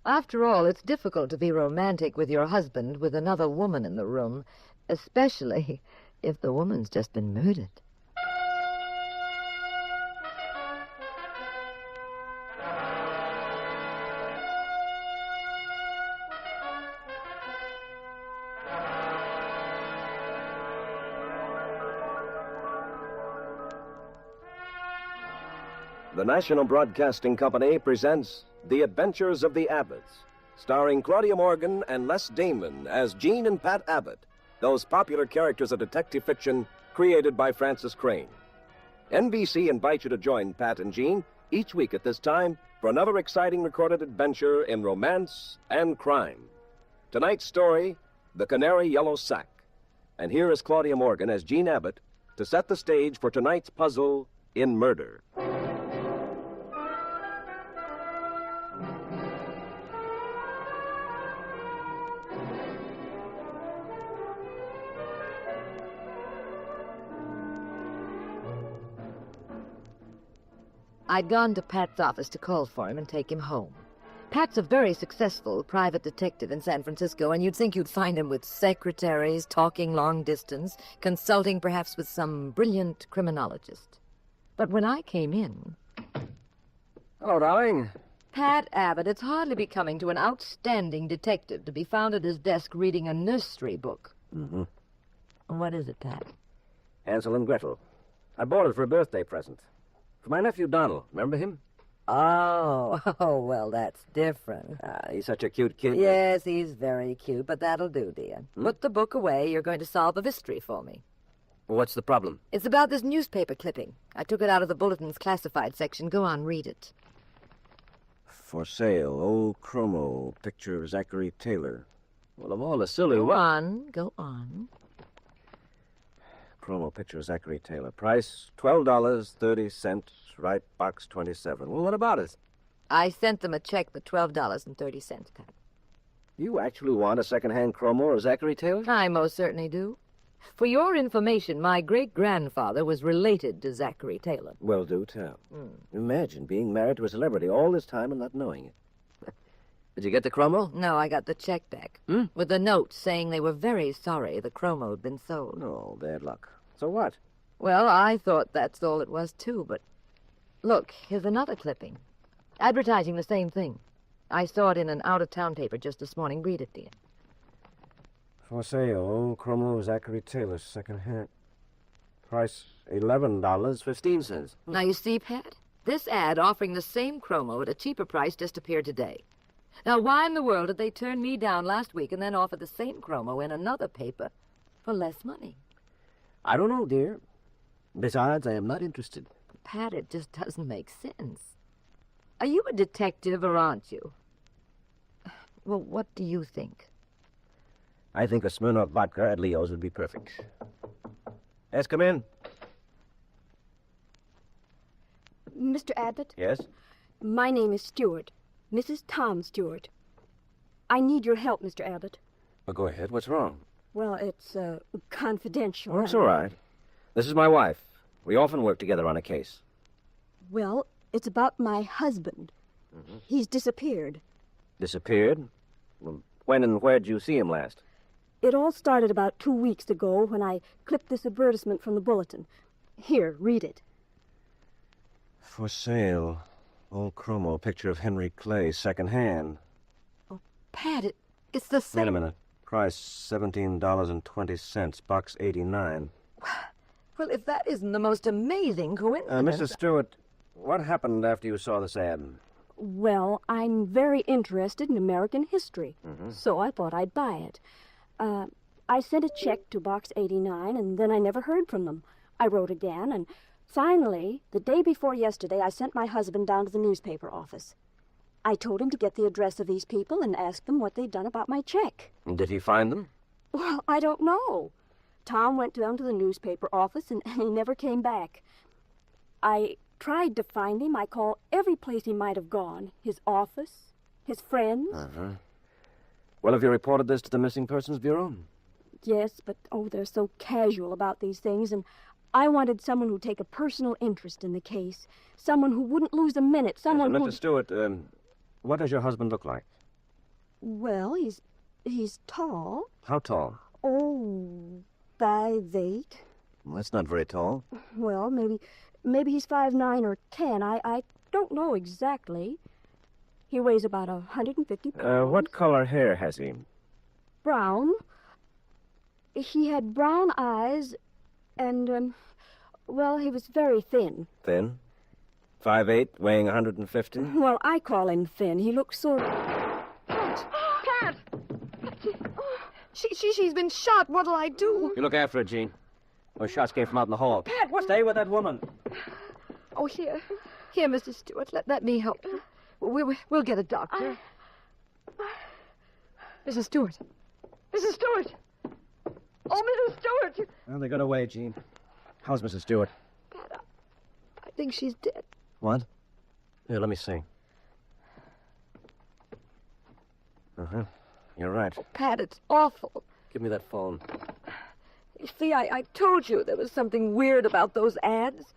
After all, it's difficult to be romantic with your husband with another woman in the room, especially if the woman's just been murdered. The National Broadcasting Company presents The Adventures of the Abbotts, starring Claudia Morgan and Les Damon as Jean and Pat Abbott, those popular characters of detective fiction created by Francis Crane. NBC invites you to join Pat and Jean each week at this time for another exciting recorded adventure in romance and crime. Tonight's story, The Canary Yellow Sack. And here is Claudia Morgan as Jean Abbott to set the stage for tonight's puzzle in murder. I'd gone to Pat's office to call for him and take him home. Pat's a very successful private detective in San Francisco, and you'd think you'd find him with secretaries, talking long distance, consulting perhaps with some brilliant criminologist. But when I came in... Hello, darling. Pat Abbott, it's hardly becoming to an outstanding detective to be found at his desk reading a nursery book. Mm-hmm. What is it, Pat? Hansel and Gretel. I bought it for a birthday present. For my nephew Donald. Remember him? Oh, well, that's different. He's such a cute kid. Yes, he's very cute, but that'll do, dear. Put the book away. You're going to solve a mystery for me. What's the problem? It's about this newspaper clipping. I took it out of the bulletin's classified section. Go on, read it. For sale, old chromo, picture of Zachary Taylor. Well, of all the silly... Go on. Chromo picture of Zachary Taylor. Price, $12.30, right box 27. Well, what about it? I sent them a check for $12.30, Pat. You actually want a second-hand chromo of Zachary Taylor? I most certainly do. For your information, my great-grandfather was related to Zachary Taylor. Well, do tell. Imagine being married to a celebrity all this time and not knowing it. Did you get the chromo? No, I got the check back. With a note saying they were very sorry the chromo had been sold. No, bad luck. So what? Well, I thought that's all it was, too, but... Look, here's another clipping. Advertising the same thing. I saw it in an out-of-town paper just this morning. Read it, dear. For sale, old chromo Zachary Taylor, second-hand. Price, $11.15. Now, you see, Pat? This ad offering the same chromo at a cheaper price just appeared today. Now, why in the world did they turn me down last week and then offer the same chromo in another paper for less money? I don't know, dear. Besides, I am not interested. Pat, it just doesn't make sense. Are you a detective or aren't you? Well, what do you think? I think a Smirnoff vodka at Leo's would be perfect. Yes, come in. Mr. Abbott? Yes? My name is Stewart. Mrs. Tom Stewart. I need your help, Mr. Abbott. Well, go ahead. What's wrong? Well, it's confidential. Oh, it's all right. This is my wife. We often work together on a case. Well, it's about my husband. He's disappeared. Disappeared? Well, when and where did you see him last? It all started about 2 weeks ago when I clipped this advertisement from the bulletin. Here, read it. For sale. Old chromo picture of Henry Clay, second-hand. Oh, Pat, it's the same... Wait a minute. Price, $17.20, box 89. Well, if that isn't the most amazing coincidence... Mrs. Stewart, what happened after you saw this ad? Well, I'm very interested in American history, so I thought I'd buy it. I sent a check to box 89, and then I never heard from them. I wrote again, and... Finally, the day before yesterday, I sent my husband down to the newspaper office. I told him to get the address of these people and ask them what they'd done about my check. Did he find them? Well, I don't know. Tom went down to the newspaper office and he never came back. I tried to find him. I called every place he might have gone. His office, his friends. Well, have you reported this to the Missing Persons Bureau? Yes, but, they're so casual about these things, and I wanted someone who'd take a personal interest in the case. Someone who wouldn't lose a minute. Someone who... Mr. Stewart, what does your husband look like? Well, he's tall. How tall? Oh, 5'8". Well, that's not very tall. Well, maybe he's 5'9" or 10. I don't know exactly. He weighs about 150 pounds. What color hair has he? Brown. He had brown eyes, and, well, he was very thin. Thin? 5'8", weighing 150? Well, I call him thin. He looks sort of... Pat! She's been shot. What'll I do? You look after her, Jean. Those shots came from out in the hall. Pat, what? Stay with that woman. Oh, here, Mr. Stewart. Let me help you. We'll get a doctor. Mrs. Stewart. Mrs. Stewart. Oh, Mrs. Stewart. Well, they got away, Jean. How's Mrs. Stewart? Pat, I think she's dead. What? Here, let me see. Uh-huh. You're right. Pat, it's awful. Give me that phone. You see, I told you there was something weird about those ads.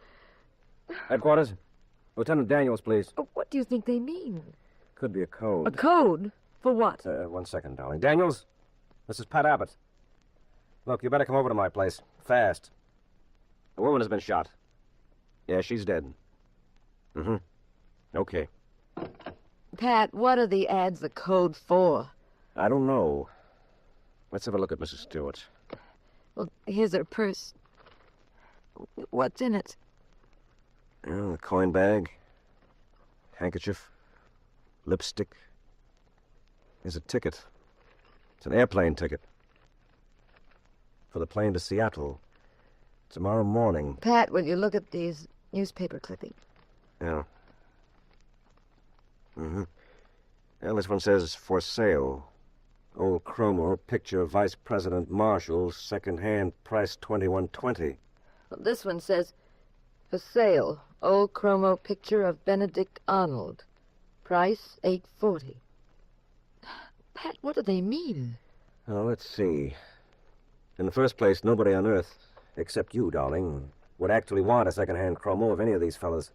Headquarters? Lieutenant Daniels, please. Oh, what do you think they mean? Could be a code. A code? For what? 1 second, darling. Daniels? This is Pat Abbott. Look, you better come over to my place. Fast. A woman has been shot. Yeah, she's dead. Mm-hmm. Okay. Pat, what are the ads the code for? I don't know. Let's have a look at Mrs. Stewart. Well, here's her purse. What's in it? A coin bag. Handkerchief. Lipstick. There's a ticket. It's an airplane ticket. For the plane to Seattle. Tomorrow morning. Pat, will you look at these newspaper clippings? Yeah. Mm-hmm. Well, this one says, for sale. Old chromo, picture of Vice President Marshall, second-hand, price $21.20. Well, this one says, for sale, old chromo picture of Benedict Arnold. Price $8.40. Pat, what do they mean? Oh, let's see. In the first place, nobody on Earth, except you, darling, would actually want a second-hand chromo of any of these fellas.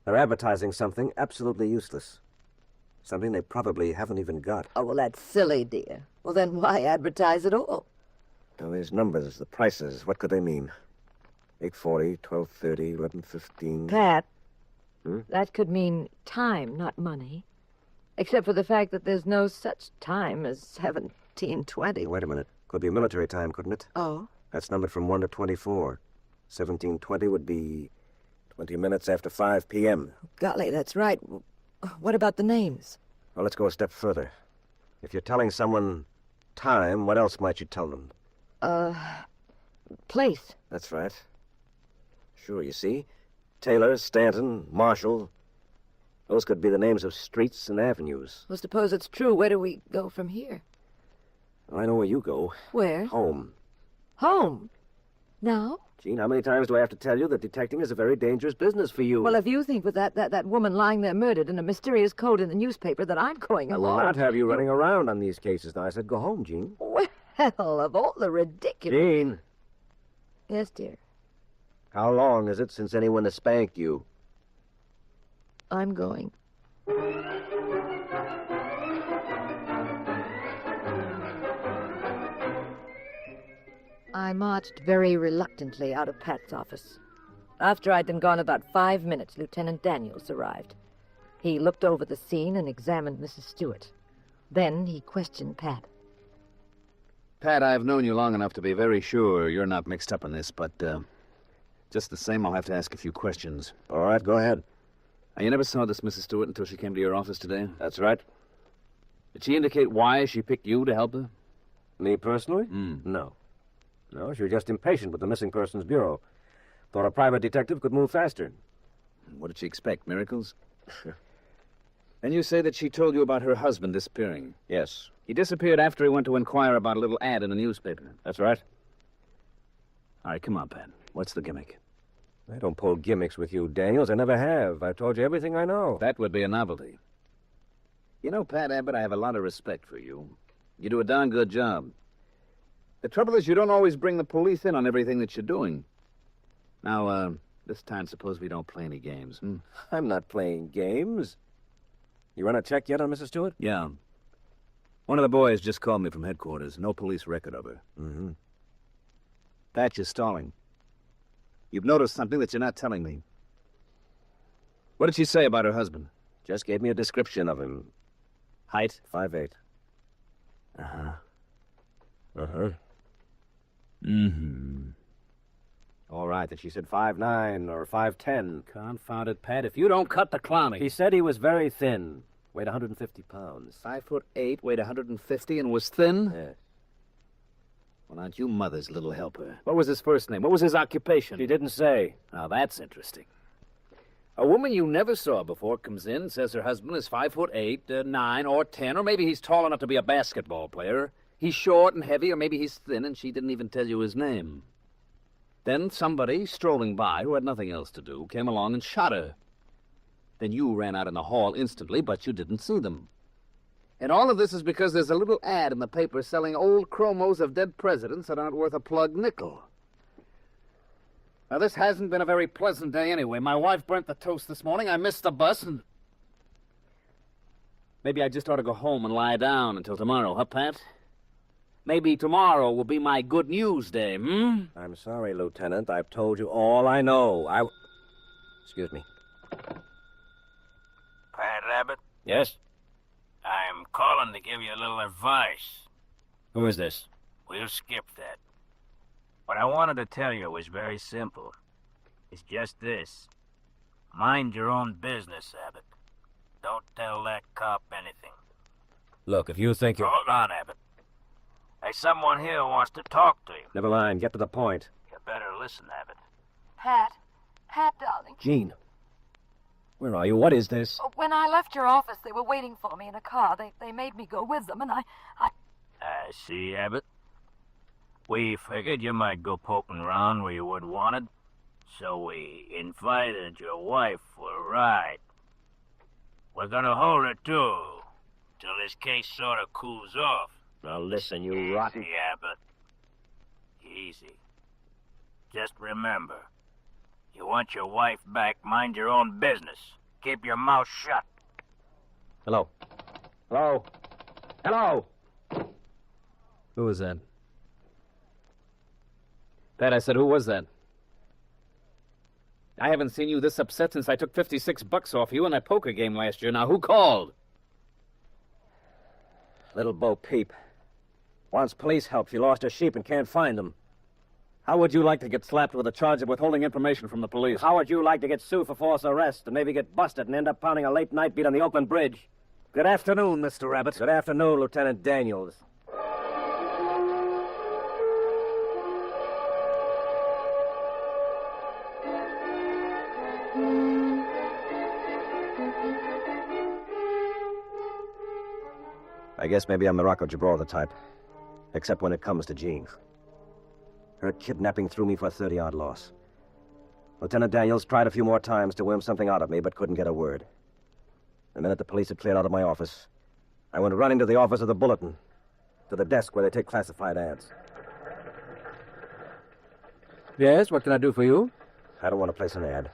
They're advertising something absolutely useless. Something they probably haven't even got. Oh, well, that's silly, dear. Well, then why advertise at all? Now, these numbers, the prices, what could they mean? 8:40, 12:30, 11:15. Pat, Hmm? that could mean time, not money. Except for the fact that there's no such time as 1720. Wait a minute. Could be military time, couldn't it? Oh? That's numbered from 1 to 24. 1720 would be 20 minutes after 5 p.m. Golly, that's right. What about the names? Well, let's go a step further. If you're telling someone time, what else might you tell them? Place. That's right. Sure, you see. Taylor, Stanton, Marshall. Those could be the names of streets and avenues. Well, suppose it's true. Where do we go from here? I know where you go. Where? Home. Home. Now? Gene, how many times do I have to tell you that detecting is a very dangerous business for you? Well, if you think with that woman lying there murdered and a mysterious code in the newspaper that I'm going I will along... not have you running around on these cases. Now, I said go home, Gene. Well, of all the ridiculous... Gene, Yes, dear. how long is it since anyone has spanked you? I'm going. I marched very reluctantly out of Pat's office. After I'd been gone about 5 minutes, Lieutenant Daniels arrived. He looked over the scene and examined Mrs. Stewart. Then he questioned Pat. Pat, I've known you long enough to be very sure you're not mixed up in this, but, just the same, I'll have to ask a few questions. All right, go ahead. Now, you never saw this Mrs. Stewart until she came to your office today? That's right. Did she indicate why she picked you to help her? Me personally? Mm. No. No, she was just impatient with the Missing Persons Bureau. Thought a private detective could move faster. What did she expect, miracles? And you say that she told you about her husband disappearing. Yes, He disappeared after he went to inquire about a little ad in the newspaper. that's right. All right, come on, Pat. What's the gimmick? I don't pull gimmicks with you, Daniels. I never have. I've told you everything I know. That would be a novelty. You know, Pat Abbott, I have a lot of respect for you. You do a darn good job. The trouble is you don't always bring the police in on everything that you're doing. Now, this time, suppose we don't play any games, hmm? I'm not playing games. You run a check yet on Mrs. Stewart? Yeah. One of the boys just called me from headquarters. No police record of her. Mm-hmm. Pat, you're stalling. You've noticed something that you're not telling me. What did she say about her husband? Just gave me a description of him. Height? 5'8". Uh-huh. Uh-huh. Mm-hmm. All right, that she said 5'9" or 5'10". Confound it, Pat. If you don't cut the clowning. He said he was very thin. Weighed 150 pounds. 5'8", weighed 150, and was thin? Yes. Well, aren't you mother's little helper? What was his first name? What was his occupation? She didn't say. Now, that's interesting. A woman you never saw before comes in, says her husband is 5'8", 9, or 10, or maybe he's tall enough to be a basketball player. He's short and heavy, or maybe he's thin, and she didn't even tell you his name. Then somebody, strolling by, who had nothing else to do, came along and shot her. Then you ran out in the hall instantly, but you didn't see them. And all of this is because there's a little ad in the paper selling old chromos of dead presidents that aren't worth a plug nickel. Now, this hasn't been a very pleasant day anyway. My wife burnt the toast this morning. I missed the bus, and... Maybe I just ought to go home and lie down until tomorrow, huh, Pat? Maybe tomorrow will be my good news day, hmm? I'm sorry, Lieutenant. I've told you all I know. Excuse me. Pat Abbott, Yes? I'm calling to give you a little advice. Who is this? We'll skip that. What I wanted to tell you was very simple. It's just this. Mind your own business, Abbott. Don't tell that cop anything. Look, if you think you're... Hold on, Abbott. There's someone here who wants to talk to you. Never mind. Get to the point. You better listen, Abbott. Pat, darling. Jean. Where are you? What is this? When I left your office, they were waiting for me in a car. They made me go with them, and I... I see, Abbott. We figured you might go poking around where you weren't wanted, so we invited your wife for a ride. We're gonna hold her, too, till this case sort of cools off. Now listen, you rotten... Easy, Abbott. Easy. Just remember, you want your wife back, mind your own business. Keep your mouth shut. Hello? Hello? Hello? Who was that? Pat, I said, who was that? I haven't seen you this upset since I took $56 off you in that poker game last year. Now, who called? Little Bo Peep. Wants police help. She lost her sheep and can't find them. How would you like to get slapped with a charge of withholding information from the police? How would you like to get sued for false arrest and maybe get busted and end up pounding a late night beat on the Oakland Bridge? Good afternoon, Mr. Rabbit. Good afternoon, Lieutenant Daniels. I guess maybe I'm the Rocco Gibraltar type. Except when it comes to Jean. Her kidnapping threw me for a 30-yard loss. Lieutenant Daniels tried a few more times to worm something out of me, but couldn't get a word. The minute the police had cleared out of my office, I went running to the office of the Bulletin, to the desk where they take classified ads. Yes, what can I do for you? I don't want to place an ad.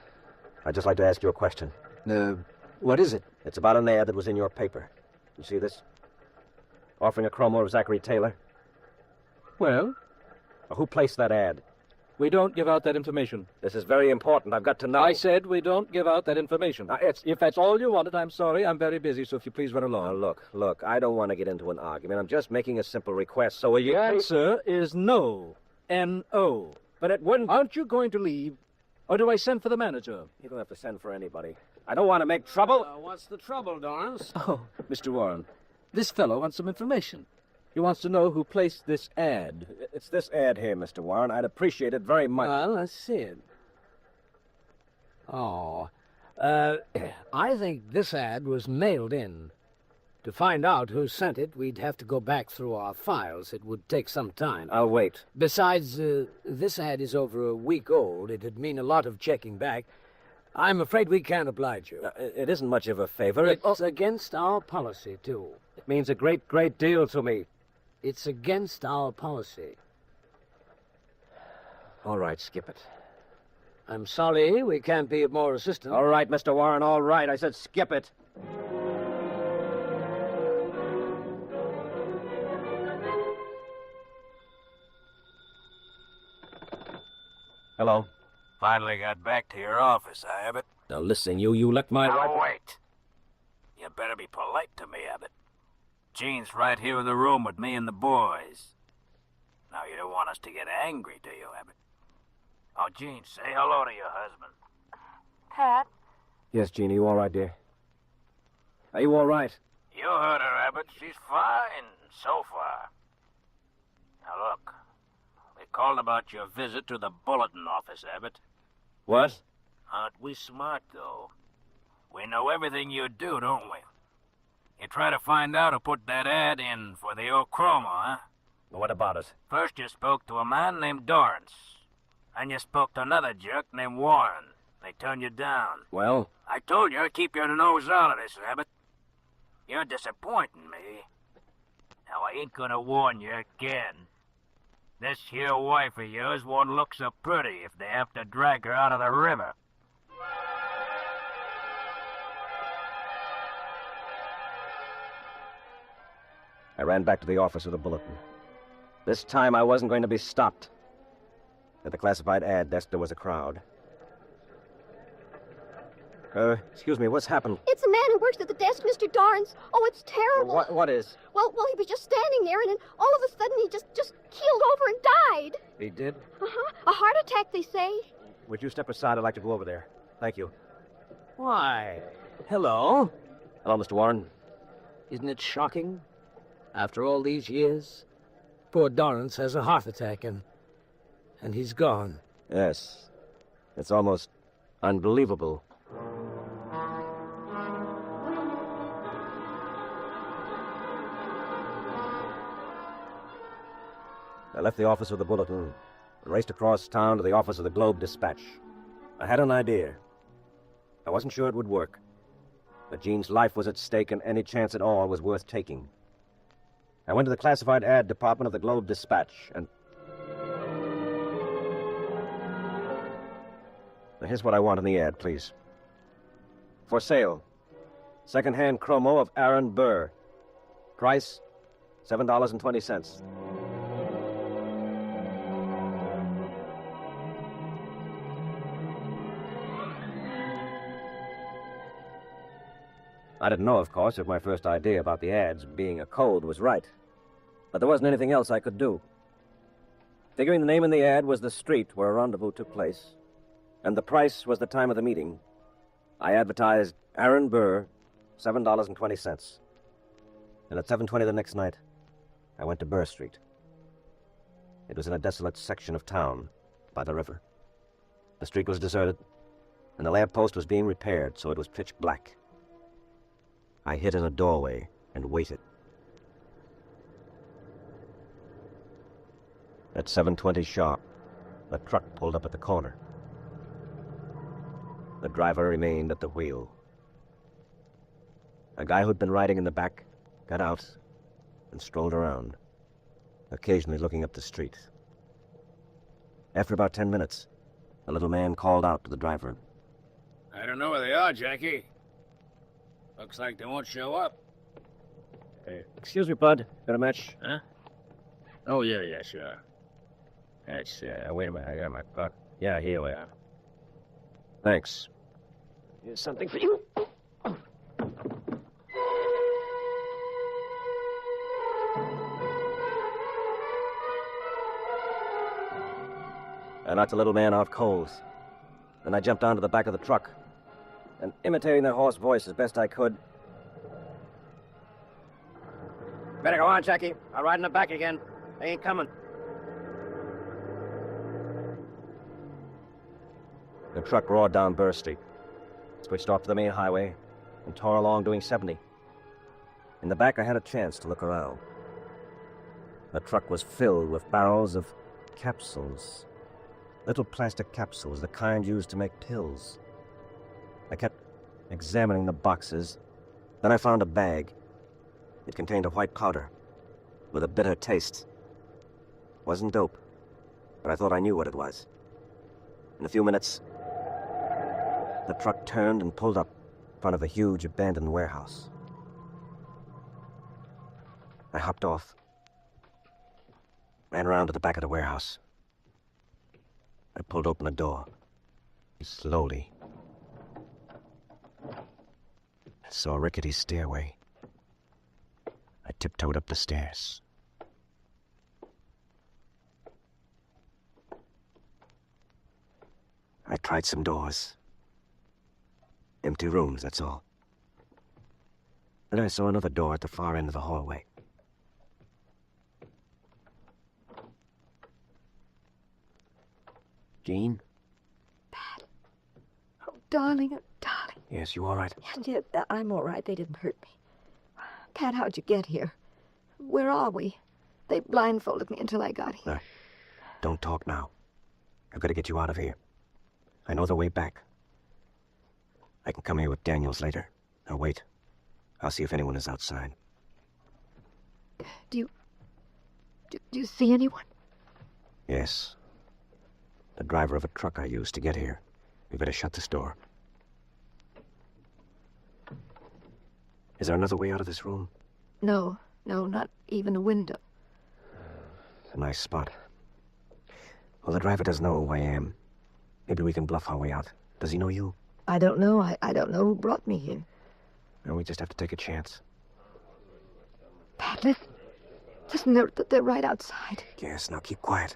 I'd just like to ask you a question. What is it? It's about an ad that was in your paper. You see this? Offering a chromo of Zachary Taylor. Well, Who placed that ad? we don't give out that information. This is very important. I've got to know. I said we don't give out that information. If that's all you wanted, I'm sorry. I'm very busy, so if you please run along. Now, look. I don't want to get into an argument. I'm just making a simple request. So will you... The answer is no. N-O. But it wouldn't... Aren't you going to leave, or do I send for the manager? You don't have to send for anybody. I don't want to make trouble. What's the trouble, Dorrance? Oh, Mr. Warren, this fellow wants some information. He wants to know who placed this ad. It's this ad here, Mr. Warren. I'd appreciate it very much. Well, let's see it. I think this ad was mailed in. To find out who sent it, we'd have to go back through our files. It would take some time. I'll wait. Besides, this ad is over a week old. It'd mean a lot of checking back. I'm afraid we can't oblige you. It isn't much of a favor. It's against our policy, too. It means a great, great deal to me. It's against our policy. All right, skip it. I'm sorry we can't be of more assistance. All right, Mr. Warren, all right. I said skip it. Hello. Finally got back to your office, Abbott. Now listen, you left my Now wife... wait. You better be polite to me, Abbott. Jean's right here in the room with me and the boys. Now, you don't want us to get angry, do you, Abbott? Oh, Jean, say hello to your husband. Pat, Yes, Jean, are you all right, dear? Are you all right? You heard her, Abbott. She's fine, so far. Now, look. We called about your visit to the bulletin office, Abbott. What? Aren't we smart, though? We know everything you do, don't we? You try to find out who put that ad in for the old chroma, huh? What about it? First you spoke to a man named Dorrance. And you spoke to another jerk named Warren. They turned you down. Well? I told you, keep your nose out of this, Abbott. You're disappointing me. Now, I ain't gonna warn you again. This here wife of yours won't look so pretty if they have to drag her out of the river. I ran back to the office of the Bulletin. This time I wasn't going to be stopped. At the classified ad desk, there was a crowd. Excuse me, what's happened? It's a man who works at the desk, Mr. Dorrance. Oh, it's terrible. What is? Well, he was just standing there, and then all of a sudden he just keeled over and died. He did? Uh-huh. A heart attack, they say. Would you step aside? I'd like to go over there. Thank you. Why, hello. Hello, Mr. Warren. Isn't it shocking? After all these years, poor Dorrance has a heart attack and he's gone. Yes. It's almost unbelievable. I left the office of the Bulletin and raced across town to the office of the Globe-Dispatch. I had an idea. I wasn't sure it would work, but Jean's life was at stake, and any chance at all was worth taking. I went to the classified ad department of the Globe-Dispatch, and... Now, here's what I want in the ad, please. For sale. Second-hand chromo of Aaron Burr. Price, $7.20. I didn't know, of course, if my first idea about the ads being a code was right. But there wasn't anything else I could do. Figuring the name in the ad was the street where a rendezvous took place, and the price was the time of the meeting, I advertised Aaron Burr, $7.20. And at 7:20 the next night, I went to Burr Street. It was in a desolate section of town by the river. The street was deserted, and the lamppost was being repaired, so it was pitch black. I hid in a doorway and waited. At 7:20 sharp, the truck pulled up at the corner. The driver remained at the wheel. A guy who'd been riding in the back got out and strolled around, occasionally looking up the street. After about 10 minutes, a little man called out to the driver. I don't know where they are, Jackie. Looks like they won't show up. Excuse me, bud. Got a match? Huh? Oh, yeah, sure. That's, wait a minute, I got my buck. Yeah, here we are. Thanks. Here's something for you. I knocked the little man off coals. Then I jumped onto the back of the truck, and imitating their hoarse voice as best I could. Better go on, Jackie. I'll ride in the back again. They ain't coming. The truck roared down Burr Street, switched off to the main highway, and tore along doing 70. In the back, I had a chance to look around. The truck was filled with barrels of capsules. Little plastic capsules, the kind used to make pills. I kept examining the boxes. Then I found a bag. It contained a white powder with a bitter taste. Wasn't dope, but I thought I knew what it was. In a few minutes, the truck turned and pulled up in front of a huge abandoned warehouse. I hopped off, ran around to the back of the warehouse. I pulled open the door. Slowly. I saw a rickety stairway. I tiptoed up the stairs. I tried some doors. Empty rooms, that's all. Then I saw another door at the far end of the hallway. Jean? Oh, darling, oh, darling. Yes, you all right? Yeah, I'm all right. They didn't hurt me. Pat, how'd you get here? Where are we? They blindfolded me until I got here. No, don't talk now. I've got to get you out of here. I know the way back. I can come here with Daniels later. Now wait. I'll see if anyone is outside. Do you see anyone? Yes. The driver of a truck I used to get here. We better shut this door. Is there another way out of this room? No, not even a window. It's a nice spot. Well, the driver doesn't know who I am. Maybe we can bluff our way out. Does he know you? I don't know. I don't know who brought me here. No, we just have to take a chance. Pat, listen, they're right outside. Yes, now keep quiet.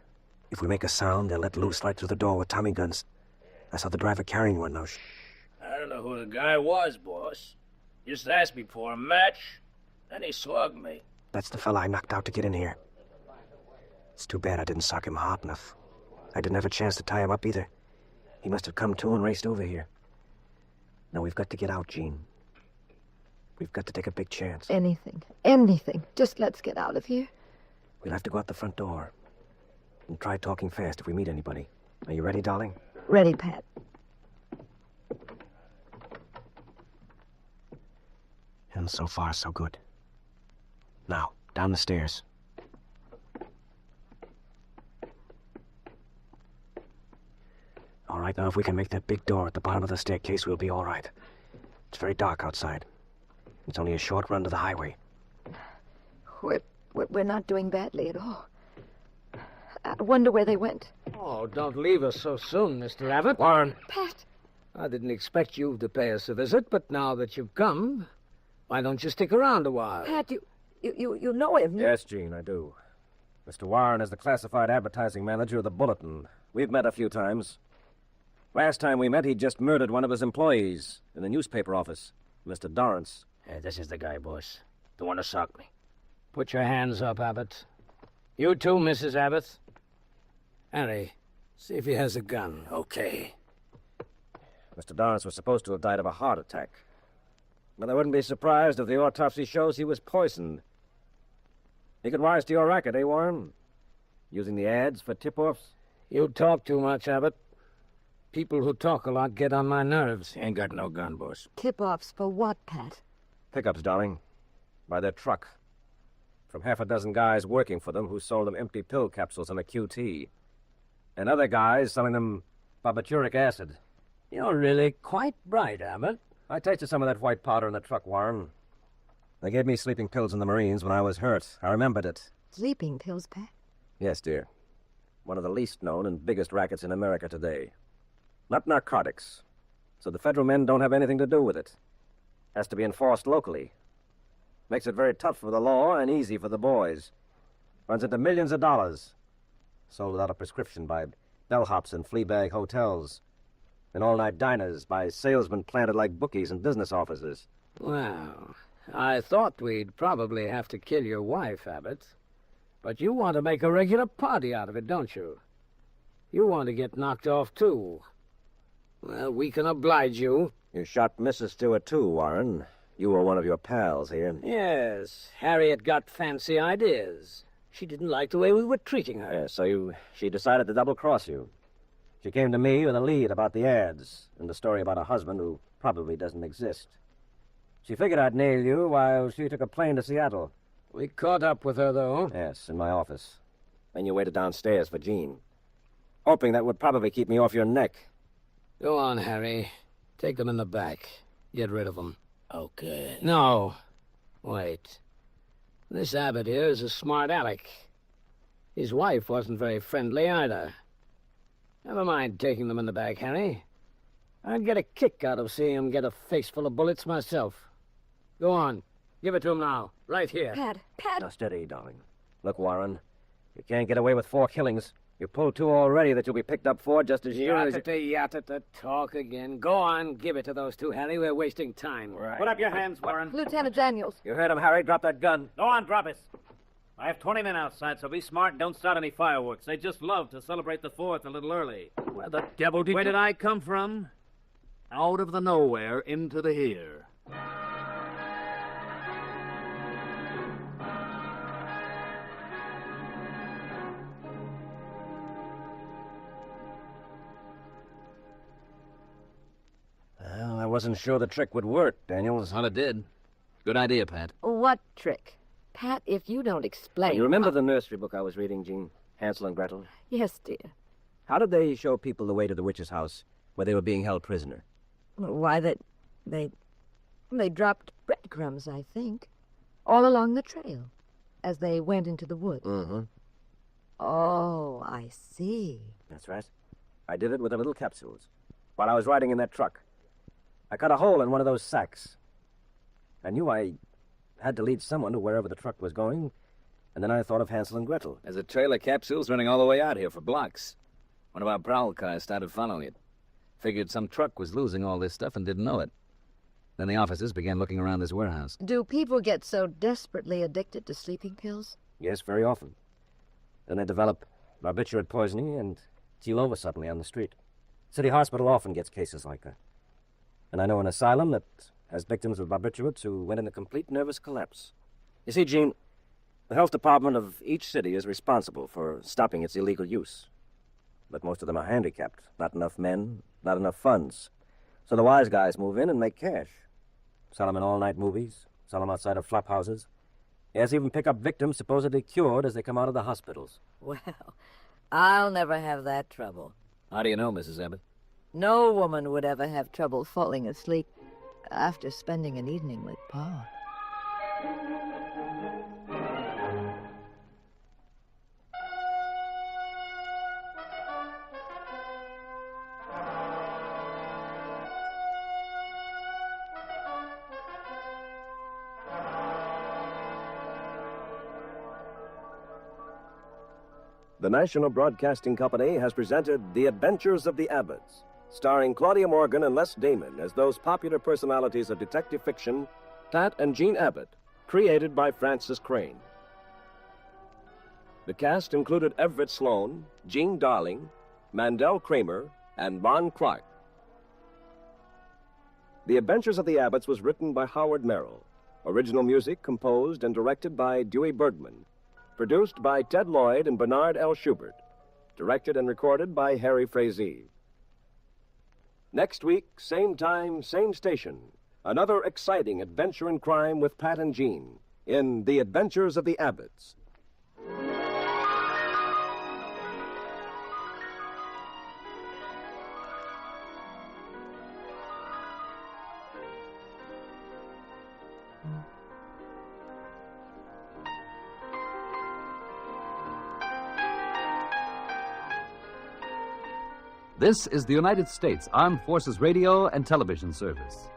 If we make a sound, they'll let loose right through the door with Tommy guns. I saw the driver carrying one, now. Shh. I don't know who the guy was, boss. Just asked me for a match, then he slugged me. That's the fella I knocked out to get in here. It's too bad I didn't sock him hard enough. I didn't have a chance to tie him up either. He must have come to and raced over here. Now we've got to get out, Jean. We've got to take a big chance. Anything. Just let's get out of here. We'll have to go out the front door. And try talking fast if we meet anybody. Are you ready, darling? Ready, Pat. And so far, so good. Now, down the stairs. All right, now if we can make that big door at the bottom of the staircase, we'll be all right. It's very dark outside. It's only a short run to the highway. We're not doing badly at all. I wonder where they went. Oh, don't leave us so soon, Mr. Abbott. Warren. Pat! I didn't expect you to pay us a visit, but now that you've come, why don't you stick around a while? Pat, you know him. Yes, Gene, I do. Mr. Warren is the classified advertising manager of the Bulletin. We've met a few times. Last time we met, he'd just murdered one of his employees in the newspaper office, Mr. Dorrance. Hey, this is the guy, boss. The one who socked me. Put your hands up, Abbott. You too, Mrs. Abbott. Harry, see if he has a gun. Okay. Mr. Dorrance was supposed to have died of a heart attack. But I wouldn't be surprised if the autopsy shows he was poisoned. He could rise to your racket, eh, Warren? Using the ads for tip-offs? You talk too much, Abbott. People who talk a lot get on my nerves. Ain't got no gun, boss. Tip-offs for what, Pat? Pickups, darling. By their truck. From half a dozen guys working for them who sold them empty pill capsules on a QT. And other guys selling them barbituric acid. You're really quite bright, Abbott. I tasted some of that white powder in the truck, Warren. They gave me sleeping pills in the Marines when I was hurt. I remembered it. Sleeping pills, Pat? Yes, dear. One of the least known and biggest rackets in America today. Not narcotics. So the federal men don't have anything to do with it. Has to be enforced locally. Makes it very tough for the law and easy for the boys. Runs into millions of dollars. Sold without a prescription by bellhops and flea-bag hotels. And all-night diners by salesmen planted like bookies in business offices. Well, I thought we'd probably have to kill your wife, Abbott. But you want to make a regular party out of it, don't you? You want to get knocked off, too. Well, we can oblige you. You shot Mrs. Stewart, too, Warren. You were one of your pals here. Yes, Harriet got fancy ideas. She didn't like the way we were treating her. So she decided to double-cross you. She came to me with a lead about the ads and the story about a husband who probably doesn't exist. She figured I'd nail you while she took a plane to Seattle. We caught up with her, though. Yes, in my office. Then you waited downstairs for Jean. Hoping that would probably keep me off your neck. Go on, Harry. Take them in the back. Get rid of them. Okay. No. Wait. This Abbott here is a smart aleck. His wife wasn't very friendly either. Never mind taking them in the back, Harry. I'd get a kick out of seeing him get a face full of bullets myself. Go on. Give it to him now. Right here. Pat. Now, steady, darling. Look, Warren, you can't get away with 4 killings. You pulled 2 already that you'll be picked up for just as you... Yatta, talk again. Go on, give it to those 2, Harry. We're wasting time. Right. Put up your hands, Warren. Lieutenant Daniels. You heard him, Harry. Drop that gun. Go on, drop it. I have 20 men outside, so be smart and don't start any fireworks. They just love to celebrate the 4th a little early. Where the devil did Where did I come from? Out of the nowhere into the here. Well, I wasn't sure the trick would work, Daniels. Well, it did. Good idea, Pat. What trick? Pat, if you don't explain... You remember the nursery book I was reading, Jean? Hansel and Gretel? Yes, dear. How did they show people the way to the witch's house where they were being held prisoner? Why, they dropped breadcrumbs, I think, all along the trail as they went into the woods. Mm-hmm. Oh, I see. That's right. I did it with the little capsules. While I was riding in that truck, I cut a hole in one of those sacks. I knew I had to lead someone to wherever the truck was going, and then I thought of Hansel and Gretel. There's a trail of capsules running all the way out here for blocks. One of our prowl cars started following it. Figured some truck was losing all this stuff and didn't know it. Then the officers began looking around this warehouse. Do people get so desperately addicted to sleeping pills? Yes, very often. Then they develop barbiturate poisoning and keel over suddenly on the street. City Hospital often gets cases like that. And I know an asylum that has victims of barbiturates who went into complete nervous collapse. You see, Jean, the health department of each city is responsible for stopping its illegal use. But most of them are handicapped. Not enough men, not enough funds. So the wise guys move in and make cash. Sell them in all-night movies, sell them outside of flop houses. Yes, even pick up victims supposedly cured as they come out of the hospitals. Well, I'll never have that trouble. How do you know, Mrs. Abbott? No woman would ever have trouble falling asleep after spending an evening with Pa. The National Broadcasting Company has presented The Adventures of the Abbotts, starring Claudia Morgan and Les Damon as those popular personalities of detective fiction, Pat and Jean Abbott, created by Francis Crane. The cast included Everett Sloan, Jean Darling, Mandel Kramer, and Lon Clark. The Adventures of the Abbotts was written by Howard Merrill. Original music composed and directed by Dewey Bergman. Produced by Ted Lloyd and Bernard L. Schubert. Directed and recorded by Harry Frazee. Next week, same time, same station. Another exciting adventure in crime with Pat and Jean in The Adventures of the Abbotts. This is the United States Armed Forces Radio and Television Service.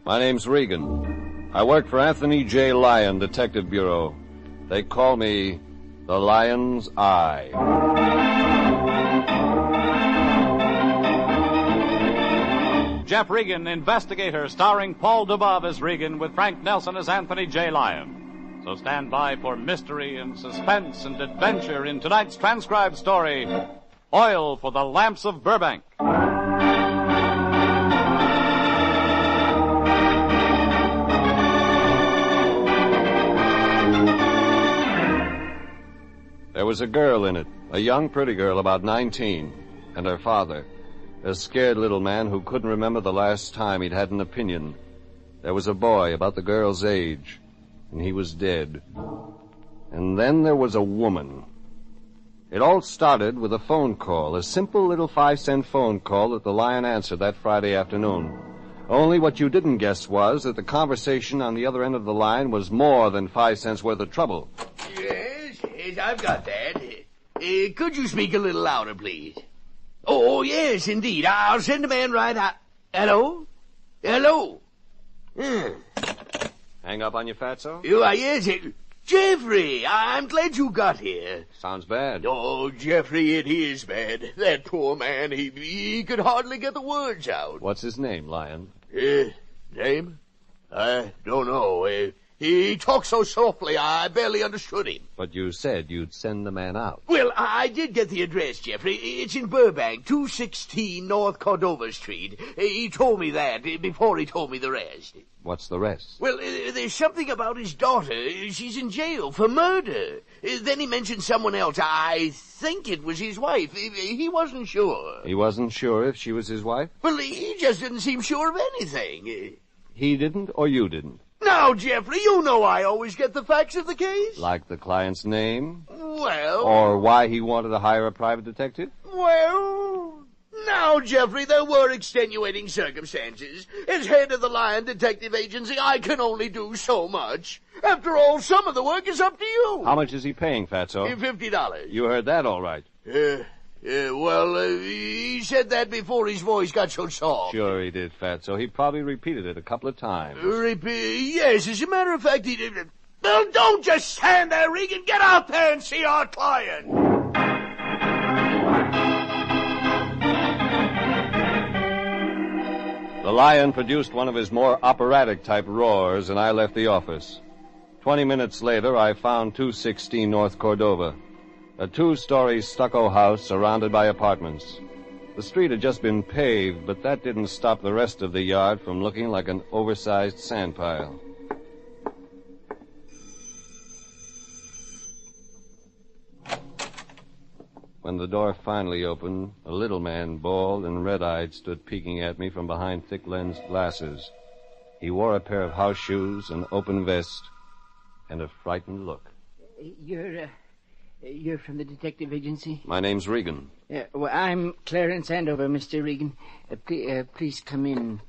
My name's Regan. I work for Anthony J. Lyon Detective Bureau. They call me the Lion's Eye. Jeff Regan, Investigator, starring Paul Dubov as Regan with Frank Nelson as Anthony J. Lyon. So stand by for mystery and suspense and adventure in tonight's transcribed story, Oil for the Lamps of Burbank. There was a girl in it, a young, pretty girl about 19, and her father, a scared little man who couldn't remember the last time he'd had an opinion. There was a boy about the girl's age, and he was dead. And then there was a woman. It all started with a phone call, a simple little 5-cent phone call that the Lion answered that Friday afternoon. Only what you didn't guess was that the conversation on the other end of the line was more than 5 cents worth of trouble. Yes, I've got that. Could you speak a little louder, please? Oh, yes, indeed. I'll send a man right out. Hello? Hello? Hang up on you, Fatso? Yes, Jeffrey, I'm glad you got here. Sounds bad. Oh, Jeffrey, it is bad. That poor man, he could hardly get the words out. What's his name, Lion? Name? I don't know. He talked so softly, I barely understood him. But you said you'd send the man out. Well, I did get the address, Jeffrey. It's in Burbank, 216 North Cordova Street. He told me that before he told me the rest. What's the rest? Well, there's something about his daughter. She's in jail for murder. Then he mentioned someone else. I think it was his wife. He wasn't sure. He wasn't sure if she was his wife? Well, he just didn't seem sure of anything. He didn't or you didn't? Now, Jeffrey, you know I always get the facts of the case. Like the client's name? Well... Or why he wanted to hire a private detective? Well... Now, Jeffrey, there were extenuating circumstances. As head of the Lyon Detective Agency, I can only do so much. After all, some of the work is up to you. How much is he paying, Fatso? $50. You heard that all right. He said that before his voice got so soft. Sure he did, Fatso. He probably repeated it a couple of times. Yes, as a matter of fact, he did. Well, don't just stand there, Regan. Get out there and see our client. The Lion produced one of his more operatic-type roars, and I left the office. 20 minutes later, I found 216 North Cordova. A 2-story stucco house surrounded by apartments. The street had just been paved, but that didn't stop the rest of the yard from looking like an oversized sand pile. When the door finally opened, a little man, bald and red-eyed, stood peeking at me from behind thick-lensed glasses. He wore a pair of house shoes, an open vest, and a frightened look. You're from the detective agency? My name's Regan. Well, I'm Clarence Andover, Mr. Regan. Please come in.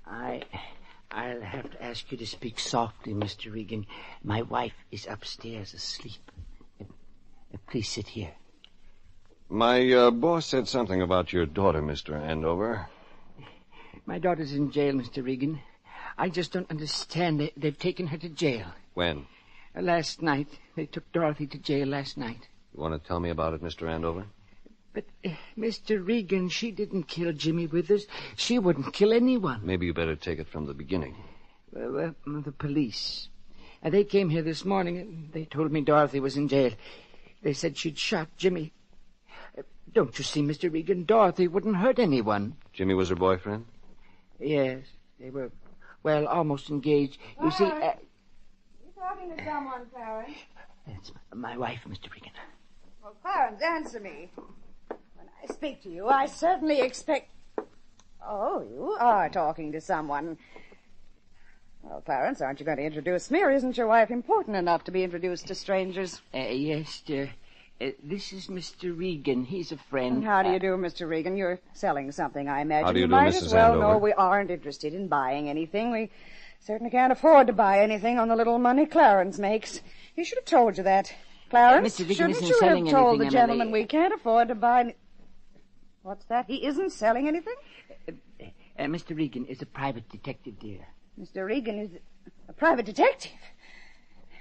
I'll have to ask you to speak softly, Mr. Regan. My wife is upstairs asleep. Please sit here. My boss said something about your daughter, Mr. Andover. My daughter's in jail, Mr. Regan. I just don't understand. They've taken her to jail. When? Last night. They took Dorothy to jail last night. You want to tell me about it, Mr. Andover? But, Mr. Regan, she didn't kill Jimmy Withers. She wouldn't kill anyone. Maybe you better take it from the beginning. Well, the police. They came here this morning, and they told me Dorothy was in jail. They said she'd shot Jimmy. Don't you see, Mr. Regan, Dorothy wouldn't hurt anyone. Jimmy was her boyfriend? Yes, they were, well, almost engaged. You see... You're talking to someone, Clarence. It's my wife, Mr. Regan. Well, Clarence, answer me. When I speak to you, I certainly expect... Oh, you are talking to someone. Well, Clarence, aren't you going to introduce me, or isn't your wife important enough to be introduced to strangers? Yes, This is Mr. Regan. He's a friend. How do you do, Mr. Regan? You're selling something, I imagine. How do you do, might Mrs. as well Andover? know we aren't interested in buying anything. We certainly can't afford to buy anything on the little money Clarence makes. He should have told you that. Clarence, Mr. Regan shouldn't isn't you selling have told anything, the gentleman Emily. we can't afford to buy... What's that? He isn't selling anything? Mr. Regan is a private detective, dear. Mr. Regan is a private detective?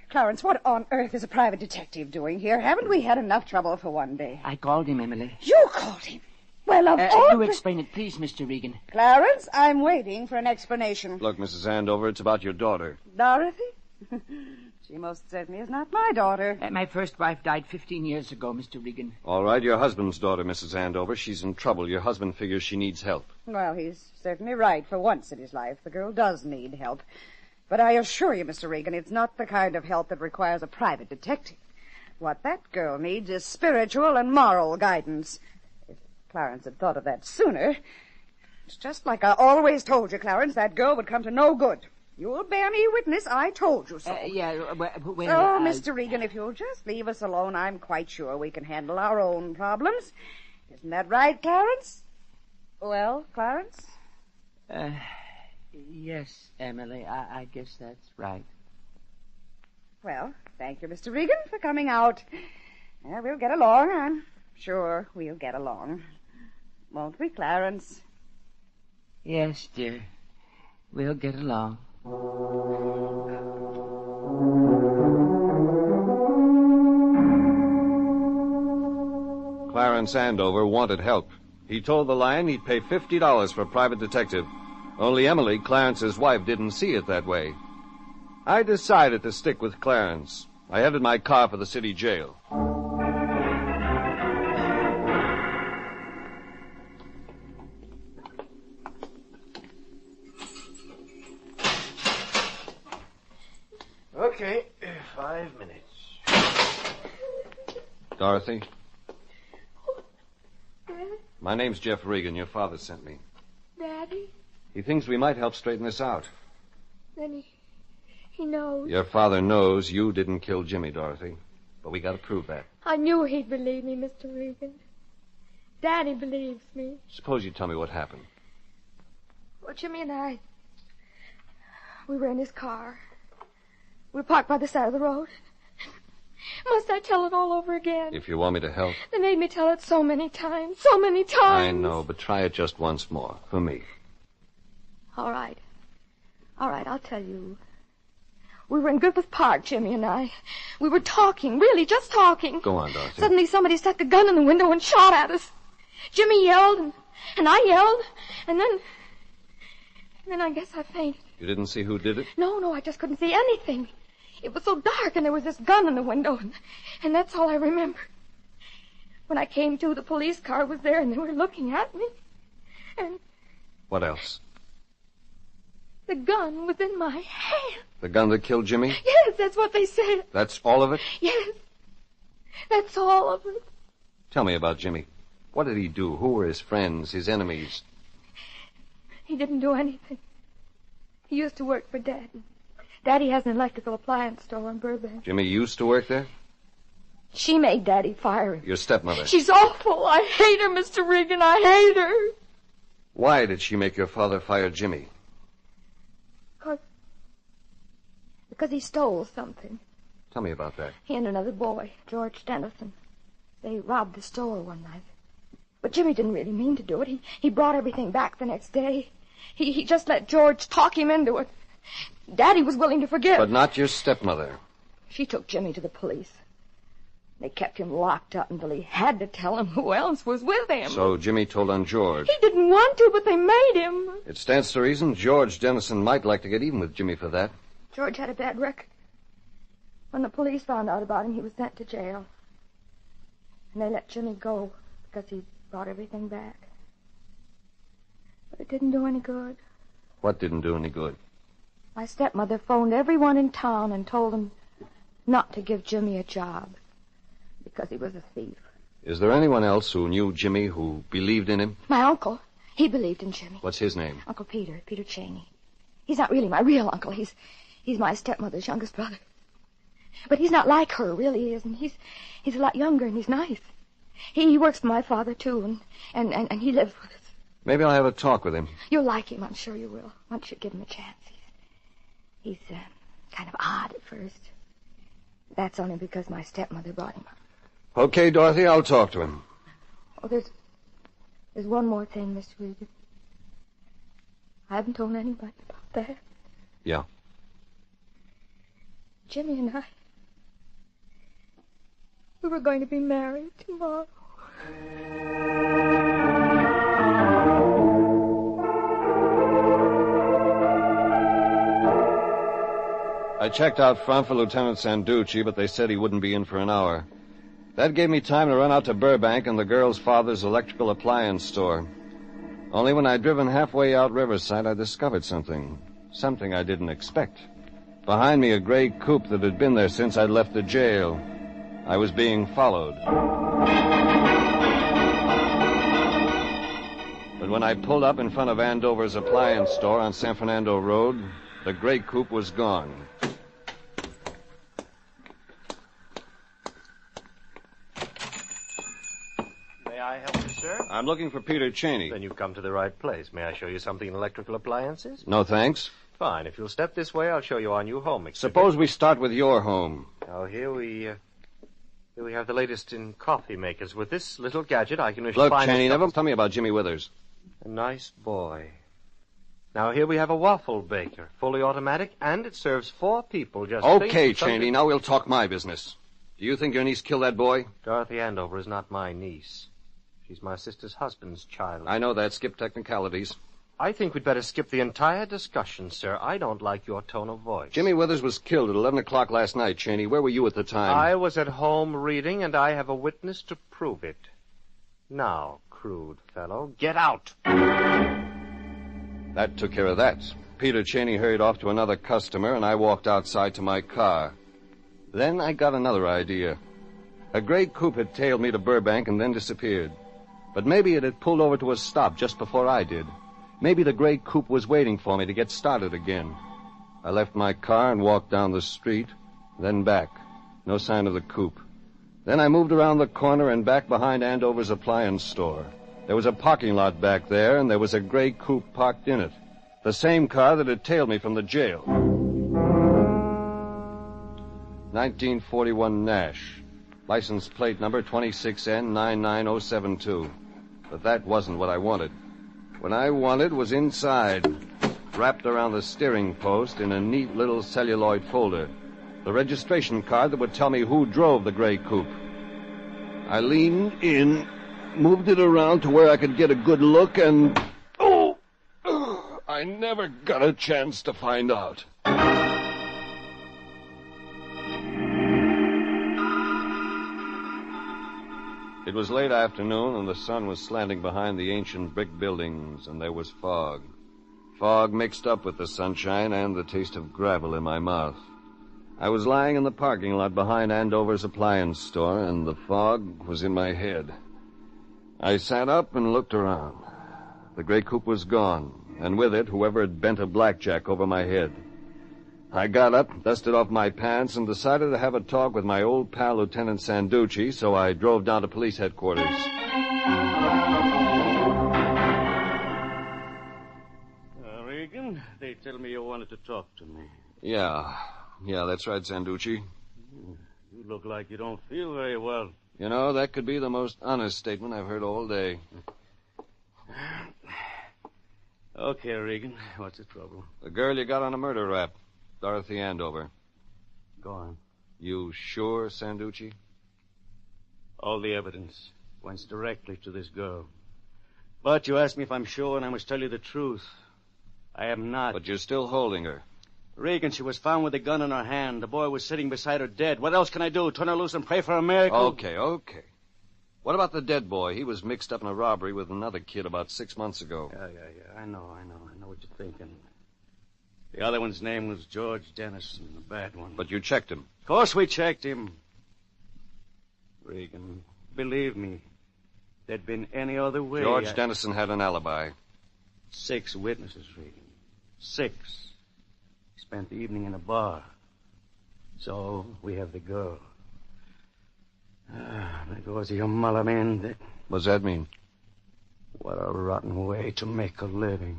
Clarence, what on earth is a private detective doing here? Haven't we had enough trouble for one day? I called him, Emily. You called him? Well, of all... Do explain it, please, Mr. Regan. Clarence, I'm waiting for an explanation. Look, Mrs. Andover, it's about your daughter. Dorothy? She most certainly is not my daughter. My first wife died 15 years ago, Mr. Regan. All right, your husband's daughter, Mrs. Andover. She's in trouble. Your husband figures she needs help. Well, he's certainly right for once in his life. The girl does need help. But I assure you, Mr. Regan, it's not the kind of help that requires a private detective. What that girl needs is spiritual and moral guidance. If Clarence had thought of that sooner... It's just like I always told you, Clarence, that girl would come to no good. You'll bear me witness, I told you so. Mr. Regan, if you'll just leave us alone, I'm quite sure we can handle our own problems. Isn't that right, Clarence? Well, Clarence? Yes, Emily, I guess that's right. Well, thank you, Mr. Regan, for coming out. We'll get along. I'm sure we'll get along. Won't we, Clarence? Yes, dear. We'll get along. Clarence Andover wanted help. He told the Lion he'd pay $50 for a private detective. Only Emily, Clarence's wife, didn't see it that way. I decided to stick with Clarence. I headed my car for the city jail. Okay, 5 minutes. Dorothy? My name's Jeff Regan. Your father sent me. Daddy? He thinks we might help straighten this out. Then he knows. Your father knows you didn't kill Jimmy, Dorothy. But we gotta prove that. I knew he'd believe me, Mr. Regan. Daddy believes me. Suppose you tell me what happened. Well, Jimmy and I, we were in his car. We were parked by the side of the road. Must I tell it all over again? If you want me to help. They made me tell it so many times. So many times. I know, but try it just once more. For me. All right. All right, I'll tell you. We were in Griffith Park, Jimmy and I. We were talking, really, just talking. Go on, Dorothy. Suddenly somebody stuck a gun in the window and shot at us. Jimmy yelled, and I yelled, and then I guess I fainted. You didn't see who did it? No, I just couldn't see anything. It was so dark, and there was this gun in the window, and that's all I remember. When I came to, the police car was there, and they were looking at me. And What else? the gun was in my hand. The gun that killed Jimmy? Yes, that's what they said. That's all of it? Yes, that's all of it. Tell me about Jimmy. What did he do? Who were his friends, his enemies? He didn't do anything. He used to work for Daddy. Daddy has an electrical appliance store on Burbank. Jimmy used to work there? She made Daddy fire him. Your stepmother. She's awful. I hate her, Mr. Regan. I hate her. Why did she make your father fire Jimmy? Because he stole something. Tell me about that. He and another boy, George Dennison. They robbed the store one night. But Jimmy didn't really mean to do it. He brought everything back the next day. He just let George talk him into it. Daddy was willing to forgive. But not your stepmother. She took Jimmy to the police. They kept him locked up until he had to tell him who else was with him. So Jimmy told on George. He didn't want to, but they made him. It stands to reason George Dennison might like to get even with Jimmy for that. George had a bad record. When the police found out about him, he was sent to jail. And they let Jimmy go because he brought everything back. But it didn't do any good. What didn't do any good? My stepmother phoned everyone in town and told them not to give Jimmy a job because he was a thief. Is there anyone else who knew Jimmy who believed in him? My uncle, he believed in Jimmy. What's his name? Uncle Peter Cheney. He's not really my real uncle. He's my stepmother's youngest brother. But he's not like her, really, he isn't. He's a lot younger and he's nice. He works for my father, too, and he lives with us. Maybe I'll have a talk with him. You'll like him, I'm sure you will, once you give him a chance. He's kind of odd at first. That's only because my stepmother brought him up. Okay, Dorothy, I'll talk to him. Oh, there's one more thing, Mr. Regan. I haven't told anybody about that. Yeah. Jimmy and I, we were going to be married tomorrow. I checked out front for Lieutenant Sanducci, but they said he wouldn't be in for an hour. That gave me time to run out to Burbank and the girl's father's electrical appliance store. Only when I'd driven halfway out Riverside, I discovered something. Something I didn't expect. Behind me, a gray coupe that had been there since I'd left the jail. I was being followed. But when I pulled up in front of Andover's appliance store on San Fernando Road, the gray coupe was gone. May I help you, sir? I'm looking for Peter Cheney. Then you've come to the right place. May I show you something in electrical appliances? No, thanks. Fine. If you'll step this way, I'll show you our new home exhibit. Suppose we start with your home. Now, here we have the latest in coffee makers. With this little gadget, I can... Look, Cheney, never tell me about Jimmy Withers. A nice boy. Now, here we have a waffle baker, fully automatic, and it serves 4 people. Just Okay, Cheney, now we'll talk my business. Do you think your niece killed that boy? Dorothy Andover is not my niece. She's my sister's husband's child. I know that. Skip technicalities. I think we'd better skip the entire discussion, sir. I don't like your tone of voice. Jimmy Withers was killed at 11 o'clock last night, Cheney. Where were you at the time? I was at home reading, and I have a witness to prove it. Now, crude fellow, get out. That took care of that. Peter Cheney hurried off to another customer, and I walked outside to my car. Then I got another idea. A gray coupe had tailed me to Burbank and then disappeared. But maybe it had pulled over to a stop just before I did. Maybe the gray coupe was waiting for me to get started again. I left my car and walked down the street, then back. No sign of the coupe. Then I moved around the corner and back behind Andover's appliance store. There was a parking lot back there, and there was a gray coupe parked in it. The same car that had tailed me from the jail. 1941 Nash. License plate number 26N99072. But that wasn't what I wanted. What I wanted was inside, wrapped around the steering post in a neat little celluloid folder. The registration card that would tell me who drove the gray coupe. I leaned in, moved it around to where I could get a good look, and... Oh! I never got a chance to find out. It was late afternoon, and the sun was slanting behind the ancient brick buildings, and there was fog. Fog mixed up with the sunshine and the taste of gravel in my mouth. I was lying in the parking lot behind Andover's appliance store, and the fog was in my head. I sat up and looked around. The gray coupe was gone, and with it, whoever had bent a blackjack over my head. I got up, dusted off my pants, and decided to have a talk with my old pal, Lieutenant Sanducci, so I drove down to police headquarters. Regan, they tell me you wanted to talk to me. Yeah, that's right, Sanducci. You look like you don't feel very well. You know, that could be the most honest statement I've heard all day. Okay, Regan, what's the trouble? The girl you got on a murder rap, Dorothy Andover. Go on. You sure, Sanducci? All the evidence points directly to this girl. But you asked me if I'm sure, and I must tell you the truth. I am not. But you're still holding her. Regan, she was found with a gun in her hand. The boy was sitting beside her dead. What else can I do? Turn her loose and pray for a miracle? Okay. What about the dead boy? He was mixed up in a robbery with another kid about 6 months ago. Yeah. I know what you're thinking. The other one's name was George Dennison, the bad one. But you checked him. Of course we checked him. Regan, believe me, if there'd been any other way... George Dennison had an alibi. 6 witnesses, Regan. 6. He spent the evening in a bar. So we have the girl. There goes your mother, man. What's that mean? What a rotten way to make a living.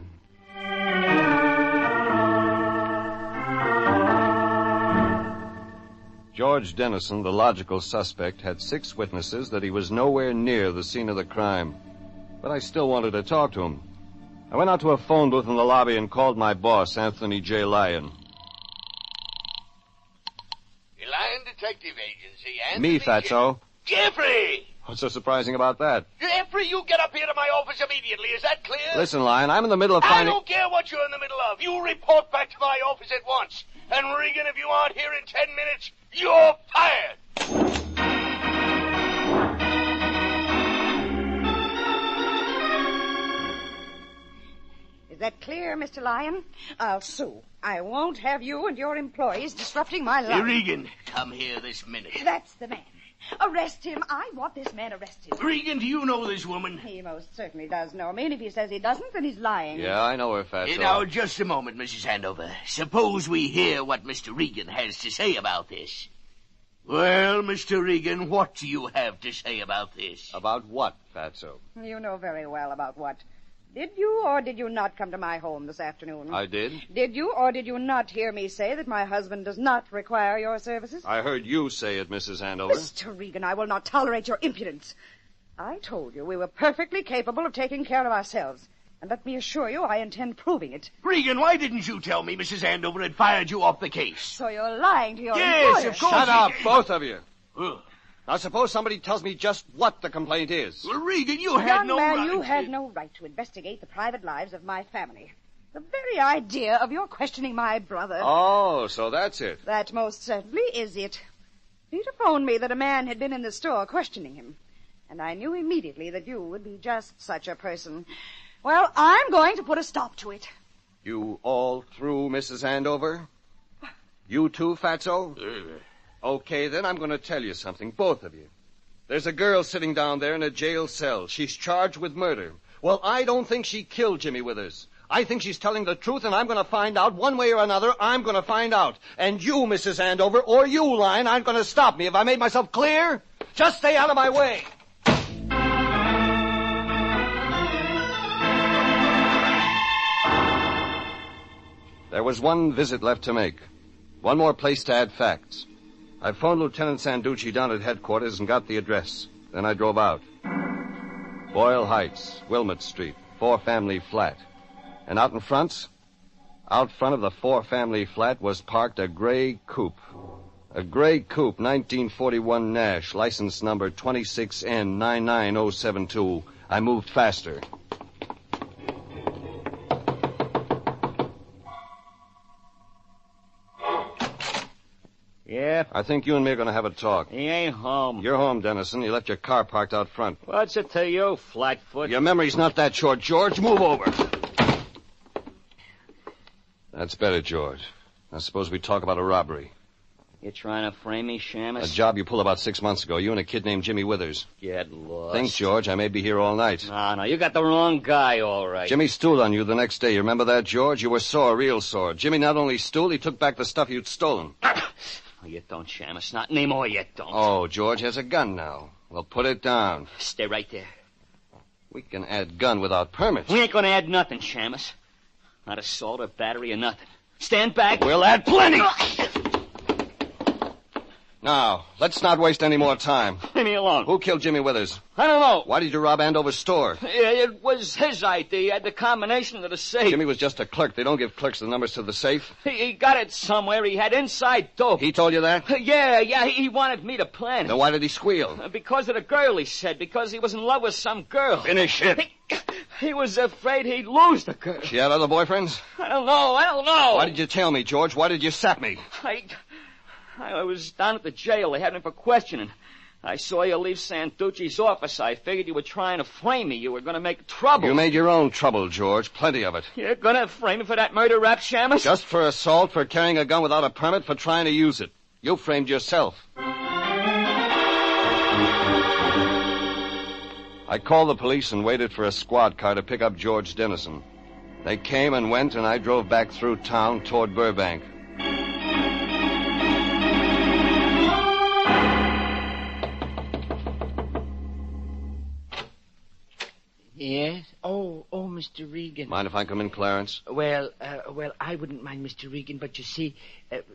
George Dennison, the logical suspect, had 6 witnesses that he was nowhere near the scene of the crime. But I still wanted to talk to him. I went out to a phone booth in the lobby and called my boss, Anthony J. Lyon. The Lyon Detective Agency, Anthony Me, Fatso. Jeffrey! What's so surprising about that? Jeffrey, you get up here to my office immediately. Is that clear? Listen, Lyon, I'm in the middle of I finding... don't care what you're in the middle of. You report back to my office at once. And Regan, if you aren't here in 10 minutes, you're fired. Is that clear, Mr. Lyon? I'll sue. I won't have you and your employees disrupting my life. Regan, come here this minute. That's the man. Arrest him. I want this man arrested. Regan, do you know this woman? He most certainly does know me, and if he says he doesn't, then he's lying. Yeah, I know her, Fatso. Now, just a moment, Mrs. Andover. Suppose we hear what Mr. Regan has to say about this. Well, Mr. Regan, what do you have to say about this? About what, Fatso? You know very well about what. Did you or did you not come to my home this afternoon? I did. Did you or did you not hear me say that my husband does not require your services? I heard you say it, Mrs. Andover. Mr. Regan, I will not tolerate your impudence. I told you we were perfectly capable of taking care of ourselves. And let me assure you, I intend proving it. Regan, why didn't you tell me Mrs. Andover had fired you off the case? So you're lying to your Yes, employer. of course. Shut up, both of you. Now, suppose somebody tells me just what the complaint is. Well, Regan, you had no right. You had no right to investigate the private lives of my family. The very idea of your questioning my brother. Oh, so that's it. That most certainly is it. Peter phoned me that a man had been in the store questioning him. And I knew immediately that you would be just such a person. Well, I'm going to put a stop to it. You all through, Mrs. Andover? You too, Fatso? Okay, then I'm going to tell you something, both of you. There's a girl sitting down there in a jail cell. She's charged with murder. Well, I don't think she killed Jimmy Withers. I think she's telling the truth, and I'm going to find out one way or another. I'm going to find out. And you, Mrs. Andover, or you, Lyon, aren't going to stop me. Have I made myself clear? Just stay out of my way. There was one visit left to make. One more place to add facts. I phoned Lieutenant Sanducci down at headquarters and got the address. Then I drove out. Boyle Heights, Wilmot Street, 4-family flat. And out front of the 4-family flat was parked a gray coupe. A gray coupe, 1941 Nash, license number 26N99072. I moved faster. Yeah? I think you and me are going to have a talk. He ain't home. You're home, Dennison. You left your car parked out front. What's it to you, Flatfoot? Your memory's not that short, George. Move over. That's better, George. Now suppose we talk about a robbery. You trying to frame me, Shamus? A job you pulled about 6 months ago. You and a kid named Jimmy Withers. Get lost. Think, George. I may be here all night. No, you got the wrong guy, all right. Jimmy stooled on you the next day. You remember that, George? You were sore, real sore. Jimmy not only stooled, he took back the stuff you'd stolen. Oh, you don't, Shamus. Not anymore, you don't. Oh, George has a gun now. Well, put it down. Stay right there. We can add gun without permits. We ain't gonna add nothing, Shamus. Not assault or battery or nothing. Stand back. We'll add plenty. Now, let's not waste any more time. Leave me alone. Who killed Jimmy Withers? I don't know. Why did you rob Andover's store? It was his idea. He had the combination of the safe. Jimmy was just a clerk. They don't give clerks the numbers to the safe. He got it somewhere. He had inside dope. He told you that? Yeah. He wanted me to plan it. Then why did he squeal? Because of the girl, he said. Because he was in love with some girl. Finish it. He was afraid he'd lose the girl. She had other boyfriends? I don't know. Why did you tell me, George? Why did you sap me? I was down at the jail. They had me for questioning. I saw you leave Sanducci's office. I figured you were trying to frame me. You were going to make trouble. You made your own trouble, George. Plenty of it. You're going to frame me for that murder rap, Shamus? Just for assault, for carrying a gun without a permit, for trying to use it. You framed yourself. I called the police and waited for a squad car to pick up George Dennison. They came and went, and I drove back through town toward Burbank. Yes? Oh, Mr. Regan. Mind if I come in, Clarence? Well, I wouldn't mind, Mr. Regan, but you see,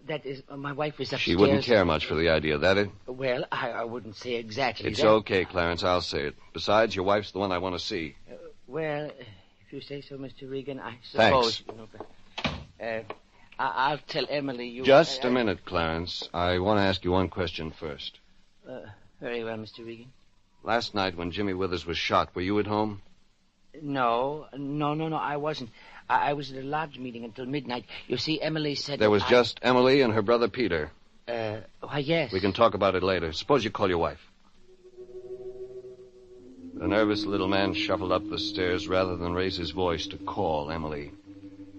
that is, my wife is upstairs. She wouldn't care much for the idea, that it? Well, I wouldn't say exactly It's that. okay, Clarence, I'll say it. Besides, your wife's the one I want to see. Well, if you say so, Mr. Regan, I suppose... Thanks. I'll tell Emily you... Just a minute, Clarence. I want to ask you one question first. Very well, Mr. Regan. Last night when Jimmy Withers was shot, were you at home? No, I wasn't. I was at a lodge meeting until midnight. You see, Emily said... There was just Emily and her brother Peter. Why, yes. We can talk about it later. Suppose you call your wife. The nervous little man shuffled up the stairs rather than raise his voice to call Emily.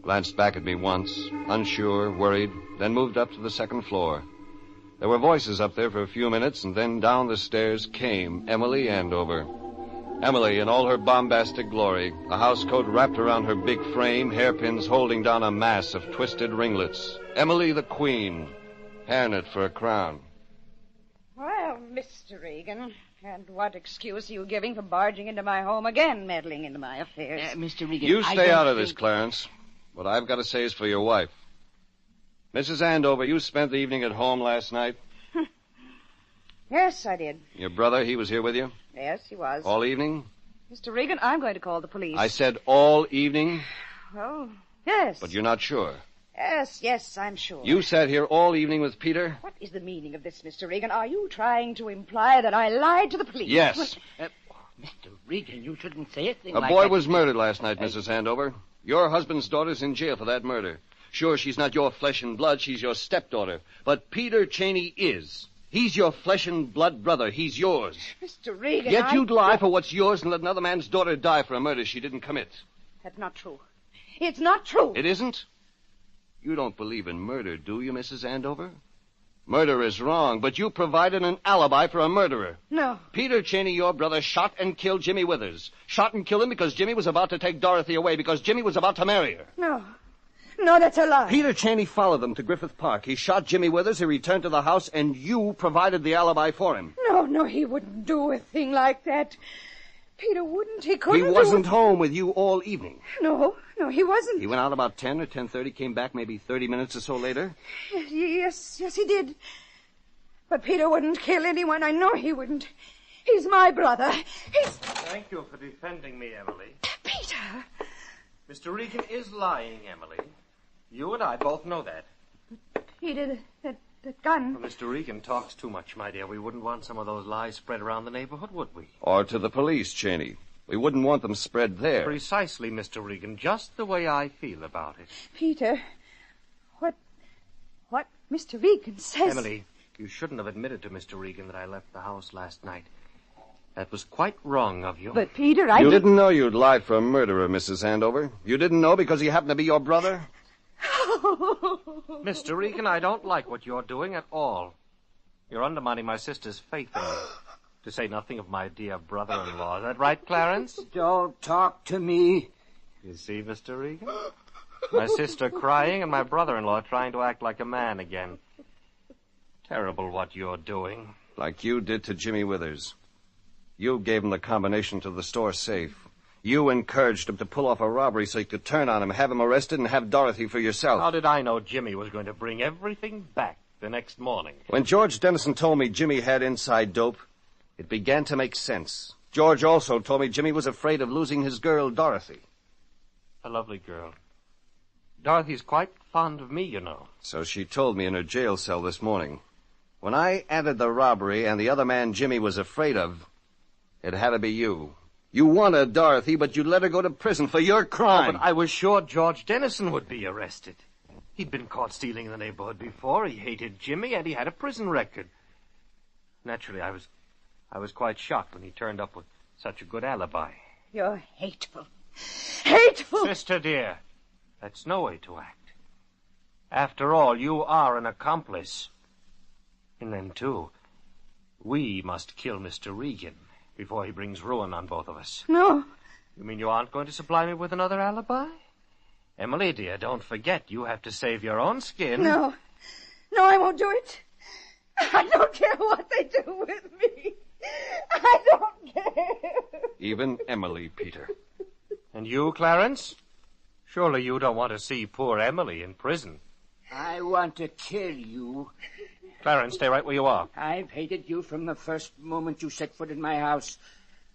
Glanced back at me once, unsure, worried, then moved up to the second floor. There were voices up there for a few minutes, and then down the stairs came Emily Andover. Emily in all her bombastic glory, a housecoat wrapped around her big frame, hairpins holding down a mass of twisted ringlets. Emily the Queen, hairnet for a crown. Well, Mr. Regan, and what excuse are you giving for barging into my home again, meddling into my affairs? Mr. Regan, You stay out of this, Clarence. What I've got to say is for your wife. Mrs. Andover, you spent the evening at home last night? Yes, I did. Your brother, he was here with you? Yes, he was. All evening? Mr. Regan, I'm going to call the police. I said all evening? Well, yes. But you're not sure. Yes, I'm sure. You sat here all evening with Peter? What is the meaning of this, Mr. Regan? Are you trying to imply that I lied to the police? Yes. Mr. Regan, you shouldn't say a thing A like boy that. was murdered last night, Mrs. Andover. Your husband's daughter's in jail for that murder. Sure, she's not your flesh and blood. She's your stepdaughter. But Peter Cheney is. He's your flesh and blood brother. He's yours. Mr. Regan, Yet you'd lie for what's yours and let another man's daughter die for a murder she didn't commit. That's not true. It's not true. It isn't? You don't believe in murder, do you, Mrs. Andover? Murder is wrong, but you provided an alibi for a murderer. No. Peter Cheney, your brother, shot and killed Jimmy Withers. Shot and killed him because Jimmy was about to take Dorothy away, because Jimmy was about to marry her. No, that's a lie. Peter Cheney followed them to Griffith Park. He shot Jimmy Withers, he returned to the house, and you provided the alibi for him. No, he wouldn't do a thing like that. Peter wouldn't. He couldn't. He wasn't home with you all evening. No, he wasn't. He went out about 10 or 10:30, came back maybe 30 minutes or so later. Yes, he did. But Peter wouldn't kill anyone. I know he wouldn't. He's my brother. Thank you for defending me, Emily. Peter. Mr. Regan is lying, Emily. You and I both know that. Peter, that gun. Well, Mr. Regan talks too much, my dear. We wouldn't want some of those lies spread around the neighborhood, would we? Or to the police, Cheney. We wouldn't want them spread there. Precisely, Mr. Regan. Just the way I feel about it. Peter, what Mr. Regan says... Emily, you shouldn't have admitted to Mr. Regan that I left the house last night. That was quite wrong of you. But, Peter, You didn't know you'd lied for a murderer, Mrs. Andover. You didn't know because he happened to be your brother? Mr. Regan, I don't like what you're doing at all. You're undermining my sister's faith in me. To say nothing of my dear brother-in-law. Is that right, Clarence? Don't talk to me. You see, Mr. Regan? My sister crying and my brother-in-law trying to act like a man again. Terrible what you're doing. Like you did to Jimmy Withers. You gave him the combination to the store safe. You encouraged him to pull off a robbery so you could turn on him, have him arrested, and have Dorothy for yourself. How did I know Jimmy was going to bring everything back the next morning? When George Dennison told me Jimmy had inside dope, it began to make sense. George also told me Jimmy was afraid of losing his girl, Dorothy. A lovely girl. Dorothy's quite fond of me, you know. So she told me in her jail cell this morning. When I added the robbery and the other man Jimmy was afraid of, it had to be you. You wanted Dorothy, but you let her go to prison for your crime. Oh, but I was sure George Dennison would be arrested. He'd been caught stealing in the neighborhood before. He hated Jimmy, and he had a prison record. Naturally, I was quite shocked when he turned up with such a good alibi. You're hateful. Hateful! Sister dear, that's no way to act. After all, you are an accomplice. And then, too, we must kill Mr. Regan before he brings ruin on both of us. No. You mean you aren't going to supply me with another alibi? Emily, dear, don't forget you have to save your own skin. No, I won't do it. I don't care what they do with me. I don't care. Even Emily, Peter. And you, Clarence? Surely you don't want to see poor Emily in prison. I want to kill you. Clarence, stay right where you are. I've hated you from the first moment you set foot in my house.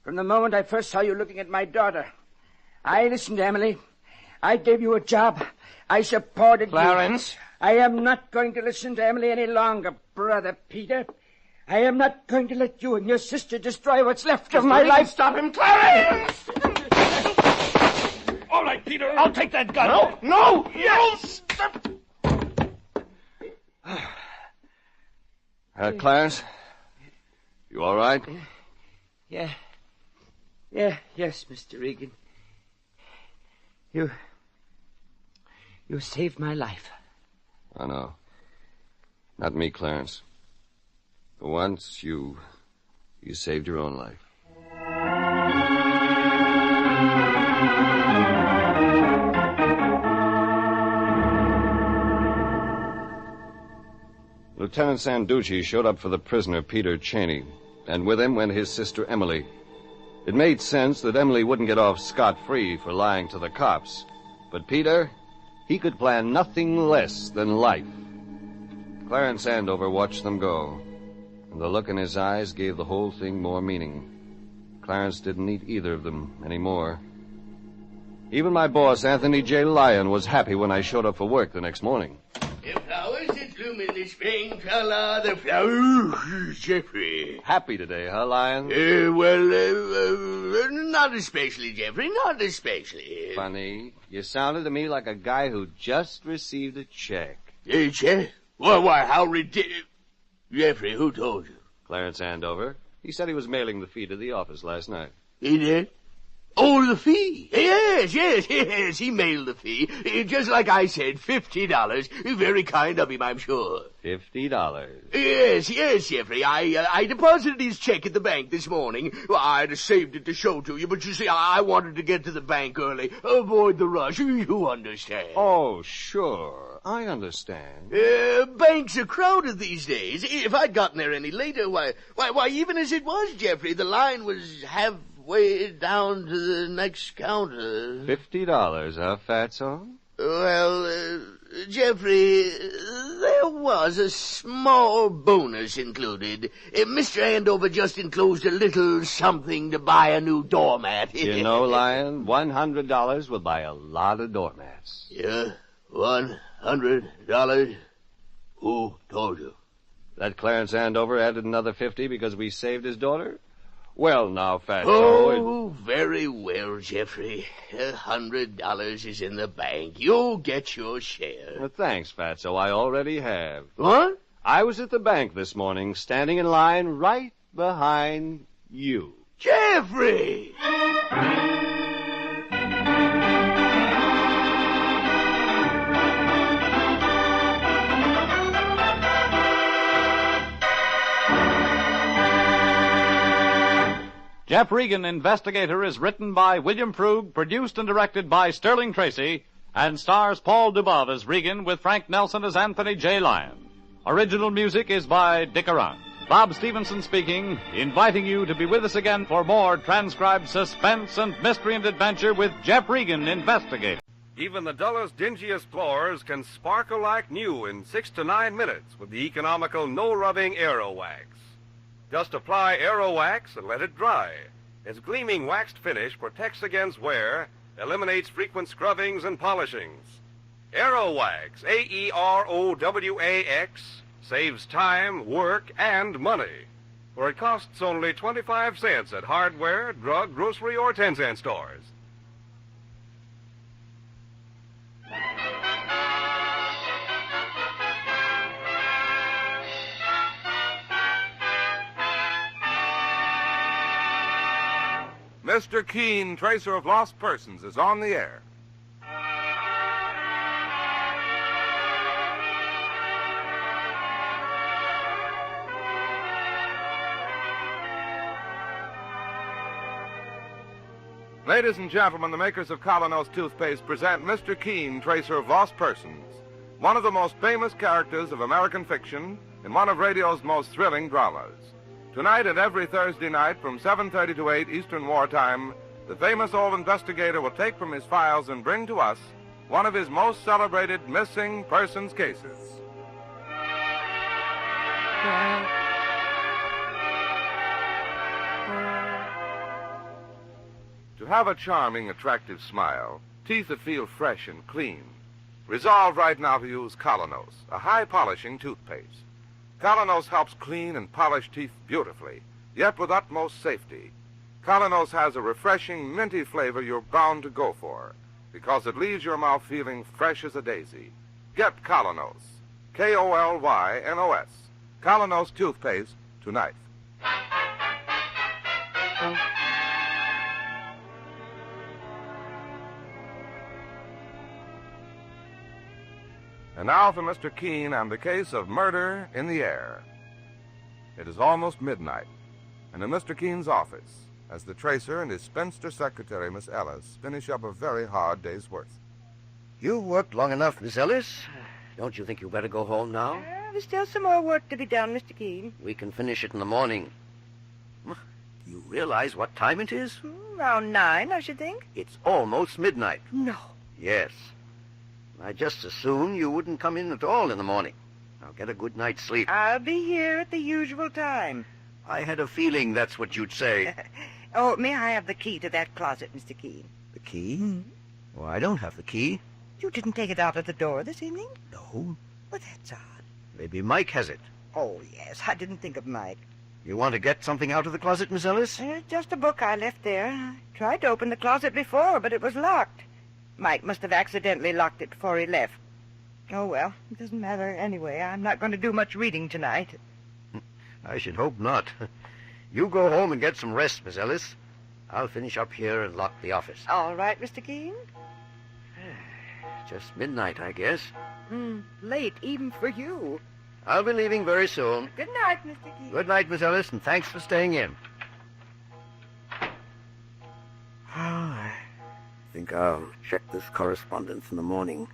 From the moment I first saw you looking at my daughter. I listened to Emily. I gave you a job. I supported Clarence. you. I am not going to listen to Emily any longer, Brother Peter. I am not going to let you and your sister destroy what's left of my life. Stop him, Clarence! All right, Peter, I'll take that gun. No! Yes! Clarence? You all right? Yes, Mr. Regan. You saved my life. I know. Not me, Clarence. For once, you saved your own life. Lieutenant Sanducci showed up for the prisoner, Peter Cheney, and with him went his sister, Emily. It made sense that Emily wouldn't get off scot-free for lying to the cops. But Peter, he could plan nothing less than life. Clarence Andover watched them go, and the look in his eyes gave the whole thing more meaning. Clarence didn't need either of them anymore. Even my boss, Anthony J. Lyon, was happy when I showed up for work the next morning. The flowers that bloom in the spring, fella, the flowers, Jeffrey. Happy today, huh, Lyon? Not especially, Jeffrey, not especially. Funny. You sounded to me like a guy who just received a check. A check? Why, how ridiculous. Jeffrey, who told you? Clarence Andover. He said he was mailing the fee to the office last night. He did? Oh, the fee. Yes, he mailed the fee. Just like I said, $50. Very kind of him, I'm sure. $50? Yes, Jeffrey. I deposited his check at the bank this morning. Well, I'd have saved it to show to you, but you see, I wanted to get to the bank early. Avoid the rush. You understand. Oh, sure. I understand. Banks are crowded these days. If I'd gotten there any later, why, even as it was, Jeffrey, the line was halfway down to the next counter. $50, huh, Fatso? Well, Jeffrey, there was a small bonus included. Mr. Andover just enclosed a little something to buy a new doormat. You know, Lyon, $100 will buy a lot of doormats. Yeah, $100? Who told you? That Clarence Andover added another $50 because we saved his daughter? Well, now, Fatso... Oh, very well, Jeffrey. $100 is in the bank. You'll get your share. Well, thanks, Fatso. I already have. What? I was at the bank this morning, standing in line right behind you. Jeffrey! Jeff Regan, Investigator, is written by William Prug, produced and directed by Sterling Tracy, and stars Paul Dubov as Regan with Frank Nelson as Anthony J. Lyon. Original music is by Dick Arant. Bob Stevenson speaking, inviting you to be with us again for more transcribed suspense and mystery and adventure with Jeff Regan, Investigator. Even the dullest, dingiest floors can sparkle like new in 6 to 9 minutes with the economical no-rubbing Aero Wax. Just apply Aero Wax and let it dry. Its gleaming waxed finish protects against wear, eliminates frequent scrubbings and polishings. Aero Wax, A-E-R-O-W-A-X, saves time, work, and money. For it costs only 25 cents at hardware, drug, grocery, or 10-cent stores. Mr. Keene, Tracer of Lost Persons, is on the air. Ladies and gentlemen, the makers of Colonos toothpaste present Mr. Keene, Tracer of Lost Persons, one of the most famous characters of American fiction and one of radio's most thrilling dramas. Tonight and every Thursday night from 7:30 to 8 Eastern Wartime, the famous old investigator will take from his files and bring to us one of his most celebrated missing persons cases. To have a charming, attractive smile, teeth that feel fresh and clean, resolve right now to use Colonos, a high-polishing toothpaste. Colonos helps clean and polish teeth beautifully, yet with utmost safety. Colonos has a refreshing, minty flavor you're bound to go for, because it leaves your mouth feeling fresh as a daisy. Get Colonos, K-O-L-Y-N-O-S, Colonos toothpaste tonight. And now for Mr. Keene and the case of murder in the air. It is almost midnight, and in Mr. Keene's office, as the tracer and his spinster secretary, Miss Ellis, finish up a very hard day's work. You worked long enough, Miss Ellis. Don't you think you better go home now? There's still some more work to be done, Mr. Keene. We can finish it in the morning. You realize what time it is? Around 9, I should think. It's almost midnight. No. Yes. I'd just as soon you wouldn't come in at all in the morning. Now get a good night's sleep. I'll be here at the usual time. I had a feeling that's what you'd say. Oh, may I have the key to that closet, Mr. Keene? The key? Oh, I don't have the key. You didn't take it out of the door this evening? No. Well, that's odd. Maybe Mike has it. Oh, yes, I didn't think of Mike. You want to get something out of the closet, Miss Ellis? Just a book I left there. I tried to open the closet before, but it was locked. Mike must have accidentally locked it before he left. Oh, well, it doesn't matter anyway. I'm not going to do much reading tonight. I should hope not. You go home and get some rest, Miss Ellis. I'll finish up here and lock the office. All right, Mr. Keene. Just midnight, I guess. Late, even for you. I'll be leaving very soon. Good night, Mr. Keene. Good night, Miss Ellis, and thanks for staying in. I think I'll check this correspondence in the morning.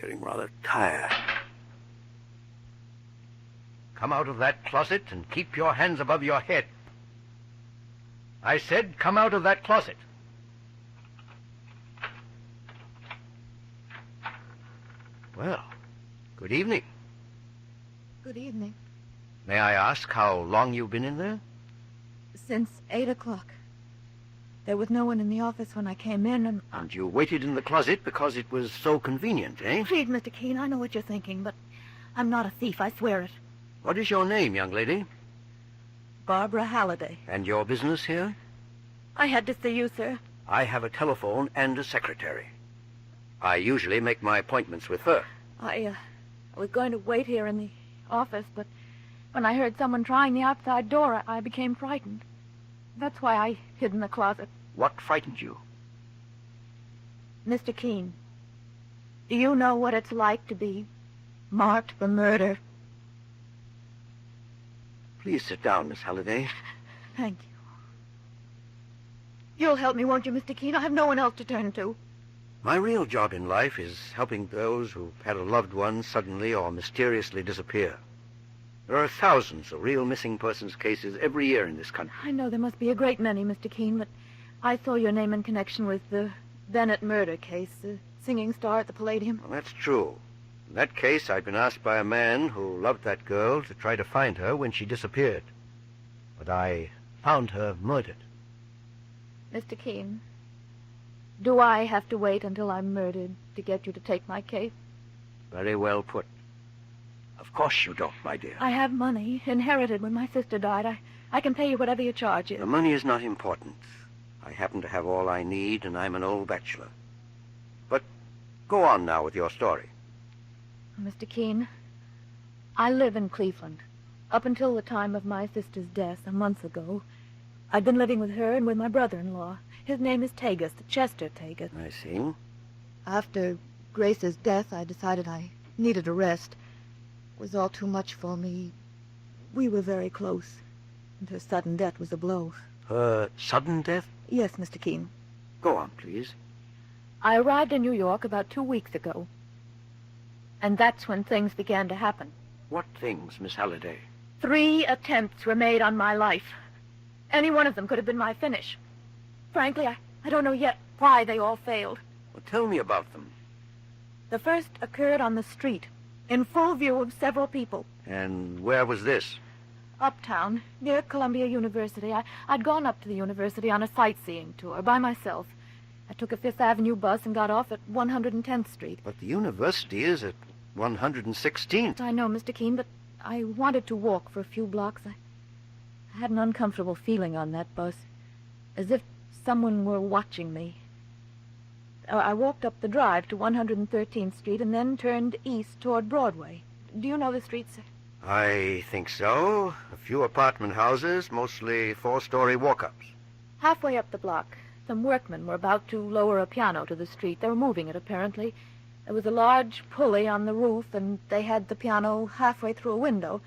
Getting rather tired. Come out of that closet and keep your hands above your head. I said come out of that closet. Well, good evening. Good evening. May I ask how long you've been in there? Since 8 o'clock. There was no one in the office when I came in, and... And you waited in the closet because it was so convenient, eh? Please, Mr. Keene, I know what you're thinking, but I'm not a thief, I swear it. What is your name, young lady? Barbara Halliday. And your business here? I had to see you, sir. I have a telephone and a secretary. I usually make my appointments with her. I was going to wait here in the office, but when I heard someone trying the outside door, I became frightened. That's why I hid in the closet. What frightened you? Mr. Keene, do you know what it's like to be marked for murder? Please sit down, Miss Halliday. Thank you. You'll help me, won't you, Mr. Keene? I have no one else to turn to. My real job in life is helping those who've had a loved one suddenly or mysteriously disappear. There are thousands of real missing persons cases every year in this country. I know there must be a great many, Mr. Keene, but I saw your name in connection with the Bennett murder case, the singing star at the Palladium. Well, that's true. In that case, I'd been asked by a man who loved that girl to try to find her when she disappeared. But I found her murdered. Mr. Keene, do I have to wait until I'm murdered to get you to take my case? Very well put. Of course you don't, my dear. I have money, inherited when my sister died. I can pay you whatever your charge is. The money is not important. I happen to have all I need, and I'm an old bachelor. But go on now with your story. Mr. Keene, I live in Cleveland. Up until the time of my sister's death a month ago, I'd been living with her and with my brother-in-law. His name is Tagus, Chester Tagus. I see. After Grace's death, I decided I needed a rest. It was all too much for me. We were very close, and her sudden death was a blow. Her sudden death? Yes, Mr. Keene. Go on, please. I arrived in New York about 2 weeks ago, and that's when things began to happen. What things, Miss Halliday? 3 attempts were made on my life. Any one of them could have been my finish. Frankly, I don't know yet why they all failed. Well, tell me about them. The first occurred on the street, in full view of several people. And where was this? Uptown, near Columbia University. I'd gone up to the university on a sightseeing tour by myself. I took a Fifth Avenue bus and got off at 110th Street. But the university is at 116th. I know, Mr. Keene, but I wanted to walk for a few blocks. I had an uncomfortable feeling on that bus, as if someone were watching me. I walked up the drive to 113th Street and then turned east toward Broadway. Do you know the street, sir? I think so. A few apartment houses, mostly 4-story walk-ups. Halfway up the block, some workmen were about to lower a piano to the street. They were moving it, apparently. There was a large pulley on the roof, and they had the piano halfway through a window.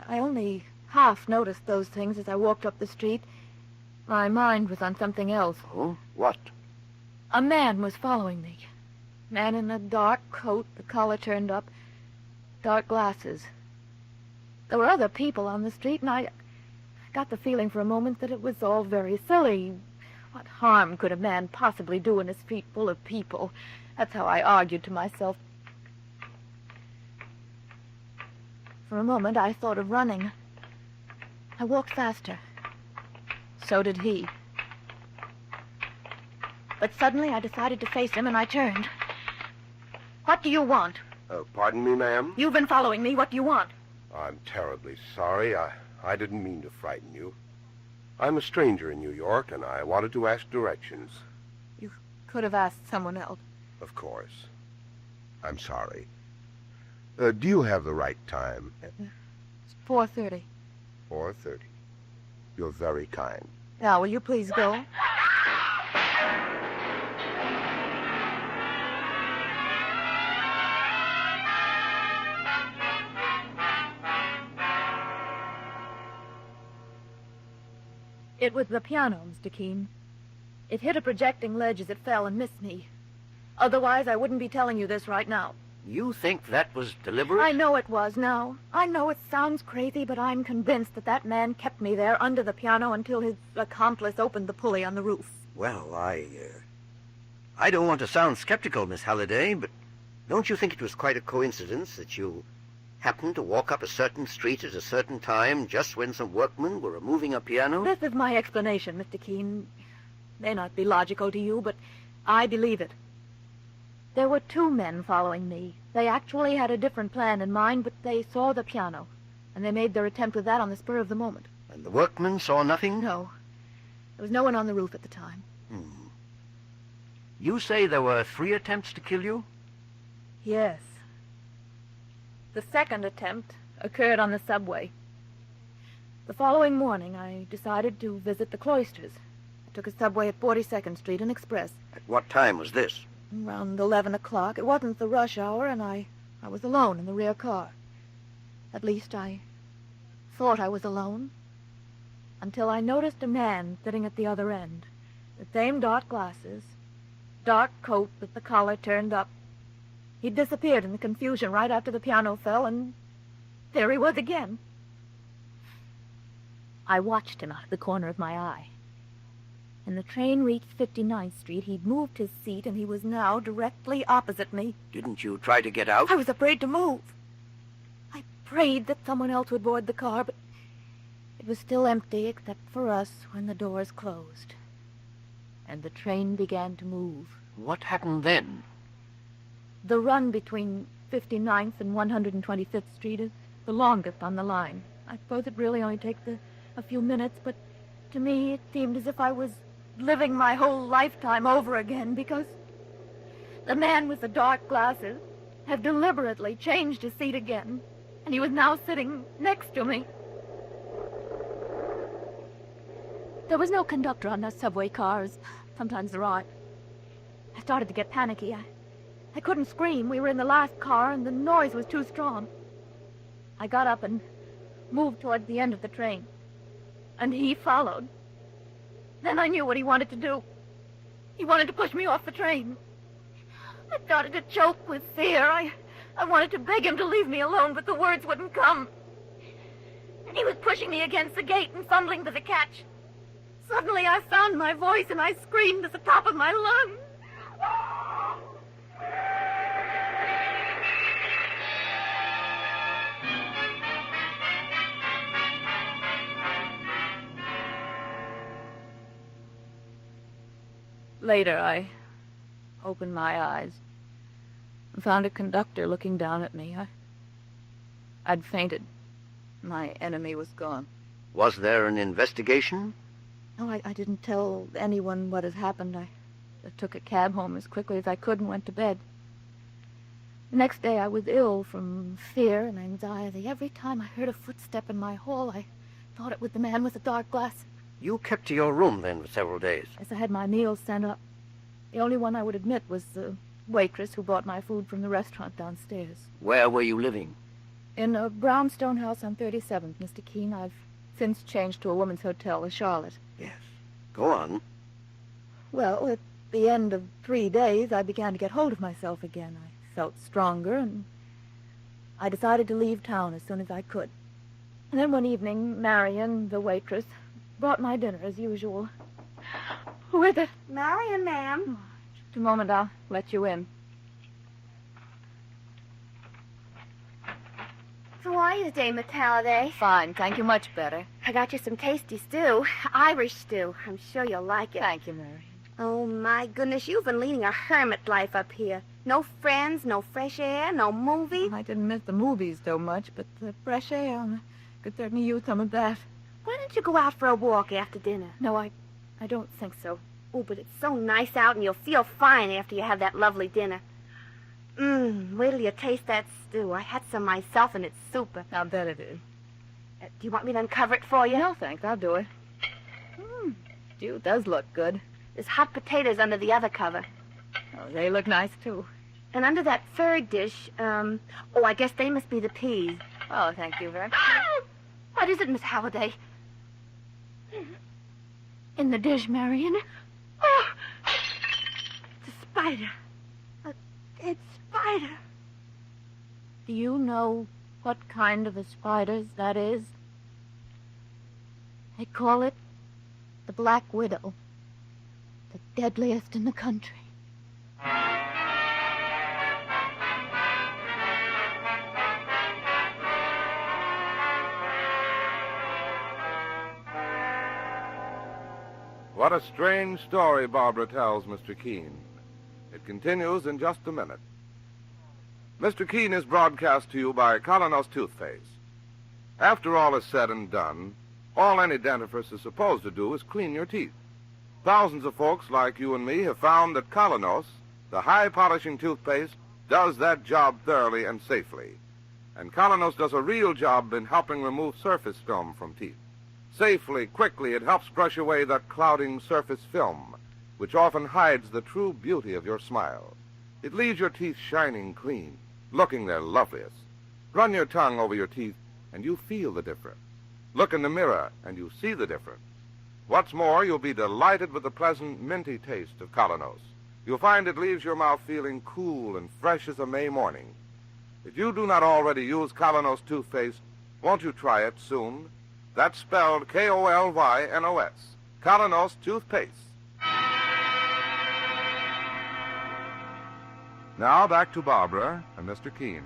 I only half noticed those things as I walked up the street. My mind was on something else. Oh? What? A man was following me. Man in a dark coat, the collar turned up, dark glasses. There were other people on the street, and I got the feeling for a moment that it was all very silly. What harm could a man possibly do in a street full of people? That's how I argued to myself. For a moment, I thought of running. I walked faster. So did he. But suddenly I decided to face him, and I turned. What do you want? Pardon me, ma'am? You've been following me. What do you want? I'm terribly sorry. I didn't mean to frighten you. I'm a stranger in New York, and I wanted to ask directions. You could have asked someone else. Of course. I'm sorry. Do you have the right time? It's 4:30. 4:30. You're very kind. Now, will you please go? It was the piano, Mr. Keene. It hit a projecting ledge as it fell and missed me. Otherwise, I wouldn't be telling you this right now. You think that was deliberate? I know it was now. I know it sounds crazy, but I'm convinced that that man kept me there under the piano until his accomplice opened the pulley on the roof. Well, I don't want to sound skeptical, Miss Halliday, but don't you think it was quite a coincidence that you happened to walk up a certain street at a certain time just when some workmen were removing a piano? This is my explanation, Mr. Keene. May not be logical to you, but I believe it. There were 2 men following me. They actually had a different plan in mind, but they saw the piano, and they made their attempt with that on the spur of the moment. And the workmen saw nothing? No. There was no one on the roof at the time. You say there were 3 attempts to kill you? Yes. The second attempt occurred on the subway. The following morning, I decided to visit the cloisters. I took a subway at 42nd Street, an express. At what time was this? Around 11 o'clock. It wasn't the rush hour, and I was alone in the rear car. At least I thought I was alone, until I noticed a man sitting at the other end. The same dark glasses, dark coat with the collar turned up. He disappeared in the confusion right after the piano fell, and there he was again. I watched him out of the corner of my eye. When the train reached 59th Street, he'd moved his seat, and he was now directly opposite me. Didn't you try to get out? I was afraid to move. I prayed that someone else would board the car, but it was still empty except for us when the doors closed. And the train began to move. What happened then? The run between 59th and 125th Street is the longest on the line. I suppose it really only takes a few minutes, but to me it seemed as if I was living my whole lifetime over again, because the man with the dark glasses had deliberately changed his seat again, and he was now sitting next to me. There was no conductor on those subway cars. Sometimes there are. I started to get panicky. I couldn't scream. We were in the last car, and the noise was too strong. I got up and moved toward the end of the train, and he followed. Then I knew what he wanted to do. He wanted to push me off the train. I started to choke with fear. I wanted to beg him to leave me alone, but the words wouldn't come. He was pushing me against the gate and fumbling for the catch. Suddenly I found my voice and I screamed at the top of my lungs. Later, I opened my eyes and found a conductor looking down at me. I'd fainted. My enemy was gone. Was there an investigation? No, I didn't tell anyone what had happened. I took a cab home as quickly as I could and went to bed. The next day I was ill from fear and anxiety. Every time I heard a footstep in my hall, I thought it was the man with the dark glasses. You kept to your room then for several days. Yes, I had my meals sent up. The only one I would admit was the waitress who brought my food from the restaurant downstairs. Where were you living? In a brownstone house on 37th, Mr. Keene. I've since changed to a woman's hotel in Charlotte. Yes. Go on. Well, at the end of 3 days, I began to get hold of myself again. I felt stronger, and I decided to leave town as soon as I could. And then one evening, Marion, the waitress, brought my dinner as usual. Who is it? Marion, ma'am. Just a moment, I'll let you in. How are you today, Miss Halliday? Fine, thank you, much better. I got you some tasty stew, Irish stew. I'm sure you'll like it. Thank you, Mary. Oh, my goodness, you've been leading a hermit life up here. No friends, no fresh air, no movies. I didn't miss the movies so much, but the fresh air, I could certainly use some of that. Why don't you go out for a walk after dinner? No, I don't think so. Oh, but it's so nice out, and you'll feel fine after you have that lovely dinner. Wait till you taste that stew. I had some myself, and it's super. I'll bet it is. Do you want me to uncover it for you? No, thanks. I'll do it. Stew does look good. There's hot potatoes under the other cover. Oh, they look nice, too. And under that third dish, I guess they must be the peas. Oh, thank you very much. What is it, Miss Halliday? In the dish, Marion. Oh, it's a spider. A dead spider. Do you know what kind of a spider that is? They call it the Black Widow. The deadliest in the country. What a strange story Barbara tells Mr. Keene. It continues in just a minute. Mr. Keene is broadcast to you by Colonos Toothpaste. After all is said and done, all any dentifrice is supposed to do is clean your teeth. Thousands of folks like you and me have found that Colonos, the high-polishing toothpaste, does that job thoroughly and safely. And Colonos does a real job in helping remove surface film from teeth. Safely, quickly, it helps brush away that clouding surface film, which often hides the true beauty of your smile. It leaves your teeth shining clean, looking their loveliest. Run your tongue over your teeth, and you feel the difference. Look in the mirror, and you see the difference. What's more, you'll be delighted with the pleasant, minty taste of Colonos. You'll find it leaves your mouth feeling cool and fresh as a May morning. If you do not already use Colonos toothpaste, won't you try it soon? That's spelled K-O-L-Y-N-O-S. Colonos toothpaste. Now back to Barbara and Mr. Keene.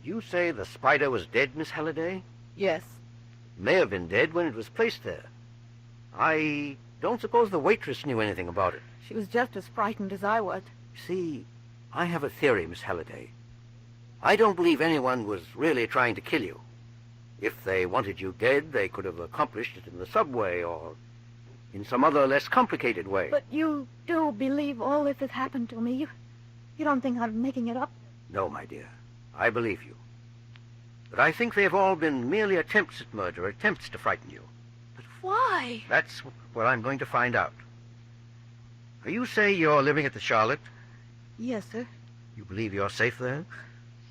You say the spider was dead, Miss Halliday? Yes. It may have been dead when it was placed there. I don't suppose the waitress knew anything about it. She was just as frightened as I was. See, I have a theory, Miss Halliday. I don't believe anyone was really trying to kill you. If they wanted you dead, they could have accomplished it in the subway or in some other less complicated way. But you do believe all this has happened to me? You don't think I'm making it up? No, my dear. I believe you. But I think they've all been merely attempts at murder, attempts to frighten you. Why? That's what I'm going to find out. You say you're living at the Charlotte? Yes, sir. You believe you're safe there?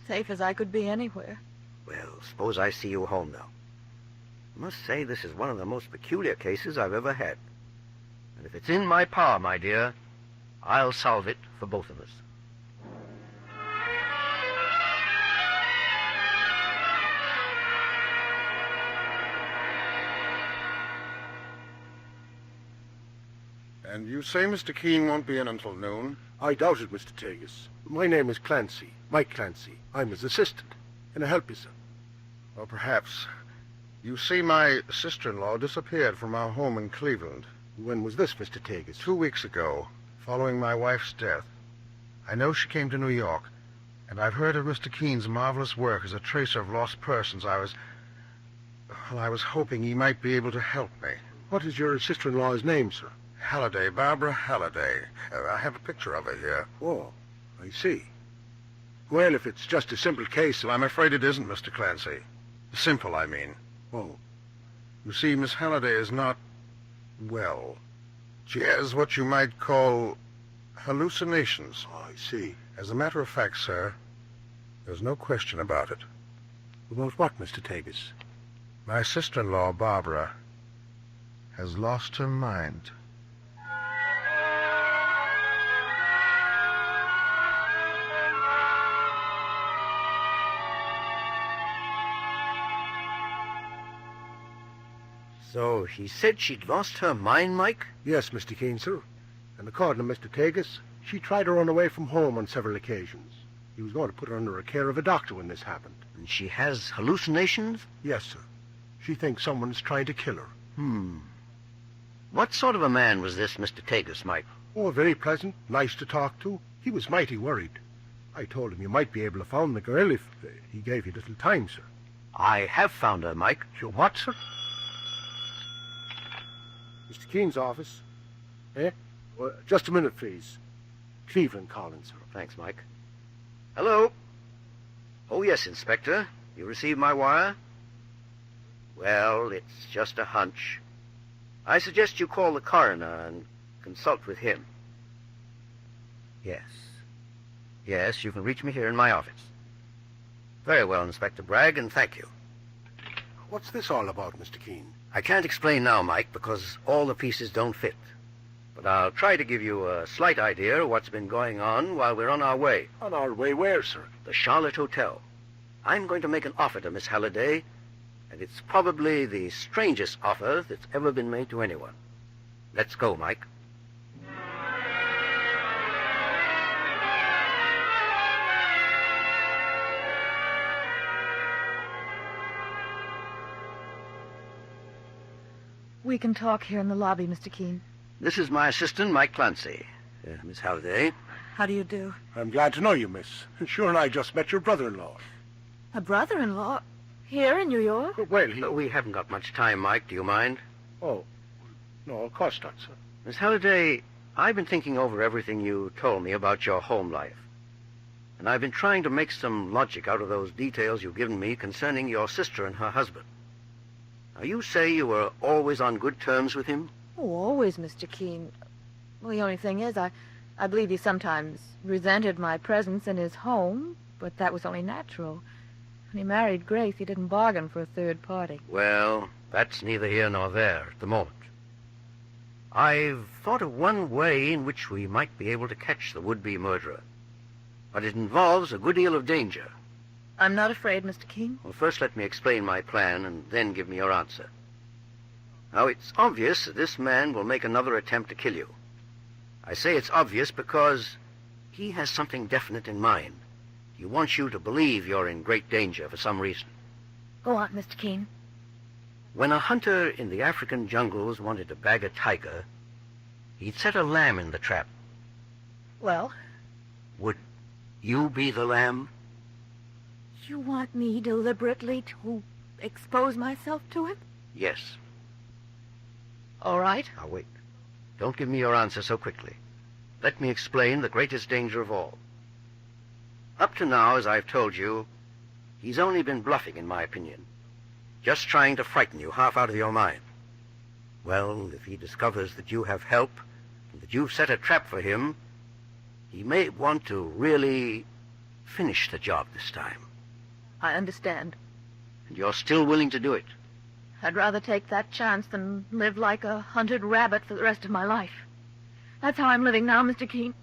Safe as I could be anywhere. Well, suppose I see you home now. I must say this is one of the most peculiar cases I've ever had. And if it's in my power, my dear, I'll solve it for both of us. And you say Mr. Keene won't be in until noon? I doubt it, Mr. Tegas. My name is Clancy, Mike Clancy. I'm his assistant. Can I help you, sir? Well, perhaps. You see, my sister-in-law disappeared from our home in Cleveland. When was this, Mr. Tegas? 2 weeks ago, following my wife's death. I know she came to New York, and I've heard of Mr. Keene's marvelous work as a tracer of lost persons. I was hoping he might be able to help me. What is your sister-in-law's name, sir? Halliday, Barbara Halliday. I have a picture of her here. Oh, I see. Well, if it's just a simple case of... I'm afraid it isn't, Mr. Clancy. Simple, I mean. Oh. You see, Miss Halliday is not... well. She has what you might call hallucinations. Oh, I see. As a matter of fact, sir, there's no question about it. About what, Mr. Tegas? My sister-in-law, Barbara, has lost her mind. So she said she'd lost her mind, Mike? Yes, Mr. Keene, sir. And according to Mr. Tegas, she tried to run away from home on several occasions. He was going to put her under the care of a doctor when this happened. And she has hallucinations? Yes, sir. She thinks someone's trying to kill her. What sort of a man was this Mr. Tegas, Mike? Oh, very pleasant, nice to talk to. He was mighty worried. I told him you might be able to find the girl if he gave you a little time, sir. I have found her, Mike. You what, sir? Mr. Keene's office. Eh? Well, just a minute, please. Cleveland calling, sir. Thanks, Mike. Hello? Oh, yes, Inspector. You received my wire? Well, it's just a hunch. I suggest you call the coroner and consult with him. Yes. Yes, you can reach me here in my office. Very well, Inspector Bragg, and thank you. What's this all about, Mr. Keene? I can't explain now, Mike, because all the pieces don't fit. But I'll try to give you a slight idea of what's been going on while we're on our way. On our way where, sir? The Charlotte Hotel. I'm going to make an offer to Miss Halliday, and it's probably the strangest offer that's ever been made to anyone. Let's go, Mike. We can talk here in the lobby, Mr. Keene. This is my assistant, Mike Clancy. Miss Halliday. How do you do? I'm glad to know you, miss. Sure, and I just met your brother-in-law. A brother-in-law? Here in New York? Well, we haven't got much time, Mike. Do you mind? Oh, no, of course not, sir. Miss Halliday, I've been thinking over everything you told me about your home life. And I've been trying to make some logic out of those details you've given me concerning your sister and her husband. Now, you say you were always on good terms with him? Oh, always, Mr. Keene. Well, the only thing is, I believe he sometimes resented my presence in his home, but that was only natural. When he married Grace, he didn't bargain for a third party. Well, that's neither here nor there at the moment. I've thought of one way in which we might be able to catch the would-be murderer. But it involves a good deal of danger. I'm not afraid, Mr. Keene. Well, first let me explain my plan, and then give me your answer. Now, it's obvious that this man will make another attempt to kill you. I say it's obvious because he has something definite in mind. He wants you to believe you're in great danger for some reason. Go on, Mr. Keene. When a hunter in the African jungles wanted to bag a tiger, he'd set a lamb in the trap. Well? Would you be the lamb? You want me deliberately to expose myself to him? Yes. All right. Now, wait. Don't give me your answer so quickly. Let me explain the greatest danger of all. Up to now, as I've told you, he's only been bluffing, in my opinion. Just trying to frighten you half out of your mind. Well, if he discovers that you have help, and that you've set a trap for him, he may want to really finish the job this time. I understand. And you're still willing to do it? I'd rather take that chance than live like a hunted rabbit for the rest of my life. That's how I'm living now, Mr. Keene.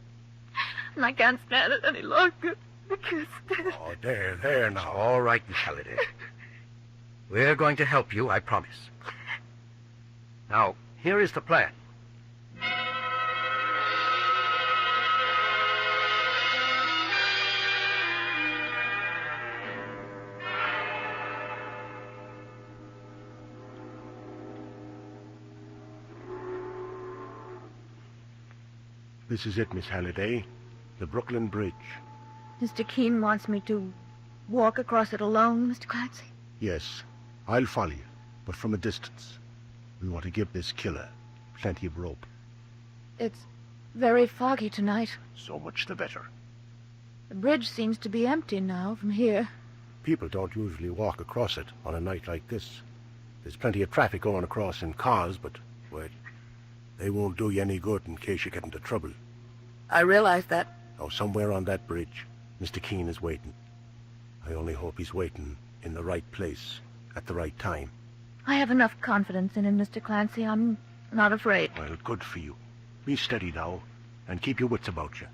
And I can't stand it any longer. Because... Oh, there now. It's all right, Miss Halliday. We're going to help you, I promise. Now, here is the plan. This is it, Miss Halliday. The Brooklyn Bridge. Mr. Keene wants me to walk across it alone, Mr. Clancy? Yes, I'll follow you, but from a distance. We want to give this killer plenty of rope. It's very foggy tonight. So much the better. The bridge seems to be empty now from here. People don't usually walk across it on a night like this. There's plenty of traffic going across in cars, but, well, they won't do you any good in case you get into trouble. I realize that. Now, somewhere on that bridge, Mr. Keene is waiting. I only hope he's waiting in the right place at the right time. I have enough confidence in him, Mr. Clancy. I'm not afraid. Well, good for you. Be steady now, and keep your wits about you.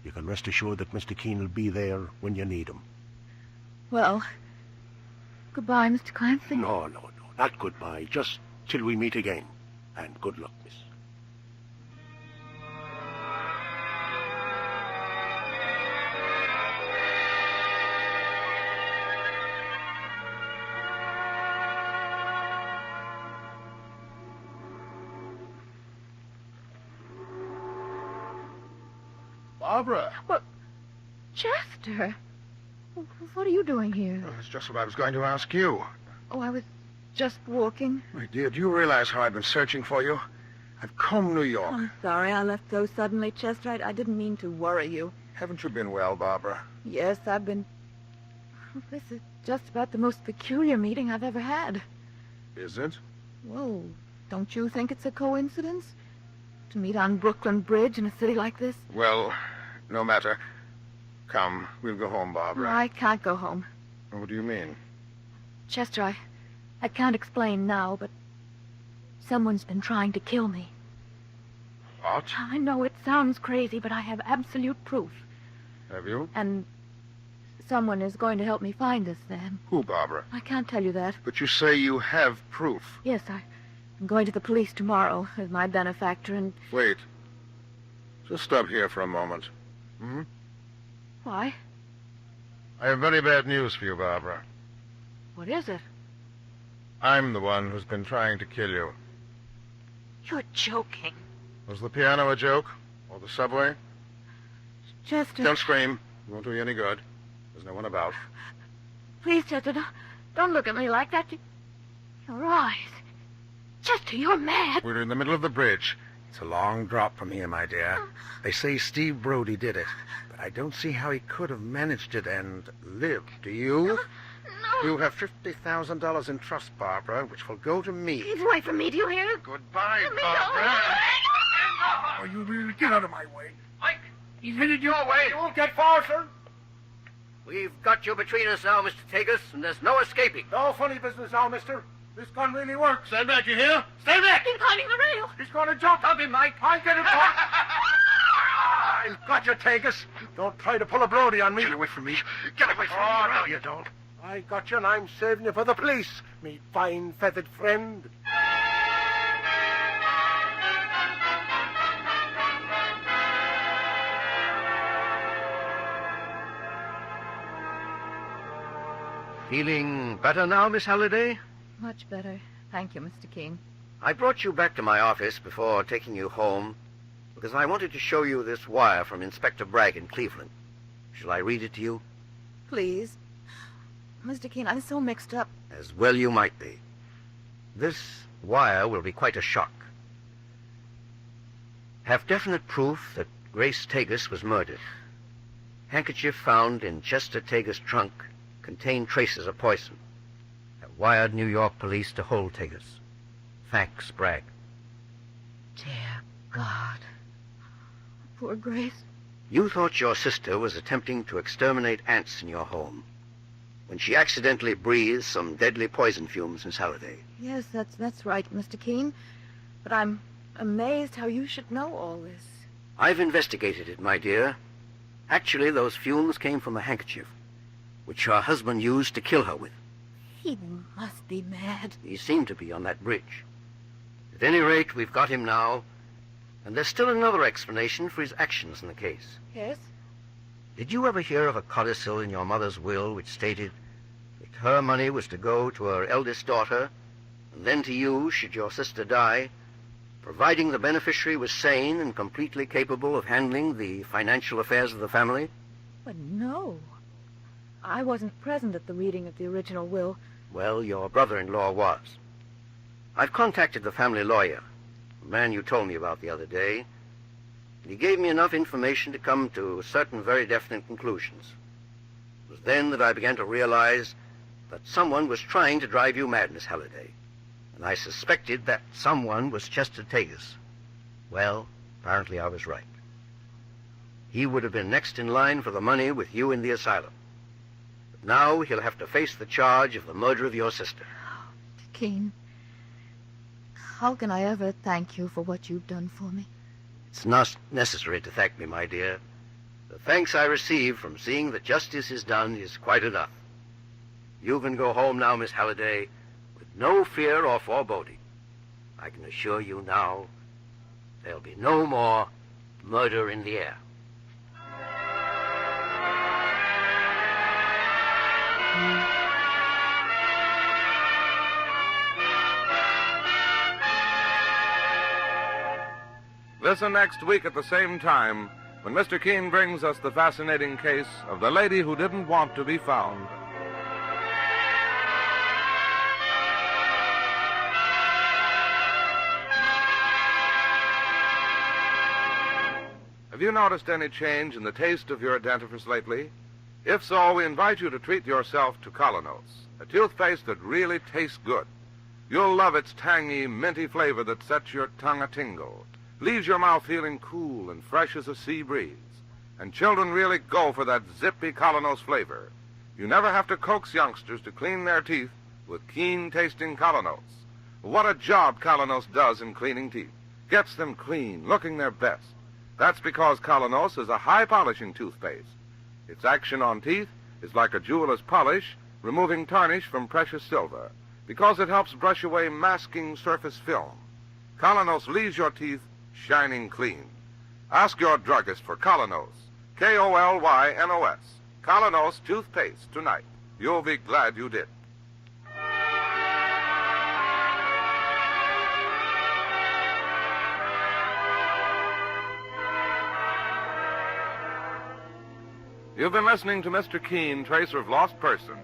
You can rest assured that Mr. Keene will be there when you need him. Well, goodbye, Mr. Clancy. No, not goodbye. Just till we meet again. And good luck, miss. Barbara! What? Chester! What are you doing here? Oh, that's just what I was going to ask you. Oh, I was just walking. My dear, do you realize how I've been searching for you? I've combed New York. I'm sorry I left so suddenly, Chester. I didn't mean to worry you. Haven't you been well, Barbara? Yes, I've been... This is just about the most peculiar meeting I've ever had. Is it? Well, don't you think it's a coincidence? To meet on Brooklyn Bridge in a city like this? Well, no matter. Come, we'll go home, Barbara. I can't go home. What do you mean? Chester, I can't explain now, but someone's been trying to kill me. What? I know it sounds crazy, but I have absolute proof. Have you? And someone is going to help me find this man. Who, Barbara? I can't tell you that. But you say you have proof. Yes, I'm going to the police tomorrow with my benefactor and... Wait. Just stop here for a moment. Hmm? Why? I have very bad news for you, Barbara. What is it? I'm the one who's been trying to kill you. You're joking. Was the piano a joke? Or the subway? Chester... Don't scream. It won't do you any good. There's no one about. Please, Chester, don't look at me like that. Your eyes. Chester, you're mad. We're in the middle of the bridge. It's a long drop from here, my dear. They say Steve Brody did it, but I don't see how he could have managed it and lived. Do you? No. You have $50,000 in trust, Barbara, which will go to me. Keep away from me, do you hear? Goodbye, Barbara. Oh, you really get out of my way. Mike! He's headed your way. You won't get far, sir. We've got you between us now, Mr. Tagus, and there's no escaping. No funny business now, mister. This gun really works. Stand back, you hear? Stay back! He's climbing the rail. He's going to jump. Stop him, Mike. I'll get him. I've got you, Tagus. Don't try to pull a Brody on me. Get away from me. Get away from me. Oh, no, you don't. I got you, and I'm saving you for the police, me fine feathered friend. Feeling better now, Miss Halliday? Much better. Thank you, Mr. Keene. I brought you back to my office before taking you home because I wanted to show you this wire from Inspector Bragg in Cleveland. Shall I read it to you? Please. Mr. Keene, I'm so mixed up. As well you might be. This wire will be quite a shock. Have definite proof that Grace Tagus was murdered. Handkerchief found in Chester Tagus' trunk contained traces of poison. Have wired New York police to hold Tagus. Thanks, Bragg. Dear God. Poor Grace. You thought your sister was attempting to exterminate ants in your home when she accidentally breathed some deadly poison fumes, Miss Halliday. Yes, that's right, Mr. Keene. But I'm amazed how you should know all this. I've investigated it, my dear. Actually, those fumes came from a handkerchief, which her husband used to kill her with. He must be mad. He seemed to be on that bridge. At any rate, we've got him now, and there's still another explanation for his actions in the case. Yes? Did you ever hear of a codicil in your mother's will which stated that her money was to go to her eldest daughter, and then to you, should your sister die, providing the beneficiary was sane and completely capable of handling the financial affairs of the family? But no. I wasn't present at the reading of the original will. Well, your brother-in-law was. I've contacted the family lawyer, the man you told me about the other day, and he gave me enough information to come to certain very definite conclusions. It was then that I began to realize that someone was trying to drive you mad, Miss Halliday, and I suspected that someone was Chester Tagus. Well, apparently I was right. He would have been next in line for the money with you in the asylum. But now he'll have to face the charge of the murder of your sister. Keene, how can I ever thank you for what you've done for me? It's not necessary to thank me, my dear. The thanks I receive from seeing that justice is done is quite enough. You can go home now, Miss Halliday, with no fear or foreboding. I can assure you now there'll be no more murder in the air. Listen next week at the same time when Mr. Keene brings us the fascinating case of the lady who didn't want to be found. Have you noticed any change in the taste of your dentifrice lately? If so, we invite you to treat yourself to Colonos, a toothpaste that really tastes good. You'll love its tangy, minty flavor that sets your tongue a-tingle, leaves your mouth feeling cool and fresh as a sea breeze. And children really go for that zippy Colonos flavor. You never have to coax youngsters to clean their teeth with keen-tasting Colonos. What a job Colonos does in cleaning teeth. Gets them clean, looking their best. That's because Colonos is a high-polishing toothpaste. Its action on teeth is like a jeweler's polish, removing tarnish from precious silver, because it helps brush away masking surface film. Colonos leaves your teeth shining clean. Ask your druggist for Colonos, K-O-L-Y-N-O-S, Colonos toothpaste tonight. You'll be glad you did. You've been listening to Mr. Keene, Tracer of Lost Persons.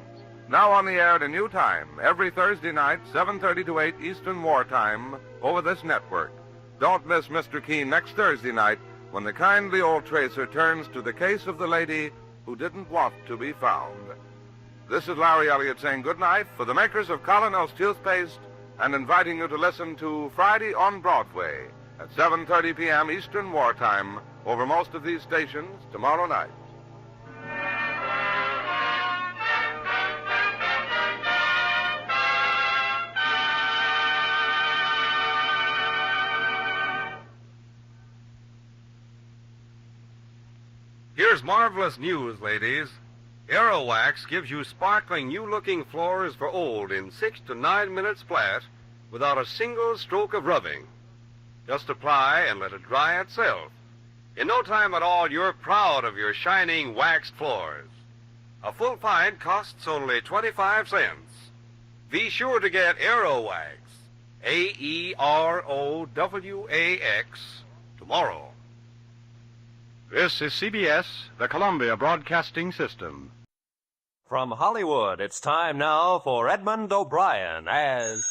Now on the air at a new time, every Thursday night, 7:30 to 8 Eastern Wartime, over this network. Don't miss Mr. Keene next Thursday night when the kindly old tracer turns to the case of the lady who didn't want to be found. This is Larry Elliott saying good night for the makers of Colonos toothpaste and inviting you to listen to Friday on Broadway at 7:30 p.m. Eastern Wartime over most of these stations tomorrow night. Here's marvelous news, ladies. Aero Wax gives you sparkling, new-looking floors for old in 6 to 9 minutes flat without a single stroke of rubbing. Just apply and let it dry itself. In no time at all, you're proud of your shining waxed floors. A full pint costs only 25 cents. Be sure to get Aero Wax, A-E-R-O-W-A-X, tomorrow. This is CBS, the Columbia Broadcasting System. From Hollywood, it's time now for Edmund O'Brien as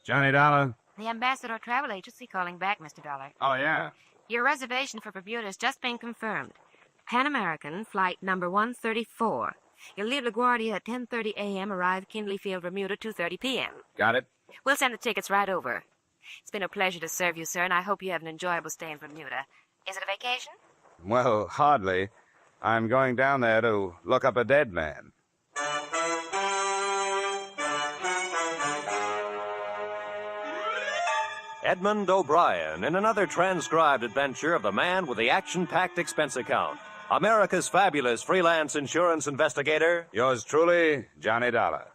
Johnny Dollar. The Ambassador Travel Agency calling back, Mr. Dollar. Oh, yeah? Your reservation for Bermuda has just been confirmed. Pan American, flight number 134. You'll leave LaGuardia at 10:30 a.m., arrive Kindley Field, Bermuda, 2:30 p.m. Got it. We'll send the tickets right over. It's been a pleasure to serve you, sir, and I hope you have an enjoyable stay in Bermuda. Is it a vacation? Well, hardly. I'm going down there to look up a dead man. Edmund O'Brien in another transcribed adventure of the man with the action-packed expense account. America's fabulous freelance insurance investigator. Yours truly, Johnny Dollar.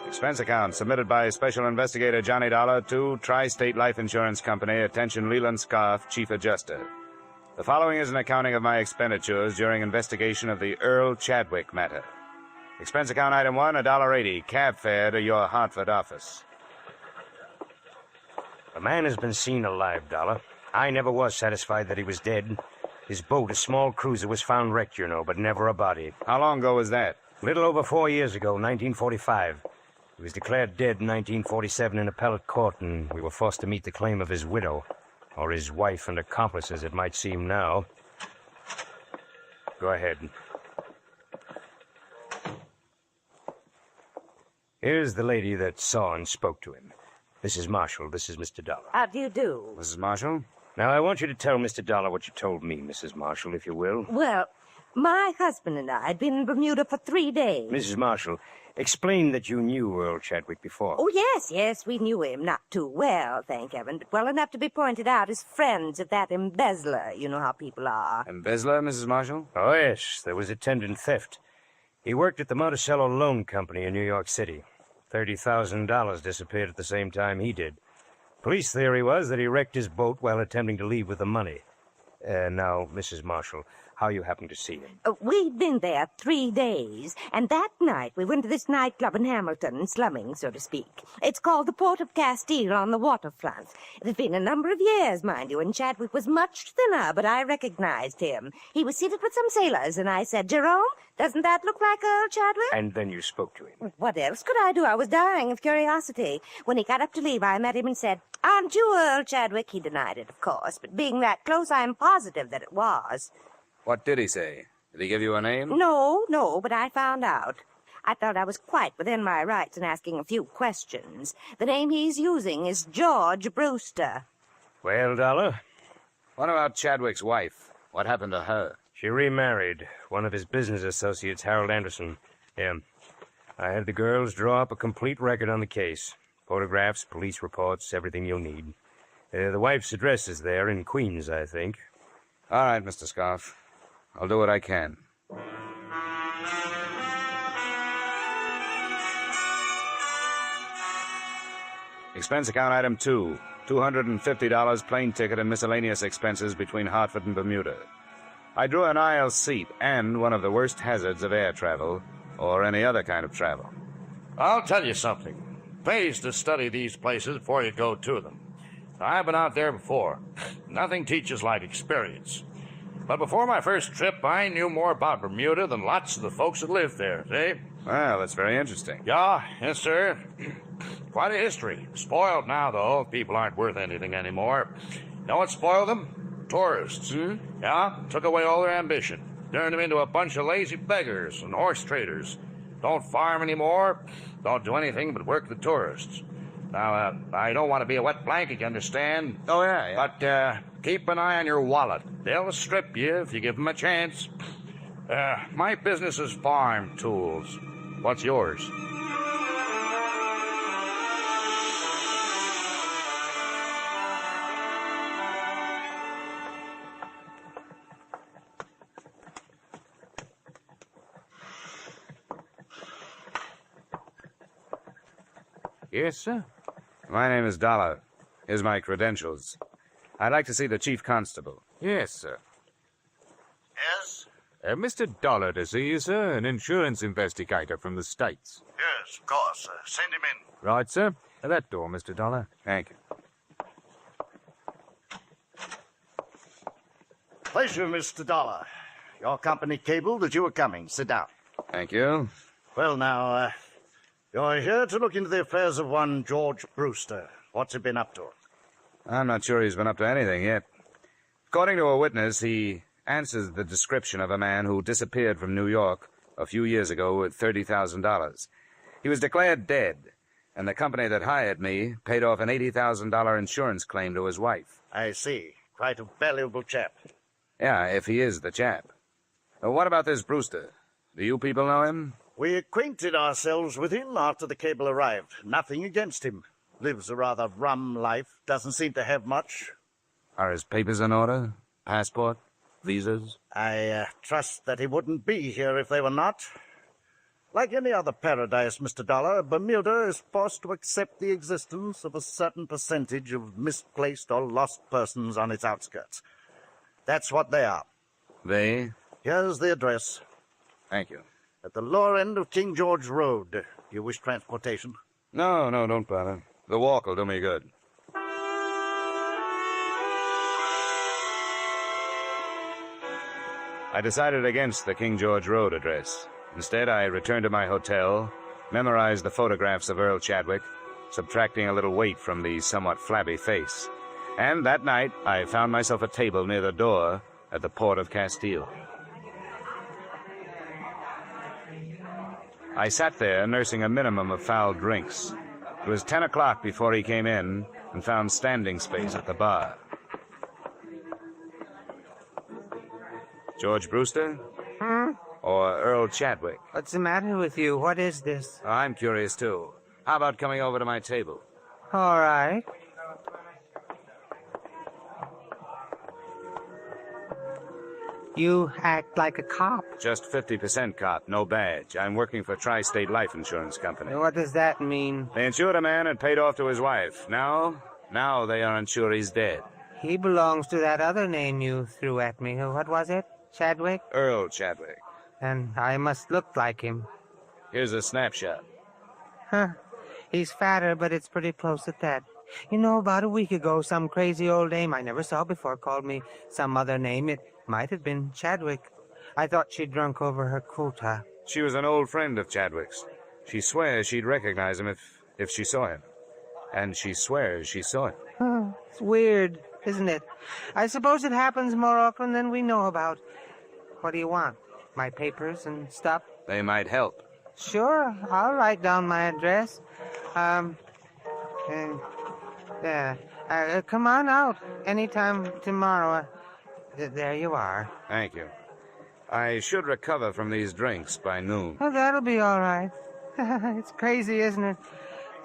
Expense account submitted by Special Investigator Johnny Dollar to Tri-State Life Insurance Company. Attention, Leland Scarf, Chief Adjuster. The following is an accounting of my expenditures during investigation of the Earl Chadwick matter. Expense account item 1, $1.80, cab fare to your Hartford office. The man has been seen alive, Dollar. I never was satisfied that he was dead. His boat, a small cruiser, was found wrecked, you know, but never a body. How long ago was that? Little over 4 years ago, 1945. He was declared dead in 1947 in appellate court, and we were forced to meet the claim of his widow, or his wife and accomplice, as it might seem now. Go ahead. Here's the lady that saw and spoke to him. Mrs. Marshall, this is Mr. Dollar. How do you do? Mrs. Marshall? Now, I want you to tell Mr. Dollar what you told me, Mrs. Marshall, if you will. Well, my husband and I had been in Bermuda for 3 days. Mrs. Marshall, explain that you knew Earl Chadwick before. Oh, yes, we knew him. Not too well, thank heaven, but well enough to be pointed out as friends of that embezzler. You know how people are. Embezzler, Mrs. Marshall? Oh, yes, there was attempted theft. He worked at the Monticello Loan Company in New York City. $30,000 disappeared at the same time he did. Police theory was that he wrecked his boat while attempting to leave with the money. Now, Mrs. Marshall, how you happened to see him? We'd been there 3 days, and that night we went to this nightclub in Hamilton, slumming, so to speak. It's called the Port of Castile on the waterfront. It had been a number of years, mind you, and Chadwick was much thinner, but I recognized him. He was seated with some sailors, and I said, "Jerome, doesn't that look like Earl Chadwick?" And then you spoke to him. What else could I do? I was dying of curiosity. When he got up to leave, I met him and said, "Aren't you Earl Chadwick?" He denied it, of course, but being that close, I'm positive that it was. What did he say? Did he give you a name? No, but I found out. I thought I was quite within my rights in asking a few questions. The name he's using is George Brewster. Well, Dollar? What about Chadwick's wife? What happened to her? She remarried one of his business associates, Harold Anderson. Yeah. I had the girls draw up a complete record on the case. Photographs, police reports, everything you'll need. The wife's address is there in Queens, I think. All right, Mr. Scarf. I'll do what I can. Expense account item 2, $250 plane ticket and miscellaneous expenses between Hartford and Bermuda. I drew an aisle seat and one of the worst hazards of air travel, or any other kind of travel. I'll tell you something. It pays to study these places before you go to them. I've been out there before. Nothing teaches like experience. But before my first trip, I knew more about Bermuda than lots of the folks that live there, see? Well, that's very interesting. Yeah, yes, sir. Quite a history. Spoiled now, though. People aren't worth anything anymore. Know what spoiled them? Tourists. Yeah, took away all their ambition. Turned them into a bunch of lazy beggars and horse traders. Don't farm anymore. Don't do anything but work the tourists. Now, I don't want to be a wet blanket, you understand? Oh, yeah. But, keep an eye on your wallet. They'll strip you if you give them a chance. My business is farm tools. What's yours? Yes, sir. My name is Dollar. Here's my credentials. I'd like to see the chief constable. Yes, sir. Yes? Mr. Dollar to see you, sir, an insurance investigator from the States. Yes, of course. Send him in. Right, sir. That door, Mr. Dollar. Thank you. Pleasure, Mr. Dollar. Your company cabled that you were coming. Sit down. Thank you. Well, now, you're here to look into the affairs of one George Brewster. What's he been up to? I'm not sure he's been up to anything yet. According to a witness, he answers the description of a man who disappeared from New York a few years ago with $30,000. He was declared dead, and the company that hired me paid off an $80,000 insurance claim to his wife. I see. Quite a valuable chap. Yeah, if he is the chap. What about this Brewster? Do you people know him? We acquainted ourselves with him after the cable arrived. Nothing against him. Lives a rather rum life. Doesn't seem to have much. Are his papers in order? Passport? Visas? I trust that he wouldn't be here if they were not. Like any other paradise, Mr. Dollar, Bermuda is forced to accept the existence of a certain percentage of misplaced or lost persons on its outskirts. That's what they are. They? Here's the address. Thank you. At the lower end of King George Road. You wish transportation? No, don't bother. The walk will do me good. I decided against the King George Road address. Instead, I returned to my hotel, memorized the photographs of Earl Chadwick, subtracting a little weight from the somewhat flabby face. And that night, I found myself a table near the door at the port of Castile. I sat there, nursing a minimum of foul drinks. It was 10 o'clock before he came in and found standing space at the bar. George Brewster? Or Earl Chadwick? What's the matter with you? What is this? I'm curious, too. How about coming over to my table? All right. You act like a cop. Just 50% cop, no badge. I'm working for Tri-State Life Insurance Company. What does that mean? They insured a man and paid off to his wife. Now they are unsure he's dead. He belongs to that other name you threw at me. What was it? Chadwick? Earl Chadwick. And I must look like him. Here's a snapshot. Huh. He's fatter, but it's pretty close at that. You know, about a week ago, some crazy old dame I never saw before called me some other name. It might have been Chadwick. I thought she'd drunk over her quota. She was an old friend of Chadwick's. She swears she'd recognize him if she saw him. And she swears she saw him. Huh. It's weird, isn't it? I suppose it happens more often than we know about. What do you want? My papers and stuff? They might help. Sure, I'll write down my address. Come on out anytime tomorrow. There you are. Thank you. I should recover from these drinks by noon. Oh, that'll be all right. It's crazy, isn't it?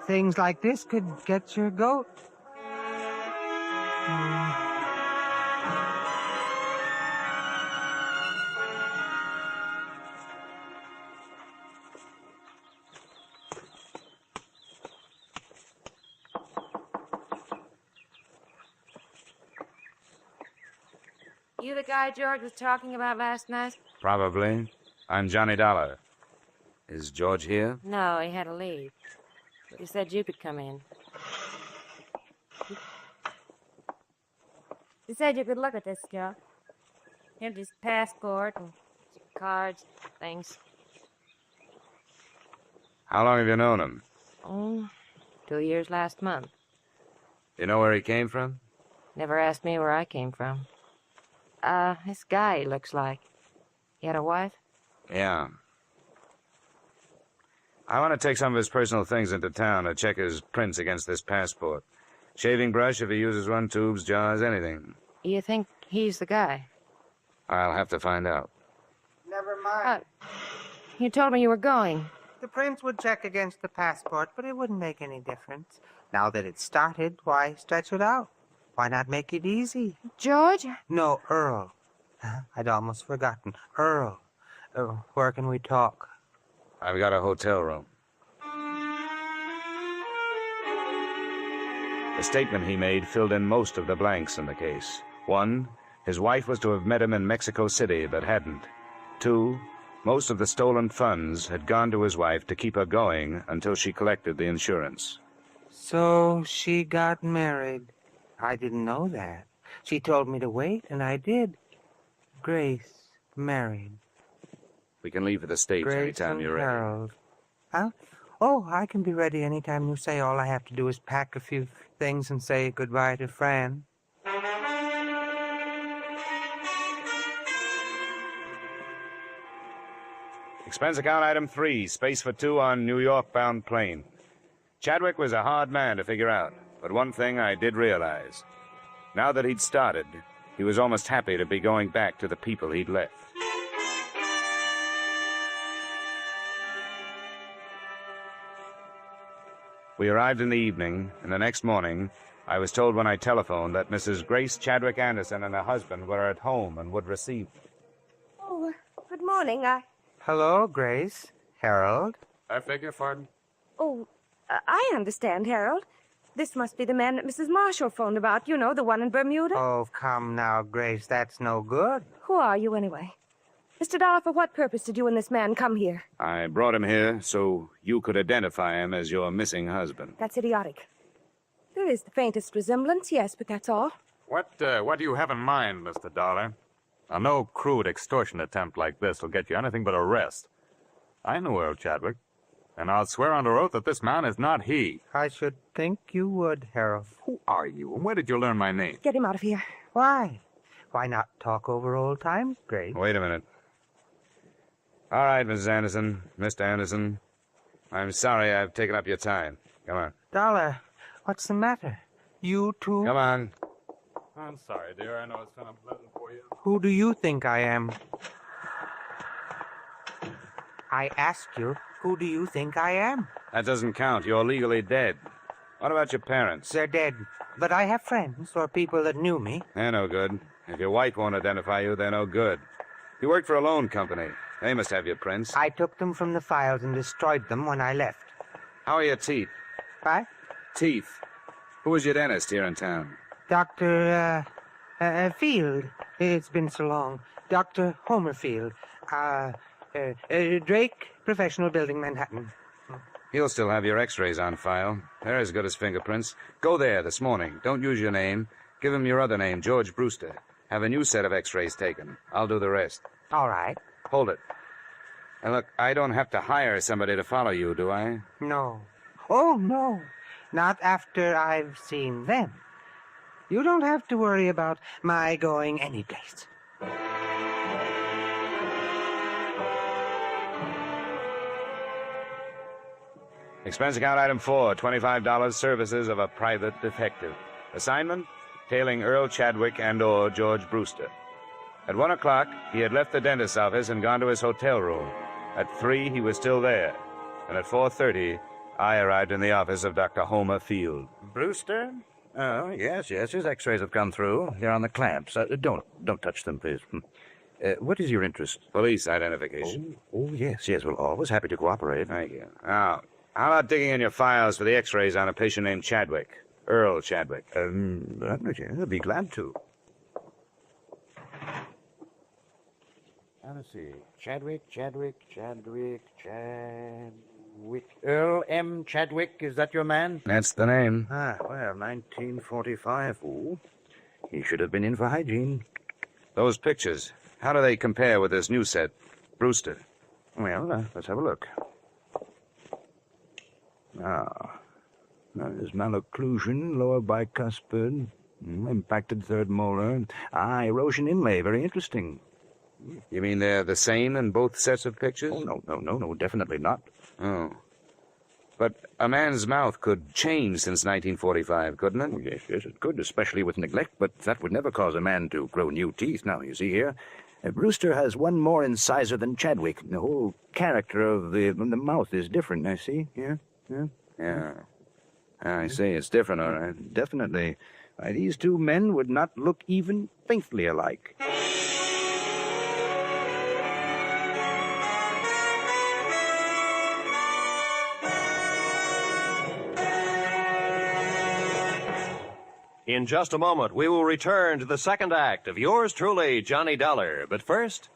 Things like this could get your goat. You the guy George was talking about last night? Probably. I'm Johnny Dollar. Is George here? No, he had to leave. But he said you could come in. He said you could look at this stuff. Here's his passport and cards, things. How long have you known him? Oh, 2 years last month. You know where he came from? Never asked me where I came from. This guy, he looks like. He had a wife? Yeah. I want to take some of his personal things into town to check his prints against this passport. Shaving brush if he uses one, tubes, jars, anything. You think he's the guy? I'll have to find out. Never mind. You told me you were going. The prints would check against the passport, but it wouldn't make any difference. Now that it's started, why stretch it out? Why not make it easy? George? No, Earl. I'd almost forgotten. Earl. Where can we talk? I've got a hotel room. The statement he made filled in most of the blanks in the case. 1, his wife was to have met him in Mexico City, but hadn't. 2, most of the stolen funds had gone to his wife to keep her going until she collected the insurance. So she got married. I didn't know that. She told me to wait, and I did. Grace married. We can leave for the States Grace anytime and you're ready. Harold. Huh? Oh, I can be ready anytime you say. All I have to do is pack a few things and say goodbye to Fran. Expense account item 3, space for 2 on New York-bound plane. Chadwick was a hard man to figure out, but one thing I did realize. Now that he'd started, he was almost happy to be going back to the people he'd left. We arrived in the evening, and the next morning, I was told when I telephoned that Mrs. Grace Chadwick Anderson and her husband were at home and would receive me. Oh, good morning. Hello, Grace. Harold. I beg your pardon? Oh, I understand, Harold. This must be the man that Mrs. Marshall phoned about. You know, the one in Bermuda. Oh, come now, Grace. That's no good. Who are you, anyway? Mr. Dollar, for what purpose did you and this man come here? I brought him here so you could identify him as your missing husband. That's idiotic. There is the faintest resemblance, yes, but that's all. What do you have in mind, Mr. Dollar? Now, no crude extortion attempt like this will get you anything but arrest. I know Earl Chadwick, and I'll swear under oath that this man is not he. I should think you would, Harold. Who are you, and where did you learn my name? Get him out of here. Why? Why not talk over old times, Grace? Wait a minute. All right, Mrs. Anderson, Mr. Anderson. I'm sorry I've taken up your time. Come on. Dollar, what's the matter? You too? Come on. I'm sorry, dear. I know it's kind of unpleasant for you. Who do you think I am? I ask you, who do you think I am? That doesn't count. You're legally dead. What about your parents? They're dead, but I have friends or people that knew me. They're no good. If your wife won't identify you, they're no good. You work for a loan company. They must have your prints. I took them from the files and destroyed them when I left. How are your teeth? What? Teeth. Who was your dentist here in town? Dr. Field. It's been so long. Dr. Homer Field. Drake, Professional Building, Manhattan. He'll still have your x-rays on file. They're as good as fingerprints. Go there this morning. Don't use your name. Give him your other name, George Brewster. Have a new set of x-rays taken. I'll do the rest. All right. Hold it. And look, I don't have to hire somebody to follow you, do I? No. Oh, no. Not after I've seen them. You don't have to worry about my going anyplace. Expense account item 4, $25 services of a private detective. Assignment, tailing Earl Chadwick and/or George Brewster. At 1 o'clock, he had left the dentist's office and gone to his hotel room. At 3, he was still there. And at 4:30, I arrived in the office of Dr. Homer Field. Brewster? Oh, yes, his x-rays have come through. They're on the clamps. Don't touch them, please. What is your interest? Police identification. Oh, yes, well, always happy to cooperate. Thank you. Now, how about digging in your files for the x-rays on a patient named Chadwick? Earl Chadwick. I'd be glad to. Let's see. Chadwick. Earl M. Chadwick, is that your man? That's the name. Ah, well, 1945. Oh, he should have been in for hygiene. Those pictures, how do they compare with this new set? Brewster. Well, let's have a look. There's malocclusion, lower bicuspid, impacted third molar. Erosion inlay, very interesting. You mean they're the same in both sets of pictures? Oh, no, definitely not. Oh. But a man's mouth could change since 1945, couldn't it? Oh, yes, it could, especially with neglect, but that would never cause a man to grow new teeth. Now, you see here, Brewster has one more incisor than Chadwick. The whole character of the mouth is different, I see. Yeah. I see, it's different, all right. Definitely. These two men would not look even faintly alike. In just a moment, we will return to the second act of yours truly, Johnny Dollar. But first,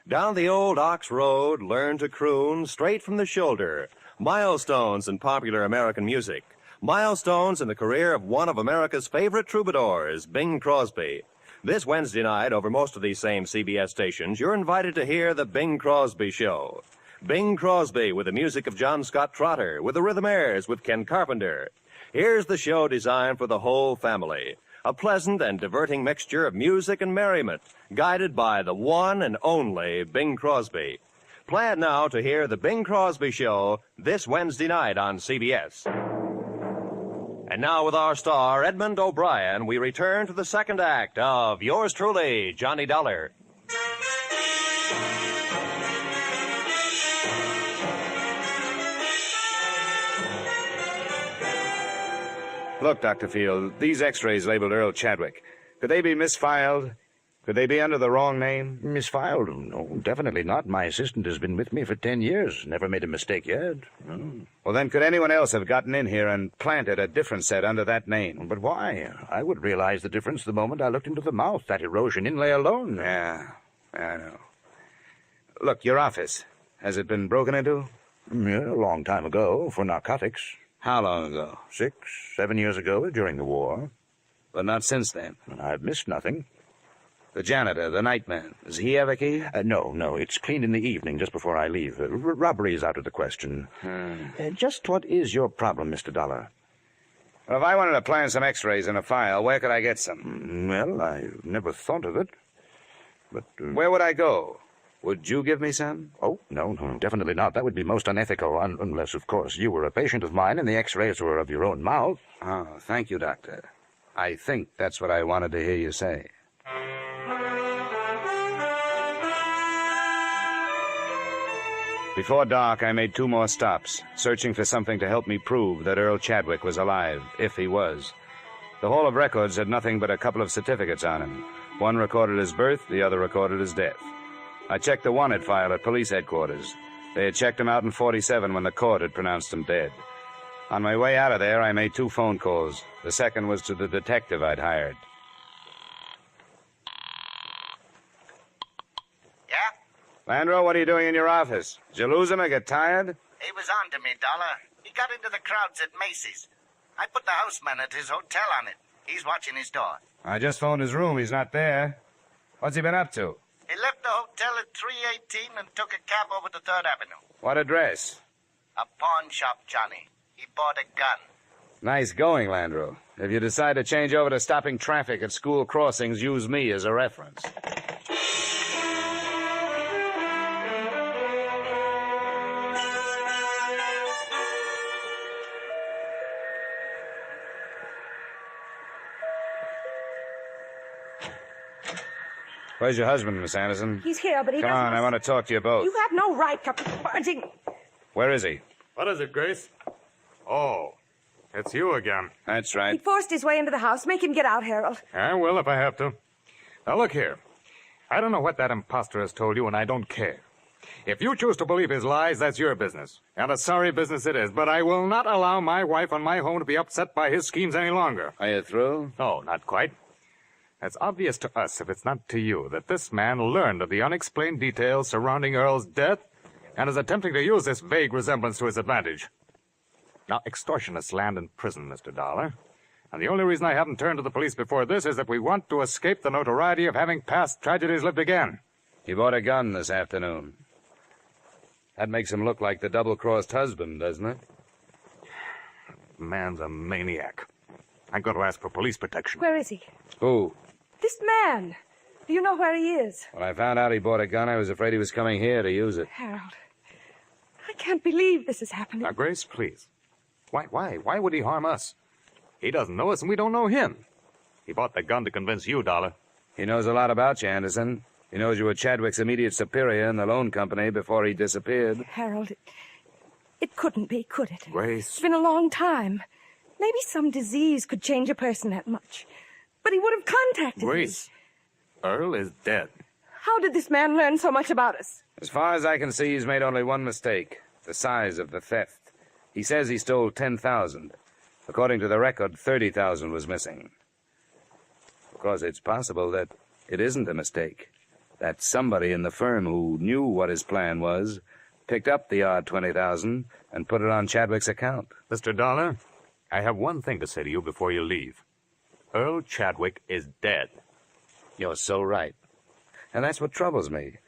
down the old Ox Road, learn to croon straight from the shoulder. Milestones in popular American music. Milestones in the career of one of America's favorite troubadours, Bing Crosby. This Wednesday night, over most of these same CBS stations, you're invited to hear The Bing Crosby Show. Bing Crosby with the music of John Scott Trotter, with the Rhythmaires, with Ken Carpenter. Here's the show designed for the whole family. A pleasant and diverting mixture of music and merriment, guided by the one and only Bing Crosby. Plan now to hear The Bing Crosby Show this Wednesday night on CBS. And now with our star, Edmund O'Brien, we return to the second act of yours truly, Johnny Dollar. Look, Dr. Field, these x-rays labeled Earl Chadwick. Could they be misfiled? Could they be under the wrong name? Misfiled? No, definitely not. My assistant has been with me for 10 years. Never made a mistake yet. No. Well, then could anyone else have gotten in here and planted a different set under that name? But why? I would realize the difference the moment I looked into the mouth. That erosion inlay alone. Yeah, I know. Look, your office. Has it been broken into? Yeah, a long time ago, for narcotics. How long ago? 6, 7 years ago, during the war. But not since then? I've missed nothing. The janitor, the nightman, does he have a key? No, it's cleaned in the evening, just before I leave. Robbery is out of the question. Just what is your problem, Mr. Dollar? Well, if I wanted to plan some x-rays in a file, where could I get some? Well, I never thought of it. But... Where would I go? Would you give me some? Oh, no, definitely not. That would be most unethical, unless, of course, you were a patient of mine and the x-rays were of your own mouth. Oh, thank you, Doctor. I think that's what I wanted to hear you say. Before dark, I made 2 more stops, searching for something to help me prove that Earl Chadwick was alive, if he was. The Hall of Records had nothing but a couple of certificates on him. One recorded his birth, the other recorded his death. I checked the wanted file at police headquarters. They had checked him out in 47 when the court had pronounced him dead. On my way out of there, I made 2 phone calls. The second was to the detective I'd hired. Landro, what are you doing in your office? Did you lose him or get tired? He was on to me, Dollar. He got into the crowds at Macy's. I put the houseman at his hotel on it. He's watching his door. I just phoned his room. He's not there. What's he been up to? He left the hotel at 318 and took a cab over to 3rd Avenue. What address? A pawn shop, Johnny. He bought a gun. Nice going, Landro. If you decide to change over to stopping traffic at school crossings, use me as a reference. Where's your husband, Miss Anderson? He's here, but he Come doesn't... on, I want to talk to you both. You have no right to... barging... Where is he? What is it, Grace? Oh, it's you again. That's right. He forced his way into the house. Make him get out, Harold. I will if I have to. Now, look here. I don't know what that imposter has told you, and I don't care. If you choose to believe his lies, that's your business. And a sorry business it is, but I will not allow my wife and my home to be upset by his schemes any longer. Are you through? No, not quite. It's obvious to us, if it's not to you, that this man learned of the unexplained details surrounding Earl's death and is attempting to use this vague resemblance to his advantage. Now, extortionists land in prison, Mr. Dollar. And the only reason I haven't turned to the police before this is that we want to escape the notoriety of having past tragedies lived again. He bought a gun this afternoon. That makes him look like the double-crossed husband, doesn't it? The man's a maniac. I'm going to ask for police protection. Where is he? Who? This man. Do you know where he is? When I found out he bought a gun, I was afraid he was coming here to use it. Harold, I can't believe this is happening. Now, Grace, please. Why would he harm us? He doesn't know us, and we don't know him. He bought the gun to convince you, Dollar. He knows a lot about you, Anderson. He knows you were Chadwick's immediate superior in the loan company before he disappeared. Harold, it couldn't be, could it? Grace. It's been a long time. Maybe some disease could change a person that much. But he would have contacted Grace, me. Earl is dead. How did this man learn so much about us? As far as I can see, he's made only one mistake. The size of the theft. He says he stole $10,000. According to the record, $30,000 was missing. Of course, it's possible that it isn't a mistake. That somebody in the firm who knew what his plan was picked up the odd $20,000 and put it on Chadwick's account. Mr. Dollar, I have one thing to say to you before you leave. Earl Chadwick is dead. You're so right. And that's what troubles me.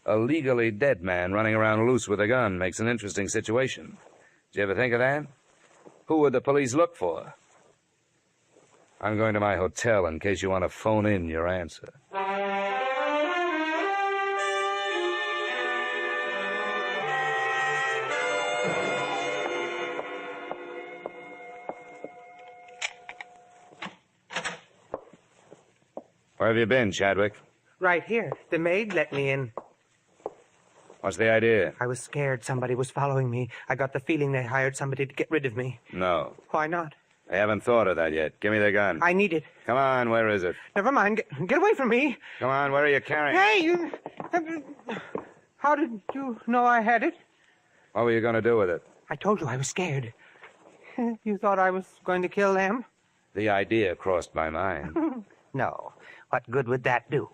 A legally dead man running around loose with a gun makes an interesting situation. Did you ever think of that? Who would the police look for? I'm going to my hotel in case you want to phone in your answer. Where have you been, Chadwick? Right here. The maid let me in. What's the idea? I was scared somebody was following me. I got the feeling they hired somebody to get rid of me. No. Why not? I haven't thought of that yet. Give me the gun. I need it. Come on, where is it? Never mind. Get away from me. Come on, where are you carrying? Hey, you... How did you know I had it? What were you going to do with it? I told you I was scared. You thought I was going to kill them? The idea crossed my mind. No. What good would that do?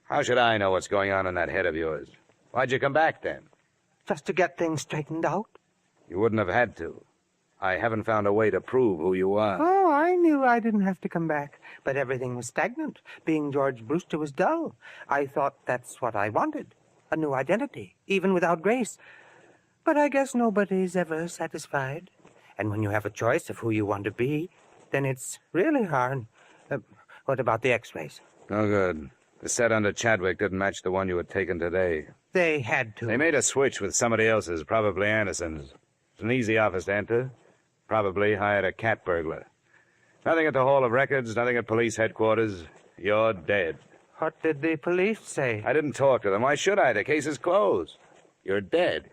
How should I know what's going on in that head of yours? Why'd you come back, then? Just to get things straightened out. You wouldn't have had to. I haven't found a way to prove who you are. Oh, I knew I didn't have to come back. But everything was stagnant. Being George Brewster was dull. I thought that's what I wanted. A new identity, even without Grace. But I guess nobody's ever satisfied. And when you have a choice of who you want to be, then it's really hard. What about the x-rays? No good. The set under Chadwick didn't match the one you had taken today. They had to. They made a switch with somebody else's, probably Anderson's. It's an easy office to enter. Probably hired a cat burglar. Nothing at the Hall of Records, nothing at police headquarters. You're dead. What did the police say? I didn't talk to them. Why should I? The case is closed. You're dead.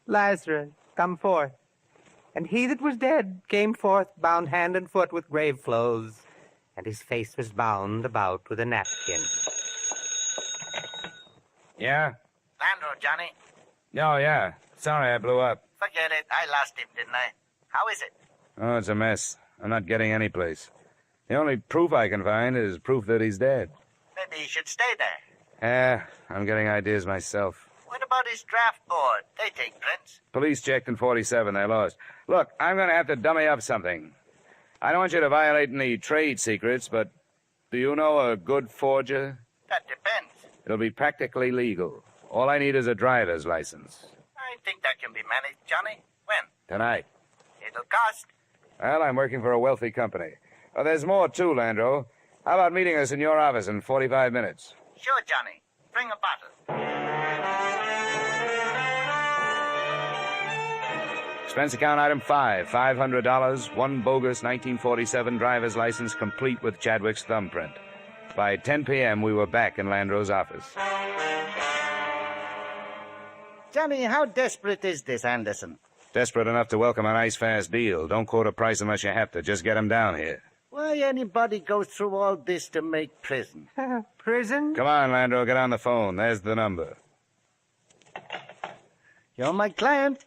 Lazarus, come forth. And he that was dead came forth, bound hand and foot with grave clothes, and his face was bound about with a napkin. Yeah? Landro, Johnny. Oh, yeah. Sorry I blew up. Forget it. I lost him, didn't I? How is it? Oh, it's a mess. I'm not getting any place. The only proof I can find is proof that he's dead. Maybe he should stay there. Yeah, I'm getting ideas myself. What about his draft board? They take prints. Police checked in 47. They lost. Look, I'm going to have to dummy up something. I don't want you to violate any trade secrets, but do you know a good forger? That depends. It'll be practically legal. All I need is a driver's license. I think that can be managed, Johnny. When? Tonight. It'll cost. Well, I'm working for a wealthy company. Oh, there's more, too, Landro. How about meeting us in your office in 45 minutes? Sure, Johnny. Bring a bottle. Expense account item 5, $500, one bogus 1947 driver's license complete with Chadwick's thumbprint. By 10 p.m., we were back in Landro's office. Johnny, how desperate is this Anderson? Desperate enough to welcome a nice, fast deal. Don't quote a price unless you have to. Just get him down here. Why anybody goes through all this to make prison? Prison? Come on, Landro, get on the phone. There's the number. You're my client.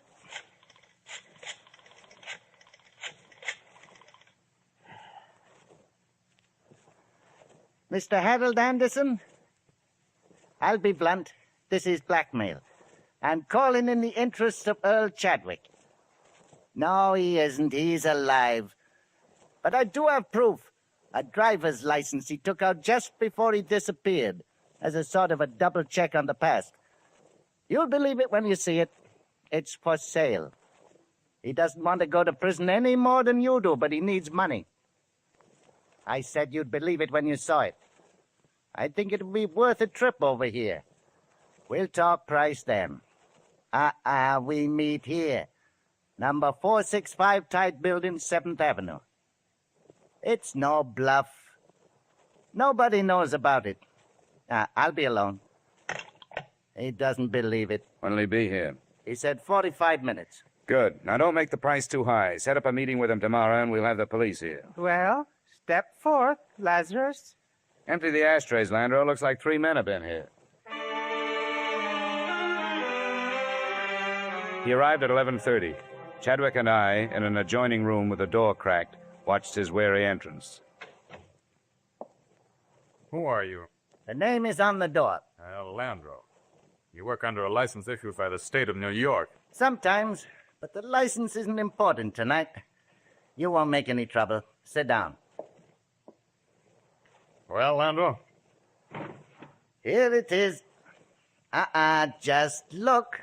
Mr. Harold Anderson? I'll be blunt. This is blackmail. I'm calling in the interests of Earl Chadwick. No, he isn't. He's alive. But I do have proof. A driver's license he took out just before he disappeared, as a sort of a double check on the past. You'll believe it when you see it. It's for sale. He doesn't want to go to prison any more than you do, but he needs money. I said you'd believe it when you saw it. I think it'll be worth a trip over here. We'll talk price then. We meet here. Number 465 Tide Building, 7th Avenue. It's no bluff. Nobody knows about it. I'll be alone. He doesn't believe it. When'll he be here? He said 45 minutes. Good. Now, don't make the price too high. Set up a meeting with him tomorrow, and we'll have the police here. Well, step forth, Lazarus. Empty the ashtrays, Landro. Looks like 3 men have been here. He arrived at 11:30. Chadwick and I, in an adjoining room with the door cracked, watched his wary entrance. Who are you? The name is on the door. Landro. You work under a license issued by the state of New York. Sometimes, but the license isn't important tonight. You won't make any trouble. Sit down. Well, Landro? Here it is. Just look.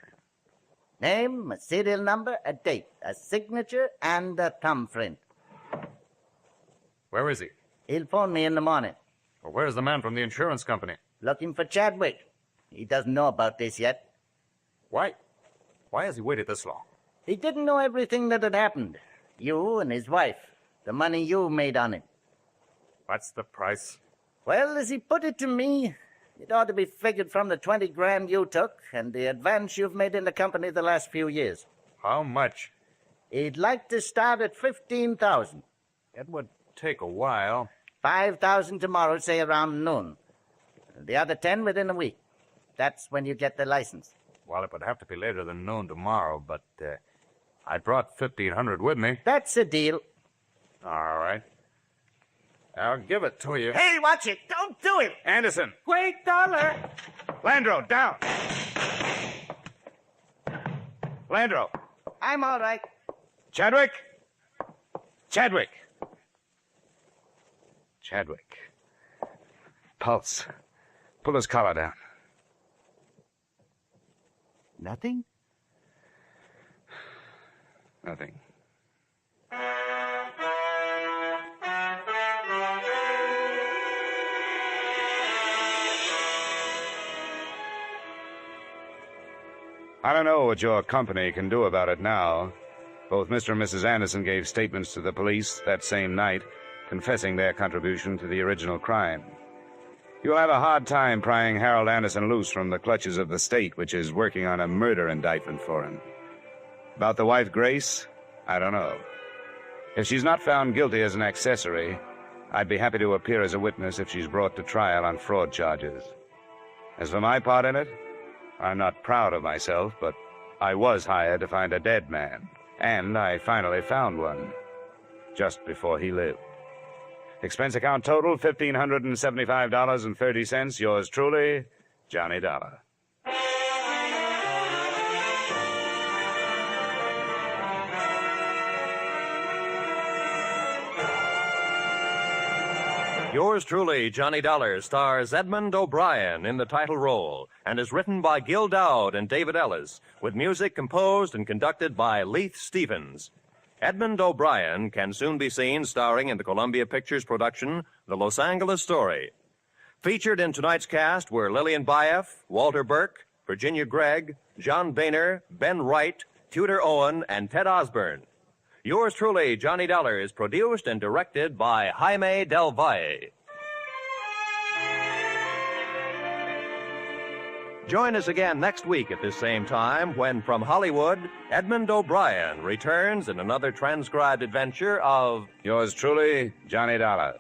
Name, a serial number, a date, a signature, and a thumbprint. Where is he? He'll phone me in the morning. Well, where's the man from the insurance company? Looking for Chadwick. He doesn't know about this yet. Why? Why has he waited this long? He didn't know everything that had happened. You and his wife. The money you made on it. What's the price? Well, as he put it to me, it ought to be figured from the 20 grand you took and the advance you've made in the company the last few years. How much? He'd like to start at 15,000. It would take a while. 5,000 tomorrow, say around noon. The other 10 within a week. That's when you get the license. Well, it would have to be later than noon tomorrow, but I brought 1,500 with me. That's a deal. All right. I'll give it to you. Hey, watch it. Don't do it. Anderson. Wait, Dollar. Landro, down. Landro. I'm all right. Chadwick? Chadwick. Chadwick. Pulse. Pull his collar down. Nothing? Nothing. I don't know what your company can do about it now. Both Mr. and Mrs. Anderson gave statements to the police that same night, confessing their contribution to the original crime. You'll have a hard time prying Harold Anderson loose from the clutches of the state, which is working on a murder indictment for him. About the wife, Grace, I don't know. If she's not found guilty as an accessory, I'd be happy to appear as a witness if she's brought to trial on fraud charges. As for my part in it, I'm not proud of myself, but I was hired to find a dead man, and I finally found one, just before he lived. Expense account total, $1,575.30. Yours truly, Johnny Dollar. Yours truly, Johnny Dollar, stars Edmund O'Brien in the title role and is written by Gil Dowd and David Ellis, with music composed and conducted by Leith Stevens. Edmund O'Brien can soon be seen starring in the Columbia Pictures production, The Los Angeles Story. Featured in tonight's cast were Lillian Baeff, Walter Burke, Virginia Gregg, John Boehner, Ben Wright, Tudor Owen, and Ted Osborne. Yours truly, Johnny Dollar, is produced and directed by Jaime Del Valle. Join us again next week at this same time when, from Hollywood, Edmund O'Brien returns in another transcribed adventure of Yours truly, Johnny Dollar.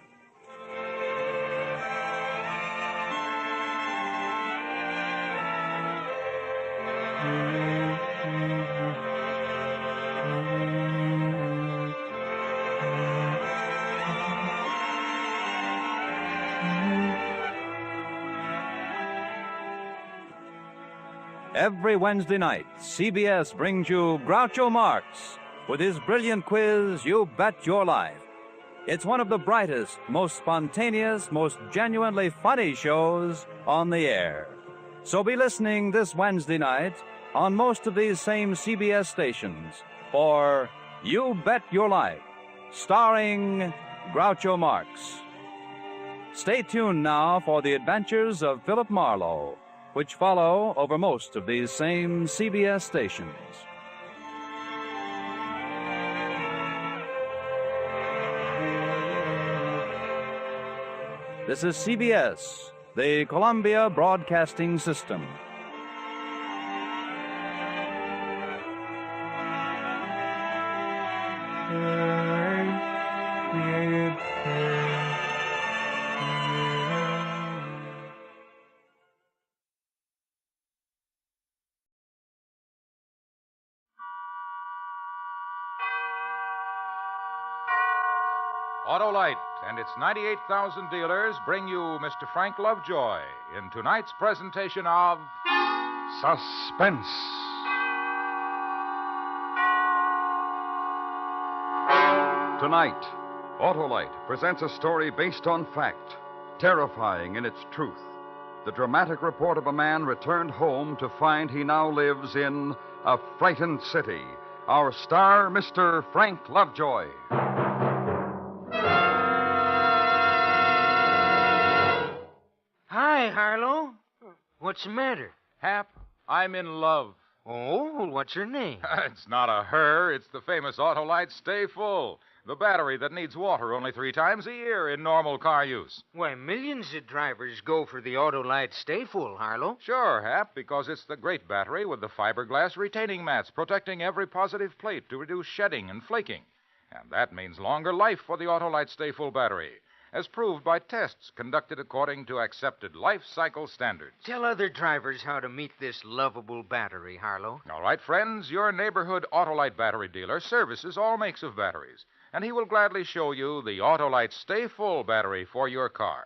Every Wednesday night, CBS brings you Groucho Marx with his brilliant quiz, You Bet Your Life. It's one of the brightest, most spontaneous, most genuinely funny shows on the air. So be listening this Wednesday night on most of these same CBS stations for You Bet Your Life, starring Groucho Marx. Stay tuned now for the adventures of Philip Marlowe, which follow over most of these same CBS stations. This is CBS, the Columbia Broadcasting System. Autolite and its 98,000 dealers bring you Mr. Frank Lovejoy in tonight's presentation of Suspense. Tonight, Autolite presents a story based on fact, terrifying in its truth. The dramatic report of a man returned home to find he now lives in a frightened city. Our star, Mr. Frank Lovejoy. Hi, Harlow. What's the matter? Hap, I'm in love. Oh, what's her name? It's not a her, it's the famous Autolite Stay Full. the battery that needs water only 3 times a year in normal car use. Why, millions of drivers go for the Autolite Stay Full, Harlow. Sure, Hap, because it's the great battery with the fiberglass retaining mats protecting every positive plate to reduce shedding and flaking. And that means longer life for the Autolite Stay Full battery, as proved by tests conducted according to accepted life cycle standards. Tell other drivers how to meet this lovable battery, Harlow. All right, friends, your neighborhood Autolite battery dealer services all makes of batteries, and he will gladly show you the Autolite Stay Full battery for your car.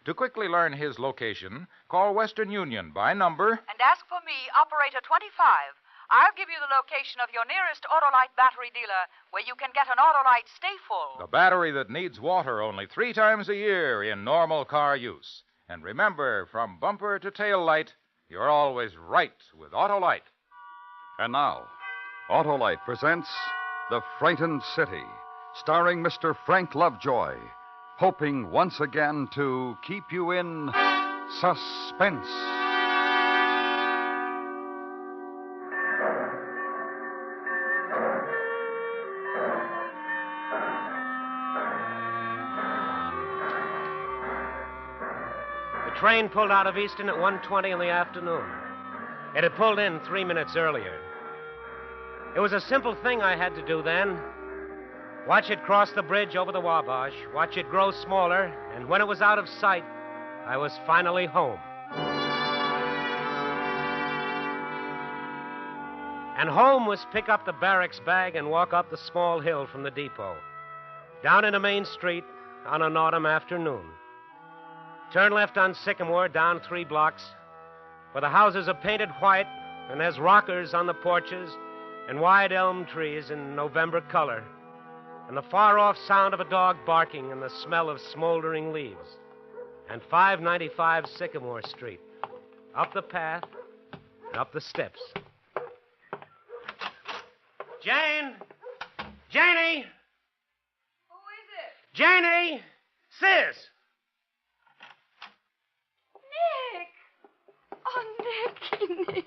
To quickly learn his location, call Western Union by number and ask for me, Operator 25. I'll give you the location of your nearest Autolite battery dealer where you can get an Autolite Stay Full. the battery that needs water only 3 times a year in normal car use. And remember, from bumper to tail light, you're always right with Autolite. And now, Autolite presents The Frightened City, starring Mr. Frank Lovejoy, hoping once again to keep you in suspense. The train pulled out of Easton at 1:20 in the afternoon. It had pulled in 3 minutes earlier. It was a simple thing I had to do then. Watch it cross the bridge over the Wabash, watch it grow smaller, and when it was out of sight, I was finally home. And home was pick up the barracks bag and walk up the small hill from the depot, down into Main Street on an autumn afternoon. Turn left on Sycamore, down 3 blocks, where the houses are painted white and there's rockers on the porches and wide elm trees in November color, and the far-off sound of a dog barking and the smell of smoldering leaves. And 595 Sycamore Street, up the path and up the steps. Jane! Janie! Who is it? Janie! Sis! Nick! Oh, Nicky.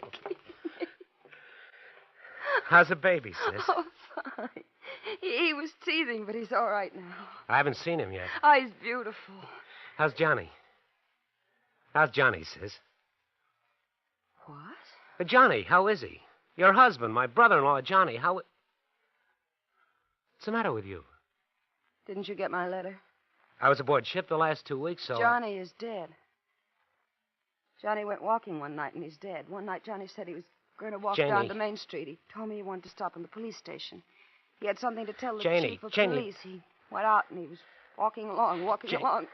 How's the baby, sis? Oh, fine. He was teething, but he's all right now. I haven't seen him yet. Oh, he's beautiful. How's Johnny? How's Johnny, sis? What? Johnny, how is he? Your husband, my brother-in-law, Johnny, how... What's the matter with you? Didn't you get my letter? I was aboard ship the last 2 weeks, so... Johnny is dead. Johnny went walking one night, and he's dead. One night, Johnny said he was going to walk Janie. down to Main Street. He told me he wanted to stop in the police station. He had something to tell the Janie, chief of Janie. police. He went out, and he was walking along.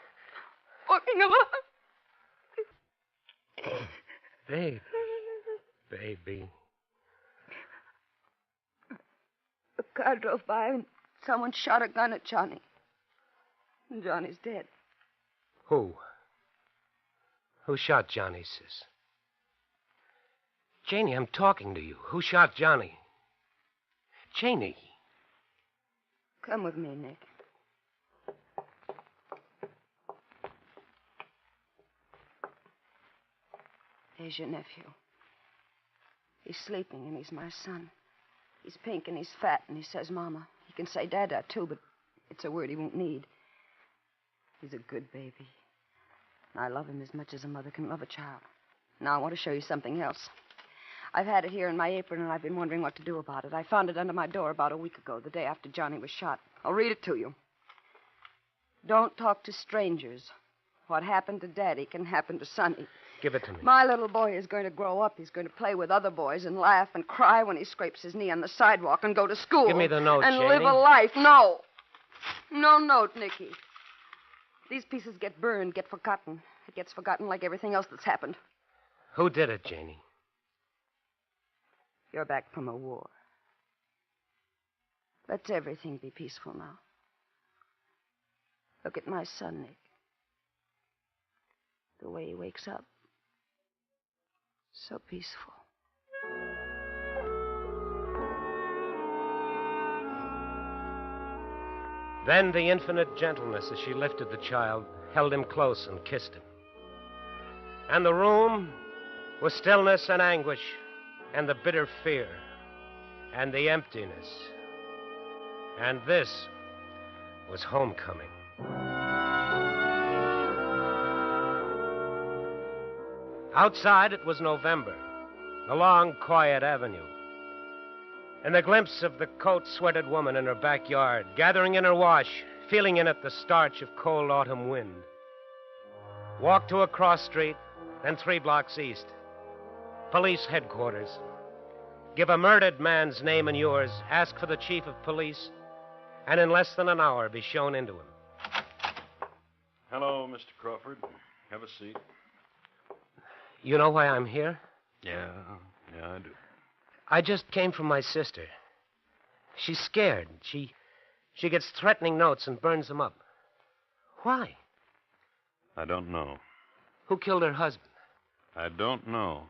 Babe. Baby. A car drove by, and someone shot a gun at Johnny. And Johnny's dead. Who? Who shot Johnny, sis? Janie, I'm talking to you. Who shot Johnny? Janie. Come with me, Nick. There's your nephew. He's sleeping, and he's my son. He's pink, and he's fat, and he says Mama. He can say Dada, too, but it's a word he won't need. He's a good baby. And I love him as much as a mother can love a child. Now, I want to show you something else. I've had it here in my apron, and I've been wondering what to do about it. I found it under my door about a week ago, the day after Johnny was shot. I'll read it to you. Don't talk to strangers. What happened to Daddy can happen to Sonny. Give it to me. My little boy is going to grow up. He's going to play with other boys and laugh and cry when he scrapes his knee on the sidewalk and go to school. Give me the note, and Janie. live a life. No. No note, Nicky. These pieces get burned, get forgotten. It gets forgotten like everything else that's happened. Who did it, Janie? You're back from a war. Let everything be peaceful now. Look at my son, Nick. The way he wakes up. So peaceful. Then the infinite gentleness as she lifted the child, held him close and kissed him. And the room was stillness and anguish and the bitter fear and the emptiness. And this was homecoming. Outside, it was November, the long, quiet avenue, and the glimpse of the coat-sweated woman in her backyard, gathering in her wash, feeling in it the starch of cold autumn wind. Walk to a cross street, then 3 blocks east. Police headquarters. Give a murdered man's name and yours, ask for the chief of police, and in less than an hour be shown into him. Hello, Mr. Crawford. Have a seat. You know why I'm here? Yeah, I do. I just came from my sister. She's scared. She gets threatening notes and burns them up. Why? I don't know. Who killed her husband? I don't know.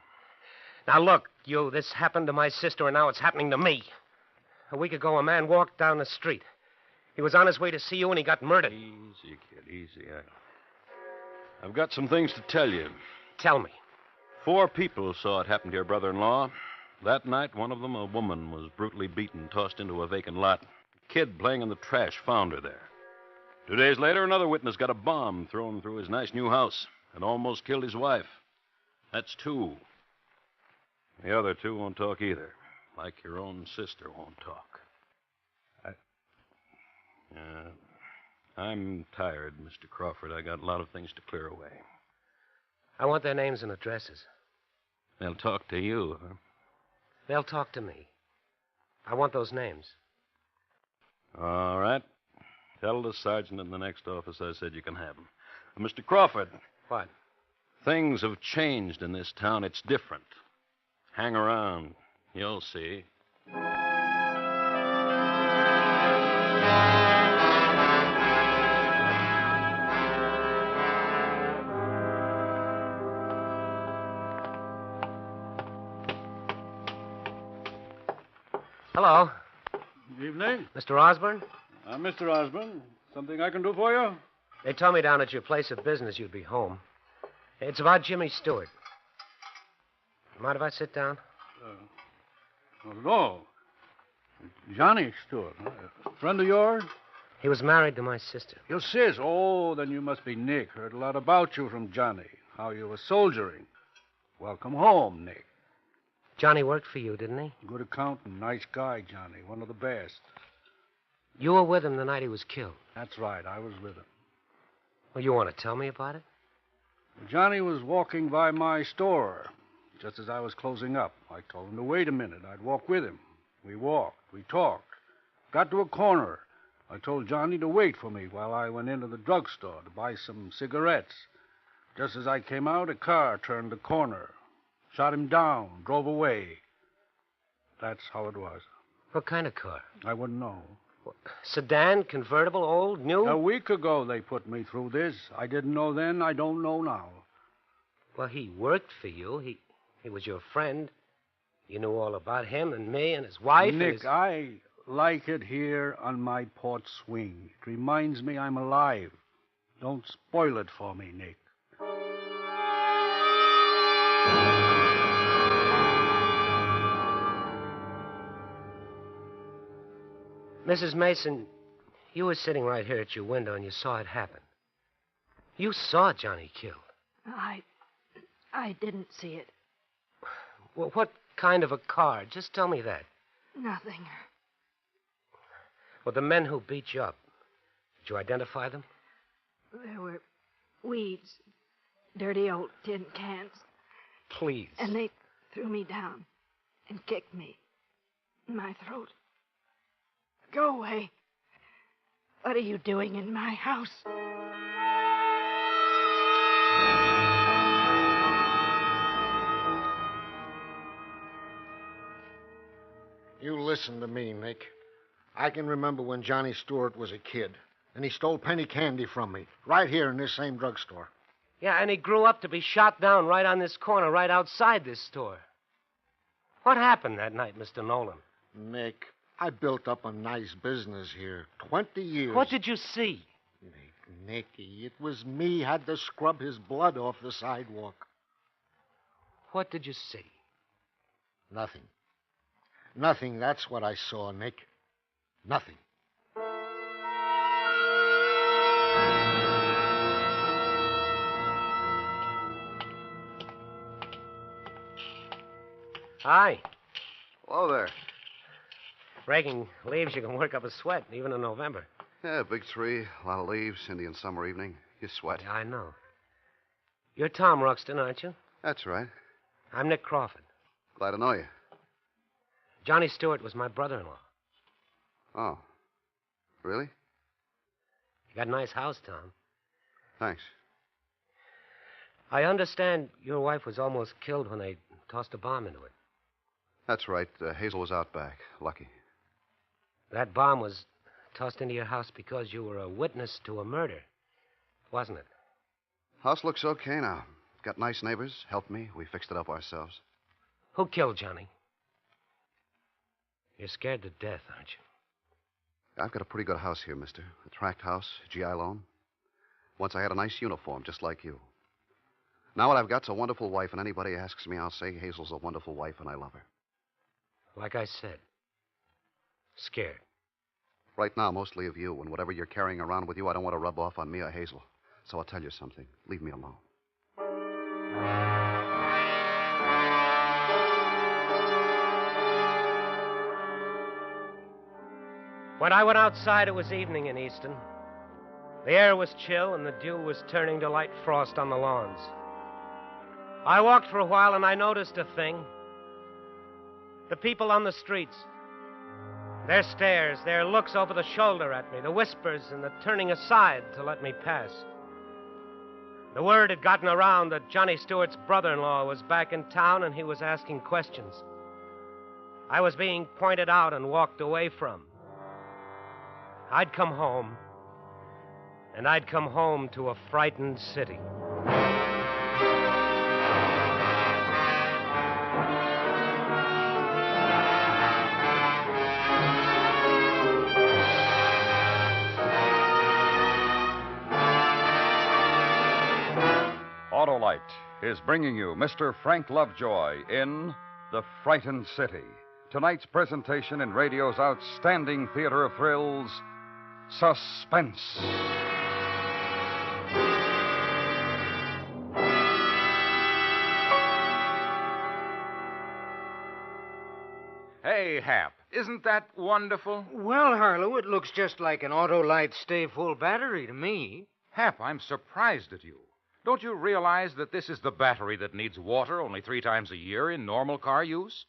Now, look, this happened to my sister, and now it's happening to me. A week ago, a man walked down the street. He was on his way to see you, and he got murdered. Easy, kid, easy. I've got some things to tell you. Tell me. 4 people saw it happen to your brother-in-law. That night, one of them, a woman, was brutally beaten, tossed into a vacant lot. A kid playing in the trash found her there. 2 days later, another witness got a bomb thrown through his nice new house and almost killed his wife. That's 2. The other 2 won't talk either, like your own sister won't talk. I'm tired, Mr. Crawford. I got a lot of things to clear away. I want their names and addresses. They'll talk to you, huh? They'll talk to me. I want those names. All right. Tell the sergeant in the next office I said you can have them. Mr. Crawford. What? Things have changed in this town. It's different. Hang around. You'll see. Hello. Good evening. Mr. Osborne? Mr. Osborne. Something I can do for you? They told me down at your place of business you'd be home. It's about Jimmy Stewart. Mind if I sit down? Not at all. Johnny Stewart, huh? A friend of yours? He was married to my sister. Your sis? Oh, then you must be Nick. Heard a lot about you from Johnny. How you were soldiering. Welcome home, Nick. Johnny worked for you, didn't he? Good accountant. Nice guy, Johnny. One of the best. You were with him the night he was killed. That's right. I was with him. Well, you want to tell me about it? Johnny was walking by my store just as I was closing up. I told him to wait a minute. I'd walk with him. We walked. We talked. Got to a corner. I told Johnny to wait for me while I went into the drugstore to buy some cigarettes. Just as I came out, a car turned the corner. Shot him down. Drove away. That's how it was. What kind of car? I wouldn't know. Sedan, convertible, old, new? A week ago they put me through this. I didn't know then. I don't know now. Well, he worked for you. He was your friend. You knew all about him and me and his wife. Nick, I like it here on my porch swing. It reminds me I'm alive. Don't spoil it for me, Nick. Mrs. Mason, you were sitting right here at your window and you saw it happen. You saw Johnny killed. I didn't see it. Well, what kind of a car? Just tell me that. Nothing. Well, the men who beat you up, did you identify them? There were weeds, dirty old tin cans. Please. And they threw me down and kicked me in my throat. Go away. What are you doing in my house? You listen to me, Nick. I can remember when Johnny Stewart was a kid, and he stole penny candy from me, right here in this same drugstore. Yeah, and he grew up to be shot down right on this corner, right outside this store. What happened that night, Mr. Nolan? Nick, I built up a nice business here. 20 years. What did you see? Nicky, it was me had to scrub his blood off the sidewalk. What did you see? Nothing. Nothing, that's what I saw, Nick. Nothing. Hi. Hello there. Breaking leaves, you can work up a sweat, even in November. Yeah, big tree, a lot of leaves, Indian summer evening. You sweat. Yeah, I know. You're Tom Ruxton, aren't you? That's right. I'm Nick Crawford. Glad to know you. Johnny Stewart was my brother-in-law. Oh. Really? You got a nice house, Tom. Thanks. I understand your wife was almost killed when they tossed a bomb into it. That's right. Hazel was out back. Lucky. That bomb was tossed into your house because you were a witness to a murder, wasn't it? House looks okay now. Got nice neighbors. Helped me. We fixed it up ourselves. Who killed Johnny? You're scared to death, aren't you? I've got a pretty good house here, mister. A tract house, GI loan. Once I had a nice uniform, just like you. Now what I've got's a wonderful wife, and anybody asks me, I'll say Hazel's a wonderful wife, and I love her. Like I said, scared. Right now, mostly of you, and whatever you're carrying around with you, I don't want to rub off on me or Hazel. So I'll tell you something. Leave me alone. When I went outside, it was evening in Easton. The air was chill, and the dew was turning to light frost on the lawns. I walked for a while, and I noticed a thing. The people on the streets. Their stares, their looks over the shoulder at me, the whispers and the turning aside to let me pass. The word had gotten around that Johnny Stewart's brother-in-law was back in town, and he was asking questions. I was being pointed out and walked away from. I'd come home, and I'd come home to a frightened city. Autolite is bringing you Mr. Frank Lovejoy in The Frightened City. Tonight's presentation in radio's outstanding theater of thrills, Suspense. Hey, Hap, isn't that wonderful? Well, Harlow, it looks just like an Autolite Stay Full battery to me. Hap, I'm surprised at you. Don't you realize that this is the battery that needs water only 3 times a year in normal car use?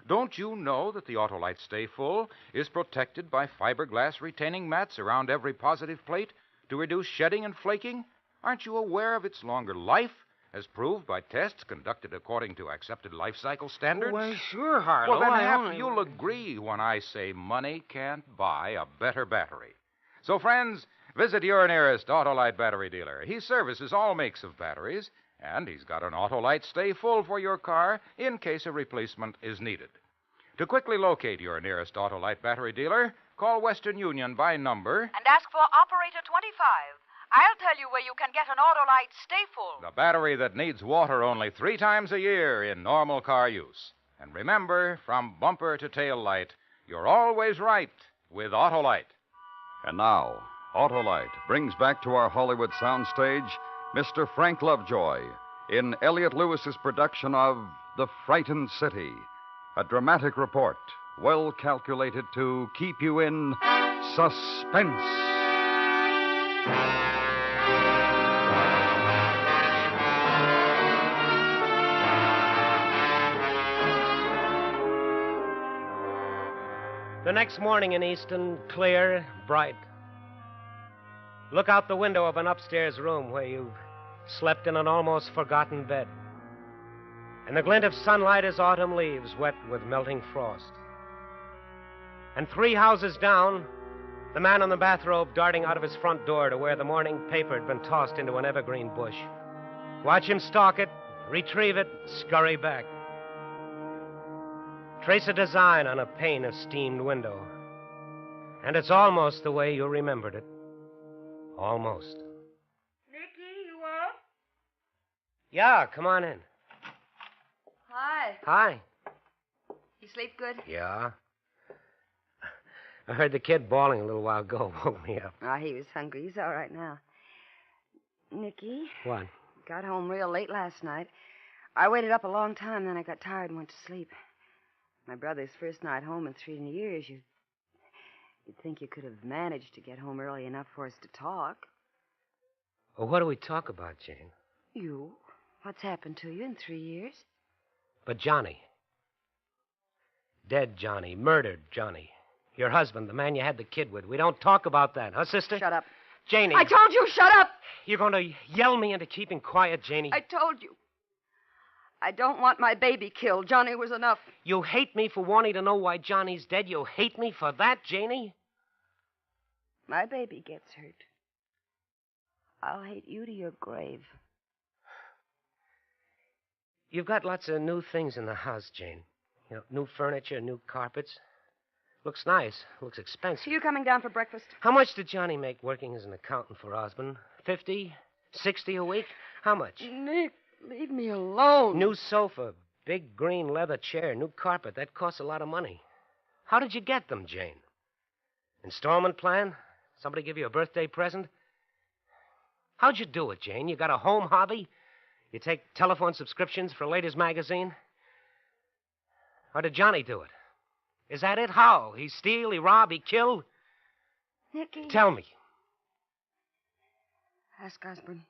Don't you know that the Autolite Stay Full is protected by fiberglass retaining mats around every positive plate to reduce shedding and flaking? Aren't you aware of its longer life, as proved by tests conducted according to accepted life cycle standards? Why, sure, Harlow. Well, then, Hap, only... you'll agree when I say money can't buy a better battery. So, friends, visit your nearest Autolite battery dealer. He services all makes of batteries, and he's got an Autolite Stay Full for your car in case a replacement is needed. To quickly locate your nearest Autolite battery dealer, call Western Union by number and ask for Operator 25. I'll tell you where you can get an Autolite Stay Full. the battery that needs water only 3 times a year in normal car use. And remember, from bumper to tail light, you're always right with Autolite. And now, Autolite brings back to our Hollywood soundstage Mr. Frank Lovejoy in Elliot Lewis's production of The Frightened City, a dramatic report well calculated to keep you in suspense. The next morning in Easton, clear, bright. Look out the window of an upstairs room where you've slept in an almost forgotten bed. And the glint of sunlight is autumn leaves wet with melting frost. And 3 houses down, the man in the bathrobe darting out of his front door to where the morning paper had been tossed into an evergreen bush. Watch him stalk it, retrieve it, scurry back. Trace a design on a pane of steamed window. And it's almost the way you remembered it. Almost. Nicky, you up? Yeah, come on in. Hi. Hi. You sleep good? Yeah. I heard the kid bawling a little while ago. Woke me up. Oh, he was hungry. He's all right now. Nicky, What? got home real late last night. I waited up a long time, then I got tired and went to sleep. My brother's first night home in 3 years. You'd think you could have managed to get home early enough for us to talk. Well, what do we talk about, Jane? You? What's happened to you in 3 years? But Johnny. Dead Johnny. Murdered Johnny. Your husband, the man you had the kid with. We don't talk about that, huh, sister? Shut up. Janie. I told you, shut up! You're going to yell me into keeping quiet, Janie? I told you. I don't want my baby killed. Johnny was enough. You hate me for wanting to know why Johnny's dead? You hate me for that, Janie? My baby gets hurt. I'll hate you to your grave. You've got lots of new things in the house, Jane. You know, new furniture, new carpets. Looks nice. Looks expensive. Are you coming down for breakfast? How much did Johnny make working as an accountant for Osborne? 50? 60 a week? How much? Nick, leave me alone. New sofa, big green leather chair, new carpet. That costs a lot of money. How did you get them, Jane? Installment plan? Somebody give you a birthday present? How'd you do it, Jane? You got a home hobby? You take telephone subscriptions for Ladies Magazine? Or did Johnny do it? Is that it? How? He steal, he rob, he kill? Nicky. Tell me. Ask Osborne.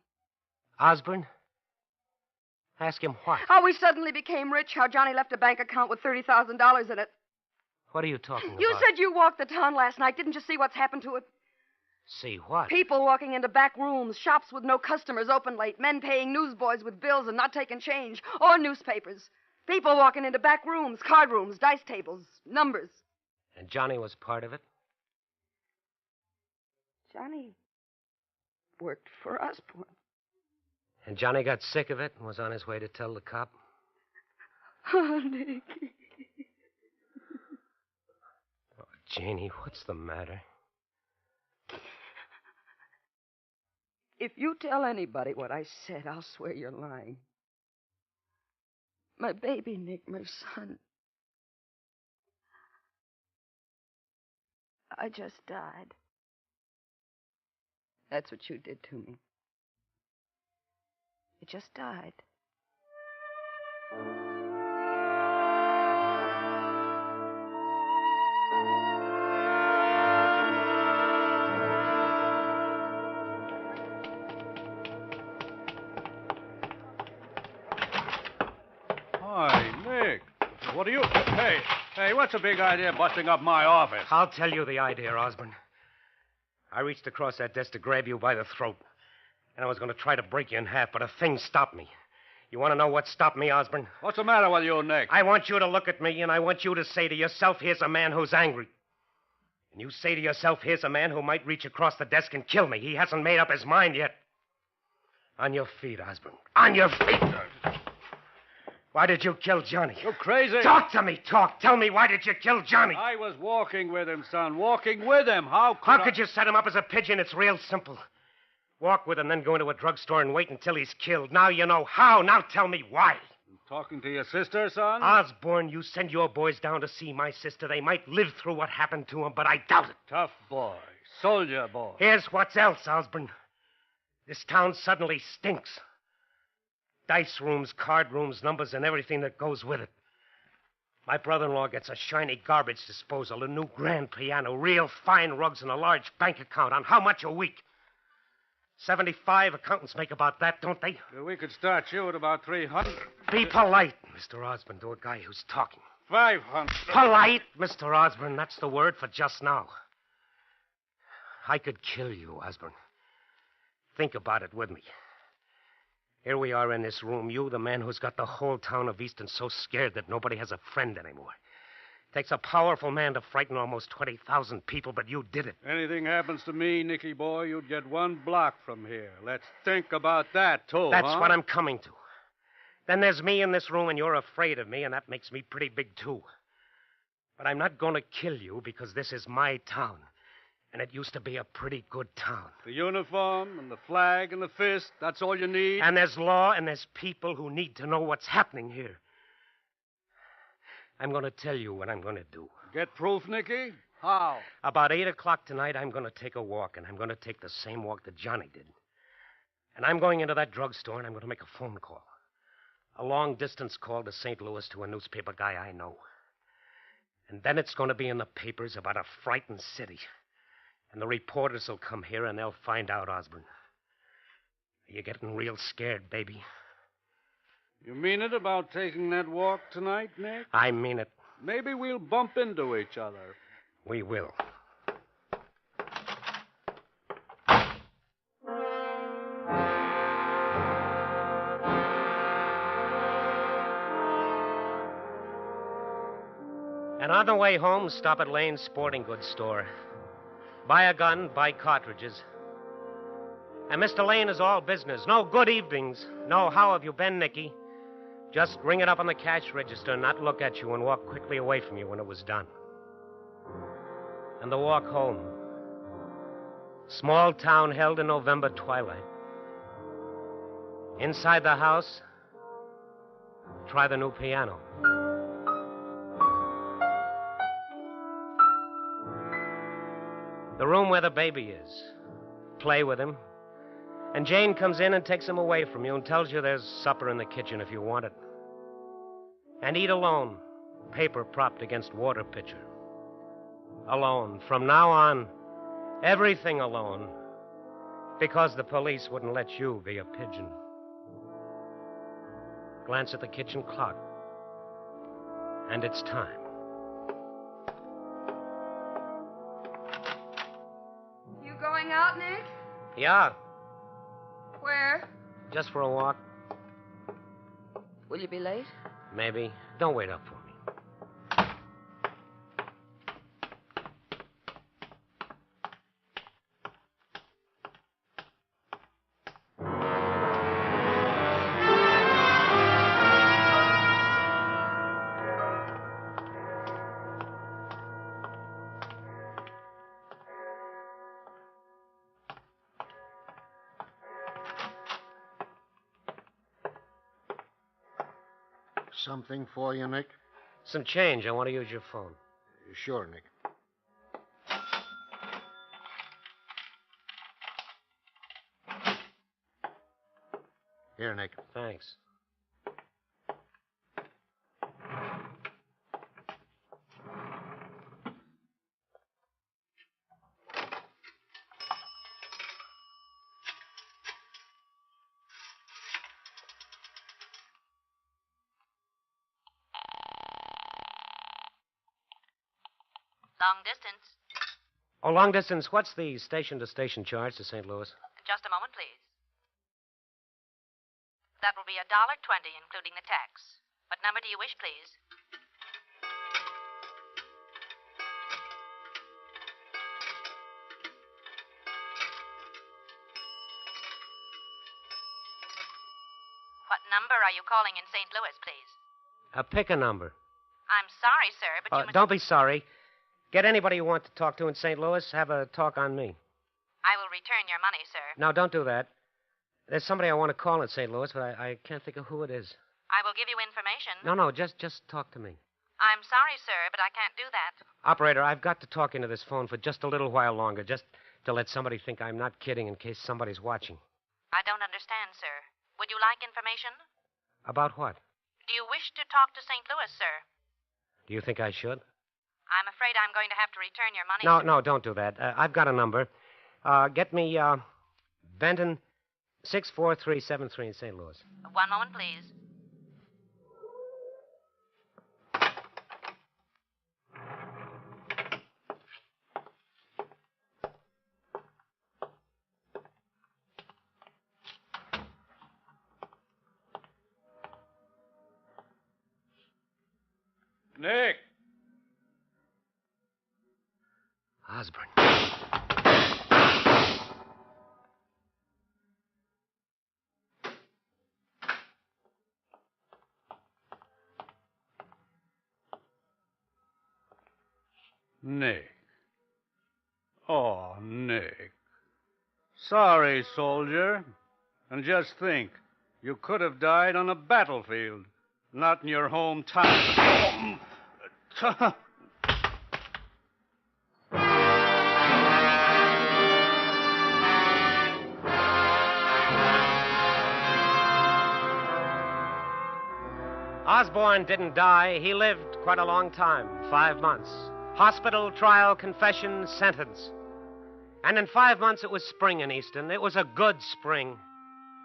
Osborne? Ask him what? How we suddenly became rich, how Johnny left a bank account with $30,000 in it. What are you talking about? You said you walked the town last night. Didn't you see what's happened to it? See what? People walking into back rooms, shops with no customers open late, men paying newsboys with bills and not taking change, or newspapers. People walking into back rooms, card rooms, dice tables, numbers. And Johnny was part of it? Johnny worked for Osborne. And Johnny got sick of it and was on his way to tell the cop? Oh, Nicky. Oh, Janie, what's the matter? If you tell anybody what I said, I'll swear you're lying. My baby, Nick, my son. I just died. That's what you did to me. You just died. Hi, Nick. What are you... Hey, what's the big idea busting up my office? I'll tell you the idea, Osborne. I reached across that desk to grab you by the throat. And I was going to try to break you in half, but a thing stopped me. You want to know what stopped me, Osborne? What's the matter with you, Nick? I want you to look at me, and I want you to say to yourself, here's a man who's angry. And you say to yourself, here's a man who might reach across the desk and kill me. He hasn't made up his mind yet. On your feet, Osborne. On your feet. Why did you kill Johnny? You crazy? Talk to me, talk. Tell me, why did you kill Johnny? I was walking with him, son. Walking with him. How could you set him up as a pigeon? It's real simple. Walk with him, then go into a drugstore and wait until he's killed. Now you know how. Now tell me why. Talking to your sister, son? Osborne, you send your boys down to see my sister. They might live through what happened to them, but I doubt it. Tough boy. Soldier boy. Here's what's else, Osborne. This town suddenly stinks. Dice rooms, card rooms, numbers, and everything that goes with it. My brother-in-law gets a shiny garbage disposal, a new grand piano, real fine rugs, and a large bank account. On how much a week? 75 accountants make about that, don't they? We could start you at about 300. Be polite, Mr. Osborne, to a guy who's talking. 500. Polite, Mr. Osborne. That's the word for just now. I could kill you, Osborne. Think about it with me. Here we are in this room. You, the man who's got the whole town of Easton so scared that nobody has a friend anymore. Takes a powerful man to frighten almost 20,000 people, but you did it. Anything happens to me, Nicky boy, you'd get 1 block from here. Let's think about that, too, That's huh? what I'm coming to. Then there's me in this room, and you're afraid of me, and that makes me pretty big, too. But I'm not going to kill you because this is my town. And it used to be a pretty good town. The uniform and the flag and the fist, that's all you need? And there's law and there's people who need to know what's happening here. I'm going to tell you what I'm going to do. Get proof, Nicky? How? About 8 o'clock tonight, I'm going to take a walk, and I'm going to take the same walk that Johnny did. And I'm going into that drugstore, and I'm going to make a phone call. A long-distance call to St. Louis to a newspaper guy I know. And then it's going to be in the papers about a frightened city. And the reporters will come here and they'll find out, Osborne. You're getting real scared, baby. You mean it about taking that walk tonight, Nick? I mean it. Maybe we'll bump into each other. We will. And on the way home, stop at Lane's sporting goods store. Buy a gun, buy cartridges. And Mr. Lane is all business. No good evenings. No, how have you been, Nicky? Just ring it up on the cash register and not look at you and walk quickly away from you when it was done. And the walk home. Small town held in November twilight. Inside the house, try the new piano. The room where the baby is. Play with him. And Jane comes in and takes him away from you and tells you there's supper in the kitchen if you want it. And eat alone, paper propped against water pitcher. Alone. From now on, everything alone. Because the police wouldn't let you be a pigeon. Glance at the kitchen clock. And it's time. You going out, Nick? Yeah, Where? just for a walk. Will you be late? Maybe. Don't wait up for me. Something for you, Nick? Some change. I want to use your phone. Sure, Nick. Here, Nick. Thanks. Long distance. Oh, long distance. What's the station-to-station charge to St. Louis? Just a moment, please. That will be $1.20, including the tax. What number do you wish, please? What number are you calling in St. Louis, please? Pick a number. I'm sorry, sir, but you must... Don't be sorry. Get anybody you want to talk to in St. Louis. Have a talk on me. I will return your money, sir. No, don't do that. There's somebody I want to call in St. Louis, but I can't think of who it is. I will give you information. No, just talk to me. I'm sorry, sir, but I can't do that. Operator, I've got to talk into this phone for just a little while longer, just to let somebody think I'm not kidding in case somebody's watching. I don't understand, sir. Would you like information? About what? Do you wish to talk to St. Louis, sir? Do you think I should? I'm afraid I'm going to have to return your money. No, don't do that. I've got a number. Get me, Benton 64373 in St. Louis. One moment, please. Nick! Osborne. Nick. Oh, Nick. Sorry, soldier. And just think, you could have died on a battlefield, not in your hometown. Osborne didn't die. He lived quite a long time, 5 months. Hospital, trial, confession, sentence. And in 5 months, it was spring in Easton. It was a good spring.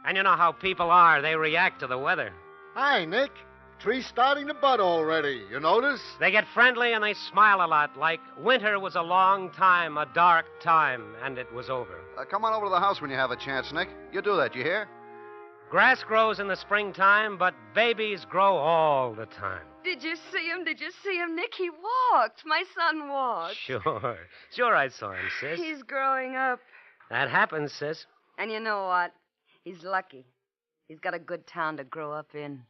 And you know how people are. They react to the weather. Hi, Nick. Tree's starting to bud already. You notice? They get friendly and they smile a lot, like winter was a long time, a dark time, and it was over. Come on over to the house when you have a chance, Nick. You do that, you hear? Grass grows in the springtime, but babies grow all the time. Did you see him? Did you see him, Nick? He walked. My son walked. Sure I saw him, sis. He's growing up. That happens, sis. And you know what? He's lucky. He's got a good town to grow up in.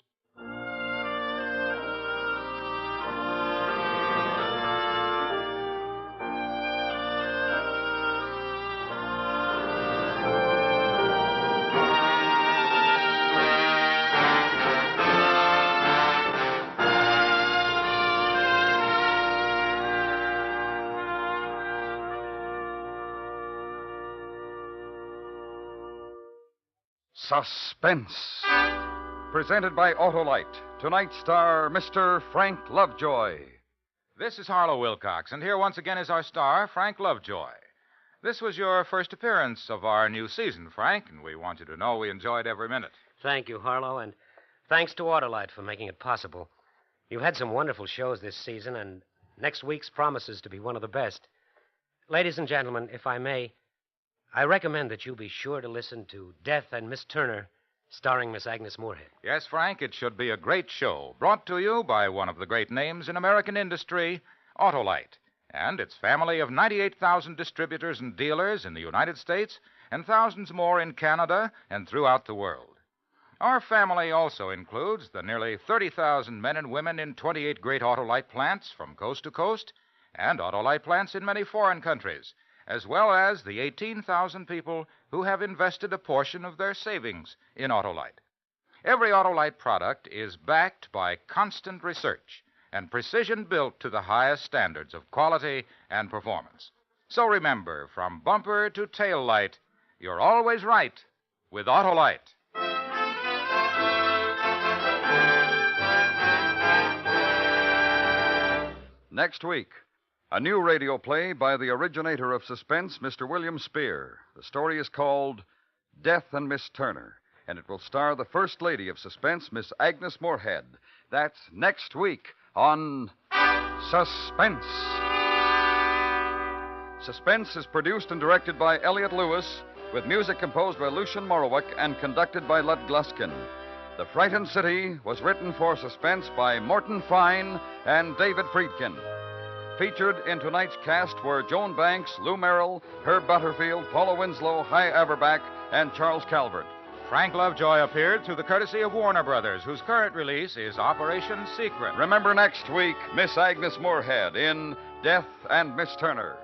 Suspense. Presented by Autolite. Tonight's star, Mr. Frank Lovejoy. This is Harlow Wilcox, and here once again is our star, Frank Lovejoy. This was your first appearance of our new season, Frank, and we want you to know we enjoyed every minute. Thank you, Harlow, and thanks to Autolite for making it possible. You've had some wonderful shows this season, and next week's promises to be one of the best. Ladies and gentlemen, if I may, I recommend that you be sure to listen to Death and Miss Turner, starring Miss Agnes Moorehead. Yes, Frank, it should be a great show, brought to you by one of the great names in American industry, Autolite, and its family of 98,000 distributors and dealers in the United States and thousands more in Canada and throughout the world. Our family also includes the nearly 30,000 men and women in 28 great Autolite plants from coast to coast and Autolite plants in many foreign countries, as well as the 18,000 people who have invested a portion of their savings in Autolite. Every Autolite product is backed by constant research and precision built to the highest standards of quality and performance. So remember, from bumper to tail light, you're always right with Autolite. Next week, a new radio play by the originator of suspense, Mr. William Spear. The story is called Death and Miss Turner, and it will star the First Lady of Suspense, Miss Agnes Moorehead. That's next week on Suspense. Suspense is produced and directed by Elliott Lewis, with music composed by Lucian Morowick and conducted by Lud Gluskin. The Frightened City was written for Suspense by Morton Fine and David Friedkin. Featured in tonight's cast were Joan Banks, Lou Merrill, Herb Butterfield, Paula Winslow, Hy Averback, and Charles Calvert. Frank Lovejoy appeared through the courtesy of Warner Brothers, whose current release is Operation Secret. Remember next week, Miss Agnes Moorehead in Death and Miss Turner.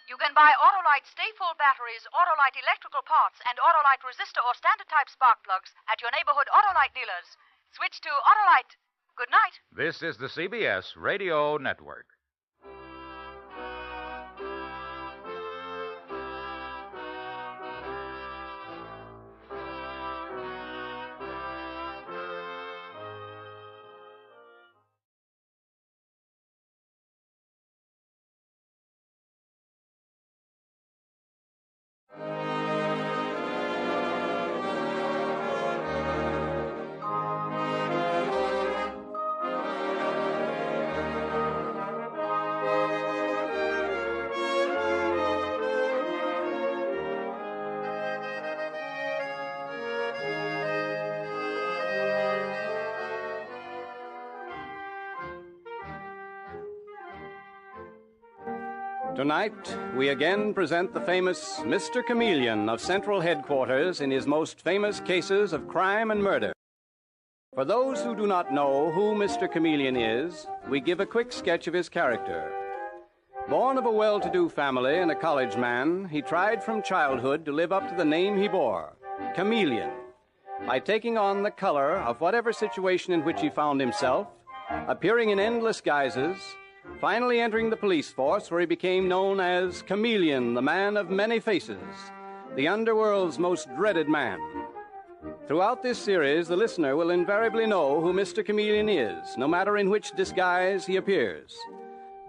You can buy Autolite Stay-Full batteries, Autolite electrical parts, and Autolite resistor or standard-type spark plugs at your neighborhood Autolite dealers. Switch to Autolite. Good night. This is the CBS Radio Network. Tonight, we again present the famous Mr. Chameleon of Central Headquarters in his most famous cases of crime and murder. For those who do not know who Mr. Chameleon is, we give a quick sketch of his character. Born of a well-to-do family and a college man, he tried from childhood to live up to the name he bore, Chameleon, by taking on the color of whatever situation in which he found himself, appearing in endless guises, finally entering the police force where he became known as Chameleon, the man of many faces, the underworld's most dreaded man. Throughout this series, the listener will invariably know who Mr. Chameleon is, no matter in which disguise he appears.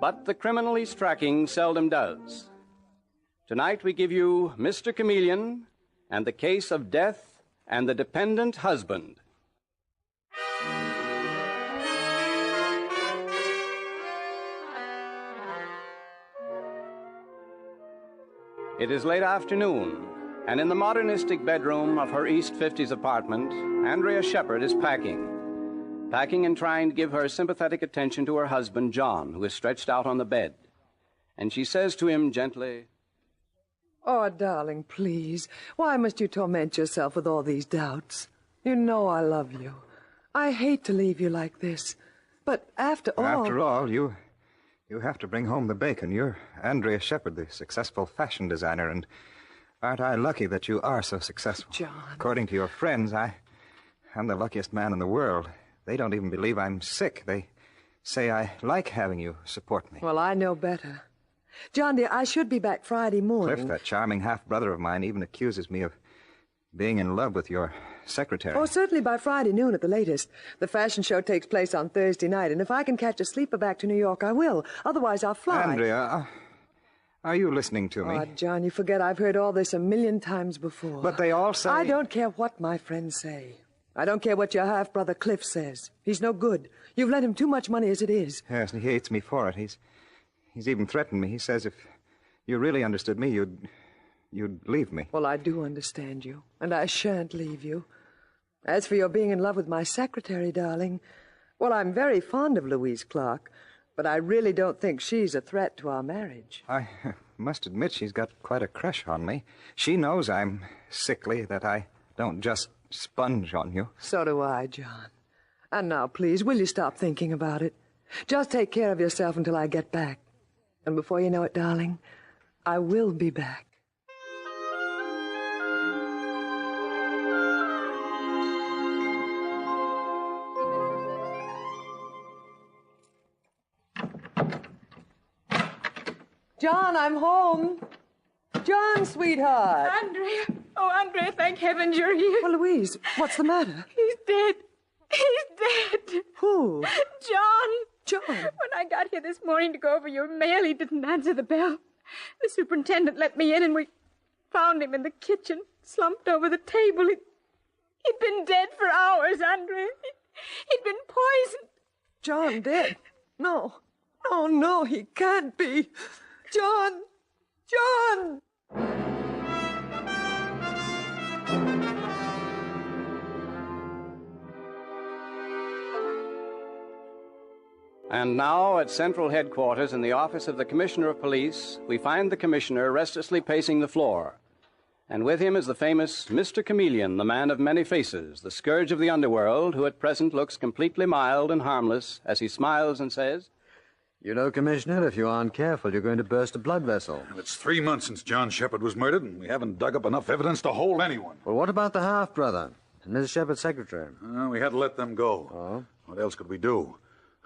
But the criminal he's tracking seldom does. Tonight we give you Mr. Chameleon and the case of death and the dependent husband. It is late afternoon, and in the modernistic bedroom of her East 50s apartment, Andrea Shepard is packing and trying to give her sympathetic attention to her husband, John, who is stretched out on the bed. And she says to him gently, "Oh, darling, please. Why must you torment yourself with all these doubts? You know I love you. I hate to leave you like this. But after all... you have to bring home the bacon. You're Andrea Shepard, the successful fashion designer, and aren't I lucky that you are so successful? John. According to your friends, I'm the luckiest man in the world. They don't even believe I'm sick. They say I like having you support me. Well, I know better. John, dear, I should be back Friday morning. Cliff, that charming half-brother of mine, even accuses me of being in love with your secretary. Oh, certainly by Friday noon at the latest. The fashion show takes place on Thursday night, and if I can catch a sleeper back to New York, I will. Otherwise, I'll fly. Andrea, are you listening to me? Oh, John, you forget I've heard all this a million times before. But they all say... I don't care what my friends say. I don't care what your half-brother Cliff says. He's no good. You've lent him too much money as it is. Yes, and he hates me for it. He's even threatened me. He says if you really understood me, you'd leave me. Well, I do understand you, and I shan't leave you. As for your being in love with my secretary, darling, well, I'm very fond of Louise Clark, but I really don't think she's a threat to our marriage. I must admit she's got quite a crush on me. She knows I'm sickly, that I don't just sponge on you. So do I, John. And now, please, will you stop thinking about it? Just take care of yourself until I get back. And before you know it, darling, I will be back. John, I'm home. John, sweetheart. Andrea. Oh, Andrea, thank heavens you're here. Well, Louise, what's the matter? He's dead. He's dead. Who? John. John. When I got here this morning to go over your mail, he didn't answer the bell. The superintendent let me in, and we found him in the kitchen, slumped over the table. He'd been dead for hours, Andrea. He'd been poisoned. John dead? No. No, he can't be. John! John! And now, at Central Headquarters in the office of the Commissioner of Police, we find the Commissioner restlessly pacing the floor. And with him is the famous Mr. Chameleon, the man of many faces, the scourge of the underworld, who at present looks completely mild and harmless as he smiles and says, "You know, Commissioner, if you aren't careful, you're going to burst a blood vessel." Well, it's 3 months since John Shepard was murdered, and we haven't dug up enough evidence to hold anyone. Well, what about the half-brother and Mrs. Shepard's secretary? We had to let them go. Oh? What else could we do?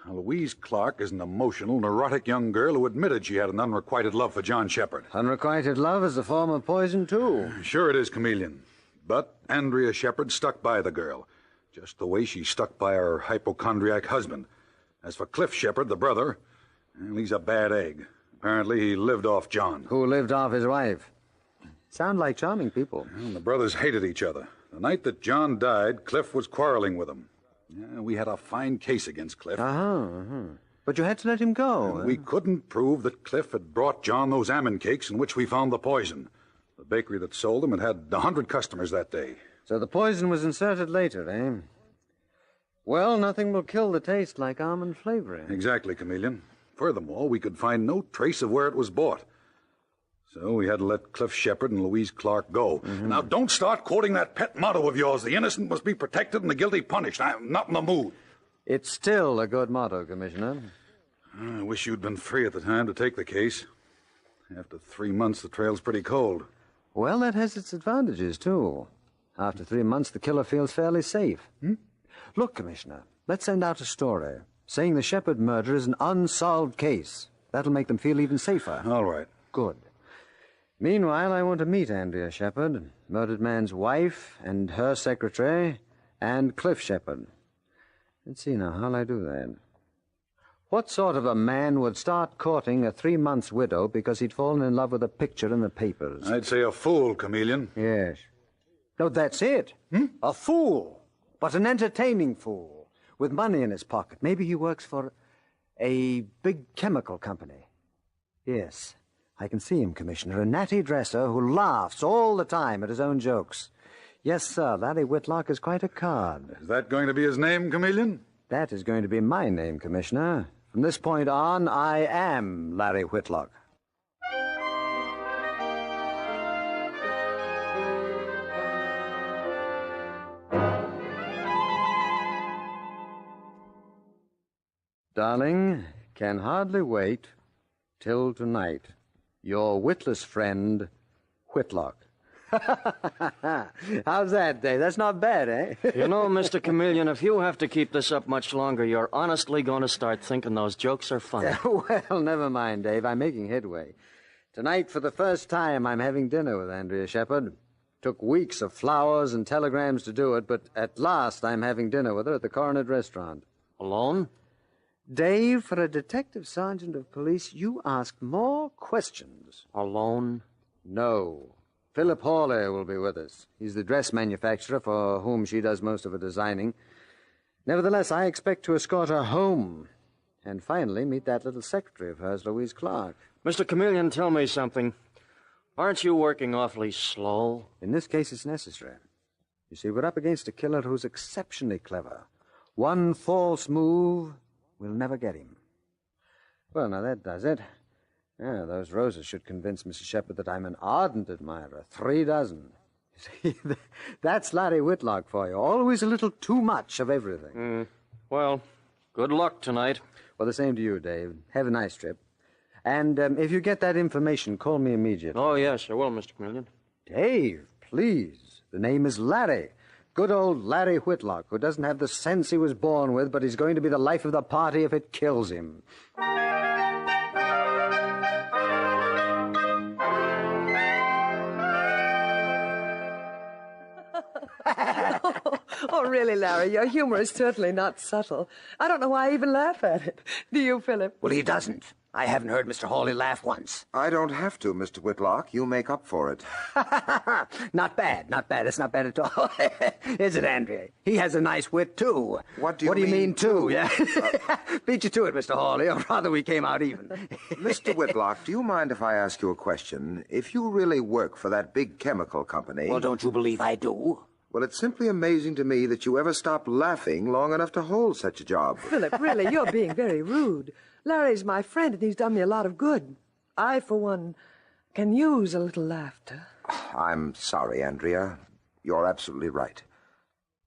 Now, Louise Clark is an emotional, neurotic young girl who admitted she had an unrequited love for John Shepard. Unrequited love is a form of poison, too. Sure it is, Chameleon. But Andrea Shepard stuck by the girl, just the way she stuck by her hypochondriac husband. As for Cliff Shepard, the brother, well, he's a bad egg. Apparently he lived off John. Who lived off his wife? Sound like charming people. Well, the brothers hated each other. The night that John died, Cliff was quarreling with him. Yeah, we had a fine case against Cliff. But you had to let him go. We couldn't prove that Cliff had brought John those almond cakes in which we found the poison. The bakery that sold them had 100 customers that day. So the poison was inserted later, eh? Well, nothing will kill the taste like almond flavoring. Exactly, Chameleon. Furthermore, we could find no trace of where it was bought. So we had to let Cliff Shepard and Louise Clark go. Now, don't start quoting that pet motto of yours, the innocent must be protected and the guilty punished. I'm not in the mood. It's still a good motto, Commissioner. I wish you'd been free at the time to take the case. After 3 months, the trail's pretty cold. Well, that has its advantages, too. After 3 months, the killer feels fairly safe. Look, Commissioner, let's send out a story saying the Shepard murder is an unsolved case. That'll make them feel even safer. All right. Good. Meanwhile, I want to meet Andrea Shepard, murdered man's wife, and her secretary, and Cliff Shepard. Let's see now, how'll I do that? What sort of a man would start courting a 3-month widow because he'd fallen in love with a picture in the papers? I'd say a fool, Chameleon. Yes. No, that's it. A fool. But an entertaining fool. With money in his pocket. Maybe he works for a big chemical company. Yes, I can see him, Commissioner. A natty dresser who laughs all the time at his own jokes. Yes, sir, Larry Whitlock is quite a card. Is that going to be his name, Chameleon? That is going to be my name, Commissioner. From this point on, I am Larry Whitlock. Darling, can hardly wait till tonight. Your witless friend, Whitlock. How's that, Dave? That's not bad, eh? You know, Mr. Chameleon, if you have to keep this up much longer, you're honestly going to start thinking those jokes are funny. Well, never mind, Dave. I'm making headway. Tonight, for the first time, I'm having dinner with Andrea Shepard. Took weeks of flowers and telegrams to do it, but at last I'm having dinner with her at the Coronet Restaurant. Alone? Dave, for a detective sergeant of police, you ask more questions. Alone? No. Philip Hawley will be with us. He's the dress manufacturer for whom she does most of her designing. Nevertheless, I expect to escort her home and finally meet that little secretary of hers, Louise Clark. Mr. Chameleon, tell me something. Aren't you working awfully slow? In this case, it's necessary. You see, we're up against a killer who's exceptionally clever. One false move will never get him. Well, now that does it. Yeah, those roses should convince Mrs. Shepard that I'm an ardent admirer. 3 dozen. You see, that's Larry Whitlock for you. Always a little too much of everything. Well, good luck tonight. Well, the same to you, Dave. Have a nice trip. And if you get that information, call me immediately. Oh, yes, I will, Mr. Chameleon. Dave, please. The name is Larry. Good old Larry Whitlock, who doesn't have the sense he was born with, but he's going to be the life of the party if it kills him. Oh, really, Larry, your humor is certainly not subtle. I don't know why I even laugh at it. Do you, Philip? Well, he doesn't. I haven't heard Mr. Hawley laugh once. I don't have to, Mr. Whitlock. You make up for it. Not bad, not bad. It's not bad at all. Is it, Andrea? He has a nice wit, too. What do you mean, too? Yeah. Beat you to it, Mr. Hawley, or rather we came out even. Mr. Whitlock, do you mind if I ask you a question? If you really work for that big chemical company... Well, don't you believe I do? Well, it's simply amazing to me that you ever stopped laughing long enough to hold such a job. Philip, really, you're being very rude. Larry's my friend, and he's done me a lot of good. I, for one, can use a little laughter. I'm sorry, Andrea. You're absolutely right.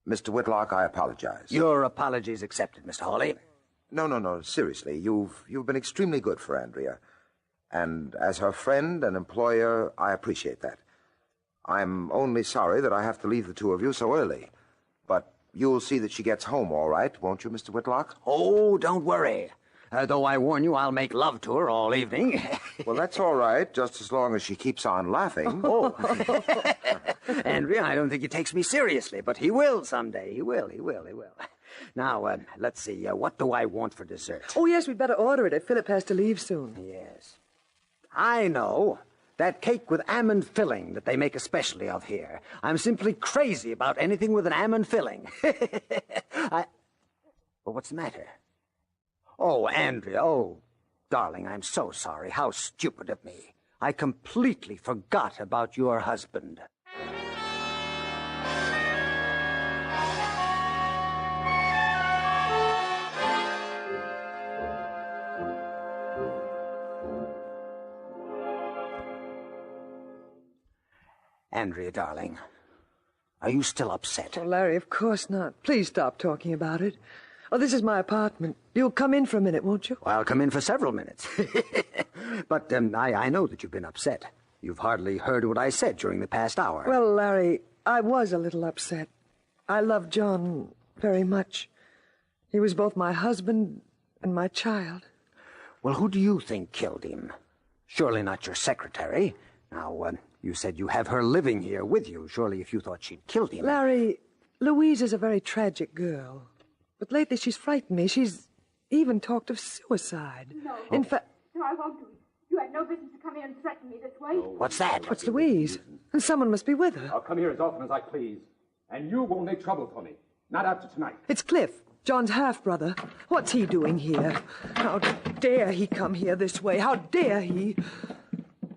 Mr. Whitlock, I apologize. Your apologies accepted, Mr. Hawley. No. Seriously, you've been extremely good for Andrea. And as her friend and employer, I appreciate that. I'm only sorry that I have to leave the two of you so early. But you'll see that she gets home all right, won't you, Mr. Whitlock? Oh, don't worry. Though I warn you, I'll make love to her all evening. Well, that's all right, just as long as she keeps on laughing. Oh. Andrea, I don't think he takes me seriously, but he will someday. He will. Now, let's see. What do I want for dessert? Oh, yes, we'd better order it if Philip has to leave soon. Yes. I know. That cake with almond filling that they make a specialty of here. I'm simply crazy about anything with an almond filling. Well, what's the matter? Oh, Andrea, oh, darling, I'm so sorry. How stupid of me. I completely forgot about your husband. Andrea, darling, are you still upset? Oh, Larry, of course not. Please stop talking about it. Oh, this is my apartment. You'll come in for a minute, won't you? Well, I'll come in for several minutes. But I know that you've been upset. You've hardly heard what I said during the past hour. Well, Larry, I was a little upset. I loved John very much. He was both my husband and my child. Well, who do you think killed him? Surely not your secretary. Now, you said you have her living here with you. Surely if you thought she'd killed him... Larry, Louise is a very tragic girl. But lately she's frightened me. She's even talked of suicide. No. In fact... No, I won't do it. You had no business to come here and threaten me this way. What's that? What's Louise? And someone must be with her. I'll come here as often as I please. And you won't make trouble for me. Not after tonight. It's Cliff, John's half-brother. What's he doing here? How dare he come here this way? How dare he?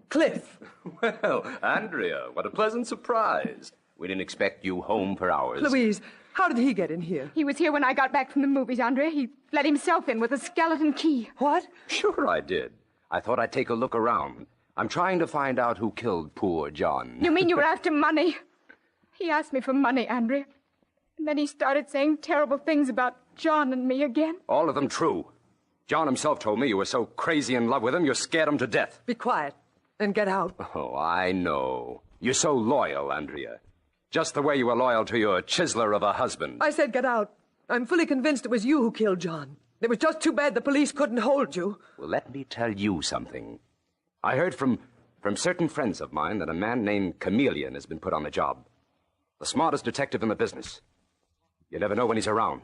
Cliff. Well, Andrea, what a pleasant surprise. We didn't expect you home for hours. Louise, how did he get in here? He was here when I got back from the movies, Andrea. He let himself in with a skeleton key. What? Sure I did. I thought I'd take a look around. I'm trying to find out who killed poor John. You mean you were after money? He asked me for money, Andrea. And then he started saying terrible things about John and me again. All of them true. John himself told me you were so crazy in love with him, you scared him to death. Be quiet and get out. Oh, I know. You're so loyal, Andrea. Just the way you were loyal to your chiseler of a husband. I said get out. I'm fully convinced it was you who killed John. It was just too bad the police couldn't hold you. Well, let me tell you something. I heard from certain friends of mine that a man named Chameleon has been put on the job. The smartest detective in the business. You never know when he's around.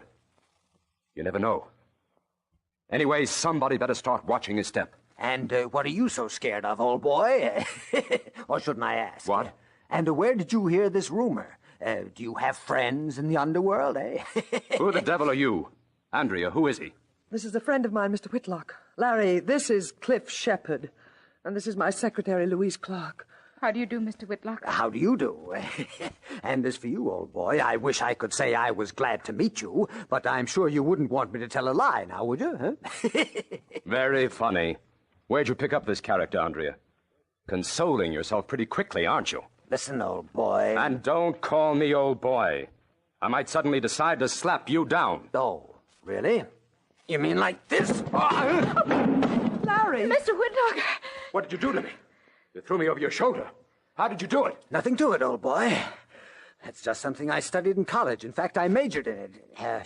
You never know. Anyway, somebody better start watching his step. And what are you so scared of, old boy? Or shouldn't I ask? What? And where did you hear this rumor? Do you have friends in the underworld, eh? Who the devil are you? Andrea, who is he? This is a friend of mine, Mr. Whitlock. Larry, this is Cliff Shepard. And this is my secretary, Louise Clark. How do you do, Mr. Whitlock? How do you do? And as for you, old boy, I wish I could say I was glad to meet you, but I'm sure you wouldn't want me to tell a lie now, would you? Huh? Very funny. Where'd you pick up this character, Andrea? Consoling yourself pretty quickly, aren't you? Listen, old boy. And don't call me old boy. I might suddenly decide to slap you down. Oh, really? You mean like this? Larry! Mr. Whitlock! What did you do to me? You threw me over your shoulder. How did you do it? Nothing to it, old boy. That's just something I studied in college. In fact, I majored in it.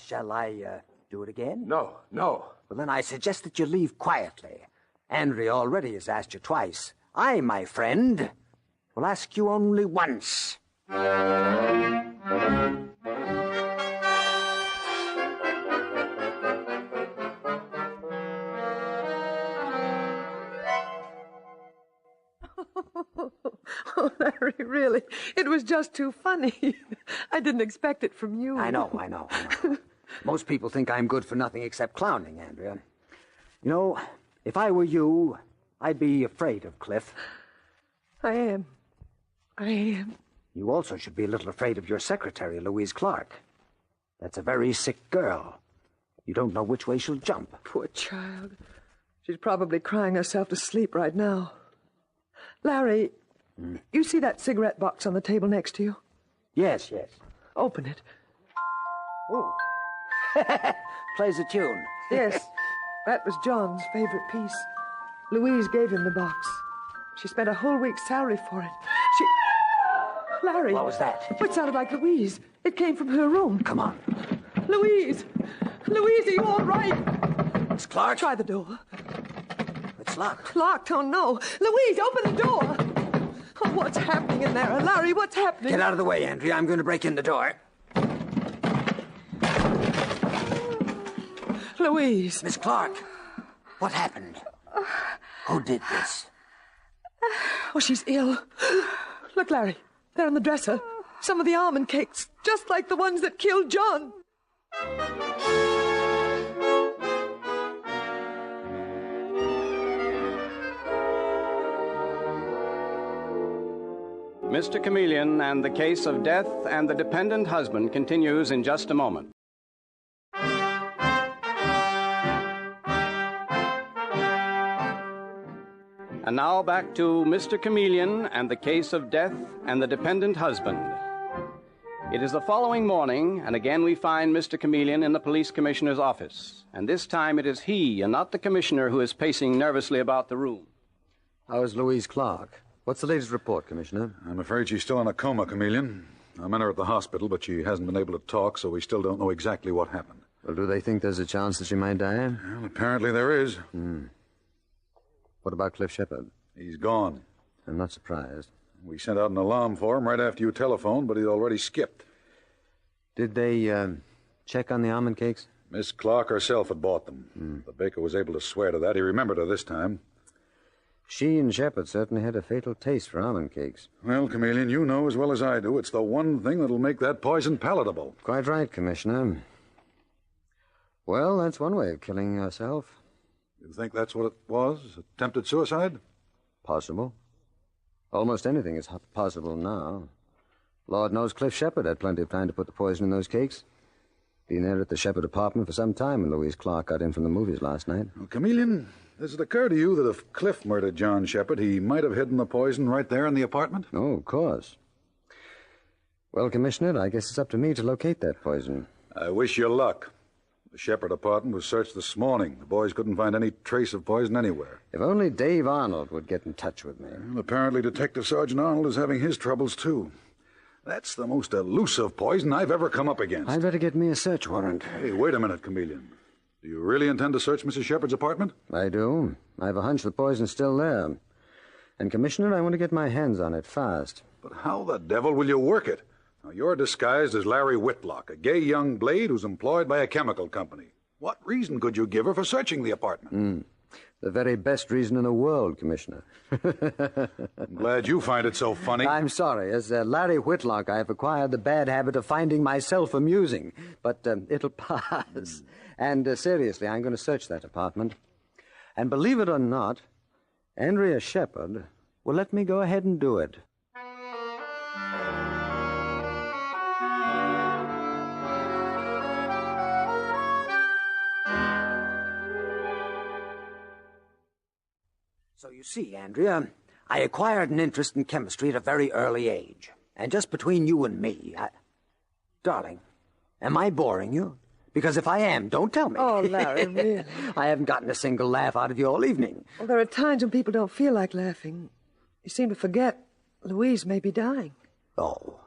Shall I do it again? No. Well, then I suggest that you leave quietly. Andrea already has asked you twice. I, my friend, will ask you only once. Oh, Larry, really, it was just too funny. I didn't expect it from you. I know. Most people think I'm good for nothing except clowning, Andrea. You know, if I were you, I'd be afraid of Cliff. I am. You also should be a little afraid of your secretary, Louise Clark. That's a very sick girl. You don't know which way she'll jump. Poor child. She's probably crying herself to sleep right now. Larry, you see that cigarette box on the table next to you? Yes. Open it. Oh. Plays a tune. Yes, that was John's favorite piece. Louise gave him the box. She spent a whole week's salary for it. Larry. What was that? It sounded like Louise. It came from her room. Come on. Louise, are you all right? Miss Clark? Try the door. It's locked. Locked? Oh, no. Louise, open the door. Oh, what's happening in there? Larry, what's happening? Get out of the way, Andrea. I'm going to break in the door. Louise. Miss Clark, what happened? Who did this? Oh, she's ill. Look, Larry, there on the dresser. Some of the almond cakes, just like the ones that killed John. Mr. Chameleon and the case of death and the dependent husband continues in just a moment. And now back to Mr. Chameleon and the case of death and the dependent husband. It is the following morning, and again we find Mr. Chameleon in the police commissioner's office. And this time it is he and not the commissioner who is pacing nervously about the room. How is Louise Clark? What's the latest report, Commissioner? I'm afraid she's still in a coma, Chameleon. I'm in her at the hospital, but she hasn't been able to talk, so we still don't know exactly what happened. Well, do they think there's a chance that she might die? Well, apparently there is. What about Cliff Shepard? He's gone. I'm not surprised. We sent out an alarm for him right after you telephoned, but he'd already skipped. Did they check on the almond cakes? Miss Clark herself had bought them. The baker was able to swear to that. He remembered her this time. She and Shepard certainly had a fatal taste for almond cakes. Well, Chameleon, you know as well as I do, it's the one thing that'll make that poison palatable. Quite right, Commissioner. Well, that's one way of killing yourself. You think that's what it was? Attempted suicide? Possible. Almost anything is possible now. Lord knows Cliff Shepard had plenty of time to put the poison in those cakes. Been there at the Shepard apartment for some time when Louise Clark got in from the movies last night. Well, Chameleon, does it occur to you that if Cliff murdered John Shepard, he might have hidden the poison right there in the apartment? Oh, of course. Well, Commissioner, I guess it's up to me to locate that poison. I wish you luck. The Shepard apartment was searched this morning. The boys couldn't find any trace of poison anywhere. If only Dave Arnold would get in touch with me. Well, apparently Detective Sergeant Arnold is having his troubles, too. That's the most elusive poison I've ever come up against. I'd better get me a search warrant. Hey, wait a minute, Chameleon. Do you really intend to search Mrs. Shepard's apartment? I do. I have a hunch the poison's still there. And, Commissioner, I want to get my hands on it fast. But how the devil will you work it? Now, you're disguised as Larry Whitlock, a gay young blade who's employed by a chemical company. What reason could you give her for searching the apartment? The very best reason in the world, Commissioner. I'm glad you find it so funny. I'm sorry. As Larry Whitlock, I have acquired the bad habit of finding myself amusing. But it'll pass. And seriously, I'm going to search that apartment. And believe it or not, Andrea Shepard will let me go ahead and do it. So you see, Andrea, I acquired an interest in chemistry at a very early age. And just between you and me, Darling, am I boring you? Because if I am, don't tell me. Oh, Larry, really? I haven't gotten a single laugh out of you all evening. Well, there are times when people don't feel like laughing. You seem to forget Louise may be dying. Oh.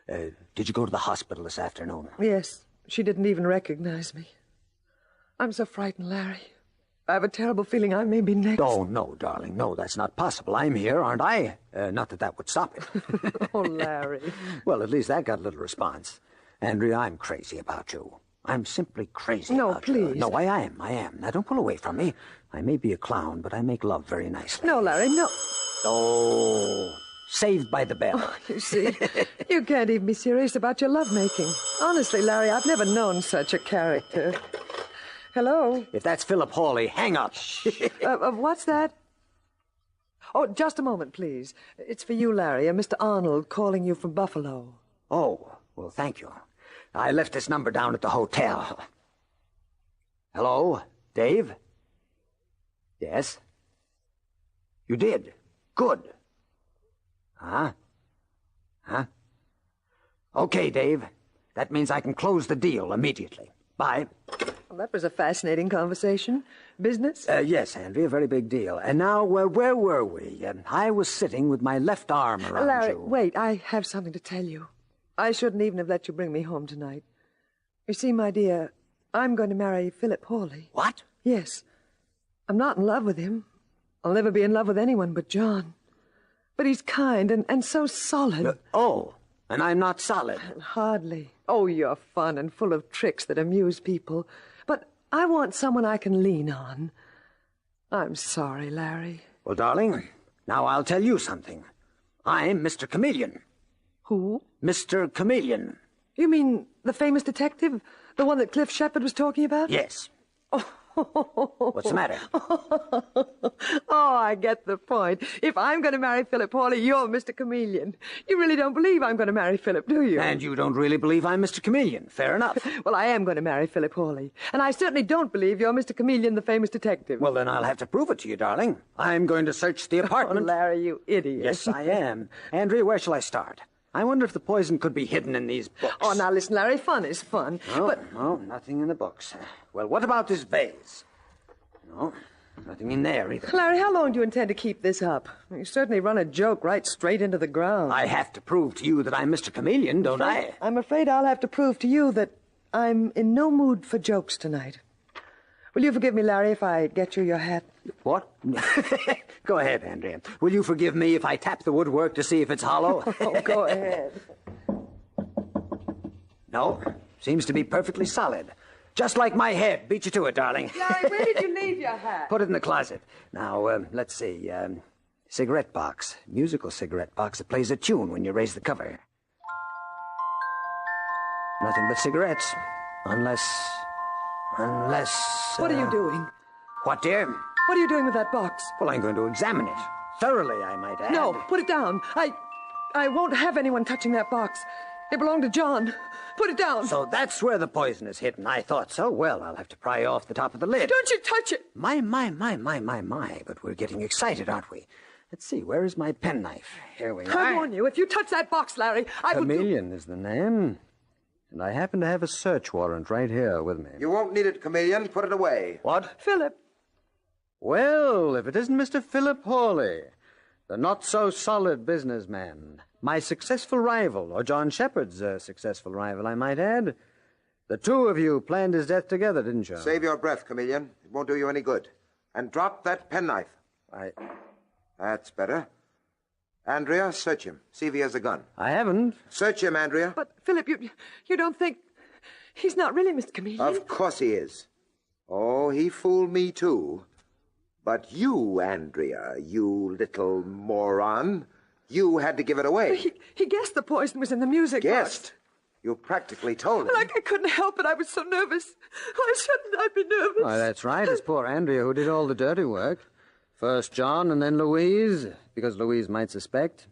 Did you go to the hospital this afternoon? Yes. She didn't even recognize me. I'm so frightened, Larry. I have a terrible feeling I may be next. Oh, no, darling. No, that's not possible. I'm here, aren't I? Not that that would stop it. Oh, Larry. Well, at least that got a little response. Andrea, I'm crazy about you. I'm simply crazy about you. No, please. No, I am. Now, don't pull away from me. I may be a clown, but I make love very nicely. No, Larry, no. Oh, saved by the bell. Oh, you see, you can't even be serious about your lovemaking. Honestly, Larry, I've never known such a character. Hello? If that's Philip Hawley, hang up. What's that? Oh, just a moment, please. It's for you, Larry. Mr. Arnold calling you from Buffalo. Oh, well, thank you. I left this number down at the hotel. Hello, Dave? Yes? You did? Good. Huh? Okay, Dave. That means I can close the deal immediately. Bye. Well, that was a fascinating conversation. Business? Yes, Andrea, a very big deal. And now, where were we? I was sitting with my left arm around Larry, you. wait, I have something to tell you. I shouldn't even have let you bring me home tonight. You see, my dear, I'm going to marry Philip Hawley. What? Yes. I'm not in love with him. I'll never be in love with anyone but John. But he's kind and so solid. And I'm not solid. Hardly. Oh, you're fun and full of tricks that amuse people. But I want someone I can lean on. I'm sorry, Larry. Well, darling, now I'll tell you something. I'm Mr. Chameleon. Who? Mr. Chameleon. You mean the famous detective? The one that Cliff Shepard was talking about? Yes. What's the matter? Oh, I get the point. If I'm going to marry Philip Hawley, you're Mr. Chameleon. You really don't believe I'm going to marry Philip, do you? And you don't really believe I'm Mr. Chameleon. Fair enough. Well, I am going to marry Philip Hawley. And I certainly don't believe you're Mr. Chameleon, the famous detective. Well, then I'll have to prove it to you, darling. I'm going to search the apartment. Oh, Larry, you idiot. Yes, I am. Andrea, where shall I start? I wonder if the poison could be hidden in these books. Oh, now listen, Larry, fun is fun. No, nothing in the books. Well, what about this vase? No, nothing in there either. Larry, how long do you intend to keep this up? You certainly run a joke right straight into the ground. I have to prove to you that I'm Mr. Chameleon, don't I? I'm afraid I'll have to prove to you that I'm in no mood for jokes tonight. Will you forgive me, Larry, if I get you your hat? What? Go ahead, Andrea. Will you forgive me if I tap the woodwork to see if it's hollow? Oh, go ahead. No, seems to be perfectly solid. Just like my head. Beat you to it, darling. Larry, where did you leave your hat? Put it in the closet. Now, let's see. Cigarette box. Musical cigarette box that plays a tune when you raise the cover. Nothing but cigarettes. Unless... What are you doing? What, dear? What are you doing with that box? Well, I'm going to examine it. Thoroughly, I might add. No, put it down. I won't have anyone touching that box. It belonged to John. Put it down. So that's where the poison is hidden. I thought so. Well, I'll have to pry off the top of the lid. Don't you touch it. My. But we're getting excited, aren't we? Let's see. Where is my penknife? Here we are. I warn you, if you touch that box, Larry, I will... Chameleon is the name. And I happen to have a search warrant right here with me. You won't need it, Chameleon. Put it away. What? Philip. Well, if it isn't Mr. Philip Hawley, the not-so-solid businessman, my successful rival, or John Shepard's successful rival, I might add. The two of you planned his death together, didn't you? Save your breath, Chameleon. It won't do you any good. And drop that penknife. That's better. Andrea, search him. See if he has a gun. I haven't. Search him, Andrea. But, Philip, you don't think... He's not really Mr. Chameleon? Of course he is. Oh, he fooled me, too. But you, Andrea, you little moron, you had to give it away. He guessed the poison was in the music Guessed? box. You practically told him. Like I couldn't help it. I was so nervous. Why shouldn't I be nervous? Why, that's right. It's poor Andrea who did all the dirty work. First John and then Louise, because Louise might suspect.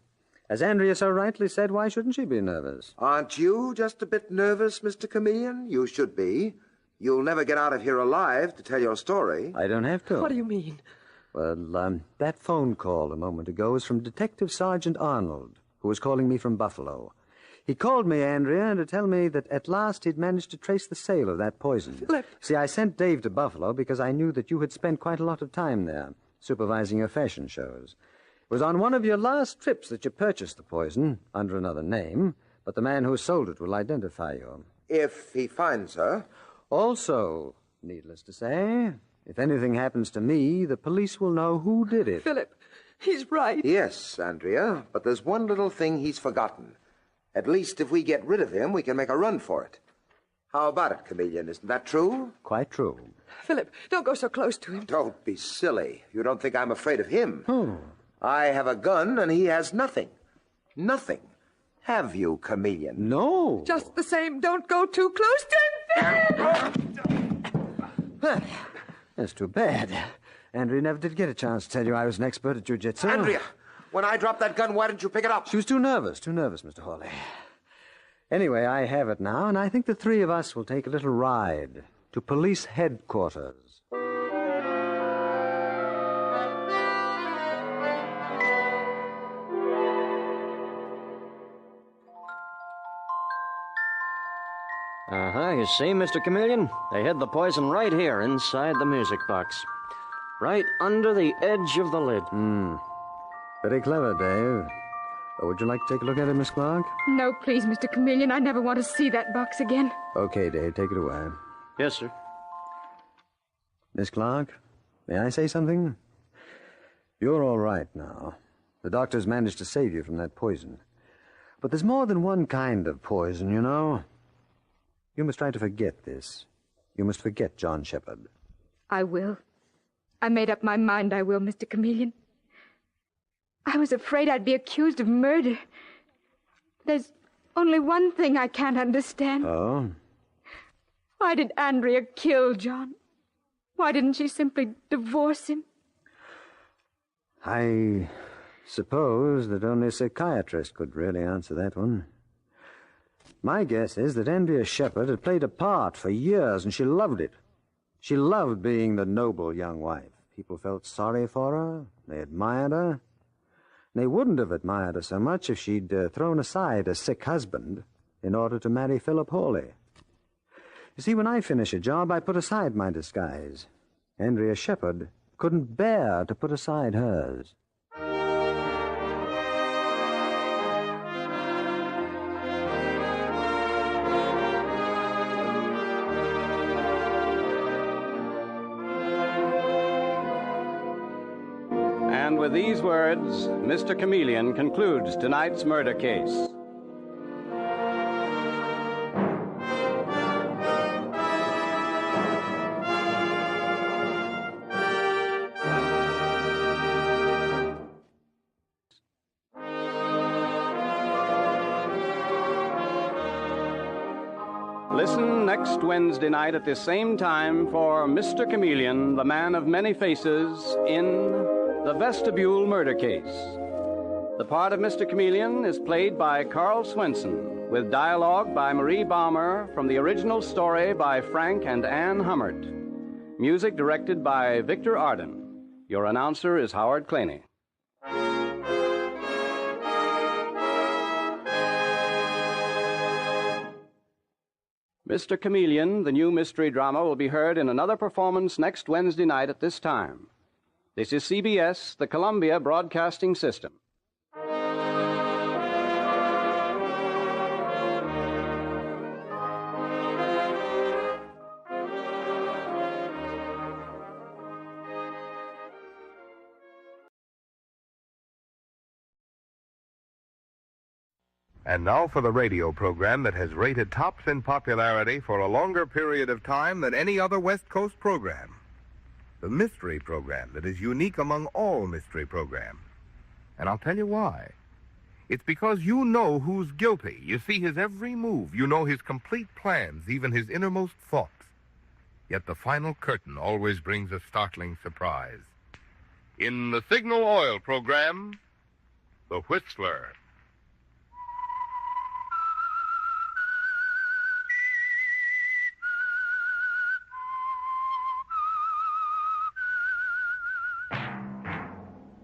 As Andrea so rightly said, why shouldn't she be nervous? Aren't you just a bit nervous, Mr. Chameleon? You should be. You'll never get out of here alive to tell your story. I don't have to. What do you mean? Well, that phone call a moment ago was from Detective Sergeant Arnold, who was calling me from Buffalo. He called me, Andrea, to tell me that at last he'd managed to trace the sale of that poison. Philip. See, I sent Dave to Buffalo because I knew that you had spent quite a lot of time there, supervising your fashion shows. It was on one of your last trips that you purchased the poison, under another name, but the man who sold it will identify you. If he finds her. Also, needless to say, if anything happens to me, the police will know who did it. Philip, he's right. Yes, Andrea, but there's one little thing he's forgotten. At least if we get rid of him, we can make a run for it. How about it, Chameleon? Isn't that true? Quite true. Philip, don't go so close to him. Don't be silly. You don't think I'm afraid of him. I have a gun, and he has nothing. Nothing. Have you, Chameleon? No. Just the same, don't go too close to him, Philip! That's too bad. Andrea never did get a chance to tell you I was an expert at jiu-jitsu. Andrea, when I dropped that gun, why didn't you pick it up? She was too nervous, Mr. Hawley. Anyway, I have it now, and I think the three of us will take a little ride to police headquarters. You see, Mr. Chameleon? They hid the poison right here inside the music box. Right under the edge of the lid. Very clever, Dave. Would you like to take a look at it, Miss Clark? No, please, Mr. Chameleon. I never want to see that box again. Okay, Dave, take it away. Yes, sir. Miss Clark, may I say something? You're all right now. The doctors managed to save you from that poison. But there's more than one kind of poison, you know. You must try to forget this. You must forget John Shepard. I will. I made up my mind I will, Mr. Chameleon. I was afraid I'd be accused of murder. There's only one thing I can't understand. Oh? Why did Andrea kill John? Why didn't she simply divorce him? I suppose that only a psychiatrist could really answer that one. My guess is that Andrea Shepard had played a part for years, and she loved it. She loved being the noble young wife. People felt sorry for her. They admired her. They wouldn't have admired her so much if she'd thrown aside a sick husband in order to marry Philip Hawley. You see, when I finish a job, I put aside my disguise. Andrea Shepard couldn't bear to put aside hers. And with these words, Mr. Chameleon concludes tonight's murder case. Listen next Wednesday night at this same time for Mr. Chameleon, the man of many faces, in The Vestibule Murder Case. The part of Mr. Chameleon is played by Carl Swenson, with dialogue by Marie Baumer from the original story by Frank and Ann Hummert. Music directed by Victor Arden. Your announcer is Howard Claney. Mr. Chameleon, the new mystery drama, will be heard in another performance next Wednesday night at this time. This is CBS, the Columbia Broadcasting System. And now for the radio program that has rated tops in popularity for a longer period of time than any other West Coast program. The mystery program that is unique among all mystery programs. And I'll tell you why. It's because you know who's guilty. You see his every move. You know his complete plans, even his innermost thoughts. Yet the final curtain always brings a startling surprise. In the Signal Oil program, The Whistler.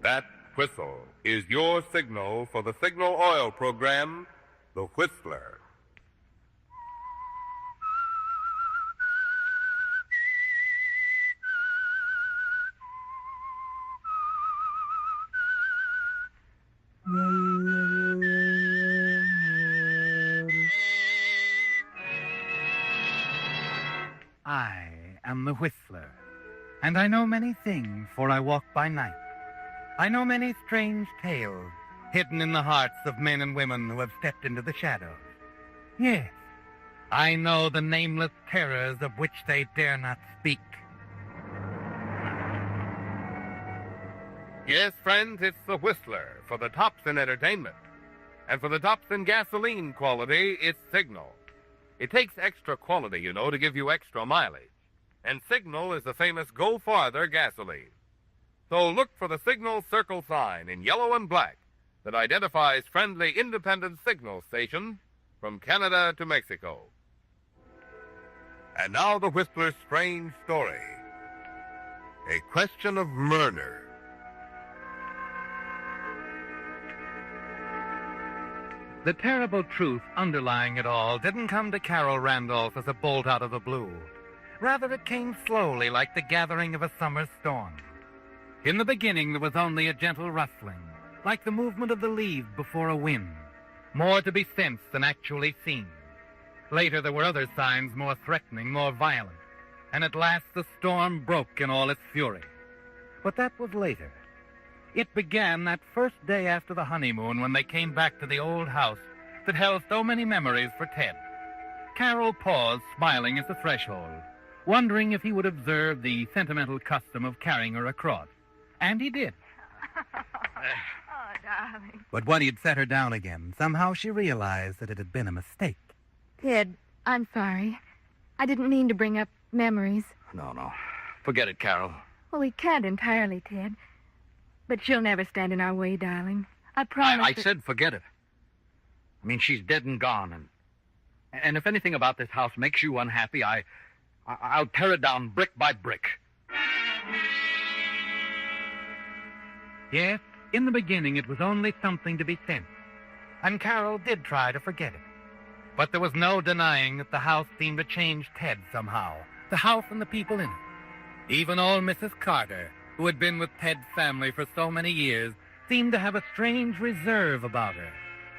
That whistle is your signal for the Signal Oil program, The Whistler. I am the Whistler, and I know many things, for I walk by night. I know many strange tales hidden in the hearts of men and women who have stepped into the shadows. Yes, I know the nameless terrors of which they dare not speak. Yes, friends, it's the Whistler for the tops in entertainment. And for the tops in gasoline quality, it's Signal. It takes extra quality, you know, to give you extra mileage. And Signal is the famous Go Farther gasoline. So look for the Signal circle sign in yellow and black that identifies friendly independent signal stations from Canada to Mexico. And now the Whistler's strange story. A question of murder. The terrible truth underlying it all didn't come to Carol Randolph as a bolt out of the blue. Rather, it came slowly, like the gathering of a summer storm. In the beginning, there was only a gentle rustling, like the movement of the leaves before a wind, more to be sensed than actually seen. Later, there were other signs more threatening, more violent, and at last the storm broke in all its fury. But that was later. It began that first day after the honeymoon when they came back to the old house that held so many memories for Ted. Carol paused, smiling at the threshold, wondering if he would observe the sentimental custom of carrying her across. And he did. Oh, darling. But when he'd set her down again, somehow she realized that it had been a mistake. Ted, I'm sorry. I didn't mean to bring up memories. No. Forget it, Carol. Well, we can't entirely, Ted. But she'll never stand in our way, darling. I promise. I said forget it. I mean, she's dead and gone. And if anything about this house makes you unhappy, I'll tear it down brick by brick. Yes, in the beginning it was only something to be sensed. And Carol did try to forget it. But there was no denying that the house seemed to change Ted somehow. The house and the people in it. Even old Mrs. Carter, who had been with Ted's family for so many years, seemed to have a strange reserve about her.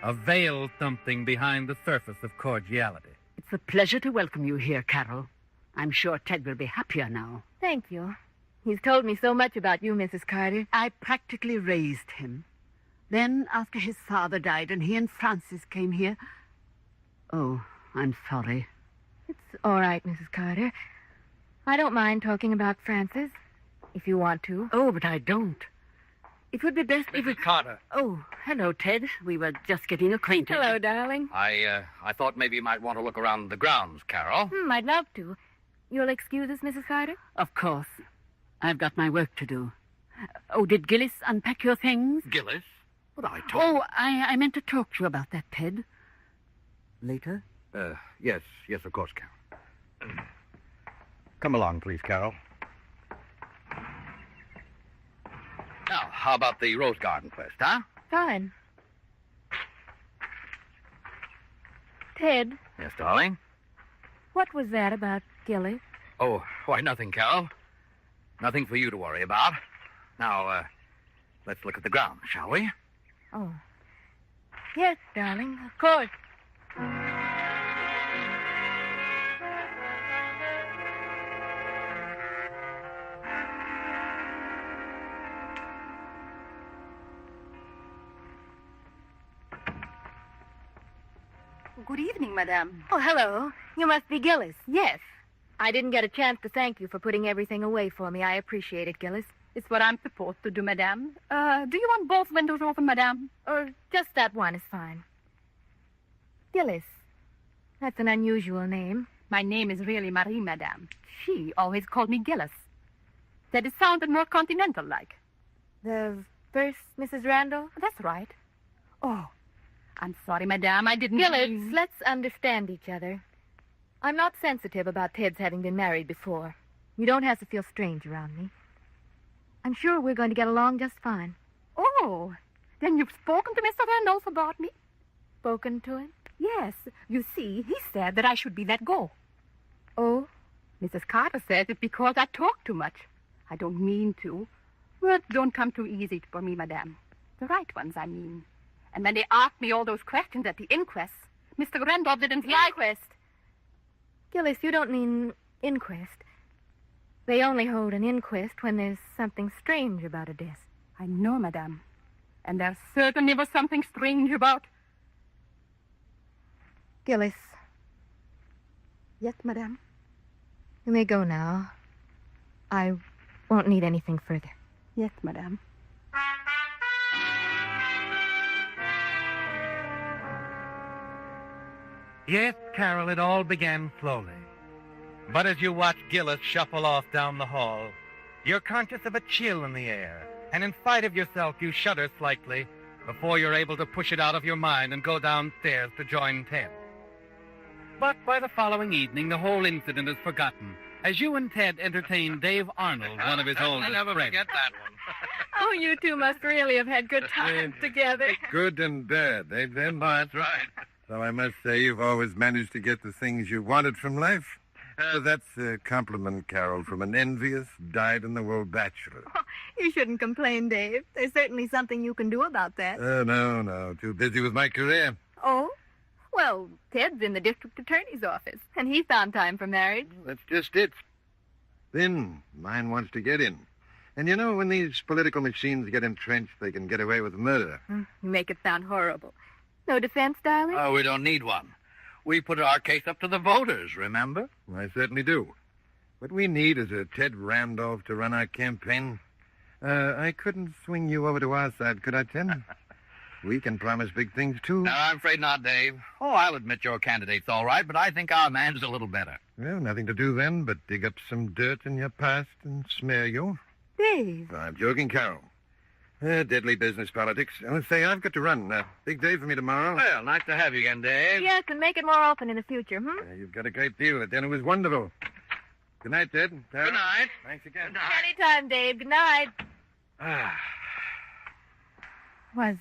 A veiled something behind the surface of cordiality. It's a pleasure to welcome you here, Carol. I'm sure Ted will be happier now. Thank you. He's told me so much about you, Mrs. Carter. I practically raised him. Then, after his father died and he and Francis came here... Oh, I'm sorry. It's all right, Mrs. Carter. I don't mind talking about Francis, if you want to. Oh, but I don't. It would be best if we... Mrs. Carter. Oh, hello, Ted. We were just getting acquainted. Hello, darling. I thought maybe you might want to look around the grounds, Carol. I'd love to. You'll excuse us, Mrs. Carter? Of course. I've got my work to do. Oh, did Gillis unpack your things? Gillis? But I told... Oh, I meant to talk to you about that, Ted. Later? Yes, of course, Carol. Come along, please, Carol. Now, how about the rose garden first, huh? Fine. Ted. Yes, darling? What was that about Gillis? Oh, why, nothing, Carol. Nothing for you to worry about. Now, let's look at the ground, shall we? Oh. Yes, darling, of course. Good evening, madame. Oh, hello. You must be Gillis. Yes. I didn't get a chance to thank you for putting everything away for me. I appreciate it, Gillis. It's what I'm supposed to do, madame. Do you want both windows open, madame? Or just that one is fine. Gillis. That's an unusual name. My name is really Marie, madame. She always called me Gillis. Said it sounded more continental-like. The first Mrs. Randall? That's right. Oh, I'm sorry, madame. I didn't... Gillis, let's understand each other. I'm not sensitive about Ted's having been married before. You don't have to feel strange around me. I'm sure we're going to get along just fine. Oh, then you've spoken to Mr. Randolph about me? Spoken to him? Yes. You see, he said that I should be let go. Oh? Mrs. Carter says it's because I talk too much. I don't mean to. Words don't come too easy for me, madame. The right ones, I mean. And when they asked me all those questions at the inquest, Mr. Randolph didn't like... Inquest? Gillis, you don't mean inquest. They only hold an inquest when there's something strange about a death. I know, madame. And there certainly was something strange about... Gillis. Yes, madame? You may go now. I won't need anything further. Yes, madame. Yes, Carol, it all began slowly. But as you watch Gillis shuffle off down the hall, you're conscious of a chill in the air, and in spite of yourself, you shudder slightly before you're able to push it out of your mind and go downstairs to join Ted. But by the following evening, the whole incident is forgotten, as you and Ted entertain Dave Arnold, one of his oldest I'll never friends. forget that one. Oh, you two must really have had good times together. Good and bad, ain't them? That's right. So I must say you've always managed to get the things you wanted from life. That's a compliment, Carol, from an envious, dyed-in-the-wool bachelor. Oh, you shouldn't complain, Dave. There's certainly something you can do about that. No. Too busy with my career. Oh? Well, Ted's in the district attorney's office, and he found time for marriage. That's just it. Then mine wants to get in. And you know, when these political machines get entrenched, they can get away with murder. You make it sound horrible. No defense, darling? Oh, we don't need one. We put our case up to the voters, remember? I certainly do. What we need is a Ted Randolph to run our campaign. I couldn't swing you over to our side, could I, Ted? We can promise big things, too. No, I'm afraid not, Dave. Oh, I'll admit your candidate's all right, but I think our man's a little better. Well, nothing to do then but dig up some dirt in your past and smear you. Dave. I'm joking, Carol. Deadly business politics. I'll say I've got to run. Big day for me tomorrow. Well, nice to have you again, Dave. Yes, and make it more often in the future, You've got a great deal. The dinner was wonderful. Good night, Ted. Good night. Thanks again. Good night. Anytime, Dave. Good night. Was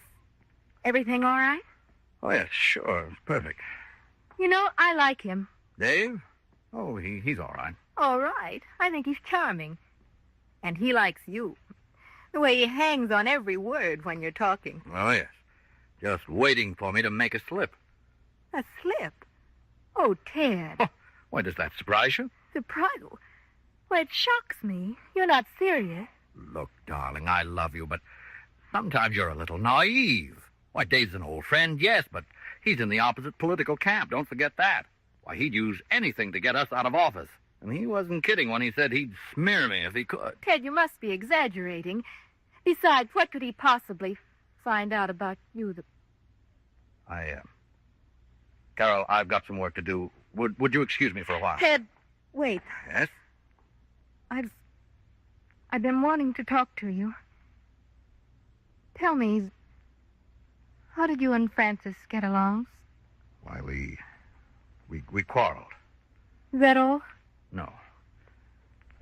everything all right? Oh, yes, sure. It's perfect. You know, I like him. Dave? Oh, he's all right. All right. I think he's charming. And he likes you. The way he hangs on every word when you're talking. Oh, yes. Just waiting for me to make a slip. A slip? Oh, Ted. Oh, why, does that surprise you? Surprise? Well, it shocks me. You're not serious. Look, darling, I love you, but sometimes you're a little naive. Why, Dave's an old friend, yes, but he's in the opposite political camp. Don't forget that. Why, he'd use anything to get us out of office. And he wasn't kidding when he said he'd smear me if he could. Ted, you must be exaggerating. Besides, what could he possibly find out about you? Carol, I've got some work to do. Would you excuse me for a while? Ted, wait. Yes? I've been wanting to talk to you. Tell me, how did you and Francis get along? Why, we quarreled. Is that all? No.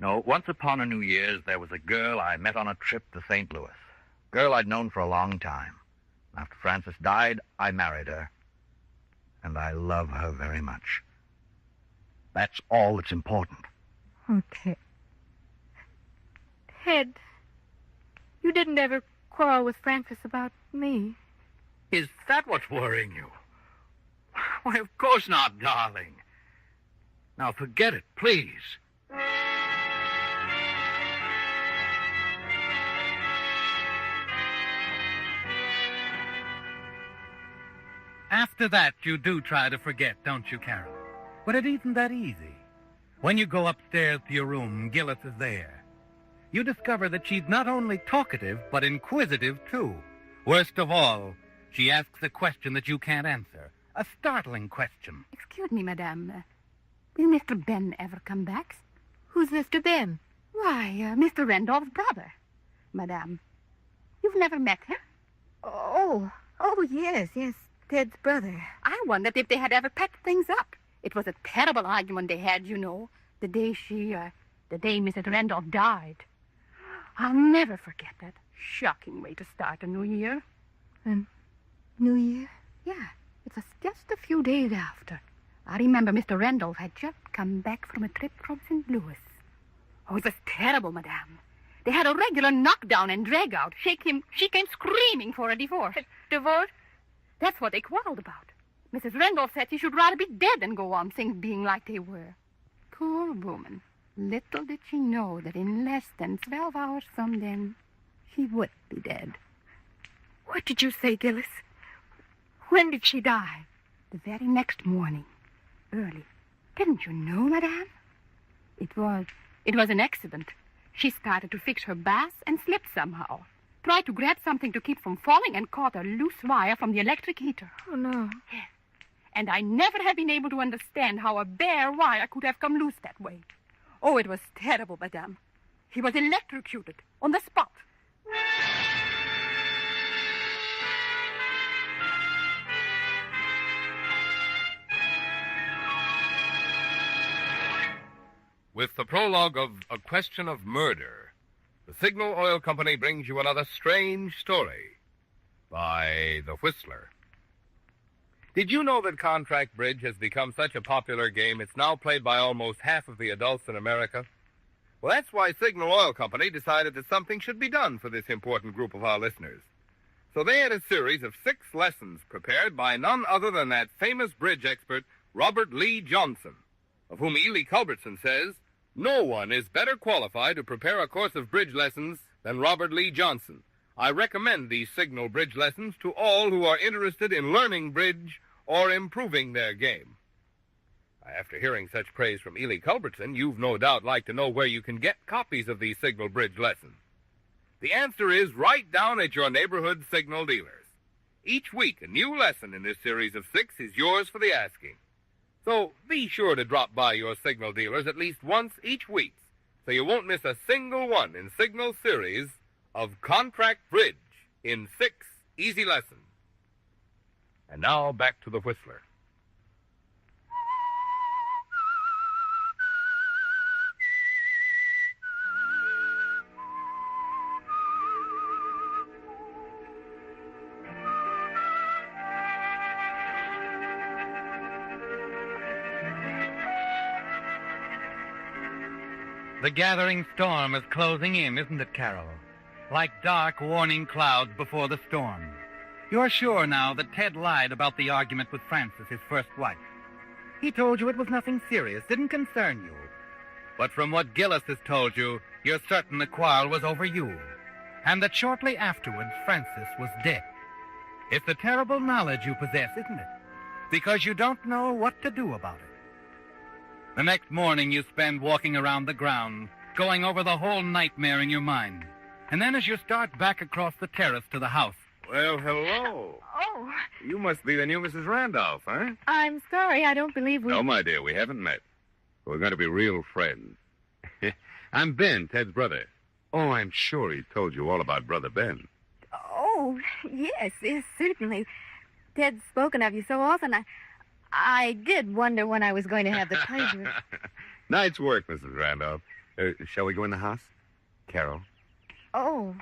No, once upon a New Year's, there was a girl I met on a trip to St. Louis. Girl I'd known for a long time. After Francis died, I married her. And I love her very much. That's all that's important. Okay. Ted, you didn't ever quarrel with Francis about me. Is that what's worrying you? Why, of course not, darling. Now, forget it, please. After that, you do try to forget, don't you, Carol? But it isn't that easy. When you go upstairs to your room, Gillis is there. You discover that she's not only talkative, but inquisitive, too. Worst of all, she asks a question that you can't answer. A startling question. Excuse me, madame. Will Mr. Ben ever come back? Who's Mr. Ben? Why, Mr. Randolph's brother. Madame, you've never met him? Oh, yes, Ted's brother. I wondered if they had ever patched things up. It was a terrible argument they had, you know, the day Mrs. Randolph died. I'll never forget that. Shocking way to start a new year. New Year? Yeah, it was just a few days after. I remember Mr. Randolph had just come back from a trip from St. Louis. Oh, it was terrible, madame. They had a regular knockdown and drag-out. She came screaming for a divorce. Divorce? That's what they quarreled about. Mrs. Randolph said she should rather be dead than go on things being like they were. Poor woman. Little did she know that in less than 12 hours from then, she would be dead. What did you say, Gillis? When did she die? The very next morning. Early. Didn't you know, madame? It was an accident. She started to fix her bath and slipped somehow. Tried to grab something to keep from falling and caught a loose wire from the electric heater. Oh, no. Yes. And I never have been able to understand how a bare wire could have come loose that way. Oh, it was terrible, madame. He was electrocuted on the spot. With the prologue of A Question of Murder, the Signal Oil Company brings you another strange story by The Whistler. Did you know that contract bridge has become such a popular game it's now played by almost half of the adults in America? Well, that's why Signal Oil Company decided that something should be done for this important group of our listeners. So they had a series of 6 lessons prepared by none other than that famous bridge expert, Robert Lee Johnson, of whom Ely Culbertson says, "No one is better qualified to prepare a course of bridge lessons than Robert Lee Johnson. I recommend these Signal bridge lessons to all who are interested in learning bridge or improving their game." After hearing such praise from Ely Culbertson, you've no doubt like to know where you can get copies of these Signal bridge lessons. The answer is right down at your neighborhood Signal dealers. Each week, a new lesson in this series of 6 is yours for the asking. So be sure to drop by your Signal dealers at least once each week, so you won't miss a single one in Signal's series of Contract Bridge in 6 easy lessons. And now back to the Whistler. The gathering storm is closing in, isn't it, Carol? Like dark, warning clouds before the storm. You're sure now that Ted lied about the argument with Frances, his first wife. He told you it was nothing serious, didn't concern you. But from what Gillis has told you, you're certain the quarrel was over you, and that shortly afterwards Francis was dead. It's the terrible knowledge you possess, isn't it? Because you don't know what to do about it. The next morning you spend walking around the ground, going over the whole nightmare in your mind. And then as you start back across the terrace to the house... Well, hello. Oh. You must be the new Mrs. Randolph, huh? I'm sorry, I don't believe we... No, my dear, we haven't met. We're going to be real friends. I'm Ben, Ted's brother. Oh, I'm sure he told you all about Brother Ben. Oh, yes, certainly. Ted's spoken of you so often, I did wonder when I was going to have the pleasure. Nice work, Mrs. Randolph. Shall we go in the house? Carol? Oh,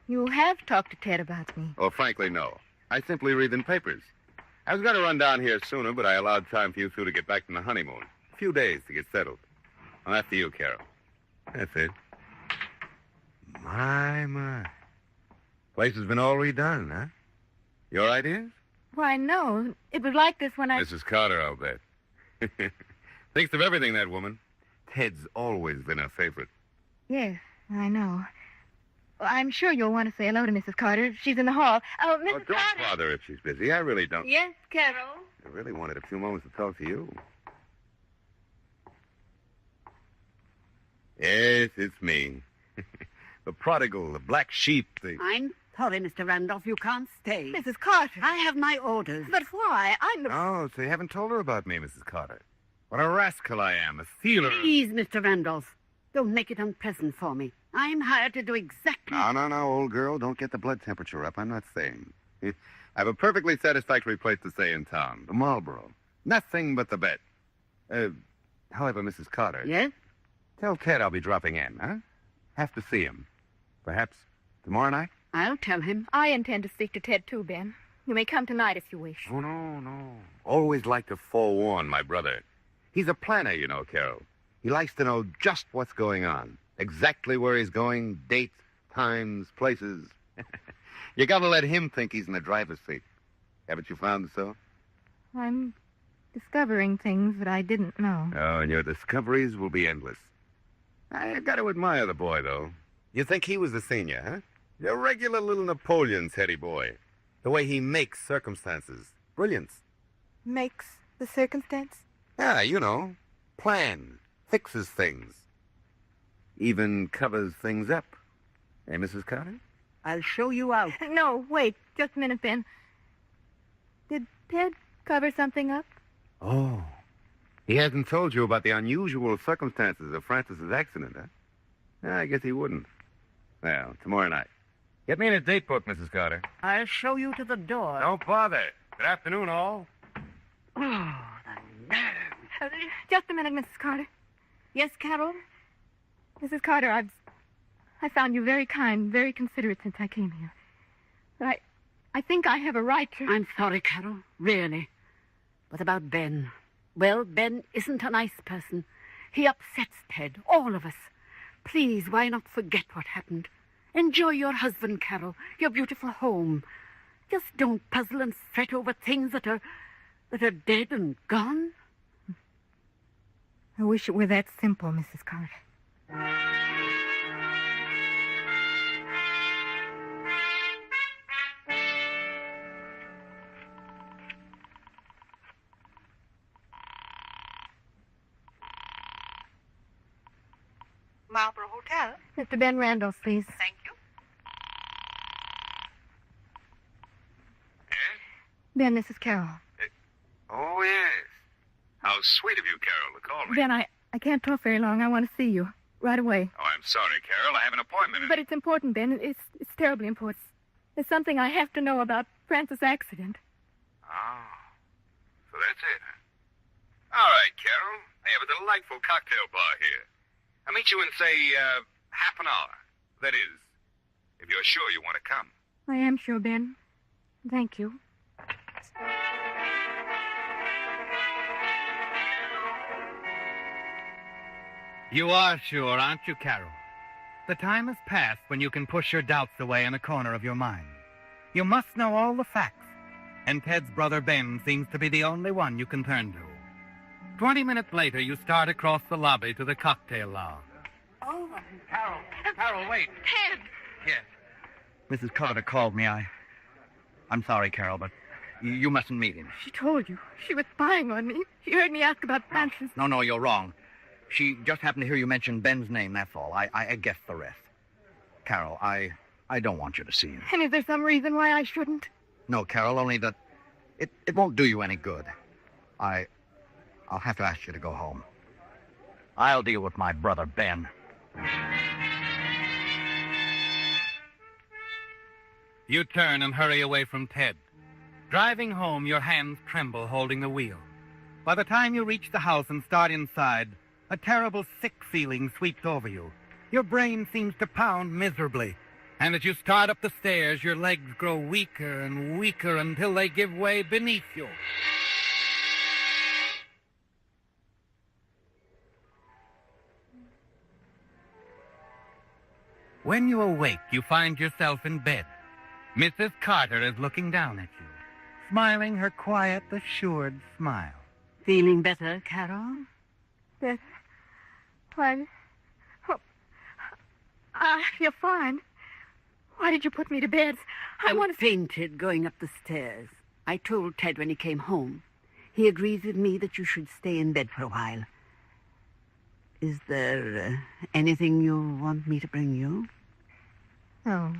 you have talked to Ted about me. Oh, frankly, no. I simply read in papers. I was going to run down here sooner, but I allowed time for you two to get back from the honeymoon. A few days to get settled. Well, after you, Carol. That's it. My. Place has been all redone, huh? Your ideas? Why, no. It was like this when I... Mrs. Carter, I'll bet. Thinks of everything, that woman. Ted's always been her favorite. Yes, I know. I'm sure you'll want to say hello to Mrs. Carter. She's in the hall. Oh, Mrs. Don't Carter. bother if she's busy. I really don't. Yes, Carol. I really wanted a few moments to talk to you. Yes, it's me. The prodigal, the black sheep, the... I'm sorry, Mr. Randolph, you can't stay. Mrs. Carter. I have my orders. But why? I'm the... Oh, so you haven't told her about me, Mrs. Carter. What a rascal I am, a stealer. Please, Mr. Randolph, don't make it unpleasant for me. I'm hired to do exactly... No, old girl. Don't get the blood temperature up. I'm not staying. I have a perfectly satisfactory place to stay in town, the Marlborough. Nothing but the bed. However, Mrs. Carter... Yes? Tell Ted I'll be dropping in, huh? Have to see him. Perhaps tomorrow night? I'll tell him. I intend to speak to Ted, too, Ben. You may come tonight if you wish. Oh, no. Always like to forewarn my brother. He's a planner, you know, Carol. He likes to know just what's going on. Exactly where he's going, dates, times, places. You gotta let him think he's in the driver's seat. Haven't you found so? I'm discovering things that I didn't know. Oh, and your discoveries will be endless. I got to admire the boy, though. You think he was the senior, huh? A regular little Napoleon's heady boy. The way he makes circumstances. Brilliance. Makes the circumstance? Yeah, you know. Plan. Fixes things. Even covers things up. Eh, Mrs. Carter? I'll show you out. No, wait. Just a minute, Ben. Did Ted cover something up? Oh. He hasn't told you about the unusual circumstances of Francis's accident, huh? I guess he wouldn't. Well, tomorrow night. Get me in a date book, Mrs. Carter. I'll show you to the door. Don't bother. Good afternoon, all. Oh, the nerve. Just a minute, Mrs. Carter. Yes, Carol? Mrs. Carter, I found you very kind, very considerate since I came here. But I think I have a right to... I'm sorry, Carol, really. What about Ben? Well, Ben isn't a nice person. He upsets Ted, all of us. Please, why not forget what happened? Enjoy your husband, Carol, your beautiful home. Just don't puzzle and fret over things that are dead and gone. I wish it were that simple, Mrs. Carter. Marlborough Hotel. Mr. Ben Randolph, please. Thank you. Ben, this is Carol. Oh, yes. How sweet of you, Carol, to call me. Ben, I can't talk very long. I want to see you. Right away. Oh, I'm sorry, Carol. I have an appointment. But it's important, Ben. It's terribly important. There's something I have to know about Francis' accident. Oh. So that's it, huh? All right, Carol. I have a delightful cocktail bar here. I'll meet you in, say, half an hour. That is, if you're sure you want to come. I am sure, Ben. Thank you. You are sure, aren't you, Carol? The time has passed when you can push your doubts away in a corner of your mind. You must know all the facts, and Ted's brother Ben seems to be the only one you can turn to. 20 minutes later, you start across the lobby to the cocktail lounge. Oh, Carol, wait. Ted! Yes. Mrs. Carter called me. I'm sorry, Carol, but you mustn't meet him. She told you. She was spying on me. She heard me ask about Francis. No, you're wrong. She just happened to hear you mention Ben's name, that's all. I guessed the rest. Carol, I don't want you to see him. And is there some reason why I shouldn't? No, Carol, only that it won't do you any good. I'll have to ask you to go home. I'll deal with my brother, Ben. You turn and hurry away from Ted. Driving home, your hands tremble holding the wheel. By the time you reach the house and start inside, a terrible sick feeling sweeps over you. Your brain seems to pound miserably. And as you start up the stairs, your legs grow weaker and weaker until they give way beneath you. When you awake, you find yourself in bed. Mrs. Carter is looking down at you, smiling her quiet, assured smile. Feeling better, Carol? Better? Why? Oh, I feel fine. Why did you put me to bed? I fainted going up the stairs. I told Ted when he came home. He agrees with me that you should stay in bed for a while. Is there anything you want me to bring you? No.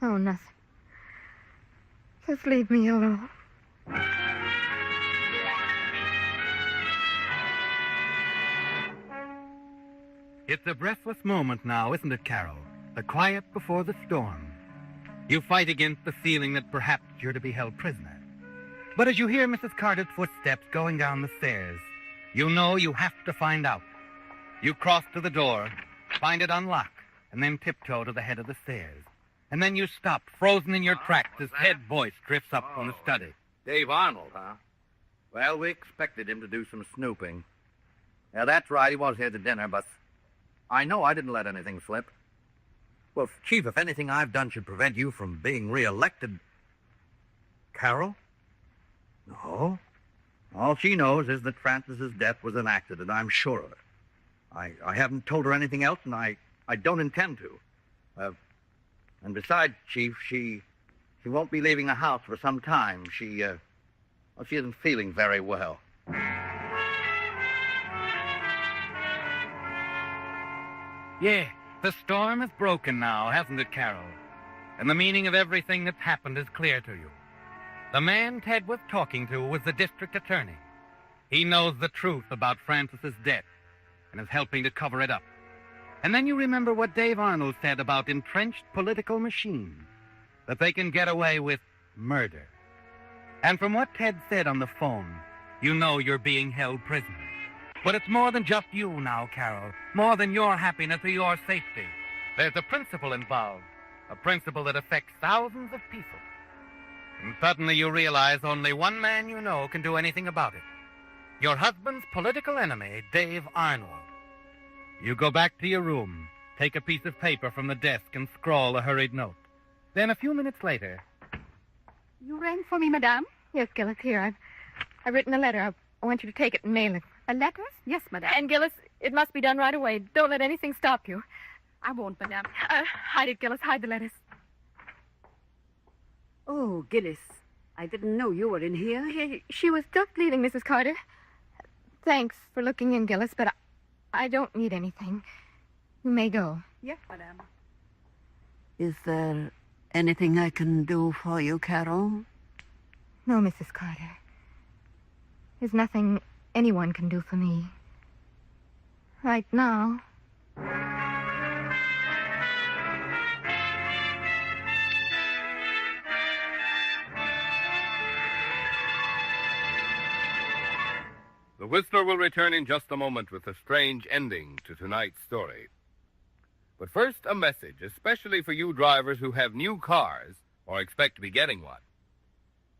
Oh, nothing. Just leave me alone. It's a breathless moment now, isn't it, Carol? The quiet before the storm. You fight against the feeling that perhaps you're to be held prisoner. But as you hear Mrs. Carter's footsteps going down the stairs, you know you have to find out. You cross to the door, find it unlocked, and then tiptoe to the head of the stairs. And then you stop, frozen in your tracks, as Ted's voice drifts up from the study. Dave Arnold, huh? Well, we expected him to do some snooping. Yeah, that's right, he was here to dinner, but I know I didn't let anything slip. Well, Chief, if anything I've done should prevent you from being re-elected... Carol? No. All she knows is that Francis's death was an accident. I'm sure of it. I haven't told her anything else, and I don't intend to. And besides, Chief, she won't be leaving the house for some time. She isn't feeling very well. Yeah, the storm has broken now, hasn't it, Carol? And the meaning of everything that's happened is clear to you. The man Ted was talking to was the district attorney. He knows the truth about Francis's death and is helping to cover it up. And then you remember what Dave Arnold said about entrenched political machines, that they can get away with murder. And from what Ted said on the phone, you know you're being held prisoner. But it's more than just you now, Carol, more than your happiness or your safety. There's a principle involved, a principle that affects thousands of people. And suddenly you realize only one man you know can do anything about it. Your husband's political enemy, Dave Arnold. You go back to your room, take a piece of paper from the desk and scrawl a hurried note. Then a few minutes later... You rang for me, madame? Yes, Gillis, here. I've written a letter. I want you to take it and mail it. A letter? Yes, madame. And, Gillis, it must be done right away. Don't let anything stop you. I won't, madame. Hide it, Gillis. Hide the letters. Oh, Gillis, I didn't know you were in here. She was just leaving, Mrs. Carter. Thanks for looking in, Gillis, but I don't need anything. You may go. Yes, madame. Is there anything I can do for you, Carol? No, Mrs. Carter. There's nothing anyone can do for me. Right now. The Whistler will return in just a moment with a strange ending to tonight's story. But first, a message, especially for you drivers who have new cars or expect to be getting one.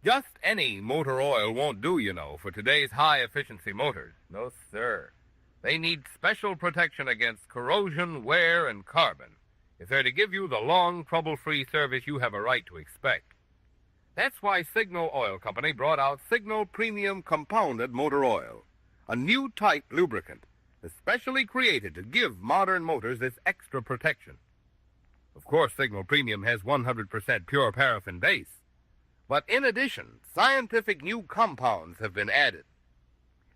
Just any motor oil won't do, you know, for today's high-efficiency motors. No, sir. They need special protection against corrosion, wear, and carbon if they're to give you the long, trouble-free service you have a right to expect. That's why Signal Oil Company brought out Signal Premium Compounded Motor Oil. a new type lubricant, especially created to give modern motors this extra protection. Of course, Signal Premium has 100% pure paraffin base, but in addition, scientific new compounds have been added.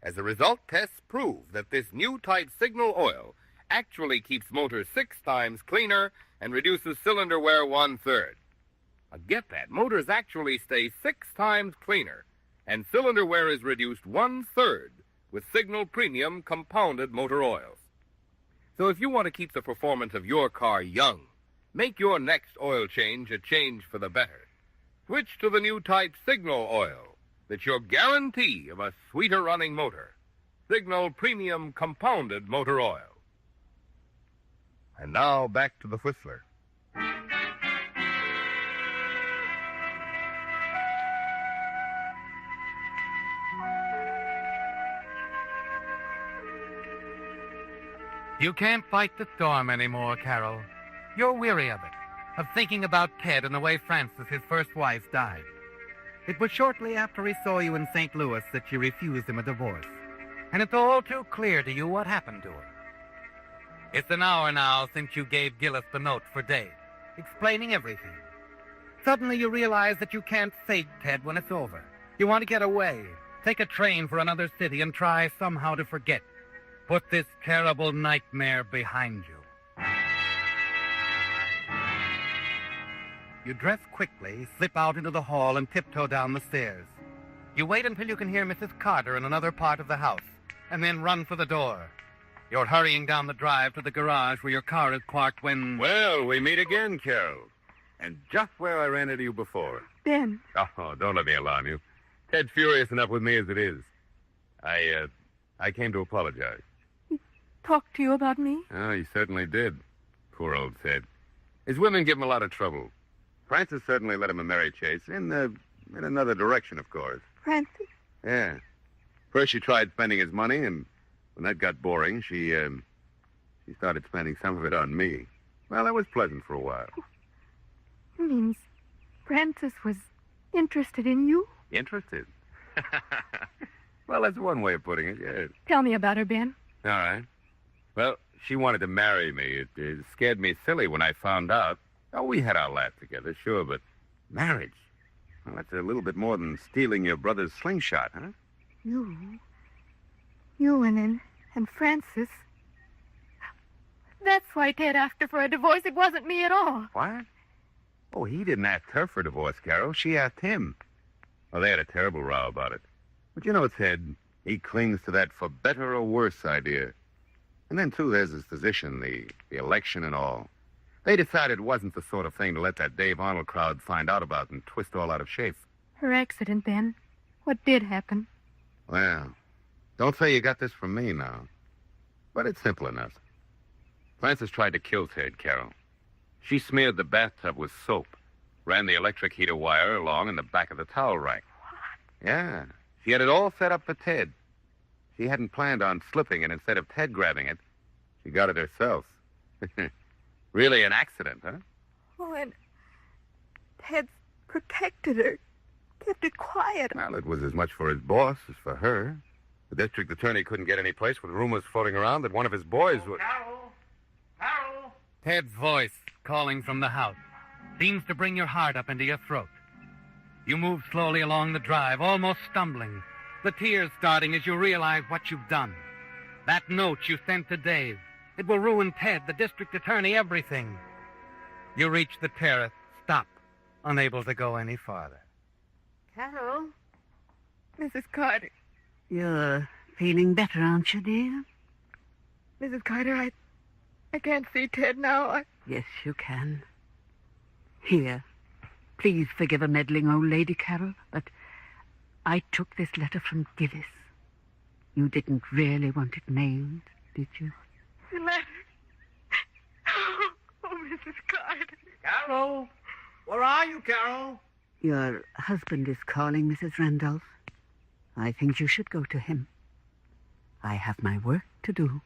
As a result, tests prove that this new type Signal oil actually keeps motors 6 times cleaner and reduces cylinder wear 1/3. Now get that, motors actually stay 6 times cleaner, and cylinder wear is reduced 1/3 with Signal Premium compounded motor oils. So if you want to keep the performance of your car young, make your next oil change a change for the better. Switch to the new type Signal oil. That's your guarantee of a sweeter running motor. Signal Premium compounded motor oil. And now back to the Whistler. You can't fight the storm anymore, Carol. You're weary of it, of thinking about Ted and the way Frances, his first wife, died. It was shortly after he saw you in St. Louis that she refused him a divorce. And it's all too clear to you what happened to her. It's an hour now since you gave Gillis the note for Dave, explaining everything. Suddenly you realize that you can't fake Ted when it's over. You want to get away, take a train for another city and try somehow to forget. Put this terrible nightmare behind you. You dress quickly, slip out into the hall, and tiptoe down the stairs. You wait until you can hear Mrs. Carter in another part of the house, and then run for the door. You're hurrying down the drive to the garage where your car is parked when... Well, we meet again, Carol. And just where I ran into you before. Ben. Oh, don't let me alarm you. Ted's furious enough with me as it is. I came to apologize. Talk to you about me? Oh, he certainly did. Poor old Ted. His women give him a lot of trouble. Frances certainly led him a merry chase, in another direction, of course. Frances? Yeah. First she tried spending his money, and when that got boring, she started spending some of it on me. Well, that was pleasant for a while. It means Frances was interested in you? Interested? Well, that's one way of putting it, yes. Tell me about her, Ben. All right. Well, she wanted to marry me. It scared me silly when I found out. Oh, we had our laugh together, sure, but marriage? Well, that's a little bit more than stealing your brother's slingshot, huh? You and Frances. That's why Ted asked her for a divorce. It wasn't me at all. What? Oh, he didn't ask her for divorce, Carol. She asked him. Well, they had a terrible row about it. But you know, Ted, he clings to that for better or worse idea. And then, too, there's his position, the election and all. They decided it wasn't the sort of thing to let that Dave Arnold crowd find out about and twist all out of shape. Her accident, Ben. What did happen? Well, don't say you got this from me now. But it's simple enough. Frances tried to kill Ted, Carol. She smeared the bathtub with soap, ran the electric heater wire along in the back of the towel rack. What? Yeah. She had it all set up for Ted. She hadn't planned on slipping, and instead of Ted grabbing it, she got it herself. Really an accident, huh? Oh, and Ted protected her, kept it quiet. Well, it was as much for his boss as for her. The district attorney couldn't get any place with rumors floating around that one of his boys would... Carol! Carol! Ted's voice, calling from the house, seems to bring your heart up into your throat. You move slowly along the drive, almost stumbling, the tears starting as you realize what you've done. That note you sent to Dave. It will ruin Ted, the district attorney, everything. You reach the terrace, stop, unable to go any farther. Carol? Mrs. Carter. You're feeling better, aren't you, dear? Mrs. Carter, I can't see Ted now. Yes, you can. Here, please forgive a meddling old lady, Carol, but I took this letter from Gillis. You didn't really want it named, did you? The letter. Oh, Mrs. Carter. Carol! Where are you, Carol? Your husband is calling, Mrs. Randolph. I think you should go to him. I have my work to do.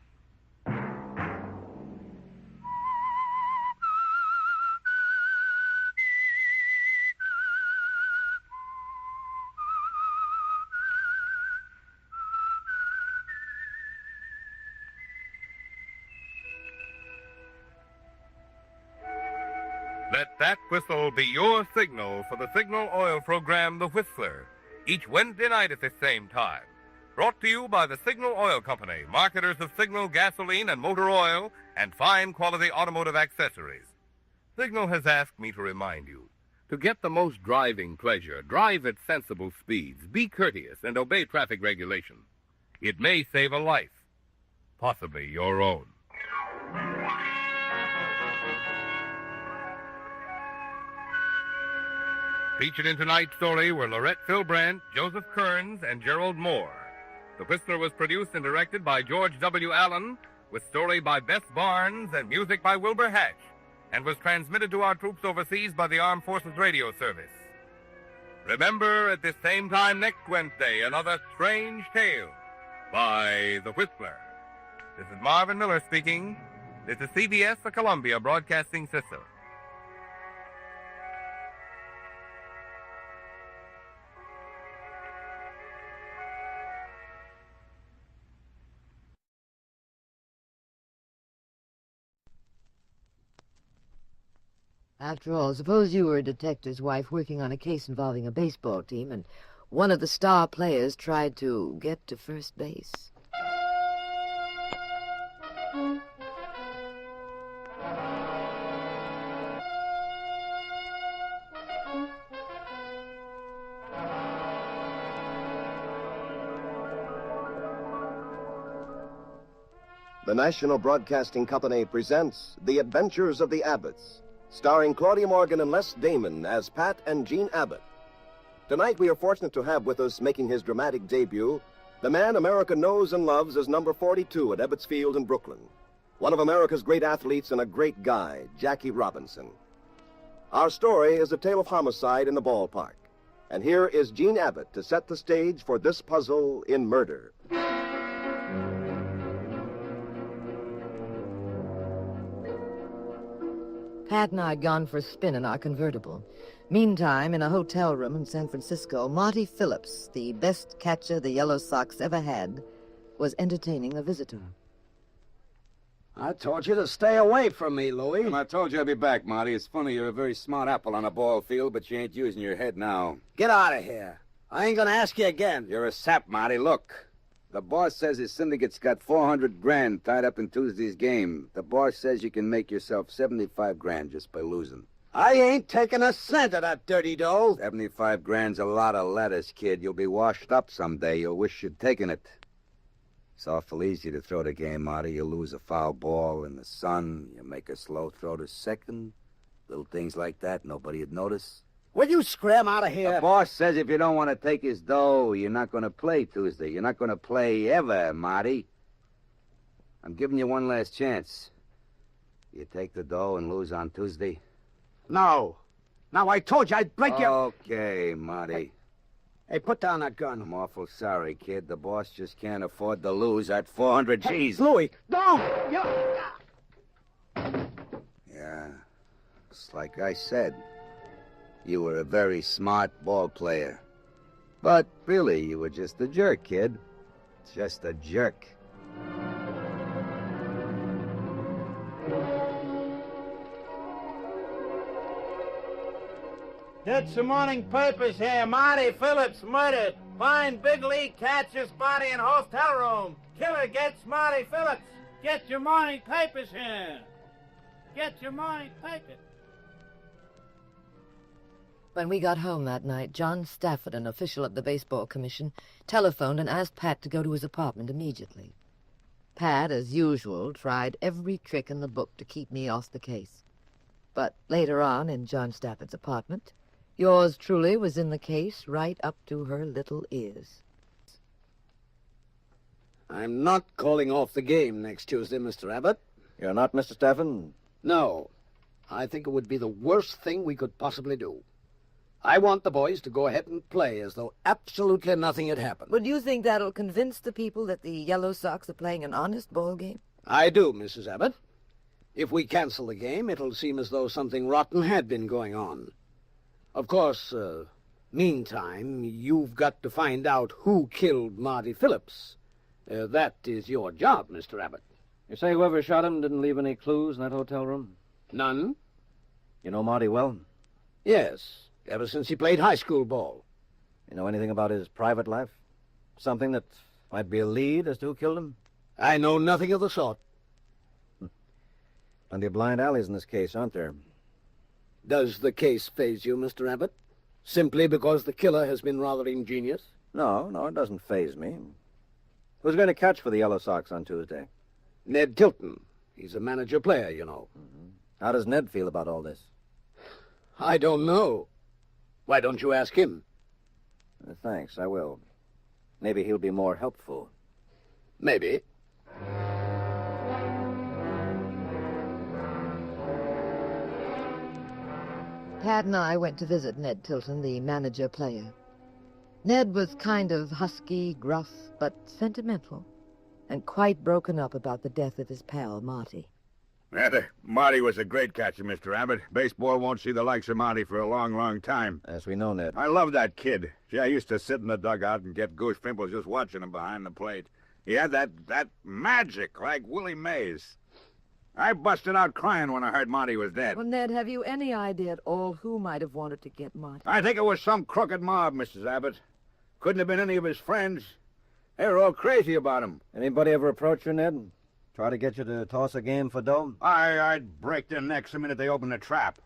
Let that whistle be your signal for the signal oil program, The Whistler, each Wednesday night at the same time. Brought to you by the Signal Oil Company, marketers of Signal gasoline and motor oil and fine quality automotive accessories. Signal has asked me to remind you, to get the most driving pleasure, drive at sensible speeds, be courteous, and obey traffic regulations. It may save a life, possibly your own. Featured in tonight's story were Lorette Philbrandt, Joseph Kearns, and Gerald Moore. The Whistler was produced and directed by George W. Allen, with story by Bess Barnes and music by Wilbur Hatch, and was transmitted to our troops overseas by the Armed Forces Radio Service. Remember, at this same time next Wednesday, another strange tale by The Whistler. This is Marvin Miller speaking. This is CBS, the Columbia Broadcasting System. After all, suppose you were a detective's wife working on a case involving a baseball team, and one of the star players tried to get to first base. The National Broadcasting Company presents The Adventures of the Abbotts, starring Claudia Morgan and Les Damon as Pat and Jean Abbott. Tonight we are fortunate to have with us, making his dramatic debut, the man America knows and loves as number 42 at Ebbets Field in Brooklyn. One of America's great athletes and a great guy, Jackie Robinson. Our story is a tale of homicide in the ballpark. And here is Jean Abbott to set the stage for this puzzle in murder. Pat and I had gone for a spin in our convertible. Meantime, in a hotel room in San Francisco, Marty Phillips, the best catcher the Yellow Sox ever had, was entertaining a visitor. I told you to stay away from me, Louie. I told you I'd be back, Marty. It's funny, you're a very smart apple on a ball field, but you ain't using your head now. Get out of here. I ain't gonna ask you again. You're a sap, Marty. Look. The boss says his syndicate's got $400,000 tied up in Tuesday's game. The boss says you can make yourself $75,000 just by losing. I ain't taking a cent of that dirty dough. $75,000's a lot of lettuce, kid. You'll be washed up someday. You'll wish you'd taken it. It's awful easy to throw the game, Marty. You lose a foul ball in the sun. You make a slow throw to second. Little things like that, nobody'd notice. Will you scram out of here? The boss says if you don't want to take his dough, you're not going to play Tuesday. You're not going to play ever, Marty. I'm giving you one last chance. You take the dough and lose on Tuesday? No. Now, I told you I'd break your... Okay, Marty. Hey, put down that gun. I'm awful sorry, kid. The boss just can't afford to lose at 400 G's. Hey, Louie, don't! Yeah. It's like I said. You were a very smart ball player. But really, you were just a jerk, kid. Just a jerk. Get some morning papers here. Marty Phillips murdered. Find big league catcher's body in hotel room. Killer gets Marty Phillips. Get your morning papers here. Get your morning papers. When we got home that night, John Stafford, an official at the Baseball Commission, telephoned and asked Pat to go to his apartment immediately. Pat, as usual, tried every trick in the book to keep me off the case. But later on, in John Stafford's apartment, yours truly was in the case right up to her little ears. I'm not calling off the game next Tuesday, Mr. Abbott. You're not, Mr. Stafford? No. I think it would be the worst thing we could possibly do. I want the boys to go ahead and play as though absolutely nothing had happened. Well, do you think that'll convince the people that the Yellow Sox are playing an honest ball game? I do, Mrs. Abbott. If we cancel the game, it'll seem as though something rotten had been going on. Of course, meantime, you've got to find out who killed Marty Phillips. That is your job, Mr. Abbott. You say whoever shot him didn't leave any clues in that hotel room? None. You know Marty well? Yes, ever since he played high school ball. You know anything about his private life? Something that might be a lead as to who killed him? I know nothing of the sort. Plenty of blind alleys in this case, aren't there? Does the case faze you, Mr. Abbott? Simply because the killer has been rather ingenious? No, it doesn't faze me. Who's going to catch for the Yellow Sox on Tuesday? Ned Tilton. He's a manager player, you know. How does Ned feel about all this? I don't know. Why don't you ask him? Thanks, I will. Maybe he'll be more helpful. Maybe. Pat and I went to visit Ned Tilton, the manager-player. Ned was kind of husky, gruff, but sentimental, and quite broken up about the death of his pal, Marty. Marty was a great catcher, Mr. Abbott. Baseball won't see the likes of Marty for a long, long time. As we know, Ned. I love that kid. See, I used to sit in the dugout and get goose pimples just watching him behind the plate. He had that magic, like Willie Mays. I busted out crying when I heard Marty was dead. Well, Ned, have you any idea at all who might have wanted to get Marty? I think it was some crooked mob, Mrs. Abbott. Couldn't have been any of his friends. They were all crazy about him. Anybody ever approach you, Ned? Try to get you to toss a game for dough? I'd break their necks the minute they opened the trap.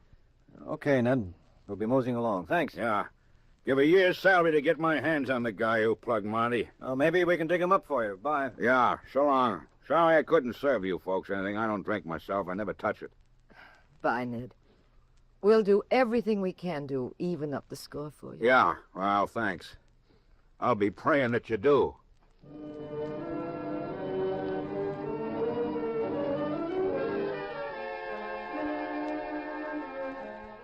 Okay, Ned. We'll be moseying along. Thanks. Yeah. Give a year's salary to get my hands on the guy who plugged Marty. Oh, maybe we can dig him up for you. Bye. Yeah, so long. Sorry I couldn't serve you folks anything. I don't drink myself. I never touch it. Bye, Ned. We'll do everything we can to even up the score for you. Yeah, well, thanks. I'll be praying that you do.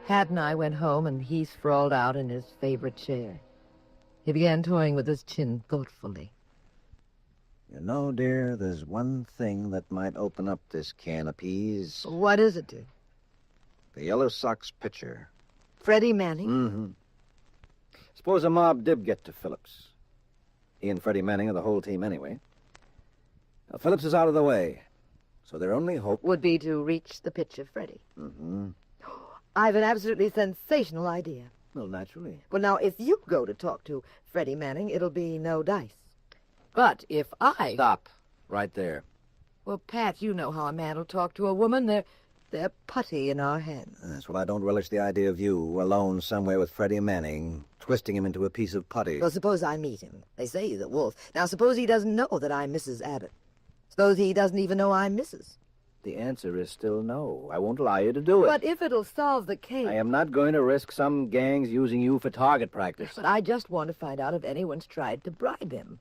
Pat and I went home, and he sprawled out in his favorite chair. He began toying with his chin thoughtfully. You know, dear, there's one thing that might open up this can of peas. What is it, dear? The Yellow Sox pitcher. Freddie Manning? Mm-hmm. Suppose a mob did get to Phillips. He and Freddie Manning are the whole team anyway. Now, Phillips is out of the way, so their only hope would be to reach the pitcher, Freddie. Mm-hmm. I've an absolutely sensational idea. Well, naturally. Well, now, if you go to talk to Freddie Manning, it'll be no dice. But if I... Stop. Right there. Well, Pat, you know how a man will talk to a woman. They're putty in our hands. That's what I don't relish the idea of you, alone somewhere with Freddie Manning, twisting him into a piece of putty. Well, suppose I meet him. They say he's a wolf. Now, suppose he doesn't know that I'm Mrs. Abbott. Suppose he doesn't even know I'm Mrs. The answer is still no. I won't allow you to do it. But if it'll solve the case... I am not going to risk some gangs using you for target practice. But I just want to find out if anyone's tried to bribe him.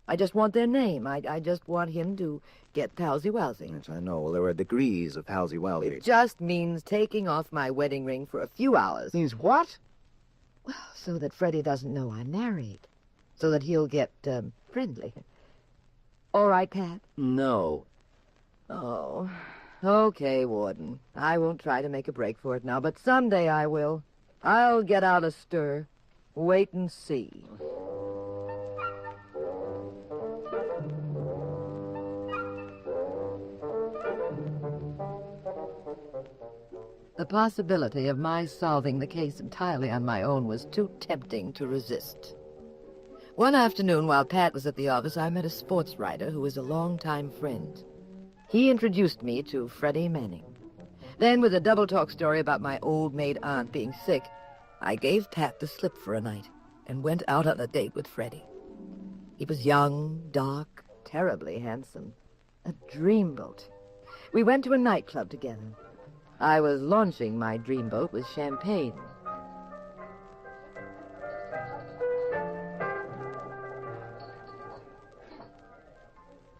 I just want their name. I just want him to get palsy-walsy. Yes, I know. Well, there are degrees of palsy-walsy. It just means taking off my wedding ring for a few hours. Means what? Well, so that Freddie doesn't know I'm married. So that he'll get, friendly. All right, Pat? No. Oh, okay, Warden. I won't try to make a break for it now, but someday I will. I'll get out a stir. Wait and see. The possibility of my solving the case entirely on my own was too tempting to resist. One afternoon, while Pat was at the office, I met a sports writer who was a longtime friend. He introduced me to Freddie Manning. Then, with a double-talk story about my old maid aunt being sick, I gave Pat the slip for a night and went out on a date with Freddie. He was young, dark, terribly handsome. A dreamboat. We went to a nightclub together. I was launching my dreamboat with champagne.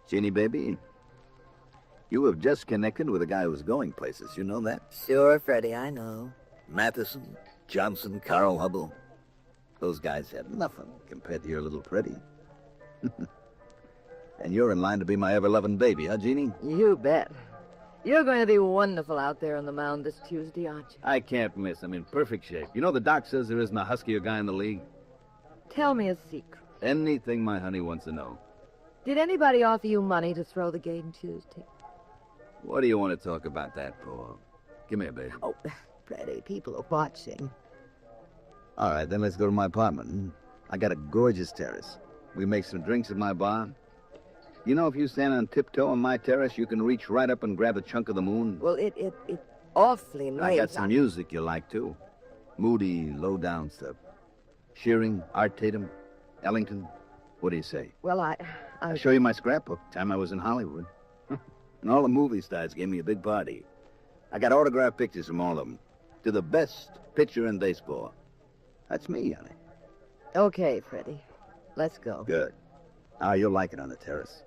Jeannie, baby, you have just connected with a guy who's going places. You know that? Sure, Freddie, I know. Matheson, Johnson, Carl Hubble. Those guys have nothing compared to your little Freddie. And you're in line to be my ever-loving baby, huh, Jeannie? You bet. You're going to be wonderful out there on the mound this Tuesday, aren't you? I can't miss. I'm in perfect shape. You know the doc says there isn't a huskier guy in the league? Tell me a secret. Anything my honey wants to know. Did anybody offer you money to throw the game Tuesday? What do you want to talk about that for? Come here, baby. Oh, Freddie, people are watching. All right, then let's go to my apartment. I got a gorgeous terrace. We make some drinks at my bar. You know, if you stand on tiptoe on my terrace, you can reach right up and grab a chunk of the moon. Well, it's awfully late. I got some music you'll like, too. Moody, low-down stuff. Shearing, Art Tatum, Ellington. What do you say? Well, I'll show you my scrapbook. Time I was in Hollywood. And all the movie stars gave me a big party. I got autographed pictures from all of them. To the best pitcher in baseball. That's me, honey. Okay, Freddie. Let's go. Good. You'll like it on the terrace.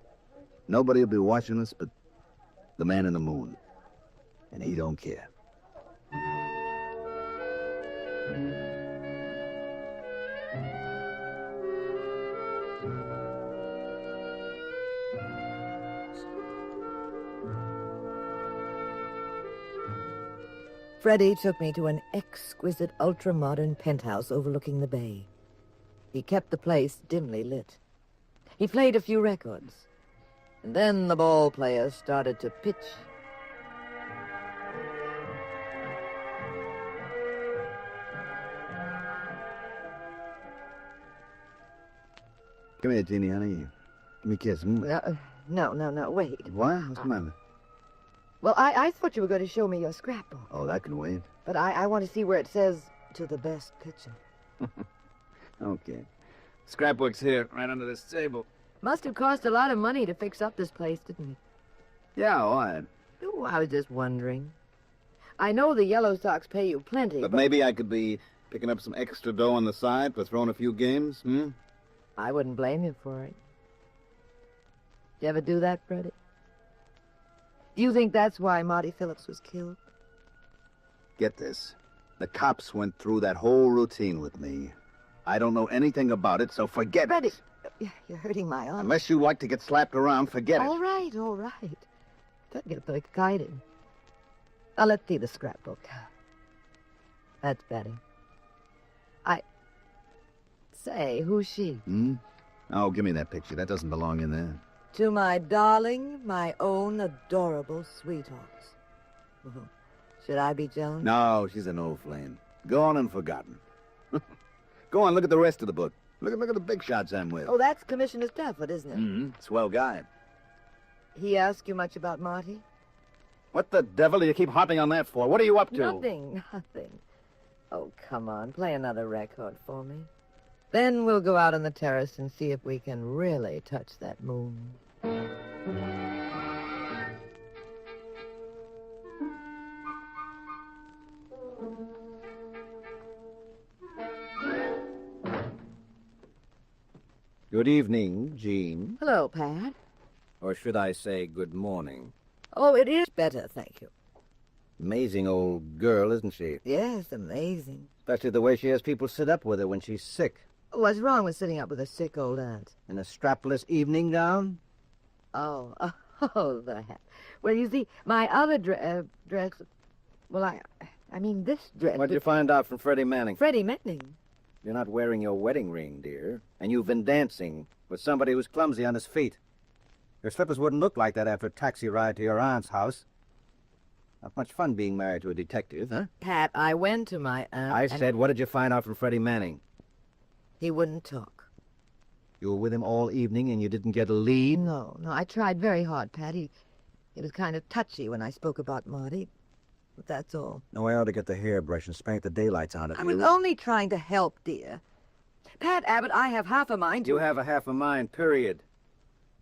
Nobody will be watching us but the man in the moon. And he don't care. Freddie took me to an exquisite, ultra-modern penthouse overlooking the bay. He kept the place dimly lit. He played a few records. And then the ball players started to pitch. Come here, Jeannie, honey. Give me a kiss. No, wait. What? What's the matter? Well, I thought you were going to show me your scrapbook. Oh, that can wait. But I want to see where it says, to the best pitcher. Okay. Scrapbook's here, right under this table. Must have cost a lot of money to fix up this place, didn't it? Yeah, why? Oh, I was just wondering. I know the Yellow Sox pay you plenty, But maybe I could be picking up some extra dough on the side for throwing a few games, I wouldn't blame you for it. You ever do that, Freddie? Do you think that's why Marty Phillips was killed? Get this. The cops went through that whole routine with me. I don't know anything about it, so forget Freddie, it. You're hurting my arm. Unless you like to get slapped around, forget it. All right. Don't get excited. Now, let's see the scrapbook. That's better. Say, who's she? Oh, give me that picture. That doesn't belong in there. To my darling, my own adorable sweetheart. Should I be jealous? No, she's an old flame. Gone and forgotten. Go on, look at the rest of the book. Look at the big shots I'm with. Oh, that's Commissioner Stafford, isn't it? Swell guy. He asked you much about Marty? What the devil do you keep harping on that for? What are you up to? Nothing. Oh, come on. Play another record for me. Then we'll go out on the terrace and see if we can really touch that moon. Good evening, Jean. Hello, Pat. Or should I say good morning? Oh, it is better, thank you. Amazing old girl, isn't she? Yes, amazing. Especially the way she has people sit up with her when she's sick. What's wrong with sitting up with a sick old aunt? In a strapless evening gown? Oh, the hat. Well, you see, my other dress... Well, I mean, this dress... What'd you find out from Freddie Manning? Freddie Manning? You're not wearing your wedding ring, dear. And you've been dancing with somebody who's clumsy on his feet. Your slippers wouldn't look like that after a taxi ride to your aunt's house. Not much fun being married to a detective, huh? Pat, I went to my aunt... I said, what did you find out from Freddie Manning? He wouldn't talk. You were with him all evening and you didn't get a lead? No, I tried very hard, Pat. He was kind of touchy when I spoke about Marty. But that's all. No, I ought to get the hairbrush and spank the daylights out of you. I was only trying to help, dear. Pat Abbott, I have half a mind to... You have a half a mind, period.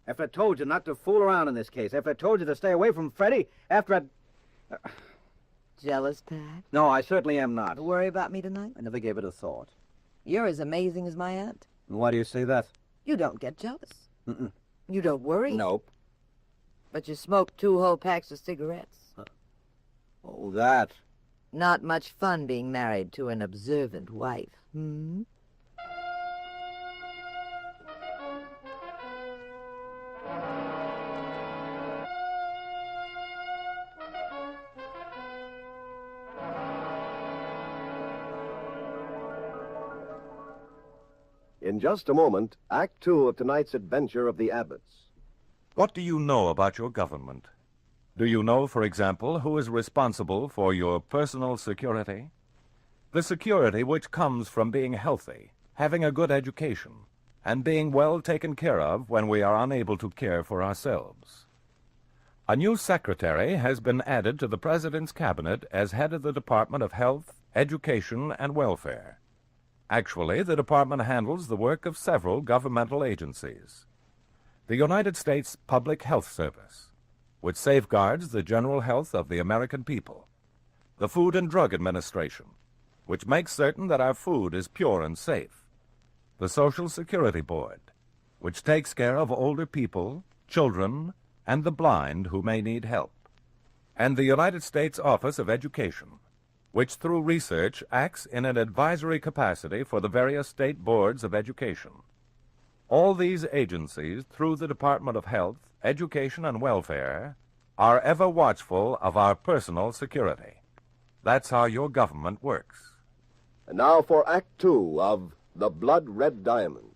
After I told you not to fool around in this case, after I told you to stay away from Freddie, after I... Jealous, Pat? No, I certainly am not. Worry about me tonight? I never gave it a thought. You're as amazing as my aunt. And why do you say that? You don't get jealous. You don't worry. Nope. But you smoke 2 whole packs of cigarettes. Oh, that. Not much fun being married to an observant wife. In just a moment, Act II of tonight's adventure of the Abbotts. What do you know about your government? Do you know, for example, who is responsible for your personal security? The security which comes from being healthy, having a good education, and being well taken care of when we are unable to care for ourselves. A new secretary has been added to the President's cabinet as head of the Department of Health, Education, and Welfare. Actually, the department handles the work of several governmental agencies. The United States Public Health Service, which safeguards the general health of the American people. The Food and Drug Administration, which makes certain that our food is pure and safe. The Social Security Board, which takes care of older people, children, and the blind who may need help. And the United States Office of Education, which through research acts in an advisory capacity for the various state boards of education. All these agencies, through the Department of Health, Education, and Welfare, are ever watchful of our personal security. That's how your government works. And now for Act Two of The Blood Red Diamond.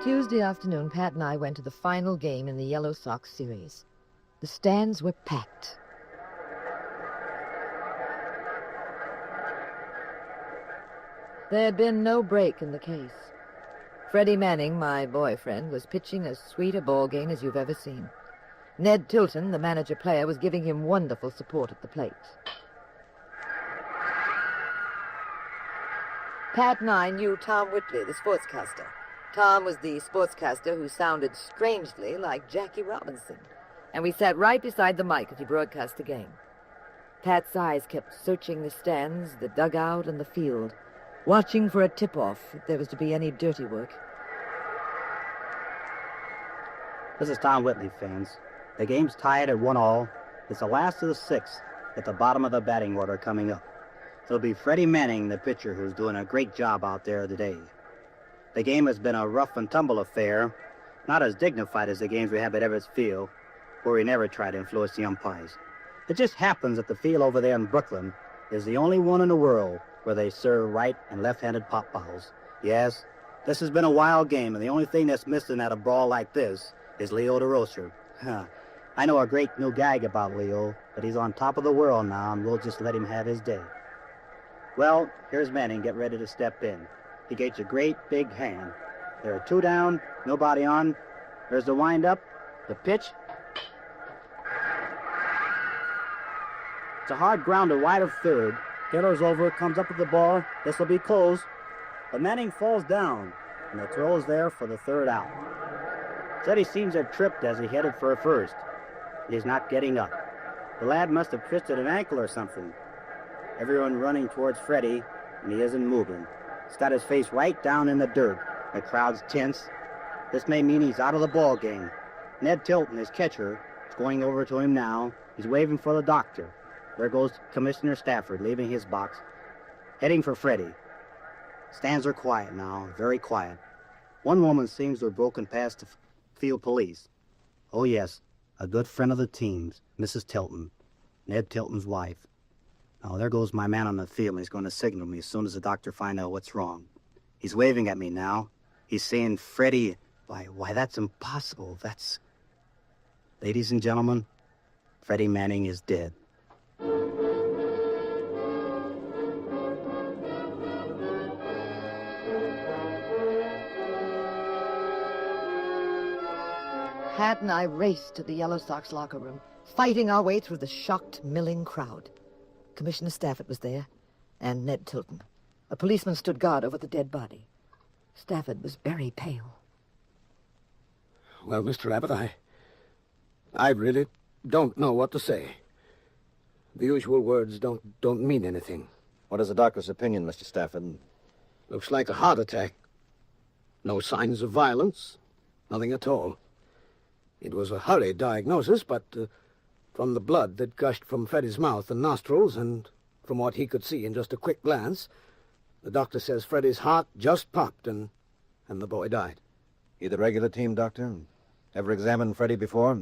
Tuesday afternoon, Pat and I went to the final game in the Yellow Sox series. The stands were packed. There had been no break in the case. Freddie Manning, my boyfriend, was pitching as sweet a ball game as you've ever seen. Ned Tilton, the manager-player, was giving him wonderful support at the plate. Pat and I knew Tom Whitley, the sportscaster. Tom was the sportscaster who sounded strangely like Jackie Robinson, and we sat right beside the mic as he broadcast the game. Pat's eyes kept searching the stands, the dugout, and the field, watching for a tip-off if there was to be any dirty work. This is Tom Whitley, fans. The game's tied at 1-1. It's the last of the sixth at the bottom of the batting order coming up. It'll be Freddie Manning, the pitcher, who's doing a great job out there today. The game has been a rough-and-tumble affair, not as dignified as the games we have at Everett's Field, where we never try to influence the umpires. It just happens that the field over there in Brooklyn is the only one in the world where they serve right and left-handed pop balls. Yes, this has been a wild game, and the only thing that's missing at a brawl like this is Leo DeRocher. I know a great new gag about Leo, but he's on top of the world now, and we'll just let him have his day. Well, here's Manning, get ready to step in. He gets a great big hand. There are two down, nobody on. There's the wind-up, the pitch. It's a hard grounder wide of third. Taylor's over, comes up with the ball. This will be close. But Manning falls down, and the throw is there for the third out. Said he seems to have tripped as he headed for a first. He's not getting up. The lad must have twisted an ankle or something. Everyone running towards Freddie, and he isn't moving. He's got his face right down in the dirt. The crowd's tense. This may mean he's out of the ball game. Ned Tilton, his catcher, is going over to him now. He's waving for the doctor. There goes Commissioner Stafford, leaving his box, heading for Freddie. Stands are quiet now, very quiet. One woman seems to have broken past the field police. Oh, yes, a good friend of the team's, Mrs. Tilton, Ned Tilton's wife. Now, there goes my man on the field, and he's going to signal me as soon as the doctor finds out what's wrong. He's waving at me now. He's saying, Freddie, why, that's impossible. That's... Ladies and gentlemen, Freddie Manning is dead. Pat and I raced to the Yellow Sox locker room, fighting our way through the shocked, milling crowd. Commissioner Stafford was there, and Ned Tilton. A policeman stood guard over the dead body. Stafford was very pale. Well, Mr. Abbott, I really don't know what to say. The usual words don't mean anything. What is the doctor's opinion, Mr. Stafford? Looks like a heart attack. No signs of violence. Nothing at all. It was a hurried diagnosis, but from the blood that gushed from Freddie's mouth and nostrils, and from what he could see in just a quick glance, the doctor says Freddie's heart just popped, and the boy died. You the regular team doctor? Ever examined Freddie before?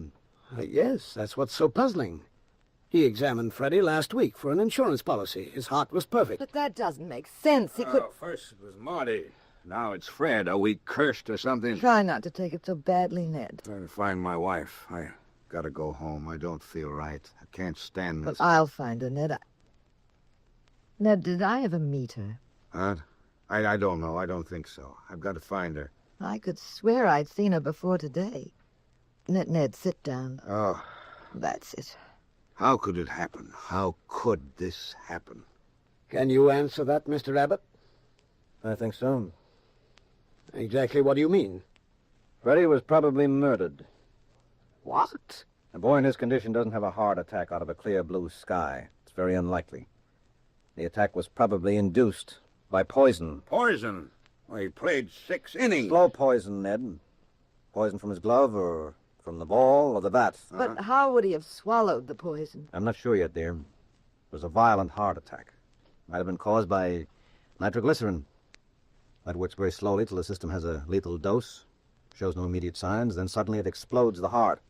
Yes, that's what's so puzzling. He examined Freddie last week for an insurance policy. His heart was perfect. But that doesn't make sense. He could... First it was Marty. Now it's Fred. Are we cursed or something? Try not to take it so badly, Ned. Trying to find my wife. I gotta go home. I don't feel right. I can't stand Well, this. I'll find her, Ned. Ned, did I ever meet her? Huh? I don't know. I don't think so. I've got to find her. I could swear I'd seen her before today. Ned, sit down. Oh. That's it. How could it happen? How could this happen? Can you answer that, Mr. Abbott? I think so. Exactly what do you mean? Freddie was probably murdered. What? A boy in his condition doesn't have a heart attack out of a clear blue sky. It's very unlikely. The attack was probably induced by poison. Poison? Well, he played 6 innings. Slow poison, Ned. Poison from his glove or from the ball or the bat. But how would he have swallowed the poison? I'm not sure yet, dear. It was a violent heart attack. Might have been caused by nitroglycerin. That works very slowly till the system has a lethal dose, shows no immediate signs, then suddenly it explodes the heart.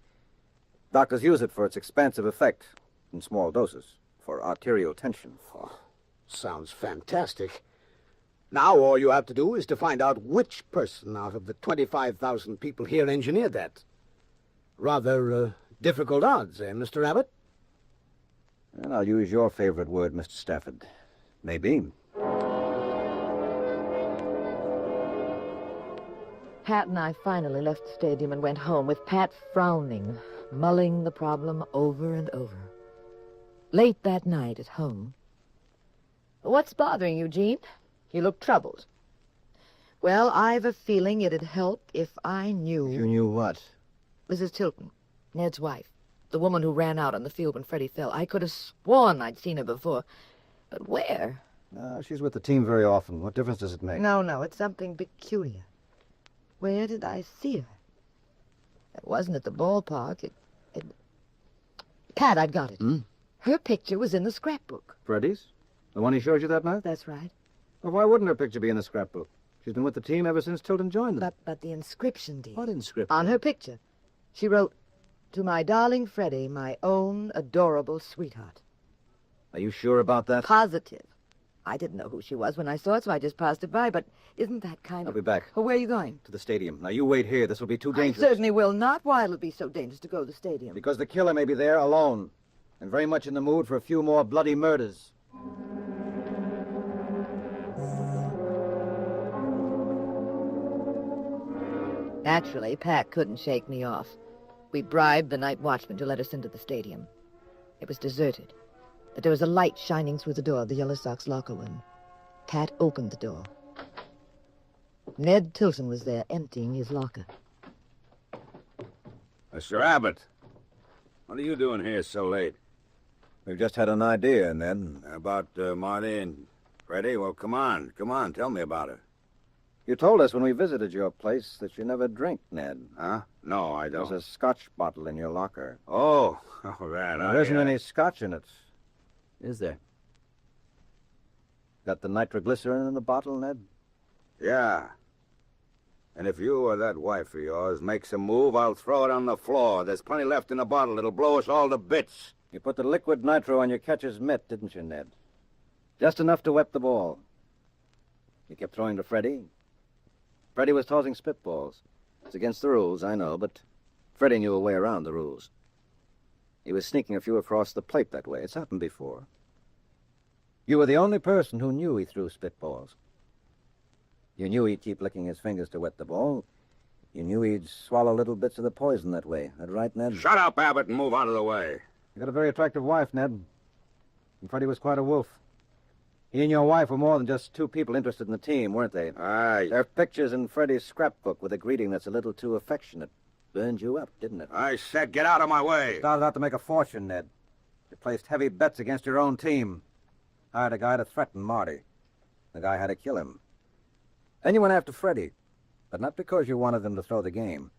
Doctors use it for its expansive effect in small doses for arterial tension. Oh, sounds fantastic. Now all you have to do is to find out which person out of the 25,000 people here engineered that. Rather difficult odds, eh, Mr. Abbott? And I'll use your favorite word, Mr. Stafford. Maybe. Pat and I finally left the stadium and went home with Pat frowning, mulling the problem over and over. Late that night at home. What's bothering you, Jean? You look troubled. Well, I've a feeling it'd help if I knew... You knew what? Mrs. Tilton, Ned's wife. The woman who ran out on the field when Freddie fell. I could have sworn I'd seen her before. But where? She's with the team very often. What difference does it make? No, it's something peculiar. Where did I see her? It wasn't at the ballpark. Pat, I've got it. Her picture was in the scrapbook. Freddie's? The one he showed you that night? That's right. Well, why wouldn't her picture be in the scrapbook? She's been with the team ever since Tilton joined them. But the inscription, dear. What inscription? On her picture. She wrote, "To my darling Freddie, my own adorable sweetheart." Are you sure about that? Positive. I didn't know who she was when I saw it, so I just passed it by, but isn't that kind of... I'll be back. Well, where are you going? To the stadium. Now, you wait here. This will be too dangerous. I certainly will not. Why will it be so dangerous to go to the stadium? Because the killer may be there alone, and very much in the mood for a few more bloody murders. Naturally, Pat couldn't shake me off. We bribed the night watchman to let us into the stadium. It was deserted, but there was a light shining through the door of the Yellow Sox locker room. Pat opened the door. Ned Tilton was there, emptying his locker. Mr. Abbott, what are you doing here so late? We've just had an idea, Ned. About Marty and Freddie? Well, come on, tell me about it. You told us when we visited your place that you never drink, Ned. Huh? No, I don't. There's a scotch bottle in your locker. Oh, that. There isn't any scotch in it, is there? Got the nitroglycerin in the bottle, Ned? Yeah. And if you or that wife of yours makes a move, I'll throw it on the floor. There's plenty left in the bottle. It'll blow us all to bits. You put the liquid nitro on your catcher's mitt, didn't you, Ned? Just enough to wet the ball. You kept throwing to Freddie. Freddie was tossing spitballs. It's against the rules, I know, but Freddie knew a way around the rules. He was sneaking a few across the plate that way. It's happened before. You were the only person who knew he threw spitballs. You knew he'd keep licking his fingers to wet the ball. You knew he'd swallow little bits of the poison that way. That right, Ned? Shut up, Abbott, and move out of the way. You got a very attractive wife, Ned. And Freddie was quite a wolf. He and your wife were more than just two people interested in the team, weren't they? Aye. There are pictures in Freddie's scrapbook with a greeting that's a little too affectionate. Burned you up, didn't it? I said get out of my way. You started out to make a fortune, Ned. You placed heavy bets against your own team. Hired a guy to threaten Marty. The guy had to kill him. Then you went after Freddie. But not because you wanted them to throw the game.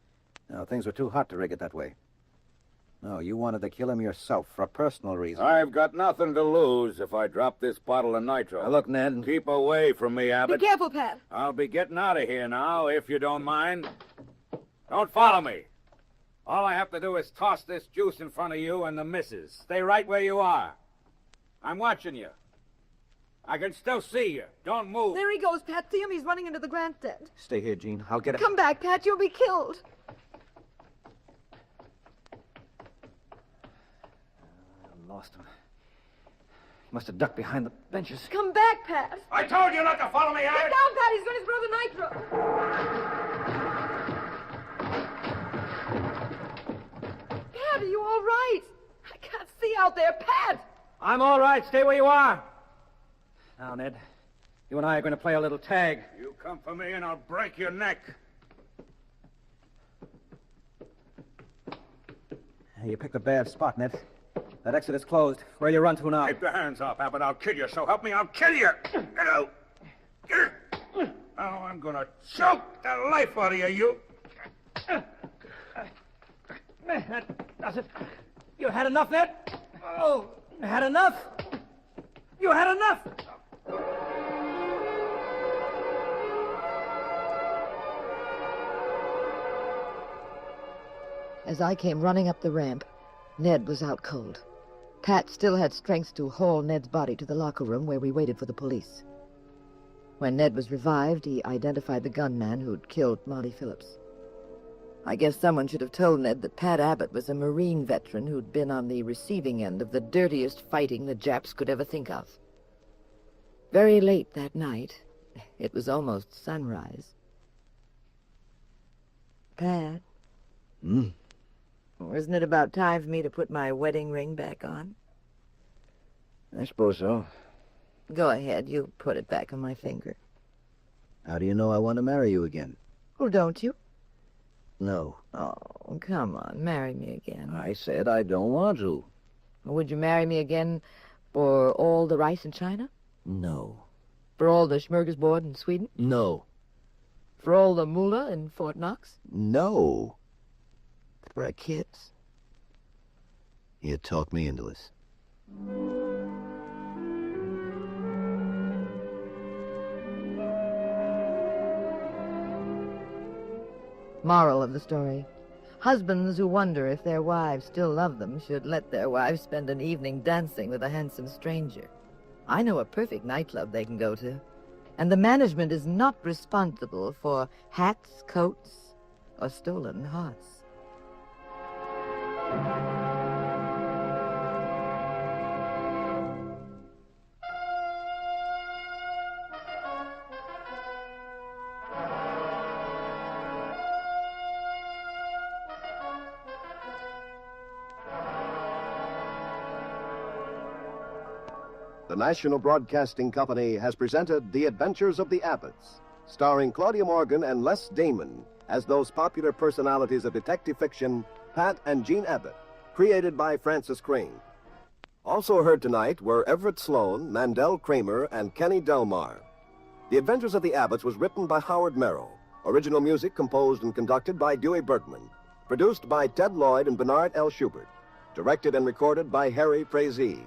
No, things were too hot to rig it that way. No, you wanted to kill him yourself for a personal reason. I've got nothing to lose if I drop this bottle of nitro. Now, look, Ned. Keep away from me, Abbott. Be careful, Pat. I'll be getting out of here now, if you don't mind. Don't follow me. All I have to do is toss this juice in front of you and the missus. Stay right where you are. I'm watching you. I can still see you. Don't move. There he goes, Pat. See him? He's running into the grandstand. Stay here, Jean. I'll get him. Come back, Pat. You'll be killed. I lost him. He must have ducked behind the benches. Come back, Pat. I told you not to follow me, Get Art. down, Pat. He's going to throw the nitro. Pat, are you all right? I can't see out there. Pat! I'm all right. Stay where you are. Now, Ned, you and I are going to play a little tag. You come for me and I'll break your neck. You picked a bad spot, Ned. That exit is closed. Where you run to now? Keep your hands off, Abbott. I'll kill you. So help me, I'll kill you. Get out. Now I'm going to choke the life out of you. That does it. You had enough, Ned? Oh, you had enough? You had enough? As I came running up the ramp, Ned was out cold. Pat still had strength to haul Ned's body to the locker room where we waited for the police. When Ned was revived, he identified the gunman who'd killed Molly Phillips. I guess someone should have told Ned that Pat Abbott was a Marine veteran who'd been on the receiving end of the dirtiest fighting the Japs could ever think of. Very late that night, it was almost sunrise. Pat? Isn't it about time for me to put my wedding ring back on? I suppose so. Go ahead, you put it back on my finger. How do you know I want to marry you again? Well, don't you? No. Oh, come on, marry me again. I said I don't want to. Would you marry me again for all the rice in China? No. For all the smorgasbord in Sweden? No. For all the moolah in Fort Knox? No. For our kids. You talked me into this. Moral of the story. Husbands who wonder if their wives still love them should let their wives spend an evening dancing with a handsome stranger. I know a perfect nightclub they can go to. And the management is not responsible for hats, coats, or stolen hearts. The National Broadcasting Company has presented The Adventures of the Abbotts, starring Claudia Morgan and Les Damon as those popular personalities of detective fiction, Pat and Jean Abbott, created by Francis Crane. Also heard tonight were Everett Sloan, Mandel Kramer, and Kenny Delmar. The Adventures of the Abbotts was written by Howard Merrill. Original music composed and conducted by Dewey Bergman. Produced by Ted Lloyd and Bernard L. Schubert. Directed and recorded by Harry Frazee.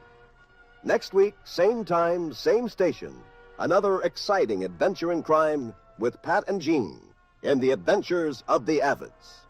Next week, same time, same station. Another exciting adventure in crime with Pat and Jean in The Adventures of the Abbotts.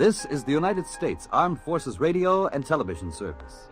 This is the United States Armed Forces Radio and Television Service.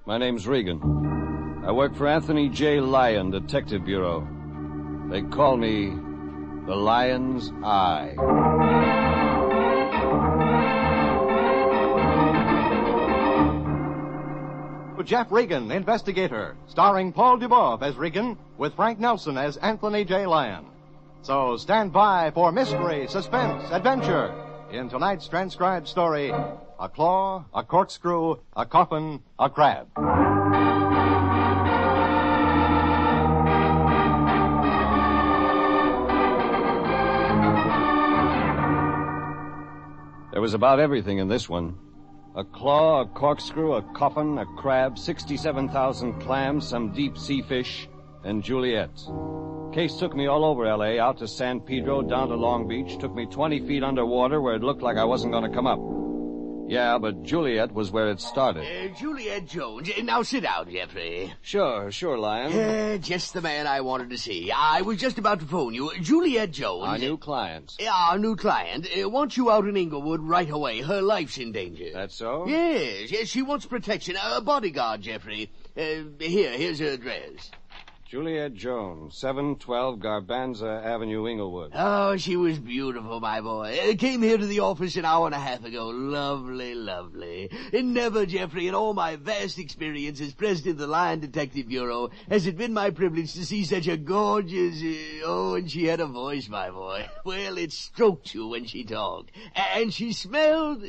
My name's Regan. I work for Anthony J. Lyon, Detective Bureau. They call me the Lion's Eye. Jeff Regan, Investigator, starring Paul Dubov as Regan, with Frank Nelson as Anthony J. Lyon. So stand by for mystery, suspense, adventure in tonight's transcribed story, A Claw, a Corkscrew, a Coffin, a Crab. There was about everything in this one. A claw, a corkscrew, a coffin, a crab, 67,000 clams, some deep sea fish, and Juliet. Case took me all over L.A., out to San Pedro, down to Long Beach, took me 20 feet underwater where it looked like I wasn't going to come up. Yeah, but Juliet was where it started. Juliet Jones. Now sit down, Jeffrey. Sure, Lion. Just the man I wanted to see. I was just about to phone you. Juliet Jones. Our new client. Our new client wants you out in Inglewood right away. Her life's in danger. That's so? Yes, she wants protection. A bodyguard, Jeffrey. Here's her address. Juliet Jones, 712 Garbanza Avenue, Inglewood. Oh, she was beautiful, my boy. Came here to the office an hour and a half ago. Lovely, lovely. And never, Jeffrey, in all my vast experience as president of the Lyon Detective Bureau, has it been my privilege to see such a gorgeous... and she had a voice, my boy. Well, it stroked you when she talked. And she smelled...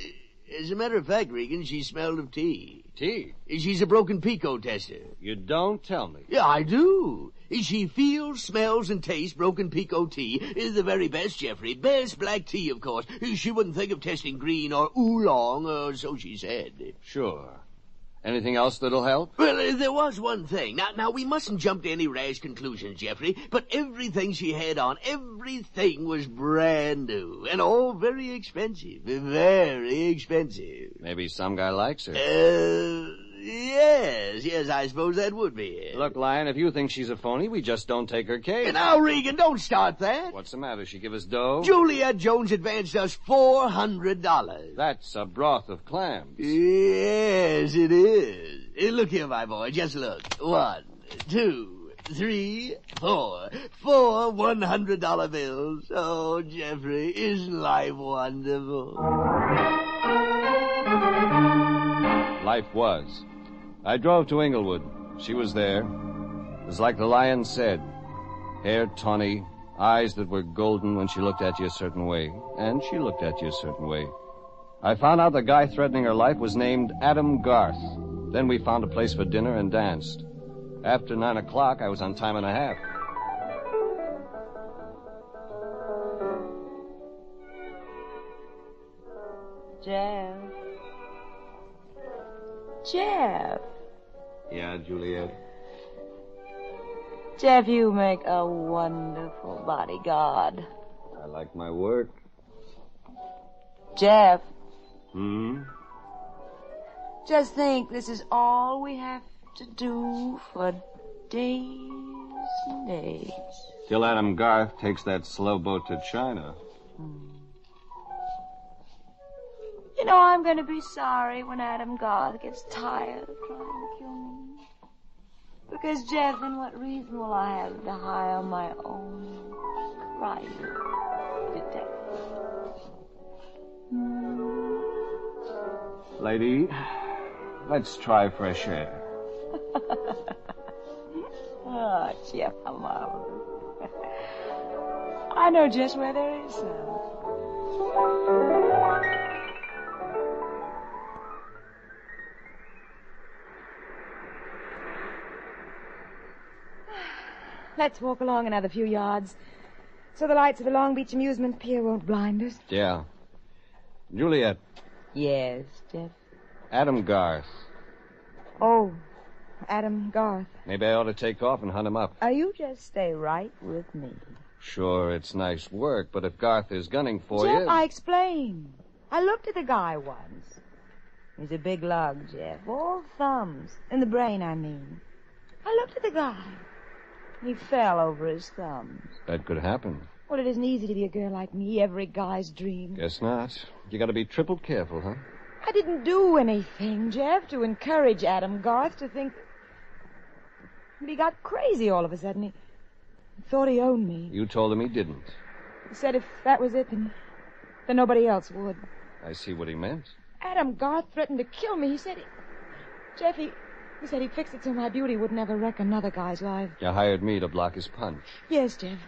As a matter of fact, Regan, she smelled of tea. Tea? She's a broken Pico tester. You don't tell me. Yeah, I do. She feels, smells, and tastes broken Pico tea. The very best, Jeffrey. Best black tea, of course. She wouldn't think of testing green or oolong, or so she said. Sure. Anything else that'll help? Well, there was one thing. Now, we mustn't jump to any rash conclusions, Jeffrey, but everything she had on, everything was brand new, and all very expensive. Very expensive. Maybe some guy likes her. Yes, I suppose that would be it. Look, Lion, if you think she's a phony, we just don't take her case. Now, Regan, don't start that. What's the matter? She give us dough? Juliet Jones advanced us $400. That's a broth of clams. Yes, it is. Look here, my boy, just look. 1, 2, 3, 4. 4 $100 bills. Oh, Jeffrey, isn't life wonderful? Life was. I drove to Inglewood. She was there. It was like the Lion said. Hair tawny, eyes that were golden when she looked at you a certain way. And she looked at you a certain way. I found out the guy threatening her life was named Adam Garth. Then we found a place for dinner and danced. After 9 o'clock, I was on time and a half. Jeff. Yeah, Juliet? Jeff, you make a wonderful bodyguard. I like my work. Jeff. Just think, this is all we have to do for days and days. Till Adam Garth takes that slow boat to China. You know, I'm going to be sorry when Adam Garth gets tired of trying to kill me. Because, Jeff, then what reason will I have to hire my own private detective? Lady, let's try fresh air. Oh, Jeff, how marvelous. I know just where there is some. Let's walk along another few yards so the lights of the Long Beach Amusement Pier won't blind us. Yeah. Juliet, Yes, Jeff. Adam Garth. Oh, Adam Garth. Maybe I ought to take off and hunt him up. You just stay right with me. Sure, it's nice work, but if Garth is gunning for Jeff, you... I explained. I looked at the guy once. He's a big lug, Jeff. All thumbs. In the brain, I mean. I looked at the guy. He fell over his thumbs. That could happen. Well, it isn't easy to be a girl like me, every guy's dream. Guess not. You gotta be triple careful, huh? I didn't do anything, Jeff, to encourage Adam Garth to think... But he got crazy all of a sudden. He thought he owned me. You told him he didn't. He said if that was it, then nobody else would. I see what he meant. Adam Garth threatened to kill me. He said Jeff, he said he'd fix it so my beauty would never wreck another guy's life. You hired me to block his punch. Yes, Jeff.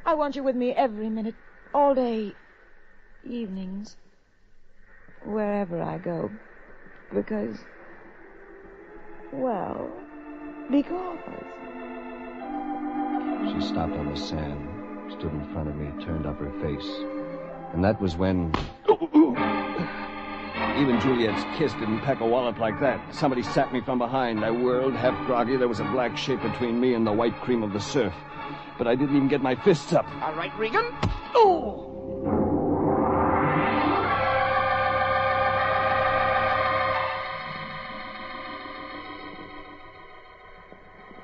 I want you with me every minute, all day, evenings, wherever I go. Because... She stopped on the sand, stood in front of me, turned up her face. And that was when... Even Juliet's kiss didn't pack a wallop like that. Somebody sat me from behind. I whirled, half groggy. There was a black shape between me and the white cream of the surf. But I didn't even get my fists up. All right, Regan. Oh!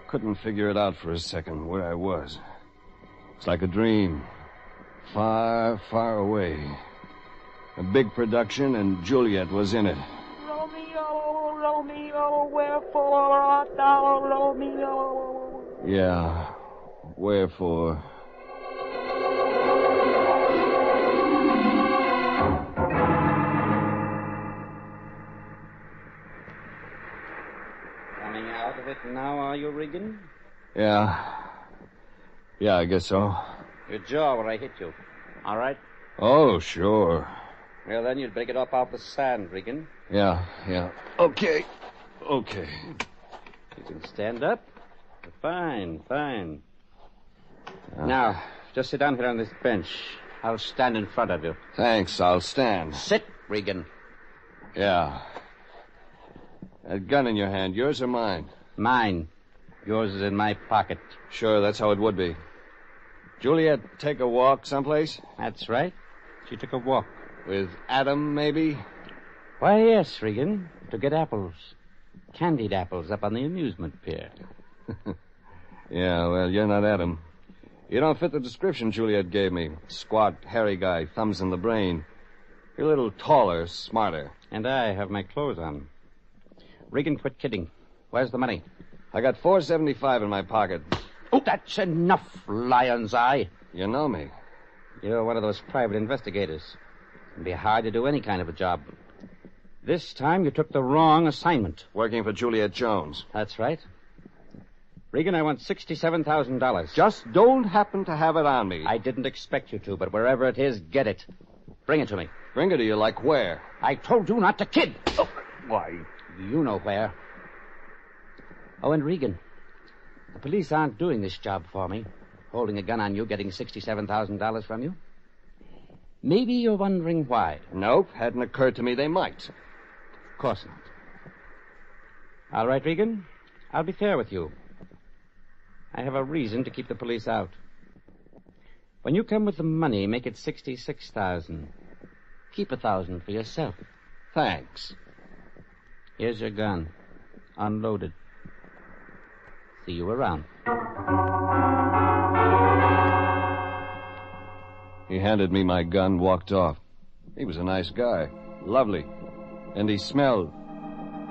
Couldn't figure it out for a second where I was. It's like a dream. Far, far away. A big production, and Juliet was in it. Romeo, Romeo, wherefore art thou, Romeo? Yeah. Wherefore? Coming out of it now, are you, Regan? Yeah. Yeah, I guess so. Your jaw where I hit you. All right? Oh, sure. Well, then you'd break it up off the sand, Regan. Yeah. Okay. You can stand up. Fine. Now, just sit down here on this bench. I'll stand in front of you. Thanks, I'll stand. Sit, Regan. Yeah. That gun in your hand, yours or mine? Mine. Yours is in my pocket. Sure, that's how it would be. Juliet take a walk someplace? That's right. She took a walk. With Adam, maybe? Why, yes, Regan. To get apples. Candied apples up on the amusement pier. Yeah, well, you're not Adam. You don't fit the description Juliet gave me. Squat, hairy guy, thumbs in the brain. You're a little taller, smarter. And I have my clothes on. Regan, quit kidding. Where's the money? I got $4.75 in my pocket. Oh, that's enough, lion's eye. You know me. You're one of those private investigators. It'd be hard to do any kind of a job. This time you took the wrong assignment. Working for Juliet Jones. That's right. Regan, I want $67,000. Just don't happen to have it on me. I didn't expect you to, but wherever it is, get it. Bring it to me. Bring it to you like where? I told you not to kid. Oh, why? You know where. Oh, and Regan, the police aren't doing this job for me. Holding a gun on you, getting $67,000 from you. Maybe you're wondering why. Nope, hadn't occurred to me they might. Of course not. All right, Regan, I'll be fair with you. I have a reason to keep the police out. When you come with the money, make it $66,000. Keep $1,000 for yourself. Thanks. Here's your gun. Unloaded. See you around. He handed me my gun, walked off. He was a nice guy. Lovely. And he smelled.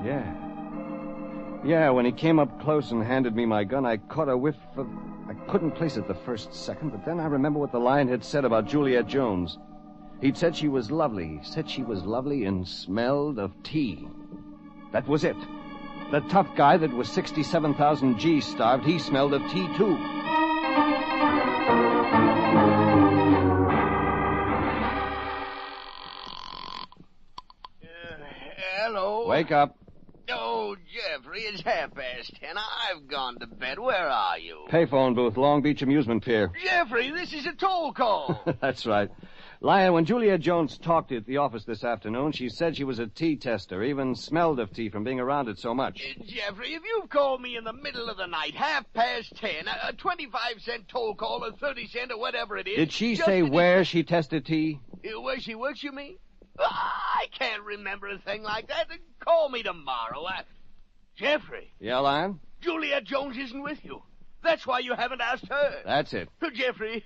Yeah, when he came up close and handed me my gun, I caught a whiff of... I couldn't place it the first second, but then I remember what the lion had said about Juliet Jones. He'd said she was lovely. Said she was lovely and smelled of tea. That was it. The tough guy that was 67,000 G starved, he smelled of tea, too. Hello. Wake up. Oh, Jeffrey, it's 10:30. I've gone to bed. Where are you? Payphone booth, Long Beach Amusement Pier. Jeffrey, this is a toll call. That's right. Lion, when Juliet Jones talked at the office this afternoon, she said she was a tea tester, even smelled of tea from being around it so much. Jeffrey, if you've called me in the middle of the night, 10:30, a 25-cent toll call or 30 cent or whatever it is... Did she say where she tested tea? Where she works, you mean? I can't remember a thing like that. Call me tomorrow. Jeffrey. Yeah, Lion? Juliet Jones isn't with you. That's why you haven't asked her. That's it. Jeffrey,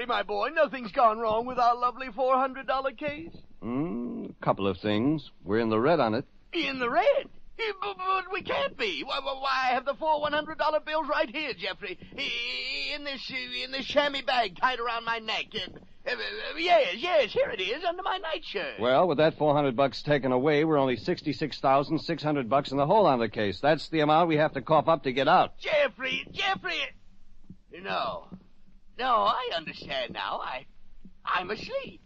my boy, nothing's gone wrong with our lovely $400 case. A couple of things. We're in the red on it. In the red? But we can't be. Why, I have the four $100 bills right here, Jeffrey. In this chamois bag tied around my neck. Yes, here it is, under my nightshirt. Well, with that $400 taken away, we're only $66,600 in the hole on the case. That's the amount we have to cough up to get out. Jeffrey! No, I understand now. I'm asleep.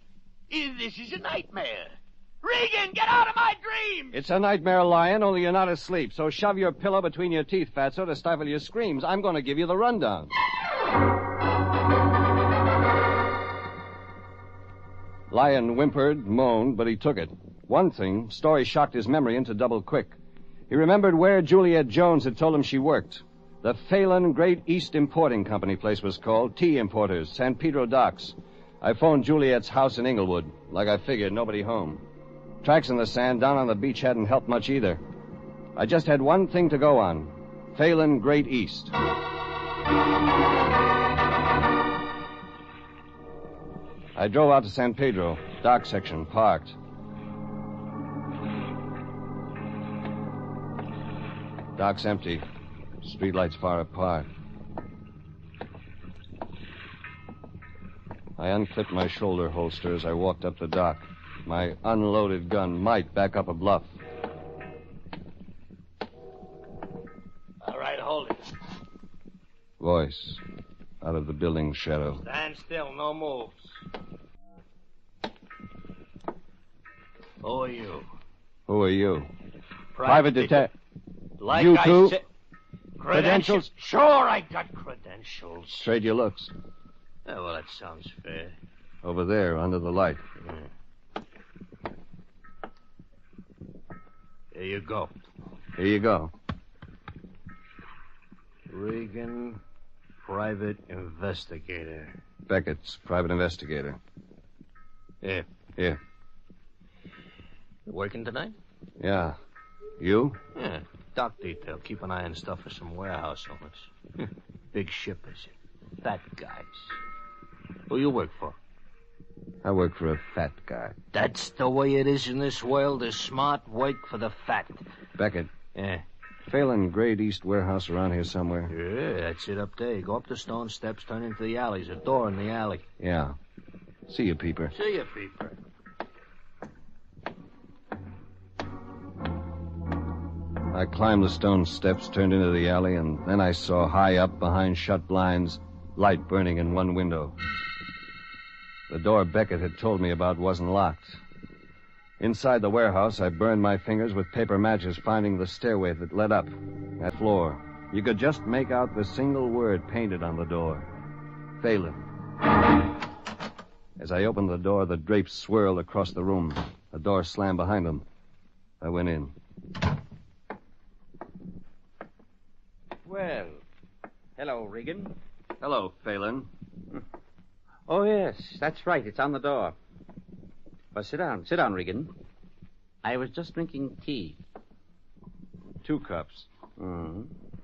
This is a nightmare. Regan, get out of my dreams! It's a nightmare, Lion, only you're not asleep. So shove your pillow between your teeth, Fatso, to stifle your screams. I'm going to give you the rundown. Lion whimpered, moaned, but he took it. One thing, story shocked his memory into double quick. He remembered where Juliet Jones had told him she worked. The Phelan Great East Importing Company place was called. Tea importers, San Pedro Docks. I phoned Juliet's house in Inglewood. Like I figured, nobody home. Tracks in the sand down on the beach hadn't helped much either. I just had one thing to go on. Phelan Great East. I drove out to San Pedro, dock section, parked. Dock's empty. Streetlights far apart. I unclipped my shoulder holster as I walked up the dock. My unloaded gun might back up a bluff. All right, hold it. Voice out of the building's shadow. Stand still, no moves. Who are you? Who are you? Private detective. Like you I too? said... Credentials? Sure, I got credentials. Trade your looks. Oh, well, that sounds fair. Over there, under the light. Here you go. Here you go. Regan, private investigator. Beckett's private investigator. Here. Here. You working tonight? Yeah. You? Yeah. Dock detail. Keep an eye on stuff for some warehouse owners. Big shippers. Fat guys. Who you work for? I work for a fat guy. That's the way it is in this world. The smart work for the fat. Beckett. Yeah. Phelan Great East warehouse around here somewhere. Yeah, that's it up there. Go up the stone steps, turn into the alley. There's a door in the alley. Yeah. See you, Peeper. See you, Peeper. I climbed the stone steps, turned into the alley, and then I saw high up behind shut blinds, light burning in one window. The door Beckett had told me about wasn't locked. Inside the warehouse, I burned my fingers with paper matches, finding the stairway that led up. That floor. You could just make out the single word painted on the door. Phelan. As I opened the door, the drapes swirled across the room. The door slammed behind them. I went in. Well, hello, Regan. Hello, Phelan. Oh, yes, that's right. It's on the door. Well, sit down. Sit down, Regan. I was just drinking tea. 2 cups.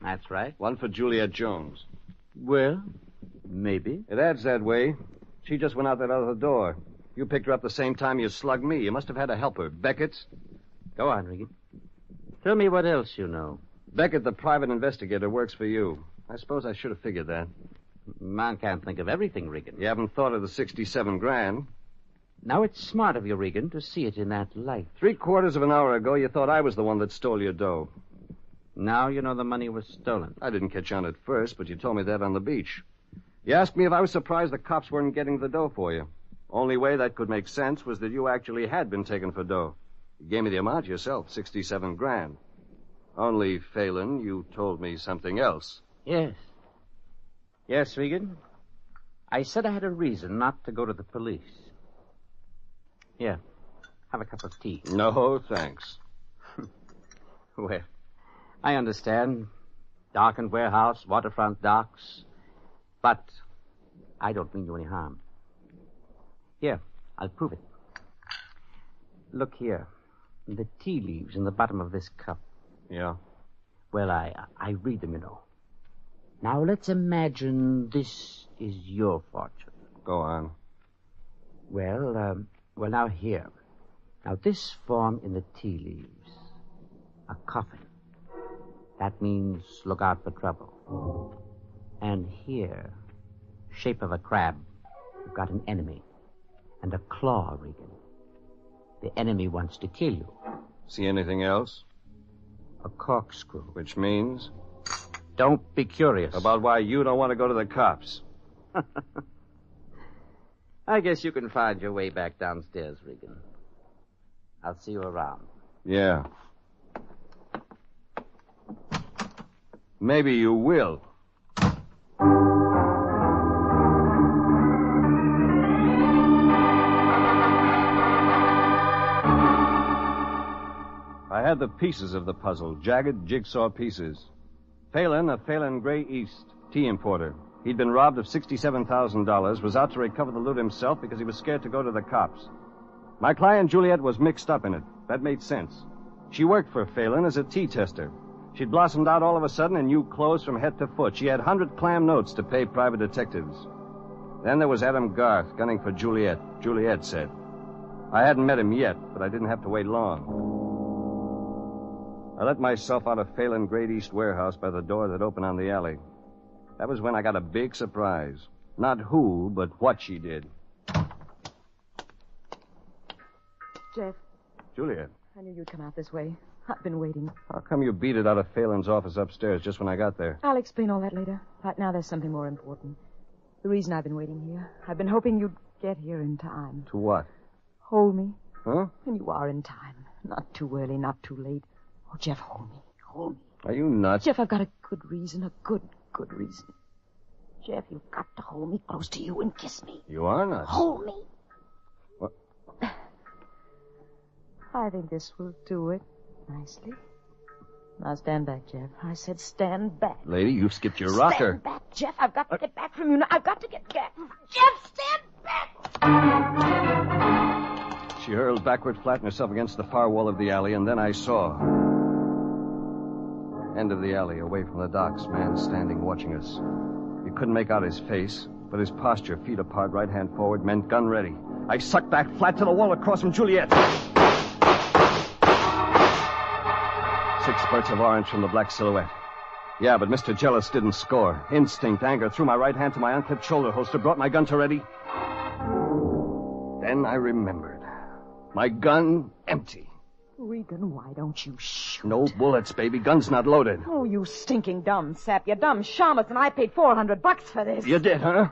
That's right. One for Juliet Jones. Well, maybe. It adds that way. She just went out that other door. You picked her up the same time you slugged me. You must have had a helper. Beckett's? Go on, Regan. Tell me what else you know. Beckett, the private investigator, works for you. I suppose I should have figured that. Man can't think of everything, Regan. You haven't thought of the 67 grand. Now, it's smart of you, Regan, to see it in that light. 3/4 of an hour ago, you thought I was the one that stole your dough. Now you know the money was stolen. I didn't catch on at first, but you told me that on the beach. You asked me if I was surprised the cops weren't getting the dough for you. Only way that could make sense was that you actually had been taken for dough. You gave me the amount yourself, 67 grand. Only, Phelan, you told me something else. Yes. Yes, Regan. I said I had a reason not to go to the police. Here, have a cup of tea. No, thanks. Well, I understand. Darkened warehouse, waterfront docks. But I don't mean you any harm. Here, I'll prove it. Look here. The tea leaves in the bottom of this cup. Yeah? Well, I read them, you know. Now, let's imagine this is your fortune. Go on. Well, now here. Now, this form in the tea leaves. A coffin. That means look out for trouble. And here, shape of a crab, you've got an enemy. And a claw, Regan. The enemy wants to kill you. See anything else? A corkscrew. Which means? Don't be curious. About why you don't want to go to the cops. I guess you can find your way back downstairs, Regan. I'll see you around. Yeah. Maybe you will. I had the pieces of the puzzle, jagged jigsaw pieces. Phelan, a Phelan Gray East tea importer. He'd been robbed of $67,000, was out to recover the loot himself because he was scared to go to the cops. My client, Juliet, was mixed up in it. That made sense. She worked for Phelan as a tea tester. She'd blossomed out all of a sudden in new clothes from head to foot. She had 100 clam notes to pay private detectives. Then there was Adam Garth, gunning for Juliet. Juliet said. I hadn't met him yet, but I didn't have to wait long. I let myself out of Phelan Great East warehouse by the door that opened on the alley. That was when I got a big surprise. Not who, but what she did. Jeff, Juliet, I knew you'd come out this way. I've been waiting. how come you beat it out of Phelan's office upstairs just when I got there? I'll explain all that later. Right now, there's something more important. The reason I've been waiting here. I've been hoping you'd get here in time. To what? Hold me. Huh? And you are in time. Not too early, not too late. Oh, Jeff, hold me. Hold me. Are you nuts? Jeff, I've got a good reason. A good reason. Jeff, you've got to hold me close to you and kiss me. You are nuts. Hold me. What? I think this will do it nicely. Now stand back, Jeff. I said stand back. Lady, you've skipped your rocker. Stand back, Jeff. I've got to get back from you now. I've got to get back. Jeff, stand back! She hurled backward, flattened herself against the far wall of the alley, and then I saw. End of the alley, away from the docks, man standing watching us. You couldn't make out his face, but his posture, feet apart, right hand forward, meant gun ready. I sucked back flat to the wall across from Juliet. 6 spurts of orange from the black silhouette. Yeah, but Mr. Jealous didn't score. Instinct, anger, threw my right hand to my unclipped shoulder holster, brought my gun to ready. Then I remembered. My gun empty. Regan, why don't you shoot? No bullets, baby. Gun's not loaded. Oh, you stinking dumb sap. You dumb shamus, and I paid $400 for this. You did, huh?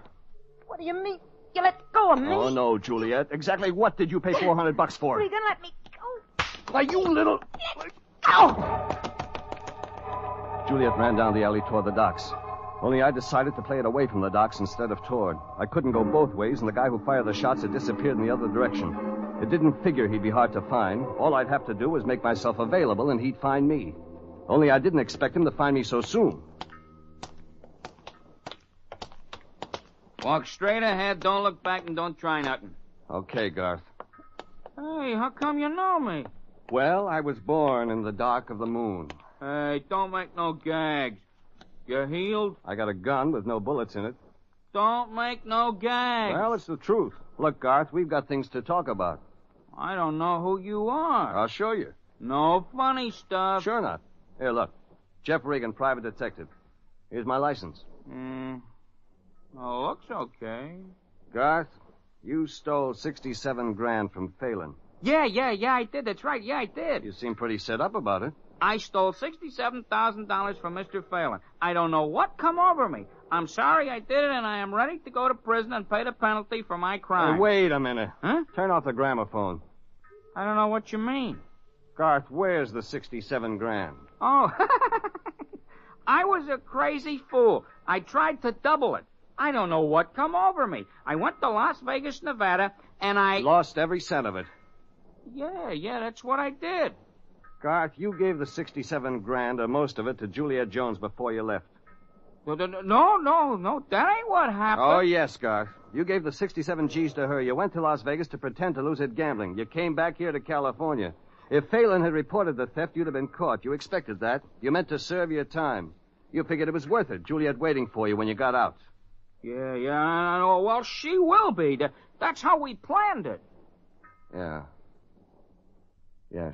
What do you mean? You let go of me? Oh, no, Juliet. Exactly what did you pay $400 for? Regan, let me go. Why, you little... Let go! Juliet ran down the alley toward the docks. Only I decided to play it away from the docks instead of toward. I couldn't go both ways, and the guy who fired the shots had disappeared in the other direction. It didn't figure he'd be hard to find. All I'd have to do was make myself available, and he'd find me. Only I didn't expect him to find me so soon. Walk straight ahead, don't look back, and don't try nothing. Okay, Garth. Hey, how come you know me? Well, I was born in the dark of the moon. Hey, don't make no gags. You healed? I got a gun with no bullets in it. Don't make no gags. Well, it's the truth. Look, Garth, we've got things to talk about. I don't know who you are. I'll show you. No funny stuff. Sure not. Here, look. Jeff Regan, private detective. Here's my license. Oh, looks okay. Garth, you stole 67 grand from Phelan. Yeah, I did. That's right. Yeah, I did. You seem pretty set up about it. I stole $67,000 from Mr. Phelan. I don't know what come over me. I'm sorry I did it, and I am ready to go to prison and pay the penalty for my crime. Hey, wait a minute. Huh? Turn off the gramophone. I don't know what you mean. Garth, where's the 67 grand? Oh, I was a crazy fool. I tried to double it. I don't know what come over me. I went to Las Vegas, Nevada, and I... Lost every cent of it. Yeah, that's what I did. Garth, you gave the 67 grand or most of it to Juliet Jones before you left. No, that ain't what happened. Oh, yes, Garth. You gave the 67 G's to her. You went to Las Vegas to pretend to lose it gambling. You came back here to California. If Phelan had reported the theft, you'd have been caught. You expected that. You meant to serve your time. You figured it was worth it, Juliet waiting for you when you got out. Yeah, I know. Well, she will be. That's how we planned it. Yeah,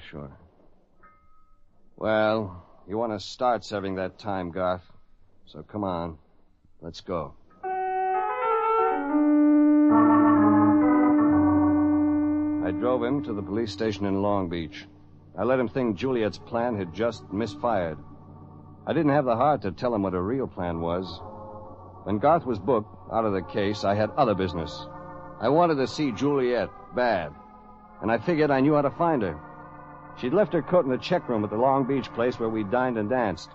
sure. Well, you want to start serving that time, Garth. So come on. Let's go. I drove him to the police station in Long Beach. I let him think Juliet's plan had just misfired. I didn't have the heart to tell him what her real plan was. When Garth was booked out of the case, I had other business. I wanted to see Juliet, bad. And I figured I knew how to find her. She'd left her coat in the check room at the Long Beach place where we dined and danced.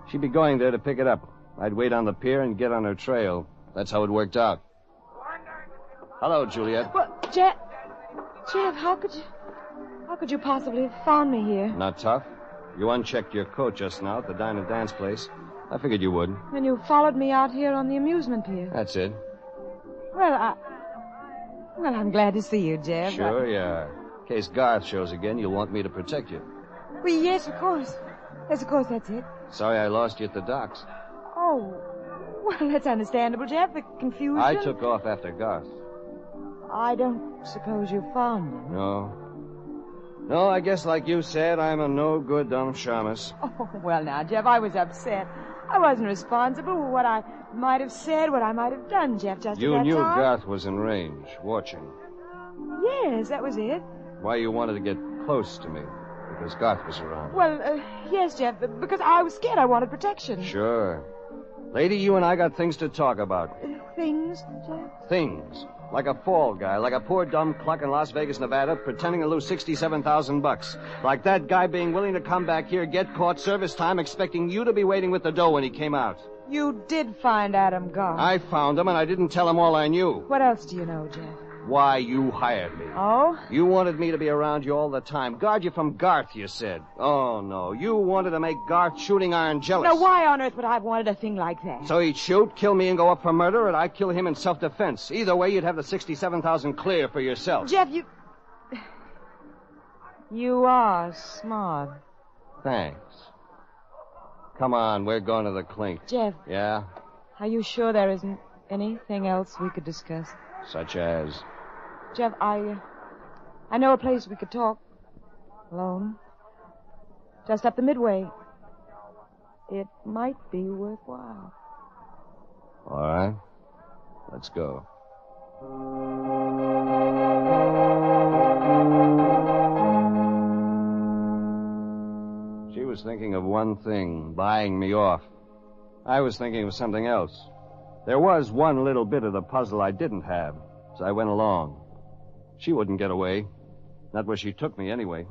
She'd be going there to pick it up. I'd wait on the pier and get on her trail. That's how it worked out. Hello, Juliet. Well, Jeff, how could you possibly have found me here? Not tough. You unchecked your coat just now at the dine and dance place. I figured you would. And you followed me out here on the amusement pier. That's it. Well, I'm glad to see you, Jeff. Sure, yeah. In case Garth shows again, you'll want me to protect you. Well, yes, of course. Yes, of course, that's it. Sorry I lost you at the docks. Oh, well, that's understandable, Jeff. The confusion. I took off after Garth. I don't suppose you found him. No, I guess like you said, I'm a no-good dumb shamus. Oh, well, now, Jeff, I was upset. I wasn't responsible for what I might have said, what I might have done, Jeff, just You at that knew time. Garth was in range, watching. Yes, that was it. Why you wanted to get close to me? Because Garth was around. Well, yes, Jeff, because I was scared. I wanted protection. Sure. Lady, you and I got things to talk about. Things, Jeff? Things. Like a fall guy, like a poor dumb cluck in Las Vegas, Nevada, pretending to lose $67,000. Like that guy being willing to come back here, get caught, service time, expecting you to be waiting with the dough when he came out. You did find Adam Garth. I found him, and I didn't tell him all I knew. What else do you know, Jeff? Why you hired me. Oh? You wanted me to be around you all the time. Guard you from Garth, you said. Oh, no. You wanted to make Garth Shooting Iron jealous. Now, why on earth would I have wanted a thing like that? So he'd shoot, kill me, and go up for murder, or I'd kill him in self-defense. Either way, you'd have the $67,000 clear for yourself. Jeff, you are smart. Thanks. Come on, we're going to the clink. Jeff. Yeah? Are you sure there isn't anything else we could discuss? Such as? Jeff, I know a place we could talk. Alone. Just up the Midway. It might be worthwhile. All right. Let's go. She was thinking of one thing, buying me off. I was thinking of something else. There was one little bit of the puzzle I didn't have, so I went along. She wouldn't get away. Not where she took me, anyway.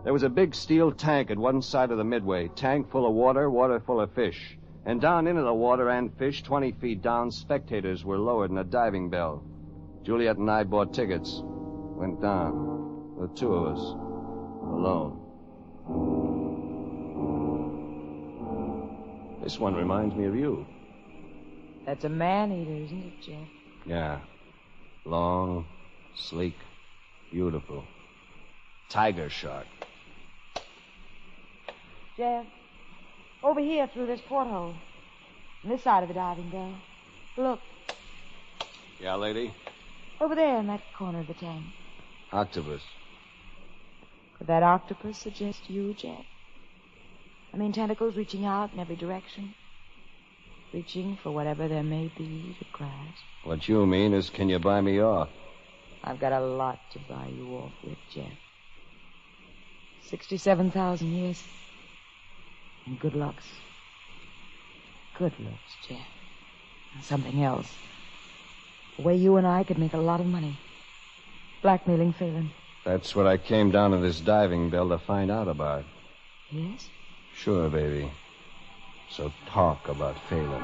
There was a big steel tank at one side of the Midway. Tank full of water, water full of fish. And down into the water and fish, 20 feet down, spectators were lowered in a diving bell. Juliet and I bought tickets. Went down. The two of us. Alone. This one reminds me of you. That's a man-eater, isn't it, Jeff? Yeah. Long, sleek, beautiful. Tiger shark. Jeff, Over here through this porthole. On this side of the diving bell. Look, Yeah, lady? over there in that corner of the tank. Octopus. Could that octopus suggest you, Jeff? I mean, tentacles reaching out in every direction. Reaching for whatever there may be to grasp. What you mean is, can you buy me off? I've got a lot to buy you off with, Jeff. 67,000 years. And good looks. Good looks, Jeff. And something else. The way you and I could make a lot of money. Blackmailing Phelan. That's what I came down to this diving bell to find out about. Yes? Sure, baby. So talk about Phelan.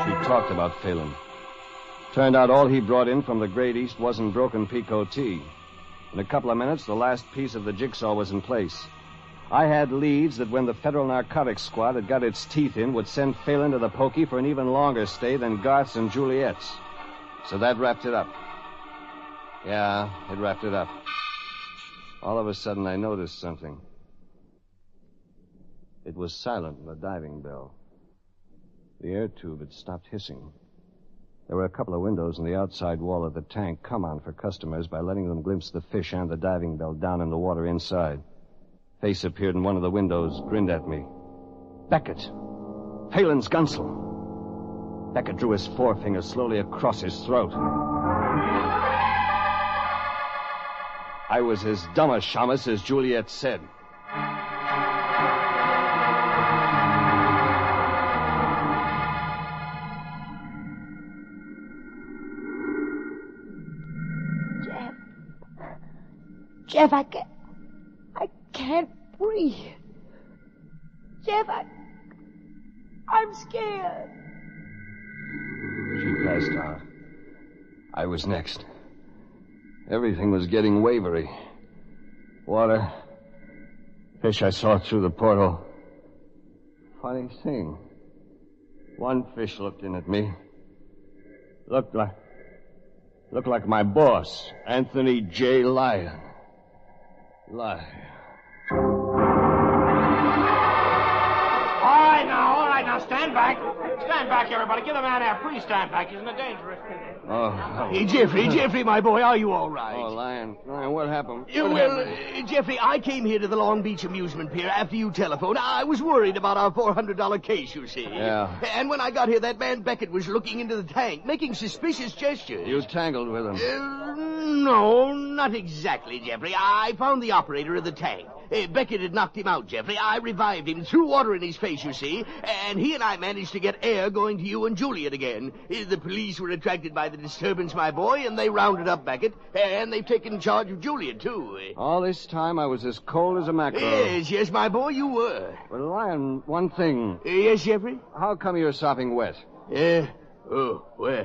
She talked about Phelan. Turned out all he brought in from the Great East wasn't broken Pico tea. In a couple of minutes, the last piece of the jigsaw was in place. I had leads that when the Federal Narcotics Squad had got its teeth in, would send Phelan to the pokey for an even longer stay than Garth's and Juliet's. So that wrapped it up. Yeah, it wrapped it up. All of a sudden, I noticed something. It was silent in the diving bell. The air tube had stopped hissing. There were a couple of windows in the outside wall of the tank come on for customers by letting them glimpse the fish and the diving bell down in the water inside. Face appeared in one of the windows, grinned at me. Beckett. Phelan's gunsel. Beckett drew his forefinger slowly across his throat. I was as dumb a shamus as Juliet said. Jeff, I can't breathe. Jeff, I'm scared. She passed out. I was next. Everything was getting wavery. Water. Fish I saw through the portal. Funny thing. One fish looked in at me. Looked like my boss, Anthony J. Lyon. Lyon. All right, now, stand back. Stand back, everybody. Give the man air. Please stand back. He's in a dangerous position. Oh. Jeffrey, my boy, are you all right? Oh, Lyon, what happened? Jeffrey, I came here to the Long Beach amusement pier after you telephoned. I was worried about our $400 case, you see. Yeah. And when I got here, that man Beckett was looking into the tank, making suspicious gestures. You tangled with him. No, not exactly, Jeffrey. I found the operator of the tank. Beckett had knocked him out, Jeffrey. I revived him, threw water in his face, you see, and he and I managed to get air going to you and Juliet again. The police were attracted by the disturbance, my boy, and they rounded up Beckett, and they've taken charge of Juliet, too. All this time I was as cold as a mackerel. Yes, my boy, you were. Well, Lyon, one thing. Yes, Jeffrey? How come you're sopping wet? Well,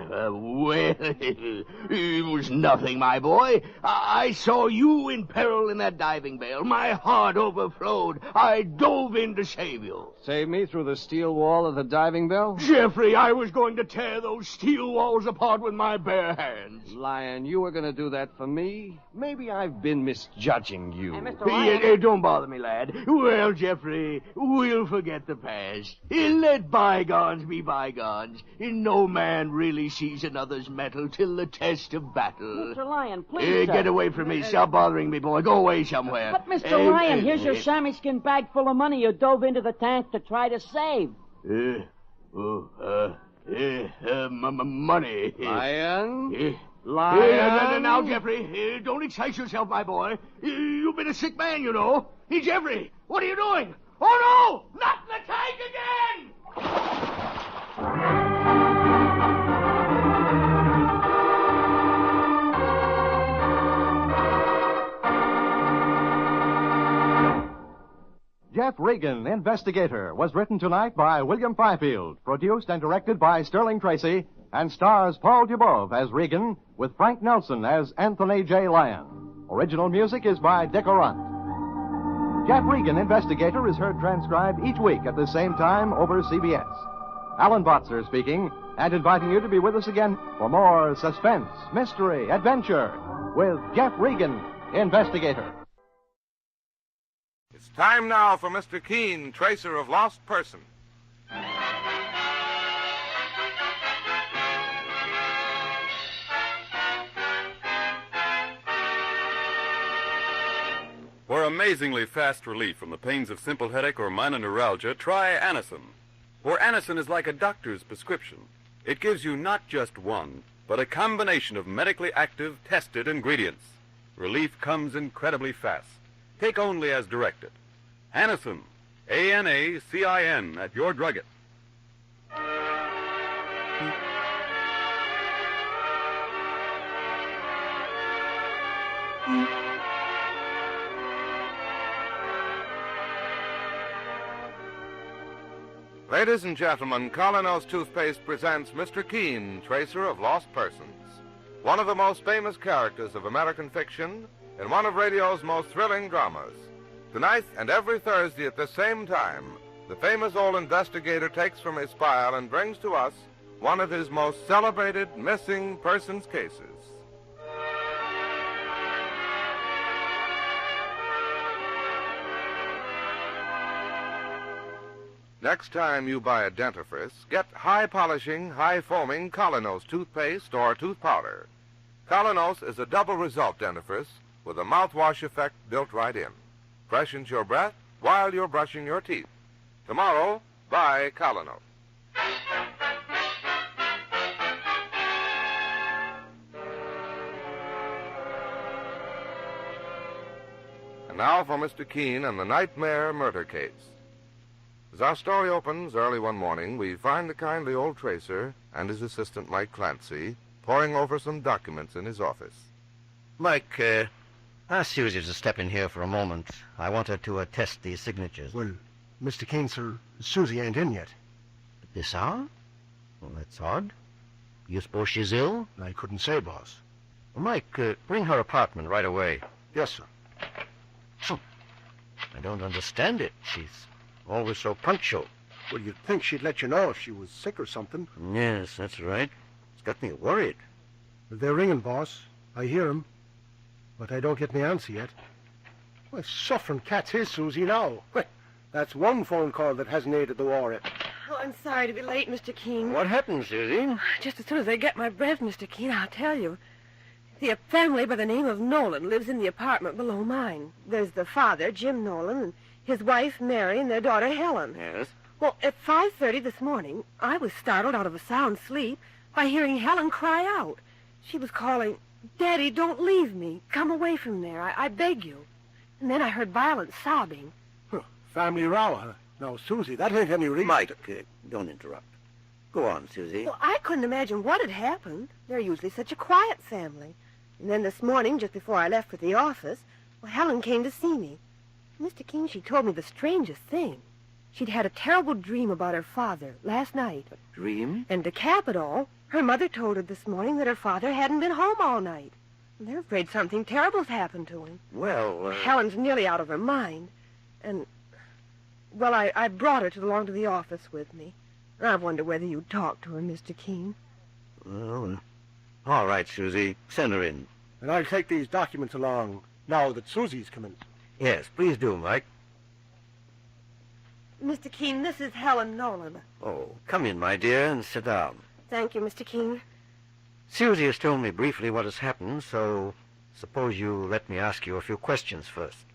it was nothing, my boy. I saw you in peril in that diving bell. My heart overflowed. I dove in to save you. Save me through the steel wall of the diving bell? Jeffrey, I was going to tear those steel walls apart with my bare hands. Lyon, you were going to do that for me? Maybe I've been misjudging you. Mr. Lyon. Don't bother me, lad. Well, Jeffrey, we'll forget the past. Let bygones be bygones. No man really sees another's metal till the test of battle. Mr. Lyon, please, Get away from me. Stop bothering me, boy. Go away somewhere. But, Mr. Lyon, here's your chamois skin bag full of money you dove into the tank to try to save. Money. Lyon? Lyon? Now, Jeffrey, don't excite yourself, my boy. You've been a sick man, you know. Hey, Jeffrey, what are you doing? Oh, no! Not in the tank again! Jeff Regan, Investigator, was written tonight by William Fifield, produced and directed by Sterling Tracy, and stars Paul Dubov as Regan, with Frank Nelson as Anthony J. Lyon. Original music is by Dick Arant. Jeff Regan, Investigator, is heard transcribed each week at the same time over CBS. Alan Botzer speaking, and inviting you to be with us again for more suspense, mystery, adventure with Jeff Regan, Investigator. It's time now for Mr. Keene, tracer of lost person. For amazingly fast relief from the pains of simple headache or minor neuralgia, try Anacin. For Anacin is like a doctor's prescription. It gives you not just one, but a combination of medically active, tested ingredients. Relief comes incredibly fast. Take only as directed. Anacin, A-N-A-C-I-N, at your druggist. Ladies and gentlemen, Colonos Toothpaste presents Mr. Keene, tracer of lost persons. One of the most famous characters of American fiction in one of radio's most thrilling dramas. Tonight and every Thursday at the same time, the famous old investigator takes from his file and brings to us one of his most celebrated missing persons cases. Next time you buy a dentifrice, get high-polishing, high-foaming Colonos toothpaste or tooth powder. Colonos is a double-result dentifrice with a mouthwash effect built right in. Freshens your breath while you're brushing your teeth. Tomorrow, buy Colonos. And now for Mr. Keene and the Nightmare Murder Case. As our story opens early one morning, we find the kindly old tracer and his assistant, Mike Clancy, poring over some documents in his office. Mike, ask Susie to step in here for a moment. I want her to attest these signatures. Well, Mr. Keene, sir, Susie ain't in yet. At this hour? Well, that's odd. You suppose she's ill? I couldn't say, boss. Well, Mike, bring her apartment right away. Yes, sir. I don't understand it. She's always so punctual. Well, you'd think she'd let you know if she was sick or something. Yes, that's right. It's got me worried. They're ringing, boss. I hear 'em, but I don't get any answer yet. Well, suffering cat's his, Susie, now. Well, that's one phone call that hasn't aided the war yet. Oh, I'm sorry to be late, Mr. Keene. What happened, Susie? Just as soon as I get my breath, Mr. Keene, I'll tell you. The family by the name of Nolan lives in the apartment below mine. There's the father, Jim Nolan, and his wife, Mary, and their daughter, Helen. Yes? Well, at 5:30 this morning, I was startled out of a sound sleep by hearing Helen cry out. She was calling, "Daddy, don't leave me. Come away from there. I beg you." And then I heard violent sobbing. Family row, huh? No, Susie, that ain't any reason. Mike, don't interrupt. Go on, Susie. Well, I couldn't imagine what had happened. They're usually such a quiet family. And then this morning, just before I left for the office, well, Helen came to see me. Mr. King, she told me the strangest thing. She'd had a terrible dream about her father last night. A dream? And to cap it all, her mother told her this morning that her father hadn't been home all night. And they're afraid something terrible's happened to him. Well, Helen's nearly out of her mind. And, well, I brought her along to the office with me. I wonder whether you'd talk to her, Mr. King. Well, all right, Susie. Send her in. And I'll take these documents along now that Susie's coming. Yes, please do, Mike. Mr. Keene, this is Helen Nolan. Oh, come in, my dear, and sit down. Thank you, Mr. Keene. Susie has told me briefly what has happened, so suppose you let me ask you a few questions first.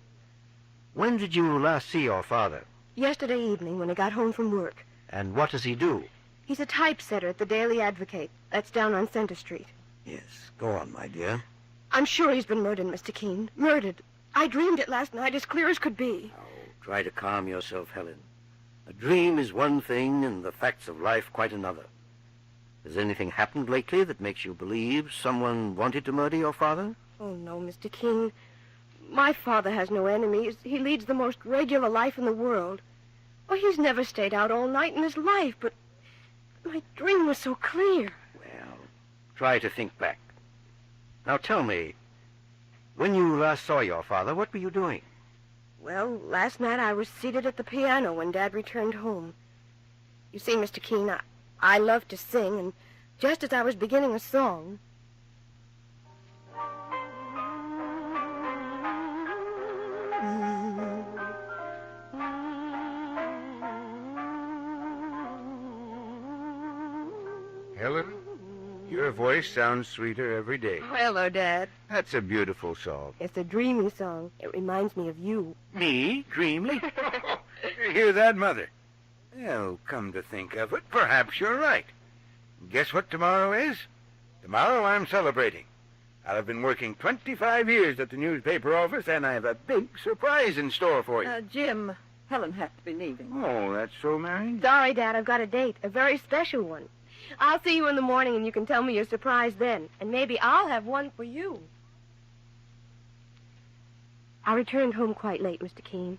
When did you last see your father? Yesterday evening when he got home from work. And what does he do? He's a typesetter at the Daily Advocate. That's down on Center Street. Yes, go on, my dear. I'm sure he's been murdered, Mr. Keene. Murdered. I dreamed it last night as clear as could be. Oh, try to calm yourself, Helen. A dream is one thing and the facts of life quite another. Has anything happened lately that makes you believe someone wanted to murder your father? Oh, no, Mr. Keene. My father has no enemies. He leads the most regular life in the world. Oh, he's never stayed out all night in his life, but my dream was so clear. Well, try to think back. Now tell me, when you last saw your father, what were you doing? Well, last night I was seated at the piano when Dad returned home. You see, Mr. Keene, I love to sing, and just as I was beginning a song... Helen, your voice sounds sweeter every day. Hello, Dad. That's a beautiful song. It's a dreamy song. It reminds me of you. Me? Dreamy? Hear that, Mother? Well, come to think of it, perhaps you're right. Guess what tomorrow is? Tomorrow I'm celebrating. I'll have been working 25 years at the newspaper office, and I have a big surprise in store for you. Jim, Helen has to be leaving. Oh, that's so, Mary? Sorry, Dad, I've got a date, a very special one. I'll see you in the morning, and you can tell me your surprise then. And maybe I'll have one for you. I returned home quite late, Mr. Keene.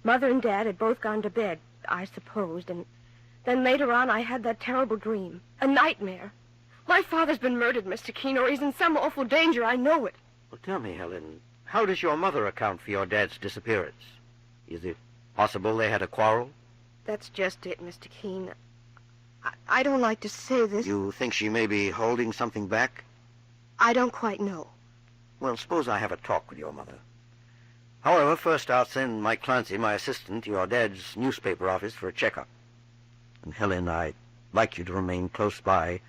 Mother and Dad had both gone to bed, I supposed, and then later on I had that terrible dream. A nightmare. My father's been murdered, Mr. Keene, or he's in some awful danger. I know it. Well, tell me, Helen, how does your mother account for your dad's disappearance? Is it possible they had a quarrel? That's just it, Mr. Keene. I don't like to say this. You think she may be holding something back? I don't quite know. Well, suppose I have a talk with your mother. However, first I'll send Mike Clancy, my assistant, to your dad's newspaper office for a checkup. And, Helen, I'd like you to remain close by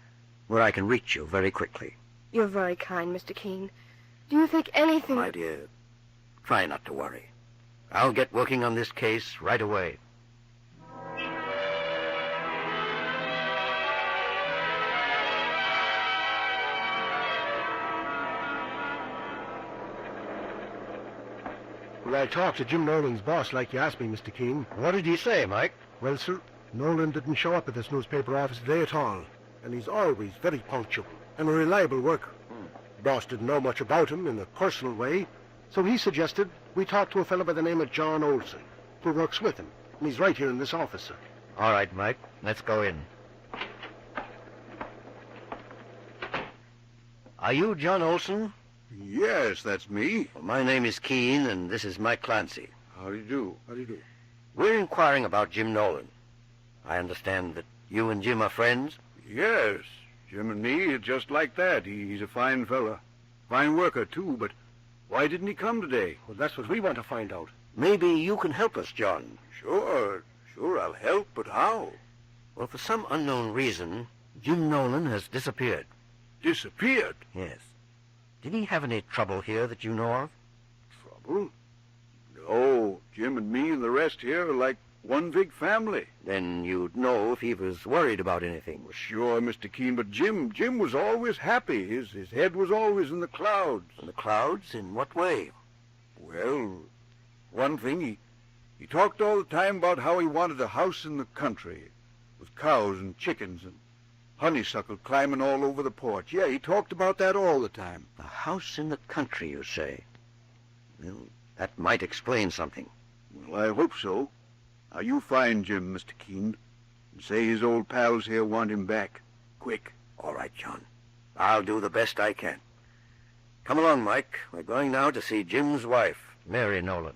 where I can reach you very quickly. You're very kind, Mr. Keene. Do you think anything... My dear, try not to worry. I'll get working on this case right away. Well, I talked to Jim Nolan's boss like you asked me, Mr. Keene. What did he say, Mike? Well, sir, Nolan didn't show up at this newspaper office today at all. And he's always very punctual and a reliable worker. Boss didn't know much about him in a personal way, so he suggested we talk to a fellow by the name of John Olson, who works with him. And he's right here in this office, sir. All right, Mike, let's go in. Are you John Olson? Yes, that's me. Well, my name is Keene, and this is Mike Clancy. How do you do? How do you do? We're inquiring about Jim Nolan. I understand that you and Jim are friends? Yes, Jim and me, just like that. He's a fine fella. Fine worker, too, but why didn't he come today? Well, that's what we want to find out. Maybe you can help us, John. Sure, I'll help, but how? Well, for some unknown reason, Jim Nolan has disappeared. Disappeared? Yes. Did he have any trouble here that you know of? Trouble? No, Jim and me and the rest here are like one big family. Then you'd know if he was worried about anything. Well, sure, Mr. Keene, but Jim was always happy. His head was always in the clouds. In the clouds? In what way? Well, one thing, he talked all the time about how he wanted a house in the country with cows and chickens and honeysuckle climbing all over the porch. Yeah, he talked about that all the time. A house in the country, you say? Well, that might explain something. Well, I hope so. Now, you find Jim, Mr. Keene, and say his old pals here want him back. Quick. All right, John. I'll do the best I can. Come along, Mike. We're going now to see Jim's wife, Mary Nolan.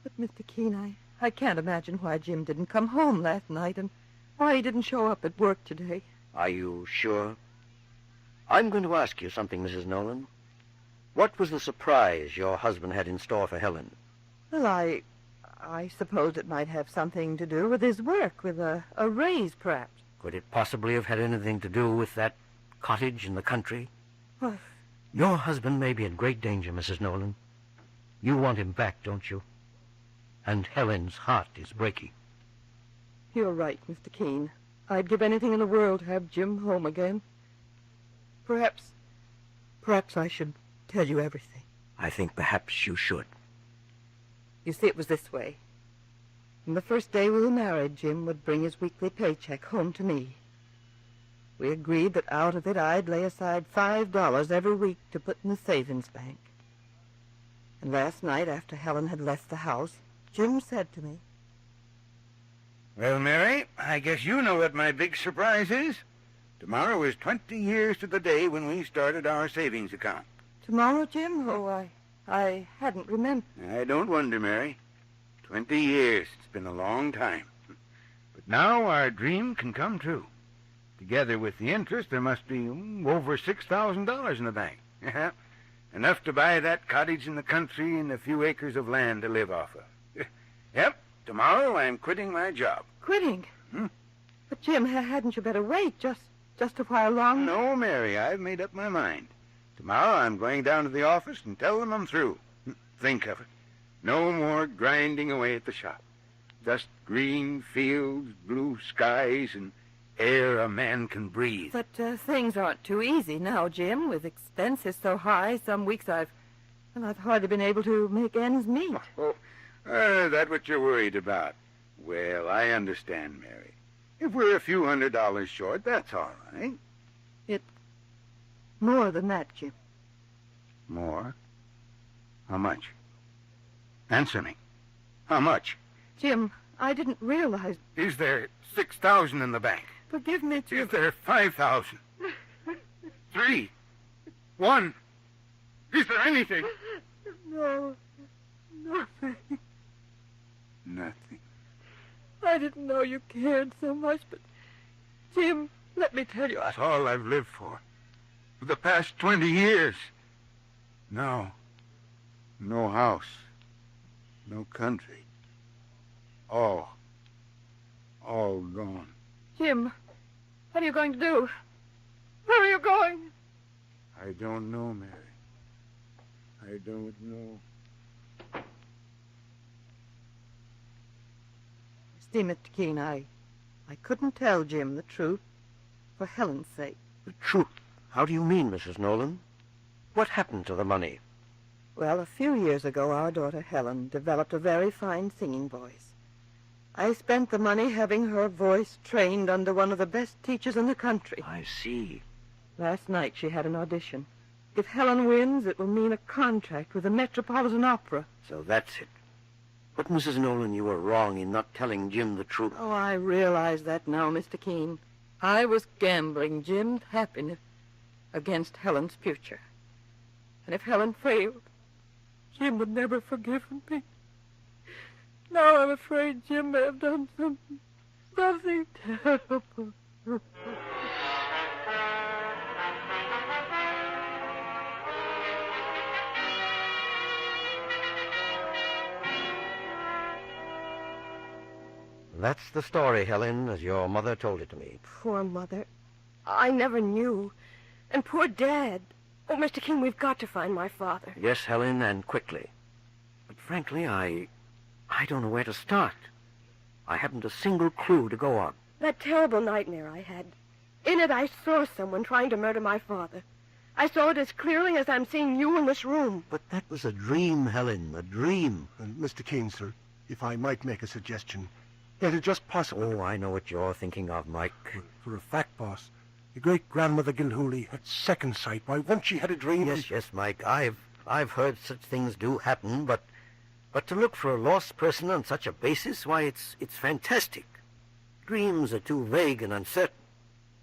But, Mr. Keene, I can't imagine why Jim didn't come home last night and why he didn't show up at work today. Are you sure? I'm going to ask you something, Mrs. Nolan. What was the surprise your husband had in store for Helen? Well, I suppose it might have something to do with his work, with a raise, perhaps. Could it possibly have had anything to do with that cottage in the country? Well, your husband may be in great danger, Mrs. Nolan. You want him back, don't you? And Helen's heart is breaking. You're right, Mr. Keene. I'd give anything in the world to have Jim home again. Perhaps I should tell you everything. I think perhaps you should. You see, it was this way. From the first day we were married, Jim would bring his weekly paycheck home to me. We agreed that out of it I'd lay aside $5 every week to put in the savings bank. And last night, after Helen had left the house, Jim said to me, "Well, Mary, I guess you know what my big surprise is. Tomorrow is 20 years to the day when we started our savings account." "Tomorrow, Jim? Oh, I hadn't remembered." I don't wonder, Mary. 20 years. It's been a long time. But now our dream can come true. Together with the interest, there must be over $6,000 in the bank. Enough to buy that cottage in the country and a few acres of land to live off of. Yep, tomorrow I'm quitting my job. Quitting? But, Jim, hadn't you better wait just a while longer? No, Mary, I've made up my mind. Tomorrow I'm going down to the office and tell them I'm through. Think of it. No more grinding away at the shop. Just green fields, blue skies, and air a man can breathe. But things aren't too easy now, Jim. With expenses so high, some weeks I've hardly been able to make ends meet. That what you're worried about? Well, I understand, Mary. If we're a few $100s short, that's all right. It's more than that, Jim. More? How much? Answer me. How much? Jim, I didn't realize... Is there $6,000 in the bank? Forgive me, Jim. Is there $5,000? 3? 1? Is there anything? No, nothing. Nothing. I didn't know you cared so much, but... Jim, let me tell you... That's all I've lived for the past 20 years. Now, no house, no country. All gone. Jim, what are you going to do? Where are you going? I don't know, Mary. I don't know. See, Mr. Keene, I couldn't tell Jim the truth for Helen's sake. The truth? How do you mean, Mrs. Nolan? What happened to the money? Well, a few years ago, our daughter Helen developed a very fine singing voice. I spent the money having her voice trained under one of the best teachers in the country. I see. Last night she had an audition. If Helen wins, it will mean a contract with the Metropolitan Opera. So that's it. But, Mrs. Nolan, you were wrong in not telling Jim the truth. Oh, I realize that now, Mr. Keene. I was gambling Jim's happiness against Helen's future. And if Helen failed, Jim would never forgive me. Now I'm afraid Jim may have done something terrible. That's the story, Helen, as your mother told it to me. Poor Mother. I never knew. And poor Dad. Oh, Mr. King, we've got to find my father. Yes, Helen, and quickly. But frankly, I don't know where to start. I haven't a single clue to go on. That terrible nightmare I had. In it, I saw someone trying to murder my father. I saw it as clearly as I'm seeing you in this room. But that was a dream, Helen, a dream. And Mr. Keene, sir, if I might make a suggestion. Is it just possible? Oh, I know what you're thinking of, Mike. For a fact, boss, your great-grandmother Gilhooly had second sight. Why, once she had a dream... Yes, Mike, I've heard such things do happen, but to look for a lost person on such a basis, why, it's fantastic. Dreams are too vague and uncertain.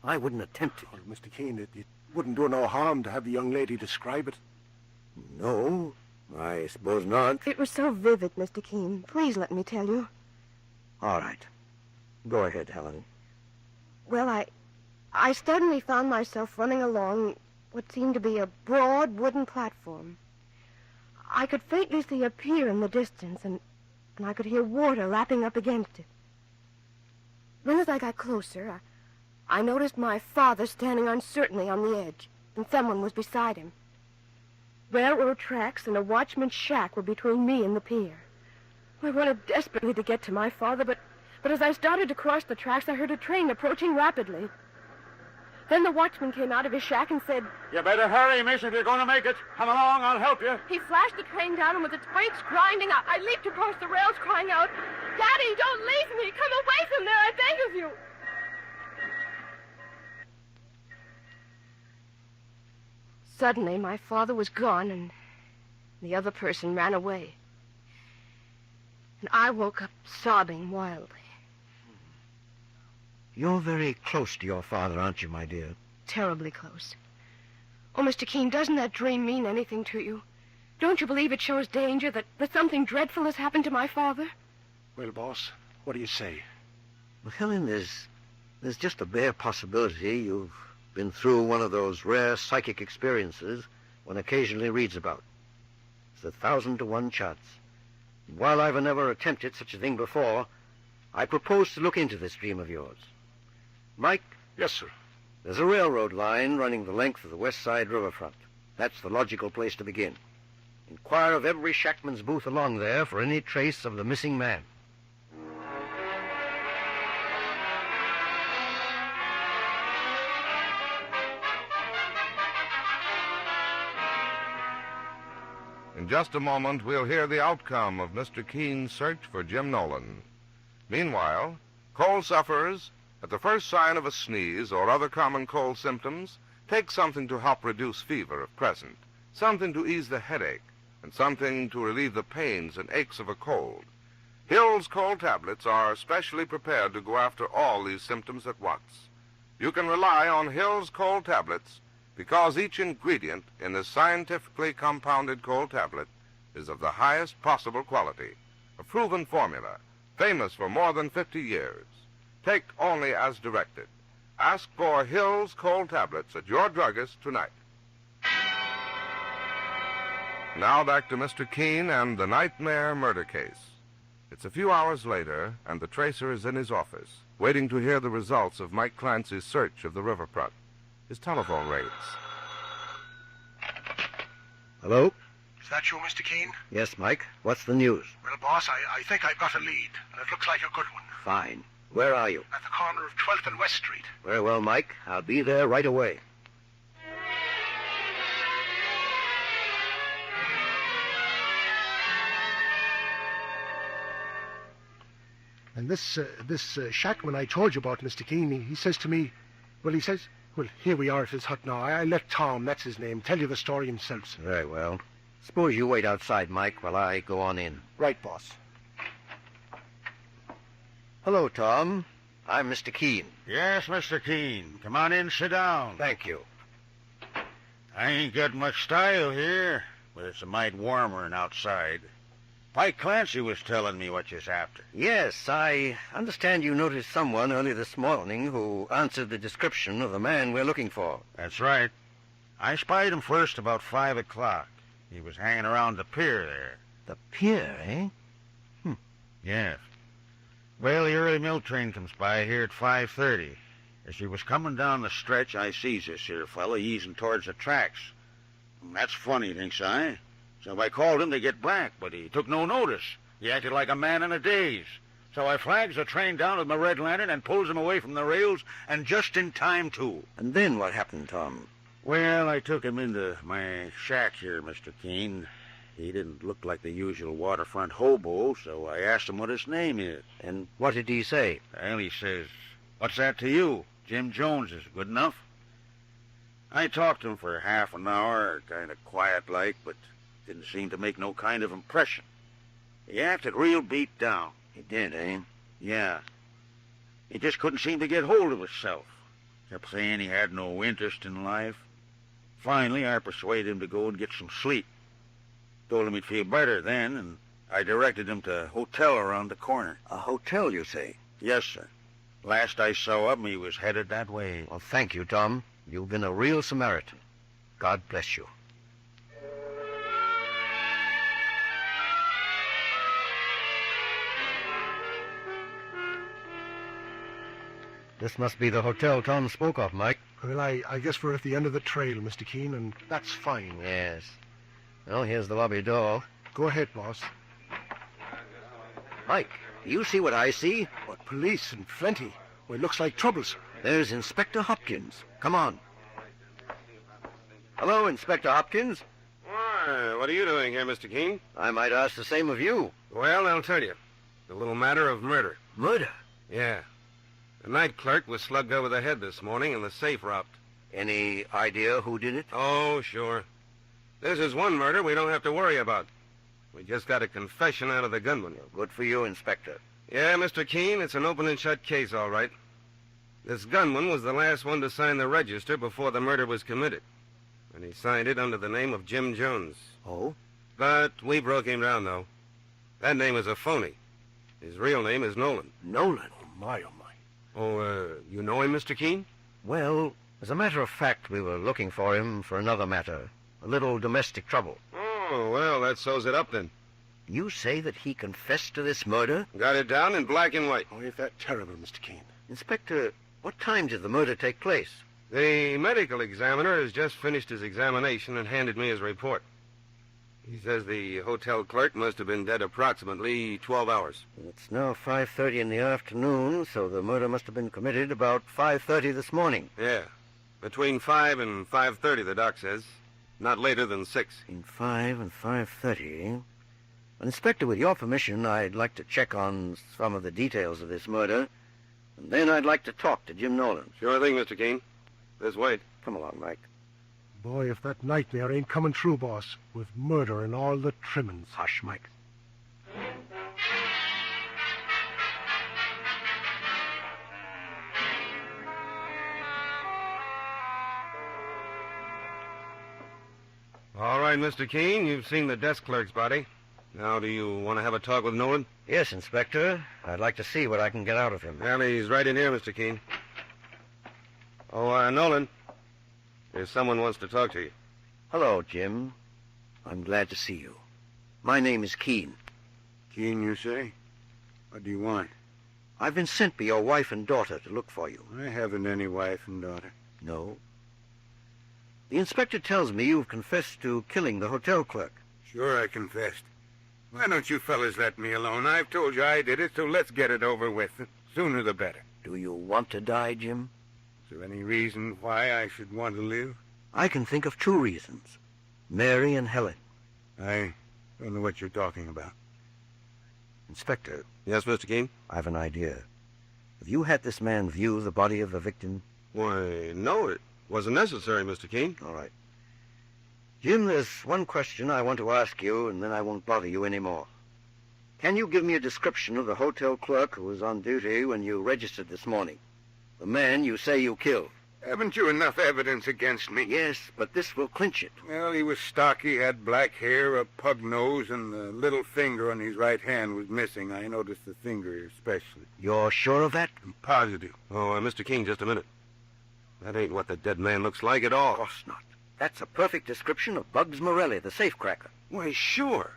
I wouldn't attempt it. Oh, Mr. Keene, it wouldn't do no harm to have the young lady describe it. No, I suppose not. It was so vivid, Mr. Keene. Please let me tell you. All right. Go ahead, Helen. Well, I suddenly found myself running along what seemed to be a broad wooden platform. I could faintly see a pier in the distance, and I could hear water lapping up against it. Then as I got closer, I noticed my father standing uncertainly on the edge, and someone was beside him. Railroad tracks and a watchman's shack were between me and the pier. I wanted desperately to get to my father, but as I started to cross the tracks, I heard a train approaching rapidly. Then the watchman came out of his shack and said, "You better hurry, miss, if you're going to make it. Come along, I'll help you." He flashed the train down, and with its brakes grinding, I leaped across the rails, crying out, "Daddy, don't leave me! Come away from there, I beg of you!" Suddenly, my father was gone, and the other person ran away. And I woke up sobbing wildly. You're very close to your father, aren't you, my dear? Terribly close. Oh, Mr. Keene, doesn't that dream mean anything to you? Don't you believe it shows danger, that something dreadful has happened to my father? Well, boss, what do you say? Well, Helen, there's just a bare possibility you've been through one of those rare psychic experiences one occasionally reads about. It's 1,000 to 1 chance. And while I've never attempted such a thing before, I propose to look into this dream of yours. Mike? Yes, sir. There's a railroad line running the length of the West Side riverfront. That's the logical place to begin. Inquire of every shackman's booth along there for any trace of the missing man. In just a moment, we'll hear the outcome of Mr. Keen's search for Jim Nolan. Meanwhile, cold sufferers, at the first sign of a sneeze or other common cold symptoms, take something to help reduce fever if present, something to ease the headache, and something to relieve the pains and aches of a cold. Hill's cold tablets are specially prepared to go after all these symptoms at once. You can rely on Hill's cold tablets because each ingredient in this scientifically compounded cold tablet is of the highest possible quality, a proven formula, famous for more than 50 years. Take only as directed. Ask for Hill's cold tablets at your druggist tonight. Now back to Mr. Keen and the nightmare murder case. It's a few hours later, and the tracer is in his office, waiting to hear the results of Mike Clancy's search of the riverfront. His telephone rings. Hello? Is that you, Mr. Keen? Yes, Mike. What's the news? Well, boss, I think I've got a lead, and it looks like a good one. Fine. Where are you? At the corner of 12th and West Street. Very well, Mike. I'll be there right away. And this shackman I told you about, Mr. Keen, he says to me, well, here we are at his hut now. I let Tom, that's his name, tell you the story himself. Very well. Suppose you wait outside, Mike, while I go on in. Right, boss. Hello, Tom. I'm Mr. Keen. Yes, Mr. Keen. Come on in, sit down. Thank you. I ain't got much style here, but it's a mite warmer than outside. Pike Clancy was telling me what you's after. Yes, I understand you noticed someone early this morning who answered the description of the man we're looking for. That's right. I spied him first about 5 o'clock. He was hanging around the pier there. The pier, eh? Yes. Well, the early mill train comes by here at 5:30. As she was coming down the stretch, I sees this here fella easing towards the tracks. That's funny, thinks I. So I called him to get back, but he took no notice. He acted like a man in a daze. So I flags the train down with my red lantern and pulls him away from the rails, and just in time, too. And then what happened, Tom? Well, I took him into my shack here, Mr. Keen. He didn't look like the usual waterfront hobo, so I asked him what his name is. And what did he say? Well, he says, "What's that to you? Jim Jones is good enough." I talked to him for half an hour, kind of quiet-like, but didn't seem to make no kind of impression. He acted real beat down. He did, eh? Yeah. He just couldn't seem to get hold of himself. Kept saying he had no interest in life. Finally, I persuaded him to go and get some sleep. Told him he'd feel better then, and I directed him to a hotel around the corner. A hotel, you say? Yes, sir. Last I saw him, he was headed that way. Well, thank you, Tom. You've been a real Samaritan. God bless you. This must be the hotel Tom spoke of, Mike. Well, I guess we're at the end of the trail, Mr. Keen, and that's fine. Yes. Well, here's the lobby door. Go ahead, boss. Mike, you see what I see? What, police and plenty. Well, it looks like trouble, sir. There's Inspector Hopkins. Come on. Hello, Inspector Hopkins. Why, what are you doing here, Mr. Keen? I might ask the same of you. Well, I'll tell you. The little matter of murder. Murder? Yeah. The night clerk was slugged over the head this morning and the safe robbed. Any idea who did it? Oh, sure. This is one murder we don't have to worry about. We just got a confession out of the gunman. Good for you, Inspector. Yeah, Mr. Keen, it's an open and shut case, all right. This gunman was the last one to sign the register before the murder was committed. And he signed it under the name of Jim Jones. Oh? But we broke him down, though. That name is a phony. His real name is Nolan. Nolan? Oh, my, oh, my. Oh, you know him, Mr. Keen? Well, as a matter of fact, we were looking for him for another matter. A little domestic trouble. Oh, well, that sews it up then. You say that he confessed to this murder? Got it down in black and white. Oh, if that's terrible, Mr. Keene. Inspector, what time did the murder take place? The medical examiner has just finished his examination and handed me his report. He says the hotel clerk must have been dead approximately 12 hours. It's now 5:30 in the afternoon, so the murder must have been committed about 5:30 this morning. Yeah. Between 5 and 5:30, the doc says. Not later than 6. Between 5 and 5:30. Inspector, with your permission, I'd like to check on some of the details of this murder. And then I'd like to talk to Jim Nolan. Sure thing, Mr. Keene. This way. Come along, Mike. Boy, if that nightmare ain't coming true, boss, with murder and all the trimmings. Hush, Mike. All right, Mr. Keene, you've seen the desk clerk's body. Now, do you want to have a talk with Nolan? Yes, Inspector. I'd like to see what I can get out of him. Well, he's right in here, Mr. Keene. Oh, Nolan. There's someone wants to talk to you. Hello, Jim. I'm glad to see you. My name is Keene. Keene, you say? What do you want? I've been sent by your wife and daughter to look for you. I haven't any wife and daughter. No? The inspector tells me you've confessed to killing the hotel clerk. Sure, I confessed. Why don't you fellas let me alone? I've told you I did it, so let's get it over with. The sooner the better. Do you want to die, Jim? Is there any reason why I should want to live? I can think of 2 reasons. Mary and Helen. I don't know what you're talking about. Inspector. Yes, Mr. Keene? I have an idea. Have you had this man view the body of the victim? Why, no, it wasn't necessary, Mr. Keene. All right. Jim, there's one question I want to ask you, and then I won't bother you anymore. Can you give me a description of the hotel clerk who was on duty when you registered this morning? The man you say you killed. Haven't you enough evidence against me? Yes, but this will clinch it. Well, he was stocky, had black hair, a pug nose, and the little finger on his right hand was missing. I noticed the finger especially. You're sure of that? I'm positive. Oh, Mr. Keene, just a minute. That ain't what the dead man looks like at all. Of course not. That's a perfect description of Bugs Morelli, the safecracker. Why, sure.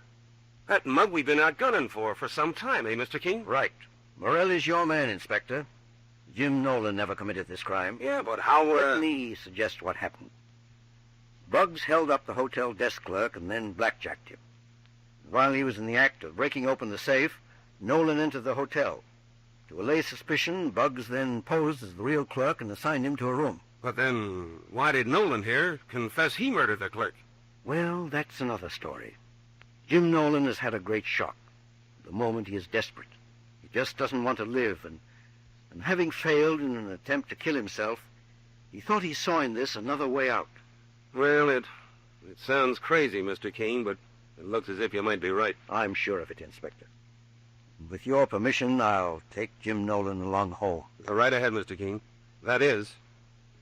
That mug we've been out gunning for some time, eh, Mr. Keene? Right. Morelli's your man, Inspector. Jim Nolan never committed this crime. Yeah, but how, Let me suggest what happened. Bugs held up the hotel desk clerk and then blackjacked him. While he was in the act of breaking open the safe, Nolan entered the hotel. To allay suspicion, Bugs then posed as the real clerk and assigned him to a room. But then, why did Nolan here confess he murdered the clerk? Well, that's another story. Jim Nolan has had a great shock. At the moment, he is desperate. He just doesn't want to live, and having failed in an attempt to kill himself, he thought he saw in this another way out. Well, it sounds crazy, Mr. Keene, but it looks as if you might be right. I'm sure of it, Inspector. With your permission, I'll take Jim Nolan along home. Right ahead, Mr. Keene. That is,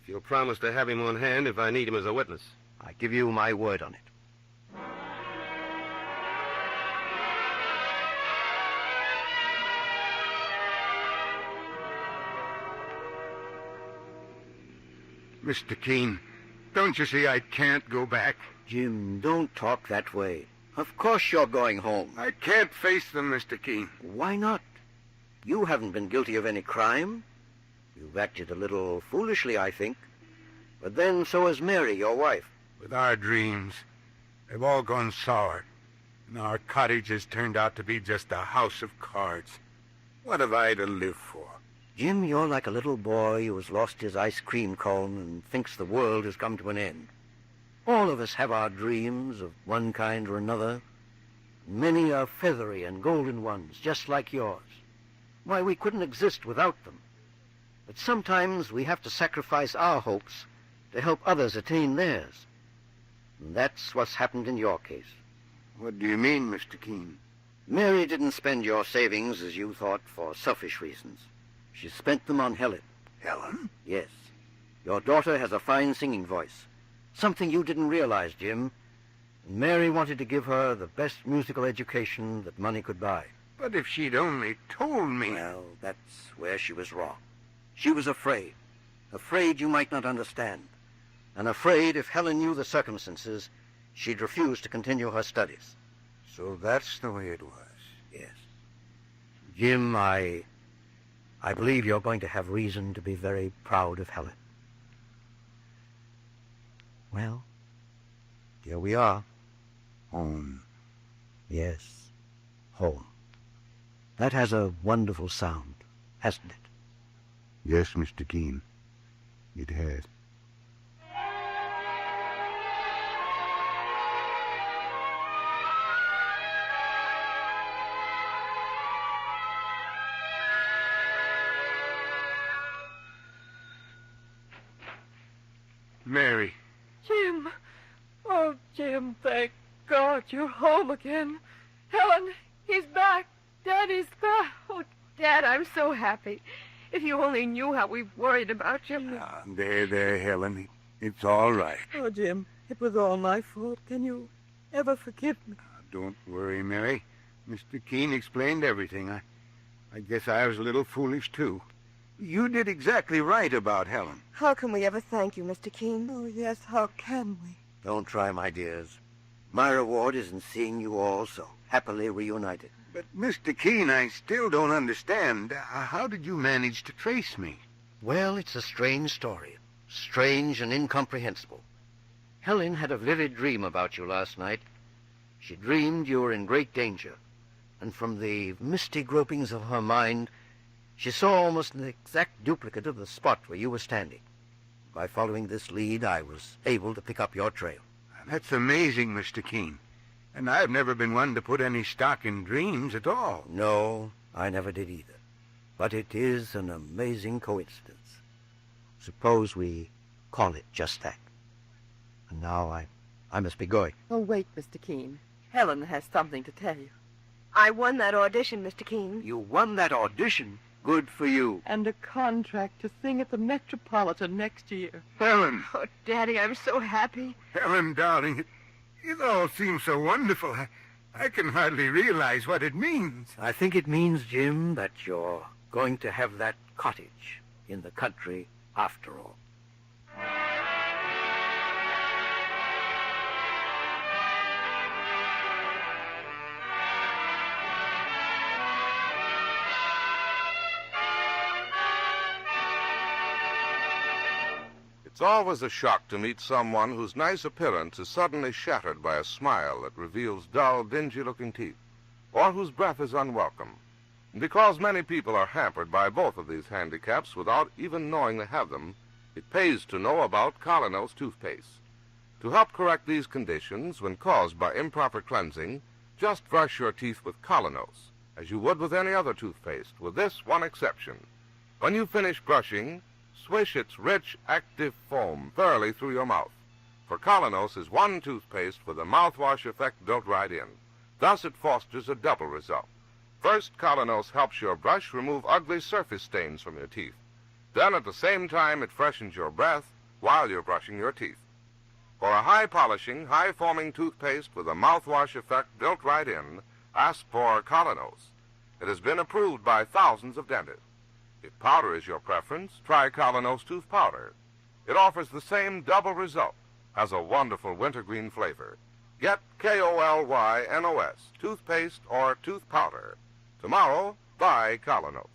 if you'll promise to have him on hand if I need him as a witness. I give you my word on it. Mr. Keene, don't you see I can't go back? Jim, don't talk that way. Of course you're going home. I can't face them, Mr. Keene. Why not? You haven't been guilty of any crime. You've acted a little foolishly, I think. But then so has Mary, your wife. With our dreams, they've all gone sour. And our cottage has turned out to be just a house of cards. What have I to live for? Jim, you're like a little boy who has lost his ice cream cone and thinks the world has come to an end. All of us have our dreams of one kind or another. Many are feathery and golden ones, just like yours. Why, we couldn't exist without them. But sometimes we have to sacrifice our hopes to help others attain theirs. And that's what's happened in your case. What do you mean, Mr. Keene? Mary didn't spend your savings, as you thought, for selfish reasons. She spent them on Helen. Helen? Yes. Your daughter has a fine singing voice. Something you didn't realize, Jim. And Mary wanted to give her the best musical education that money could buy. But if she'd only told me... Well, that's where she was wrong. She was afraid. Afraid you might not understand. And afraid if Helen knew the circumstances, she'd refused to continue her studies. So that's the way it was. Yes. Jim, I believe you're going to have reason to be very proud of Helen. Well, here we are. Home. Yes, home. That has a wonderful sound, hasn't it? Yes, Mr. Keene. It has. Mary. Jim. Oh, Jim, thank God you're home again. Helen, he's back. Daddy's back. Oh, Dad, I'm so happy. If you only knew how we've worried about you. There, Helen. It's all right. Oh, Jim, it was all my fault. Can you ever forgive me? Don't worry, Mary. Mr. Keene explained everything. I guess I was a little foolish, too. You did exactly right about Helen. How can we ever thank you, Mr. Keene? Oh, yes, how can we? Don't try, my dears. My reward is in seeing you all so happily reunited. But, Mr. Keene, I still don't understand. How did you manage to trace me? Well, it's a strange story. Strange and incomprehensible. Helen had a vivid dream about you last night. She dreamed you were in great danger. And from the misty gropings of her mind, she saw almost an exact duplicate of the spot where you were standing. By following this lead, I was able to pick up your trail. That's amazing, Mr. Keene. And I've never been one to put any stock in dreams at all. No, I never did either. But it is an amazing coincidence. Suppose we call it just that. And now I must be going. Oh, wait, Mr. Keene. Helen has something to tell you. I won that audition, Mr. Keene. You won that audition? Good for you. And a contract to sing at the Metropolitan next year. Helen. Oh, Daddy, I'm so happy. Helen, darling, it all seems so wonderful. I can hardly realize what it means. I think it means, Jim, that you're going to have that cottage in the country after all. It's always a shock to meet someone whose nice appearance is suddenly shattered by a smile that reveals dull, dingy-looking teeth, or whose breath is unwelcome. And because many people are hampered by both of these handicaps without even knowing they have them, it pays to know about Colonos toothpaste. To help correct these conditions when caused by improper cleansing, just brush your teeth with Colonos, as you would with any other toothpaste, with this one exception. When you finish brushing, swish its rich, active foam thoroughly through your mouth. For Colonos is one toothpaste with a mouthwash effect built right in. Thus it fosters a double result. First, Colonos helps your brush remove ugly surface stains from your teeth. Then, at the same time, it freshens your breath while you're brushing your teeth. For a high-polishing, high-foaming toothpaste with a mouthwash effect built right in, ask for Colonos. It has been approved by thousands of dentists. If powder is your preference, try Colonos Tooth Powder. It offers the same double result, has a wonderful wintergreen flavor. Get K-O-L-Y-N-O-S, toothpaste or tooth powder. Tomorrow, buy Colonos.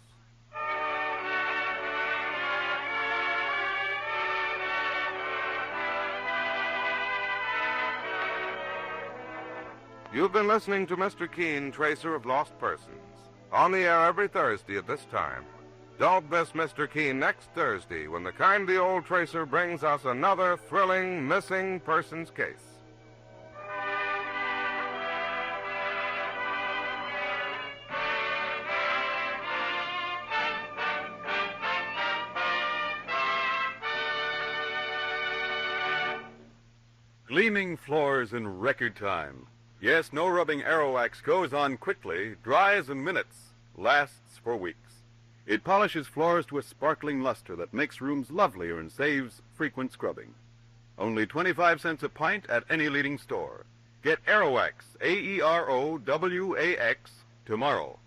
You've been listening to Mr. Keene, Tracer of Lost Persons. On the air every Thursday at this time. Don't miss Mr. Keene next Thursday when the kindly old tracer brings us another thrilling missing persons case. Gleaming floors in record time. Yes, no rubbing Aerowax goes on quickly, dries in minutes, lasts for weeks. It polishes floors to a sparkling luster that makes rooms lovelier and saves frequent scrubbing. Only 25 cents a pint at any leading store. Get Aerowax, A-E-R-O-W-A-X, tomorrow.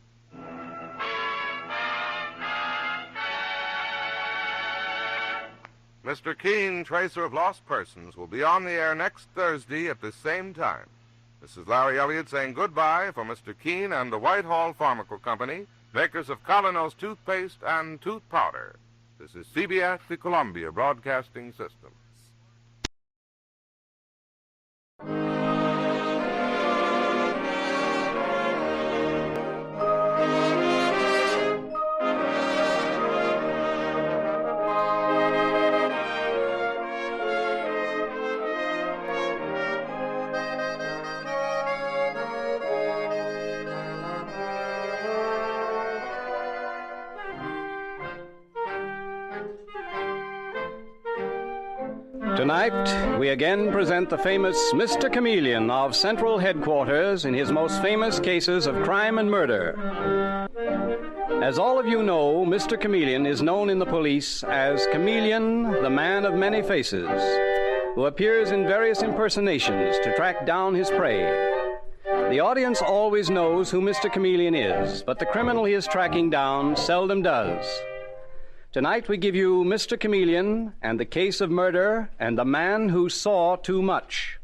Mr. Keene, Tracer of Lost Persons, will be on the air next Thursday at the same time. This is Larry Elliott saying goodbye for Mr. Keene and the Whitehall Pharmaceutical Company, makers of Colonos toothpaste and tooth powder. This is CBS, the Columbia Broadcasting System. Tonight, we again present the famous Mr. Chameleon of Central Headquarters in his most famous cases of crime and murder. As all of you know, Mr. Chameleon is known in the police as Chameleon, the man of many faces, who appears in various impersonations to track down his prey. The audience always knows who Mr. Chameleon is, but the criminal he is tracking down seldom does. Tonight we give you Mr. Chameleon and the case of murder and the man who saw too much.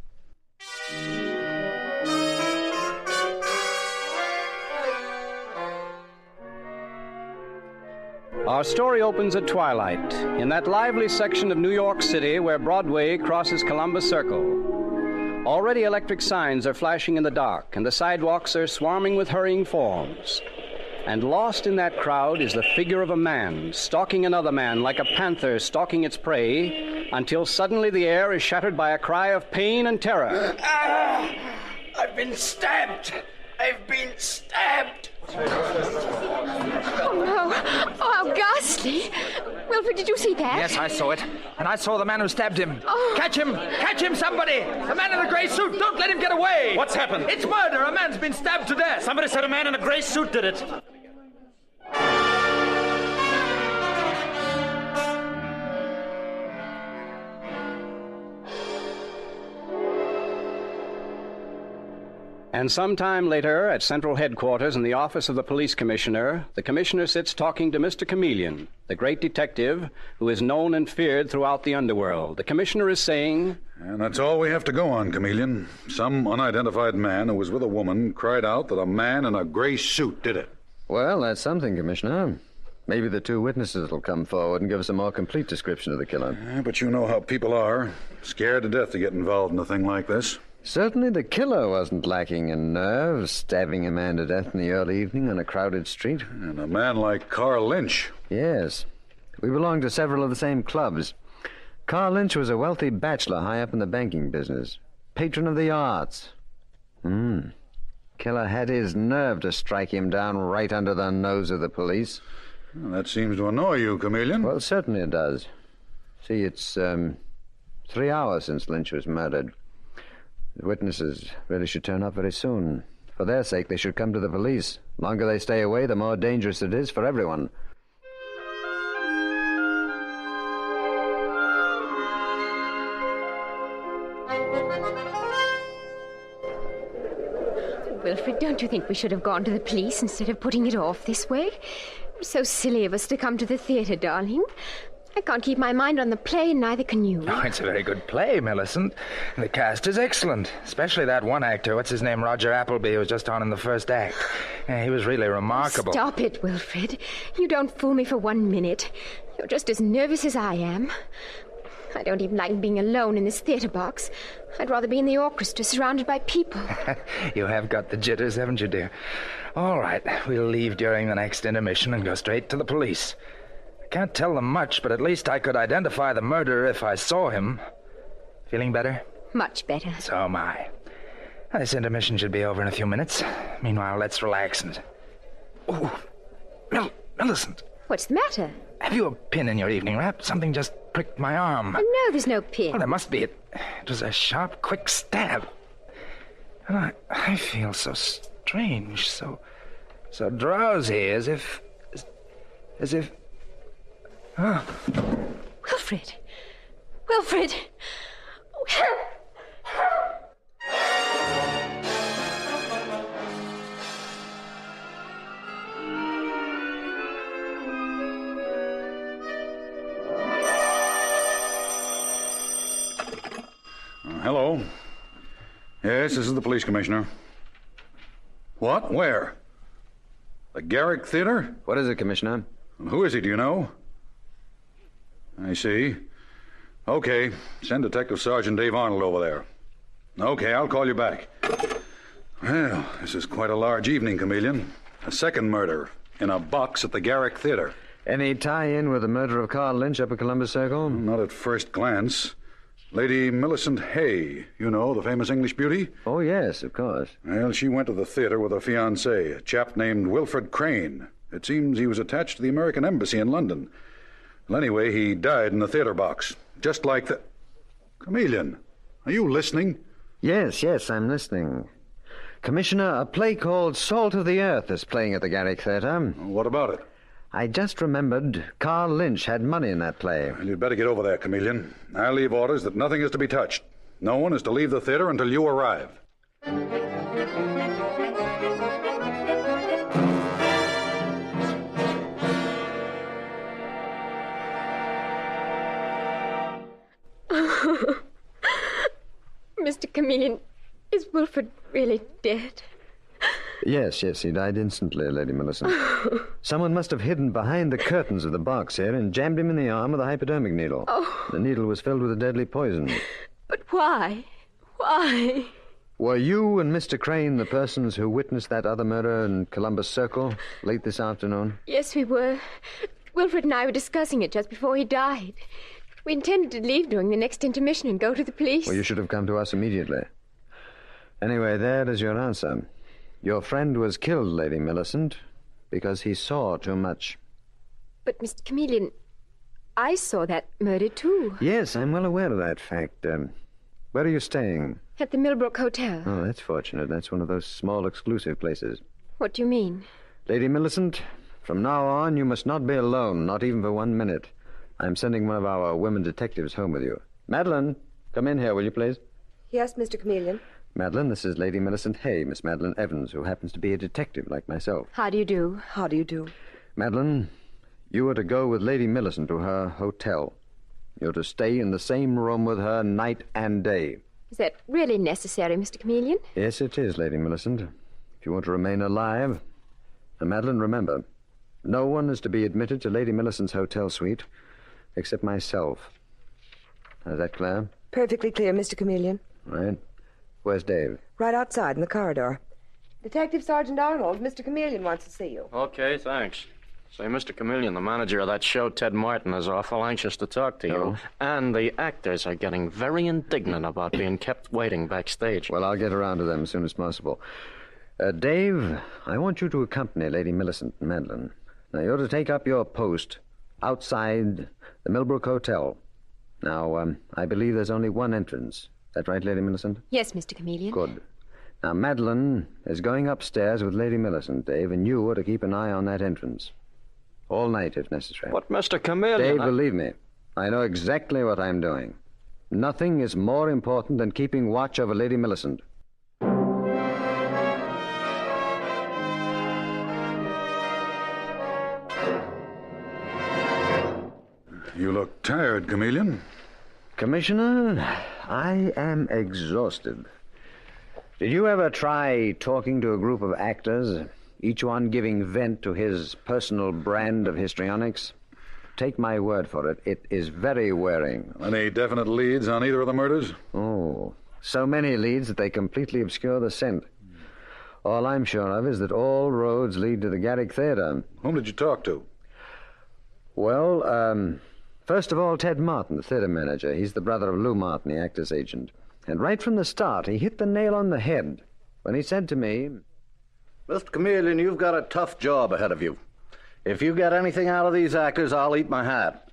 Our story opens at twilight in that lively section of New York City where Broadway crosses Columbus Circle. Already electric signs are flashing in the dark and the sidewalks are swarming with hurrying forms. And lost in that crowd is the figure of a man, stalking another man like a panther stalking its prey, until suddenly the air is shattered by a cry of pain and terror. I've been stabbed! I've been stabbed! Oh, no. Oh, how ghastly. Wilfred, did you see that? Yes, I saw it. And I saw the man who stabbed him. Oh. Catch him! Catch him, somebody! The man in the gray suit! Don't let him get away! What's happened? It's murder! A man's been stabbed to death! Somebody said a man in a gray suit did it. And sometime later, at Central Headquarters in the office of the police commissioner, the commissioner sits talking to Mr. Chameleon, the great detective who is known and feared throughout the underworld. The commissioner is saying... And that's all we have to go on, Chameleon. Some unidentified man who was with a woman cried out that a man in a gray suit did it. Well, that's something, Commissioner. Maybe the two witnesses will come forward and give us a more complete description of the killer. Yeah, but you know how people are. Scared to death to get involved in a thing like this. Certainly the killer wasn't lacking in nerve, stabbing a man to death in the early evening on a crowded street. And a man like Carl Lynch. Yes. We belong to several of the same clubs. Carl Lynch was a wealthy bachelor high up in the banking business. Patron of the arts. Killer had his nerve to strike him down right under the nose of the police. Well, that seems to annoy you, Chameleon. Well, certainly it does. See, it's 3 hours since Lynch was murdered. The witnesses really should turn up very soon. For their sake, they should come to the police. The longer they stay away, the more dangerous it is for everyone. Wilfred, don't you think we should have gone to the police instead of putting it off this way? So silly of us to come to the theater, darling. I can't keep my mind on the play, and neither can you. Oh, it's a very good play, Millicent. The cast is excellent, especially that one actor, what's his name, Roger Appleby, who was just on in the first act. He was really remarkable. Stop it, Wilfred. You don't fool me for 1 minute. You're just as nervous as I am. I don't even like being alone in this theater box. I'd rather be in the orchestra, surrounded by people. You have got the jitters, haven't you, dear? All right, we'll leave during the next intermission and go straight to the police. Can't tell them much, but at least I could identify the murderer if I saw him. Feeling better? Much better. So am I. This intermission should be over in a few minutes. Meanwhile, let's relax and... Oh, Millicent. What's the matter? Have you a pin in your evening wrap? Something just pricked my arm. Oh, no, there's no pin. Well, there must be. It was a sharp, quick stab. And I feel so strange, so drowsy, as if... Oh. Wilfred! Wilfred! Hello. Yes, this is the police commissioner. What? Where? The Garrick Theater? What is it, Commissioner? Who is he, do you know? I see. Okay, send Detective Sergeant Dave Arnold over there. Okay, I'll call you back. Well, this is quite a large evening, Chameleon. A second murder in a box at the Garrick Theater. Any tie-in with the murder of Carl Lynch up at Columbus Circle? Not at first glance. Lady Millicent Hay, you know, the famous English beauty? Oh, yes, of course. Well, she went to the theater with her fiancé, a chap named Wilfred Crane. It seems he was attached to the American Embassy in London. Well, anyway, he died in the theater box, just like the... Chameleon, are you listening? Yes, I'm listening. Commissioner, a play called Salt of the Earth is playing at the Garrick Theater. What about it? I just remembered Carl Lynch had money in that play. Well, you'd better get over there, Chameleon. I'll leave orders that nothing is to be touched. No one is to leave the theater until you arrive. Mr. Chameleon, is Wilfred really dead? Yes, he died instantly, Lady Millicent. Someone must have hidden behind the curtains of the box here and jammed him in the arm with a hypodermic needle. Oh. The needle was filled with a deadly poison. But why? Why? Were you and Mr. Crane the persons who witnessed that other murder in Columbus Circle late this afternoon? Yes, we were. Wilfred and I were discussing it just before he died. We intended to leave during the next intermission and go to the police. Well, you should have come to us immediately. Anyway, there is your answer. Your friend was killed, Lady Millicent, because he saw too much. But, Mr. Chameleon, I saw that murder, too. Yes, I'm well aware of that fact. Where are you staying? At the Millbrook Hotel. Oh, that's fortunate. That's one of those small, exclusive places. What do you mean? Lady Millicent, from now on, you must not be alone, not even for 1 minute. I'm sending one of our women detectives home with you. Madeline, come in here, will you, please? Yes, Mr. Chameleon. Madeline, this is Lady Millicent Hay, Miss Madeline Evans, who happens to be a detective like myself. How do you do? How do you do? Madeline, you are to go with Lady Millicent to her hotel. You're to stay in the same room with her night and day. Is that really necessary, Mr. Chameleon? Yes, it is, Lady Millicent. If you want to remain alive. And Madeline, remember, no one is to be admitted to Lady Millicent's hotel suite except myself. Is that clear? Perfectly clear, Mr. Chameleon. Right. Where's Dave? Right outside in the corridor. Detective Sergeant Arnold, Mr. Chameleon wants to see you. Okay, thanks. Say, Mr. Chameleon, the manager of that show, Ted Martin, is awful anxious to talk to you. Oh. And the actors are getting very indignant about being kept waiting backstage. Well, I'll get around to them as soon as possible. Dave, I want you to accompany Lady Millicent and Madeline. Now, you're to take up your post outside the Millbrook Hotel. Now, I believe there's only one entrance. Is that right, Lady Millicent? Yes, Mr. Chameleon. Good. Now, Madeline is going upstairs with Lady Millicent, Dave, and you are to keep an eye on that entrance. All night, if necessary. But, Mr. Chameleon... Dave, believe me, I know exactly what I'm doing. Nothing is more important than keeping watch over Lady Millicent. You look tired, Chameleon. Commissioner, I am exhausted. Did you ever try talking to a group of actors, each one giving vent to his personal brand of histrionics? Take my word for it, it is very wearing. Any definite leads on either of the murders? Oh, so many leads that they completely obscure the scent. All I'm sure of is that all roads lead to the Garrick Theater. Whom did you talk to? Well, first of all, Ted Martin, the theater manager. He's the brother of Lou Martin, the actor's agent. And right from the start, he hit the nail on the head when he said to me, Mr. Chameleon, you've got a tough job ahead of you. If you get anything out of these actors, I'll eat my hat.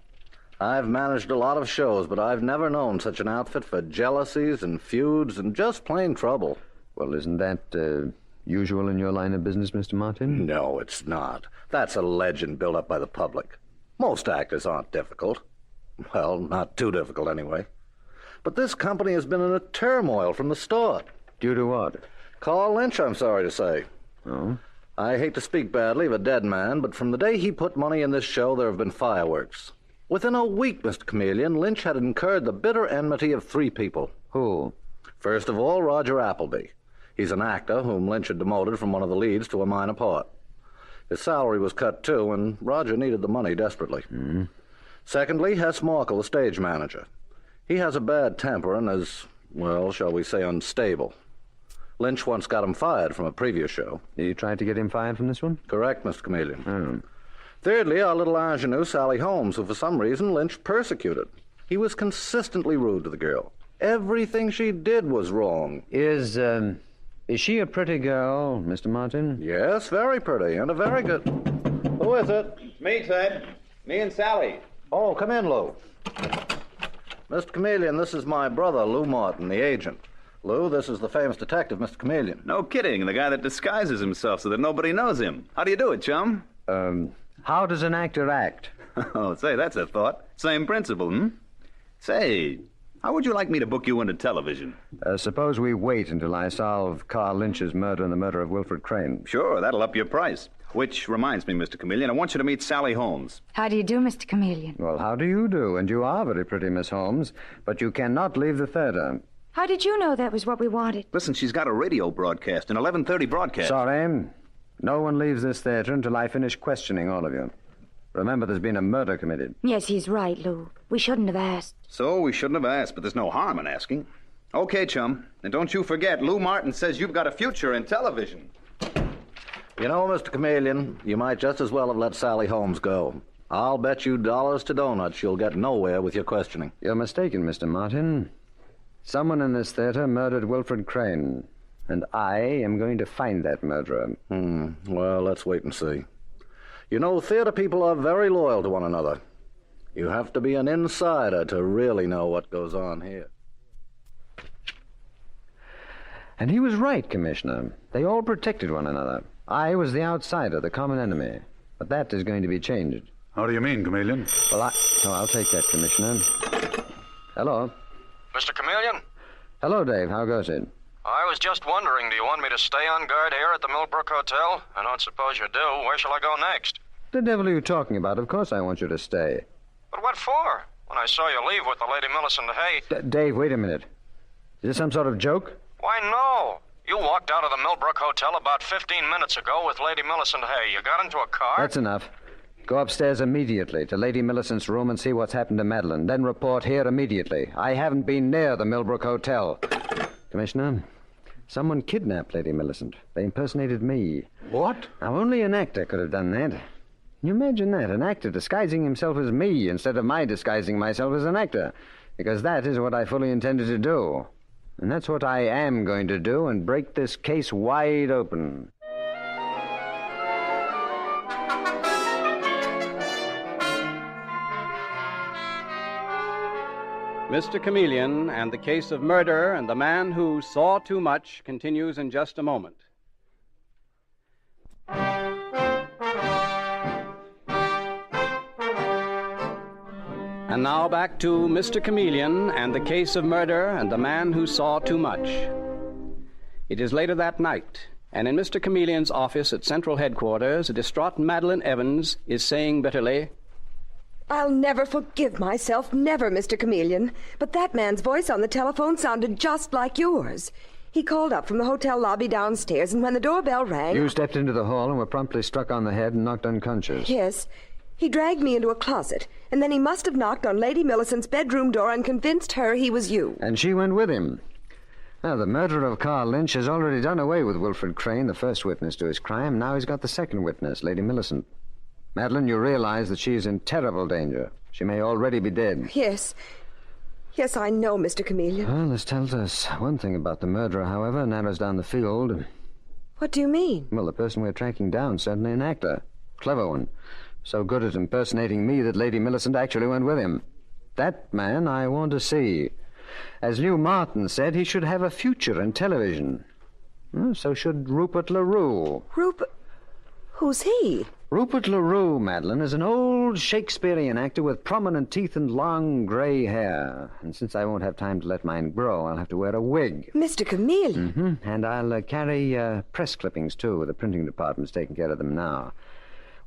I've managed a lot of shows, but I've never known such an outfit for jealousies and feuds and just plain trouble. Well, isn't that usual in your line of business, Mr. Martin? No, it's not. That's a legend built up by the public. Most actors aren't difficult. Well, not too difficult, anyway. But this company has been in a turmoil from the start. Due to what? Carl Lynch, I'm sorry to say. Oh? I hate to speak badly of a dead man, but from the day he put money in this show, there have been fireworks. Within a week, Mr. Chameleon, Lynch had incurred the bitter enmity of 3 people. Who? First of all, Roger Appleby. He's an actor whom Lynch had demoted from one of the leads to a minor part. His salary was cut, too, and Roger needed the money desperately. Secondly, Hess Markle, the stage manager. He has a bad temper and is, well, shall we say, unstable. Lynch once got him fired from a previous show. You tried to get him fired from this one? Correct, Mr. Chameleon. Thirdly, our little ingenue, Sally Holmes, who for some reason Lynch persecuted. He was consistently rude to the girl. Everything she did was wrong. Is she a pretty girl, Mr. Martin? Yes, very pretty, and a very good... Who is it? It's me, Ted. Me and Sally. Oh, come in, Lou. Mr. Chameleon, this is my brother, Lou Martin, the agent. Lou, this is the famous detective, Mr. Chameleon. No kidding, the guy that disguises himself so that nobody knows him. How do you do it, chum? How does an actor act? Oh, say, that's a thought. Same principle, Say, how would you like me to book you into television? Suppose we wait until I solve Carl Lynch's murder and the murder of Wilfred Crane. Sure, that'll up your price. Which reminds me, Mr. Chameleon, I want you to meet Sally Holmes. How do you do, Mr. Chameleon? Well, how do you do? And you are very pretty, Miss Holmes. But you cannot leave the theater. How did you know that was what we wanted? Listen, she's got a radio broadcast, an 11:30 broadcast. Sorry. No one leaves this theater until I finish questioning all of you. Remember, there's been a murder committed. Yes, he's right, Lou. We shouldn't have asked. So we shouldn't have asked, but there's no harm in asking. Okay, chum. And don't you forget, Lou Martin says you've got a future in television. You know, Mr. Chameleon, you might just as well have let Sally Holmes go. I'll bet you dollars to donuts you'll get nowhere with your questioning. You're mistaken, Mr. Martin. Someone in this theater murdered Wilfred Crane, and I am going to find that murderer. Well, let's wait and see. You know, theater people are very loyal to one another. You have to be an insider to really know what goes on here. And he was right, Commissioner. They all protected one another. I was the outsider, the common enemy. But that is going to be changed. How do you mean, Chameleon? Well, I'll take that, Commissioner. Hello. Mr. Chameleon? Hello, Dave. How goes it? I was just wondering, do you want me to stay on guard here at the Millbrook Hotel? I don't suppose you do. Where shall I go next? The devil are you talking about? Of course I want you to stay. But what for? When I saw you leave with the Lady Millicent Hay... Dave, wait a minute. Is this some sort of joke? Why, no. You walked out of the Millbrook Hotel about 15 minutes ago with Lady Millicent Hay. You got into a car? That's enough. Go upstairs immediately to Lady Millicent's room and see what's happened to Madeline. Then report here immediately. I haven't been near the Millbrook Hotel. Commissioner, someone kidnapped Lady Millicent. They impersonated me. What? Now, only an actor could have done that. Can you imagine that? An actor disguising himself as me instead of my disguising myself as an actor. Because that is what I fully intended to do. And that's what I am going to do and break this case wide open. Mr. Chameleon and the case of murder and the man who saw too much continues in just a moment. And now back to Mr. Chameleon and the case of murder and the man who saw too much. It is later that night, and in Mr. Chameleon's office at Central Headquarters, a distraught Madeline Evans is saying bitterly, I'll never forgive myself, never, Mr. Chameleon. But that man's voice on the telephone sounded just like yours. He called up from the hotel lobby downstairs, and when the doorbell rang... You stepped into the hall and were promptly struck on the head and knocked unconscious. Yes. He dragged me into a closet, and then he must have knocked on Lady Millicent's bedroom door and convinced her he was you. And she went with him. Now, the murderer of Carl Lynch has already done away with Wilfred Crane, the first witness to his crime. Now he's got the second witness, Lady Millicent. Madeline, you realize that she is in terrible danger. She may already be dead. Yes. Yes, I know, Mr. Chameleon. Well, this tells us one thing about the murderer, however, narrows down the field. What do you mean? Well, the person we're tracking down, certainly an actor. Clever one. So good at impersonating me that Lady Millicent actually went with him. That man I want to see. As Lou Martin said, he should have a future in television. Well, so should Rupert LaRue. Rupert? Who's he? Rupert LaRue, Madeline, is an old Shakespearean actor with prominent teeth and long gray hair. And since I won't have time to let mine grow, I'll have to wear a wig. Mr. Chameleon? And I'll carry press clippings, too. The printing department's taking care of them now.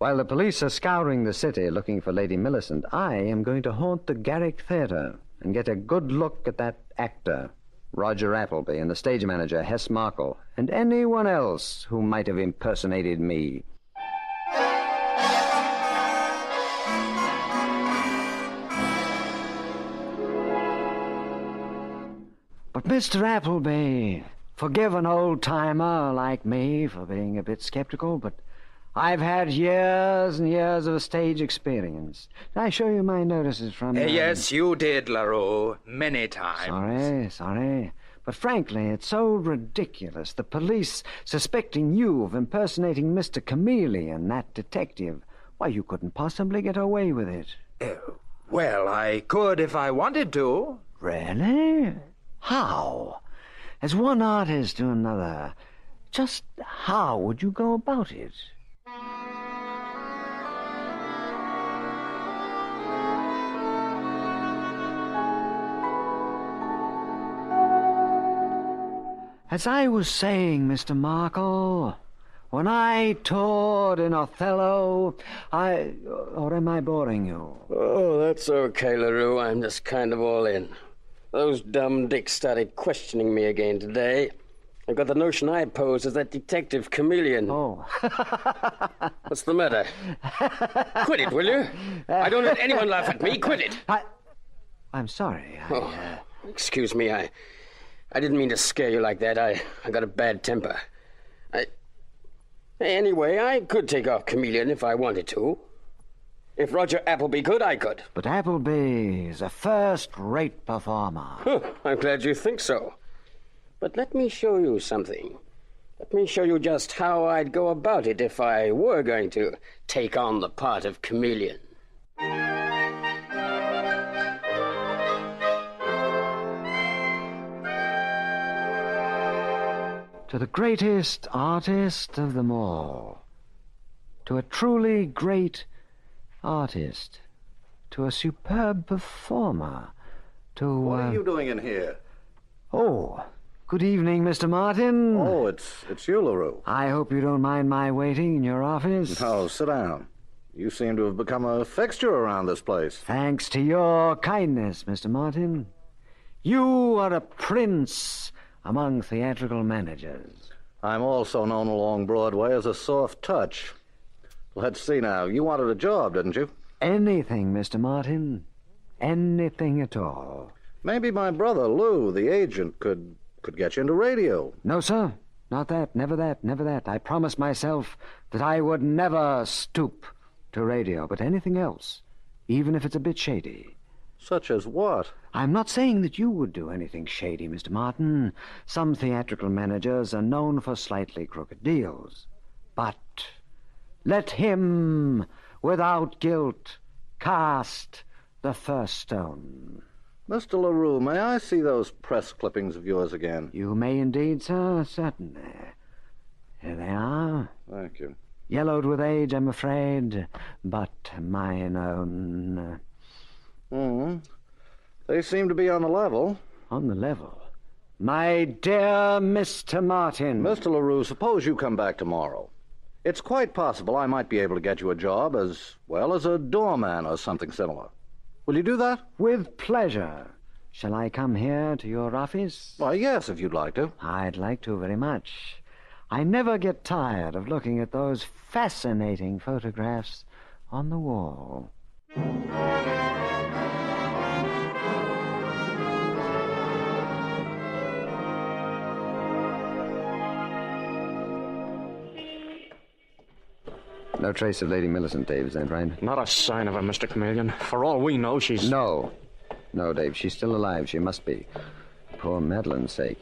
While the police are scouring the city looking for Lady Millicent, I am going to haunt the Garrick Theatre and get a good look at that actor, Roger Appleby, and the stage manager, Hess Markle, and anyone else who might have impersonated me. But Mr. Appleby, forgive an old-timer like me for being a bit skeptical, but I've had years and years of stage experience. Did I show you my notices from... Yes, you did, LaRue, many times. Sorry. But frankly, it's so ridiculous. The police suspecting you of impersonating Mr. Chameleon, that detective. Why, you couldn't possibly get away with it. Well, I could if I wanted to. Really? How? As one artist to another, just how would you go about it? As I was saying, Mr. Markle, when I toured in Othello, or am I boring you? Oh, that's okay, LaRue. I'm just kind of all in. Those dumb dicks started questioning me again today. I got the notion I posed as that detective Chameleon. Oh. What's the matter? Quit it, will you? I don't let anyone laugh at me. Quit it. I'm sorry. Excuse me. I didn't mean to scare you like that. I got a bad temper. Anyway, I could take off Chameleon if I wanted to. If Roger Appleby could, I could. But Appleby is a first-rate performer. I'm glad you think so. But let me show you something. Let me show you just how I'd go about it if I were going to take on the part of Chameleon. To the greatest artist of them all. To a truly great artist. To a superb performer. To... What are you doing in here? Oh, good evening, Mr. Martin. Oh, it's you, LaRue. I hope you don't mind my waiting in your office. No, sit down. You seem to have become a fixture around this place. Thanks to your kindness, Mr. Martin. You are a prince among theatrical managers. I'm also known along Broadway as a soft touch. Let's see now. You wanted a job, didn't you? Anything, Mr. Martin. Anything at all. Maybe my brother, Lou, the agent, could get you into radio. No, sir. Not that. Never that. Never that. I promised myself that I would never stoop to radio, but anything else, even if it's a bit shady. Such as what? I'm not saying that you would do anything shady, Mr. Martin. Some theatrical managers are known for slightly crooked deals. But let him, without guilt, cast the first stone. Mr. LaRue, may I see those press clippings of yours again? You may indeed, sir, certainly. Here they are. Thank you. Yellowed with age, I'm afraid, but mine own. They seem to be on the level. On the level? My dear Mr. Martin. Mr. LaRue, suppose you come back tomorrow. It's quite possible I might be able to get you a job as well as a doorman or something similar. Will you do that? With pleasure. Shall I come here to your office? Why, yes, if you'd like to. I'd like to very much. I never get tired of looking at those fascinating photographs on the wall. No trace of Lady Millicent, Dave, is that right? Not a sign of her, Mr. Chameleon. For all we know, she's... No, Dave, she's still alive. She must be. Poor Madeline's sake.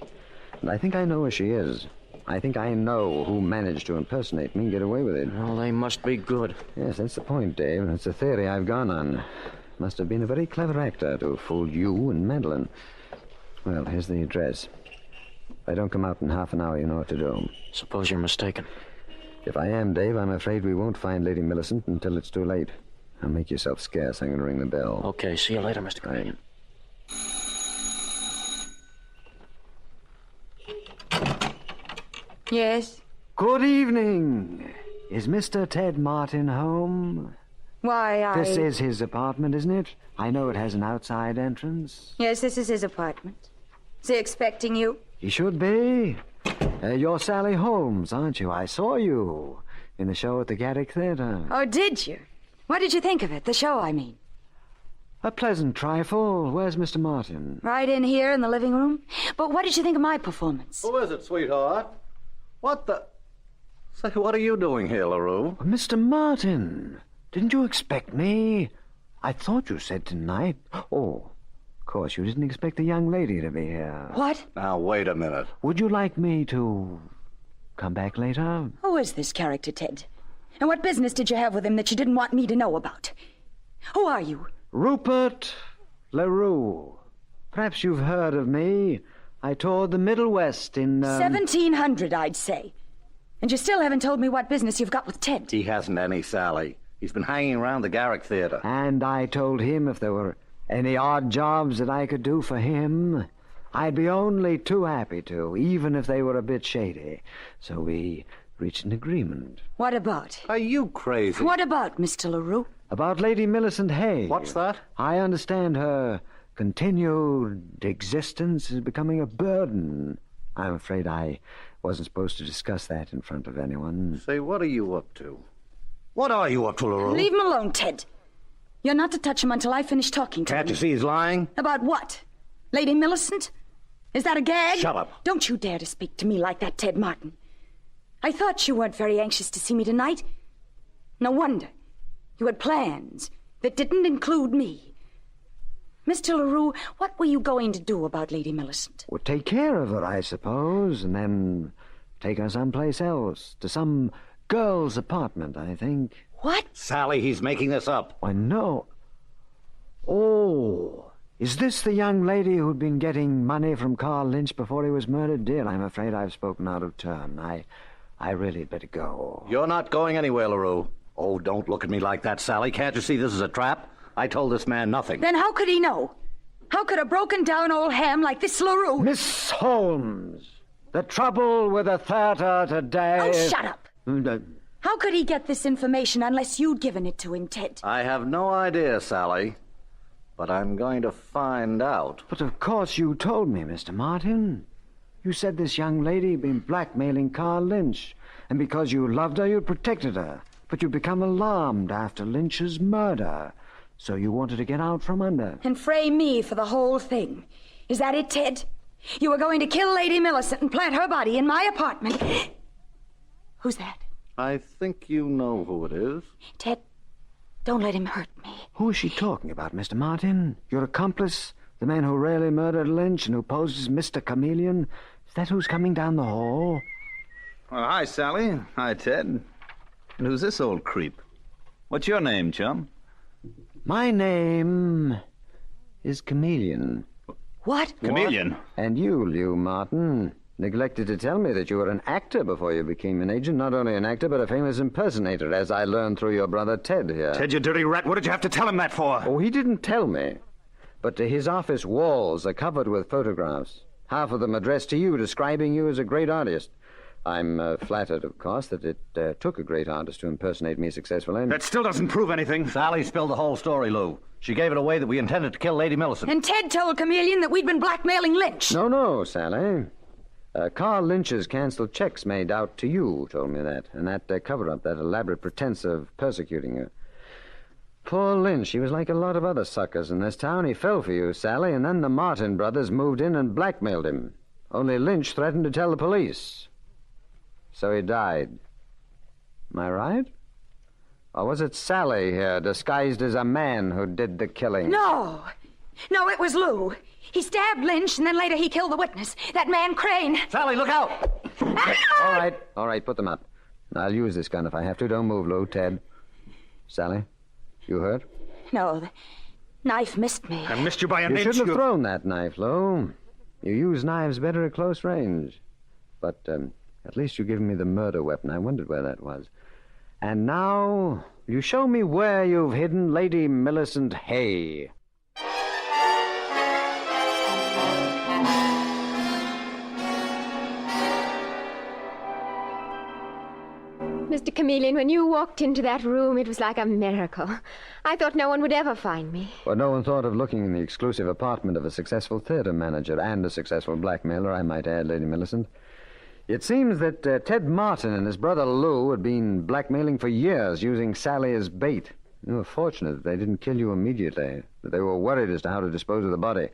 And I think I know where she is. I think I know who managed to impersonate me and get away with it. Well, they must be good. Yes, that's the point, Dave. That's the theory I've gone on. Must have been a very clever actor to have fooled you and Madeline. Well, here's the address. If I don't come out in half an hour, you know what to do. Suppose you're mistaken. If I am, Dave, I'm afraid we won't find Lady Millicent until it's too late. Now make yourself scarce. I'm going to ring the bell. Okay, see you later, Mr. Chameleon. Yes? Good evening. Is Mr. Ted Martin home? Why, This is his apartment, isn't it? I know it has an outside entrance. Yes, this is his apartment. Is he expecting you? He should be. You're Sally Holmes, aren't you? I saw you in the show at the Garrick Theatre. Oh, did you? What did you think of it? The show, I mean. A pleasant trifle. Where's Mr. Martin? Right in here in the living room. But what did you think of my performance? Who is it, sweetheart? What the... Say, what are you doing here, LaRue? Mr. Martin, didn't you expect me? I thought you said tonight. Oh, of course, you didn't expect the young lady to be here. What? Now, wait a minute. Would you like me to come back later? Who is this character, Ted? And what business did you have with him that you didn't want me to know about? Who are you? Rupert LaRue. Perhaps you've heard of me. I toured the Middle West in... 1700, I'd say. And you still haven't told me what business you've got with Ted. He hasn't any, Sally. He's been hanging around the Garrick Theatre. And I told him if there were any odd jobs that I could do for him, I'd be only too happy to, even if they were a bit shady. So we reached an agreement. What about? Are you crazy? What about, Mr. LaRue? About Lady Millicent Hay. What's that? I understand her continued existence is becoming a burden. I'm afraid I wasn't supposed to discuss that in front of anyone. Say, what are you up to? What are you up to, LaRue? Leave him alone, Ted. You're not to touch him until I finish talking to him. Can't you see he's lying? About what? Lady Millicent? Is that a gag? Shut up. Don't you dare to speak to me like that, Ted Martin. I thought you weren't very anxious to see me tonight. No wonder. You had plans that didn't include me. Mr. LaRue, what were you going to do about Lady Millicent? Well, take care of her, I suppose, and then take her someplace else. To some girl's apartment, I think. What? Sally, he's making this up. Why, no. Oh, is this the young lady who'd been getting money from Carl Lynch before he was murdered? Dear, I'm afraid I've spoken out of turn. I really had better go. You're not going anywhere, LaRue. Oh, don't look at me like that, Sally. Can't you see this is a trap? I told this man nothing. Then how could he know? How could a broken-down old ham like this LaRue... Miss Holmes, the trouble with the theater today... Oh, shut up! How could he get this information unless you'd given it to him, Ted? I have no idea, Sally. But I'm going to find out. But of course you told me, Mr. Martin. You said this young lady had been blackmailing Carl Lynch, and because you loved her, you protected her. But you become alarmed after Lynch's murder, so you wanted to get out from under. And frame me for the whole thing. Is that it, Ted? You were going to kill Lady Millicent and plant her body in my apartment. Who's that? I think you know who it is. Ted, don't let him hurt me. Who is she talking about, Mr. Martin? Your accomplice? The man who really murdered Lynch and who posed as Mr. Chameleon? Is that who's coming down the hall? Well, hi, Sally. Hi, Ted. And who's this old creep? What's your name, chum? My name is Chameleon. What? Chameleon? And you, Martin, neglected to tell me that you were an actor before you became an agent. Not only an actor, but a famous impersonator, as I learned through your brother Ted here. Ted, you dirty rat, what did you have to tell him that for? Oh, he didn't tell me. But his office walls are covered with photographs. Half of them addressed to you, describing you as a great artist. I'm flattered, of course, that it took a great artist to impersonate me successfully. That still doesn't prove anything. Sally spilled the whole story, Lou. She gave it away that we intended to kill Lady Millicent. And Ted told Chameleon that we'd been blackmailing Lynch. No, Sally. Carl Lynch's cancelled checks made out to you told me that. And that cover-up, that elaborate pretense of persecuting you. Poor Lynch, he was like a lot of other suckers in this town. He fell for you, Sally, and then the Martin brothers moved in and blackmailed him. Only Lynch threatened to tell the police. So he died. Am I right? Or was it Sally here, disguised as a man, who did the killing? No, it was Lou. He stabbed Lynch, and then later he killed the witness. That man Crane. Sally, look out! All right, put them up. I'll use this gun if I have to. Don't move, Lou. Ted. Sally, you hurt? No, the knife missed me. I missed you by an You inch. shouldn't have thrown that knife, Lou. You use knives better at close range. But, at least you've given me the murder weapon. I wondered where that was. And now, you show me where you've hidden Lady Millicent Hay. Mr. Chameleon, when you walked into that room, it was like a miracle. I thought no one would ever find me. Well, no one thought of looking in the exclusive apartment of a successful theater manager and a successful blackmailer, I might add, Lady Millicent. It seems that Ted Martin and his brother Lou had been blackmailing for years, using Sally as bait. You were fortunate that they didn't kill you immediately, that they were worried as to how to dispose of the body.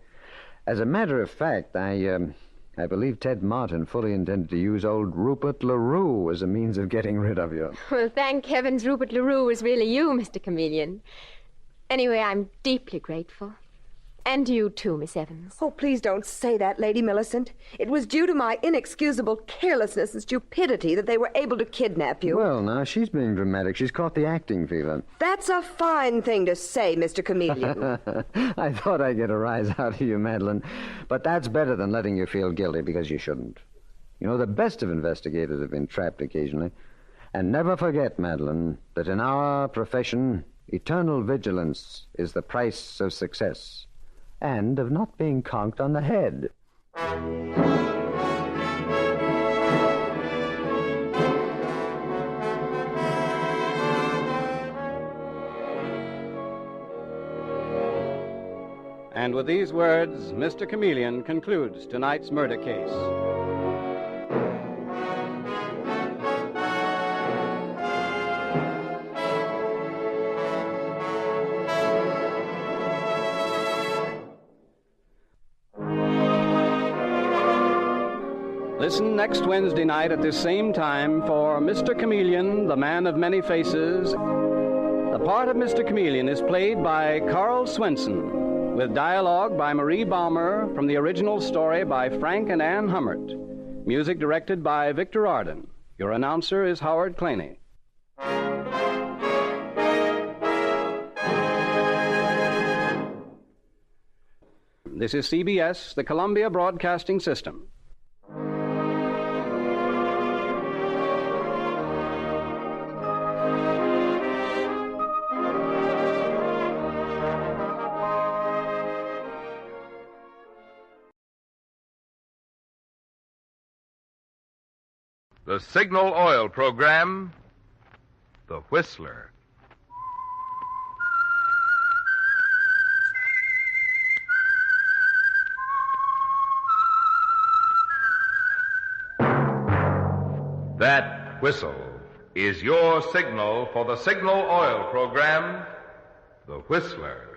As a matter of fact, I believe Ted Martin fully intended to use old Rupert LaRue as a means of getting rid of you. Well, thank heavens Rupert LaRue was really you, Mr. Chameleon. Anyway, I'm deeply grateful. And you too, Miss Evans. Oh, please don't say that, Lady Millicent. It was due to my inexcusable carelessness and stupidity that they were able to kidnap you. Well, now, she's being dramatic. She's caught the acting fever. That's a fine thing to say, Mr. Chameleon. I thought I'd get a rise out of you, Madeline. But that's better than letting you feel guilty, because you shouldn't. You know, the best of investigators have been trapped occasionally. And never forget, Madeline, that in our profession, eternal vigilance is the price of success. And of not being conked on the head. And with these words, Mr. Chameleon concludes tonight's murder case. Listen next Wednesday night at this same time for Mr. Chameleon, the Man of Many Faces. The part of Mr. Chameleon is played by Carl Swenson, with dialogue by Marie Baumer from the original story by Frank and Ann Hummert. Music directed by Victor Arden. Your announcer is Howard Claney. This is CBS, the Columbia Broadcasting System. The Signal Oil Program, The Whistler. That whistle is your signal for the Signal Oil Program, The Whistler.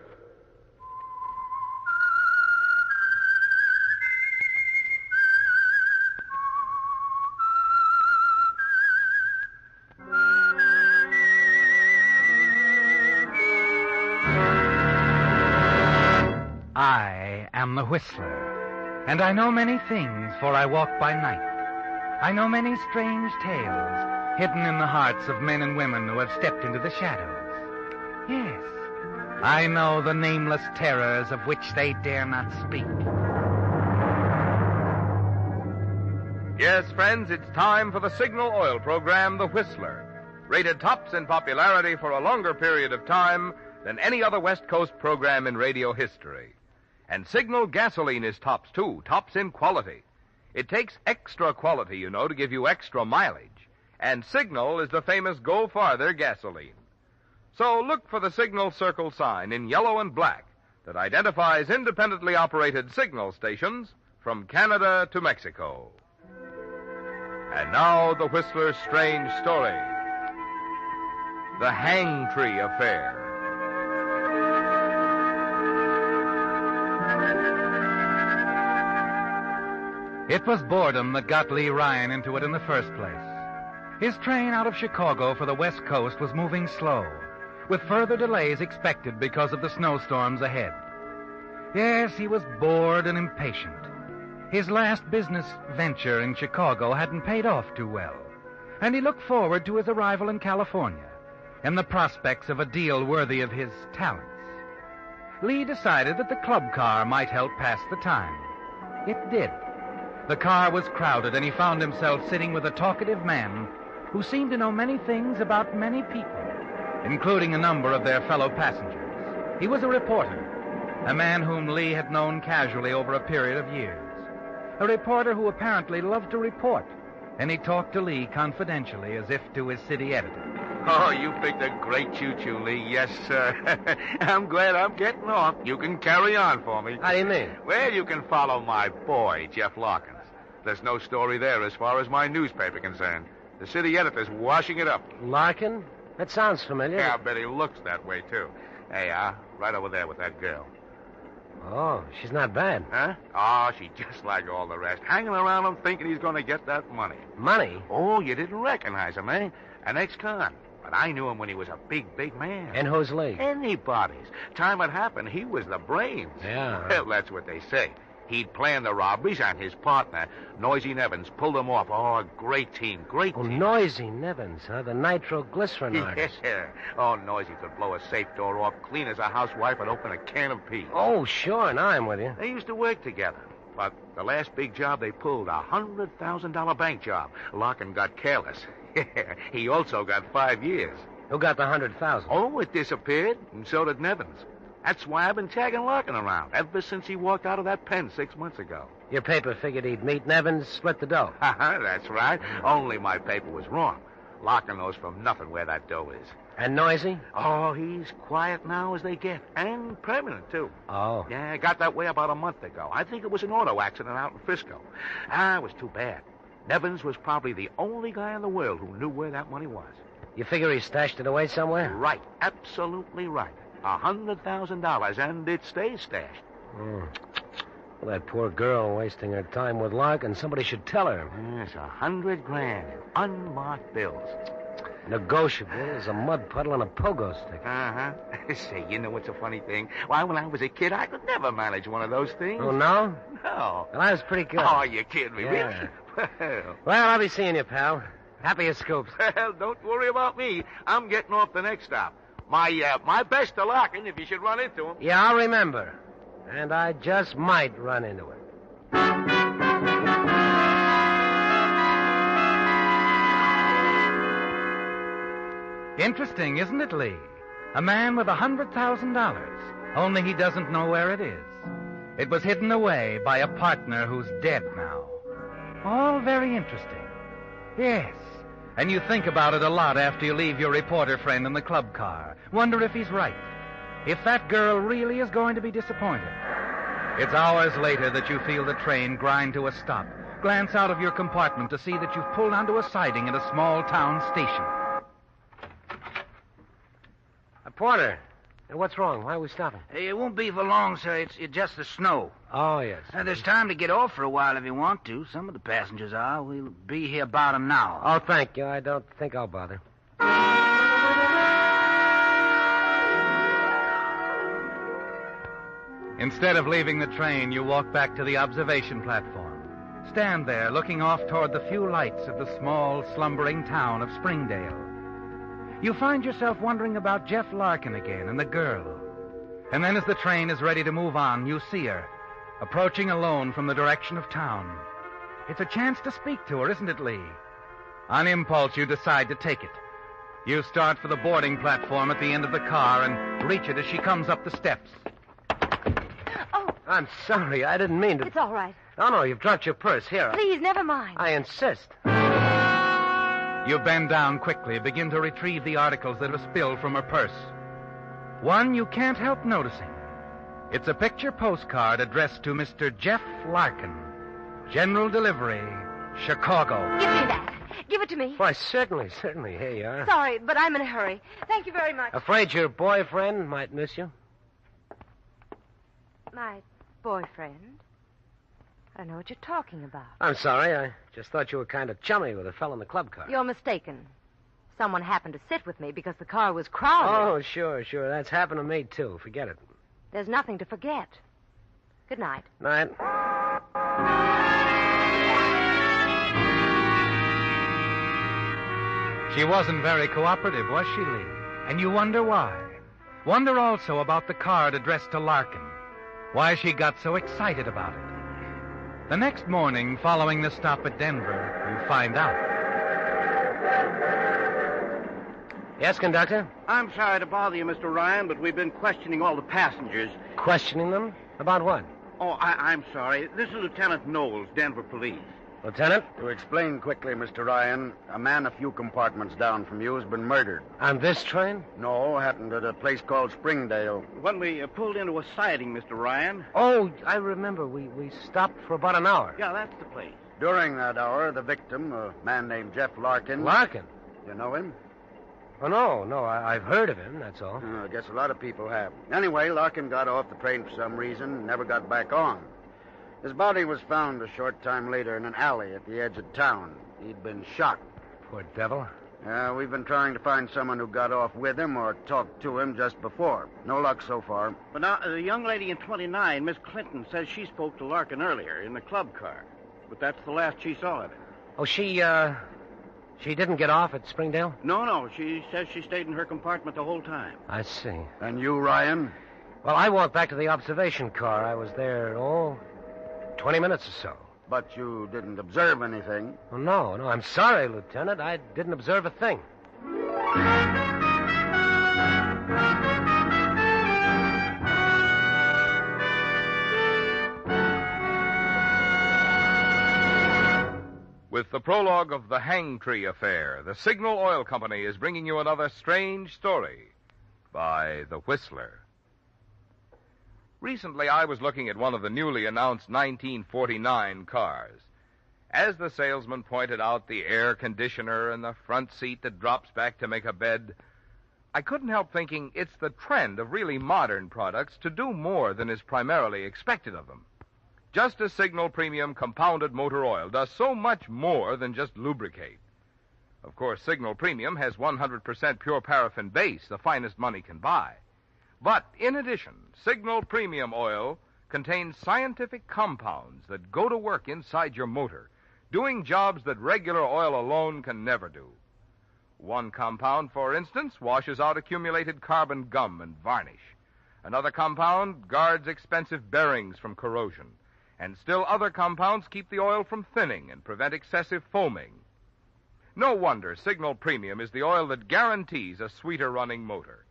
I am the Whistler, and I know many things, for I walk by night. I know many strange tales hidden in the hearts of men and women who have stepped into the shadows. Yes, I know the nameless terrors of which they dare not speak. Yes, friends, it's time for the Signal Oil Program, The Whistler. Rated tops in popularity for a longer period of time than any other West Coast program in radio history. And Signal gasoline is tops, too, tops in quality. It takes extra quality, you know, to give you extra mileage. And Signal is the famous Go Farther gasoline. So look for the Signal Circle sign in yellow and black that identifies independently operated signal stations from Canada to Mexico. And now the Whistler's strange story. The HANGTREE affair. It was boredom that got Lee Ryan into it in the first place. His train out of Chicago for the West Coast was moving slow, with further delays expected because of the snowstorms ahead. Yes, he was bored and impatient. His last business venture in Chicago hadn't paid off too well, and he looked forward to his arrival in California and the prospects of a deal worthy of his talents. Lee decided that the club car might help pass the time. It did. The car was crowded, and he found himself sitting with a talkative man who seemed to know many things about many people, including a number of their fellow passengers. He was a reporter, a man whom Lee had known casually over a period of years. A reporter who apparently loved to report and he talked to Lee confidentially as if to his city editor. Oh, you picked a great choo-choo, Lee. Yes, sir. I'm glad I'm getting off. You can carry on for me. How do you mean? Well, you can follow my boy, Jeff Larkins. There's no story there as far as my newspaper concerned. The city editor's washing it up. Larkin? That sounds familiar. Yeah, I bet he looks that way, too. Hey, right over there with that girl. Oh, she's not bad. Huh? Oh, she's just like all the rest. Hanging around him thinking he's going to get that money. Money? Oh, you didn't recognize him, eh? An ex-con. But I knew him when he was a big, big man. And whose Lee? Anybody's. Time it happened, he was the brains. Yeah. Well, that's what they say. He'd planned the robberies, and his partner, Noisy Nevins, pulled them off. Oh, great team, great team. Oh, Noisy Nevins, huh? The nitroglycerin artist. Yeah. Oh, Noisy could blow a safe door off clean as a housewife and open a can of peas. Oh, sure, now I'm with you. They used to work together. But the last big job they pulled, a $100,000 bank job. Larkin got careless. He also got 5 years. Who got the 100,000? Oh, it disappeared, and so did Nevins. That's why I've been tagging Larkin around ever since he walked out of that pen 6 months ago. Your paper figured he'd meet Nevins, split the dough. That's right. Only my paper was wrong. Larkin knows from nothing where that dough is. And Noisy? Oh, he's quiet now as they get. And permanent, too. Oh. Yeah, got that way about a month ago. I think it was an auto accident out in Frisco. It was too bad. Nevins was probably the only guy in the world who knew where that money was. You figure he stashed it away somewhere? Right. Absolutely right. $100,000, and it stays stashed. Well, that poor girl wasting her time with Larkin. Somebody should tell her. Yes, $100,000 in unmarked bills. Negotiable as a mud puddle and a pogo stick. Say, you know what's a funny thing? Why, when I was a kid, I could never manage one of those things. Oh, no? No. Well, I was pretty good. Oh, you kidding me, Yeah. really? Well, I'll be seeing you, pal. Happy as scoops. Well, don't worry about me. I'm getting off the next stop. My best to Larkin if you should run into him. Yeah, I'll remember. And I just might run into him. Interesting, isn't it, Lee? A man with $100,000, only he doesn't know where it is. It was hidden away by a partner who's dead now. All very interesting. Yes. And you think about it a lot after you leave your reporter friend in the club car. Wonder if he's right. If that girl really is going to be disappointed. It's hours later that you feel the train grind to a stop. Glance out of your compartment to see that you've pulled onto a siding at a small town station. Porter, what's wrong? Why are we stopping? Hey, it won't be for long, sir. It's just the snow. Oh, yes. There's time to get off for a while if you want to. Some of the passengers are. We'll be here bottom now. Oh, thank you. I don't think I'll bother. Instead of leaving the train, you walk back to the observation platform. Stand there, looking off toward the few lights of the small, slumbering town of Springdale. You find yourself wondering about Jeff Larkin again and the girl. And then as the train is ready to move on, you see her, approaching alone from the direction of town. It's a chance to speak to her, isn't it, Lee? On impulse, you decide to take it. You start for the boarding platform at the end of the car and reach it as she comes up the steps. Oh. I'm sorry. I didn't mean to... It's all right. Oh, no, you've dropped your purse. Here. Please, never mind. I insist. You bend down quickly, begin to retrieve the articles that have spilled from her purse. One you can't help noticing. It's a picture postcard addressed to Mr. Jeff Larkin. General Delivery, Chicago. Give me that. Give it to me. Why, certainly. Here you are. Sorry, but I'm in a hurry. Thank you very much. Afraid your boyfriend might miss you? My boyfriend? I don't know what you're talking about. I'm sorry. I just thought you were kind of chummy with a fellow in the club car. You're mistaken. Someone happened to sit with me because the car was crowded. Oh, sure. That's happened to me, too. Forget it. There's nothing to forget. Good night. Night. She wasn't very cooperative, was she, Lee? And you wonder why. Wonder also about the card addressed to Larkin. Why she got so excited about it. The next morning, following the stop at Denver, you find out. Yes, conductor? I'm sorry to bother you, Mr. Ryan, but we've been questioning all the passengers. Questioning them? About what? Oh, I'm sorry. This is Lieutenant Knowles, Denver Police. Lieutenant? To explain quickly, Mr. Ryan, a man a few compartments down from you has been murdered. On this train? No, happened at a place called Springdale. When we pulled into a siding, Mr. Ryan. Oh, I remember. We stopped for about an hour. Yeah, that's the place. During that hour, the victim, a man named Jeff Larkin. Larkin? You know him? Oh, no. I've heard of him, that's all. I guess a lot of people have. Anyway, Larkin got off the train for some reason, never got back on. His body was found a short time later in an alley at the edge of town. He'd been shot. Poor devil. We've been trying to find someone who got off with him or talked to him just before. No luck so far. But now, the young lady in 29, Miss Clinton, says she spoke to Larkin earlier in the club car. But that's the last she saw of him. Oh, she didn't get off at Springdale? No. She says she stayed in her compartment the whole time. I see. And you, Ryan? Well, I walked back to the observation car. I was there, 20 minutes or so. But you didn't observe anything? Oh, no. I'm sorry, Lieutenant. I didn't observe a thing. With the prologue of the HANGTREE affair, the Signal Oil Company is bringing you another strange story by The Whistler. Recently, I was looking at one of the newly announced 1949 cars. As the salesman pointed out the air conditioner and the front seat that drops back to make a bed, I couldn't help thinking it's the trend of really modern products to do more than is primarily expected of them. Just as Signal Premium Compounded Motor Oil does so much more than just lubricate. Of course, Signal Premium has 100% pure paraffin base, the finest money can buy. But in addition, Signal Premium Oil contains scientific compounds that go to work inside your motor, doing jobs that regular oil alone can never do. One compound, for instance, washes out accumulated carbon gum and varnish. Another compound guards expensive bearings from corrosion. And still other compounds keep the oil from thinning and prevent excessive foaming. No wonder Signal Premium is the oil that guarantees a sweeter running motor.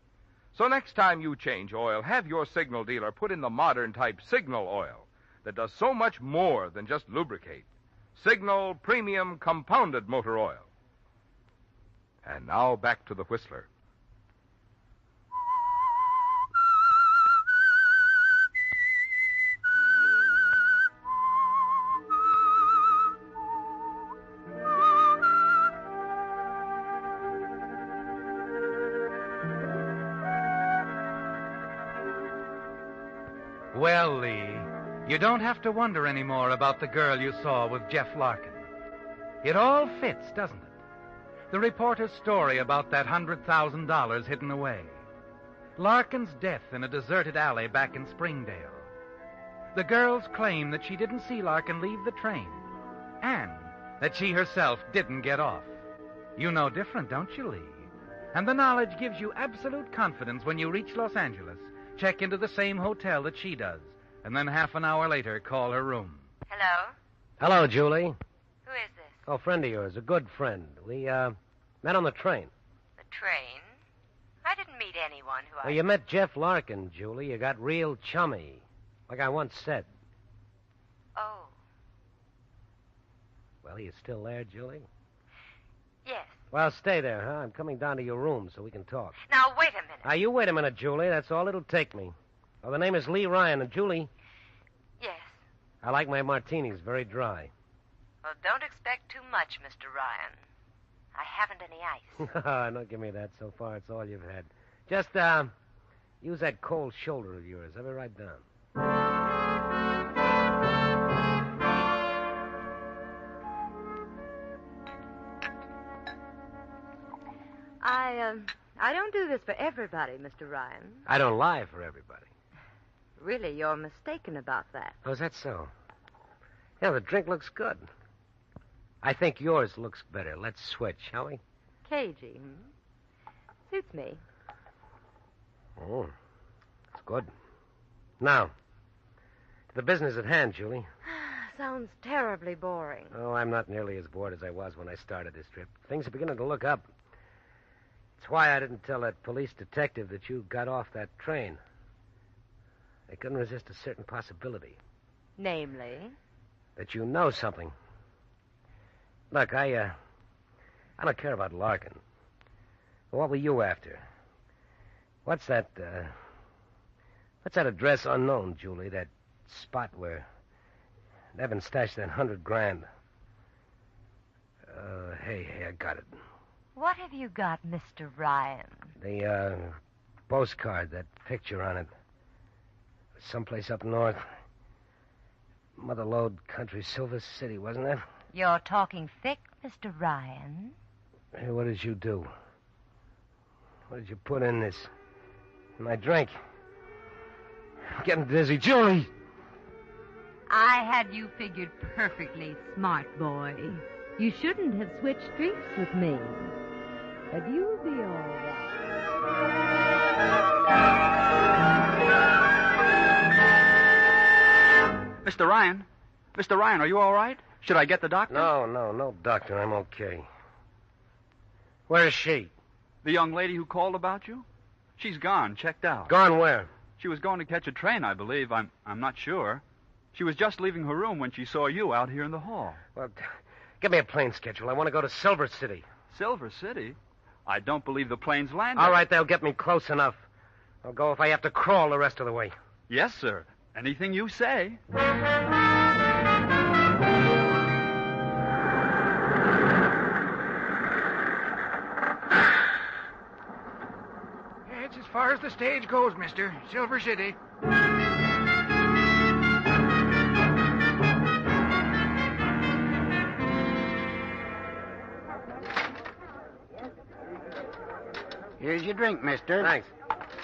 So next time you change oil, have your Signal dealer put in the modern type Signal oil that does so much more than just lubricate. Signal Premium Compounded Motor Oil. And now back to the Whistler. Well, Lee, you don't have to wonder anymore about the girl you saw with Jeff Larkin. It all fits, doesn't it? The reporter's story about that $100,000 hidden away. Larkin's death in a deserted alley back in Springdale. The girl's claim that she didn't see Larkin leave the train. And that she herself didn't get off. You know different, don't you, Lee? And the knowledge gives you absolute confidence when you reach Los Angeles. Check into the same hotel that she does, and then half an hour later call her room. Hello? Hello, Julie. Who is this? Oh, a friend of yours, a good friend. We, met on the train. The train? I didn't meet anyone who Well, you met Jeff Larkin, Julie. You got real chummy, like I once said. Oh. Well, you still there, Julie? Yes. Well, stay there, huh? I'm coming down to your room so we can talk. Now, wait a minute. Now, you wait a minute, Julie. That's all it'll take me. Well, the name is Lee Ryan, and Julie... Yes. I like my martinis very dry. Well, don't expect too much, Mr. Ryan. I haven't any ice. Don't give me that. So far, it's all you've had. Just, use that cold shoulder of yours. Have it right down. I don't do this for everybody, Mr. Ryan. I don't lie for everybody. Really, you're mistaken about that. Oh, is that so? Yeah, the drink looks good. I think yours looks better. Let's switch, shall we? Cagey, Suits me. Oh, it's good. Now, to the business at hand, Julie. Sounds terribly boring. Oh, I'm not nearly as bored as I was when I started this trip. Things are beginning to look up. It's why I didn't tell that police detective that you got off that train. I couldn't resist a certain possibility. Namely? That you know something. Look, I don't care about Larkin. What were you after? What's that address unknown, Julie? That spot where Nevin stashed that $100,000. Hey, I got it. What have you got, Mr. Ryan? The, postcard, that picture on it. Someplace up north. Motherlode Country, Silver City, wasn't it? You're talking thick, Mr. Ryan. Hey, what did you do? What did you put in this? In my drink? I'm getting dizzy. Julie! I had you figured perfectly, smart boy. You shouldn't have switched drinks with me. But you'll be all right. Mr. Ryan? Mr. Ryan, are you all right? Should I get the doctor? No, doctor. I'm okay. Where's she? The young lady who called about you? She's gone, checked out. Gone where? She was going to catch a train, I believe. I'm not sure. She was just leaving her room when she saw you out here in the hall. Well, give me a plane schedule. I want to go to Silver City. Silver City? I don't believe the plane's landed. All right, they'll get me close enough. I'll go if I have to crawl the rest of the way. Yes, sir. Anything you say. It's as far as the stage goes, mister. Silver City. Here's your drink, mister. Thanks.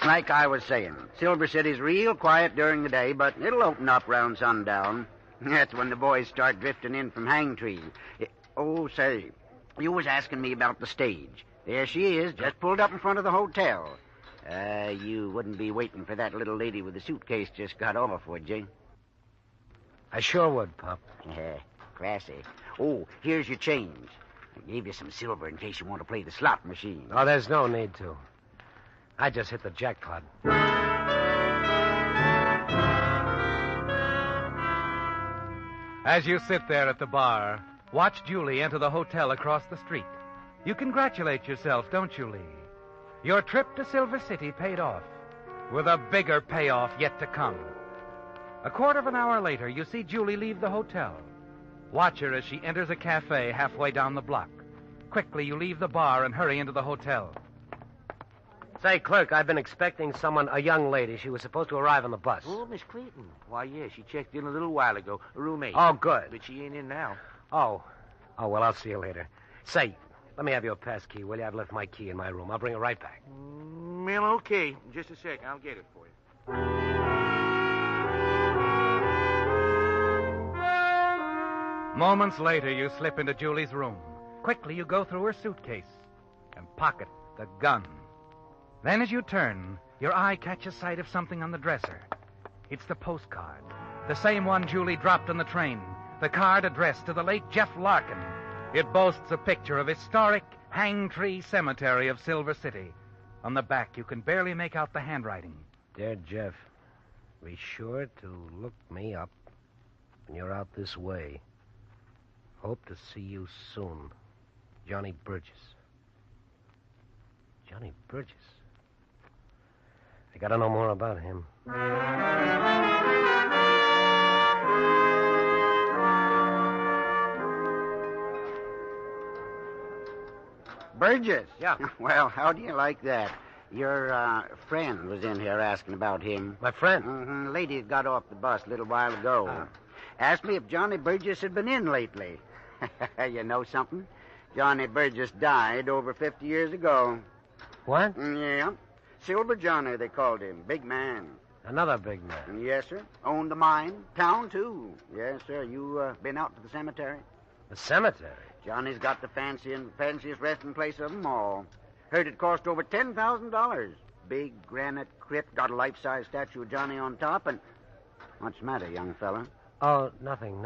Like I was saying, Silver City's real quiet during the day, but it'll open up round sundown. That's when the boys start drifting in from HANGTREE. Oh, say, you was asking me about the stage. There she is, just pulled up in front of the hotel. You wouldn't be waiting for that little lady with the suitcase just got off, would you? I sure would, Pop. Classy. Oh, here's your change. I gave you some silver in case you want to play the slot machine. Oh, there's no need to. I just hit the jackpot. As you sit there at the bar, watch Julie enter the hotel across the street. You congratulate yourself, don't you, Lee? Your trip to Silver City paid off, with a bigger payoff yet to come. A quarter of an hour later, you see Julie leave the hotel. Watch her as she enters a cafe halfway down the block. Quickly, you leave the bar and hurry into the hotel. Say, clerk, I've been expecting someone, a young lady. She was supposed to arrive on the bus. Oh, Miss Clayton. Why, yeah, she checked in a little while ago. A room 8. Oh, good. But she ain't in now. Oh, well, I'll see you later. Say, let me have your pass key, will you? I've left my key in my room. I'll bring it right back. Well, okay. Just a second. I'll get it for you. Moments later, you slip into Julie's room. Quickly, you go through her suitcase and pocket the gun. Then as you turn, your eye catches sight of something on the dresser. It's the postcard, the same one Julie dropped on the train, the card addressed to the late Jeff Larkin. It boasts a picture of historic HANGTREE Cemetery of Silver City. On the back, you can barely make out the handwriting. Dear Jeff, be sure to look me up when you're out this way. Hope to see you soon. Johnny Burgess. Johnny Burgess? I gotta know more about him. Burgess? Yeah. Well, how do you like that? Your friend was in here asking about him. My friend? Mm-hmm. Lady that got off the bus a little while ago. Asked me if Johnny Burgess had been in lately. You know something? Johnny Burgess died over 50 years ago. What? Yeah. Silver Johnny, they called him. Big man. Another big man? Yes, sir. Owned a mine. Town, too. Yes, sir. You been out to the cemetery? The cemetery? Johnny's got the fanciest resting place of them all. Heard it cost over $10,000. Big granite crypt, got a life-size statue of Johnny on top, and... What's the matter, young fella? Oh, nothing.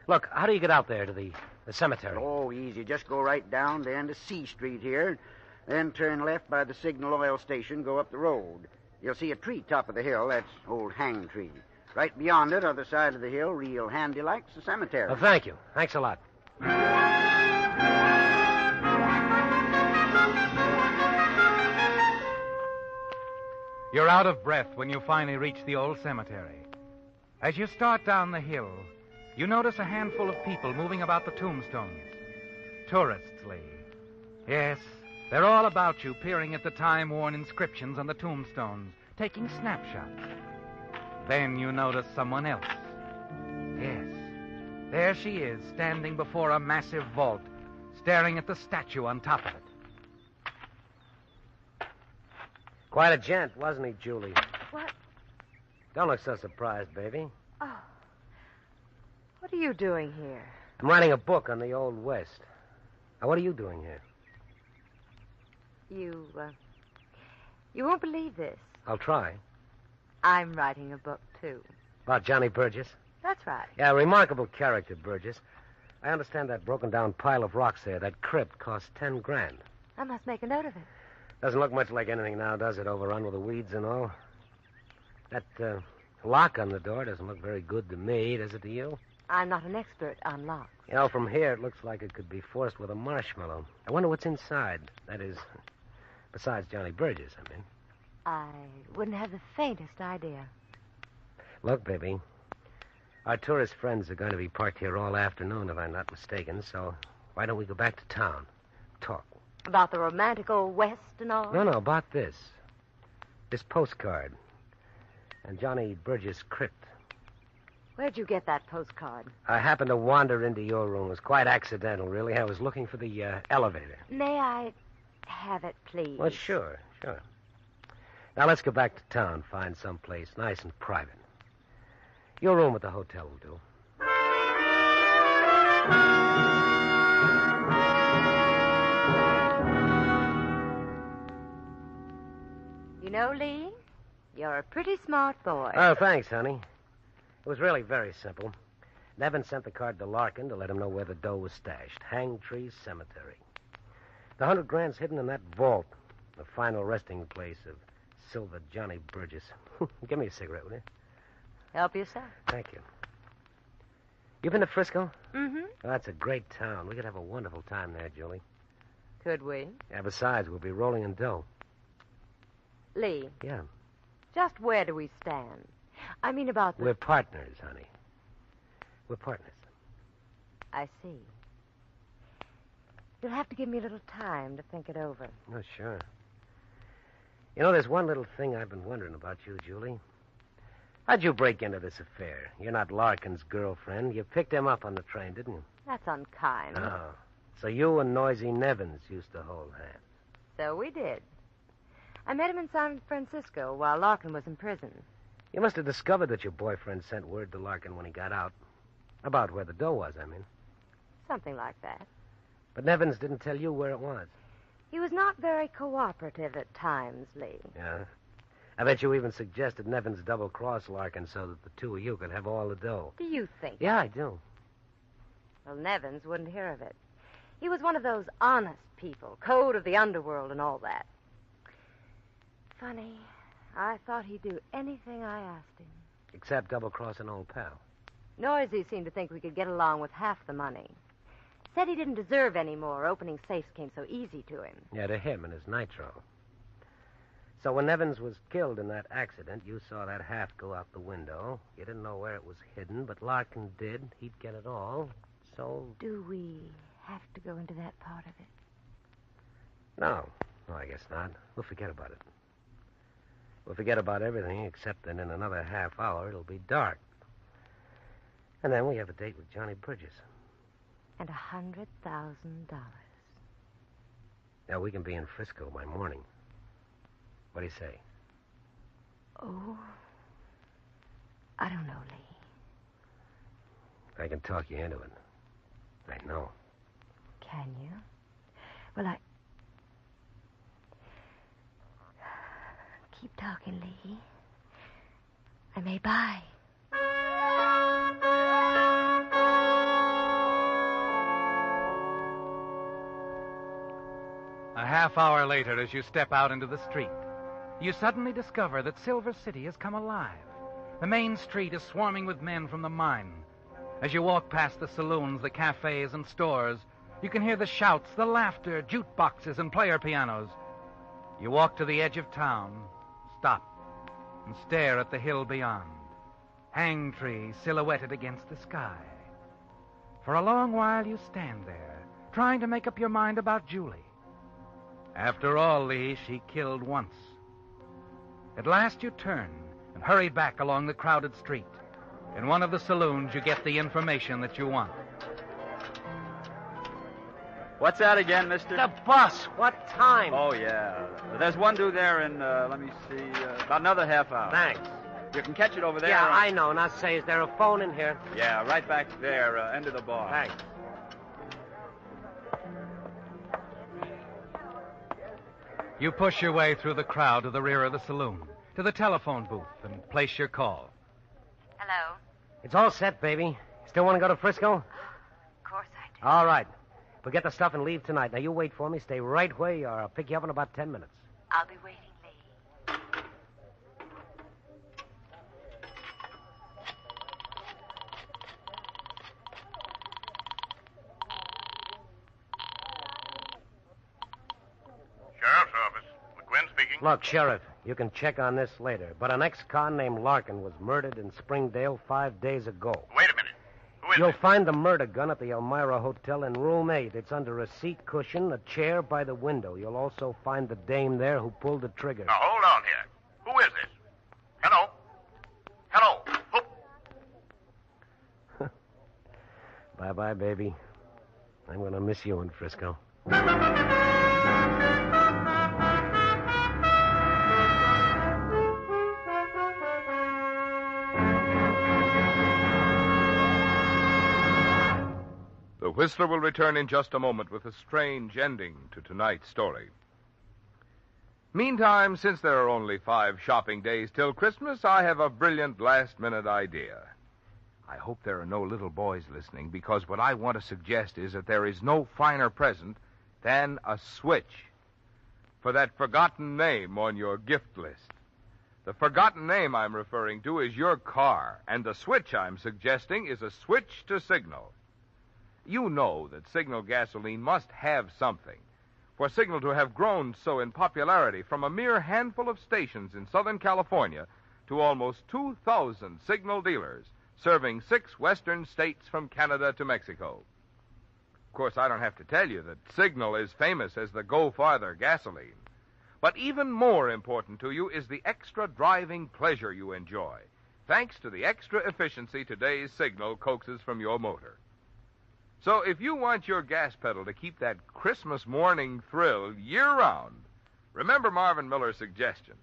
Look, how do you get out there to the cemetery? Oh, easy. Just go right down the end of C Street here, then turn left by the Signal Oil Station, go up the road. You'll see a tree top of the hill. That's old HANGTREE. Right beyond it, other side of the hill, real handy like's the cemetery. Oh, thank you. Thanks a lot. You're out of breath when you finally reach the old cemetery. As you start down the hill, you notice a handful of people moving about the tombstones. Tourists, Lee. Yes, they're all about you, peering at the time-worn inscriptions on the tombstones, taking snapshots. Then you notice someone else. Yes, there she is, standing before a massive vault, staring at the statue on top of it. Quite a gent, wasn't he, Julie? What? Don't look so surprised, baby. Oh. What are you doing here? I'm writing a book on the Old West. Now, what are you doing here? You won't believe this. I'll try. I'm writing a book, too. About Johnny Burgess? That's right. Yeah, a remarkable character, Burgess. I understand that broken-down pile of rocks there, that crypt, cost $10,000. I must make a note of it. Doesn't look much like anything now, does it? Overrun with the weeds and all. That lock on the door doesn't look very good to me, does it to you? I'm not an expert on locks. You know, from here it looks like it could be forced with a marshmallow. I wonder what's inside. That is, besides Johnny Burgess, I mean. I wouldn't have the faintest idea. Look, baby, our tourist friends are going to be parked here all afternoon, if I'm not mistaken, so why don't we go back to town? Talk. About the romantic old West and all? No, about this. This postcard. And Johnny Burgess' crypt. Where'd you get that postcard? I happened to wander into your room. It was quite accidental, really. I was looking for the elevator. May I have it, please? Well, sure. Now, let's go back to town, find some place nice and private. Your room at the hotel will do. You know, Lee, you're a pretty smart boy. Oh, thanks, honey. It was really very simple. Nevin sent the card to Larkin to let him know where the dough was stashed. HANGTREE Cemetery. The $100,000's hidden in that vault, the final resting place of Silver Johnny Burgess. Give me a cigarette, will you? Help yourself. Thank you. You been to Frisco? Mm-hmm. Oh, that's a great town. We could have a wonderful time there, Julie. Could we? Yeah, besides, we'll be rolling in dough. Lee. Yeah. Just where do we stand? I mean about the... We're partners, honey. We're partners. I see. You'll have to give me a little time to think it over. Oh, sure. You know, there's one little thing I've been wondering about you, Julie. How'd you break into this affair? You're not Larkin's girlfriend. You picked him up on the train, didn't you? That's unkind. Oh. So you and Noisy Nevins used to hold hands. So we did. I met him in San Francisco while Larkin was in prison. You must have discovered that your boyfriend sent word to Larkin when he got out. About where the dough was, I mean. Something like that. But Nevins didn't tell you where it was. He was not very cooperative at times, Lee. Yeah? I bet you even suggested Nevins double-cross Larkin so that the two of you could have all the dough. Do you think? Yeah, I do. Well, Nevins wouldn't hear of it. He was one of those honest people, code of the underworld and all that. Funny, I thought he'd do anything I asked him. Except double-cross an old pal. Noisy seemed to think we could get along with half the money. Said he didn't deserve any more. Opening safes came so easy to him. Yeah, to him and his nitro. So when Nevins was killed in that accident, you saw that half go out the window. You didn't know where it was hidden, but Larkin did. He'd get it all. So... Do we have to go into that part of it? No, I guess not. We'll forget about it. We'll forget about everything except that in another half hour it'll be dark. And then we have a date with Johnny Burgess. And $100,000. Now, we can be in Frisco by morning. What do you say? Oh, I don't know, Lee. I can talk you into it. I know. Can you? Well, Keep talking, Lee. I may buy. A half hour later, as you step out into the street, you suddenly discover that Silver City has come alive. The main street is swarming with men from the mine. As you walk past the saloons, the cafes, and stores, you can hear the shouts, the laughter, jukeboxes, and player pianos. You walk to the edge of town, stop, and stare at the hill beyond. HANGTREE silhouetted against the sky. For a long while you stand there, trying to make up your mind about Julie. After all, Lee, she killed once. At last you turn and hurry back along the crowded street. In one of the saloons, you get the information that you want. What's that again, mister? The bus. What time? Oh, yeah. There's one due there in, let me see, about another half hour. Thanks. You can catch it over there. Yeah, I know. Now, say, is there a phone in here? Yeah, right back there, end of the bar. Thanks. You push your way through the crowd to the rear of the saloon, to the telephone booth, and place your call. Hello? It's all set, baby. Still want to go to Frisco? Of course I do. All right. We'll get the stuff and leave tonight. Now, you wait for me. Stay right where you are. I'll pick you up in about 10 minutes. I'll be waiting, Lee. Sheriff's office. McQuinn speaking. Look, Sheriff, you can check on this later, but an ex-con named Larkin was murdered in Springdale 5 days ago. Wait a minute. Who is You'll it? find the murder gun at the Elmira Hotel in room 8. It's under a seat cushion, a chair by the window. You'll also find the dame there who pulled the trigger. Now, hold on here. Who is this? Hello? Hello? Who? Bye-bye, baby. I'm going to miss you in Frisco. The Whistler will return in just a moment with a strange ending to tonight's story. Meantime, since there are only 5 shopping days till Christmas, I have a brilliant last-minute idea. I hope there are no little boys listening, because what I want to suggest is that there is no finer present than a switch for that forgotten name on your gift list. The forgotten name I'm referring to is your car, and the switch I'm suggesting is a switch to Signal. You know that Signal gasoline must have something. For Signal to have grown so in popularity from a mere handful of stations in Southern California to almost 2,000 Signal dealers serving 6 western states from Canada to Mexico. Of course, I don't have to tell you that Signal is famous as the Go Farther gasoline. But even more important to you is the extra driving pleasure you enjoy, thanks to the extra efficiency today's Signal coaxes from your motor. So if you want your gas pedal to keep that Christmas morning thrill year-round, remember Marvin Miller's suggestion.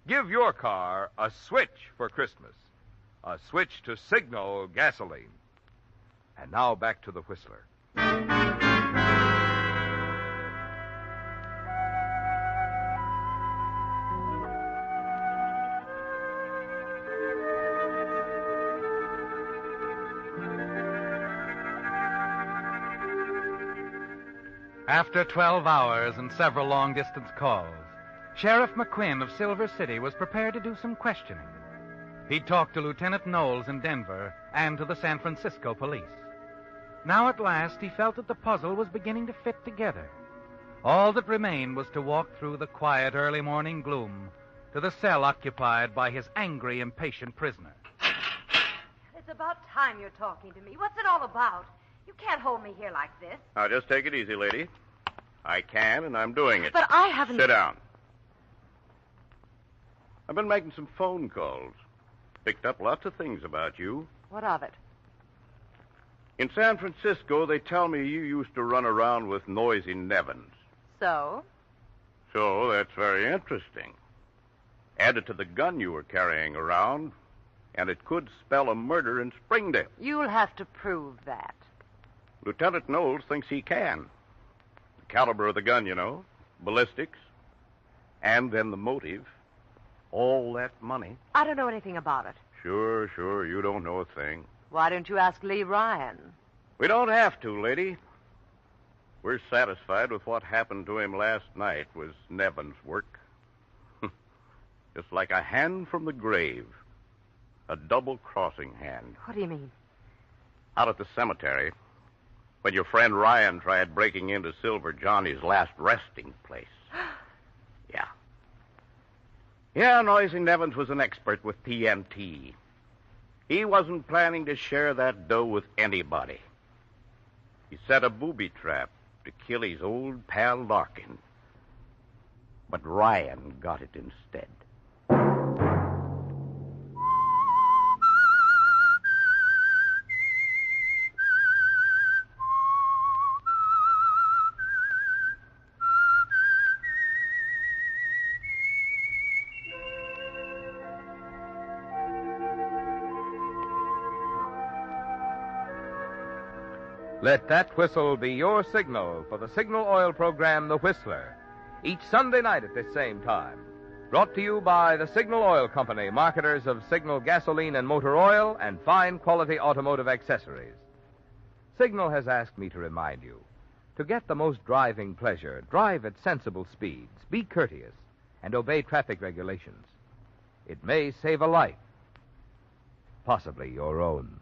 Give your car a switch for Christmas. A switch to Signal gasoline. And now back to the Whistler. After 12 hours and several long-distance calls, Sheriff McQuinn of Silver City was prepared to do some questioning. He'd talked to Lieutenant Knowles in Denver and to the San Francisco police. Now at last he felt that the puzzle was beginning to fit together. All that remained was to walk through the quiet early morning gloom to the cell occupied by his angry, impatient prisoner. It's about time you're talking to me. What's it all about? You can't hold me here like this. Now, just take it easy, lady. I can, and I'm doing it. But I haven't... Sit down. I've been making some phone calls. Picked up lots of things about you. What of it? In San Francisco, they tell me you used to run around with noisy Nevins. So? So, that's very interesting. Add it to the gun you were carrying around, and it could spell a murder in Springdale. You'll have to prove that. Lieutenant Knowles thinks he can. The caliber of the gun, you know, ballistics, and then the motive. All that money. I don't know anything about it. Sure, you don't know a thing. Why don't you ask Lee Ryan? We don't have to, lady. We're satisfied with what happened to him last night was Nevin's work. Just like a hand from the grave. A double-crossing hand. What do you mean? Out at the cemetery, when your friend Ryan tried breaking into Silver Johnny's last resting place. Yeah. Yeah, Noisy Nevins was an expert with TNT. He wasn't planning to share that dough with anybody. He set a booby trap to kill his old pal Larkin. But Ryan got it instead. Let that whistle be your signal for the Signal Oil program, The Whistler, each Sunday night at this same time. Brought to you by the Signal Oil Company, marketers of Signal gasoline and motor oil and fine quality automotive accessories. Signal has asked me to remind you, to get the most driving pleasure, drive at sensible speeds, be courteous, and obey traffic regulations. It may save a life, possibly your own.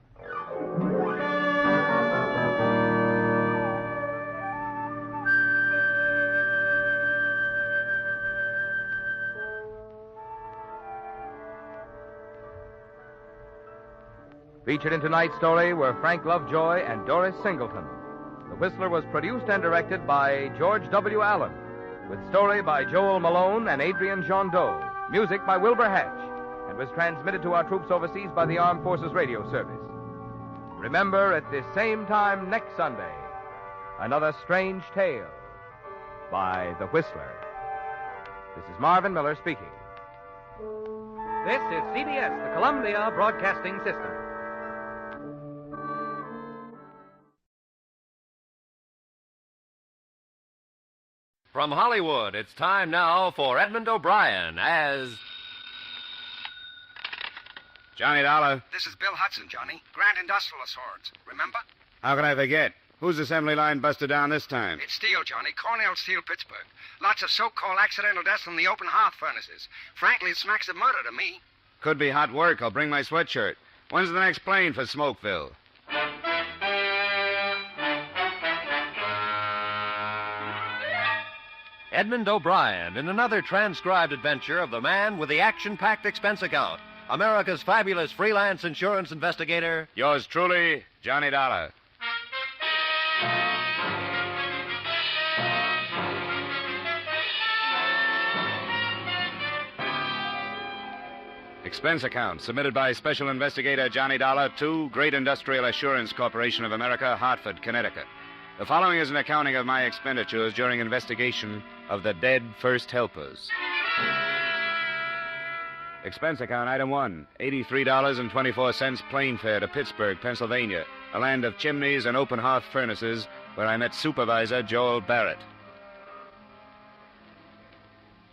Featured in tonight's story were Frank Lovejoy and Doris Singleton. The Whistler was produced and directed by George W. Allen, with story by Joel Malone and Adrian Jondeau, music by Wilbur Hatch, and was transmitted to our troops overseas by the Armed Forces Radio Service. Remember, at this same time next Sunday, another strange tale by The Whistler. This is Marvin Miller speaking. This is CBS, the Columbia Broadcasting System. From Hollywood, it's time now for Edmund O'Brien as... Johnny Dollar. This is Bill Hudson, Johnny. Grand Industrial Swords. Remember? How can I forget? Whose assembly line busted down this time? It's steel, Johnny. Cornell Steel, Pittsburgh. Lots of so-called accidental deaths from the open hearth furnaces. Frankly, it smacks of murder to me. Could be hot work. I'll bring my sweatshirt. When's the next plane for Smokeville? Edmund O'Brien in another transcribed adventure of the man with the action-packed expense account, America's fabulous freelance insurance investigator. Yours truly, Johnny Dollar. Expense account submitted by Special Investigator Johnny Dollar to Great Industrial Assurance Corporation of America, Hartford, Connecticut. The following is an accounting of my expenditures during investigation of the dead first helpers. Expense account item 1, $83.24 plane fare to Pittsburgh, Pennsylvania, a land of chimneys and open hearth furnaces where I met Supervisor Joel Barrett.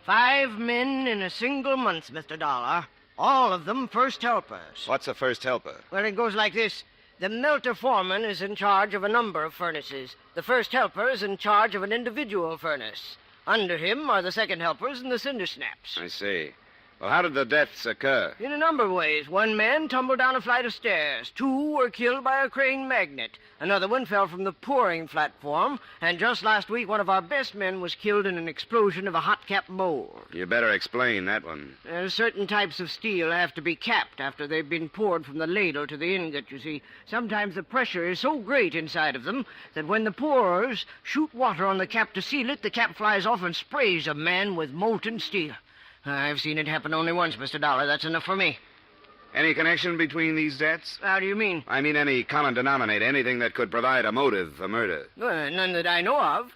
5 men in a single month, Mr. Dollar. All of them first helpers. What's a first helper? Well, it goes like this. The melter foreman is in charge of a number of furnaces. The first helper is in charge of an individual furnace. Under him are the second helpers and the cinder snaps. I see. Well, how did the deaths occur? In a number of ways. One man tumbled down a flight of stairs. 2 were killed by a crane magnet. Another one fell from the pouring platform. And just last week, one of our best men was killed in an explosion of a hot-cap mold. You better explain that one. Certain types of steel have to be capped after they've been poured from the ladle to the ingot, you see. Sometimes the pressure is so great inside of them that when the pourers shoot water on the cap to seal it, the cap flies off and sprays a man with molten steel. I've seen it happen only once, Mr. Dollar. That's enough for me. Any connection between these deaths? How do you mean? I mean any common denominator, anything that could provide a motive for murder. None that I know of,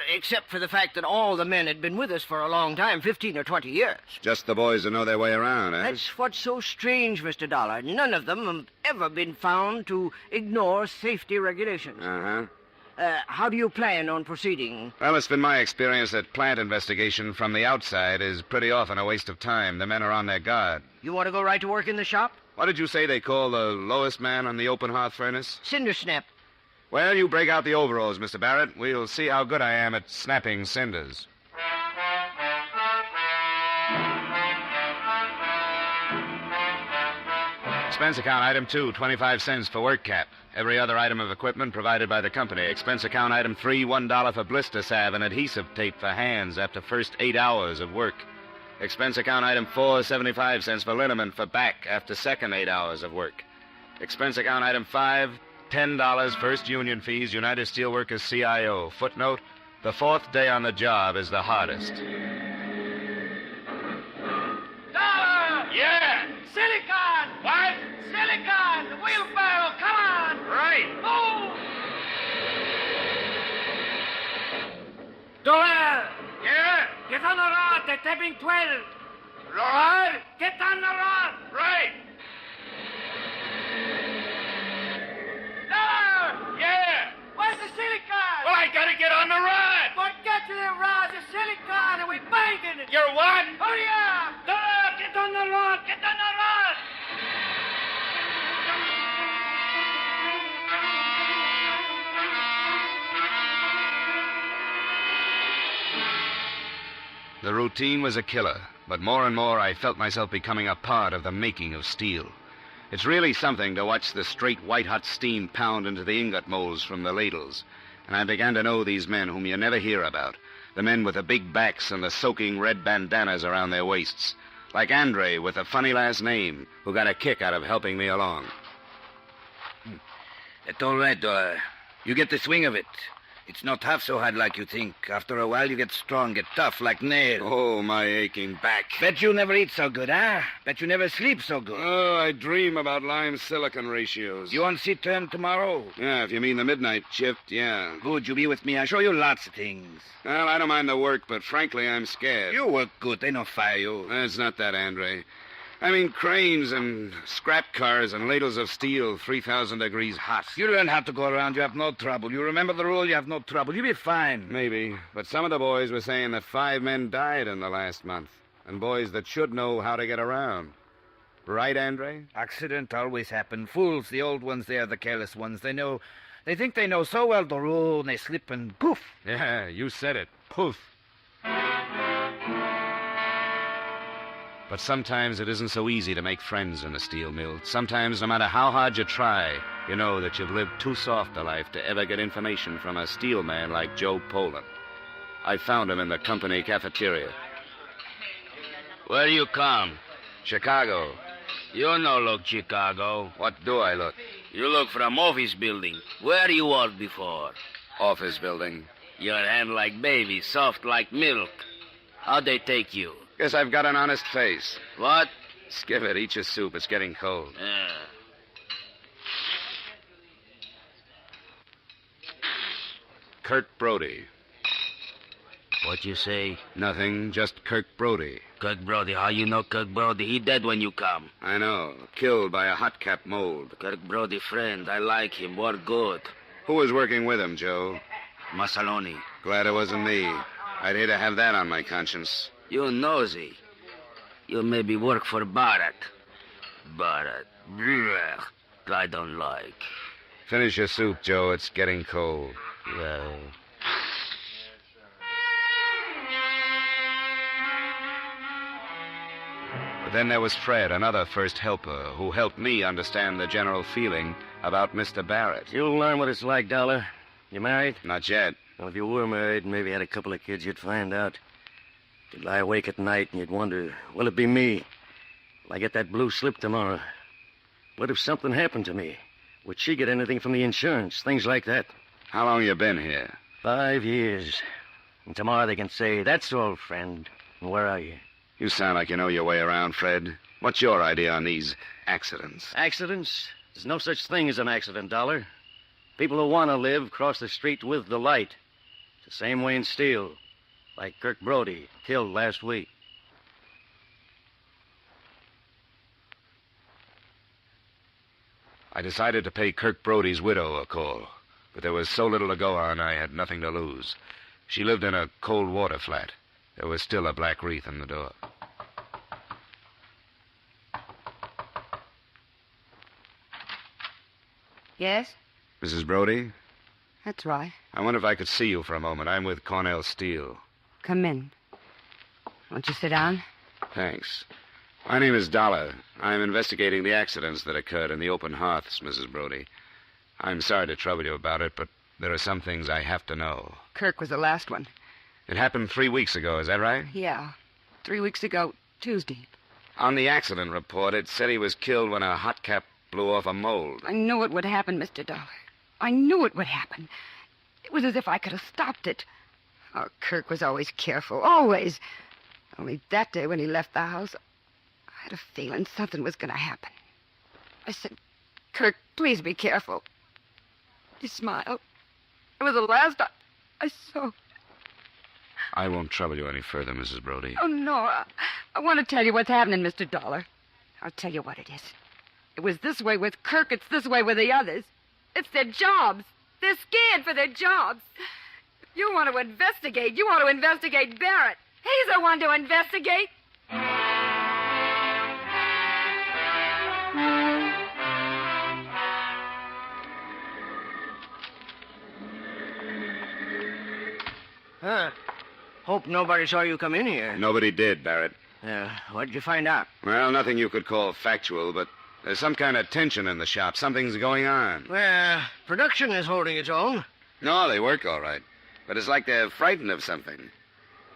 except for the fact that all the men had been with us for a long time, 15 or 20 years. Just the boys who know their way around, eh? That's what's so strange, Mr. Dollar. None of them have ever been found to ignore safety regulations. Uh-huh. How do you plan on proceeding? Well, it's been my experience that plant investigation from the outside is pretty often a waste of time. The men are on their guard. You want to go right to work in the shop? What did you say they call the lowest man on the open hearth furnace? Cinder snap. Well, you break out the overalls, Mr. Barrett. We'll see how good I am at snapping cinders. Expense account item 2, 25 cents for work cap. Every other item of equipment provided by the company. Expense account item 3, $1 for blister salve and adhesive tape for hands after first 8 hours of work. Expense account item 4, 75 cents for liniment for back after second 8 hours of work. Expense account item 5, $10 first union fees, United Steelworkers CIO. Footnote, the fourth day on the job is the hardest. Yeah! Silicon! What? Silicon! The wheelbarrow, come on! Right. Move! Dollar! Yeah? Get on the rod, they're tapping 12. Rod? Get on the rod! Right. Dollar! Yeah? Where's the silicon? Well, I gotta get on the rod. But get to the rod, the silicon, and we banking it. You're what? Hurry up! Dollar, get on the rod! Get on the rod! The routine was a killer, but more and more I felt myself becoming a part of the making of steel. It's really something to watch the straight white-hot steam pound into the ingot molds from the ladles. And I began to know these men whom you never hear about, the men with the big backs and the soaking red bandanas around their waists, like Andre with a funny last name, who got a kick out of helping me along. That's all right, Dollar. You get the swing of it. It's not half so hard like you think. After a while, you get strong, get tough like nails. Oh, my aching back. Bet you never eat so good, huh? Bet you never sleep so good. Oh, I dream about lime-silicon ratios. You on seat turn tomorrow? Yeah, if you mean the midnight shift, yeah. Good, you be with me. I'll show you lots of things. Well, I don't mind the work, but frankly, I'm scared. You work good. They don't fire you. It's not that, Andre. I mean cranes and scrap cars and ladles of steel 3,000 degrees hot. You learn how to go around, you have no trouble. You remember the rule, you have no trouble. You'll be fine. Maybe, but some of the boys were saying that 5 men died in the last month, and boys that should know how to get around. Right, Andre? Accident always happen. Fools, the old ones, they are the careless ones. They think they know so well the rule, and they slip and poof. Yeah, you said it. Poof. But sometimes it isn't so easy to make friends in a steel mill. Sometimes, no matter how hard you try, you know that you've lived too soft a life to ever get information from a steel man like Joe Poland. I found him in the company cafeteria. Where you come? Chicago. You no look Chicago. What do I look? You look from office building. Where you work before? Office building. Your hand like baby, soft like milk. How'd they take you? Guess I've got an honest face. What? Skip it. Eat your soup. It's getting cold. Kirk Brody. What you say? Nothing. Just Kirk Brody. Kirk Brody. How you know Kirk Brody? He dead when you come. I know. Killed by a hot cap mold. Kirk Brody friend. I like him. Work good. Who was working with him, Joe? Massaloni. Glad it wasn't me. I'd hate to have that on my conscience. You nosy. You maybe work for Barrett. Barrett. Blech. I don't like. Finish your soup, Joe. It's getting cold. Well. But then there was Fred, another first helper, who helped me understand the general feeling about Mr. Barrett. You'll learn what it's like, Dollar. You married? Not yet. Well, if you were married and maybe had a couple of kids, you'd find out. You'd lie awake at night and you'd wonder, will it be me? Will I get that blue slip tomorrow? What if something happened to me? Would she get anything from the insurance? Things like that. How long you been here? 5 years. And tomorrow they can say, that's all, friend. And where are you? You sound like you know your way around, Fred. What's your idea on these accidents? Accidents? There's no such thing as an accident, Dollar. People who want to live cross the street with the light. It's the same way in steel. Like Kirk Brody, killed last week. I decided to pay Kirk Brody's widow a call, but there was so little to go on, I had nothing to lose. She lived in a cold water flat. There was still a black wreath in the door. Yes? Mrs. Brody? That's right. I wonder if I could see you for a moment. I'm with Cornell Steel. Come in. Won't you sit down? Thanks. My name is Dollar. I'm investigating the accidents that occurred in the open hearths, Mrs. Brody. I'm sorry to trouble you about it, but there are some things I have to know. Kirk was the last one. It happened 3 weeks ago, is that right? Yeah. 3 weeks ago, Tuesday. On the accident report, it said he was killed when a hot cap blew off a mold. I knew it would happen, Mr. Dollar. I knew it would happen. It was as if I could have stopped it. Oh, Kirk was always careful, always. Only that day when he left the house, I had a feeling something was going to happen. I said, Kirk, please be careful. He smiled. It was the last I saw. I won't trouble you any further, Mrs. Brody. Oh, no. I want to tell you what's happening, Mr. Dollar. I'll tell you what it is. It was this way with Kirk. It's this way with the others. It's their jobs. They're scared for their jobs. You want to investigate. You want to investigate Barrett. He's the one to investigate. Huh. Hope nobody saw you come in here. Nobody did, Barrett. What'd you find out? Well, nothing you could call factual, but there's some kind of tension in the shop. Something's going on. Well, production is holding its own. No, they work all right. But it's like they're frightened of something.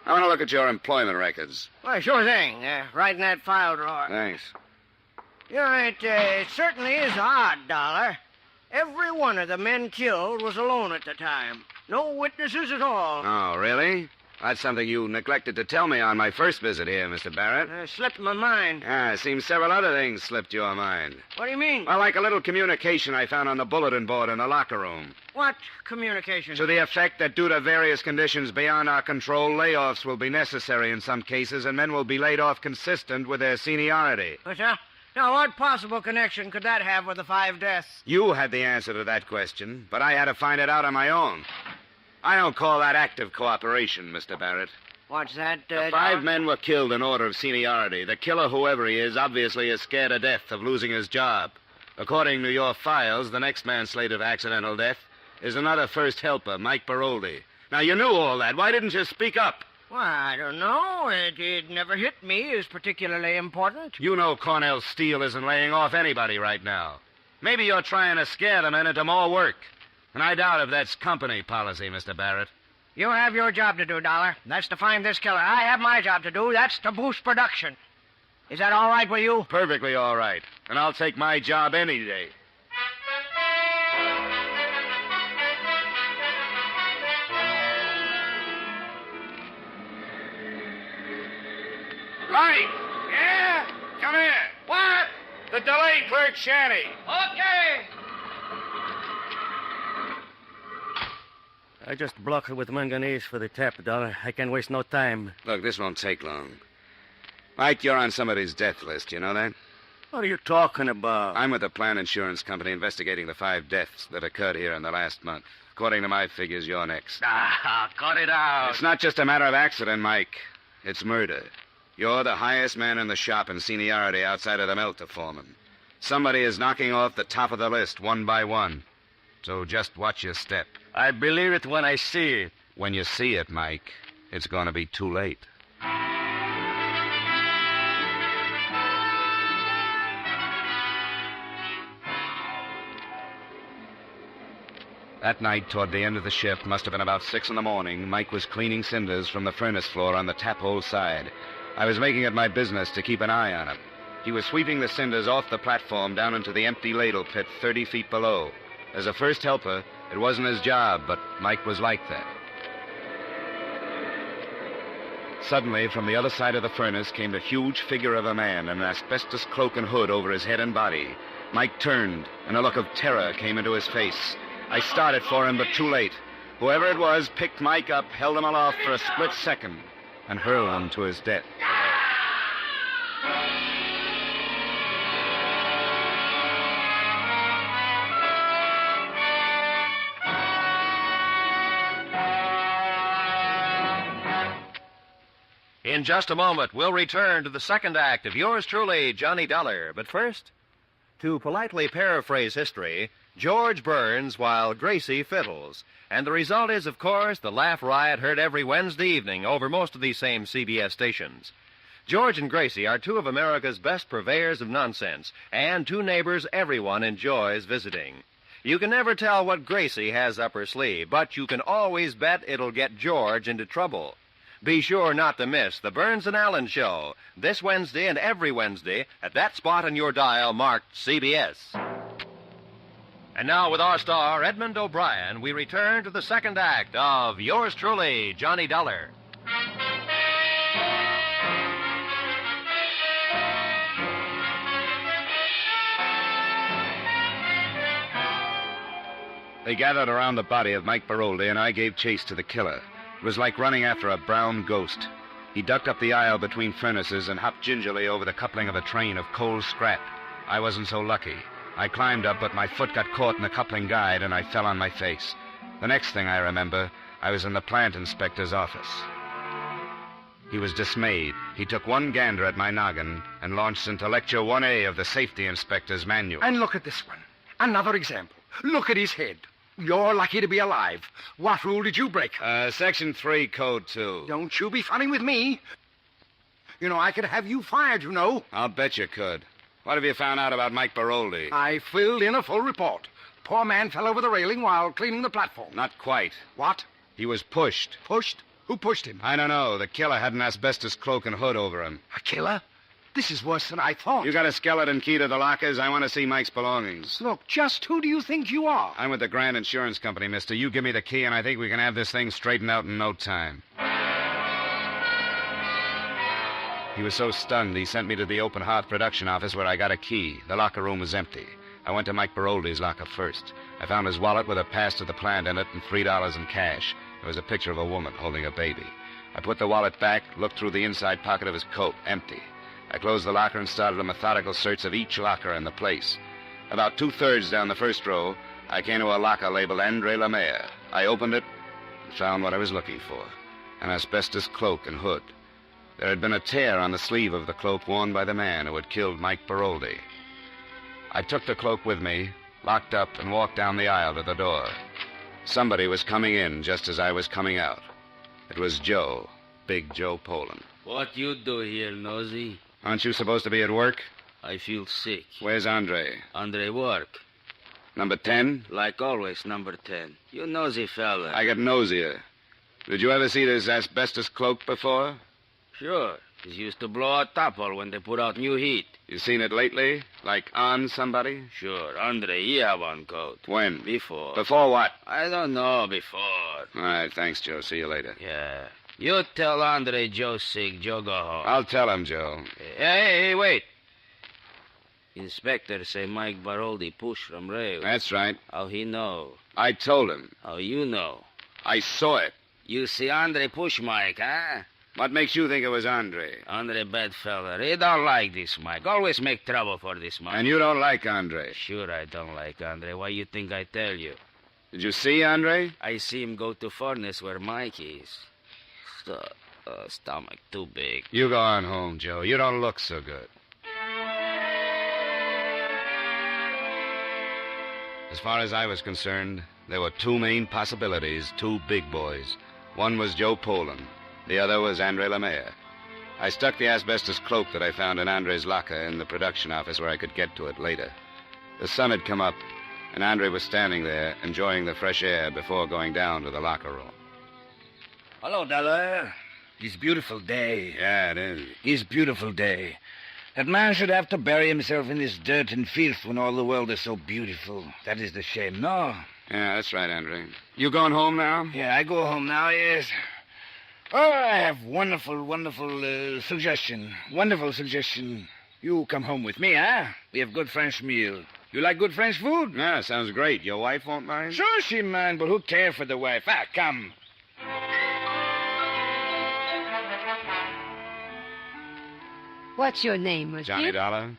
I want to look at your employment records. Why, sure thing. Right in that file drawer. Thanks. You know, it certainly is odd, Dollar. Every one of the men killed was alone at the time. No witnesses at all. Oh, really? That's something you neglected to tell me on my first visit here, Mr. Barrett. Slipped my mind. It seems several other things slipped your mind. What do you mean? Well, like a little communication I found on the bulletin board in the locker room. What communication? To the effect that due to various conditions beyond our control, layoffs will be necessary in some cases, and men will be laid off consistent with their seniority. But, now, what possible connection could that have with the 5 deaths? You had the answer to that question, but I had to find it out on my own. I don't call that active cooperation, Mr. Barrett. What's that, The 5 men were killed in order of seniority. The killer, whoever he is, obviously is scared to death of losing his job. According to your files, the next man slated for accidental death is another first helper, Mike Baroldi. Now, you knew all that. Why didn't you speak up? Well, I don't know. It never hit me as particularly important. You know Cornell Steel isn't laying off anybody right now. Maybe you're trying to scare the men into more work. And I doubt if that's company policy, Mr. Barrett. You have your job to do, Dollar. That's to find this killer. I have my job to do. That's to boost production. Is that all right with you? Perfectly all right. And I'll take my job any day. Right. Yeah? Come here. What? The delayed clerk shanty. Okay. I just block it with manganese for the tap, Dollar. I can't waste no time. Look, this won't take long. Mike, you're on somebody's death list. You know that? What are you talking about? I'm with the Plan Insurance Company investigating the 5 deaths that occurred here in the last month. According to my figures, you're next. Cut it out. It's not just a matter of accident, Mike. It's murder. You're the highest man in the shop in seniority outside of the melter foreman. Somebody is knocking off the top of the list one by one. So just watch your step. I believe it when I see it. When you see it, Mike, it's going to be too late. That night, toward the end of the shift, must have been about 6 a.m, Mike was cleaning cinders from the furnace floor on the tap hole side. I was making it my business to keep an eye on him. He was sweeping the cinders off the platform down into the empty ladle pit 30 feet below. As a first helper, it wasn't his job, but Mike was like that. Suddenly, from the other side of the furnace came the huge figure of a man in an asbestos cloak and hood over his head and body. Mike turned, and a look of terror came into his face. I started for him, but too late. Whoever it was picked Mike up, held him aloft for a split second, and hurled him to his death. In just a moment, we'll return to the second act of yours truly, Johnny Dollar. But first, to politely paraphrase history, George burns while Gracie fiddles. And the result is, of course, the laugh riot heard every Wednesday evening over most of these same CBS stations. George and Gracie are two of America's best purveyors of nonsense, and two neighbors everyone enjoys visiting. You can never tell what Gracie has up her sleeve, but you can always bet it'll get George into trouble. Be sure not to miss the Burns and Allen Show this Wednesday and every Wednesday at that spot on your dial marked CBS. And now with our star, Edmund O'Brien, we return to the second act of Yours Truly, Johnny Dollar. They gathered around the body of Mike Baroldi, and I gave chase to the killer. It was like running after a brown ghost. He ducked up the aisle between furnaces and hopped gingerly over the coupling of a train of coal scrap. I wasn't so lucky. I climbed up, but my foot got caught in the coupling guide, and I fell on my face. The next thing I remember, I was in the plant inspector's office. He was dismayed. He took one gander at my noggin and launched into Lecture 1A of the Safety Inspector's Manual. And look at this one. Another example. Look at his head. You're lucky to be alive. What rule did you break? Section 3, Code 2. Don't you be funny with me. You know, I could have you fired, you know. I'll bet you could. What have you found out about Mike Baroldi? I filled in a full report. Poor man fell over the railing while cleaning the platform. Not quite. What? He was pushed. Pushed? Who pushed him? I don't know. The killer had an asbestos cloak and hood over him. A killer? This is worse than I thought. You got a skeleton key to the lockers? I want to see Mike's belongings. Look, just who do you think you are? I'm with the Grand Insurance Company, mister. You give me the key, and I think we can have this thing straightened out in no time. He was so stunned, he sent me to the Open Hearth production office where I got a key. The locker room was empty. I went to Mike Baroldi's locker first. I found his wallet with a pass to the plant in it and $3 in cash. There was a picture of a woman holding a baby. I put the wallet back, looked through the inside pocket of his coat, empty. I closed the locker and started a methodical search of each locker in the place. About 2/3 down the first row, I came to a locker labeled Andre Lemaire. I opened it and found what I was looking for, an asbestos cloak and hood. There had been a tear on the sleeve of the cloak worn by the man who had killed Mike Baroldi. I took the cloak with me, locked up, and walked down the aisle to the door. Somebody was coming in just as I was coming out. It was Joe, Big Joe Poland. What you do here, nosy? Aren't you supposed to be at work? I feel sick. Where's Andre? Andre work. Number 10? Like always, number 10. You nosy fella. I got nosier. Did you ever see this asbestos cloak before? Sure. It used to blow out topple when they put out new heat. You seen it lately? Like on somebody? Sure. Andre, he have one coat. When? Before. Before what? I don't know. Before. All right, thanks, Joe. See you later. Yeah. You tell Andre Joe's sick. Joe go home. I'll tell him, Joe. Hey, wait. Inspector say Mike Baroldi pushed from rail. That's right. How he know? I told him. How you know? I saw it. You see Andre push Mike, huh? What makes you think it was Andre? Andre bad fella. He don't like this Mike. Always make trouble for this Mike. And you don't like Andre? Sure I don't like Andre. Why you think I tell you? Did you see Andre? I see him go to furnace where Mike is. Stomach too big. You go on home, Joe. You don't look so good. As far as I was concerned, there were two main possibilities, two big boys. One was Joe Poland. The other was Andre Lemaire. I stuck the asbestos cloak that I found in Andre's locker in the production office where I could get to it later. The sun had come up, and Andre was standing there, enjoying the fresh air before going down to the locker room. Hello, Dollar. It's a beautiful day. Yeah, it is. It's a beautiful day. That man should have to bury himself in this dirt and filth when all the world is so beautiful. That is the shame, no? Yeah, that's right, Andre. You going home now? Yeah, I go home now, yes. Oh, I have wonderful suggestion. Wonderful suggestion. You come home with me, huh? We have good French meal. You like good French food? Yeah, sounds great. Your wife won't mind? Sure she mind, but who cares for the wife? Ah, come. What's your name, monsieur? Johnny Dollar.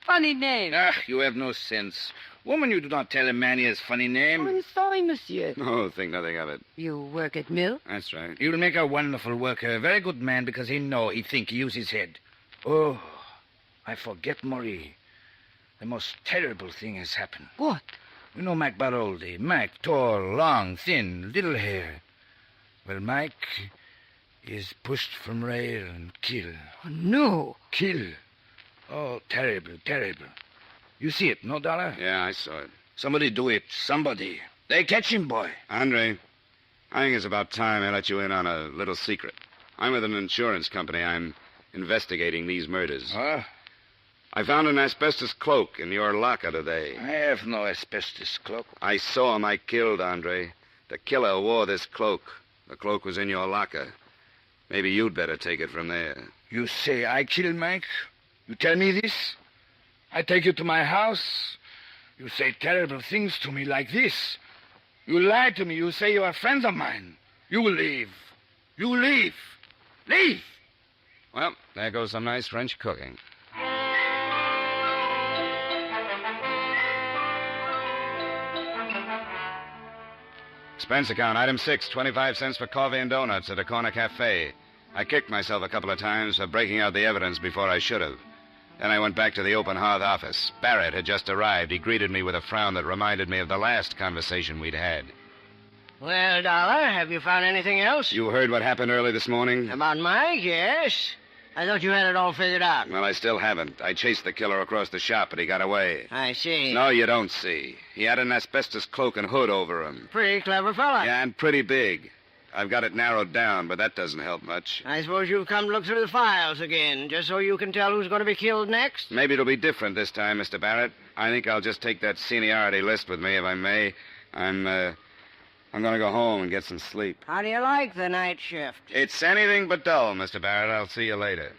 Funny name. Ah, you have no sense. Woman, you do not tell a man he has funny name. I'm sorry, monsieur. Oh, think nothing of it. You work at mill? That's right. You'll make a wonderful worker. A very good man because he think, he use his head. Oh, I forget Marie. The most terrible thing has happened. What? You know Mike Baroldi. Mike, tall, long, thin, little hair. Well, Mike He is pushed from rail and kill. Oh, no. Kill. Oh, terrible, terrible. You see it, no, Dollar? Yeah, I saw it. Somebody do it. Somebody. They catch him, boy. Andre, I think it's about time I let you in on a little secret. I'm with an insurance company. I'm investigating these murders. Huh? I found an asbestos cloak in your locker today. I have no asbestos cloak. I saw him I killed, Andre. The killer wore this cloak. The cloak was in your locker. Maybe you'd better take it from there. You say I killed Mike? You tell me this? I take you to my house. You say terrible things to me like this. You lie to me. You say you are friends of mine. You leave. You leave. Leave. Well, there goes some nice French cooking. Expense account, item 6, 25 cents for coffee and donuts at a corner cafe. I kicked myself a couple of times for breaking out the evidence before I should have. Then I went back to the open hearth office. Barrett had just arrived. He greeted me with a frown that reminded me of the last conversation we'd had. Well, Dollar, have you found anything else? You heard what happened early this morning? About Mike, yes. I thought you had it all figured out. Well, I still haven't. I chased the killer across the shop, but he got away. I see. No, you don't see. He had an asbestos cloak and hood over him. Pretty clever fella. Yeah, and pretty big. I've got it narrowed down, but that doesn't help much. I suppose you've come to look through the files again, just so you can tell who's going to be killed next? Maybe it'll be different this time, Mr. Barrett. I think I'll just take that seniority list with me, if I may. I'm going to go home and get some sleep. How do you like the night shift? It's anything but dull, Mr. Barrett. I'll see you later.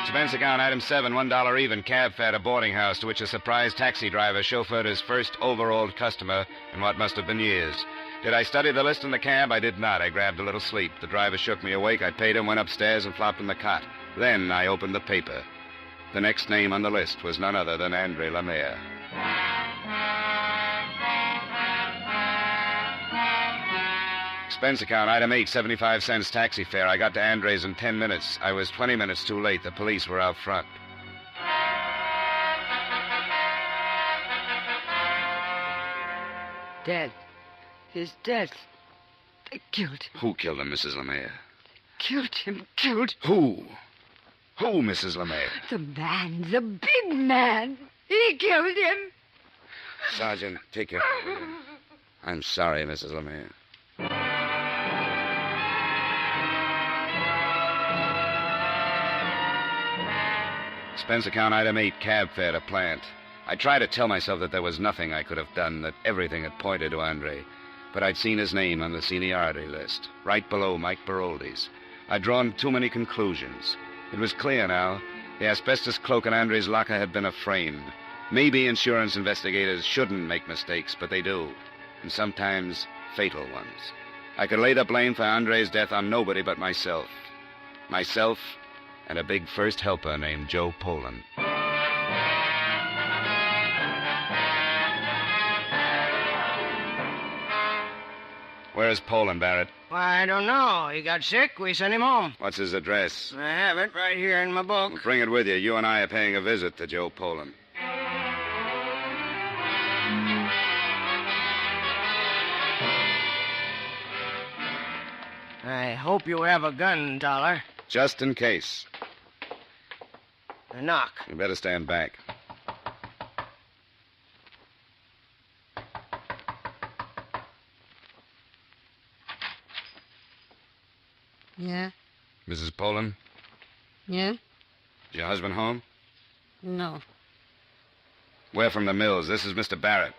Expense account, item 7, $1 even, cab fare to boarding house, to which a surprised taxi driver chauffeured his first overalled customer in what must have been years. Did I study the list in the cab? I did not. I grabbed a little sleep. The driver shook me awake. I paid him, went upstairs, and flopped in the cot. Then I opened the paper. The next name on the list was none other than Andre Lemire. Expense account, item 8, 75 cents taxi fare. I got to Andre's in 10 minutes. I was 20 minutes too late. The police were out front. Dead. He's dead. They killed him. Who killed him, Mrs. Lemire? Killed him. Killed. Who? Who, Mrs. Lemire? The man. The big man. He killed him. Sergeant, take your... I'm sorry, Mrs. Lemire. Expense account, item 8, cab fare to plant. I tried to tell myself that there was nothing I could have done, that everything had pointed to Andre. But I'd seen his name on the seniority list, right below Mike Baroldi's. I'd drawn too many conclusions. It was clear now. The asbestos cloak in Andre's locker had been a frame. Maybe insurance investigators shouldn't make mistakes, but they do. And sometimes fatal ones. I could lay the blame for Andre's death on nobody but myself. Myself and a big first helper named Joe Poland. Where's Poland, Barrett? Why, I don't know. He got sick. We sent him home. What's his address? I have it right here in my book. Well, bring it with you. You and I are paying a visit to Joe Poland. I hope you have a gun, Dollar. Just in case. A knock. You better stand back. Yeah? Mrs. Poland? Yeah? Is your husband home? No. We're from the mills. This is Mr. Barrett.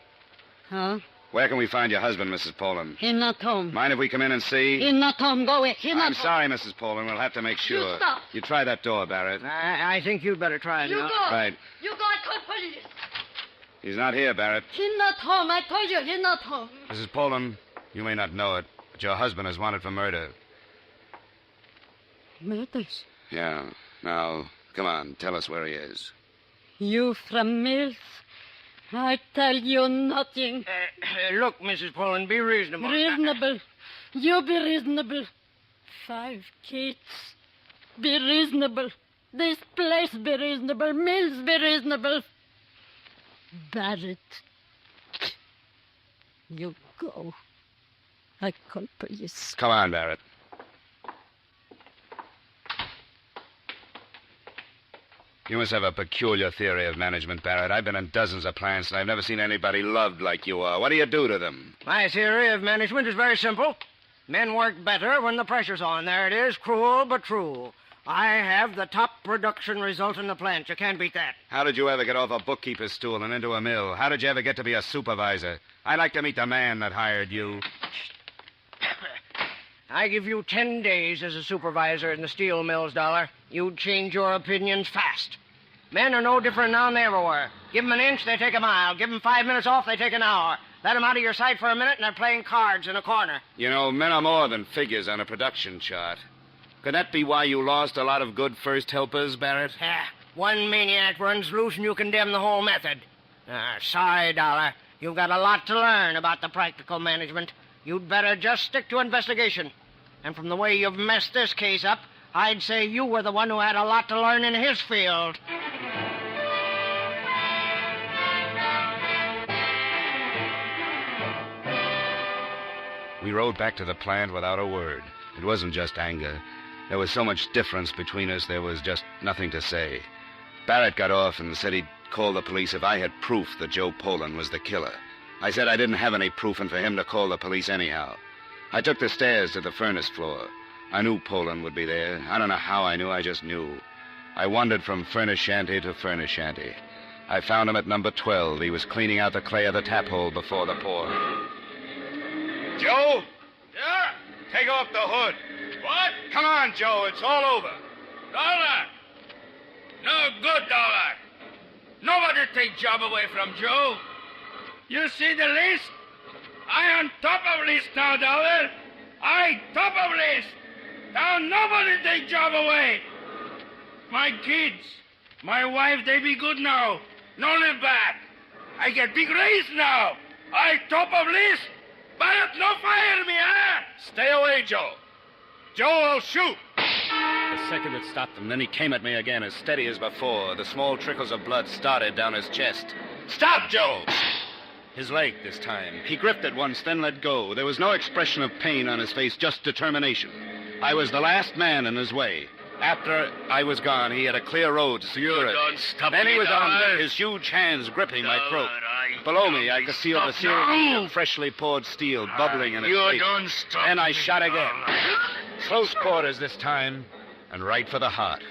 Huh? Where can we find your husband, Mrs. Poland? He's not home. Mind if we come in and see? He's not home. Go away. He's not I'm home. sorry, Mrs. Poland. We'll have to make sure. You stop. You try that door, Barrett. I think you'd better try it You now. go. Right. You go. I call police. He's not here, Barrett. He's not home. I told you he's not home. Mrs. Poland, you may not know it, but your husband is wanted for murder. Murders? Yeah. Now, come on. Tell us where he is. You from Mills? I tell you nothing. Look, Mrs. Poland, be reasonable. Reasonable. You be reasonable. 5 kids. Be reasonable. This place be reasonable. Mills be reasonable. Barrett. You go. I call police. Come on, Barrett. You must have a peculiar theory of management, Barrett. I've been in dozens of plants, and I've never seen anybody loved like you are. What do you do to them? My theory of management is very simple. Men work better when the pressure's on. There it is, cruel but true. I have the top production result in the plant. You can't beat that. How did you ever get off a bookkeeper's stool and into a mill? How did you ever get to be a supervisor? I'd like to meet the man that hired you. I give you 10 days as a supervisor in the steel mills, Dollar. You'd change your opinions fast. Men are no different now than they ever were. Give them an inch, they take a mile. Give them 5 minutes off, they take an hour. Let them out of your sight for a minute, and they're playing cards in a corner. You know, men are more than figures on a production chart. Could that be why you lost a lot of good first helpers, Barrett? One maniac runs loose, and you condemn the whole method. Sorry, Dollar. You've got a lot to learn about the practical management. You'd better just stick to investigation. And from the way you've messed this case up, I'd say you were the one who had a lot to learn in his field. We rode back to the plant without a word. It wasn't just anger. There was so much difference between us, there was just nothing to say. Barrett got off and said he'd call the police if I had proof that Joe Poland was the killer. I said I didn't have any proof and for him to call the police anyhow. I took the stairs to the furnace floor. I knew Poland would be there. I don't know how I knew, I just knew. I wandered from furnace shanty to furnace shanty. I found him at number 12. He was cleaning out the clay of the tap hole before the pour. Joe? Yeah? Take off the hood. What? Come on, Joe. It's all over. Dollar! No good, Dollar. Nobody take job away from Joe. You see the list? I on top of list now, Dollar. I top of list. Now nobody take job away. My kids, my wife, they be good now. No live bad. I get big raise now. I top of list. But no fire me, huh? Stay away, Joe. Joe will shoot. The second it stopped him, then he came at me again, as steady as before. The small trickles of blood started down his chest. Stop, Joe! His leg this time. He gripped it once, then let go. There was no expression of pain on his face, just determination. I was the last man in his way. After I was gone, he had a clear road to secure it. Then he was on, his huge hands gripping my throat. Below me, I could see the searing of freshly poured steel bubbling in his face. Then I shot again. Close quarters this time, and right for the heart.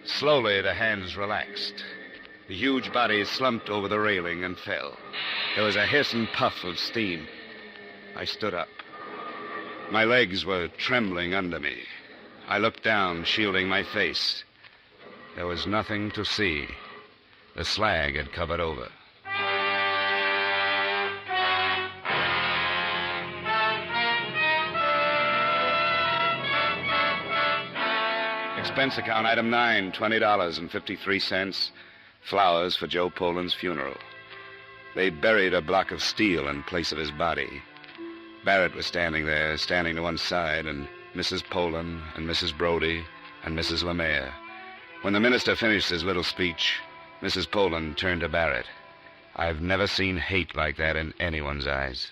Slowly, the hands relaxed. The huge body slumped over the railing and fell. There was a hiss and puff of steam. I stood up. My legs were trembling under me. I looked down, shielding my face. There was nothing to see. The slag had covered over. Expense account, item 9, $20.53. Flowers for Joe Poland's funeral. They buried a block of steel in place of his body. Barrett was standing there, standing to one side, and Mrs. Poland and Mrs. Brody and Mrs. Lemaire. When the minister finished his little speech, Mrs. Poland turned to Barrett. I've never seen hate like that in anyone's eyes.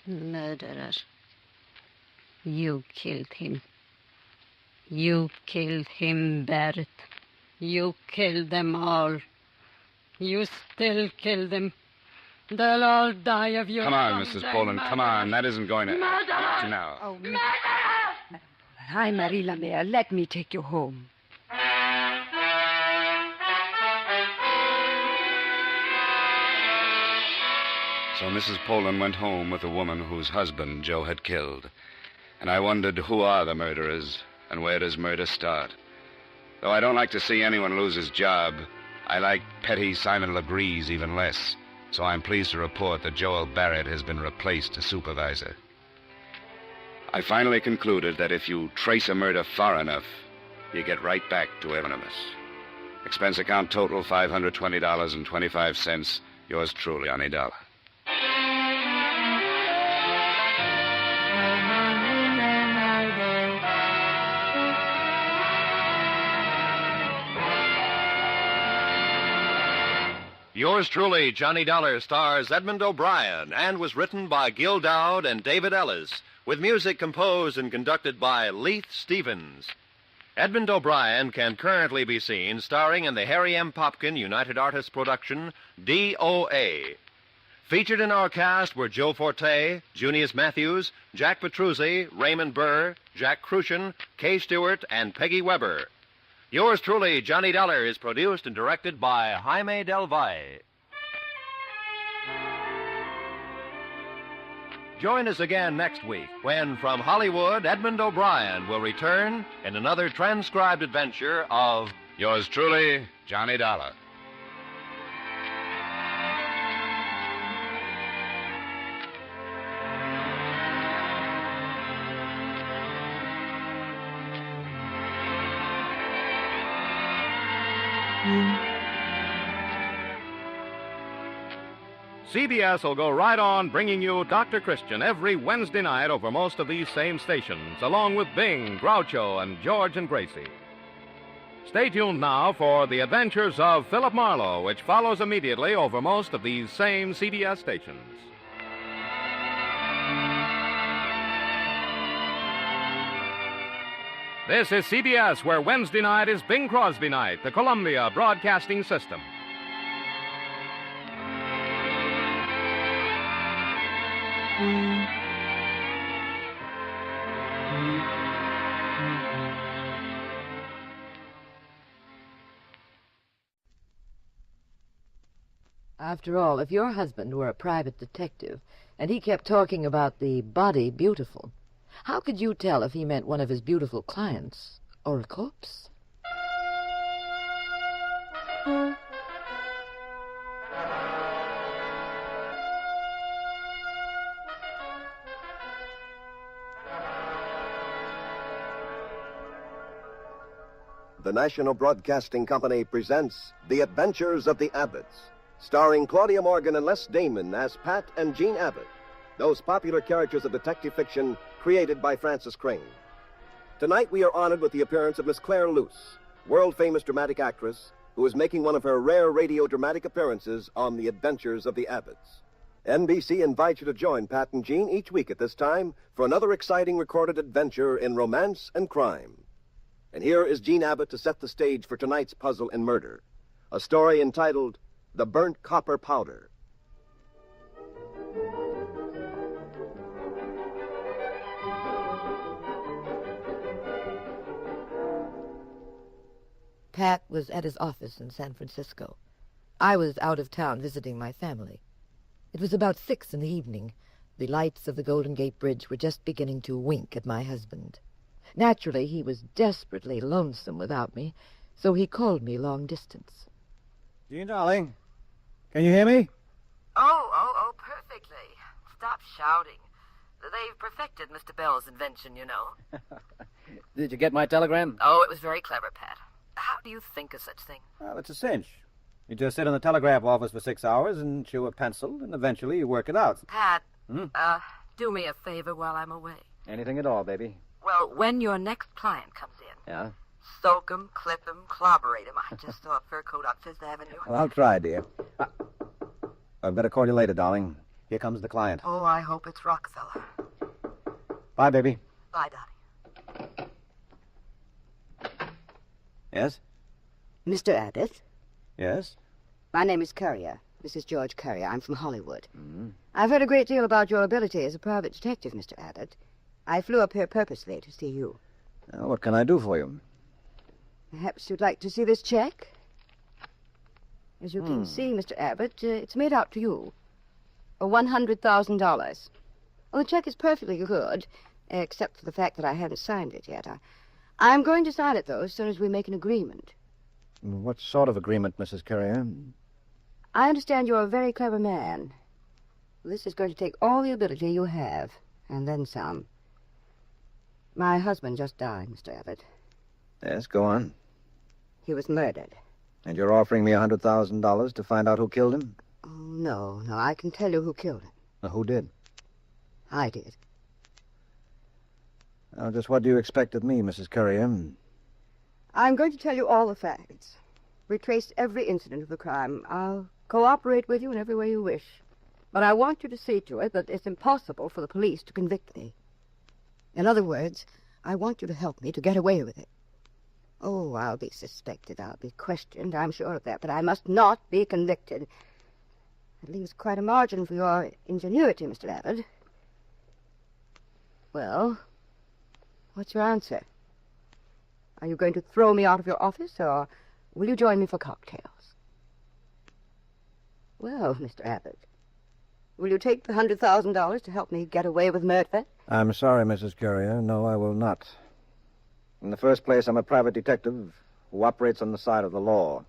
Murderer. You killed him. You killed him, Barrett. You killed them all. You still kill them. They'll all die of your... Come on, Mrs. Poland, come on. That isn't going to... Murderer! Now. Oh, Hi, Marie Lemaire. Let me take you home. So Mrs. Poland went home with the woman whose husband Joe had killed. And I wondered, who are the murderers, and where does murder start? Though I don't like to see anyone lose his job, I like petty Simon Legree's even less. So I'm pleased to report that Joel Barrett has been replaced as supervisor. I finally concluded that if you trace a murder far enough, you get right back to anonymous. Expense account total $520.25. Yours truly, Johnny Dollar. Yours truly, Johnny Dollar, stars Edmund O'Brien and was written by Gil Dowd and David Ellis, with music composed and conducted by Leith Stevens. Edmund O'Brien can currently be seen starring in the Harry M. Popkin United Artists production, D.O.A. Featured in our cast were Joe Forte, Junius Matthews, Jack Petruzzi, Raymond Burr, Jack Crucian, Kay Stewart, and Peggy Weber. Yours truly, Johnny Dollar, is produced and directed by Jaime Del Valle. Join us again next week when, from Hollywood, Edmund O'Brien will return in another transcribed adventure of Yours truly, Johnny Dollar. CBS will go right on bringing you Dr. Christian every Wednesday night over most of these same stations, along with Bing, Groucho, and George and Gracie. Stay tuned now for The Adventures of Philip Marlowe, which follows immediately over most of these same CBS stations. This is CBS, where Wednesday night is Bing Crosby night, the Columbia Broadcasting System. After all, if your husband were a private detective and he kept talking about the body beautiful, how could you tell if he meant one of his beautiful clients or a corpse? The National Broadcasting Company presents The Adventures of the Abbotts, starring Claudia Morgan and Les Damon as Pat and Jean Abbott, those popular characters of detective fiction created by Francis Crane. Tonight we are honored with the appearance of Miss Claire Luce, world-famous dramatic actress who is making one of her rare radio dramatic appearances on The Adventures of the Abbotts. NBC invites you to join Pat and Jean each week at this time for another exciting recorded adventure in romance and crime. And here is Jean Abbott to set the stage for tonight's puzzle and murder, a story entitled The Burnt Copper Powder. Pat was at his office in San Francisco. I was out of town visiting my family. It was about 6 in the evening. The lights of the Golden Gate Bridge were just beginning to wink at my husband. Naturally, he was desperately lonesome without me, so he called me long distance. Jean, darling, can you hear me? Oh, perfectly. Stop shouting. They've perfected Mr. Bell's invention, you know. Did you get my telegram? Oh, it was very clever, Pat. How do you think of such thing? Well, it's a cinch. You just sit in the telegraph office for 6 hours and chew a pencil, and eventually you work it out. Pat, do me a favor while I'm away. Anything at all, baby. Well, when your next client comes in, Yeah? soak him, clip him, clobberate him. I just saw a fur coat on Fifth Avenue. Well, I'll try, dear. I'd better call you later, darling. Here comes the client. Oh, I hope it's Rockefeller. Bye, baby. Bye, Dottie. Yes? Mr. Abbott? Yes? My name is Currier. This is George Currier. I'm from Hollywood. Mm-hmm. I've heard a great deal about your ability as a private detective, Mr. Abbott. I flew up here purposely to see you. Now, what can I do for you? Perhaps you'd like to see this check? As you can see, Mr. Abbott, it's made out to you. $100,000. Well, the check is perfectly good, except for the fact that I haven't signed it yet. I'm going to sign it, though, as soon as we make an agreement. What sort of agreement, Mrs. Currier? I understand you're a very clever man. This is going to take all the ability you have, and then some. My husband just died, Mr. Abbott. Yes, go on. He was murdered. And you're offering me $100,000 to find out who killed him? Oh, no, I can tell you who killed him. Now, who did? I did. Now, just what do you expect of me, Mrs. Currier? I'm going to tell you all the facts. Retrace every incident of the crime. I'll cooperate with you in every way you wish. But I want you to see to it that it's impossible for the police to convict me. In other words, I want you to help me to get away with it. Oh, I'll be suspected, I'll be questioned, I'm sure of that, but I must not be convicted. It leaves quite a margin for your ingenuity, Mr. Abbott. Well, what's your answer? Are you going to throw me out of your office, or will you join me for cocktails? Well, Mr. Abbott, will you take the $100,000 to help me get away with murder? I'm sorry, Mrs. Currier. No, I will not. In the first place, I'm a private detective who operates on the side of the law.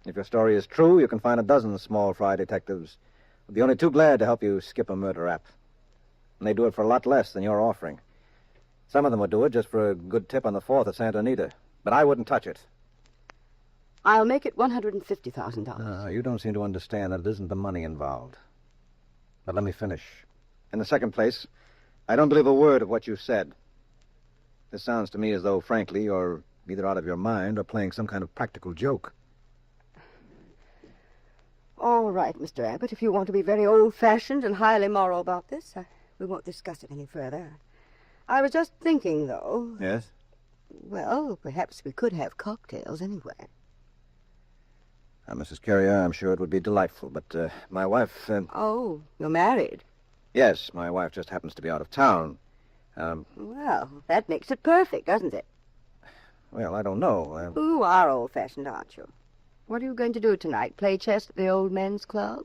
If your story is true, you can find a dozen small fry detectives who'll be only too glad to help you skip a murder rap. And they do it for a lot less than you're offering. Some of them would do it just for a good tip on the 4th at Santa Anita. But I wouldn't touch it. I'll make it $150,000. No, you don't seem to understand that it isn't the money involved. But let me finish. In the second place, I don't believe a word of what you said. This sounds to me as though, frankly, you're either out of your mind or playing some kind of practical joke. All right, Mr. Abbott, if you want to be very old-fashioned and highly moral about this, we won't discuss it any further. I was just thinking, though... Yes? Well, perhaps we could have cocktails anywhere. Mrs. Carrier, I'm sure it would be delightful, but my wife... Oh, you're married? Yes, my wife just happens to be out of town. Well, that makes it perfect, doesn't it? Well, I don't know. You are old-fashioned, aren't you? What are you going to do tonight? Play chess at the old men's club?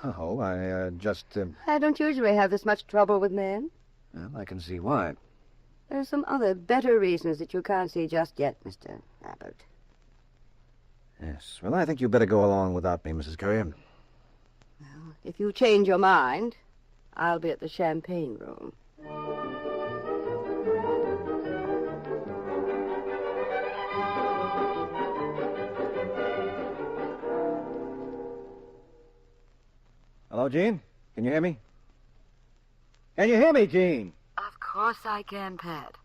Oh, I just... I don't usually have this much trouble with men. Well, I can see why. There's some other better reasons that you can't see just yet, Mr. Abbott. Yes, well, I think you better go along without me, Mrs. Currier. Well, if you change your mind, I'll be at the champagne room. Hello, Jean? Can you hear me? Can you hear me, Jean? Of course I can, Pat.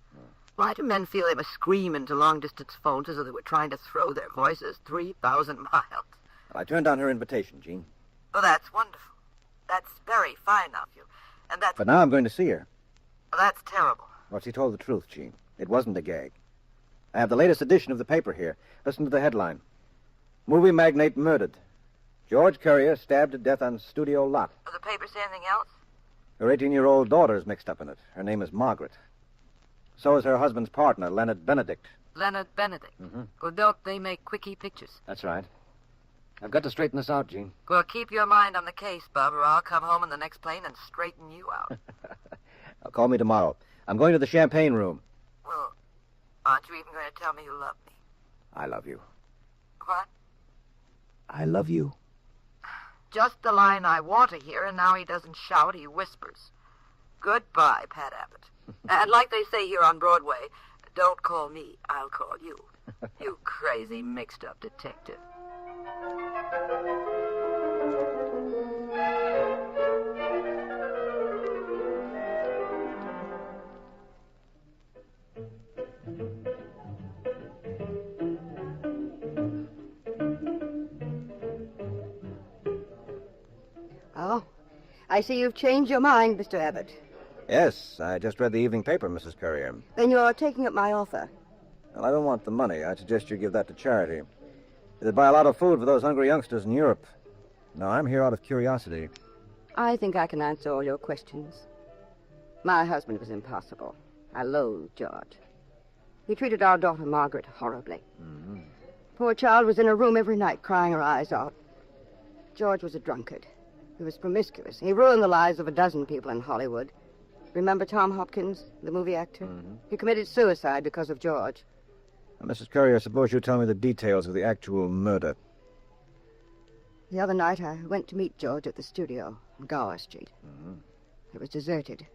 Why do men feel they must scream into long-distance phones as though they were trying to throw their voices 3,000 miles? Well, I turned down her invitation, Jean. Oh, that's wonderful. That's very fine of you. And that's... But now I'm going to see her. Well, that's terrible. Well, she told the truth, Jean. It wasn't a gag. I have the latest edition of the paper here. Listen to the headline. Movie magnate murdered. George Currier stabbed to death on studio lot. Will the paper say anything else? Her 18-year-old daughter's mixed up in it. Her name is Margaret. So is her husband's partner, Leonard Benedict. Leonard Benedict? Mm-hmm. Well, don't they make quickie pictures? That's right. I've got to straighten this out, Jean. Well, keep your mind on the case, Bub, or I'll come home in the next plane and straighten you out. Call me tomorrow. I'm going to the champagne room. Well, aren't you even going to tell me you love me? I love you. What? I love you. Just the line I want to hear, and now he doesn't shout, he whispers. Goodbye, Pat Abbott. And like they say here on Broadway, don't call me, I'll call you. You crazy, mixed-up detective. Oh, I see you've changed your mind, Mr. Abbott. Yes, I just read the evening paper, Mrs. Currier. Then you're taking up my offer. Well, I don't want the money. I suggest you give that to charity. It'd buy a lot of food for those hungry youngsters in Europe. No, I'm here out of curiosity. I think I can answer all your questions. My husband was impossible. I loathed George. He treated our daughter, Margaret, horribly. Mm-hmm. Poor child was in her room every night crying her eyes out. George was a drunkard. He was promiscuous. He ruined the lives of a dozen people in Hollywood. Remember Tom Hopkins, the movie actor? Mm-hmm. He committed suicide because of George. Mrs. Currier, suppose you tell me the details of the actual murder. The other night, I went to meet George at the studio on Gower Street. Mm-hmm. It was deserted.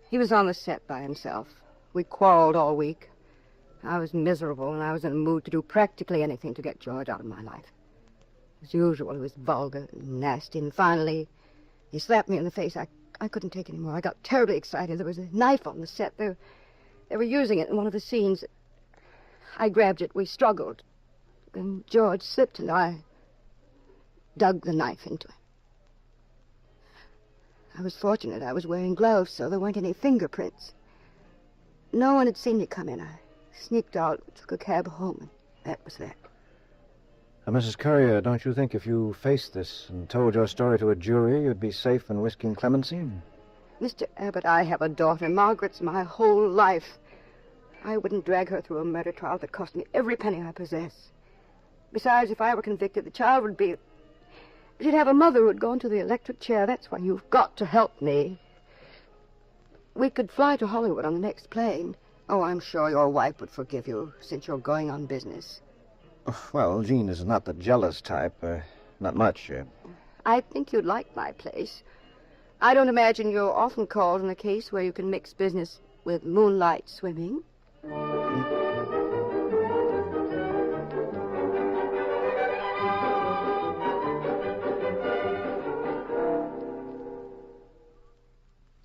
He was on the set by himself. We quarreled all week. I was miserable, and I was in a mood to do practically anything to get George out of my life. As usual, he was vulgar and nasty, and finally, he slapped me in the face. I couldn't take it anymore. I got terribly excited. There was a knife on the set. They were using it in one of the scenes. I grabbed it. We struggled. And George slipped, and I dug the knife into him. I was fortunate I was wearing gloves, so there weren't any fingerprints. No one had seen me come in. I sneaked out, took a cab home, and that was that. Mrs. Currier, don't you think if you faced this and told your story to a jury, you'd be safe in risking clemency? Mr. Abbott, I have a daughter. Margaret's my whole life. I wouldn't drag her through a murder trial that cost me every penny I possess. Besides, if I were convicted, the child would be... She'd have a mother who had gone to the electric chair. That's why you've got to help me. We could fly to Hollywood on the next plane. Oh, I'm sure your wife would forgive you, since you're going on business. Well, Jean is not the jealous type. Not much. I think you'd like my place. I don't imagine you're often called in a case where you can mix business with moonlight swimming.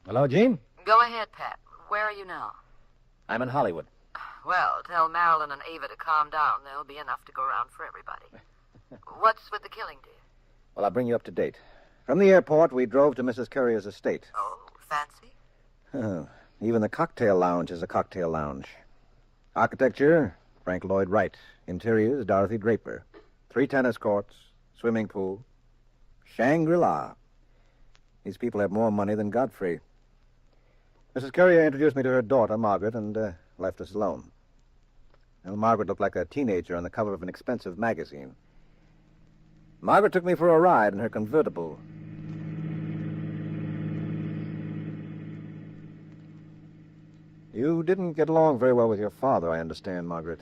Hello, Jean? Go ahead, Pat. Where are you now? I'm in Hollywood. Well, tell Marilyn and Ava to calm down. There'll be enough to go around for everybody. What's with the killing, dear? Well, I'll bring you up to date. From the airport, we drove to Mrs. Currier's estate. Oh, fancy? Oh, even the cocktail lounge is a cocktail lounge. Architecture, Frank Lloyd Wright. Interiors, Dorothy Draper. 3 tennis courts, swimming pool. Shangri-La. These people have more money than Godfrey. Mrs. Currier introduced me to her daughter, Margaret, and left us alone. Well, Margaret looked like a teenager on the cover of an expensive magazine. Margaret took me for a ride in her convertible. You didn't get along very well with your father, I understand, Margaret.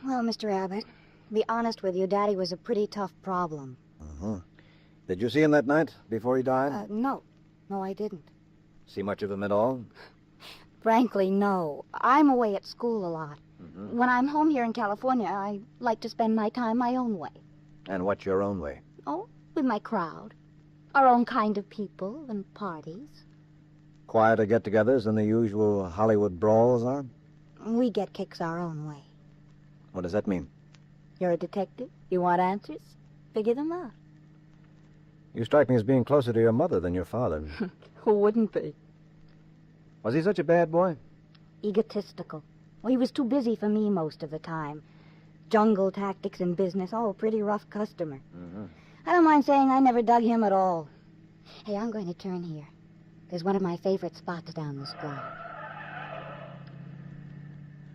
Well, Mr. Abbott, to be honest with you, Daddy was a pretty tough problem. Uh-huh. Did you see him that night before he died? No. No, I didn't. See much of him at all? Frankly, no. I'm away at school a lot. Mm-hmm. When I'm home here in California, I like to spend my time my own way. And what's your own way? Oh, with my crowd. Our own kind of people and parties. Quieter get-togethers than the usual Hollywood brawls are? We get kicks our own way. What does that mean? You're a detective? You want answers? Figure them out. You strike me as being closer to your mother than your father. Who wouldn't be? Was he such a bad boy? Egotistical. Well, he was too busy for me most of the time. Jungle tactics in business. Oh, pretty rough customer. Mm-hmm. I don't mind saying I never dug him at all. Hey, I'm going to turn here. There's one of my favorite spots down this drive.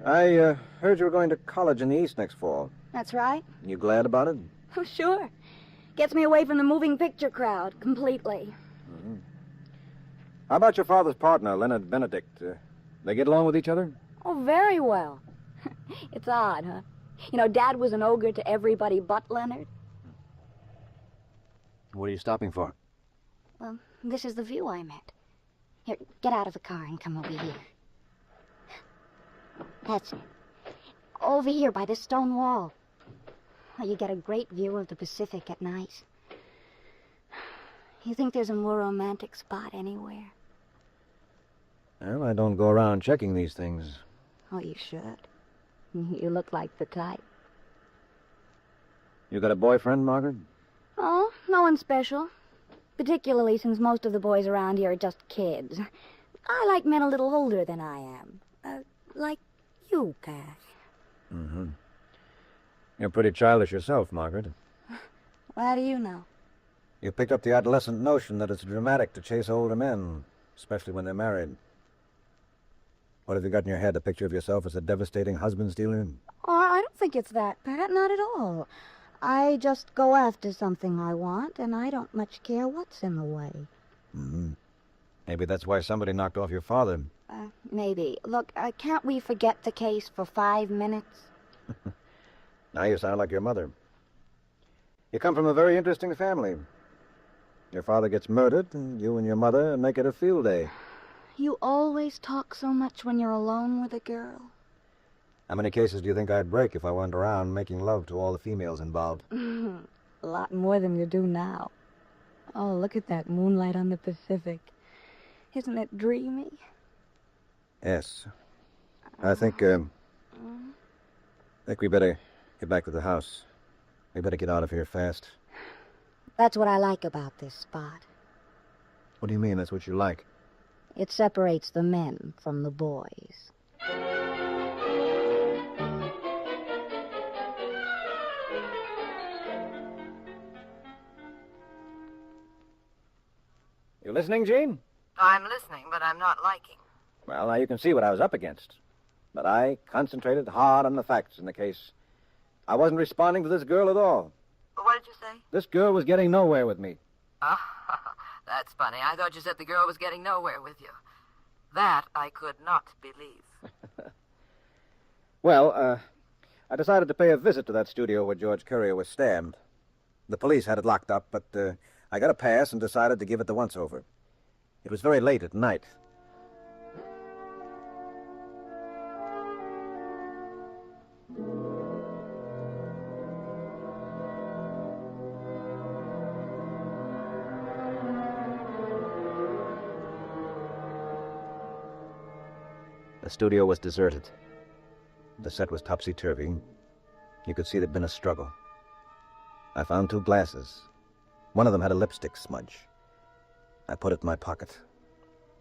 I heard you were going to college in the East next fall. That's right. You glad about it? Oh, sure. Gets me away from the moving picture crowd completely. Mm-hmm. How about your father's partner, Leonard Benedict? They get along with each other? Oh, very well. It's odd, huh? You know, Dad was an ogre to everybody but Leonard. What are you stopping for? Well, this is the view I meant. Here, get out of the car and come over here. That's it. Over here by this stone wall. You get a great view of the Pacific at night. You think there's a more romantic spot anywhere? Well, I don't go around checking these things. Oh, you should. You look like the type. You got a boyfriend, Margaret? Oh, no one special. Particularly since most of the boys around here are just kids. I like men a little older than I am. Like you, Pat. Mm-hmm. You're pretty childish yourself, Margaret. Well, how do you know? You picked up the adolescent notion that it's dramatic to chase older men, especially when they're married. What have you got in your head, a picture of yourself as a devastating husband-stealer? Oh, I don't think it's that, Pat. Not at all. I just go after something I want, and I don't much care what's in the way. Mm-hmm. Maybe that's why somebody knocked off your father. Maybe. Look, can't we forget the case for 5 minutes? Now you sound like your mother. You come from a very interesting family. Your father gets murdered, and you and your mother make it a field day. You always talk so much when you're alone with a girl. How many cases do you think I'd break if I went around making love to all the females involved? A lot more than you do now. Oh, look at that moonlight on the Pacific. Isn't it dreamy? Yes. I think we better get back to the house. We better get out of here fast. That's what I like about this spot. What do you mean, that's what you like? It separates the men from the boys. You listening, Gene? I'm listening, but I'm not liking. Well, now you can see what I was up against. But I concentrated hard on the facts in the case. I wasn't responding to this girl at all. What did you say? This girl was getting nowhere with me. Oh, that's funny. I thought you said the girl was getting nowhere with you. That I could not believe. Well, I decided to pay a visit to that studio where George Courier was stabbed. The police had it locked up, but I got a pass and decided to give it the once-over. It was very late at night. The studio was deserted. The set was topsy-turvy. You could see there'd been a struggle. I found 2 glasses. One of them had a lipstick smudge. I put it in my pocket.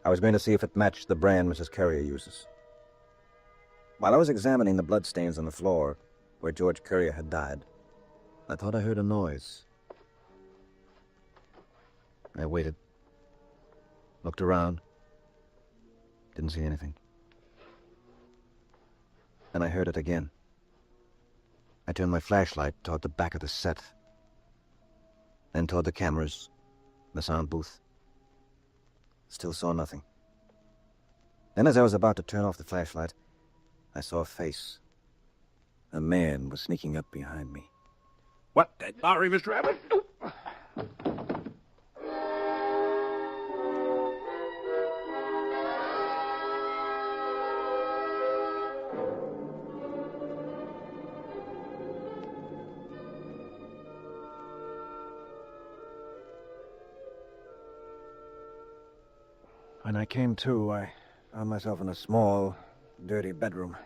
I was going to see if it matched the brand Mrs. Courier uses. While I was examining the bloodstains on the floor where George Courier had died, I thought I heard a noise. I waited. Looked around. Didn't see anything. Then I heard it again. I turned my flashlight toward the back of the set, then toward the cameras, the sound booth. Still saw nothing. Then as I was about to turn off the flashlight, I saw a face. A man was sneaking up behind me. What? Sorry, Mr. Abbott. When I came to, I found myself in a small, dirty bedroom.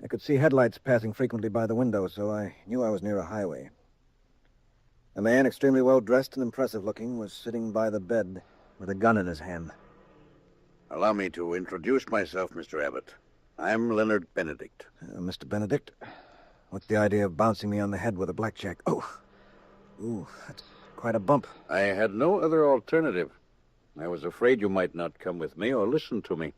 I could see headlights passing frequently by the window, so I knew I was near a highway. A man, extremely well-dressed and impressive-looking, was sitting by the bed with a gun in his hand. Allow me to introduce myself, Mr. Abbott. I'm Leonard Benedict. Mr. Benedict, what's the idea of bouncing me on the head with a blackjack? Oh! Ooh, that's quite a bump. I had no other alternative. I was afraid you might not come with me or listen to me.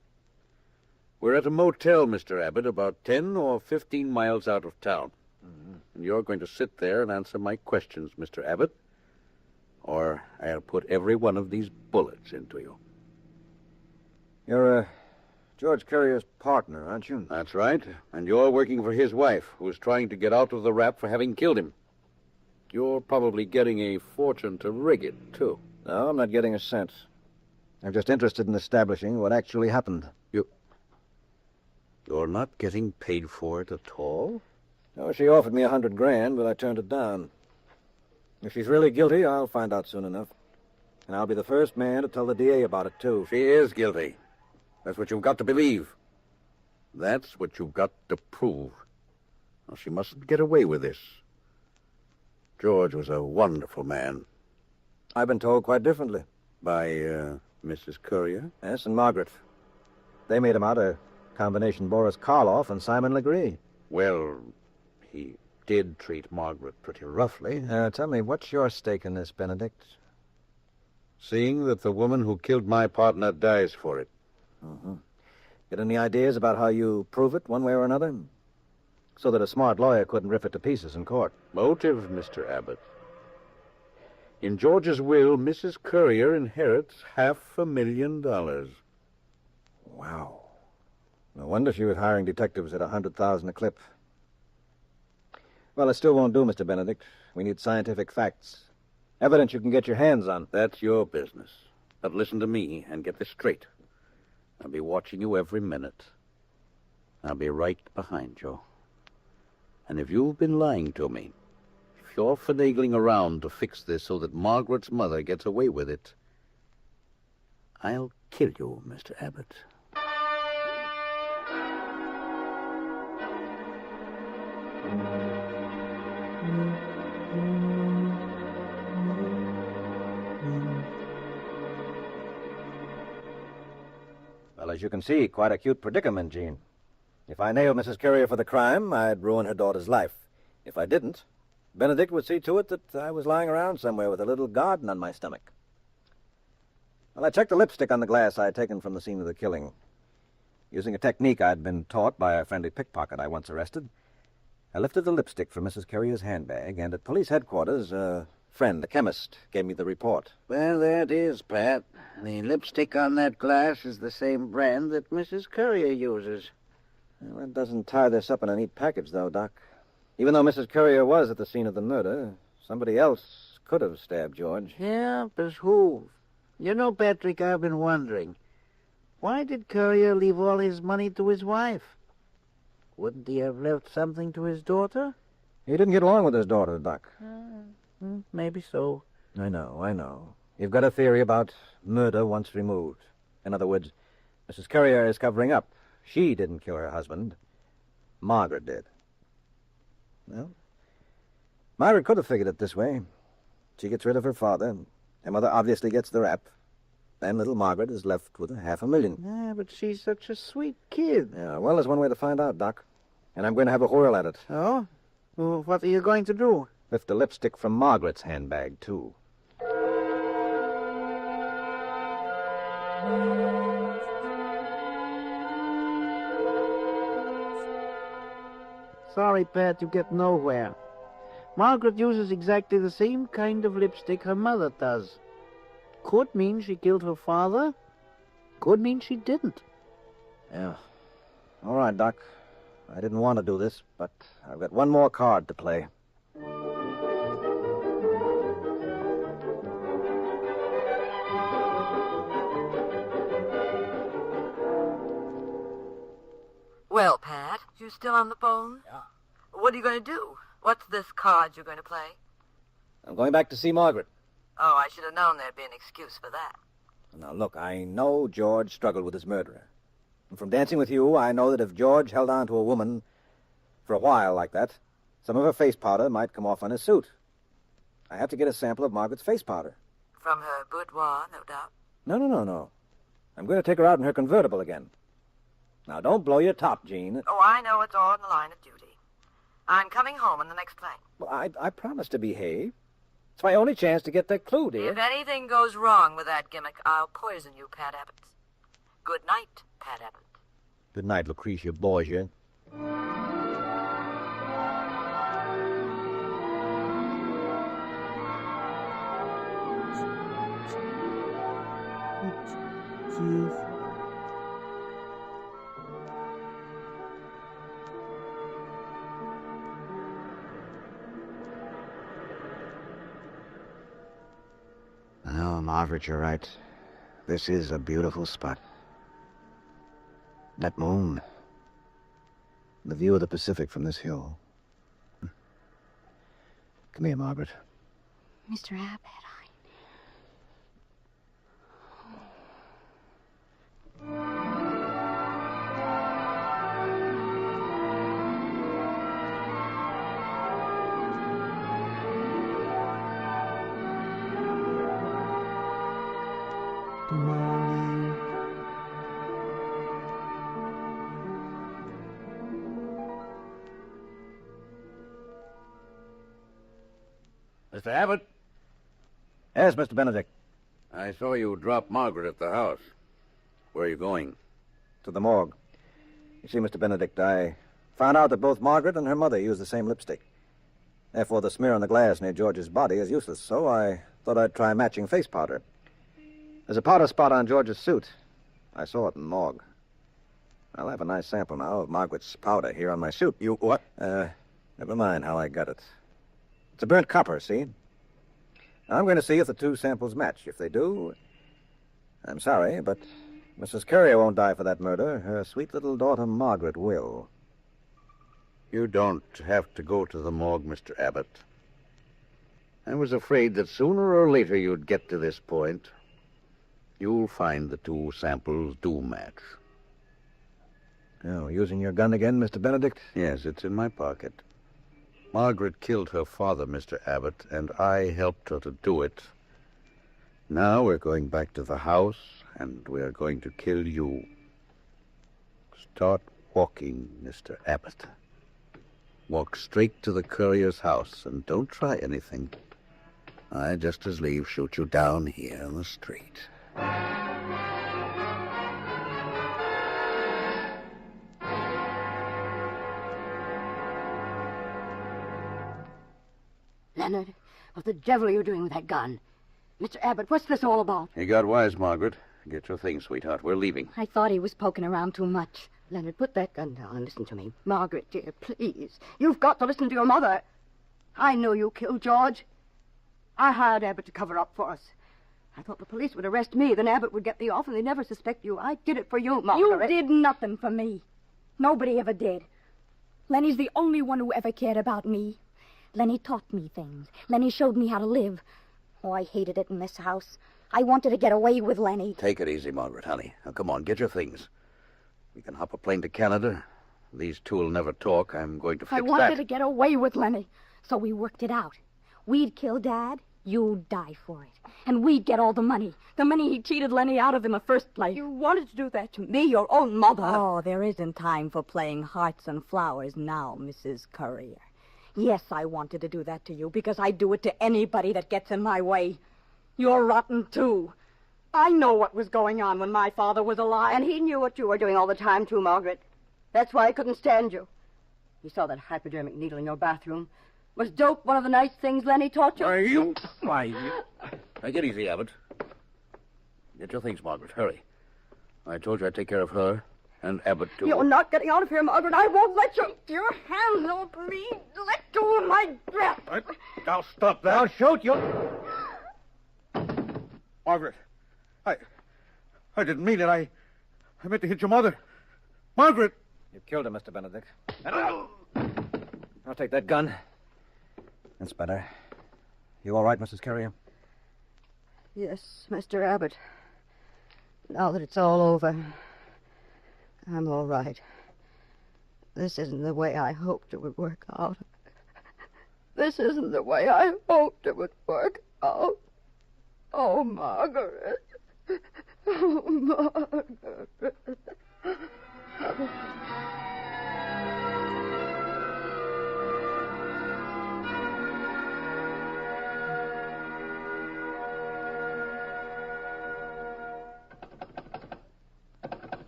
We're at a motel, Mr. Abbott, about 10 or 15 miles out of town. Mm-hmm. And you're going to sit there and answer my questions, Mr. Abbott, or I'll put every one of these bullets into you. You're, George Courier's partner, aren't you? That's right. And you're working for his wife, who's trying to get out of the rap for having killed him. You're probably getting a fortune to rig it, too. No, I'm not getting a cent. I'm just interested in establishing what actually happened. You're not getting paid for it at all? No, she offered me $100,000, but I turned it down. If she's really guilty, I'll find out soon enough. And I'll be the first man to tell the DA about it, too. She is guilty. That's what you've got to believe. That's what you've got to prove. Now, she mustn't get away with this. George was a wonderful man. I've been told quite differently. By, Mrs. Courier? Yes, and Margaret. They made him out a combination Boris Karloff and Simon Legree. Well, he did treat Margaret pretty roughly. Tell me, what's your stake in this, Benedict? Seeing that the woman who killed my partner dies for it. Mm-hmm. Get any ideas about how you prove it, one way or another? So that a smart lawyer couldn't rip it to pieces in court. Motive, Mr. Abbott. In George's will, Mrs. Courier inherits $500,000. Wow. No wonder she was hiring detectives at $100,000 a clip. Well, it still won't do, Mr. Benedict. We need scientific facts. Evidence you can get your hands on. That's your business. But listen to me and get this straight. I'll be watching you every minute. I'll be right behind you. And if you've been lying to me, if you're finagling around to fix this so that Margaret's mother gets away with it, I'll kill you, Mr. Abbott. Well, as you can see, quite a cute predicament, Jean. If I nailed Mrs. Carrier for the crime, I'd ruin her daughter's life. If I didn't, Benedict would see to it that I was lying around somewhere with a little garden on my stomach. Well, I checked the lipstick on the glass I had taken from the scene of the killing. Using a technique I'd been taught by a friendly pickpocket I once arrested, I lifted the lipstick from Mrs. Carrier's handbag, and at police headquarters, a friend, a chemist, gave me the report. Well, there it is, Pat. The lipstick on that glass is the same brand that Mrs. Carrier uses. Well, that doesn't tie this up in a neat package, though, Doc. Even though Mrs. Carrier was at the scene of the murder, somebody else could have stabbed George. Yeah, but who? You know, Patrick, I've been wondering, why did Carrier leave all his money to his wife? Wouldn't he have left something to his daughter? He didn't get along with his daughter, Doc. Maybe so. I know. You've got a theory about murder once removed. In other words, Mrs. Carrier is covering up. She didn't kill her husband. Margaret did. Well, Margaret could have figured it this way. She gets rid of her father. Her mother obviously gets the rap. Then little Margaret is left with $500,000. Yeah, but she's such a sweet kid. Yeah, well, there's one way to find out, Doc. And I'm going to have a whirl at it. Oh? Well, what are you going to do? Lift the lipstick from Margaret's handbag, too. Sorry, Pat, you get nowhere. Margaret uses exactly the same kind of lipstick her mother does. Could mean she killed her father. Could mean she didn't. Yeah. All right, Doc. I didn't want to do this, but I've got one more card to play. Well, Pat, you still on the phone? Yeah. What are you going to do? What's this card you're going to play? I'm going back to see Margaret. Oh, I should have known there'd be an excuse for that. Now, look, I know George struggled with his murderer. And from dancing with you, I know that if George held on to a woman for a while like that, some of her face powder might come off on his suit. I have to get a sample of Margaret's face powder. From her boudoir, no doubt. No. I'm going to take her out in her convertible again. Now, don't blow your top, Jean. Oh, I know it's all in the line of duty. I'm coming home on the next plane. Well, I promised to behave. It's my only chance to get that clue, dear. If anything goes wrong with that gimmick, I'll poison you, Pat Abbott. Good night, Pat Abbott. Good night, Lucretia Borgia. Oh, Margaret, you're right. This is a beautiful spot. That moon. The view of the Pacific from this hill. Come here, Margaret. Mr. Abbott, Mr. Abbott? Yes, Mr. Benedict. I saw you drop Margaret at the house. Where are you going? To the morgue. You see, Mr. Benedict, I found out that both Margaret and her mother used the same lipstick. Therefore, the smear on the glass near George's body is useless, so I thought I'd try matching face powder. There's a powder spot on George's suit. I saw it in the morgue. I'll have a nice sample now of Margaret's powder here on my suit. You what? Never mind how I got it. It's a burnt copper, see? Now, I'm going to see if the two samples match. If they do, I'm sorry, but Mrs. Carrier won't die for that murder. Her sweet little daughter, Margaret, will. You don't have to go to the morgue, Mr. Abbott. I was afraid that sooner or later you'd get to this point. You'll find the two samples do match. Oh, using your gun again, Mr. Benedict? Yes, it's in my pocket. Margaret killed her father, Mr. Abbott, and I helped her to do it. Now we're going back to the house, and we're going to kill you. Start walking, Mr. Abbott. Walk straight to the courier's house, and don't try anything. I just as leave shoot you down here in the street. Leonard, what the devil are you doing with that gun? Mr. Abbott, what's this all about? You got wise, Margaret. Get your things, sweetheart. We're leaving. I thought he was poking around too much. Leonard, put that gun down and listen to me. Margaret, dear, please. You've got to listen to your mother. I know you killed George. I hired Abbott to cover up for us. I thought the police would arrest me, then Abbott would get me off, and they'd never suspect you. I did it for you, Margaret. You did nothing for me. Nobody ever did. Lenny's the only one who ever cared about me. Lenny taught me things. Lenny showed me how to live. Oh, I hated it in this house. I wanted to get away with Lenny. Take it easy, Margaret, honey. Now, come on, get your things. We can hop a plane to Canada. These two will never talk. I'm going to fix I wanted to get away with Lenny, so we worked it out. We'd kill Dad, you'd die for it. And we'd get all the money he cheated Lenny out of in the first place. You wanted to do that to me, your own mother. Oh, there isn't time for playing hearts and flowers now, Mrs. Courier. Yes, I wanted to do that to you because I do it to anybody that gets in my way. You're rotten, too. I know what was going on when my father was alive. And he knew what you were doing all the time, too, Margaret. That's why he couldn't stand you. He saw that hypodermic needle in your bathroom. Was dope one of the nice things Lenny taught you? Now, get easy, Abbott. Get your things, Margaret. Hurry. I told you I'd take care of her and Abbott, too. You're not getting out of here, Margaret. I won't let you. Your hands, oh, please. Let go of my dress. Now, stop that. I'll shoot you. Margaret, I didn't mean it. I meant to hit your mother. Margaret! You killed her, Mr. Benedict. I'll take that gun. That's better. You all right, Mrs. Carrier? Yes, Mr. Abbott. Now that it's all over, I'm all right. This isn't the way I hoped it would work out. This isn't the way I hoped it would work out. Oh, Margaret. Oh, Margaret.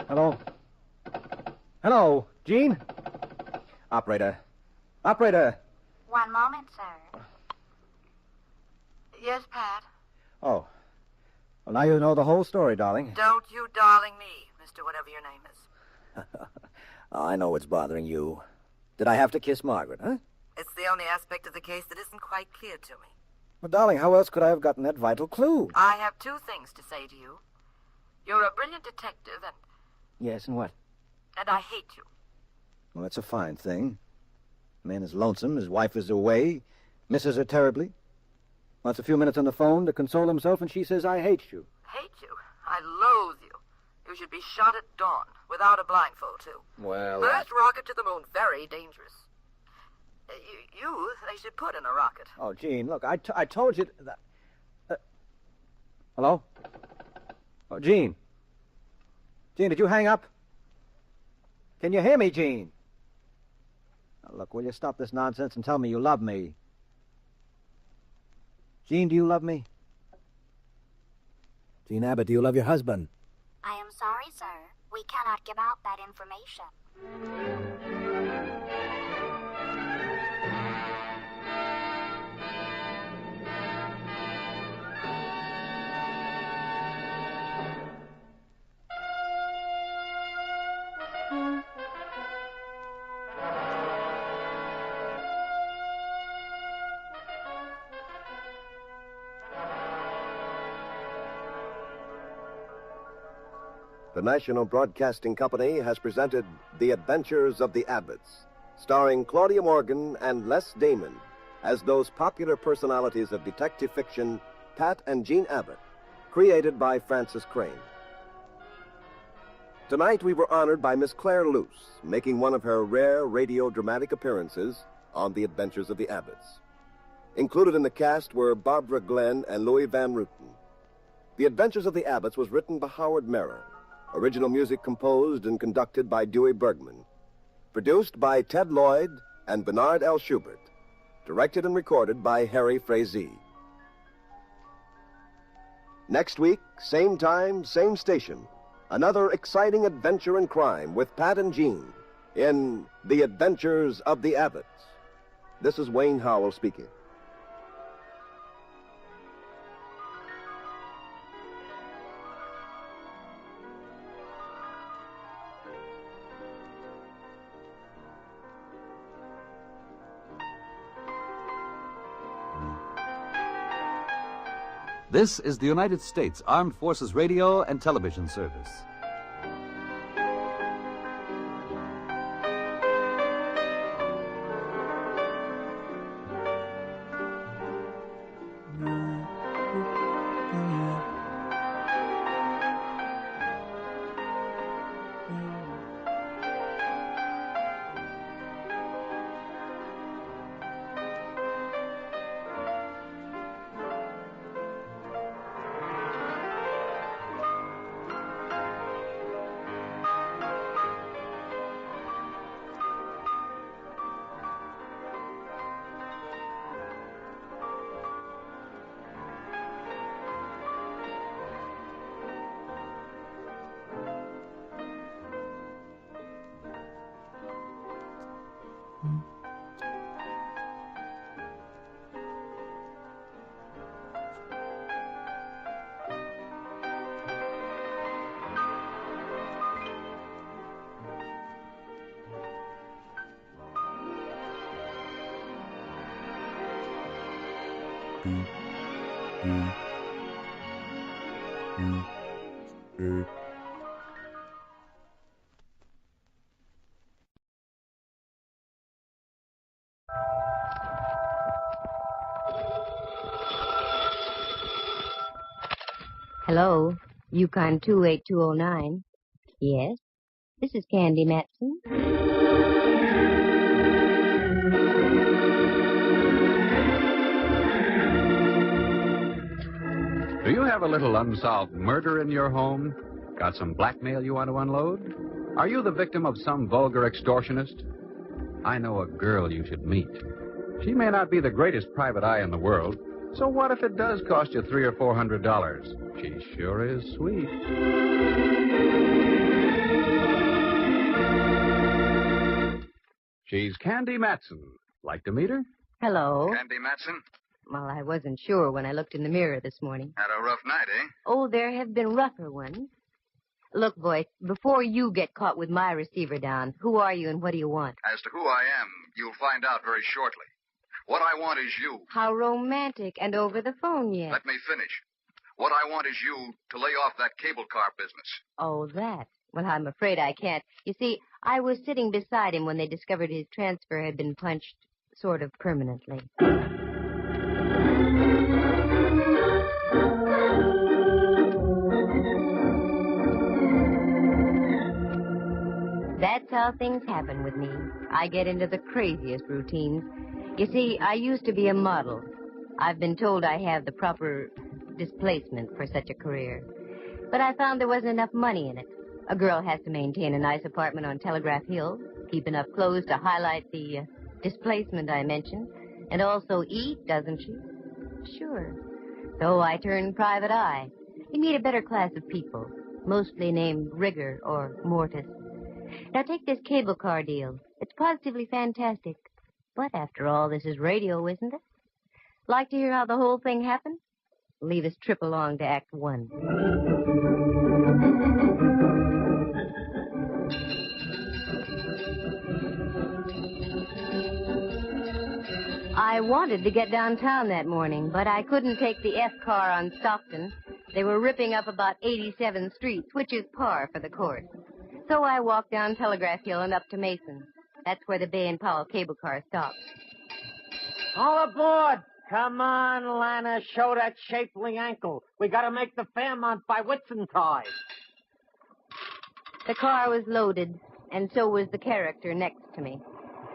Hello? Hello, Gene? Operator. Operator. One moment, sir. Yes, Pat? Oh. Well, now you know the whole story, darling. Don't you darling me, Mr. Whatever your name is. I know what's bothering you. Did I have to kiss Margaret, huh? It's the only aspect of the case that isn't quite clear to me. Well, darling, how else could I have gotten that vital clue? I have two things to say to you. You're a brilliant detective, Yes, and what? and I hate you. Well, that's a fine thing. Man is lonesome, his wife is away, misses her terribly. Wants a few minutes on the phone to console himself, and she says, I hate you. Hate you? I loathe you. You should be shot at dawn, without a blindfold, too. Well, First rocket to the moon, very dangerous. You, they should put in a rocket. Oh, Gene, look, I told you that... Hello? Oh, Gene. Gene, did you hang up? Can you hear me, Gene? Now, look, will you stop this nonsense and tell me you love me? Gene, do you love me? Gene Abbott, do you love your husband? I am sorry, sir. We cannot give out that information. The National Broadcasting Company has presented The Adventures of the Abbotts, starring Claudia Morgan and Les Damon as those popular personalities of detective fiction, Pat and Jean Abbott, created by Francis Crane. Tonight we were honored by Miss Claire Luce, making one of her rare radio dramatic appearances on The Adventures of the Abbotts. Included in the cast were Barbara Glenn and Louis Van Ruten. The Adventures of the Abbotts was written by Howard Merrill. Original music composed and conducted by Dewey Bergman. Produced by Ted Lloyd and Bernard L. Schubert. Directed and recorded by Harry Frazee. Next week, same time, same station. Another exciting adventure in crime with Pat and Jean in The Adventures of the Abbotts. This is Wayne Howell speaking. This is the United States Armed Forces Radio and Television Service. Hello, Yukon 28209. Yes, this is Candy Matson. Do you have a little unsolved murder in your home? Got some blackmail you want to unload? Are you the victim of some vulgar extortionist? I know a girl you should meet. She may not be the greatest private eye in the world, so what if it does cost you $300 or $400? She sure is sweet. She's Candy Matson. Like to meet her? Hello. Candy Matson? Well, I wasn't sure when I looked in the mirror this morning. Had a rough night, eh? Oh, there have been rougher ones. Look, boy, before you get caught with my receiver down, who are you and what do you want? As to who I am, you'll find out very shortly. What I want is you. How romantic, and over the phone yet. Let me finish. What I want is you to lay off that cable car business. Oh, that. Well, I'm afraid I can't. You see, I was sitting beside him when they discovered his transfer had been punched sort of permanently. That's how things happen with me. I get into the craziest routines. You see, I used to be a model. I've been told I have the proper displacement for such a career. But I found there wasn't enough money in it. A girl has to maintain a nice apartment on Telegraph Hill, keep enough clothes to highlight the displacement I mentioned, and also eat, doesn't she? Sure. So I turned private eye. You meet a better class of people, mostly named Rigger or Mortis. Now take this cable car deal. It's positively fantastic. But after all, this is radio, isn't it? Like to hear how the whole thing happened? Leave this trip along to Act 1. I wanted to get downtown that morning, but I couldn't take the F car on Stockton. They were ripping up about 87th Street, which is par for the course. So I walked down Telegraph Hill and up to Mason. That's where the Bay and Powell cable car stops. All aboard! Come on, Lana, show that shapely ankle. We gotta make the Fairmont by Whitsuntide. The car was loaded, and so was the character next to me.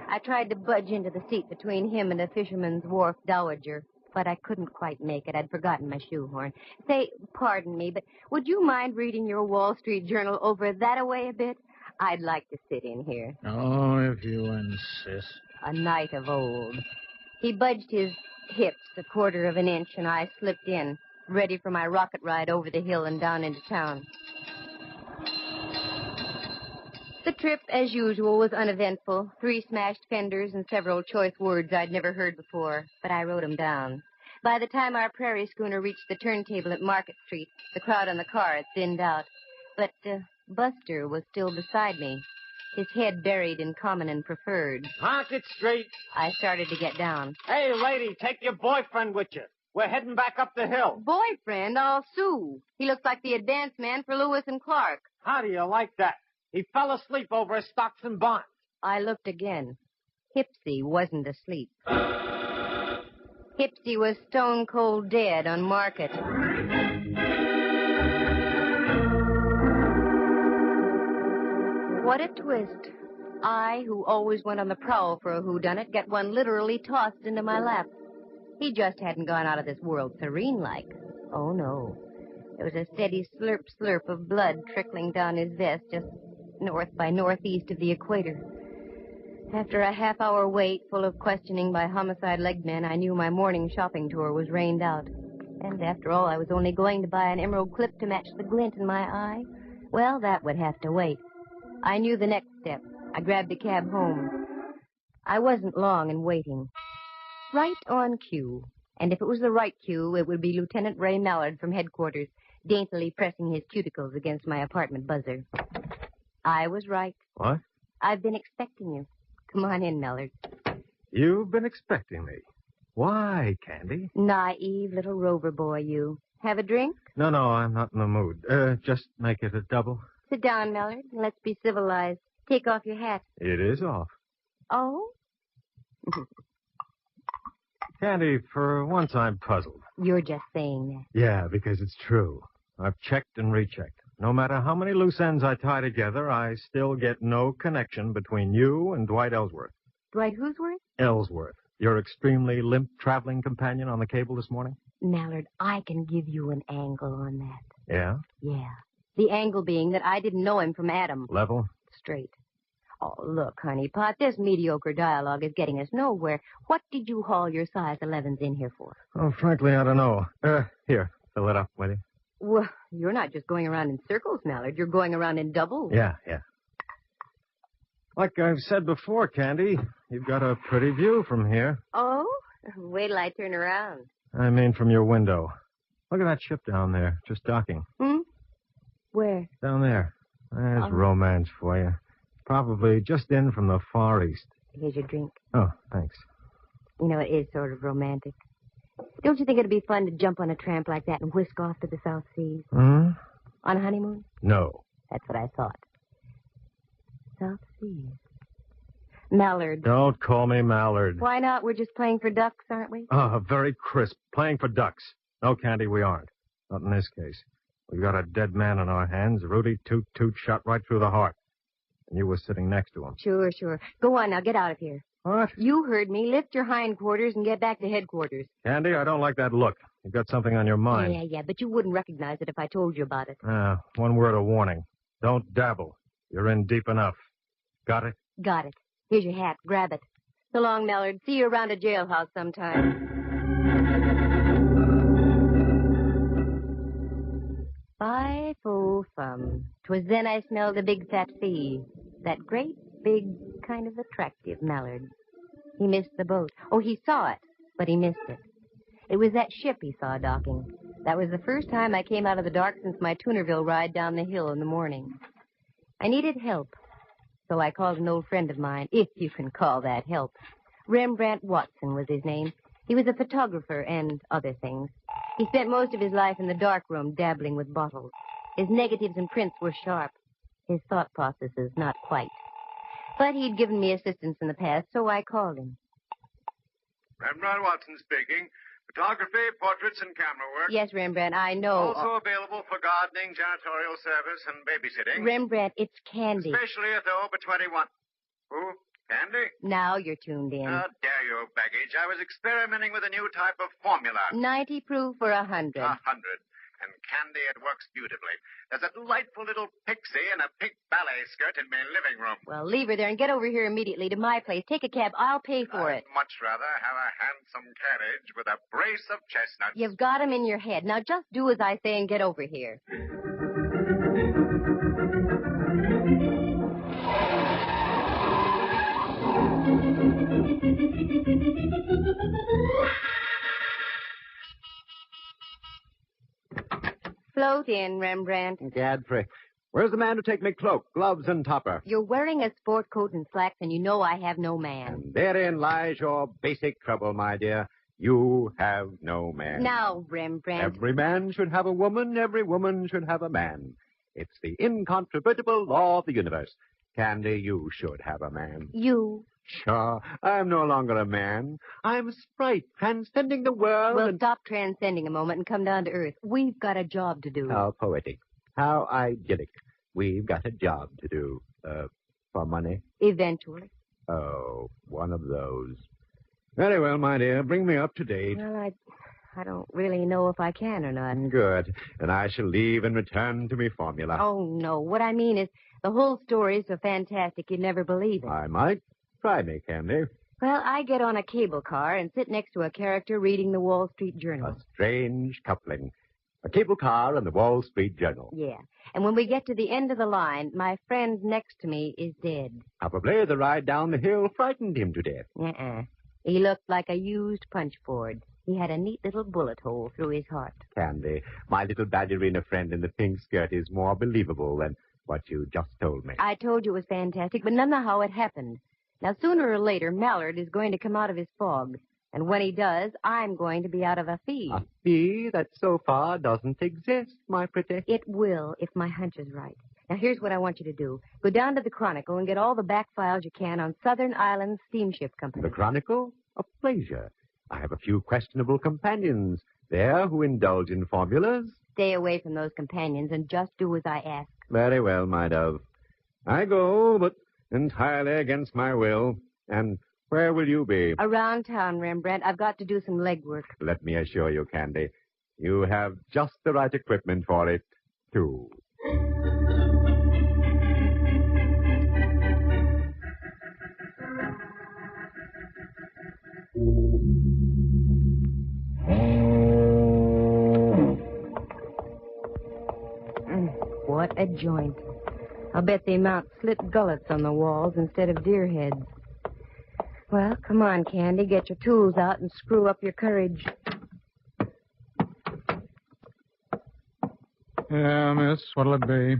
I tried to budge into the seat between him and a fisherman's wharf dowager. but I couldn't quite make it. I'd forgotten my shoehorn. Say, pardon me, but would you mind reading your Wall Street Journal over that-a-way a bit? I'd like to sit in here. Oh, if you insist. A knight of old. He budged his hips a quarter of an inch, and I slipped in, ready for my rocket ride over the hill and down into town. The trip, as usual, was uneventful. 3 smashed fenders and several choice words I'd never heard before, but I wrote them down. By the time our prairie schooner reached the turntable at Market Street, the crowd on the car had thinned out. But Buster was still beside me, his head buried in common and preferred. Market Street. I started to get down. Hey, lady, take your boyfriend with you. We're heading back up the hill. Boyfriend? I'll sue. He looks like the advance man for Lewis and Clark. How do you like that? He fell asleep over his stocks and bonds. I looked again. Hipsy wasn't asleep. Hipsy was stone cold dead on Market. What a twist. I, who always went on the prowl for a whodunit, get one literally tossed into my lap. He just hadn't gone out of this world serene-like. Oh, no. There was a steady slurp of blood trickling down his vest just north by northeast of the equator. After a half-hour wait, full of questioning by homicide legmen, I knew my morning shopping tour was rained out. And after all, I was only going to buy an emerald clip to match the glint in my eye. Well, that would have to wait. I knew the next step. I grabbed a cab home. I wasn't long in waiting. Right on cue. And if it was the right cue, it would be Lieutenant Ray Mallard from headquarters, daintily pressing his cuticles against my apartment buzzer. I was right. What? I've been expecting you. Come on in, Mallard. You've been expecting me. Why, Candy? Naive little rover boy, you. Have a drink? No, I'm not in the mood. Just make it a double. Sit down, Mallard. Let's be civilized. Take off your hat. It is off. Oh? Candy, for once I'm puzzled. You're just saying that. Yeah, because it's true. I've checked and rechecked. No matter how many loose ends I tie together, I still get no connection between you and Dwight Ellsworth. Dwight who'sworth? Ellsworth. Your extremely limp traveling companion on the cable this morning? Mallard, I can give you an angle on that. Yeah? Yeah. The angle being that I didn't know him from Adam. Level? Straight. Oh, look, honeypot, this mediocre dialogue is getting us nowhere. What did you haul your size 11s in here for? Oh, frankly, I don't know. Here, fill it up, will you? Well, you're not just going around in circles, Mallard. You're going around in doubles. Yeah. Like I've said before, Candy, you've got a pretty view from here. Oh? Wait till I turn around. I mean from your window. Look at that ship down there, just docking. Where? Down there. There's romance for you. Probably just in from the Far East. Here's your drink. Oh, thanks. You know, it is sort of romantic. Don't you think it'd be fun to jump on a tramp like that and whisk off to the South Seas? Hmm? On a honeymoon? No. That's what I thought. South Seas. Mallard. Don't call me Mallard. Why not? We're just playing for ducks, aren't we? Very crisp. Playing for ducks. No, Candy, we aren't. Not in this case. We've got a dead man on our hands. Rudy Toot Toot shot right through the heart. And you were sitting next to him. Sure. Go on now. Get out of here. What? You heard me. Lift your hindquarters and get back to headquarters. Candy, I don't like that look. You've got something on your mind. Yeah, but you wouldn't recognize it if I told you about it. One word of warning. Don't dabble. You're in deep enough. Got it? Got it. Here's your hat. Grab it. So long, Mallard. See you around a jailhouse sometime. Bye, fo fum. 'Twas then I smelled a big fat fee. That great, big, kind of attractive Mallard. He missed the boat. Oh, he saw it, but he missed it. It was that ship he saw docking. That was the first time I came out of the dark since my Tunerville ride down the hill in the morning. I needed help, so I called an old friend of mine, if you can call that help. Rembrandt Watson was his name. He was a photographer and other things. He spent most of his life in the darkroom dabbling with bottles. His negatives and prints were sharp. His thought processes not quite. But he'd given me assistance in the past, so I called him. Rembrandt Watson speaking. Photography, portraits, and camera work. Yes, Rembrandt, I know. Also available for gardening, janitorial service, and babysitting. Rembrandt, it's Candy. Especially at the over 21. Who? Candy? Now you're tuned in. How dare you, baggage. I was experimenting with a new type of formula. 90 proof for 100. 100. And Candy, it works beautifully. There's a delightful little pixie in a pink ballet skirt in my living room. Well, leave her there and get over here immediately to my place. Take a cab. I'll pay for it. I'd much rather have a handsome carriage with a brace of chestnuts. You've got 'em in your head. Now just do as I say and get over here. Float in, Rembrandt. Godfrey. Where's the man to take me cloak, gloves, and topper? You're wearing a sport coat and slacks, and you know I have no man. And therein lies your basic trouble, my dear. You have no man. Now, Rembrandt. Every man should have a woman. Every woman should have a man. It's the incontrovertible law of the universe. Candy, you should have a man. You? Sure. I'm no longer a man. I'm a sprite transcending the world. Well, stop transcending a moment and come down to earth. We've got a job to do. How poetic. How idyllic. We've got a job to do. For money? Eventually. Oh, one of those. Very well, my dear. Bring me up to date. Well, I don't really know if I can or not. Good. Then I shall leave and return to me formula. Oh, no. What I mean is, the whole story is so fantastic you'd never believe it. I might. Try me, Candy. Well, I get on a cable car and sit next to a character reading the Wall Street Journal. A strange coupling. A cable car and the Wall Street Journal. Yeah. And when we get to the end of the line, my friend next to me is dead. Probably the ride down the hill frightened him to death. Uh-uh. He looked like a used punch board. He had a neat little bullet hole through his heart. Candy, my little ballerina friend in the pink skirt is more believable than what you just told me. I told you it was fantastic, but none know how it happened. Now, sooner or later, Mallard is going to come out of his fog. And when he does, I'm going to be out of a fee. A fee that so far doesn't exist, my pretty. It will, if my hunch is right. Now, here's what I want you to do. Go down to the Chronicle and get all the back files you can on Southern Islands Steamship Company. The Chronicle? A pleasure. I have a few questionable companions there who indulge in formulas. Stay away from those companions and just do as I ask. Very well, my dove. I go, but entirely against my will. And where will you be? Around town, Rembrandt. I've got to do some legwork. Let me assure you, Candy, you have just the right equipment for it, too. What a joint. I'll bet they mount slit gullets on the walls instead of deer heads. Well, come on, Candy. Get your tools out and screw up your courage. Yeah, miss, what'll it be?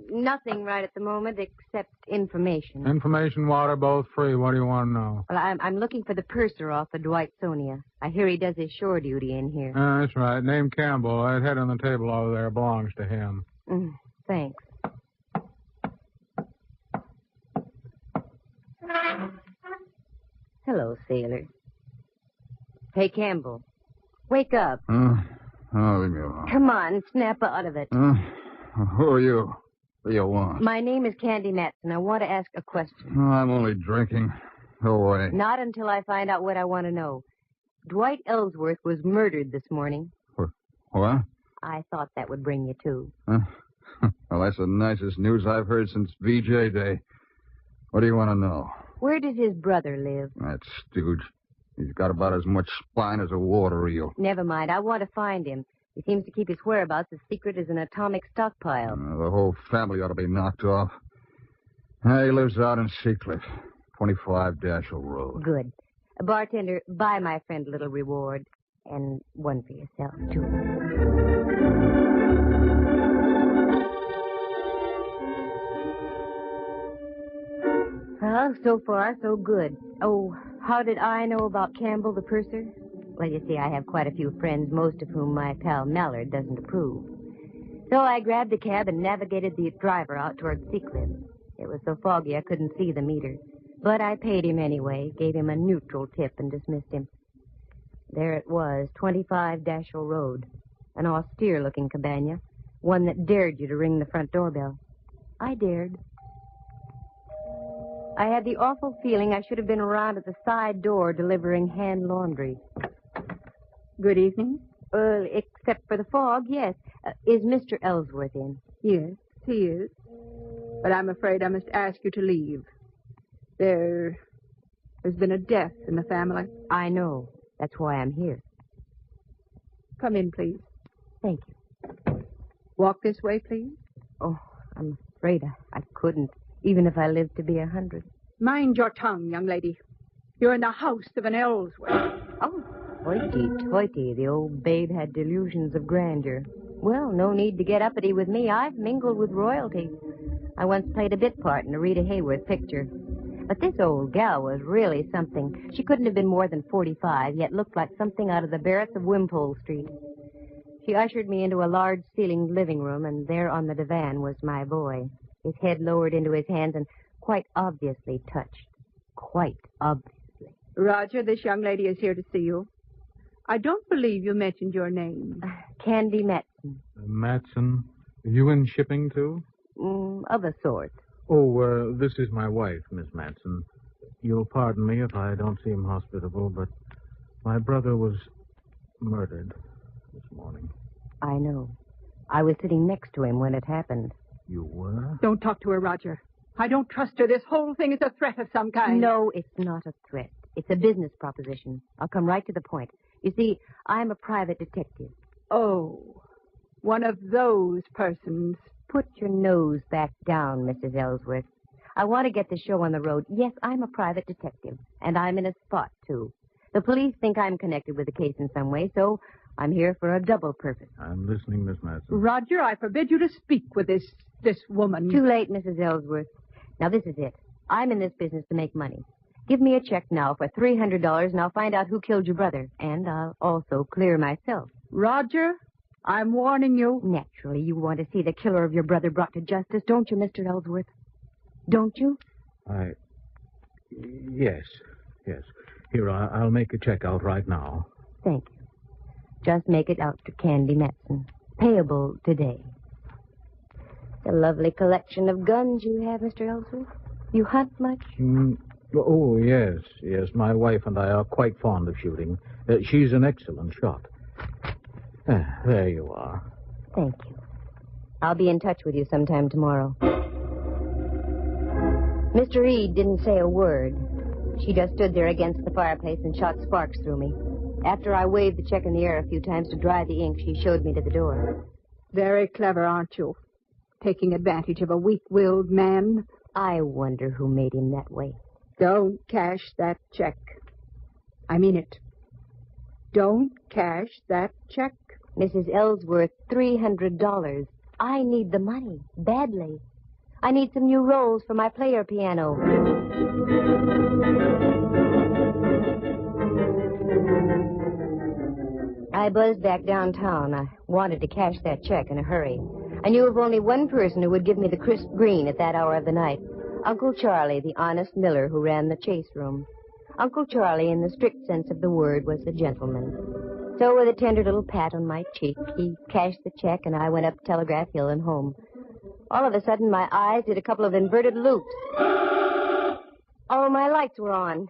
Nothing right at the moment except information. Information, water, both free. What do you want to know? Well, I'm looking for the purser off the Dwight-Sonia. I hear he does his shore duty in here. That's right. Name Campbell. That head on the table over there belongs to him. Thanks. Hello, sailor. Hey, Campbell. Wake up. Oh, leave me alone. Come on, snap out of it. Who are you? What do you want? My name is Candy Matson. I want to ask a question. Oh, I'm only drinking. Go away. Not until I find out what I want to know. Dwight Ellsworth was murdered this morning. What? I thought that would bring you to. Well, that's the nicest news I've heard since VJ Day. What do you want to know? Where does his brother live? That stooge. He's got about as much spine as a water eel. Never mind. I want to find him. He seems to keep his whereabouts as secret as an atomic stockpile. The whole family ought to be knocked off. He lives out in Seacliff, 25 Dashel Road. Good. Bartender, buy my friend a little reward. And one for yourself, too. Well, so far, so good. Oh, how did I know about Campbell, the purser? Well, you see, I have quite a few friends, most of whom my pal Mallard doesn't approve. So I grabbed a cab and navigated the driver out toward Seacliff. It was so foggy I couldn't see the meter. But I paid him anyway, gave him a neutral tip, and dismissed him. There it was, 25 Dashel Road. An austere-looking cabana. One that dared you to ring the front doorbell. I dared. I had the awful feeling I should have been around at the side door delivering hand laundry. Good evening. Except for the fog, yes. Is Mr. Ellsworth in? Yes, he is. But I'm afraid I must ask you to leave. There's been a death in the family. I know. That's why I'm here. Come in, please. Thank you. Walk this way, please. Oh, I'm afraid I couldn't, even if I lived to be 100. Mind your tongue, young lady. You're in the house of an Ellsworth. Oh, hoity-toity. The old babe had delusions of grandeur. Well, no need to get uppity with me. I've mingled with royalty. I once played a bit part in a Rita Hayworth picture. But this old gal was really something. She couldn't have been more than 45, yet looked like something out of the Barretts of Wimpole Street. She ushered me into a large-ceilinged living room, and there on the divan was my boy, his head lowered into his hands and quite obviously touched. Quite obviously. Roger, this young lady is here to see you. I don't believe you mentioned your name. Candy Matson. Matson? You in shipping, too? Of a sort. Oh, this is my wife, Miss Matson. You'll pardon me if I don't seem hospitable, but my brother was murdered this morning. I know. I was sitting next to him when it happened. You were? Don't talk to her, Roger. I don't trust her. This whole thing is a threat of some kind. No, it's not a threat. It's a business proposition. I'll come right to the point. You see, I'm a private detective. Oh, one of those persons. Put your nose back down, Mrs. Ellsworth. I want to get the show on the road. Yes, I'm a private detective, and I'm in a spot, too. The police think I'm connected with the case in some way, so I'm here for a double purpose. I'm listening, Miss Matson. Roger, I forbid you to speak with this woman. Too late, Mrs. Ellsworth. Now, this is it. I'm in this business to make money. Give me a check now for $300, and I'll find out who killed your brother. And I'll also clear myself. Roger, I'm warning you. Naturally, you want to see the killer of your brother brought to justice, don't you, Mr. Ellsworth? Don't you? Yes. Here, I'll make a check out right now. Thank you. Just make it out to Candy Matson. Payable today. It's a lovely collection of guns you have, Mr. Ellsworth. You hunt much? Oh, yes. My wife and I are quite fond of shooting. She's an excellent shot. There you are. Thank you. I'll be in touch with you sometime tomorrow. Mr. Reed didn't say a word. She just stood there against the fireplace and shot sparks through me. After I waved the check in the air a few times to dry the ink, she showed me to the door. Very clever, aren't you? Taking advantage of a weak-willed man. I wonder who made him that way. Don't cash that check. I mean it. Don't cash that check. Mrs. Ellsworth, $300. I need the money, badly. I need some new rolls for my player piano. I buzzed back downtown. I wanted to cash that check in a hurry. I knew of only one person who would give me the crisp green at that hour of the night. Uncle Charlie, the honest miller who ran the chase room. Uncle Charlie, in the strict sense of the word, was a gentleman. So with a tender little pat on my cheek, he cashed the check, and I went up Telegraph Hill and home. All of a sudden, my eyes did a couple of inverted loops. Oh, my lights were on.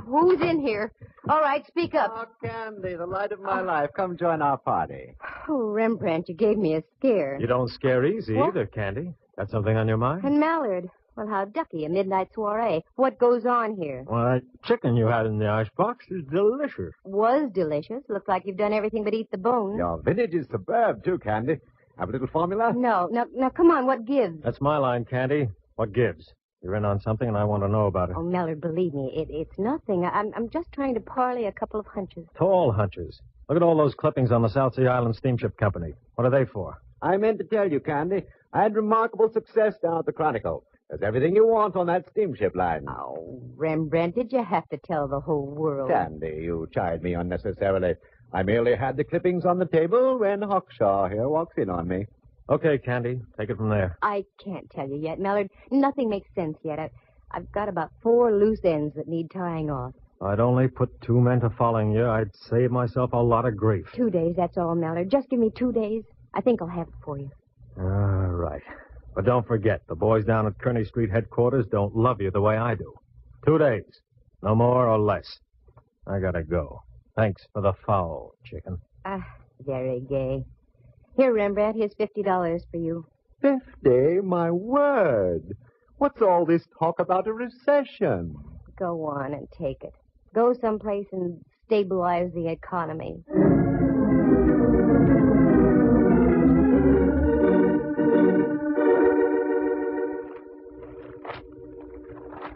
Who's in here? All right, speak up. Oh, Candy, the light of my life. Come join our party. Oh, Rembrandt, you gave me a scare. You don't scare easy either, Candy. Got something on your mind? And Mallard. Well, how ducky, a midnight soiree. What goes on here? Well, that chicken you had in the icebox is delicious. Was delicious. Looks like you've done everything but eat the bones. Your vintage is superb, too, Candy. Have a little formula? No. Now, come on, what gives? That's my line, Candy. What gives? You're in on something, and I want to know about it. Oh, Mallard, believe me, it's nothing. I'm just trying to parlay a couple of hunches. Tall hunches. Look at all those clippings on the South Sea Island Steamship Company. What are they for? I meant to tell you, Candy, I had remarkable success down at the Chronicle. There's everything you want on that steamship line. Oh, Rembrandt, did you have to tell the whole world? Candy, you chide me unnecessarily. I merely had the clippings on the table when Hawkshaw here walks in on me. Okay, Candy, take it from there. I can't tell you yet, Mallard. Nothing makes sense yet. I've got about 4 loose ends that need tying off. If I'd only put 2 men to following you, I'd save myself a lot of grief. 2 days, that's all, Mallard. Just give me 2 days. I think I'll have it for you. All right. But don't forget, the boys down at Kearney Street headquarters don't love you the way I do. 2 days. No more or less. I gotta go. Thanks for the foul, chicken. Very gay. Here, Rembrandt, here's $50 for you. 50? My word. What's all this talk about a recession? Go on and take it. Go someplace and stabilize the economy.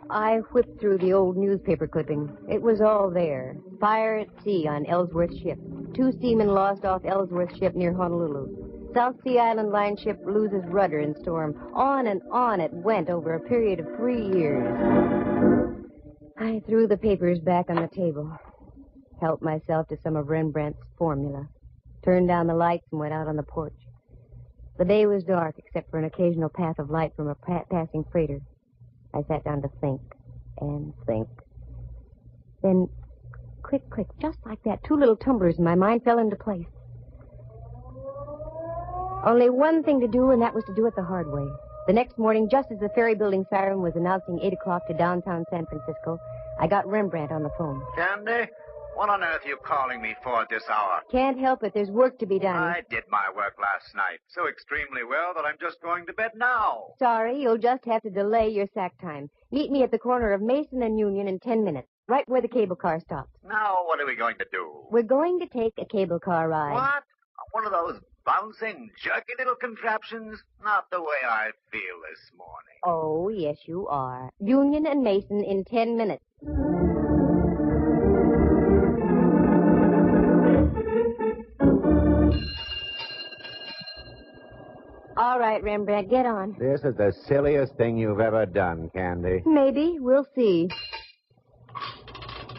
I whipped through the old newspaper clipping. It was all there. Fire at sea on Ellsworth ship. 2 seamen lost off Ellsworth ship near Honolulu. South Sea Island Line ship loses rudder in storm. On and on it went over a period of 3 years. I threw the papers back on the table. Helped myself to some of Rembrandt's formula. Turned down the lights and went out on the porch. The day was dark except for an occasional path of light from a passing freighter. I sat down to think and think. Then, click, just like that, 2 little tumblers in my mind fell into place. Only one thing to do, and that was to do it the hard way. The next morning, just as the ferry building siren was announcing 8 o'clock to downtown San Francisco, I got Rembrandt on the phone. Candy, what on earth are you calling me for at this hour? Can't help it. There's work to be done. I did my work last night so extremely well that I'm just going to bed now. Sorry, you'll just have to delay your sack time. Meet me at the corner of Mason and Union in 10 minutes, right where the cable car stops. Now, what are we going to do? We're going to take a cable car ride. What? One of those bouncing, jerky little contraptions? Not the way I feel this morning. Oh, yes, you are. Union and Mason in 10 minutes. All right, Rembrandt, get on. This is the silliest thing you've ever done, Candy. Maybe. We'll see.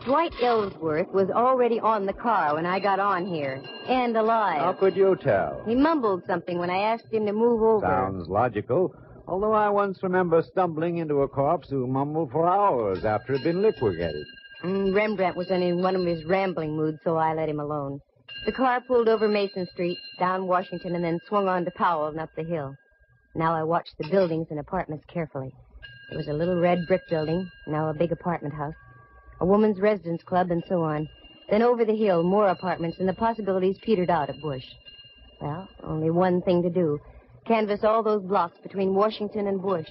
Dwight Ellsworth was already on the car when I got on here. And alive. How could you tell? He mumbled something when I asked him to move over. Sounds logical. Although I once remember stumbling into a corpse who mumbled for hours after it had been liquidated. Rembrandt was in one of his rambling moods, so I let him alone. The car pulled over Mason Street, down Washington, and then swung on to Powell and up the hill. Now I watched the buildings and apartments carefully. There was a little red brick building, now a big apartment house, a woman's residence club, and so on. Then over the hill, more apartments, and the possibilities petered out at Bush. Well, only one thing to do. Canvass all those blocks between Washington and Bush.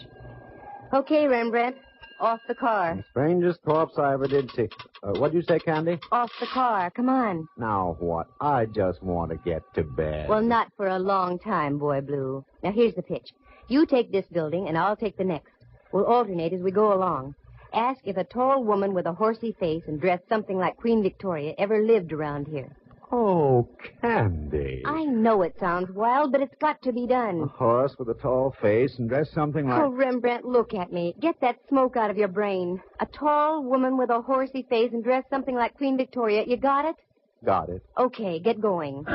Okay, Rembrandt. Off the car. The strangest corpse I ever did see. What'd you say, Candy? Off the car. Come on. Now what? I just want to get to bed. Well, not for a long time, Boy Blue. Now, here's the pitch. You take this building, and I'll take the next. We'll alternate as we go along. Ask if a tall woman with a horsey face and dressed something like Queen Victoria ever lived around here. Oh, Candy. I know it sounds wild, but it's got to be done. A horse with a tall face and dressed something like... Oh, Rembrandt, look at me. Get that smoke out of your brain. A tall woman with a horsey face and dressed something like Queen Victoria. You got it? Got it. Okay, get going.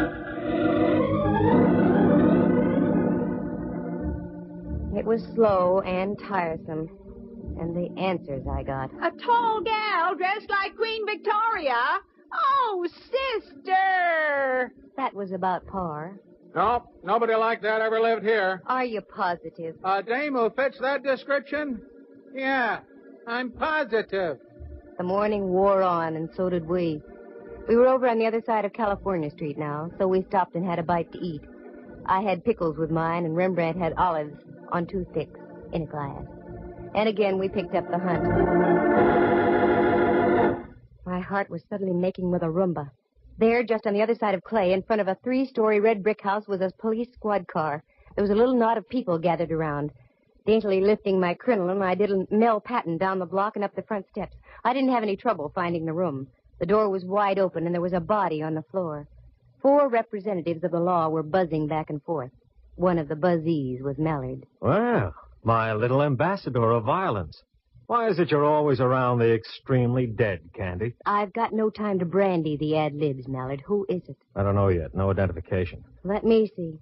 It was slow and tiresome. And the answers I got. A tall gal dressed like Queen Victoria? Oh, sister! That was about par. Nope, nobody like that ever lived here. Are you positive? A dame who fits that description? Yeah, I'm positive. The morning wore on, and so did we. We were over on the other side of California Street now, so we stopped and had a bite to eat. I had pickles with mine, and Rembrandt had olives on toothpicks in a glass. And again, we picked up the hunt. My heart was suddenly making with a Roomba. There, just on the other side of Clay, in front of a 3-story red brick house, was a police squad car. There was a little knot of people gathered around. Daintily lifting my crinoline, I did a Mel Patton down the block and up the front steps. I didn't have any trouble finding the room. The door was wide open, and there was a body on the floor. 4 representatives of the law were buzzing back and forth. One of the buzzees was Mallard. Well, my little ambassador of violence. Why is it you're always around the extremely dead, Candy? I've got no time to brandy the ad-libs, Mallard. Who is it? I don't know yet. No identification. Let me see.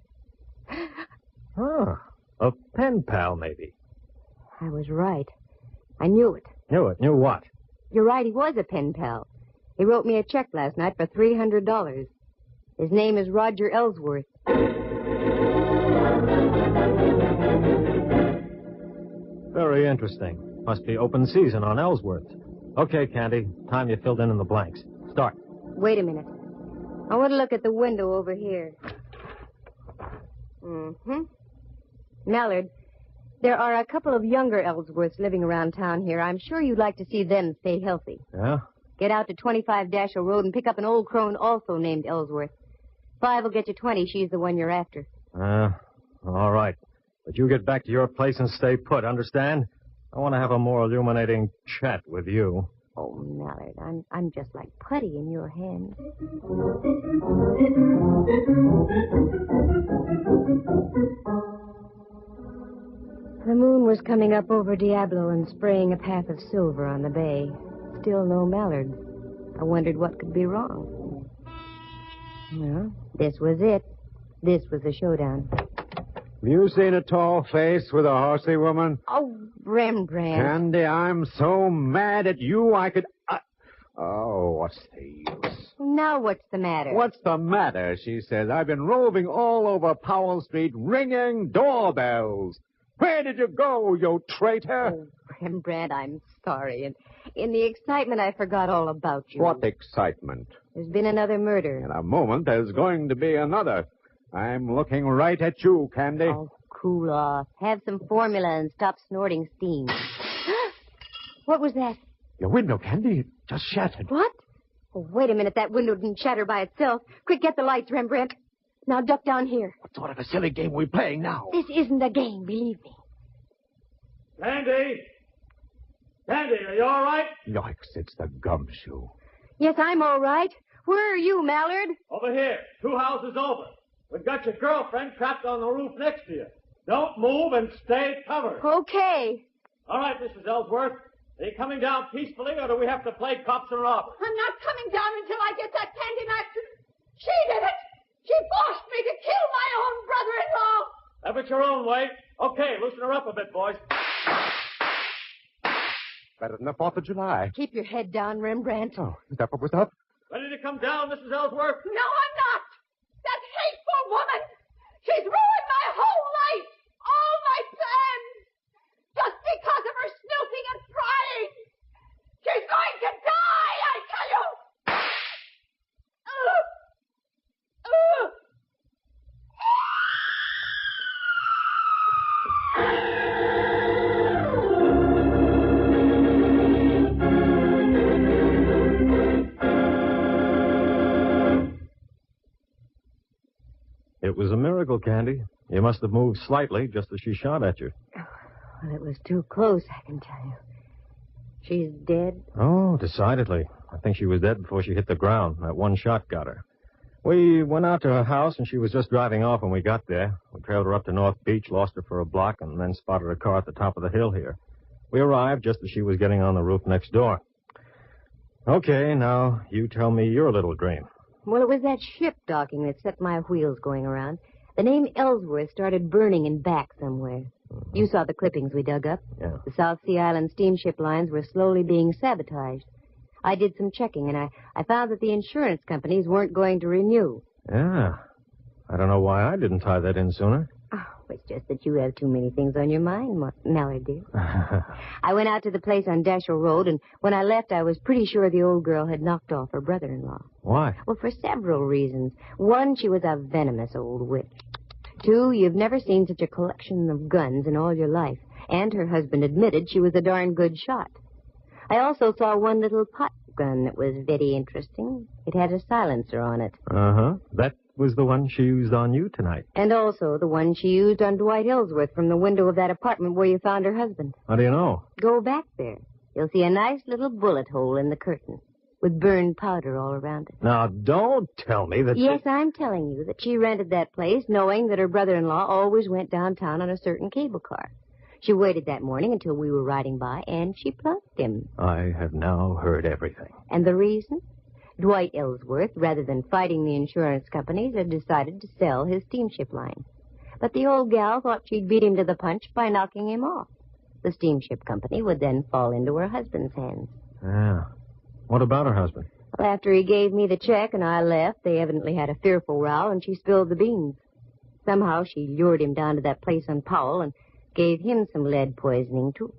Ah, a pen pal, maybe. I was right. I knew it. Knew it? Knew what? You're right, he was a pen pal. He wrote me a check last night for $300. His name is Roger Ellsworth. very interesting. Must be open season on Ellsworth. Okay, Candy. Time you filled in the blanks. Start. Wait a minute. I want to look at the window over here. Mm-hmm. Mallard, there are a couple of younger Ellsworths living around town here. I'm sure you'd like to see them stay healthy. Yeah? Get out to 25 Dashiell Road and pick up an old crone also named Ellsworth. 5 will get you 20. She's the one you're after. All right. But you get back to your place and stay put, understand? I want to have a more illuminating chat with you. Oh, Mallard, I'm just like putty in your hands. The moon was coming up over Diablo and spraying a path of silver on the bay. Still no Mallard. I wondered what could be wrong. Well, this was it. This was the showdown. Have you seen a tall face with a horsey woman? Oh, Rembrandt. Candy, I'm so mad at you I could... Oh, what's the use? Now what's the matter? What's the matter, she says. I've been roving all over Powell Street ringing doorbells. Where did you go, you traitor? Oh, Rembrandt, I'm sorry. And in the excitement, I forgot all about you. What excitement? There's been another murder. In a moment, there's going to be another. I'm looking right at you, Candy. Oh, cool off. Have some formula and stop snorting steam. What was that? Your window, Candy. It just shattered. What? Oh, wait a minute. That window didn't shatter by itself. Quick, get the lights, Rembrandt. Now duck down here. What sort of a silly game are we playing now? This isn't a game, believe me. Candy! Candy, are you all right? Yikes, it's the gumshoe. Yes, I'm all right. Where are you, Mallard? Over here, 2 houses over. We've got your girlfriend trapped on the roof next to you. Don't move and stay covered. Okay. All right, Mrs. Ellsworth. Are you coming down peacefully, or do we have to play cops and robbers? I'm not coming down until I get that Candy Matson. She did it. She forced me to kill my own brother-in-law. Have it your own way. Okay, loosen her up a bit, boys. Better than the 4th of July. Keep your head down, Rembrandt. Oh, is that what was up? Ready to come down, Mrs. Ellsworth? No, I'm not. That hateful woman. She's ruined my whole life. All my plans. Just because of her snooping and prying. She's going to die, I tell you. It was a miracle, Candy. You must have moved slightly just as she shot at you. Well, it was too close, I can tell you. She's dead? Oh, decidedly. I think she was dead before she hit the ground. That one shot got her. We went out to her house, and she was just driving off when we got there. We trailed her up to North Beach, lost her for a block, and then spotted her car at the top of the hill here. We arrived just as she was getting on the roof next door. Okay, now you tell me your little dream. Well, it was that ship docking that set my wheels going around. The name Ellsworth started burning in back somewhere. Mm-hmm. You saw the clippings we dug up. Yeah. The South Sea Island steamship lines were slowly being sabotaged. I did some checking, and I found that the insurance companies weren't going to renew. Yeah. I don't know why I didn't tie that in sooner. Oh, it's just that you have too many things on your mind, Mallard, dear. I went out to the place on Dashiell Road, and when I left, I was pretty sure the old girl had knocked off her brother-in-law. Why? Well, for several reasons. One, she was a venomous old witch. 2, you've never seen such a collection of guns in all your life. And her husband admitted she was a darn good shot. I also saw one little pot gun that was very interesting. It had a silencer on it. Uh-huh. That was the one she used on you tonight. And also the one she used on Dwight Ellsworth from the window of that apartment where you found her husband. How do you know? Go back there. You'll see a nice little bullet hole in the curtain with burned powder all around it. Now, don't tell me that... Yes, I'm telling you that she rented that place knowing that her brother-in-law always went downtown on a certain cable car. She waited that morning until we were riding by, and she plunked him. I have now heard everything. And the reason? Dwight Ellsworth, rather than fighting the insurance companies, had decided to sell his steamship line. But the old gal thought she'd beat him to the punch by knocking him off. The steamship company would then fall into her husband's hands. Yeah. What about her husband? Well, after he gave me the check and I left, they evidently had a fearful row, and she spilled the beans. Somehow she lured him down to that place on Powell and gave him some lead poisoning, too.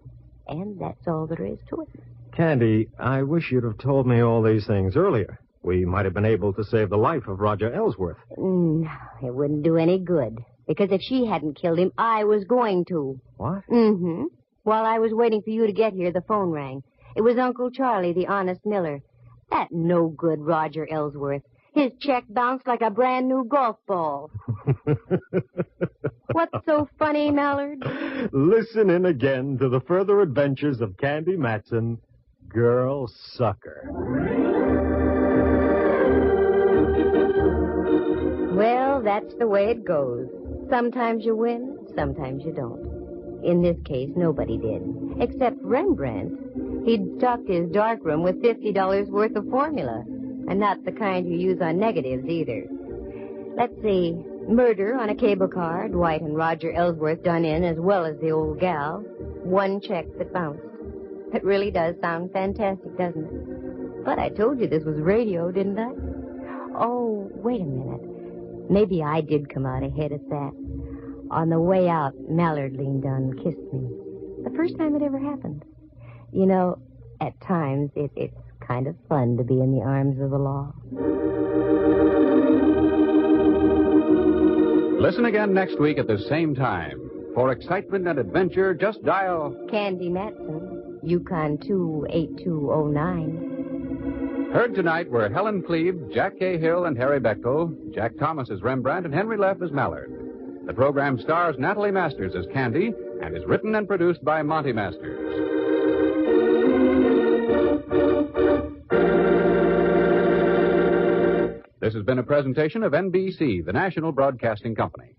And that's all there is to it. Candy, I wish you'd have told me all these things earlier. We might have been able to save the life of Roger Ellsworth. It wouldn't do any good. Because if she hadn't killed him, I was going to. What? Mm-hmm. While I was waiting for you to get here, the phone rang. It was Uncle Charlie, the honest miller. That no-good Roger Ellsworth. His check bounced like a brand-new golf ball. What's so funny, Mallard? Listen in again to the further adventures of Candy Matson, Girl Sucker. Well, that's the way it goes. Sometimes you win, sometimes you don't. In this case, nobody did, except Rembrandt. He'd stocked his darkroom with $50 worth of formula, and not the kind you use on negatives either. Let's see. Murder on a cable car, Dwight and Roger Ellsworth done in as well as the old gal. One check that bounced. It really does sound fantastic, doesn't it? But I told you this was radio, didn't I? Oh, wait a minute. Maybe I did come out ahead at that. On the way out, Mallard leaned down and kissed me. The first time it ever happened. You know, at times it's kind of fun to be in the arms of the law. Listen again next week at the same time. For excitement and adventure, just dial Candy Matson, Yukon 28209. Heard tonight were Helen Cleve, Jack Cahill, and Harry Bechtel, Jack Thomas as Rembrandt, and Henry Leff as Mallard. The program stars Natalie Masters as Candy and is written and produced by Monty Masters. This has been a presentation of NBC, the National Broadcasting Company.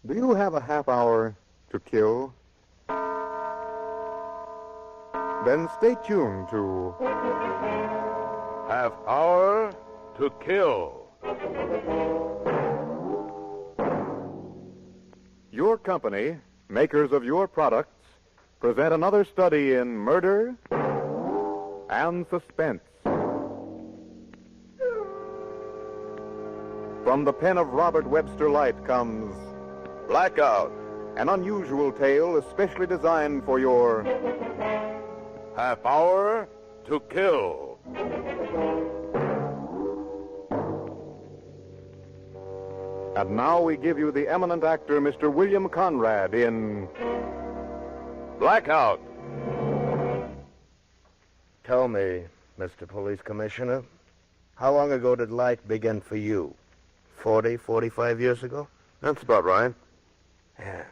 Do you have a half hour to kill? Then stay tuned to Half Hour to Kill. Your company, makers of your products, present another study in murder and suspense. From the pen of Robert Webster Light comes Blackout, an unusual tale especially designed for your Half Hour to Kill. And now we give you the eminent actor, Mr. William Conrad, in Blackout. Tell me, Mr. Police Commissioner, how long ago did light begin for you? 40, 45 years ago? That's about right. Yeah.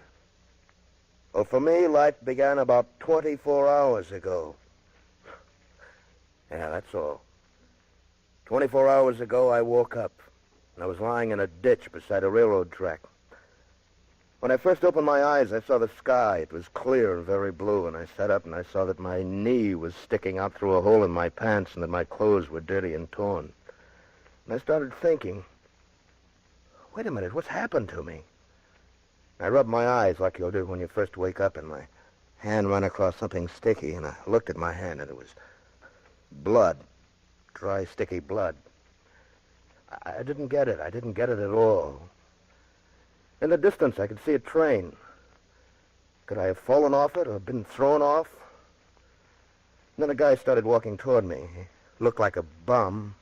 Well, for me, light began about 24 hours ago. Yeah, that's all. 24 hours ago, I woke up. And I was lying in a ditch beside a railroad track. When I first opened my eyes, I saw the sky. It was clear and very blue, and I sat up and I saw that my knee was sticking out through a hole in my pants and that my clothes were dirty and torn. And I started thinking, wait a minute, what's happened to me? I rubbed my eyes like you'll do when you first wake up, and my hand ran across something sticky, and I looked at my hand, and it was blood, dry, sticky blood. I didn't get it. I didn't get it at all. In the distance, I could see a train. Could I have fallen off it or been thrown off? And then a guy started walking toward me. He looked like a bum.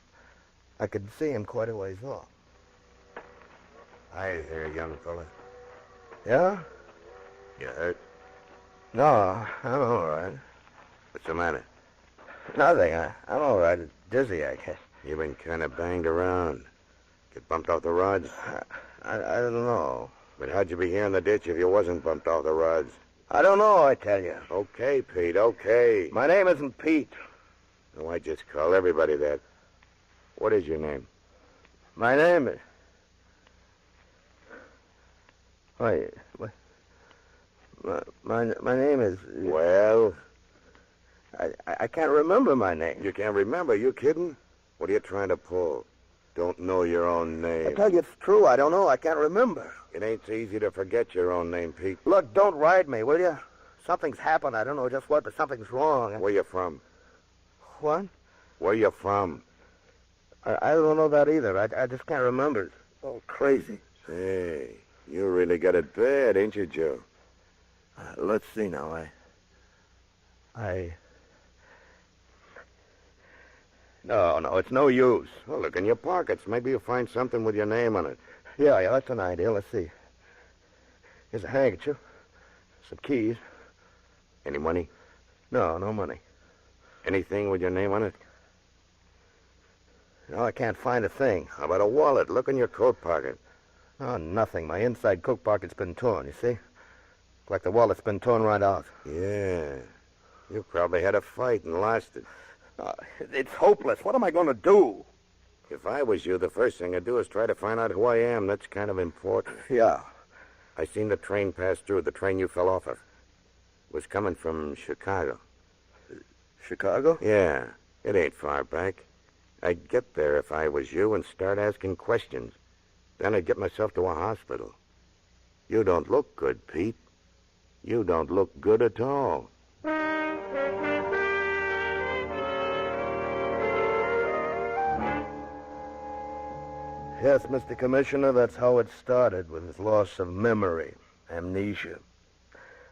I could see him quite a ways off. Hi there, young fella. Yeah? You hurt? No, I'm all right. What's the matter? Nothing. I'm all right. It's dizzy, I guess. You've been kind of banged around. Get bumped off the rods? I don't know. But how'd you be here in the ditch if you wasn't bumped off the rods? I don't know, I tell you. Okay, Pete, okay. My name isn't Pete. No, I just call everybody that. What is your name? My name is... Wait, my name is... Well? I can't remember my name. You can't remember? You kidding? What are you trying to pull? Don't know your own name. I tell you, it's true. I don't know. I can't remember. It ain't so easy to forget your own name, Pete. Look, don't ride me, will you? Something's happened. I don't know just what, but something's wrong. Where you from? What? Where you from? I don't know that either. I just can't remember. It's all crazy. Hey, you really got it bad, ain't you, Joe? Let's see now. No, it's no use. Well, look in your pockets. Maybe you'll find something with your name on it. Yeah, that's an idea. Let's see. Here's a handkerchief. Some keys. Any money? No money. Anything with your name on it? No, I can't find a thing. How about a wallet? Look in your coat pocket. Oh, nothing. My inside coat pocket's been torn, you see? It's like the wallet's been torn right out. Yeah. You probably had a fight and lost it. It's hopeless. What am I going to do? If I was you, the first thing I'd do is try to find out who I am. That's kind of important. Yeah. I seen the train pass through, the train you fell off of. It was coming from Chicago. Chicago? Yeah. It ain't far back. I'd get there if I was you and start asking questions. Then I'd get myself to a hospital. You don't look good, Pete. You don't look good at all. Yes, Mr. Commissioner, that's how it started, with his loss of memory, amnesia.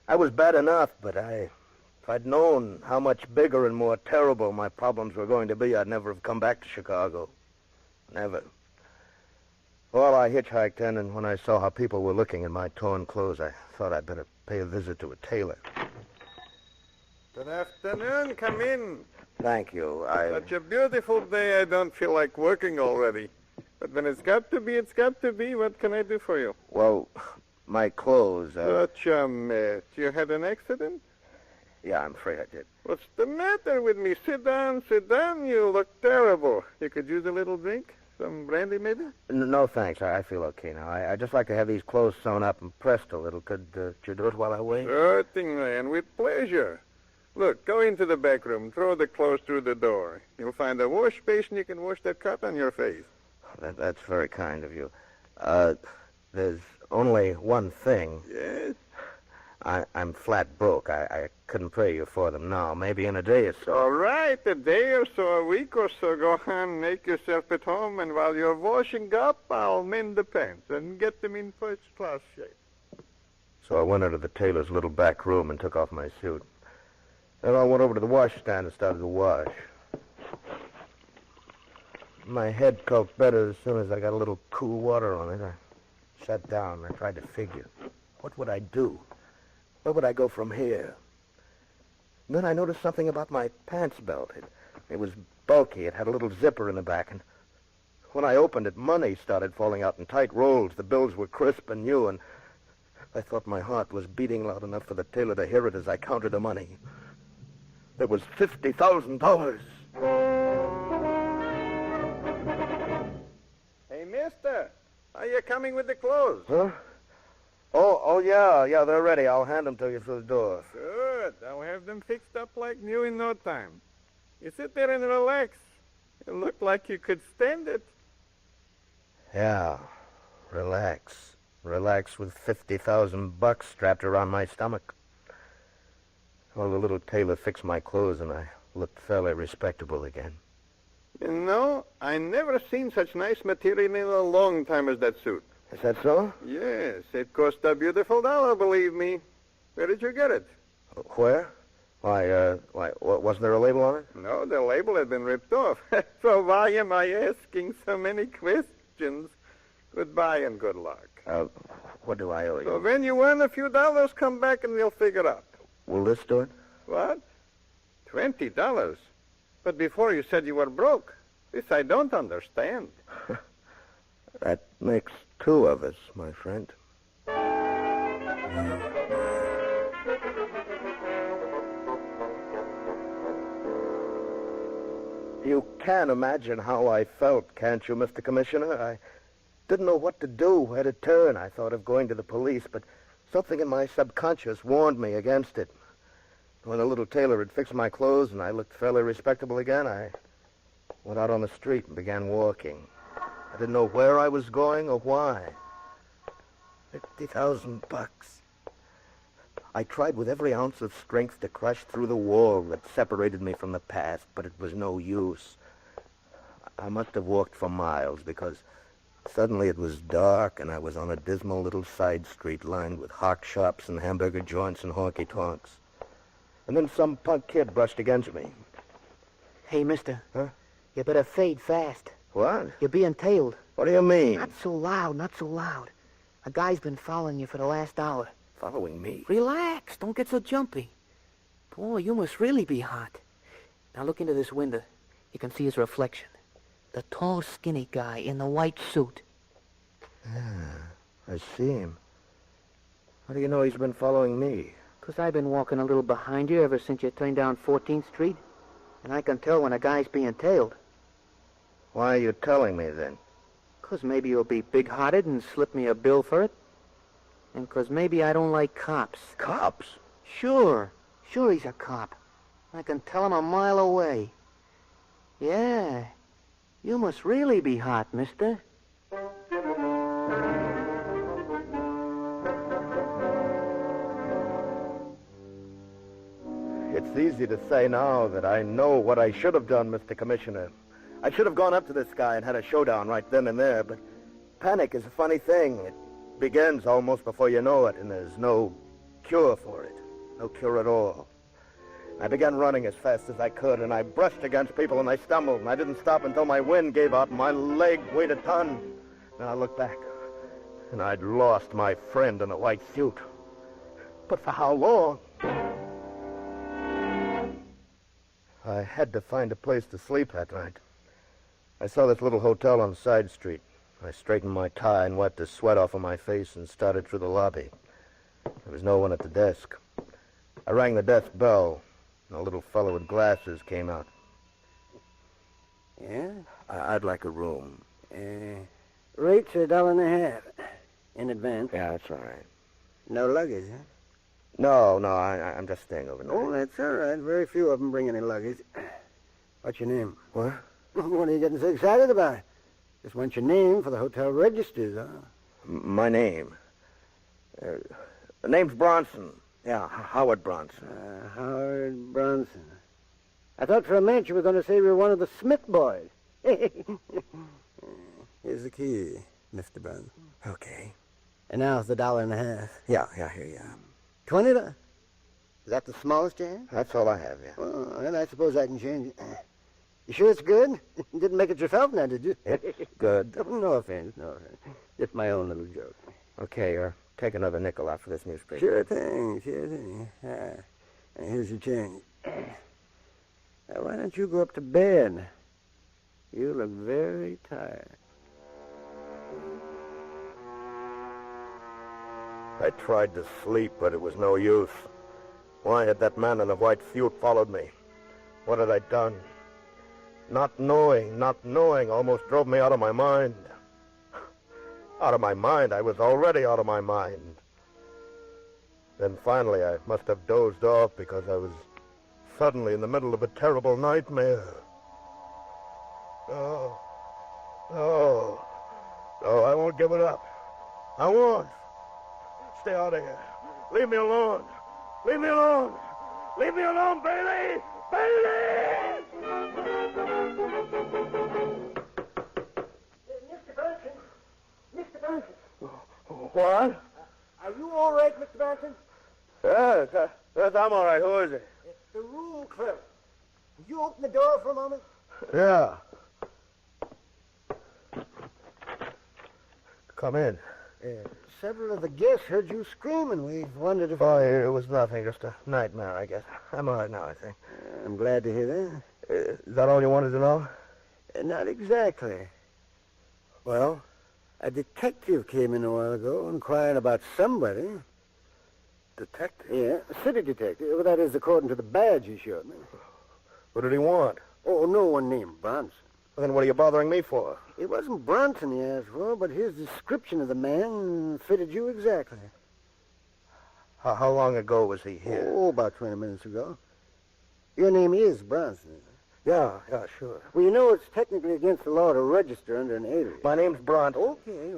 I was bad enough, but if I'd known how much bigger and more terrible my problems were going to be, I'd never have come back to Chicago. Never. Well, I hitchhiked in, and when I saw how people were looking at my torn clothes, I thought I'd better pay a visit to a tailor. Good afternoon. Come in. Thank you. Such a beautiful day, I don't feel like working already. But when it's got to be, it's got to be. What can I do for you? Well, my clothes... Such a mess. You had an accident? Yeah, I'm afraid I did. What's the matter with me? Sit down, sit down. You look terrible. You could use a little drink? Some brandy, maybe? No, thanks. I feel okay now. I'd just like to have these clothes sewn up and pressed a little. Could you do it while I wait? Certainly, and with pleasure. Look, go into the back room. Throw the clothes through the door. You'll find a wash basin. You can wash that cut on your face. That's very kind of you. There's only one thing. Yes? I'm flat broke. I couldn't pay you for them now. Maybe in a day or so. All right, a day or so, a week or so. Go on, make yourself at home, and while you're washing up, I'll mend the pants and get them in first-class shape. So I went into the tailor's little back room and took off my suit. Then I went over to the washstand and started to wash. My head felt better as soon as I got a little cool water on it. I sat down and I tried to figure. What would I do? Where would I go from here? And then I noticed something about my pants belt. It was bulky. It had a little zipper in the back. And when I opened it, money started falling out in tight rolls. The bills were crisp and new, and I thought my heart was beating loud enough for the tailor to hear it as I counted the money. There was $50,000. Hey, mister, are you coming with the clothes? Huh? Oh, yeah, they're ready. I'll hand them to you through the door. Good. I'll have them fixed up like new in no time. You sit there and relax. You look like you could stand it. Yeah, relax. Relax with $50,000 strapped around my stomach. Well, the little tailor fixed my clothes, and I looked fairly respectable again. You know, I never seen such nice material in a long time as that suit. Is that so? Yes, it cost a beautiful dollar, believe me. Where did you get it? Where? Why, wasn't there a label on it? No, the label had been ripped off. So why am I asking so many questions? Goodbye and good luck. What do I owe you? So when you earn a few dollars, come back and we'll figure out. Will this do it? What? $20? But before you said you were broke. This I don't understand. That makes two of us, my friend. You can imagine how I felt, can't you, Mr. Commissioner? I didn't know what to do, where to turn. I thought of going to the police, but something in my subconscious warned me against it. When the little tailor had fixed my clothes and I looked fairly respectable again, I went out on the street and began walking. I didn't know where I was going or why. $50,000. I tried with every ounce of strength to crush through the wall that separated me from the past, but it was no use. I must have walked for miles because suddenly it was dark and I was on a dismal little side street lined with hock shops and hamburger joints and honky-tonks. And then some punk kid brushed against me. Hey, mister. Huh? You better fade fast. What? You're being tailed. What do you mean? Not so loud, not so loud. A guy's been following you for the last hour. Following me? Relax. Don't get so jumpy. Boy, you must really be hot. Now look into this window. You can see his reflection. The tall, skinny guy in the white suit. Yeah, I see him. How do you know he's been following me? 'Cause I've been walking a little behind you ever since you turned down 14th Street. And I can tell when a guy's being tailed. Why are you telling me then? 'Cause maybe you'll be big-hearted and slip me a bill for it. And 'cause maybe I don't like cops. Cops? Sure. Sure he's a cop. I can tell him a mile away. Yeah. You must really be hot, mister. It's easy to say now that I know what I should have done, Mr. Commissioner. I should have gone up to this guy and had a showdown right then and there, but panic is a funny thing. It begins almost before you know it, and there's no cure for it. No cure at all. I began running as fast as I could, and I brushed against people, and I stumbled, and I didn't stop until my wind gave out, and my leg weighed a ton. Then I looked back, and I'd lost my friend in a white suit. But for how long? I had to find a place to sleep that night. I saw this little hotel on the side street. I straightened my tie and wiped the sweat off of my face and started through the lobby. There was no one at the desk. I rang the desk bell, and a little fellow with glasses came out. Yeah? I'd like a room. Rate's $1.50 in advance. Yeah, that's all right. No luggage, huh? No, I'm just staying overnight. Oh, that's all right. Very few of them bring any luggage. What's your name? What? What are you getting so excited about? Just want your name for the hotel registers, huh? My name? The name's Bronson. Yeah, Howard Bronson. Howard Bronson. I thought for a minute you were going to say you were one of the Smith boys. Here's the key, Mr. Bronson. Okay. And now it's $1.50. Yeah, here you are. $20? Is that the smallest you have? That's all I have, yeah. Oh, well, I suppose I can change it. You sure it's good? You didn't make it yourself now, did you? It's good. No offense, no offense. Just my own little joke. Okay, take another nickel out for this newspaper. Sure thing. Here's your change. Now, why don't you go up to bed? You look very tired. I tried to sleep, but it was no use. Why had that man in the white suit followed me? What had I done? Not knowing almost drove me out of my mind. Out of my mind? I was already out of my mind. Then finally I must have dozed off because I was suddenly in the middle of a terrible nightmare. No, I won't give it up. I won't. Stay out of here. Leave me alone. Leave me alone. Leave me alone, Bailey! Bailey! Mr. Bronson. What? Are you all right, Mr. Bronson? Yes, I'm all right. Who is it? It's the room clerk. Would you open the door for a moment? Yeah. Come in. Several of the guests heard you screaming. We wondered if... Oh, it was nothing. Just a nightmare, I guess. I'm all right now, I think. I'm glad to hear that. Is that all you wanted to know? Not exactly. Well? A detective came in a while ago inquiring about somebody. Detective? Yeah, a city detective. Well, that is according to the badge he showed me. What did he want? Oh, no one named Bronson. Well, then what are you bothering me for? It wasn't Bronson he asked for, but his description of the man fitted you exactly. How long ago was he here? Oh, about 20 minutes ago. Your name is Bronson, isn't it? Yeah, sure. Well, you know it's technically against the law to register under an alias. My name's Bronson. Okay.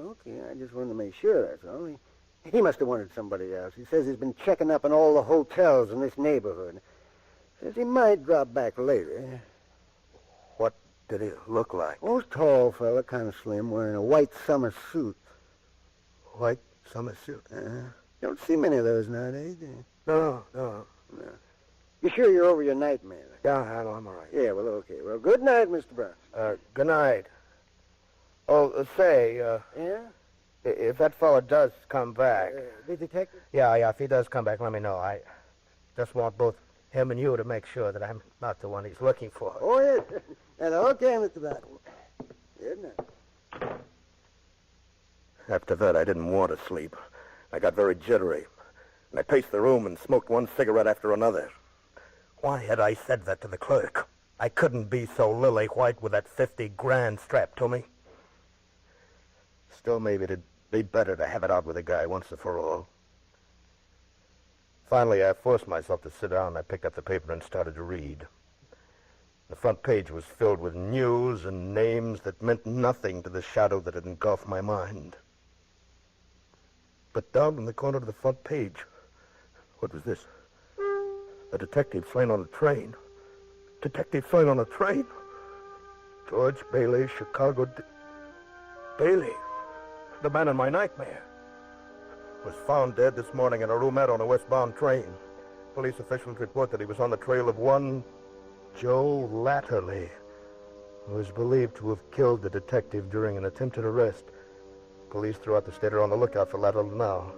I just wanted to make sure, that's all. He must have wanted somebody else. He says he's been checking up on all the hotels in this neighborhood. Says he might drop back later. What did he look like? Oh, tall fella, kind of slim, wearing a white summer suit. White summer suit? You don't see many of those nowadays, do you? No. You sure you're over your nightmare? Yeah, I'm all right. Yeah, well, okay. Well, good night, Mr. Brown. Good night. Oh, say, Yeah? if that fella does come back... The detective? Yeah, if he does come back, let me know. I just want both him and you to make sure that I'm not the one he's looking for. Oh, yes. And okay, Mr. Brown. Good night. After that, I didn't want to sleep. I got very jittery. And I paced the room and smoked one cigarette after another. Why had I said that to the clerk? I couldn't be so lily white with that 50 grand strapped to me. Still, maybe it'd be better to have it out with the guy once and for all. Finally, I forced myself to sit down. I picked up the paper and started to read. The front page was filled with news and names that meant nothing to the shadow that had engulfed my mind. But down in the corner of the front page, what was this? A detective slain on a train. Detective slain on a train? George Bailey, Chicago... Bailey, the man in my nightmare, was found dead this morning in a roomette on a westbound train. Police officials report that he was on the trail of one Joe Latterly, who is believed to have killed the detective during an attempted arrest. Police throughout the state are on the lookout for Latterly now.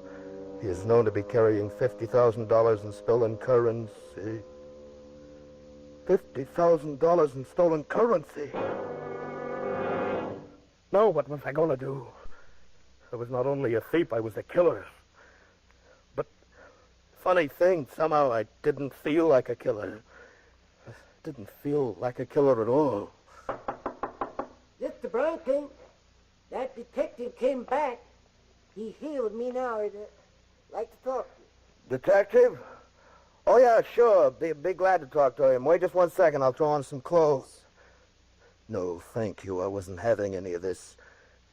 He is known to be carrying $50,000 in stolen currency. $50,000 in stolen currency. No, what was I going to do? I was not only a thief, I was a killer. But, funny thing, somehow I didn't feel like a killer. I didn't feel like a killer at all. Mr. Brown, that detective came back. He healed me now. I'd like to talk to you. Detective? Oh, yeah, sure. Be glad to talk to him. Wait just 1 second. I'll throw on some clothes. No, thank you. I wasn't having any of this.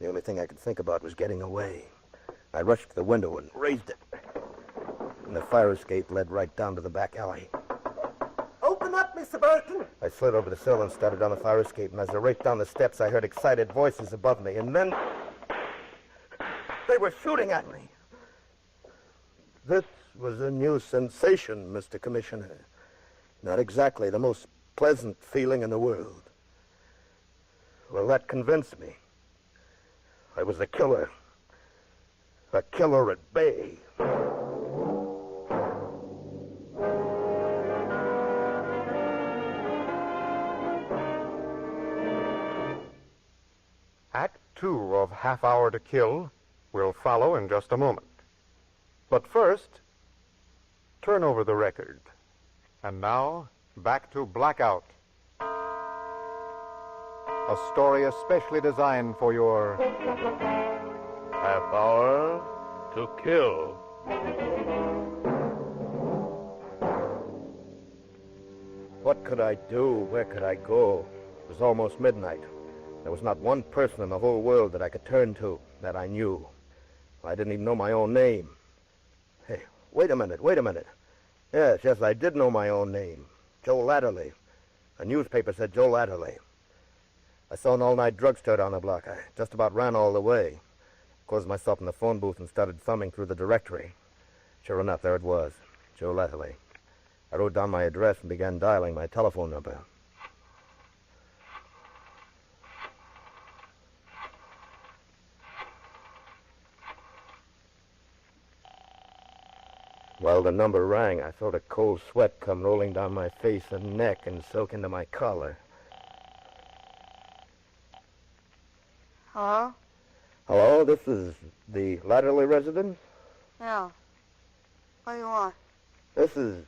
The only thing I could think about was getting away. I rushed to the window and raised it. And the fire escape led right down to the back alley. Open up, Mr. Burton. I slid over the sill and started down the fire escape, and as I raced down the steps, I heard excited voices above me, and then they were shooting at me. This was a new sensation, Mr. Commissioner. Not exactly the most pleasant feeling in the world. Well, that convinced me. I was a killer. A killer at bay. Act 2 of Half Hour to Kill will follow in just a moment. But first, turn over the record. And now, back to Blackout. A story especially designed for your Half Hour to Kill. What could I do? Where could I go? It was almost midnight. There was not one person in the whole world that I could turn to, that I knew. I didn't even know my own name. Hey, wait a minute. Yes, I did know my own name. Joe Latterly. A newspaper said Joe Latterly. I saw an all-night drugstore down the block. I just about ran all the way. Closed myself in the phone booth and started thumbing through the directory. Sure enough, there it was. Joe Latterly. I wrote down my address and began dialing my telephone number. While the number rang, I felt a cold sweat come rolling down my face and neck and soak into my collar. Hello? Hello, this is the Latterly residence? Yeah. What do you want? This is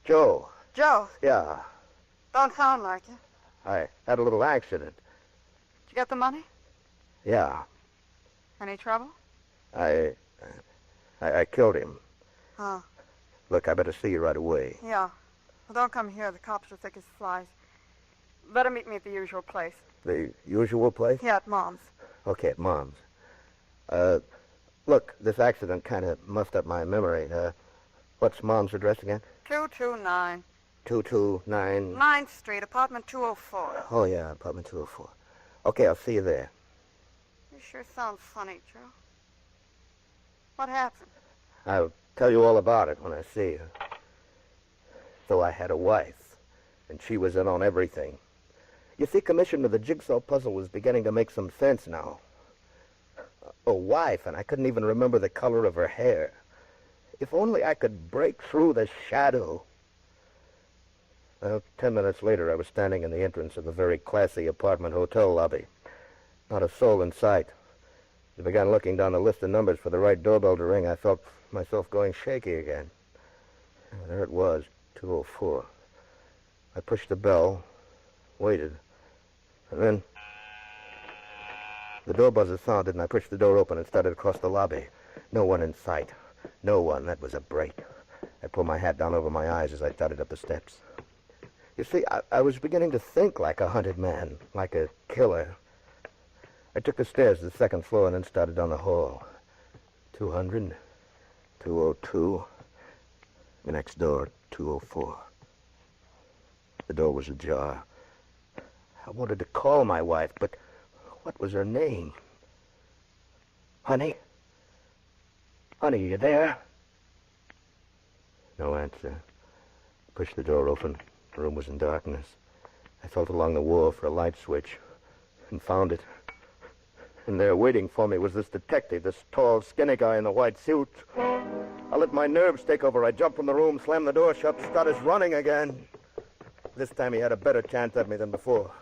Joe. Joe? Yeah, Don't sound like it. I had a little accident. Did you get the money? Yeah, Any trouble? I killed him. Oh, Look, I better see you right away. yeah. Well, don't come here. The cops are thick as flies. Better meet me at the usual place. The usual place? Yeah, at Mom's. Okay, at Mom's. Look, this accident kind of mussed up my memory. What's Mom's address again? 229 229... 9th Street, apartment 204. Oh, yeah, apartment 204. Okay, I'll see you there. You sure sound funny, Joe. What happened? I'll tell you all about it when I see you. So I had a wife, and she was in on everything. You see, Commissioner, the jigsaw puzzle was beginning to make some sense now. A wife, and I couldn't even remember the color of her hair. If only I could break through the shadow. Well, 10 minutes later, I was standing in the entrance of a very classy apartment hotel lobby. Not a soul in sight. As I began looking down the list of numbers for the right doorbell to ring, I felt myself going shaky again. There it was, 204. I pushed the bell, waited, and then the door buzzer sounded, and I pushed the door open and started across the lobby. No one in sight. No one. That was a break. I pulled my hat down over my eyes as I started up the steps. You see, I was beginning to think like a hunted man, like a killer. I took the stairs to the second floor and then started down the hall. 200, 202, the next door, 204. The door was ajar. I wanted to call my wife, but what was her name? Honey? Honey, you there? No answer. Pushed the door open. The room was in darkness. I felt along the wall for a light switch and found it. And there waiting for me was this detective, this tall, skinny guy in the white suit. I let my nerves take over. I jumped from the room, slammed the door shut, started running again. This time he had a better chance at me than before.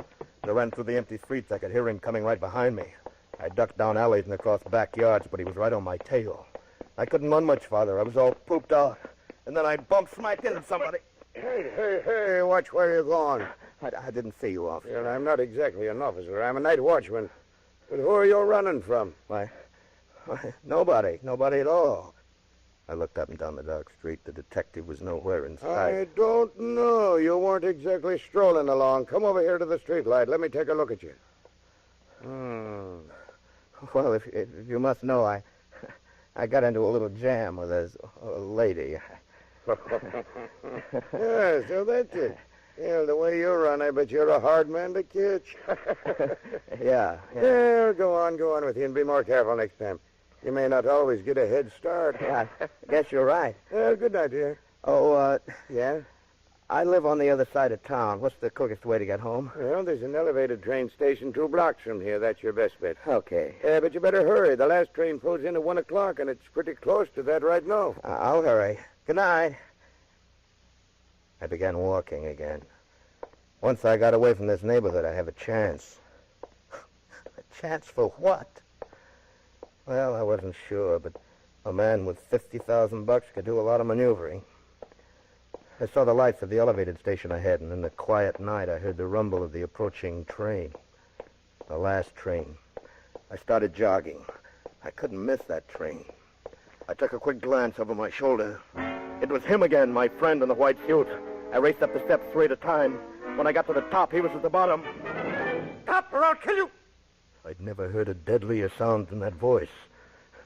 As I ran through the empty streets, I could hear him coming right behind me. I ducked down alleys and across backyards, but he was right on my tail. I couldn't run much farther. I was all pooped out. And then I bumped smack into somebody. Hey, watch where you're going. I didn't see you, officer. Well, I'm not exactly an officer. I'm a night watchman. But who are you running from? Why, nobody. Nobody at all. I looked up and down the dark street. The detective was nowhere in sight. I don't know. You weren't exactly strolling along. Come over here to the streetlight. Let me take a look at you. Well, if you must know, I got into a little jam with a lady. Yeah, so that's it. Yeah, the way you run, I bet you're a hard man to catch. Yeah. Yeah, go on with you and be more careful next time. You may not always get a head start. Yeah, I guess you're right. Well, good night, dear. Oh, yeah? I live on the other side of town. What's the quickest way to get home? Well, there's an elevated train station 2 blocks from here. That's your best bet. Okay. But you better hurry. The last train pulls in at 1 o'clock, and it's pretty close to that right now. I'll hurry. Good night. I began walking again. Once I got away from this neighborhood, I have a chance. A chance for what? Well, I wasn't sure, but a man with $50,000 could do a lot of maneuvering. I saw the lights of the elevated station ahead, and in the quiet night, I heard the rumble of the approaching train. The last train. I started jogging. I couldn't miss that train. I took a quick glance over my shoulder. It was him again, my friend in the white suit. I raced up the steps 3 at a time. When I got to the top, he was at the bottom. Stop or I'll kill you! I'd never heard a deadlier sound than that voice.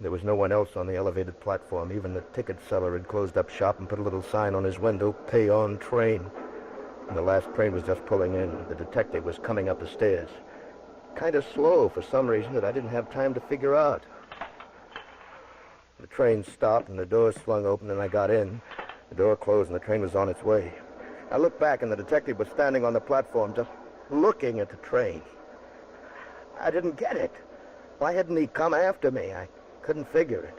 There was no one else on the elevated platform. Even the ticket seller had closed up shop and put a little sign on his window, "Pay on train." And the last train was just pulling in. The detective was coming up the stairs. Kind of slow for some reason that I didn't have time to figure out. The train stopped and the doors swung open and I got in. The door closed and the train was on its way. I looked back and the detective was standing on the platform just looking at the train. I didn't get it. Why hadn't he come after me? I couldn't figure it.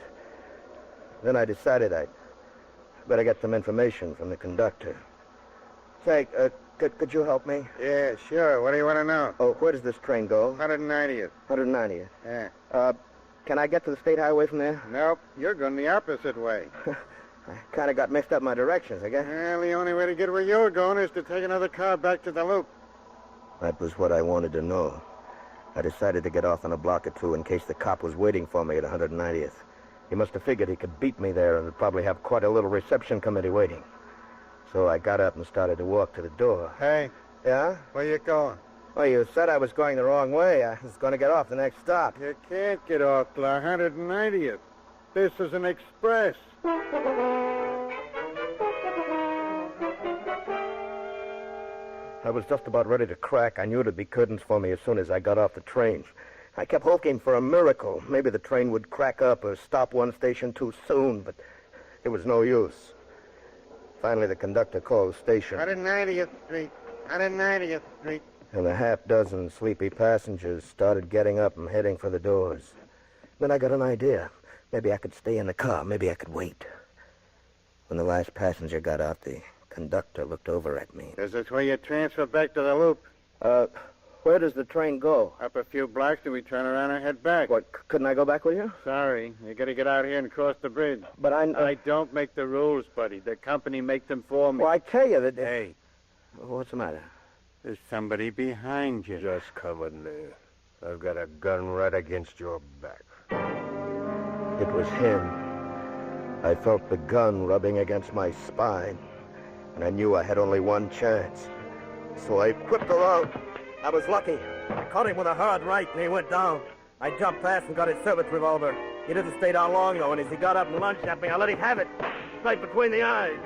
Then I decided I'd better get some information from the conductor. Say, could you help me? Yeah, sure. What do you want to know? Oh, where does this train go? 190th. 190th. Yeah. Can I get to the state highway from there? Nope. You're going the opposite way. I kind of got mixed up in my directions, I guess. Well, the only way to get where you're going is to take another car back to the loop. That was what I wanted to know. I decided to get off on a block or two in case the cop was waiting for me at 190th. He must have figured he could beat me there and would probably have quite a little reception committee waiting. So I got up and started to walk to the door. Hey. Yeah? Where you going? Well, you said I was going the wrong way. I was going to get off the next stop. You can't get off till 190th. This is an express. I was just about ready to crack. I knew it'd be curtains for me as soon as I got off the train. I kept hoping for a miracle. Maybe the train would crack up or stop one station too soon, but it was no use. Finally, the conductor called the station. 190th Street. 190th Street. And a half dozen sleepy passengers started getting up and heading for the doors. Then I got an idea. Maybe I could stay in the car. Maybe I could wait. When the last passenger got out, the conductor looked over at me. Is this where you transfer back to the loop? Where does the train go? Up a few blocks till we turn around and head back. What, couldn't I go back with you? Sorry. You gotta get out here and cross the bridge. But I don't make the rules, buddy. The company make them for me. Well, I tell you that... Hey. What's the matter? There's somebody behind you. Just come in there. I've got a gun right against your back. It was him. I felt the gun rubbing against my spine, and I knew I had only one chance. So I whipped around. I was lucky. I caught him with a hard right, and he went down. I jumped past and got his service revolver. He didn't stay down long, though, and as he got up and lunged at me, I let him have it, right between the eyes.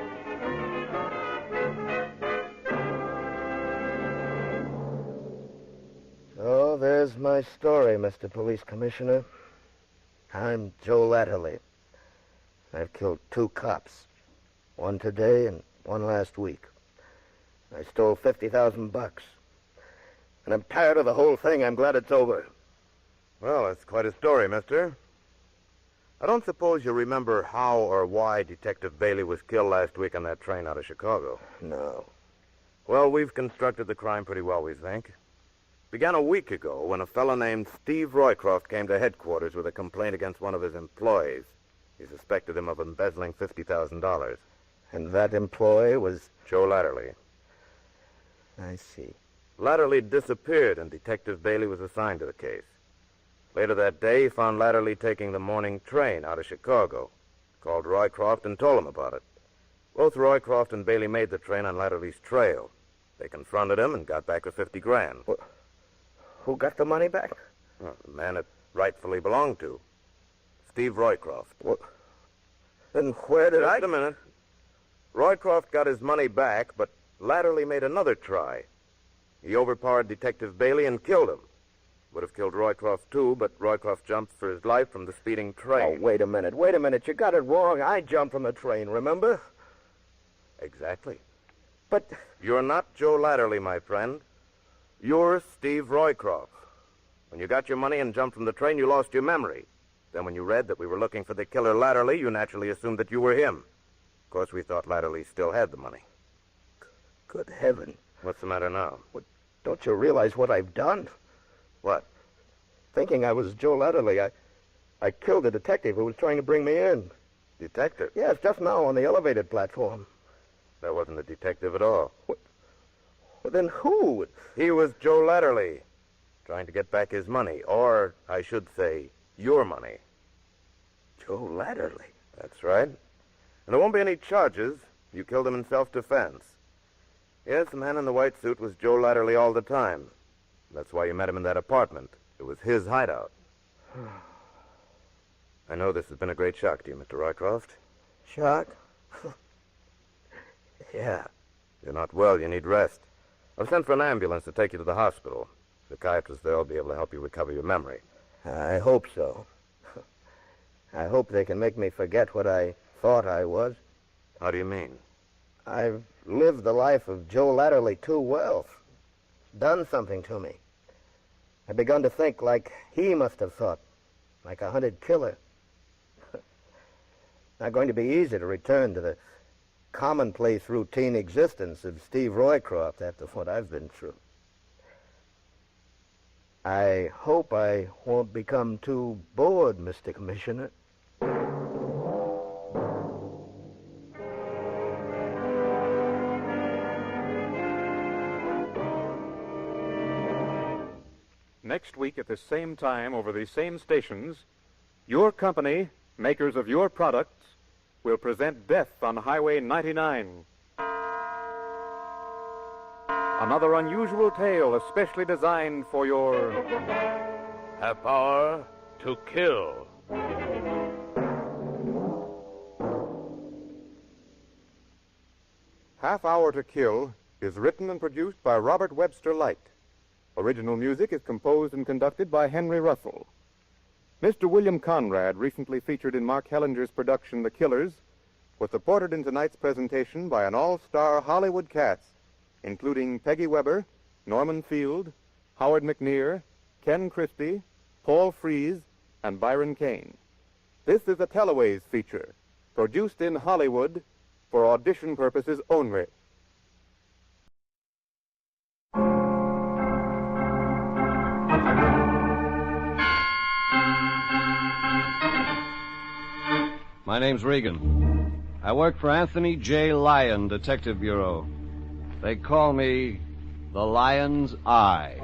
Oh, there's my story, Mr. Police Commissioner. I'm Joe Latterly. I've killed 2 cops. One today and one last week. I stole $50,000. And I'm tired of the whole thing. I'm glad it's over. Well, that's quite a story, mister. I don't suppose you remember how or why Detective Bailey was killed last week on that train out of Chicago. No. Well, we've constructed the crime pretty well, we think. Began a week ago when a fellow named Steve Roycroft came to headquarters with a complaint against one of his employees. He suspected him of embezzling $50,000. And that employee was... Joe Latterly. I see. Latterly disappeared, and Detective Bailey was assigned to the case. Later that day, he found Latterly taking the morning train out of Chicago. Called Roycroft and told him about it. Both Roycroft and Bailey made the train on Latterly's trail. They confronted him and got back with $50,000. Well, who got the money back? Well, the man it rightfully belonged to. Steve Roycroft. Well, then where did Just a minute. Roycroft got his money back, but Latterly made another try. He overpowered Detective Bailey and killed him. Would have killed Roycroft, too, but Roycroft jumped for his life from the speeding train. Oh, wait a minute. You got it wrong. I jumped from the train, remember? Exactly. But... You're not Joe Latterly, my friend. You're Steve Roycroft. When you got your money and jumped from the train, you lost your memory. Then when you read that we were looking for the killer Latterly, you naturally assumed that you were him. Of course, we thought Latterly still had the money. Good heaven. What's the matter now? Don't you realize what I've done? What? Thinking I was Joe Latterly, I killed a detective who was trying to bring me in. Detective? Yes, just now on the elevated platform. That wasn't a detective at all. Well, then who? He was Joe Latterly, trying to get back his money, or, I should say, your money. Joe Latterly? That's right. And there won't be any charges. You killed him in self-defense. Yes, the man in the white suit was Joe Latterly all the time. That's why you met him in that apartment. It was his hideout. I know this has been a great shock to you, Mr. Roycroft. Shock? Yeah. You're not well. You need rest. I've sent for an ambulance to take you to the hospital. The psychiatrist there will be able to help you recover your memory. I hope so. I hope they can make me forget what I thought I was. How do you mean? I've lived the life of Joe Latterly too well. It's done something to me. I've begun to think like he must have thought, like a hunted killer. Not going to be easy to return to the commonplace routine existence of Steve Roycroft after what I've been through. I hope I won't become too bored, Mr. Commissioner. Next week at the same time over these same stations, your company, makers of your products, will present Death on Highway 99. Another unusual tale especially designed for your... Have power to kill. Half Hour to Kill is written and produced by Robert Webster Light. Original music is composed and conducted by Henry Russell. Mr. William Conrad, recently featured in Mark Hellinger's production The Killers, was supported in tonight's presentation by an all-star Hollywood cast, including Peggy Weber, Norman Field, Howard McNear, Ken Christie, Paul Frees, and Byron Kane. This is a Teleways feature, produced in Hollywood for audition purposes only. My name's Regan. I work for Anthony J. Lyon Detective Bureau. They call me the Lion's Eye.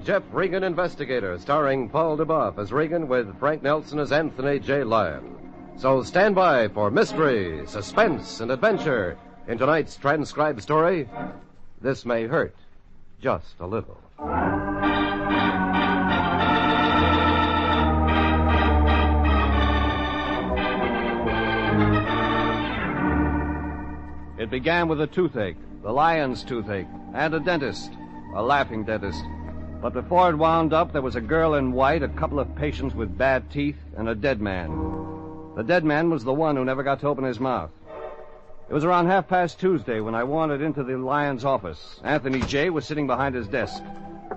Jeff Regan, Investigator, starring Paul DeBoff as Regan with Frank Nelson as Anthony J. Lyon. So stand by for mystery, suspense, and adventure in tonight's transcribed story, This May Hurt Just a Little. It began with a toothache, the lion's toothache, and a dentist, a laughing dentist. But before it wound up, there was a girl in white, a couple of patients with bad teeth, and a dead man. The dead man was the one who never got to open his mouth. It was around 2:30 Tuesday when I wandered into the lion's office. Anthony J. was sitting behind his desk.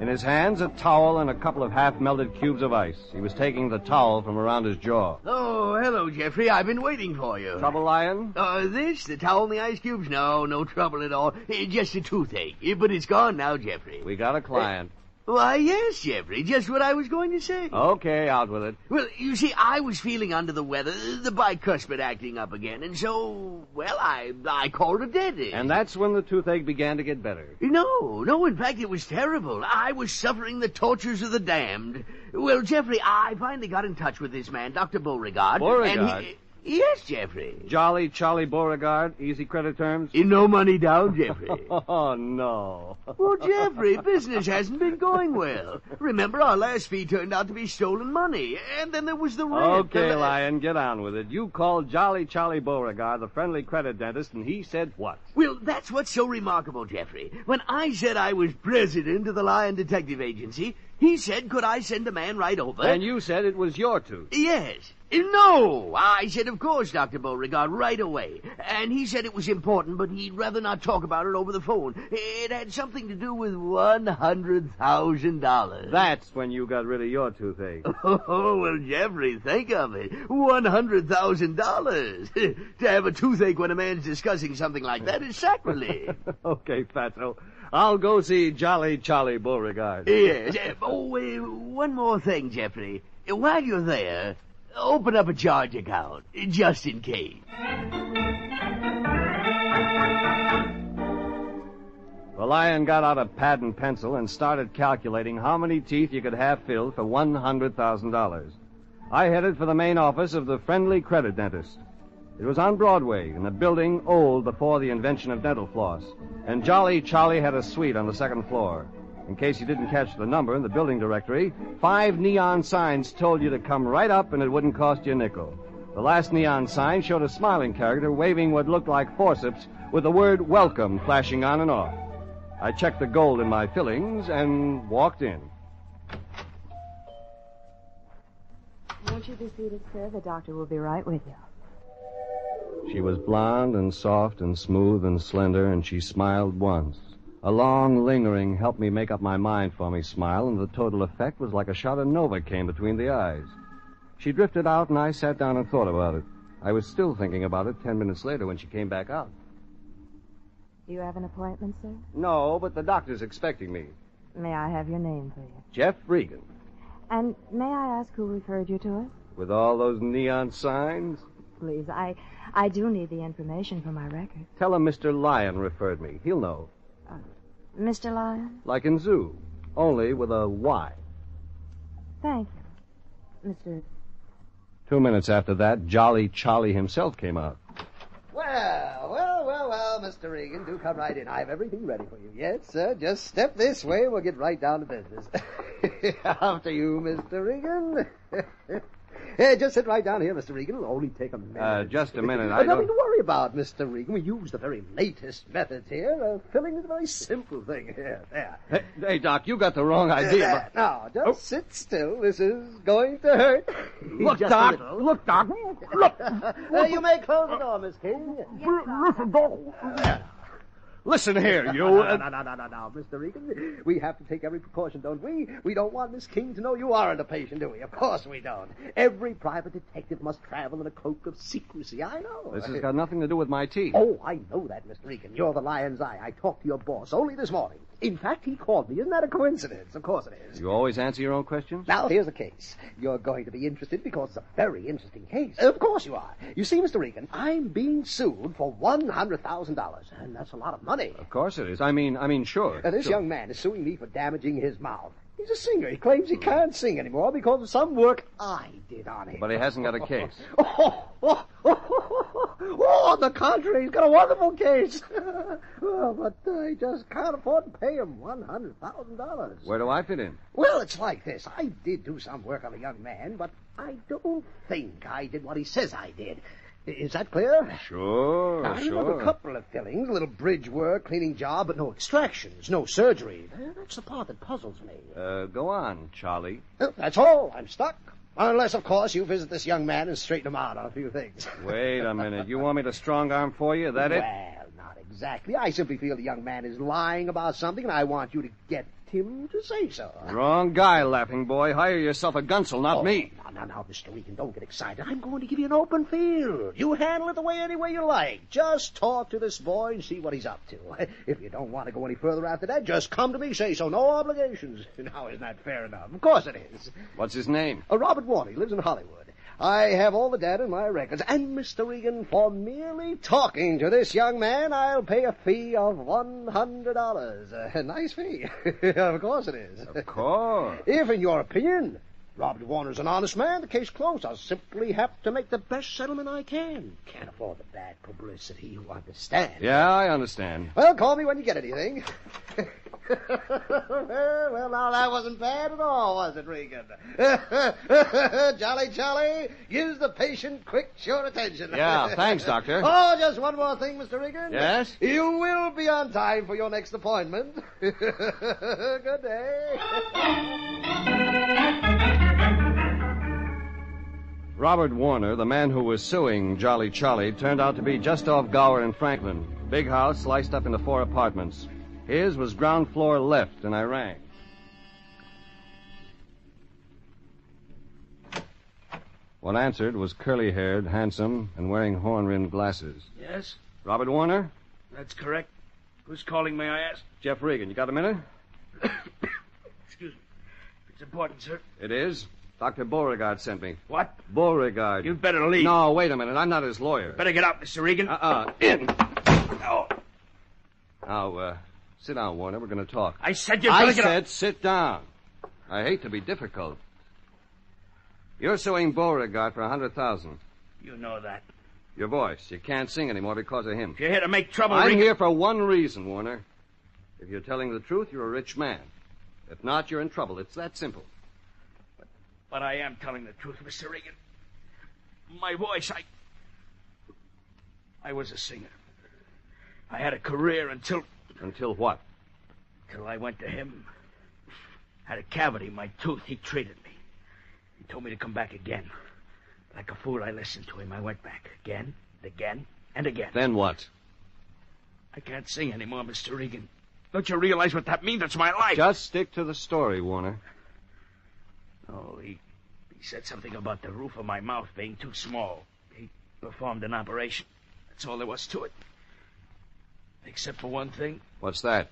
In his hands, a towel and a couple of half-melted cubes of ice. He was taking the towel from around his jaw. Oh, hello, Jeffrey. I've been waiting for you. Trouble, Lion? The towel and the ice cubes? No trouble at all. Just a toothache. But it's gone now, Jeffrey. We got a client. Why, yes, Jeffrey. Just what I was going to say. Okay, out with it. Well, you see, I was feeling under the weather, the bicuspid acting up again, and so, well, I called a dentist. And that's when the toothache began to get better. No, in fact, it was terrible. I was suffering the tortures of the damned. Well, Jeffrey, I finally got in touch with this man, Dr. Beauregard. Beauregard? And yes, Jeffrey. Jolly Charlie Beauregard, easy credit terms? No money down, Jeffrey. Oh, no. Well, Jeffrey, business hasn't been going well. Remember, our last fee turned out to be stolen money, and then there was the rent. Okay, Lion, get on with it. You called Jolly Charlie Beauregard, the friendly credit dentist, and he said what? Well, that's what's so remarkable, Jeffrey. When I said I was president of the Lion Detective Agency, he said, could I send a man right over? And you said it was your tooth. Yes. No, I said, of course, Dr. Beauregard, right away. And he said it was important, but he'd rather not talk about it over the phone. It had something to do with $100,000. That's when you got rid of your toothache. Oh, well, Jeffrey, think of it. $100,000. To have a toothache when a man's discussing something like that is sacrilege. Okay, Fatso. I'll go see Jolly Charlie Beauregard. Yes. One more thing, Jeffrey. While you're there, open up a charge account, just in case. The Lion got out a pad and pencil and started calculating how many teeth you could have filled for $100,000. I headed for the main office of the Friendly Credit Dentist. It was on Broadway, in a building old before the invention of dental floss. And Jolly Charlie had a suite on the second floor. In case you didn't catch the number in the building directory, 5 neon signs told you to come right up and it wouldn't cost you a nickel. The last neon sign showed a smiling character waving what looked like forceps with the word welcome flashing on and off. I checked the gold in my fillings and walked in. Won't you be seated, sir? The doctor will be right with you. She was blonde and soft and smooth and slender, and she smiled once. A long, lingering, help-me-make-up-my-mind-for-me smile, and the total effect was like a shot of Novocaine between the eyes. She drifted out, and I sat down and thought about it. I was still thinking about it 10 minutes later when she came back out. Do you have an appointment, sir? No, but the doctor's expecting me. May I have your name, please? Jeff Regan. And may I ask who referred you to us? With all those neon signs? Please, I do need the information for my record. Tell him Mr. Lyon referred me. He'll know. Mr. Lyon? Like in zoo, only with a Y. Thank you. Mr. 2 minutes after that, Jolly Charlie himself came out. Well, Mr. Regan, do come right in. I have everything ready for you. Yes, sir. Just step this way and we'll get right down to business. After you, Mr. Regan. Just sit right down here, Mr. Regan. It'll only take a minute. Just a minute. Nothing to worry about, Mr. Regan. We use the very latest methods here. Filling is a very simple thing here. There. Hey, Doc, you got the wrong idea. Now, just sit still. This is going to hurt. Look, Just Doc. a little. Look, Doc. Look. You may close the door, Miss King. Listen, Doc. Listen here, you. No, Mr. Regan. We have to take every precaution, don't we? We don't want Miss King to know you aren't a patient, do we? Of course we don't. Every private detective must travel in a cloak of secrecy. I know. This has got nothing to do with my teeth. Oh, I know that, Mr. Regan. You're the lion's eye. I talked to your boss only this morning. In fact, he called me. Isn't that a coincidence? Of course it is. You always answer your own questions? Now, here's the case. You're going to be interested because it's a very interesting case. Of course you are. You see, Mr. Regan, I'm being sued for $100,000, and that's a lot of money. Of course it is. I mean, sure. This sure. young man is suing me for damaging his mouth. He's a singer. He claims he can't sing anymore because of some work I did on him. But he hasn't got a case. On the contrary, he's got a wonderful case. But I just can't afford to pay him $100,000. Where do I fit in? Well, it's like this. I did do some work on the young man, but I don't think I did what he says I did. Is that clear? Sure, I remember a couple of fillings, a little bridge work, cleaning job, but no extractions, no surgery. That's the part that puzzles me. Go on, Charlie. That's all. I'm stuck. Unless, of course, you visit this young man and straighten him out on a few things. Wait a minute. You want me to strong arm for you? That it? Well, not exactly. I simply feel the young man is lying about something, and I want you to get him to say so. Wrong guy, laughing boy. Hire yourself a gunsel, not me. Now, Mr. Regan, don't get excited. I'm going to give you an open field. You handle it the any way you like. Just talk to this boy and see what he's up to. If you don't want to go any further after that, just come to me, say so. No obligations. Now, isn't that fair enough? Of course it is. What's his name? Robert Warner. He lives in Hollywood. I have all the data in my records. And, Mr. Regan, for merely talking to this young man, I'll pay a fee of $100. A nice fee. Of course it is. Of course. If, in your opinion, Robert Warner's an honest man, the case closed. I'll simply have to make the best settlement I can. Can't afford the bad publicity, you understand. Yeah, I understand. Well, call me when you get anything. Well, now that wasn't bad at all, was it, Regan? Jolly Charlie, use the patient, quick, sure attention. Yeah, thanks, Doctor. Oh, just one more thing, Mr. Regan. Yes? You will be on time for your next appointment. Good day. Robert Warner, the man who was suing Jolly Charlie, turned out to be just off Gower and Franklin. Big house sliced up into 4 apartments. His was ground floor left, and I rang. What answered was curly-haired, handsome, and wearing horn-rimmed glasses. Yes? Robert Warner? That's correct. Who's calling, may I ask? Jeff Regan. You got a minute? Excuse me. It's important, sir. It is. Dr. Beauregard sent me. What? Beauregard. You'd better leave. No, wait a minute. I'm not his lawyer. Better get out, Mr. Regan. In. Oh. Now, sit down, Warner. We're going to talk. I said you better get out. I said sit down. I hate to be difficult. You're suing Beauregard for $100,000. You know that. Your voice. You can't sing anymore because of him. If you're here to make trouble, I'm Regan... here for one reason, Warner. If you're telling the truth, you're a rich man. If not, you're in trouble. It's that simple. But I am telling the truth, Mr. Regan. My voice, I was a singer. I had a career until... Until what? Until I went to him. Had a cavity in my tooth. He treated me. He told me to come back again. Like a fool, I listened to him. I went back again, and again, and again. Then what? I can't sing anymore, Mr. Regan. Don't you realize what that means? It's my life. Just stick to the story, Warner. Oh, he said something about the roof of my mouth being too small. He performed an operation. That's all there was to it. Except for one thing. What's that?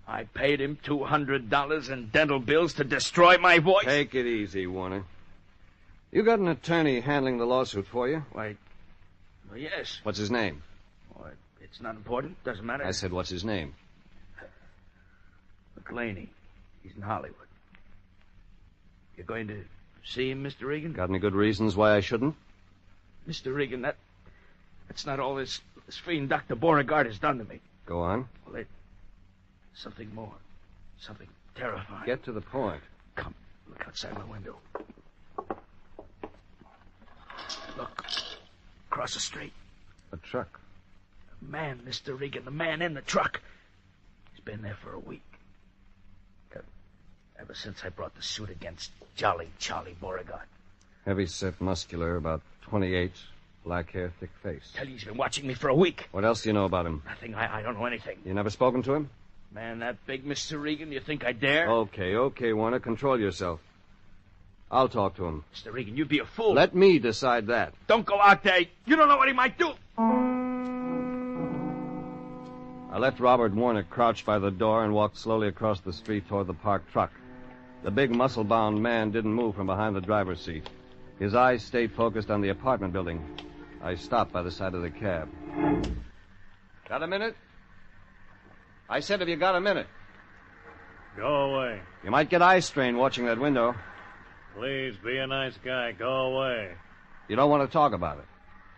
I paid him $200 in dental bills to destroy my voice. Take it easy, Warner. You got an attorney handling the lawsuit for you? Why, well, yes. What's his name? Oh, it's not important. Doesn't matter. I said, what's his name? McLaney. He's in Hollywood. You're going to see him, Mr. Regan? Got any good reasons why I shouldn't? Mr. Regan, that's not all this fiend Dr. Beauregard has done to me. Go on. Well, something more. Something terrifying. Get to the point. Come, look outside my window. Look, across the street. A truck. The man, Mr. Regan, the man in the truck. He's been there for a week. Ever since I brought the suit against Jolly Charlie Beauregard. Heavy-set, muscular, about 28, black hair, thick face. Tell you he's been watching me for a week. What else do you know about him? Nothing. I don't know anything. You never spoken to him? Man, that big Mr. Regan, you think I dare? Okay, Warner, control yourself. I'll talk to him. Mr. Regan, you'd be a fool. Let me decide that. Don't go out there. You don't know what he might do. I left Robert Warner crouched by the door and walked slowly across the street toward the parked truck. The big, muscle-bound man didn't move from behind the driver's seat. His eyes stayed focused on the apartment building. I stopped by the side of the cab. Got a minute? I said, have you got a minute? Go away. You might get eye strain watching that window. Please, be a nice guy. Go away. You don't want to talk about it?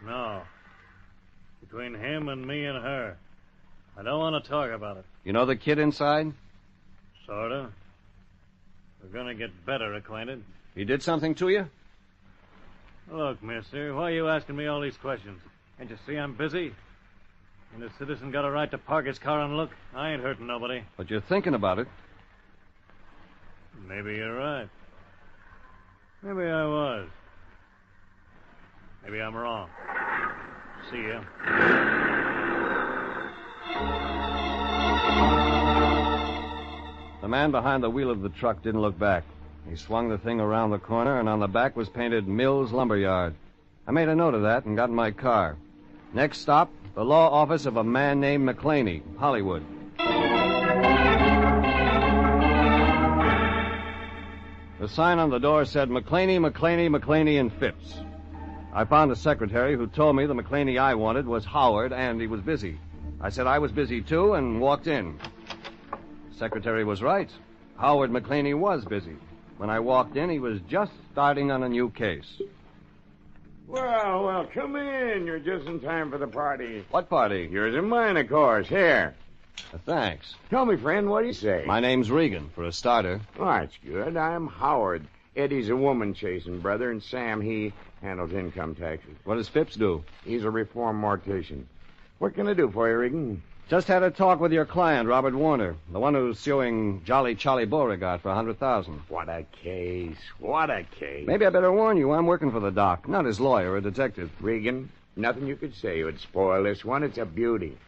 No. Between him and me and her. I don't want to talk about it. You know the kid inside? Sorta. We're gonna get better acquainted. He did something to you? Look, mister, why are you asking me all these questions? Can't you see I'm busy? And the citizen got a right to park his car and look. I ain't hurting nobody. But you're thinking about it. Maybe you're right. Maybe I was. Maybe I'm wrong. See ya. The man behind the wheel of the truck didn't look back. He swung the thing around the corner, and on the back was painted Mills Lumberyard. I made a note of that and got in my car. Next stop, the law office of a man named McClaney, Hollywood. The sign on the door said McClaney, and Phipps. I found a secretary who told me the McClaney I wanted was Howard, and he was busy. I said I was busy, too, and walked in. Secretary was right. Howard McClaney was busy. When I walked in, he was just starting on a new case. Well, come in. You're just in time for the party. What party? Yours and mine, of course. Here. Thanks. Tell me, friend, what do you say? My name's Regan, for a starter. Oh, that's good. I'm Howard. Eddie's a woman-chasing brother, and Sam, he handles income taxes. What does Phipps do? He's a reformed mortician. What can I do for you, Regan? Just had a talk with your client, Robert Warner, the one who's suing Jolly Charlie Beauregard for $100,000. What a case. What a case. Maybe I better warn you, I'm working for the doc, not his lawyer, a detective. Regan, nothing you could say would spoil this one. It's a beauty.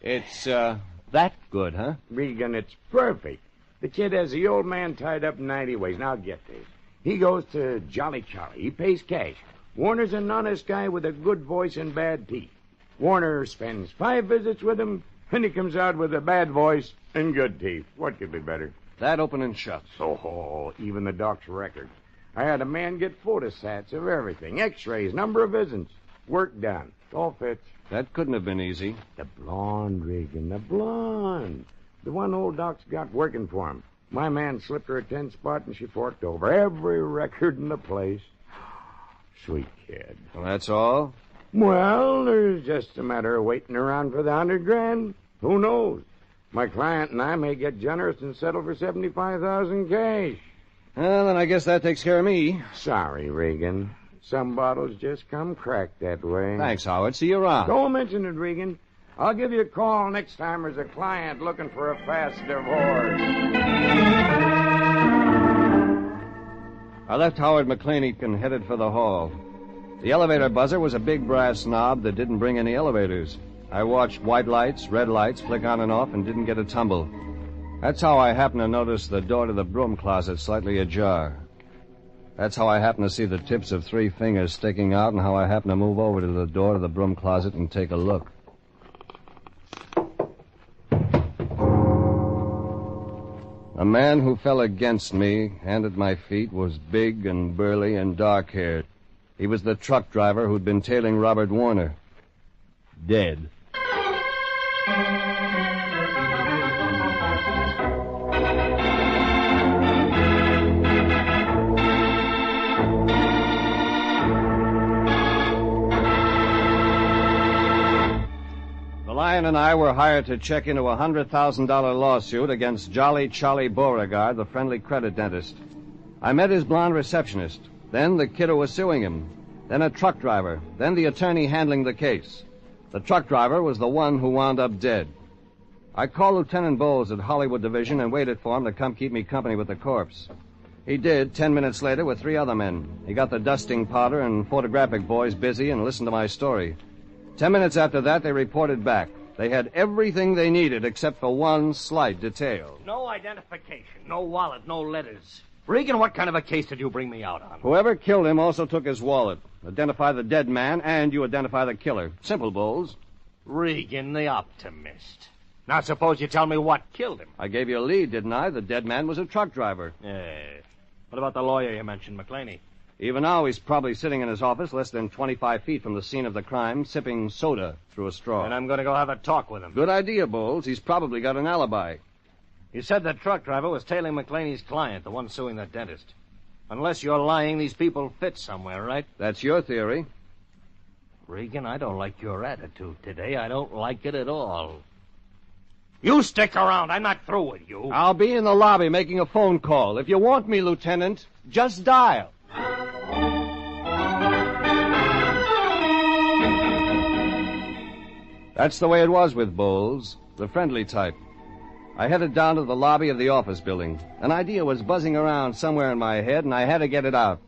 It's, that good, huh? Regan, it's perfect. The kid has the old man tied up 90 ways. Now get this. He goes to Jolly Charlie. He pays cash. Warner's an honest guy with a good voice and bad teeth. Warner spends 5 visits with him, and he comes out with a bad voice and good teeth. What could be better? That open and shut. Oh, even the doc's record. I had a man get photostats of everything. X-rays, number of visits. Work done. All fits. That couldn't have been easy. The blonde, Regan, the blonde. The one old doc's got working for him. My man slipped her a 10 spot, and she forked over every record in the place. Sweet kid. Well, that's all? Well, there's just a matter of waiting around for the $100,000. Who knows? My client and I may get generous and settle for $75,000 cash. Well, then I guess that takes care of me. Sorry, Regan. Some bottles just come cracked that way. Thanks, Howard. See you around. Don't mention it, Regan. I'll give you a call next time there's a client looking for a fast divorce. I left Howard McClaney and headed for the hall. The elevator buzzer was a big brass knob that didn't bring any elevators. I watched white lights, red lights flick on and off and didn't get a tumble. That's how I happened to notice the door to the broom closet slightly ajar. That's how I happened to see the tips of 3 fingers sticking out and how I happened to move over to the door to the broom closet and take a look. The man who fell against me, hand at my feet, was big and burly and dark-haired. He was the truck driver who'd been tailing Robert Warner. Dead. The Lion and I were hired to check into a $100,000 lawsuit against Jolly Charlie Beauregard, the friendly credit dentist. I met his blonde receptionist. Then the kid who was suing him. then a truck driver, then the attorney handling the case. The truck driver was the one who wound up dead. I called Lieutenant Bowles at Hollywood Division and waited for him to come keep me company with the corpse. He did 10 minutes later with 3 other men. He got the dusting powder and photographic boys busy and listened to my story. 10 minutes after that, they reported back. They had everything they needed except for one slight detail. No identification, no wallet, no letters. Regan, what kind of a case did you bring me out on? Whoever killed him also took his wallet. Identify the dead man, and you identify the killer. Simple, Bowles. Regan, the optimist. Now, suppose you tell me what killed him. I gave you a lead, didn't I? The dead man was a truck driver. Yeah. What about the lawyer you mentioned, McClaney? Even now, he's probably sitting in his office less than 25 feet from the scene of the crime, sipping soda through a straw. And I'm going to go have a talk with him. Good idea, Bowles. He's probably got an alibi. You said the truck driver was tailing McClaney's client, the one suing the dentist. Unless you're lying, these people fit somewhere, right? That's your theory. Regan, I don't like your attitude today. I don't like it at all. You stick around. I'm not through with you. I'll be in the lobby making a phone call. If you want me, Lieutenant, just dial. That's the way it was with Bowles, the friendly type. I headed down to the lobby of the office building. An idea was buzzing around somewhere in my head, and I had to get it out.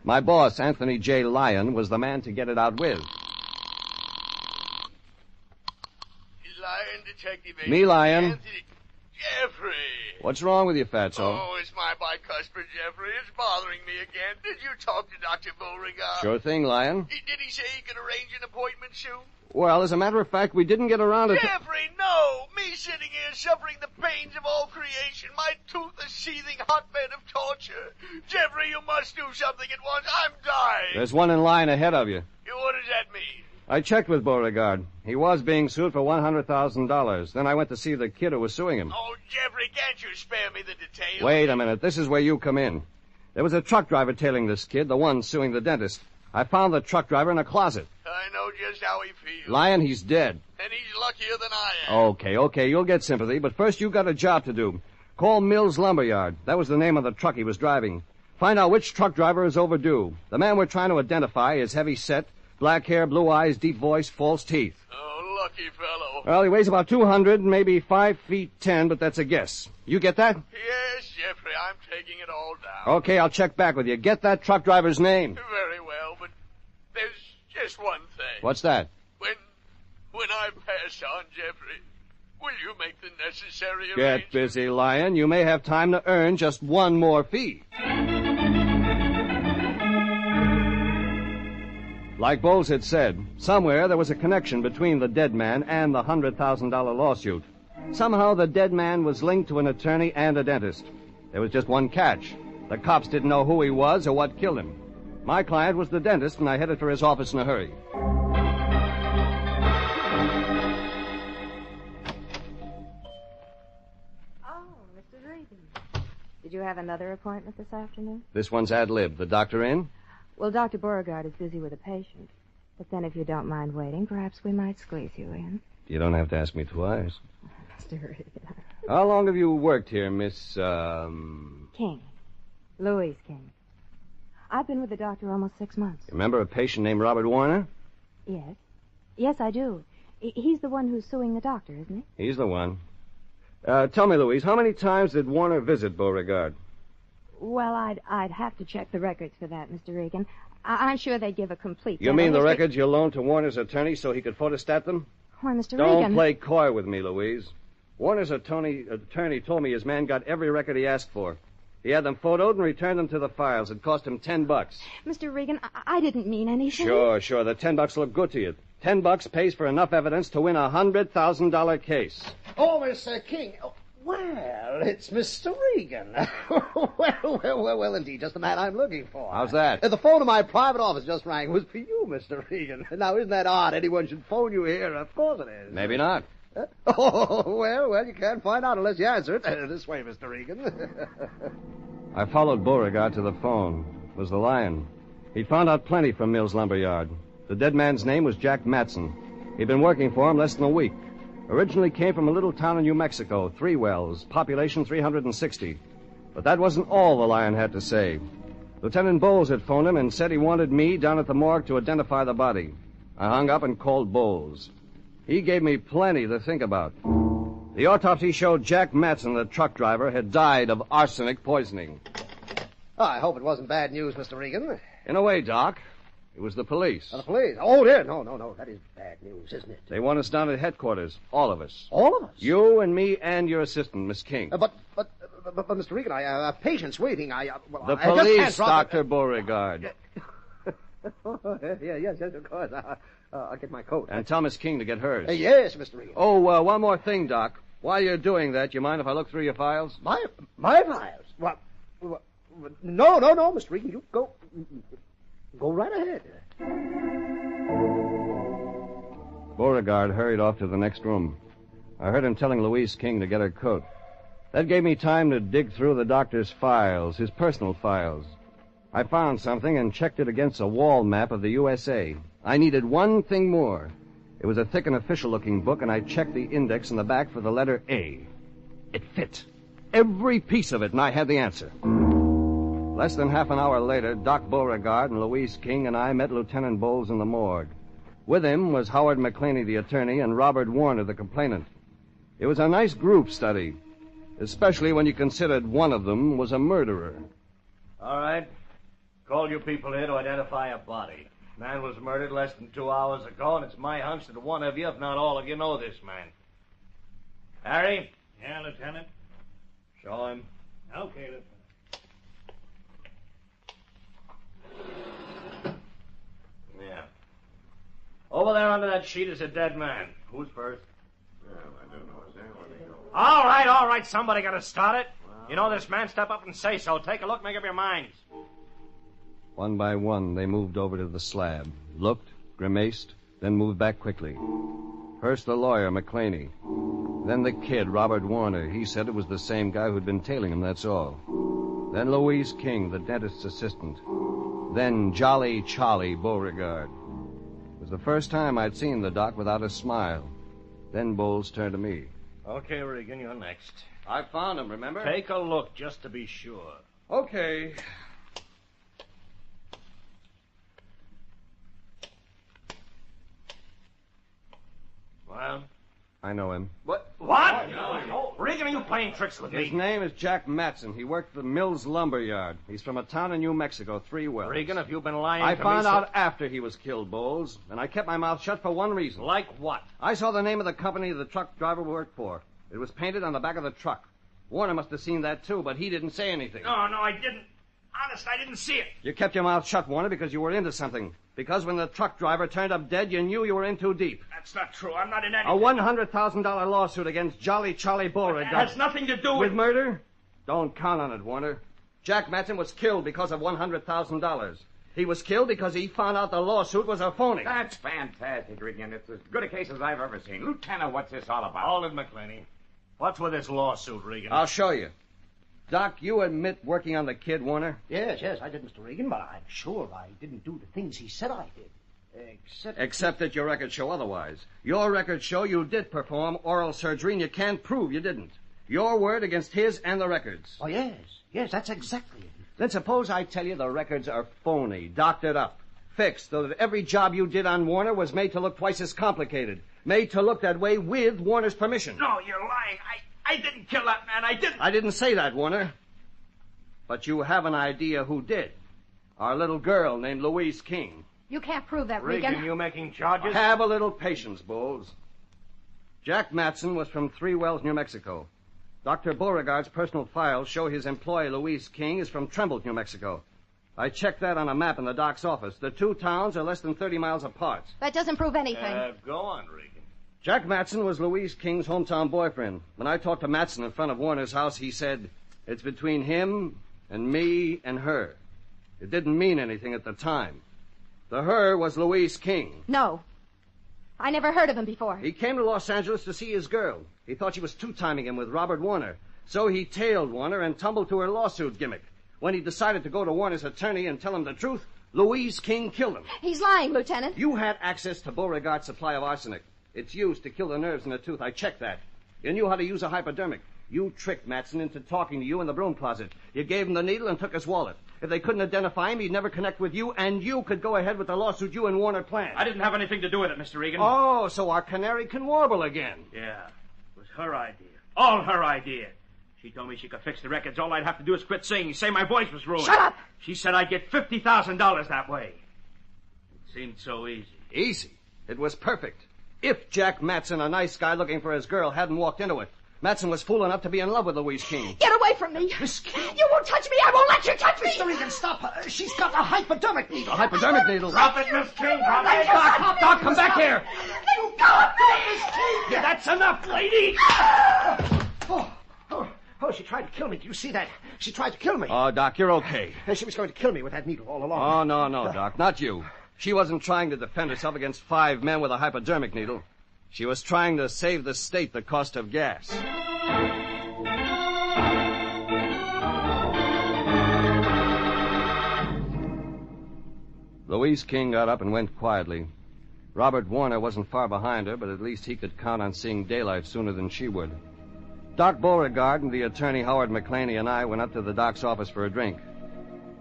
My boss, Anthony J. Lyon, was the man to get it out with. Lyon, Detective Agent. Me, Lyon. Anthony. Jeffrey. What's wrong with you, Fatso? Oh, it's my bicuspid, Jeffrey. It's bothering me again. Did you talk to Dr. Beauregard? Sure thing, Lyon. Did he say he could arrange an appointment soon? Well, as a matter of fact, we didn't get around to... Jeffrey, no! Me sitting here suffering the pains of all creation. My tooth a seething hotbed of torture. Jeffrey, you must do something at once. I'm dying. There's one in line ahead of you. What does that mean? I checked with Beauregard. He was being sued for $100,000. Then I went to see the kid who was suing him. Oh, Jeffrey, can't you spare me the details? Wait a minute. This is where you come in. There was a truck driver tailing this kid, the one suing the dentist. I found the truck driver in a closet. I know just how he feels. Lyon, he's dead. And he's luckier than I am. Okay, you'll get sympathy, but first you got a job to do. Call Mills Lumberyard. That was the name of the truck he was driving. Find out which truck driver is overdue. The man we're trying to identify is heavy set, black hair, blue eyes, deep voice, false teeth. Oh, lucky fellow. Well, he weighs about 200, maybe 5 feet 10, but that's a guess. You get that? Yes, Jeffrey, I'm taking it all down. Okay, I'll check back with you. Get that truck driver's name. Very well, but there's just one thing. What's that? When I pass on, Jeffrey, will you make the necessary Get arrangements? busy, Lyon. You may have time to earn just one more fee. Like Bowles had said, somewhere there was a connection between the dead man and the $100,000 lawsuit. Somehow the dead man was linked to an attorney and a dentist. There was just one catch. The cops didn't know who he was or what killed him. My client was the dentist, and I headed for his office in a hurry. Mr. Regan. Did you have another appointment this afternoon? This one's ad lib. The doctor in? Well, Dr. Beauregard is busy with a patient. But then if you don't mind waiting, perhaps we might squeeze you in. You don't have to ask me twice. Mr. Regan. How long have you worked here, Miss, King. Louise King. I've been with the doctor almost 6 months. You remember a patient named Robert Warner? Yes. Yes, I do. He's the one who's suing the doctor, isn't he? He's the one. Tell me, Louise, how many times did Warner visit Beauregard? Well, I'd have to check the records for that, Mr. Regan. I'm sure they'd give a complete... You mean the records you loaned to Warner's attorney so he could photostat them? Why, Mr. Don't Regan... play coy with me, Louise. Warner's attorney told me his man got every record he asked for. He had them photoed and returned them to the files. It cost him $10. Mr. Regan, I didn't mean anything. Sure. The $10 look good to you. $10 pays for enough evidence to win a $100,000 case. Oh, Mr. King. Oh, well, it's Mr. Regan. well, indeed, just the man I'm looking for. How's that? The phone in my private office just rang. It was for you, Mr. Regan. Now, isn't that odd? Anyone should phone you here. Of course it is. Maybe not. Oh, well, you can't find out unless you answer it. This way, Mr. Regan. I followed Beauregard to the phone. It was the Lion. He'd found out plenty from Mills Lumberyard. The dead man's name was Jack Matson. He'd been working for him less than a week. Originally came from a little town in New Mexico, Three Wells, population 360. But that wasn't all the Lion had to say. Lieutenant Bowles had phoned him and said he wanted me down at the morgue to identify the body. I hung up and called Bowles. He gave me plenty to think about. The autopsy showed Jack Matson, the truck driver, had died of arsenic poisoning. Oh, I hope it wasn't bad news, Mr. Regan. In a way, Doc. It was the police. The police? Oh, dear. No. That is bad news, isn't it? They want us down at headquarters. All of us. All of us? You and me and your assistant, Miss King. But, Mr. Regan, I have patients waiting. The police, Dr. Beauregard. Yes, of course. I'll get my coat. And tell Miss King to get hers. Yes, Mr. Regan. Oh, one more thing, Doc. While you're doing that, you mind if I look through your files? My files? What? No, Mr. Regan. You go right ahead. Beauregard hurried off to the next room. I heard him telling Louise King to get her coat. That gave me time to dig through the doctor's files, his personal files. I found something and checked it against a wall map of the USA. I needed one thing more. It was a thick and official-looking book, and I checked the index in the back for the letter A. It fit. Every piece of it, and I had the answer. Less than half an hour later, Doc Beauregard and Louise King and I met Lieutenant Bowles in the morgue. With him was Howard McClaney, the attorney, and Robert Warner, the complainant. It was a nice group study, especially when you considered one of them was a murderer. All right. Called you people here to identify a body. Man was murdered less than 2 hours ago, and it's my hunch that one of you, if not all of you, know this man. Harry? Yeah, Lieutenant. Show him. Okay, Lieutenant. Yeah. Over there under that sheet is a dead man. Who's first? Well, I don't know. Is there one to go? All right. Somebody got to start it. Well, you know this man. Step up and say so. Take a look. Make up your minds. One by one, they moved over to the slab, looked, grimaced, then moved back quickly. First the lawyer, McClaney. Then the kid, Robert Warner. He said it was the same guy who'd been tailing him, that's all. Then Louise King, the dentist's assistant. Then Jolly Charlie Beauregard. It was the first time I'd seen the doc without a smile. Then Bowles turned to me. Okay, Regan, you're next. I found him, remember? Take a look, just to be sure. Okay. Well? I know him. What? No. Regan, are you playing tricks with me? His name is Jack Matson. He worked at the Mills Lumber Yard. He's from a town in New Mexico, 3 Wells. Regan, if you've been lying to I me... found out after he was killed, Bowles, and I kept my mouth shut for one reason. Like what? I saw the name of the company the truck driver worked for. It was painted on the back of the truck. Warner must have seen that, too, but he didn't say anything. No, I didn't. Honest, I didn't see it. You kept your mouth shut, Warner, because you were into something. Because when the truck driver turned up dead, you knew you were in too deep. That's not true. I'm not in any... A $100,000 lawsuit against Jolly Charlie Beauregard. That has nothing to do with murder? Don't count on it, Warner. Jack Matson was killed because of $100,000. He was killed because he found out the lawsuit was a phony. That's fantastic, Regan. It's as good a case as I've ever seen. Lieutenant, what's this all about? Hold it, McClaney. What's with this lawsuit, Regan? I'll show you. Doc, you admit working on the kid, Warner? Yes, I did, Mr. Regan, but I'm sure I didn't do the things he said I did. Except that your records show otherwise. Your records show you did perform oral surgery, and you can't prove you didn't. Your word against his and the records. Oh, yes, that's exactly it. Then suppose I tell you the records are phony, doctored up, fixed, so that every job you did on Warner was made to look twice as complicated, made to look that way with Warner's permission. No, you're lying. I didn't kill that man. I didn't. I didn't say that, Warner. But you have an idea who did. Our little girl named Louise King. You can't prove that, Regan, you making charges? Have a little patience, Bowles. Jack Matson was from 3 Wells, New Mexico. Dr. Beauregard's personal files show his employee, Louise King, is from Trumbull, New Mexico. I checked that on a map in the doc's office. The 2 towns are less than 30 miles apart. That doesn't prove anything. Go on, Regan. Jack Matson was Louise King's hometown boyfriend. When I talked to Matson in front of Warner's house, he said, it's between him and me and her. It didn't mean anything at the time. The her was Louise King. No. I never heard of him before. He came to Los Angeles to see his girl. He thought she was two-timing him with Robert Warner. So he tailed Warner and tumbled to her lawsuit gimmick. When he decided to go to Warner's attorney and tell him the truth, Louise King killed him. He's lying, Lieutenant. You had access to Beauregard's supply of arsenic. It's used to kill the nerves in a tooth. I checked that. You knew how to use a hypodermic. You tricked Matson into talking to you in the broom closet. You gave him the needle and took his wallet. If they couldn't identify him, he'd never connect with you, and you could go ahead with the lawsuit you and Warner planned. I didn't have anything to do with it, Mr. Regan. Oh, so our canary can warble again. Yeah, it was her idea. All her idea. She told me she could fix the records. All I'd have to do is quit singing, say my voice was ruined. Shut up! She said I'd get $50,000 that way. It seemed so easy. Easy? It was perfect. If Jack Matson, a nice guy looking for his girl, hadn't walked into it. Matson was fool enough to be in love with Louise King. Get away from me! You won't touch me! I won't let you touch me! Mr. Regan, stop her. She's got a hypodermic needle. A hypodermic needle? Drop it, Miss King! Drop it! Doc, come back here! You go, please! Yeah, that's enough, lady! Oh, she tried to kill me. Do you see that? She tried to kill me. Oh, Doc, you're okay. She was going to kill me with that needle all along. Oh, no, Doc, not you. She wasn't trying to defend herself against 5 men with a hypodermic needle. She was trying to save the state the cost of gas. Louise King got up and went quietly. Robert Warner wasn't far behind her, but at least he could count on seeing daylight sooner than she would. Doc Beauregard and the attorney Howard McClaney and I went up to the doc's office for a drink.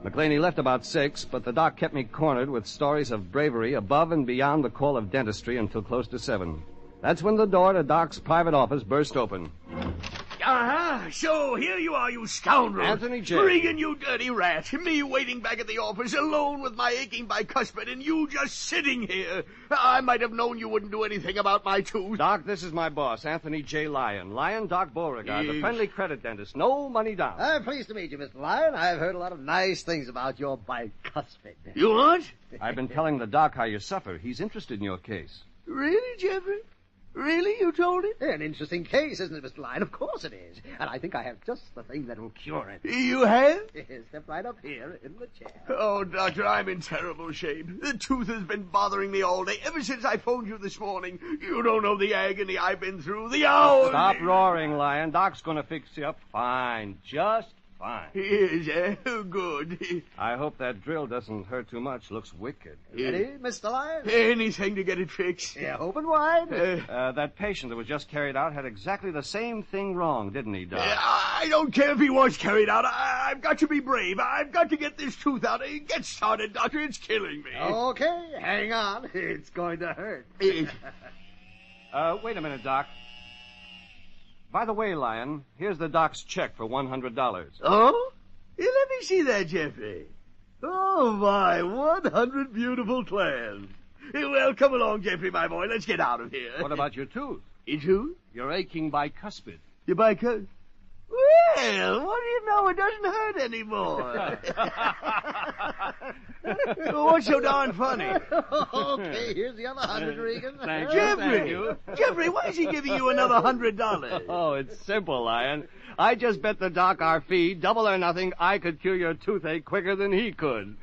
McClaney left about 6, but the doc kept me cornered with stories of bravery above and beyond the call of dentistry until close to 7. That's when the door to Doc's private office burst open. So here you are, you scoundrel. Anthony J. Regan, you dirty rat. Me waiting back at the office alone with my aching bicuspid and you just sitting here. I might have known you wouldn't do anything about my tooth. Doc, this is my boss, Anthony J. Lyon. Lyon Doc Beauregard, the friendly credit dentist. No money down. I'm pleased to meet you, Mr. Lyon. I've heard a lot of nice things about your bicuspid. You what? I've been telling the doc how you suffer. He's interested in your case. Really, Jeffrey? Really, you told him? An interesting case, isn't it, Mr. Lyon? Of course it is. And I think I have just the thing that will cure it. You have? Yes, step right up here in the chair. Oh, Doctor, I'm in terrible shape. The tooth has been bothering me all day, ever since I phoned you this morning. You don't know the agony I've been through, the hours. Stop roaring, Lyon. Doc's going to fix you up fine. Just fine. He is, eh? Good. I hope that drill doesn't hurt too much. Looks wicked. Ready, Mr. Lyon? Anything to get it fixed. Yeah, open wide. That patient that was just carried out had exactly the same thing wrong, didn't he, Doc? I don't care if he was carried out. I've got to be brave. I've got to get this tooth out. Get started, Doctor. It's killing me. Okay, hang on. It's going to hurt. Wait a minute, Doc. By the way, Lyon, here's the doc's check for $100. Oh? Yeah, let me see that, Jeffrey. Oh, my, 100 beautiful clams. Well, come along, Jeffrey, my boy. Let's get out of here. What about your tooth? Your tooth? Your aching bicuspid. Your bicuspid? Well, what do you know? It doesn't hurt anymore. What's so darn funny? Okay, here's the other 100, Regan. Thank you. Jeffrey, why is he giving you another $100? Oh, it's simple, Lyon. I just bet the doc our fee, double or nothing, I could cure your toothache quicker than he could.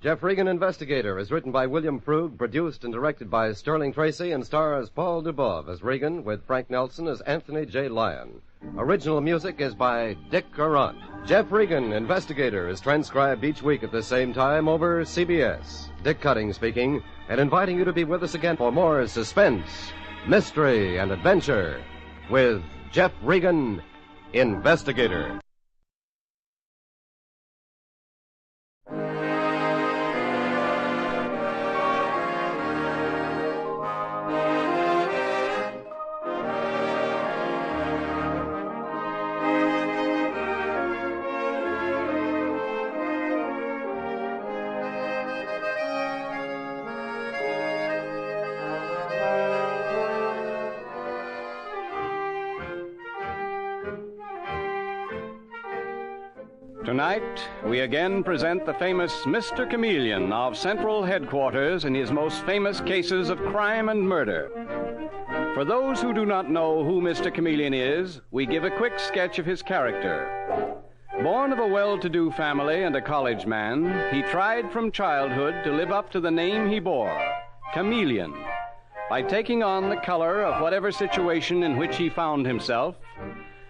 Jeff Regan, Investigator, is written by William Frug, produced and directed by Sterling Tracy, and stars Paul Dubov as Regan, with Frank Nelson as Anthony J. Lyon. Original music is by Dick Arant. Jeff Regan, Investigator, is transcribed each week at the same time over CBS. Dick Cutting speaking, and inviting you to be with us again for more suspense, mystery, and adventure with Jeff Regan, Investigator. Tonight, we again present the famous Mr. Chameleon of Central Headquarters in his most famous cases of crime and murder. For those who do not know who Mr. Chameleon is, we give a quick sketch of his character. Born of a well-to-do family and a college man, he tried from childhood to live up to the name he bore, Chameleon. by taking on the color of whatever situation in which he found himself,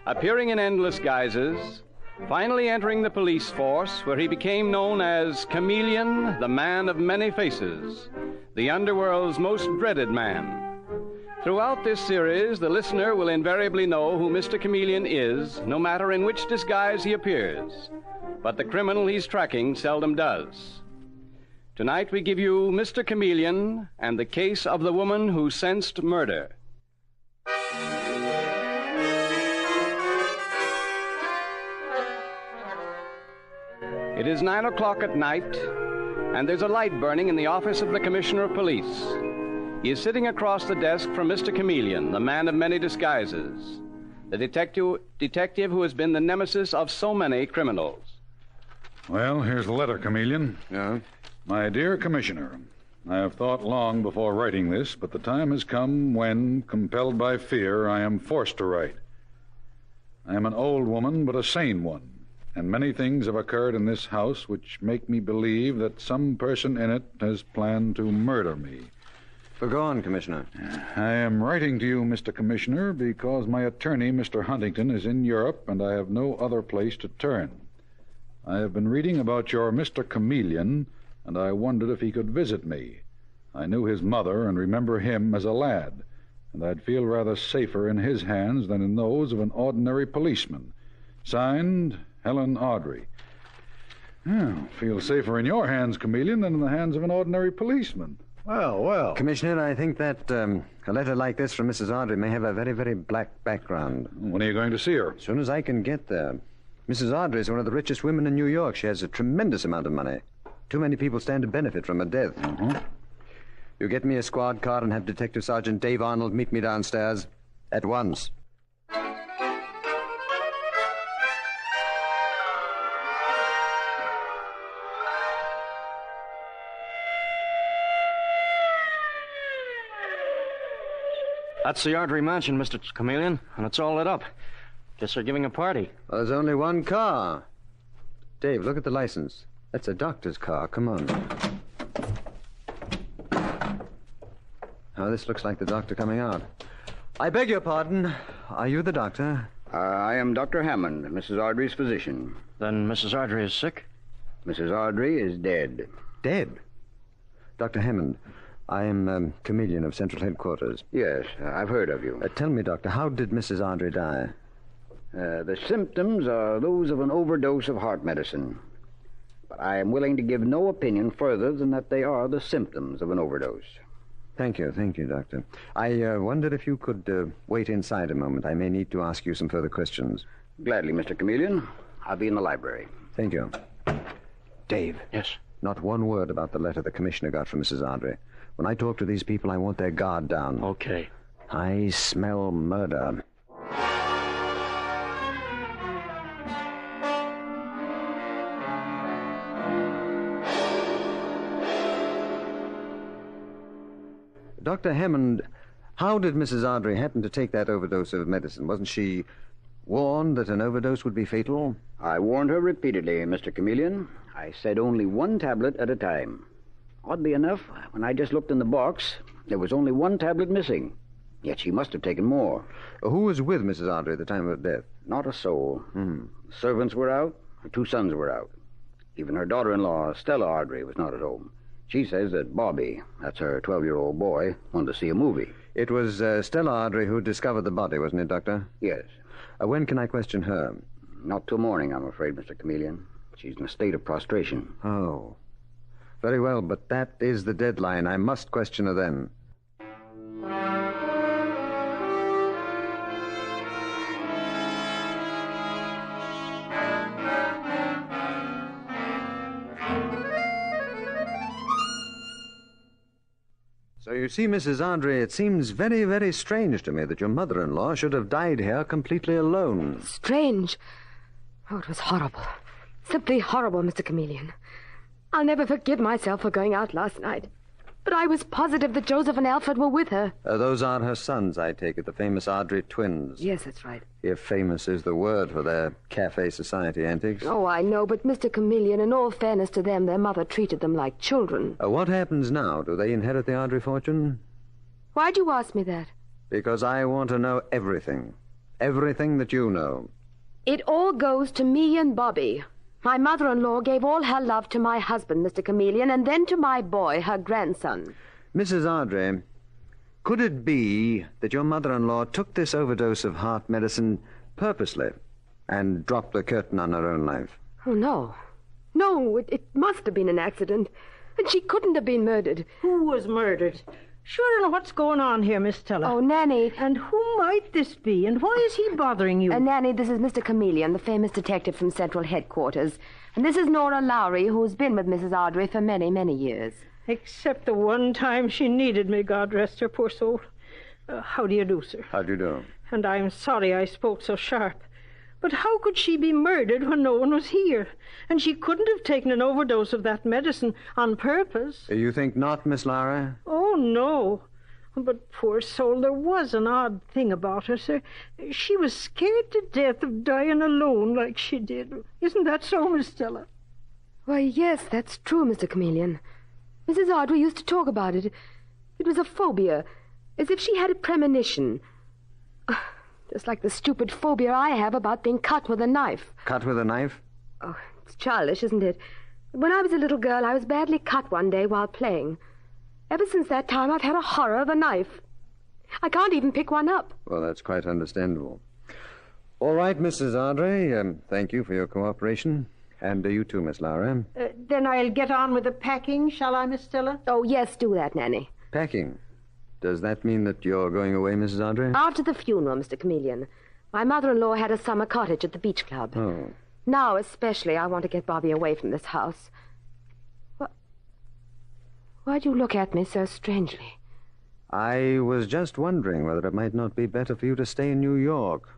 appearing in endless guises, finally entering the police force, where he became known as Chameleon, the man of many faces, the underworld's most dreaded man. Throughout this series, the listener will invariably know who Mr. Chameleon is, no matter in which disguise he appears. But the criminal he's tracking seldom does. Tonight we give you Mr. Chameleon and the case of the woman who sensed murder. It is 9 o'clock at night, and there's a light burning in the office of the Commissioner of Police. He is sitting across the desk from Mr. Chameleon, the man of many disguises, the detective who has been the nemesis of so many criminals. Well, here's the letter, Chameleon. Yeah? My dear Commissioner, I have thought long before writing this, but the time has come when, compelled by fear, I am forced to write. I am an old woman, but a sane one, and many things have occurred in this house which make me believe that some person in it has planned to murder me. Go on, Commissioner. I am writing to you, Mr. Commissioner, because my attorney, Mr. Huntington, is in Europe, and I have no other place to turn. I have been reading about your Mr. Chameleon, and I wondered if he could visit me. I knew his mother and remember him as a lad, and I'd feel rather safer in his hands than in those of an ordinary policeman. Signed, Helen Audrey. Well, feel safer in your hands, Chameleon, than in the hands of an ordinary policeman. Well. Commissioner, I think that a letter like this from Mrs. Audrey may have a very, very black background. When are you going to see her? As soon as I can get there. Mrs. Audrey is one of the richest women in New York. She has a tremendous amount of money. Too many people stand to benefit from her death. You get me a squad car and have Detective Sergeant Dave Arnold meet me downstairs at once. That's the Audrey mansion, Mr. Chameleon, and it's all lit up. Guess they're giving a party. Well, there's only one car. Dave, look at the license. That's a doctor's car. Come on. Oh, this looks like the doctor coming out. I beg your pardon. Are you the doctor? I am Dr. Hammond, Mrs. Audrey's physician. Then Mrs. Audrey is sick? Mrs. Audrey is dead. Dead? Dr. Hammond, I am Chameleon of Central Headquarters. Yes, I've heard of you. Tell me, Doctor, how did Mrs. Audrey die? The symptoms are those of an overdose of heart medicine. But I am willing to give no opinion further than that they are the symptoms of an overdose. Thank you, Doctor. I wondered if you could wait inside a moment. I may need to ask you some further questions. Gladly, Mr. Chameleon. I'll be in the library. Thank you. Dave. Yes? Not one word about the letter the commissioner got from Mrs. Audrey. When I talk to these people, I want their guard down. Okay. I smell murder. Dr. Hammond, how did Mrs. Audrey happen to take that overdose of medicine? Wasn't she warned that an overdose would be fatal? I warned her repeatedly, Mr. Chameleon. I said only one tablet at a time. Oddly enough, when I just looked in the box, there was only one tablet missing. Yet she must have taken more. Who was with Mrs. Audrey at the time of her death? Not a soul. Servants were out. Her 2 sons were out. Even her daughter-in-law, Stella Audrey, was not at home. She says that Bobby, that's her 12-year-old boy, wanted to see a movie. It was Stella Audrey who discovered the body, wasn't it, Doctor? Yes. When can I question her? Not till morning, I'm afraid, Mr. Chameleon. She's in a state of prostration. Oh. Very well, but that is the deadline. I must question her then. So you see, Mrs. Audrey, it seems very, very strange to me that your mother-in-law should have died here completely alone. Strange? Oh, it was horrible. Simply horrible, Mr. Chameleon. I'll never forgive myself for going out last night. But I was positive that Joseph and Alfred were with her. Those are her sons, I take it, the famous Audrey twins. Yes, that's right. If famous is the word for their cafe society antics. Oh, I know, but Mr. Chameleon, in all fairness to them, their mother treated them like children. What happens now? Do they inherit the Audrey fortune? Why'd you ask me that? Because I want to know everything. Everything that you know. It all goes to me and Bobby. My mother-in-law gave all her love to my husband, Mr. Chameleon, and then to my boy, her grandson. Mrs. Ardrey, could it be that your mother-in-law took this overdose of heart medicine purposely and dropped the curtain on her own life? Oh, no. No, it must have been an accident. And she couldn't have been murdered. Who was murdered? Sure, and what's going on here, Miss Stella? Oh, Nanny. And who might this be, and why is he bothering you? Nanny, this is Mr. Chameleon, the famous detective from Central Headquarters. And this is Nora Lowry, who's been with Mrs. Ardrey for many, many years. Except the one time she needed me, God rest her poor soul. How do you do, sir? How do you do? And I'm sorry I spoke so sharp. But how could she be murdered when no one was here? And she couldn't have taken an overdose of that medicine on purpose. You think not, Miss Lara? Oh, no. But poor soul, there was an odd thing about her, sir. She was scared to death of dying alone like she did. Isn't that so, Miss Stella? Why, yes, that's true, Mr. Chameleon. Mrs. Ardrey used to talk about it. It was a phobia, as if she had a premonition. Just like the stupid phobia I have about being cut with a knife. Cut with a knife? Oh, it's childish, isn't it? When I was a little girl, I was badly cut one day while playing. Ever since that time, I've had a horror of a knife. I can't even pick one up. Well, that's quite understandable. All right, Mrs. Ardrey, thank you for your cooperation. And you too, Miss Lara. Then I'll get on with the packing, shall I, Miss Stella? Oh, yes, do that, Nanny. Packing? Does that mean that you're going away, Mrs. Ardrey? After the funeral, Mr. Chameleon. My mother-in-law had a summer cottage at the beach club. Oh. Now, especially, I want to get Bobby away from this house. Why'd you look at me so strangely? I was just wondering whether it might not be better for you to stay in New York.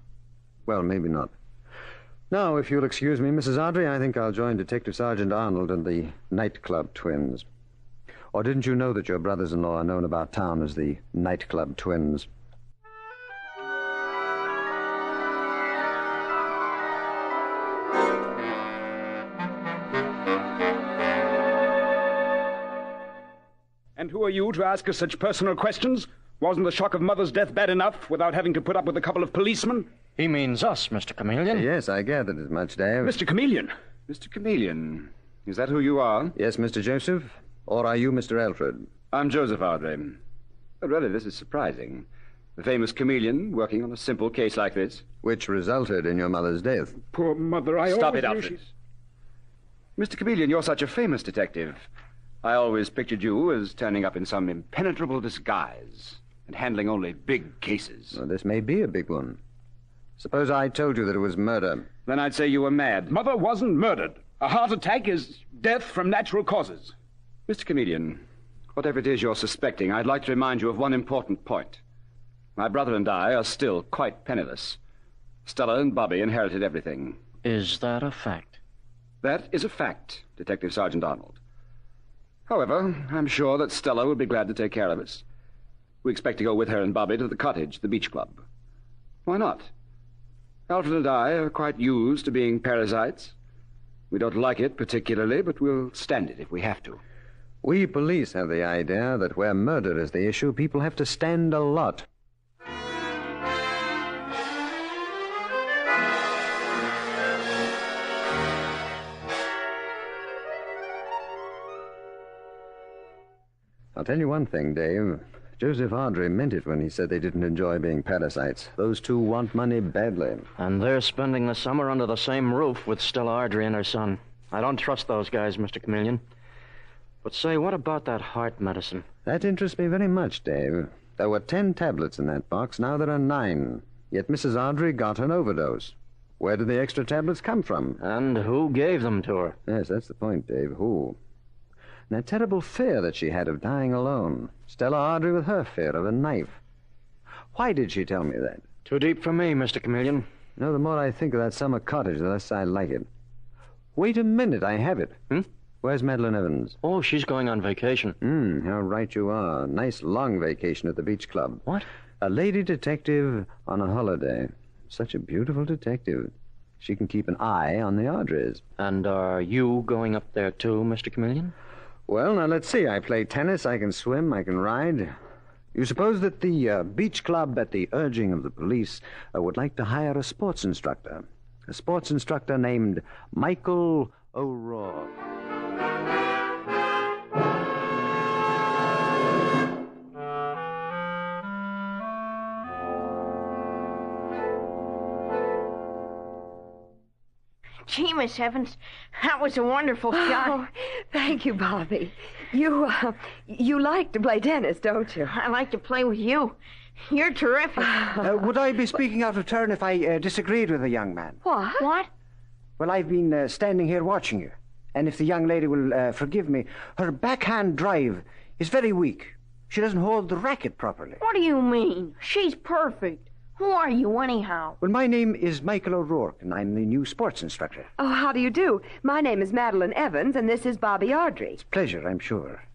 Well, maybe not. Now, if you'll excuse me, Mrs. Ardrey, I think I'll join Detective Sergeant Arnold and the nightclub twins. Or didn't you know that your brothers-in-law are known about town as the nightclub twins? And who are you to ask us such personal questions? Wasn't the shock of Mother's death bad enough without having to put up with a couple of policemen? He means us, Mr. Chameleon. Yes, I gathered as much, Dave. Mr. Chameleon? Mr. Chameleon, is that who you are? Yes, Mr. Joseph. Or are you Mr. Alfred? I'm Joseph Ardrey. But really, this is surprising. The famous chameleon working on a simple case like this. Which resulted in your mother's death. Poor mother, Stop it, Alfred. Mr. Chameleon, you're such a famous detective. I always pictured you as turning up in some impenetrable disguise and handling only big cases. Well, this may be a big one. Suppose I told you that it was murder. Then I'd say you were mad. Mother wasn't murdered. A heart attack is death from natural causes. Mr. Chameleon, whatever it is you're suspecting, I'd like to remind you of one important point. My brother and I are still quite penniless. Stella and Bobby inherited everything. Is that a fact? That is a fact, Detective Sergeant Arnold. However, I'm sure that Stella will be glad to take care of us. We expect to go with her and Bobby to the cottage, the beach club. Why not? Alfred and I are quite used to being parasites. We don't like it particularly, but we'll stand it if we have to. We police have the idea that where murder is the issue, people have to stand a lot. I'll tell you one thing, Dave. Joseph Ardrey meant it when he said they didn't enjoy being parasites. Those two want money badly. And they're spending the summer under the same roof with Stella Ardrey and her son. I don't trust those guys, Mr. Chameleon. But say, what about that heart medicine? That interests me very much, Dave. There were 10 tablets in that box. Now there are 9. Yet Mrs. Ardrey got an overdose. Where did the extra tablets come from? And who gave them to her? Yes, that's the point, Dave. Who? And that terrible fear that she had of dying alone. Stella Ardrey with her fear of a knife. Why did she tell me that? Too deep for me, Mr. Chameleon. No, the more I think of that summer cottage, the less I like it. Wait a minute, I have it. Where's Madeline Evans? Oh, she's going on vacation. How right you are. Nice long vacation at the beach club. What? A lady detective on a holiday. Such a beautiful detective. She can keep an eye on the Ardreys. And are you going up there too, Mr. Chameleon? Well, now let's see. I play tennis, I can swim, I can ride. You suppose that the beach club, at the urging of the police, would like to hire a sports instructor. A sports instructor named Michael O'Rourke. Gee, Miss Evans, that was a wonderful shot. Oh, thank you, Bobby. You like to play tennis, don't you? I like to play with you. You're terrific. Would I be speaking out of turn if I disagreed with the young man? What? What? Well, I've been standing here watching you. And if the young lady will forgive me, her backhand drive is very weak. She doesn't hold the racket properly. What do you mean? She's perfect. Who are you, anyhow? Well, my name is Michael O'Rourke, and I'm the new sports instructor. Oh, how do you do? My name is Madeline Evans, and this is Bobby Ardrey. Pleasure, I'm sure.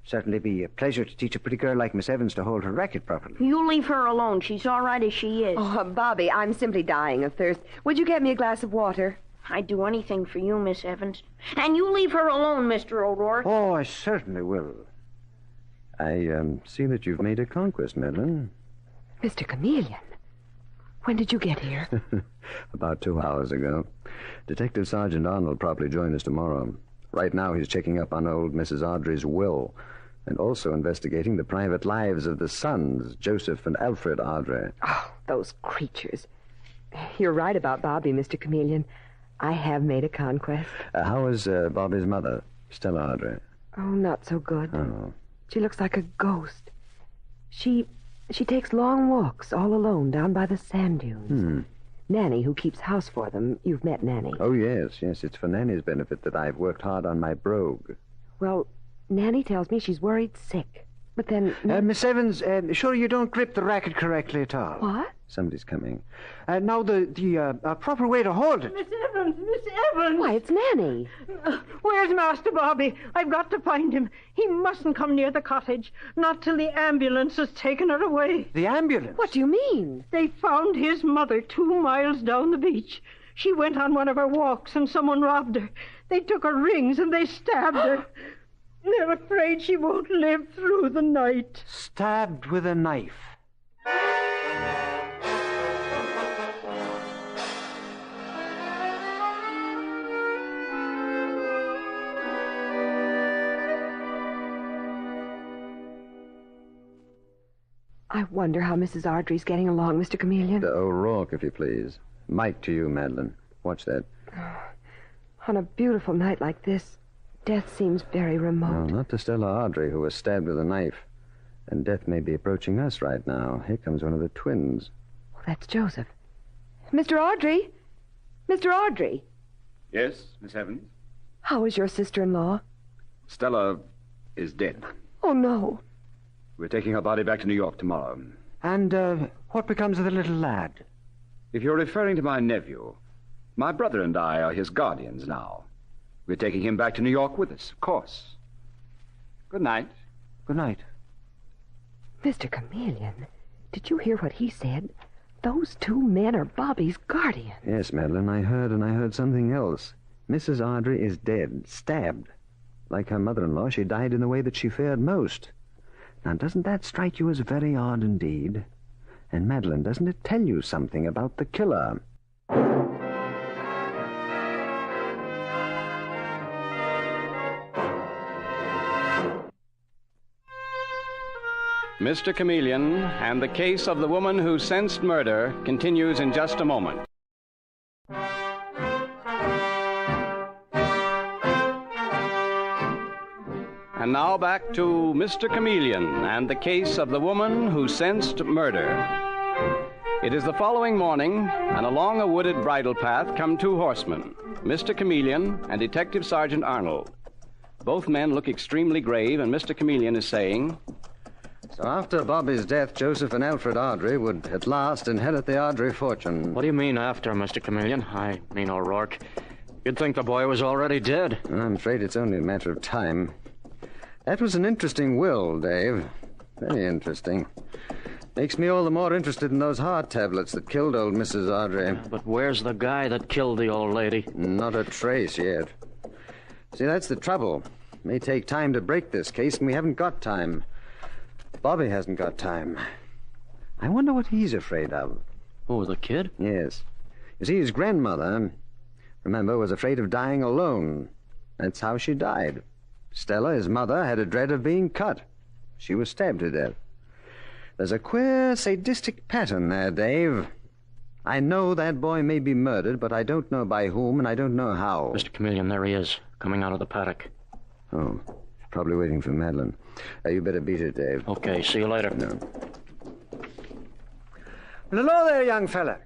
Certainly be a pleasure to teach a pretty girl like Miss Evans to hold her racket properly. You leave her alone. She's all right as she is. Oh, Bobby, I'm simply dying of thirst. Would you get me a glass of water? I'd do anything for you, Miss Evans. And you leave her alone, Mr. O'Rourke. Oh, I certainly will. I see that you've made a conquest, Madeline. Mr. Chameleon, when did you get here? About 2 hours ago. Detective Sergeant Arnold will probably join us tomorrow. Right now he's checking up on old Mrs. Ardrey's will and also investigating the private lives of the sons, Joseph and Alfred Ardrey. Oh, those creatures. You're right about Bobby, Mr. Chameleon. I have made a conquest. How is Bobby's mother, Stella Ardrey? Oh, not so good. Oh. She looks like a ghost. She takes long walks all alone down by the sand dunes. Nanny, who keeps house for them, you've met Nanny. Oh, yes. It's for Nanny's benefit that I've worked hard on my brogue. Well, Nanny tells me she's worried sick. But then... Miss Evans, sure you don't grip the racket correctly at all. What? Somebody's coming. Now, the proper way to hold it. Miss Evans! Why, it's Nanny. Where's Master Bobby? I've got to find him. He mustn't come near the cottage. Not till the ambulance has taken her away. The ambulance? What do you mean? They found his mother 2 miles down the beach. She went on one of her walks and someone robbed her. They took her rings and they stabbed her. They're afraid she won't live through the night. Stabbed with a knife. I wonder how Mrs. Ardrey's getting along, Mr. Chameleon. O'Rourke, if you please. Mike to you, Madeline. Watch that. On a beautiful night like this, death seems very remote. No, not to Stella Ardrey, who was stabbed with a knife. And death may be approaching us right now. Here comes one of the twins. Well, that's Joseph. Mr. Ardrey? Mr. Ardrey? Yes, Miss Evans? How is your sister-in-law? Stella is dead. Oh, no. We're taking her body back to New York tomorrow. And what becomes of the little lad? If you're referring to my nephew, my brother and I are his guardians now. We're taking him back to New York with us, of course. Good night. Good night. Mr. Chameleon, did you hear what he said? Those 2 men are Bobby's guardians. Yes, Madeline, I heard, and I heard something else. Mrs. Ardrey is dead, stabbed. Like her mother-in-law, she died in the way that she feared most. Now, doesn't that strike you as very odd indeed? And, Madeline, doesn't it tell you something about the killer? Mr. Chameleon and the case of the woman who sensed murder continues in just a moment. And now back to Mr. Chameleon and the case of the woman who sensed murder. It is the following morning, and along a wooded bridle path come 2 horsemen, Mr. Chameleon and Detective Sergeant Arnold. Both men look extremely grave, and Mr. Chameleon is saying... So after Bobby's death, Joseph and Alfred Ardrey would at last inherit the Ardrey fortune. What do you mean after, Mr. Chameleon? I mean O'Rourke. You'd think the boy was already dead. I'm afraid it's only a matter of time. That was an interesting will, Dave. Very interesting. Makes me all the more interested in those heart tablets that killed old Mrs. Ardrey. But where's the guy that killed the old lady? Not a trace yet. See, that's the trouble. It may take time to break this case, and we haven't got time. Bobby hasn't got time. I wonder what he's afraid of. Oh, the kid? Yes. You see, his grandmother, remember, was afraid of dying alone. That's how she died. Stella, his mother, had a dread of being cut. She was stabbed to death. There's a queer, sadistic pattern there, Dave. I know that boy may be murdered, but I don't know by whom, and I don't know how. Mr. Chameleon, there he is, coming out of the paddock. Oh, probably waiting for Madeline. You better beat it, Dave. Okay, see you later. No. Well, hello there, young fella.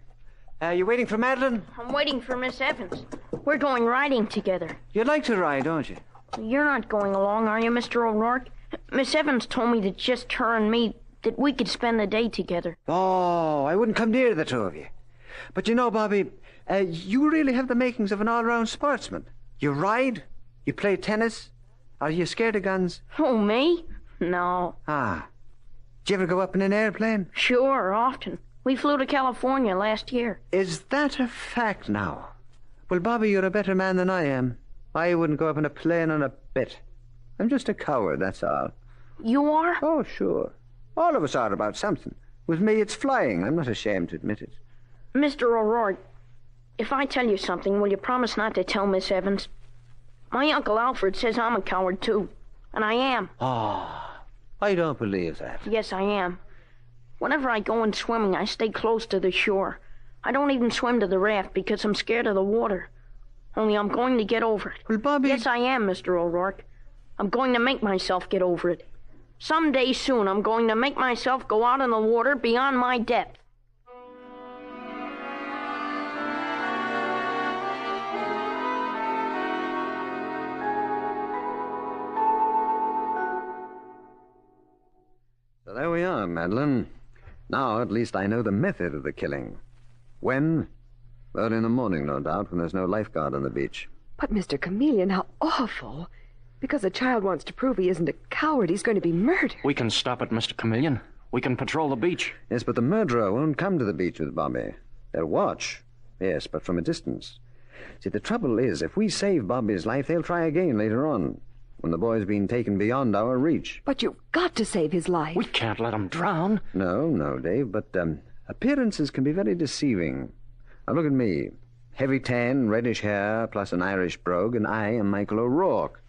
You waiting for Madeline? I'm waiting for Miss Evans. We're going riding together. You'd like to ride, don't you? You're not going along, are you, Mr. O'Rourke? Miss Evans told me that just her and me, that we could spend the day together. Oh, I wouldn't come near the two of you. But you know, Bobby, you really have the makings of an all-round sportsman. You ride, you play tennis. Are you scared of guns? Oh, me? No. Ah. Did you ever go up in an airplane? Sure, often. We flew to California last year. Is that a fact now? Well, Bobby, you're a better man than I am. I wouldn't go up in a plane on a bit. I'm just a coward, that's all. You are? Oh, sure. All of us are about something. With me, it's flying. I'm not ashamed to admit it. Mr. O'Rourke, if I tell you something, will you promise not to tell Miss Evans? My Uncle Alfred says I'm a coward, too. And I am. Ah, I don't believe that. Yes, I am. Whenever I go in swimming, I stay close to the shore. I don't even swim to the raft because I'm scared of the water. Only I'm going to get over it. Well, Bobby... Yes, I am, Mr. O'Rourke. I'm going to make myself get over it. Someday soon, I'm going to make myself go out in the water beyond my depth. So there we are, Madeline. Now, at least I know the method of the killing. When? Early in the morning, no doubt, when there's no lifeguard on the beach. But, Mr. Chameleon, how awful. Because the child wants to prove he isn't a coward, he's going to be murdered. We can stop it, Mr. Chameleon. We can patrol the beach. Yes, but the murderer won't come to the beach with Bobby. They'll watch. Yes, but from a distance. See, the trouble is, if we save Bobby's life, they'll try again later on, when the boy's been taken beyond our reach. But you've got to save his life. We can't let him drown. No, Dave, but appearances can be very deceiving. Now, look at me. Heavy tan, reddish hair, plus an Irish brogue, and I am Michael O'Rourke.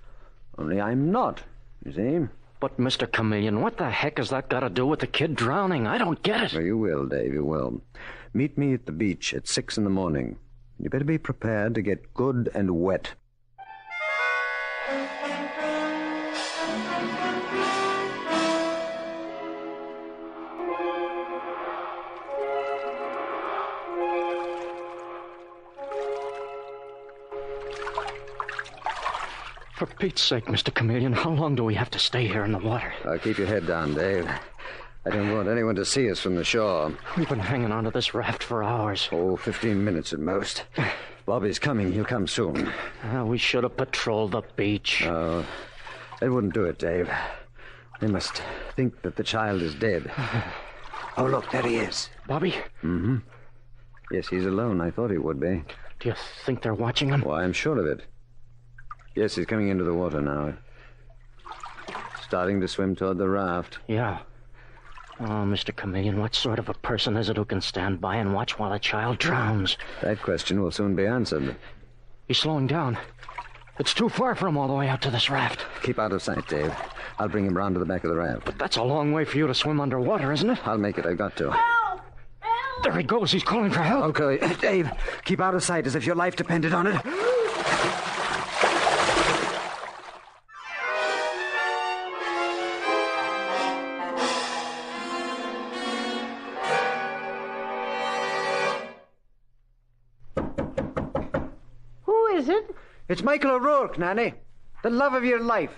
Only I'm not, you see? But, Mr. Chameleon, what the heck has that got to do with the kid drowning? I don't get it. Well, you will, Dave, you will. Meet me at the beach at 6 in the morning. You better be prepared to get good and wet. For Pete's sake, Mr. Chameleon, how long do we have to stay here in the water? Keep your head down, Dave. I don't want anyone to see us from the shore. We've been hanging onto this raft for hours. 15 minutes at most. Bobby's coming. He'll come soon. We should have patrolled the beach. Oh, they wouldn't do it, Dave. They must think that the child is dead. Oh, look, there he is. Bobby? Mm-hmm. Yes, he's alone. I thought he would be. Do you think they're watching him? Oh, I'm sure of it. Yes, he's coming into the water now. Starting to swim toward the raft. Yeah. Oh, Mr. Chameleon, what sort of a person is it who can stand by and watch while a child drowns? That question will soon be answered. He's slowing down. It's too far for him all the way out to this raft. Keep out of sight, Dave. I'll bring him round to the back of the raft. But that's a long way for you to swim underwater, isn't it? I'll make it. I've got to. Help! Help! There he goes. He's calling for help. Okay, Dave, keep out of sight as if your life depended on it. It's Michael O'Rourke, Nanny. The love of your life.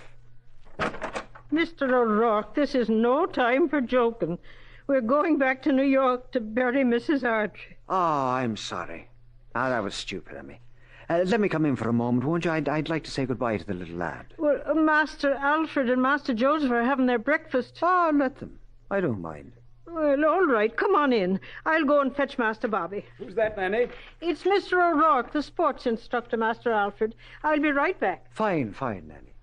Mr. O'Rourke, this is no time for joking. We're going back to New York to bury Mrs. Archie. Oh, I'm sorry. That was stupid of me. Let me come in for a moment, won't you? I'd like to say goodbye to the little lad. Well, Master Alfred and Master Joseph are having their breakfast. Oh, let them. I don't mind. Well, all right. Come on in. I'll go and fetch Master Bobby. Who's that, Nanny? It's Mr. O'Rourke, the sports instructor, Master Alfred. I'll be right back. Fine, Nanny.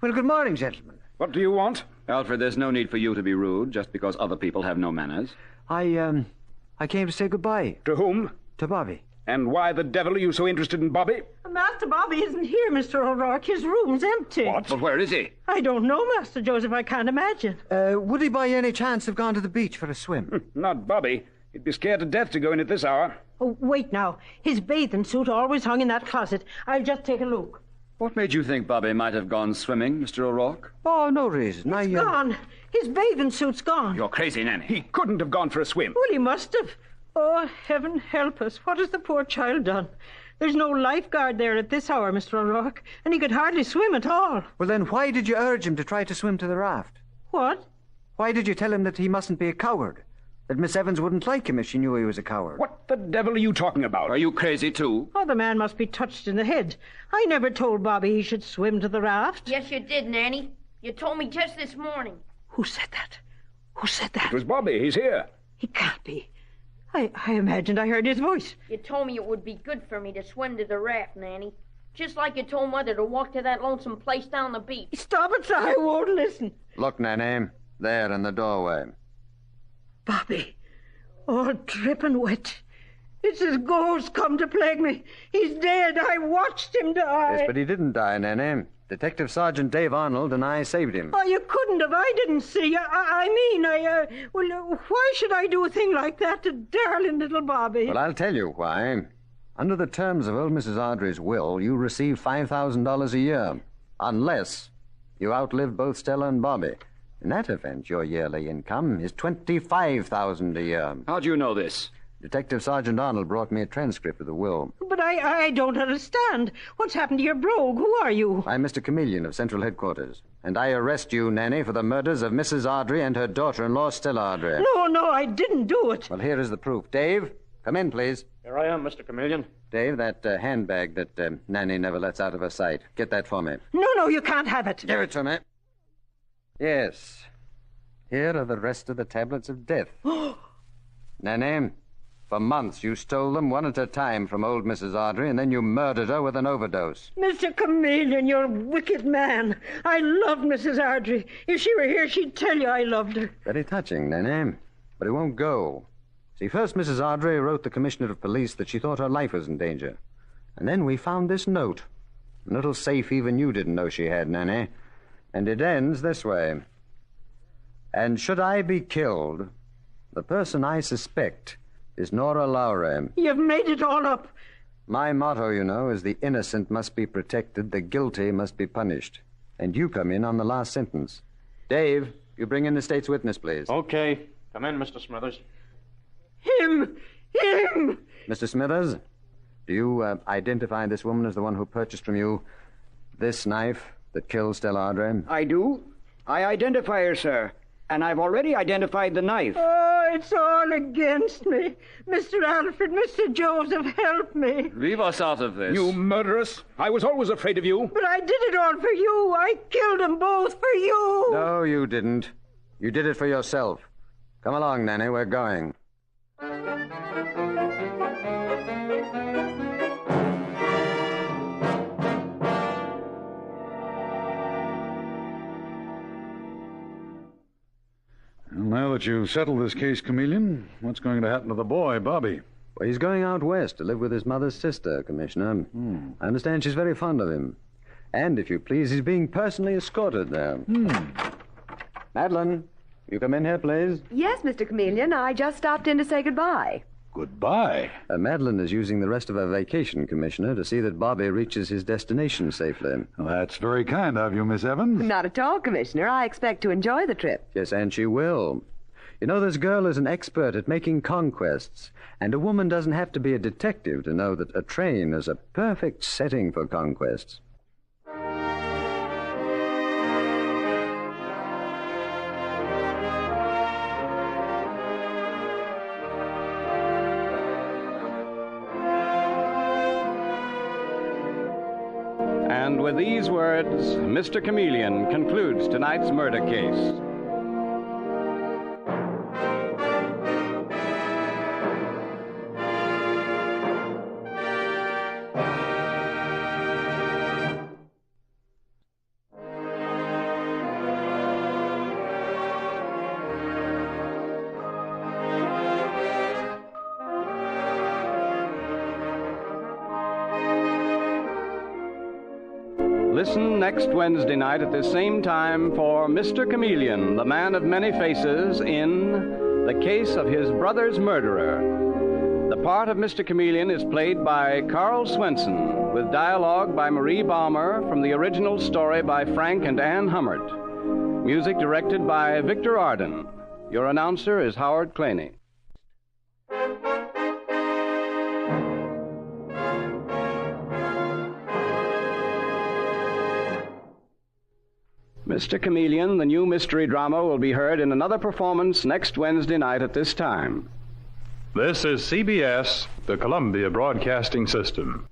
Well, good morning, gentlemen. What do you want? Alfred, there's no need for you to be rude just because other people have no manners. I came to say goodbye. To whom? To Bobby. And why the devil are you so interested in Bobby? Master Bobby isn't here, Mr. O'Rourke. His room's empty. What? But where is he? I don't know, Master Joseph. I can't imagine. Would he by any chance have gone to the beach for a swim? Not Bobby. He'd be scared to death to go in at this hour. Oh, wait now. His bathing suit always hung in that closet. I'll just take a look. What made you think Bobby might have gone swimming, Mr. O'Rourke? Oh, no reason. It's gone. His bathing suit's gone. You're crazy, Nanny. He couldn't have gone for a swim. Well, he must have. Oh, heaven help us. What has the poor child done? There's no lifeguard there at this hour, Mr. O'Rourke, and he could hardly swim at all. Well, then why did you urge him to try to swim to the raft? What? Why did you tell him that he mustn't be a coward? That Miss Evans wouldn't like him if she knew he was a coward? What the devil are you talking about? Are you crazy, too? Oh, the man must be touched in the head. I never told Bobby he should swim to the raft. Yes, you did, Nanny. You told me just this morning. Who said that? Who said that? It was Bobby. He's here. He can't be. I imagined I heard his voice. You told me it would be good for me to swim to the raft, Nanny. Just like you told Mother to walk to that lonesome place down the beach. Stop it, sir. I won't listen. Look, Nanny. There in the doorway. Bobby. All dripping wet. It's his ghost come to plague me. He's dead. I watched him die. Yes, but he didn't die, Nanny. Detective Sergeant Dave Arnold and I saved him. Oh, you couldn't have. I didn't see. Why should I do a thing like that to darling little Bobby? Well, I'll tell you why. Under the terms of old Mrs. Ardrey's will, you receive $5,000 a year, unless you outlive both Stella and Bobby. In that event, your yearly income is $25,000 a year. How do you know this? Detective Sergeant Arnold brought me a transcript of the will. But I don't understand. What's happened to your brogue? Who are you? I'm Mr. Chameleon of Central Headquarters, and I arrest you, Nanny, for the murders of Mrs. Ardrey and her daughter-in-law, Stella Ardrey. No, I didn't do it. Well, here is the proof. Dave, come in, please. Here I am, Mr. Chameleon. Dave, that handbag that Nanny never lets out of her sight. Get that for me. No, you can't have it. Give it to me. Yes. Here are the rest of the tablets of death. Nanny, for months you stole them one at a time from old Mrs. Ardrey, and then you murdered her with an overdose. Mr. Chameleon, you're a wicked man. I loved Mrs. Ardrey. If she were here, she'd tell you I loved her. Very touching, Nanny. But it won't go. See, first Mrs. Ardrey wrote the Commissioner of Police that she thought her life was in danger. And then we found this note. A little safe even you didn't know she had, Nanny. And it ends this way. And should I be killed, the person I suspect is Nora Lowry. You've made it all up. My motto, you know, is the innocent must be protected, the guilty must be punished. And you come in on the last sentence. Dave, you bring in the state's witness, please. Okay. Come in, Mr. Smithers. Him! Mr. Smithers, do you identify this woman as the one who purchased from you this knife that killed Stella Ardrey? I do. I identify her, sir. And I've already identified the knife. Oh, it's all against me. Mr. Alfred, Mr. Joseph, help me. Leave us out of this. You murderess. I was always afraid of you. But I did it all for you. I killed them both for you. No, you didn't. You did it for yourself. Come along, Nanny. We're going. Now that you've settled this case, Chameleon, what's going to happen to the boy, Bobby? Well, he's going out west to live with his mother's sister, Commissioner. I understand she's very fond of him. And, if you please, he's being personally escorted there. Madeline, you come in here, please. Yes, Mr. Chameleon. I just stopped in to say goodbye. Goodbye. Madeline is using the rest of her vacation, Commissioner, to see that Bobby reaches his destination safely. Well, that's very kind of you, Miss Evans. Not at all, Commissioner. I expect to enjoy the trip. Yes, and she will. You know, this girl is an expert at making conquests, and a woman doesn't have to be a detective to know that a train is a perfect setting for conquests. And with these words, Mr. Chameleon concludes tonight's murder case. Listen next Wednesday night at this same time for Mr. Chameleon, the man of many faces, in The Case of His Brother's Murderer. The part of Mr. Chameleon is played by Carl Swenson, with dialogue by Marie Baumer from the original story by Frank and Ann Hummert. Music directed by Victor Arden. Your announcer is Howard Claney. Mr. Chameleon, the new mystery drama, will be heard in another performance next Wednesday night at this time. This is CBS, the Columbia Broadcasting System.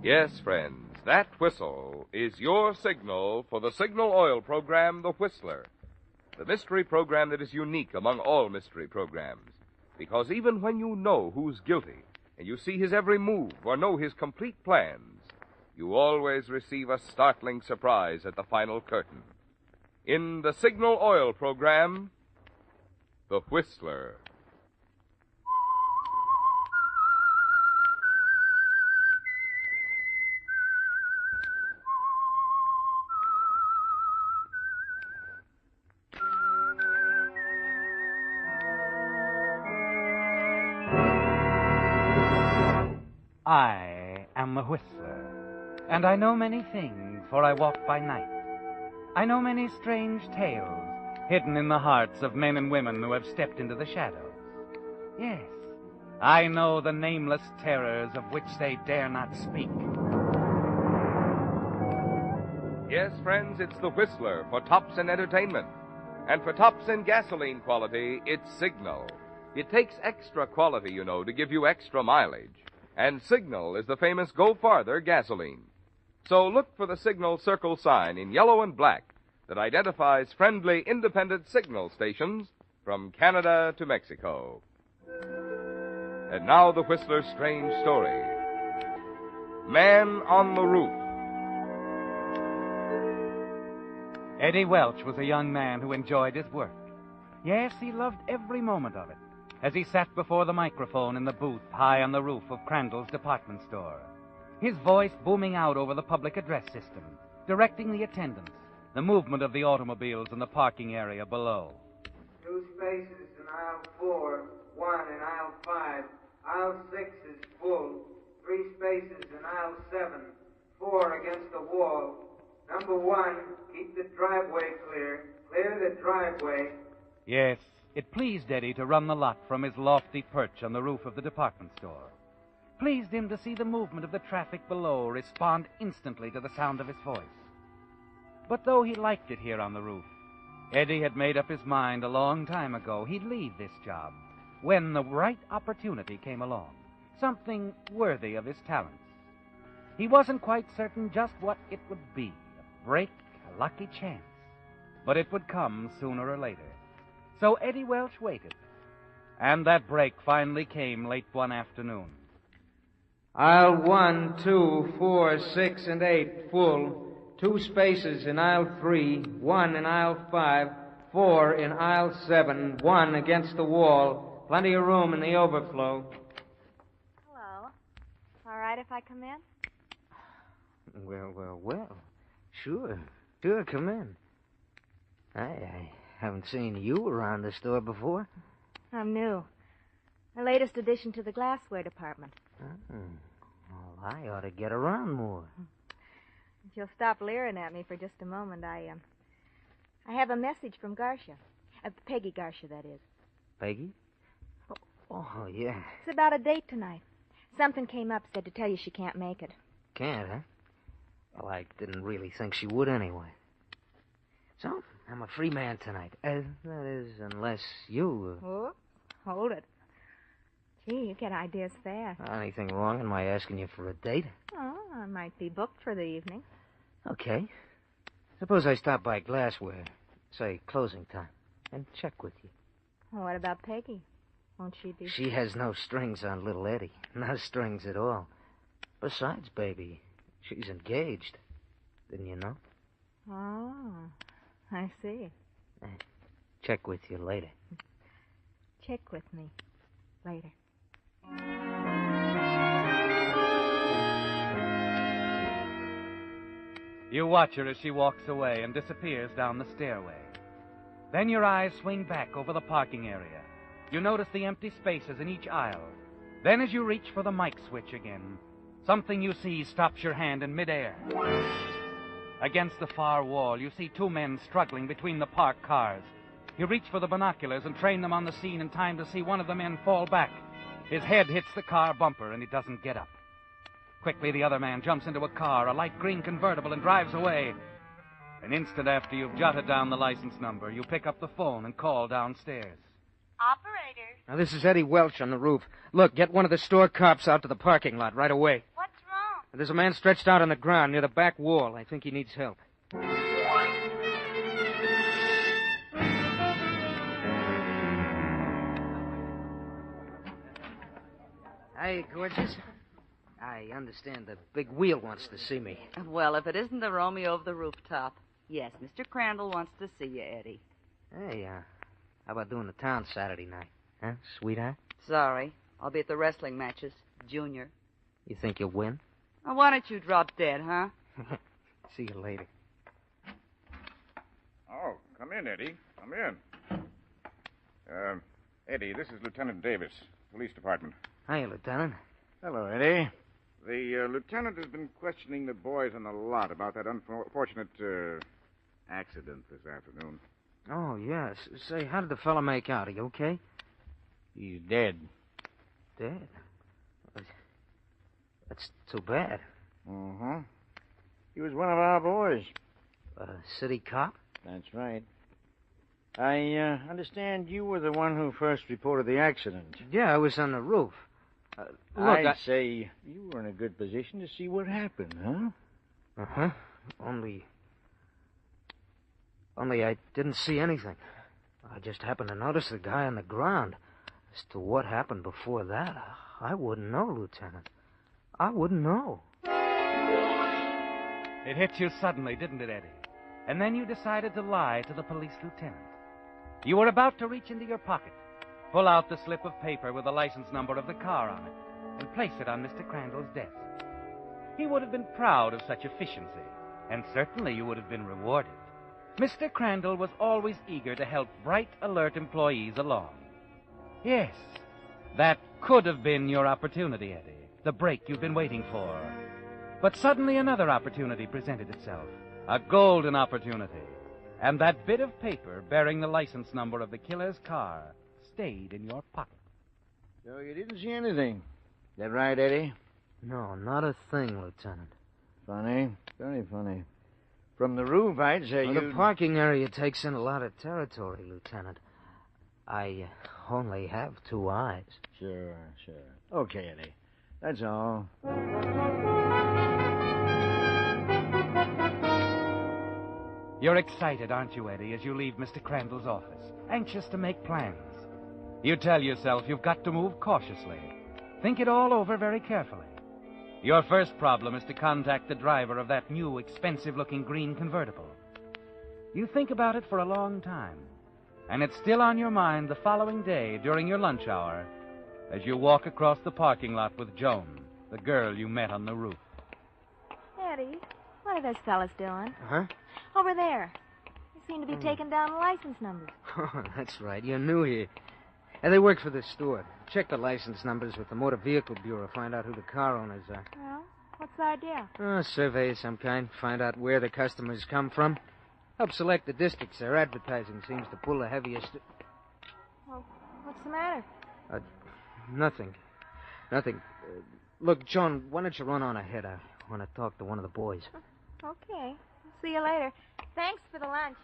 Yes, friends, that whistle is your signal for the signal oil program, The Whistler. The mystery program that is unique among all mystery programs. Because even when you know who's guilty, and you see his every move or know his complete plans, you always receive a startling surprise at the final curtain. In the signal oil program, The Whistler. I am the Whistler, and I know many things, for I walk by night. I know many strange tales hidden in the hearts of men and women who have stepped into the shadows. Yes, I know the nameless terrors of which they dare not speak. Yes, friends, it's the Whistler for tops in entertainment. And for tops in gasoline quality, it's Signal. It takes extra quality, you know, to give you extra mileage. And Signal is the famous Go Farther gasoline. So look for the Signal circle sign in yellow and black that identifies friendly independent signal stations from Canada to Mexico. And now the Whistler's strange story. Man on the Roof. Eddie Welch was a young man who enjoyed his work. Yes, he loved every moment of it, as he sat before the microphone in the booth high on the roof of Crandall's department store, his voice booming out over the public address system, directing the attendants, the movement of the automobiles in the parking area below. 2 spaces in aisle 4, 1 in aisle 5, aisle 6 is full, 3 spaces in aisle 7, 4 against the wall. Number 1, keep the driveway clear, clear the driveway. Yes, it pleased Eddie to run the lot from his lofty perch on the roof of the department store. Pleased him to see the movement of the traffic below respond instantly to the sound of his voice. But though he liked it here on the roof, Eddie had made up his mind a long time ago he'd leave this job when the right opportunity came along, something worthy of his talents. He wasn't quite certain just what it would be, a break, a lucky chance, but it would come sooner or later. So Eddie Welch waited, and that break finally came late one afternoon. Aisle 1, 2, 4, 6, and 8, full. 2 spaces in aisle 3, 1 in aisle 5, 4 in aisle 7, 1 against the wall. Plenty of room in the overflow. Hello. All right if I come in? Well. Sure, come in. I haven't seen you around the store before. I'm new. The latest addition to the glassware department. Well, I ought to get around more. If you'll stop leering at me for just a moment, I have a message from Garcia. Peggy Garcia, that is. Peggy? Oh, yeah. It's about a date tonight. Something came up, said to tell you she can't make it. Can't, huh? Well, I didn't really think she would anyway. So, I'm a free man tonight. That is, unless you... Oh, hold it. Gee, you get ideas fast. Anything wrong in my asking you for a date? Oh, I might be booked for the evening. Okay. Suppose I stop by Glassware, say closing time, and check with you. Well, what about Peggy? Won't she be... She has no strings on little Eddie. No strings at all. Besides, baby, she's engaged. Didn't you know? Oh, I see. Check with you later. Check with me later. You watch her as she walks away and disappears down the stairway. Then your eyes swing back over the parking area. You notice the empty spaces in each aisle. Then as you reach for the mic switch again, something you see stops your hand in midair. Against the far wall, you see two men struggling between the parked cars. You reach for the binoculars and train them on the scene in time to see one of the men fall back. His head hits the car bumper and he doesn't get up. Quickly, the other man jumps into a car, a light green convertible, and drives away. An instant after you've jotted down the license number, you pick up the phone and call downstairs. Operator. Now, this is Eddie Welch on the roof. Look, get one of the store cops out to the parking lot right away. What's wrong? There's a man stretched out on the ground near the back wall. I think he needs help. Hi, gorgeous. I understand the big wheel wants to see me. Well, if it isn't the Romeo of the rooftop. Yes, Mr. Crandall wants to see you, Eddie. Hey, how about doing the town Saturday night? Huh, sweetheart? Sorry. I'll be at the wrestling matches. Junior. You think you'll win? Well, why don't you drop dead, huh? See you later. Oh, come in, Eddie. Come in. Eddie, this is Lieutenant Davis, Police Department. Hiya, Lieutenant. Hello, Eddie. The lieutenant has been questioning the boys on the lot about that unfortunate accident this afternoon. Oh, yes. Say, how did the fella make out? Are you okay? He's dead. Dead? That's too bad. Uh-huh. He was one of our boys. A city cop? That's right. I understand you were the one who first reported the accident. Yeah, I was on the roof. I'd say you were in a good position to see what happened, huh? Uh-huh. Only I didn't see anything. I just happened to notice the guy on the ground. As to what happened before that, I wouldn't know, Lieutenant. I wouldn't know. It hit you suddenly, didn't it, Eddie? And then you decided to lie to the police lieutenant. You were about to reach into your pocket, pull out the slip of paper with the license number of the car on it, and place it on Mr. Crandall's desk. He would have been proud of such efficiency, and certainly you would have been rewarded. Mr. Crandall was always eager to help bright, alert employees along. Yes, that could have been your opportunity, Eddie, the break you've been waiting for. But suddenly another opportunity presented itself, a golden opportunity, and that bit of paper bearing the license number of the killer's car stayed in your pocket. So you didn't see anything. Is that right, Eddie? No, not a thing, Lieutenant. Funny. Very funny. From the roof, I'd say The parking area takes in a lot of territory, Lieutenant. I only have 2 eyes. Sure. Okay, Eddie. That's all. You're excited, aren't you, Eddie, as you leave Mr. Crandall's office, anxious to make plans. You tell yourself you've got to move cautiously. Think it all over very carefully. Your first problem is to contact the driver of that new, expensive-looking green convertible. You think about it for a long time, and it's still on your mind the following day during your lunch hour as you walk across the parking lot with Joan, the girl you met on the roof. Eddie, what are those fellas doing? Huh? Over there. They seem to be taking down the license numbers. Oh, that's right. You're new here. And they work for the store. Check the license numbers with the Motor Vehicle Bureau. Find out who the car owners are. Well, what's the idea? A survey of some kind. Find out where the customers come from. Help select the districts their advertising seems to pull the heaviest... Well, what's the matter? Nothing. Look, Joan, why don't you run on ahead? I want to talk to one of the boys. Okay. See you later. Thanks for the lunch.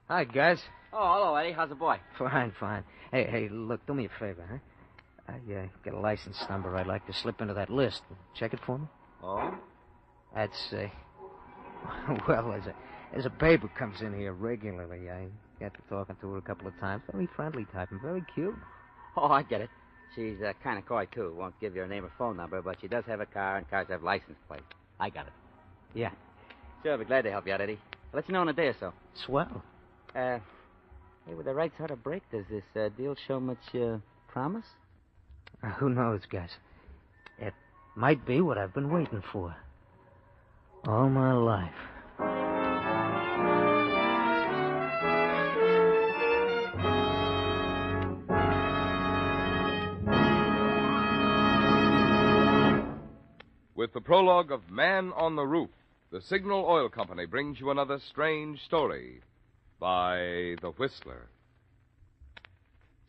Hi, guys. Oh, hello, Eddie. How's the boy? Fine. Hey, look, do me a favor, huh? I got a license number I'd like to slip into that list. Check it for me. Oh? That's Well, as a paper comes in here regularly, I get to talking to her a couple of times. Very friendly type and very cute. Oh, I get it. She's kind of coy, too. Won't give you her name or phone number, but she does have a car, and cars have license plates. I got it. Yeah. Sure, I'll be glad to help you out, Eddie. I'll let you know in a day or so. Swell. Hey, with the right sort of break, does this deal show much promise? Who knows, Gus? It might be what I've been waiting for. All my life. With the prologue of Man on the Roof, the Signal Oil Company brings you another strange story by The Whistler.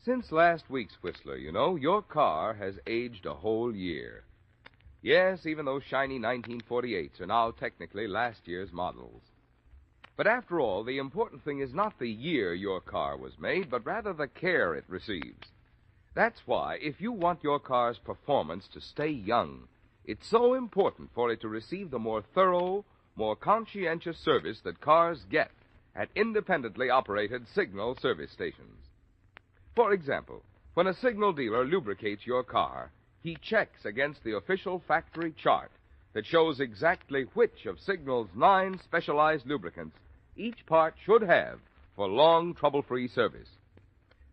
Since last week's Whistler, you know, your car has aged a whole year. Yes, even those shiny 1948s are now technically last year's models. But after all, the important thing is not the year your car was made, but rather the care it receives. That's why, if you want your car's performance to stay young, it's so important for it to receive the more thorough, more conscientious service that cars get at independently operated Signal service stations. For example, when a Signal dealer lubricates your car, he checks against the official factory chart that shows exactly which of Signal's 9 specialized lubricants each part should have for long, trouble-free service.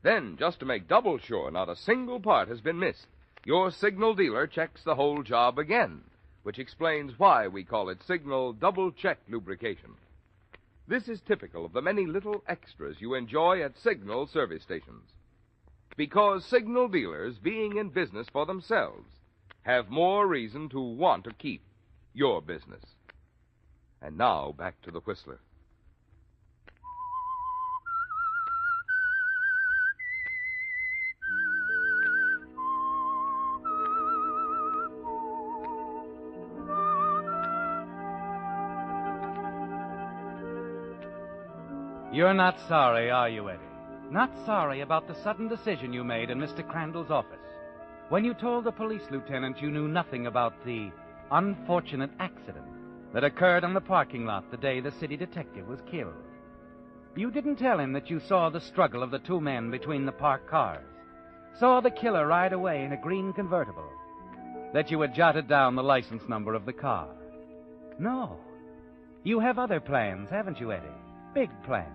Then, just to make double sure not a single part has been missed, your Signal dealer checks the whole job again, which explains why we call it Signal double-check lubrication. This is typical of the many little extras you enjoy at Signal service stations. Because Signal dealers, being in business for themselves, have more reason to want to keep your business. And now, back to the Whistler. You're not sorry, are you, Eddie? Not sorry about the sudden decision you made in Mr. Crandall's office when you told the police lieutenant you knew nothing about the unfortunate accident that occurred in the parking lot the day the city detective was killed. You didn't tell him that you saw the struggle of the two men between the parked cars, saw the killer ride away in a green convertible, that you had jotted down the license number of the car. No. You have other plans, haven't you, Eddie? Big plans.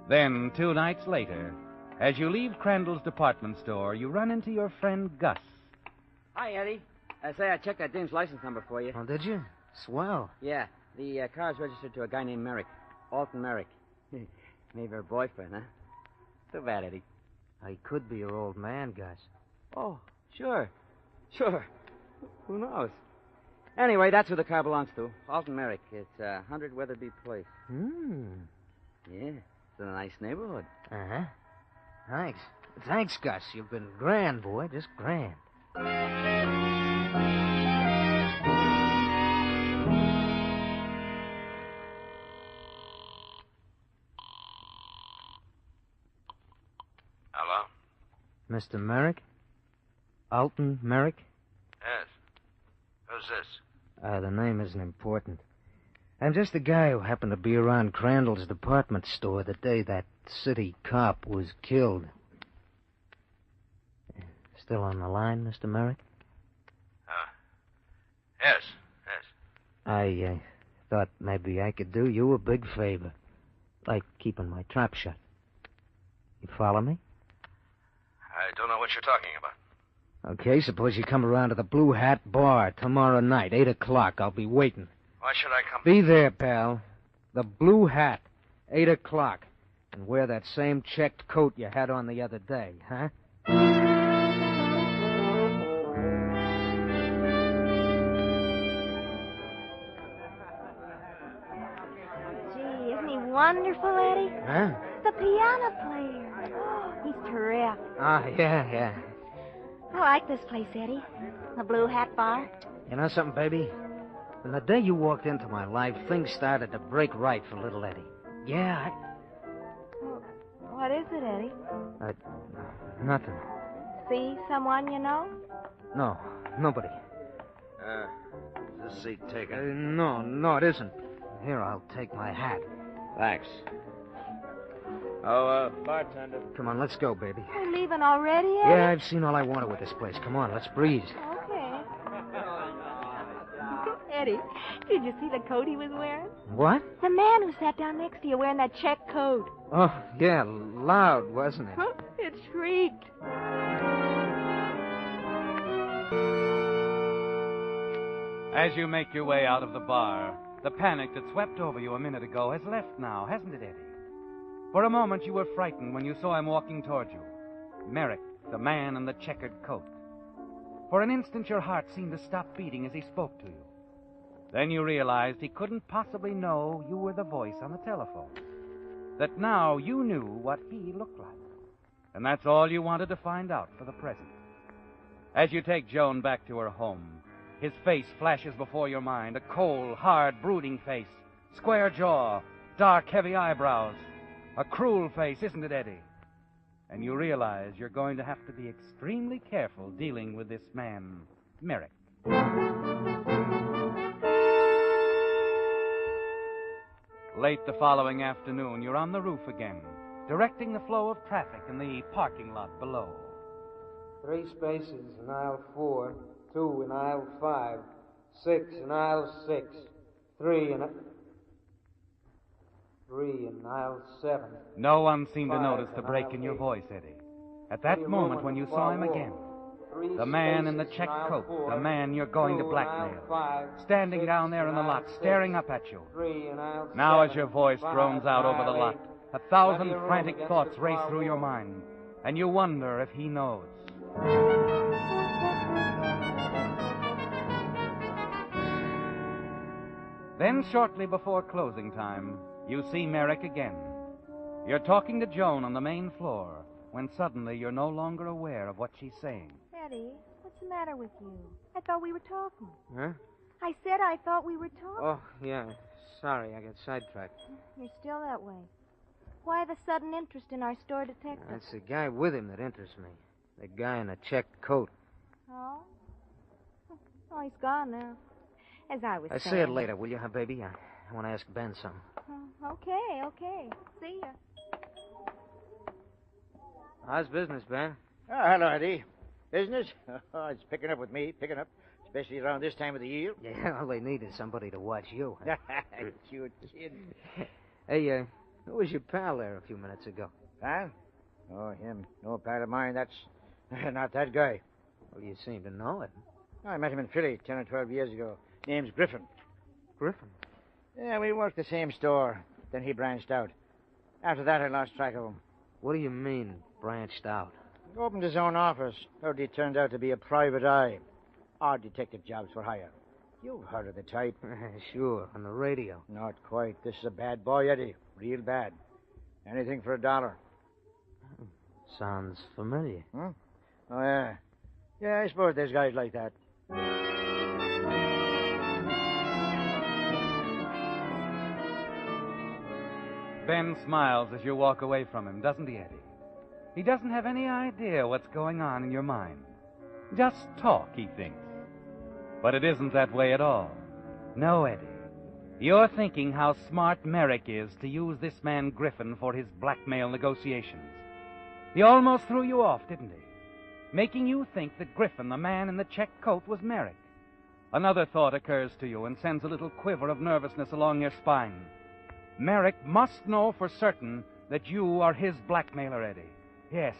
Then, 2 nights later, as you leave Crandall's department store, you run into your friend Gus. Hi, Eddie. I checked that dame's license number for you. Oh, did you? Swell. Yeah, the car's registered to a guy named Merrick. Alton Merrick. Maybe her boyfriend, huh? Too bad, Eddie. He could be your old man, Gus. Oh, sure. Sure. Who knows? Anyway, that's who the car belongs to. Alton Merrick. It's 100 Weatherby Place. Yeah, it's in a nice neighborhood. Uh-huh. Thanks. Thanks, Gus. You've been grand, boy. Just grand. Hello? Mr. Merrick? Alton Merrick? Yes. Who's this? The name isn't important. I'm just the guy who happened to be around Crandall's department store the day that city cop was killed. Still on the line, Mr. Merrick? Yes. I thought maybe I could do you a big favor. Like keeping my trap shut. You follow me? I don't know what you're talking about. Okay, suppose you come around to the Blue Hat Bar tomorrow night, 8 o'clock. I'll be waiting. Why should I come? Be there, pal. The Blue Hat, 8 o'clock. And wear that same checked coat you had on the other day, huh? Gee, isn't he wonderful, Eddie? Huh? The piano player. Oh, he's terrific. Ah, yeah. I like this place, Eddie. The Blue Hat Bar. You know something, baby? From the day you walked into my life, things started to break right for little Eddie. Yeah, What is it, Eddie? nothing. See someone you know? No, nobody. Is this seat taken? No, it isn't. Here, I'll take my hat. Thanks. Oh, bartender. Come on, let's go, baby. We're leaving already, Eddie? Yeah, I've seen all I wanted with this place. Come on, let's breeze. Okay. Eddie, did you see the coat he was wearing? What? The man who sat down next to you wearing that check coat. Oh, yeah, loud, wasn't it? It shrieked. As you make your way out of the bar, the panic that swept over you a minute ago has left now, hasn't it, Eddie? For a moment you were frightened when you saw him walking toward you. Merrick, the man in the checkered coat. For an instant your heart seemed to stop beating as he spoke to you. Then you realized he couldn't possibly know you were the voice on the telephone. That now you knew what he looked like. And that's all you wanted to find out for the present. As you take Joan back to her home, his face flashes before your mind, a cold, hard, brooding face, square jaw, dark, heavy eyebrows. A cruel face, isn't it, Eddie? And you realize you're going to have to be extremely careful dealing with this man, Merrick. Late the following afternoon, you're on the roof again, directing the flow of traffic in the parking lot below. 3 spaces in aisle 4, 2 in aisle 5, 6 in aisle 6, 3 in aisle 7. No one seemed to 5 notice the break in your voice, Eddie. At that moment when you saw him again, the man in the check coat, the man you're going to blackmail, standing down there in the lot, staring up at you. Now as your voice drones out over the lot, 1,000 frantic thoughts race through your mind, and you wonder if he knows. Then, shortly before closing time, you see Merrick again. You're talking to Joan on the main floor, when suddenly you're no longer aware of what she's saying. Eddie, what's the matter with you? I thought we were talking. Huh? I said I thought we were talking. Oh, yeah. Sorry, I got sidetracked. You're still that way. Why the sudden interest in our store detective? It's the guy with him that interests me. The guy in a checked coat. Oh? Oh, he's gone now. As I was saying. Say it later, will you, huh, baby? I want to ask Ben something. Okay. See ya. How's business, Ben? Oh, hello, Eddie. Business? Oh, it's picking up with me, picking up. Especially around this time of the year. Yeah, all they need is somebody to watch you. Huh? Cute kid. Hey, who was your pal there a few minutes ago? Pal? Oh, him. No pal of mine. That's not that guy. Well, you seem to know it. I met him in Philly 10 or 12 years ago. Name's Griffin. Griffin? Yeah, we worked the same store. Then he branched out. After that, I lost track of him. What do you mean, branched out? He opened his own office. Heard he turned out to be a private eye. Odd detective jobs for hire. You've heard of the type. Sure, on the radio. Not quite. This is a bad boy, Eddie. Real bad. Anything for $1. Sounds familiar. Hmm? Oh, yeah. Yeah, I suppose there's guys like that. Ben smiles as you walk away from him, doesn't he, Eddie? He doesn't have any idea what's going on in your mind. Just talk, he thinks. But it isn't that way at all. No, Eddie. You're thinking how smart Merrick is to use this man Griffin for his blackmail negotiations. He almost threw you off, didn't he? Making you think that Griffin, the man in the check coat, was Merrick. Another thought occurs to you and sends a little quiver of nervousness along your spine. Merrick must know for certain that you are his blackmailer, Eddie. Yes,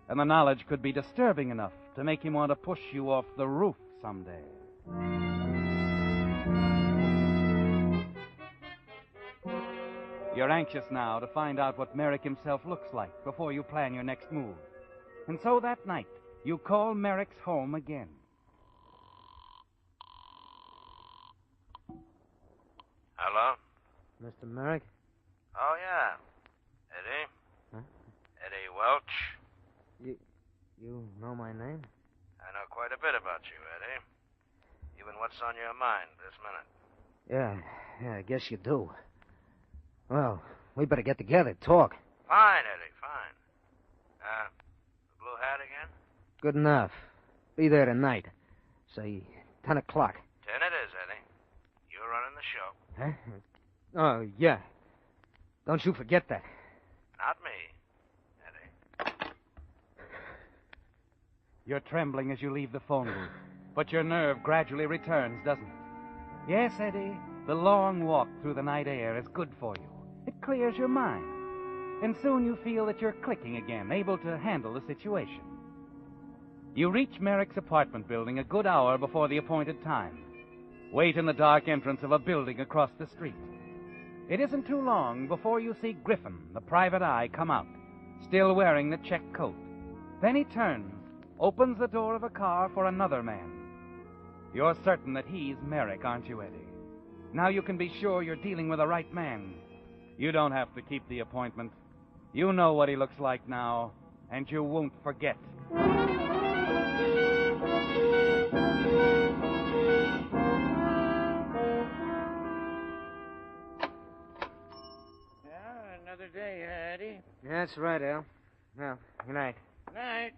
and the knowledge could be disturbing enough to make him want to push you off the roof someday. You're anxious now to find out what Merrick himself looks like before you plan your next move. And so that night, you call Merrick's home again. Hello? Mr. Merrick? Oh, yeah. Eddie? Huh? Eddie Welch? You know my name? I know quite a bit about you, Eddie. Even what's on your mind this minute. Yeah, I guess you do. Well, we better get together, talk. Fine, Eddie, fine. The blue hat again? Good enough. Be there tonight. Say, 10 o'clock. 10 it is, Eddie. You're running the show. Huh? Oh, yeah. Don't you forget that. Not me, Eddie. You're trembling as you leave the phone booth, but your nerve gradually returns, doesn't it? Yes, Eddie, the long walk through the night air is good for you. It clears your mind. And soon you feel that you're clicking again, able to handle the situation. You reach Merrick's apartment building a good hour before the appointed time. Wait in the dark entrance of a building across the street. It isn't too long before you see Griffin, the private eye, come out, still wearing the check coat. Then he turns, opens the door of a car for another man. You're certain that he's Merrick, aren't you, Eddie? Now you can be sure you're dealing with the right man. You don't have to keep the appointment. You know what he looks like now, and you won't forget. Another day, Eddie. That's right, Al. Well, good night. Night.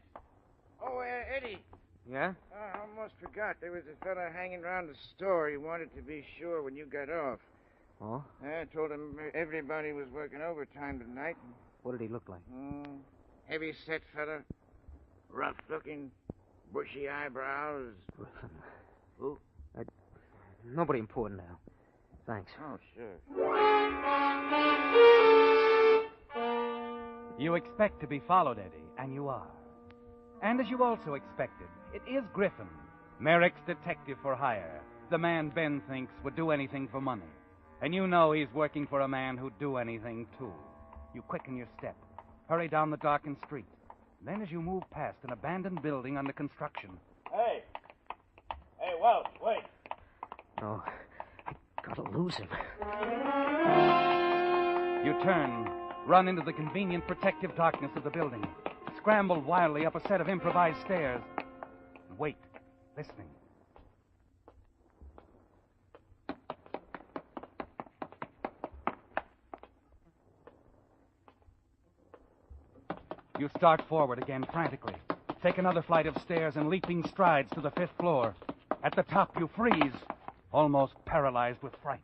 Oh, Eddie. Yeah? I almost forgot. There was a fella hanging around the store. He wanted to be sure when you got off. Oh? I told him everybody was working overtime tonight. What did he look like? Heavy-set fella. Rough-looking. Bushy eyebrows. Griffin. Who? Nobody important, Al. Thanks. Oh, sure. You expect to be followed, Eddie, and you are. And as you also expected, it is Griffin, Merrick's detective for hire, the man Ben thinks would do anything for money. And you know he's working for a man who'd do anything, too. You quicken your step, hurry down the darkened street. Then as you move past an abandoned building under construction... Hey, Welch, wait. Oh, I gotta lose him. You turn, run into the convenient protective darkness of the building, scramble wildly up a set of improvised stairs, and wait, listening. You start forward again frantically, take another flight of stairs and leaping strides to the 5th floor. At the top, you freeze, almost paralyzed with fright.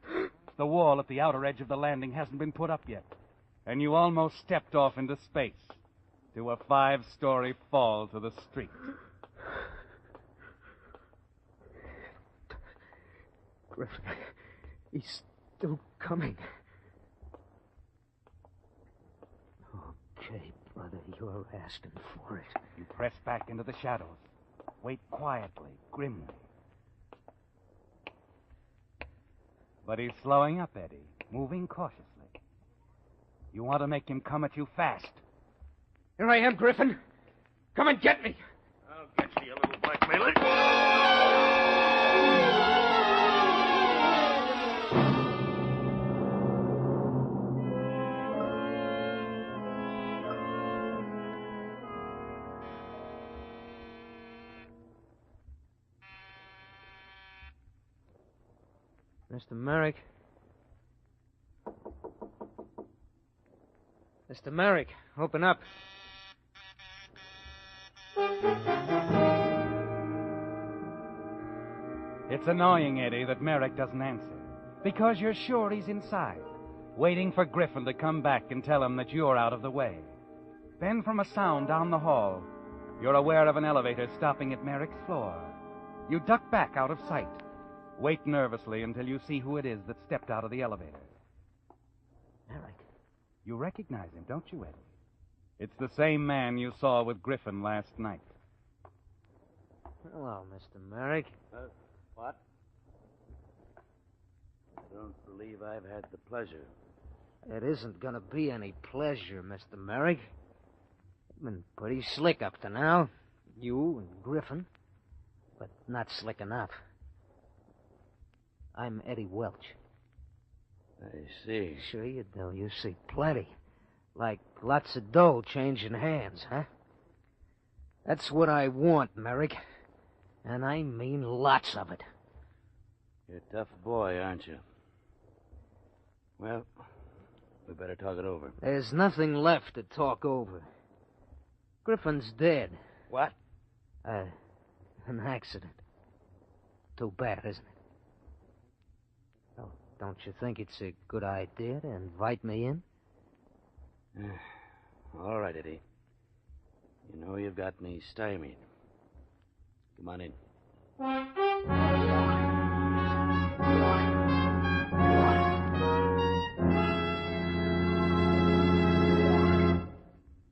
The wall at the outer edge of the landing hasn't been put up yet, and you almost stepped off into space to a 5-story fall to the street. Griffin, he's still coming. Okay, brother, you're asking for it. You press back into the shadows. Wait quietly, grimly. But he's slowing up, Eddie, moving cautiously. You want to make him come at you fast. Here I am, Griffin. Come and get me. I'll get you, you little blackmailer. Mr. Merrick. Mr. Merrick, open up. It's annoying, Eddie, that Merrick doesn't answer. Because you're sure he's inside, waiting for Griffin to come back and tell him that you're out of the way. Then from a sound down the hall, you're aware of an elevator stopping at Merrick's floor. You duck back out of sight. Wait nervously until you see who it is that stepped out of the elevator. Merrick. You recognize him, don't you, Eddie? It's the same man you saw with Griffin last night. Hello, Mr. Merrick. What? I don't believe I've had the pleasure. It isn't going to be any pleasure, Mr. Merrick. You've been pretty slick up to now. You and Griffin. But not slick enough. I'm Eddie Welch. I see. Sure you do. You see plenty. Like lots of dough changing hands, huh? That's what I want, Merrick. And I mean lots of it. You're a tough boy, aren't you? Well, we better talk it over. There's nothing left to talk over. Griffin's dead. What? An accident. Too bad, isn't it? Don't you think it's a good idea to invite me in? All right, Eddie. You know you've got me stymied. Come on in.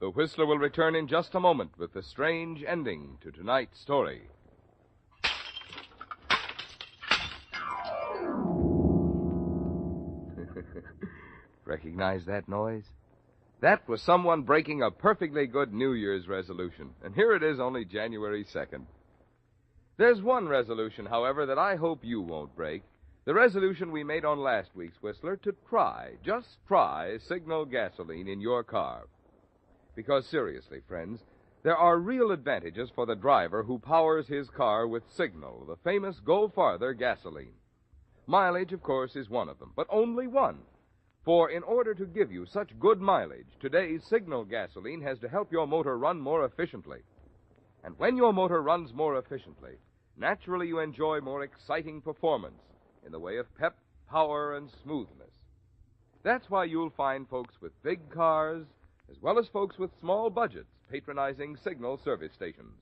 The Whistler will return in just a moment with the strange ending to tonight's story. Recognize that noise? That was someone breaking a perfectly good New Year's resolution. And here it is, only January 2nd. There's one resolution, however, that I hope you won't break. The resolution we made on last week's Whistler to try, just try, Signal gasoline in your car. Because seriously, friends, there are real advantages for the driver who powers his car with Signal, the famous Go Farther gasoline. Mileage, of course, is one of them, but only one. For in order to give you such good mileage, today's Signal gasoline has to help your motor run more efficiently. And when your motor runs more efficiently, naturally you enjoy more exciting performance in the way of pep, power, and smoothness. That's why you'll find folks with big cars, as well as folks with small budgets, patronizing Signal service stations.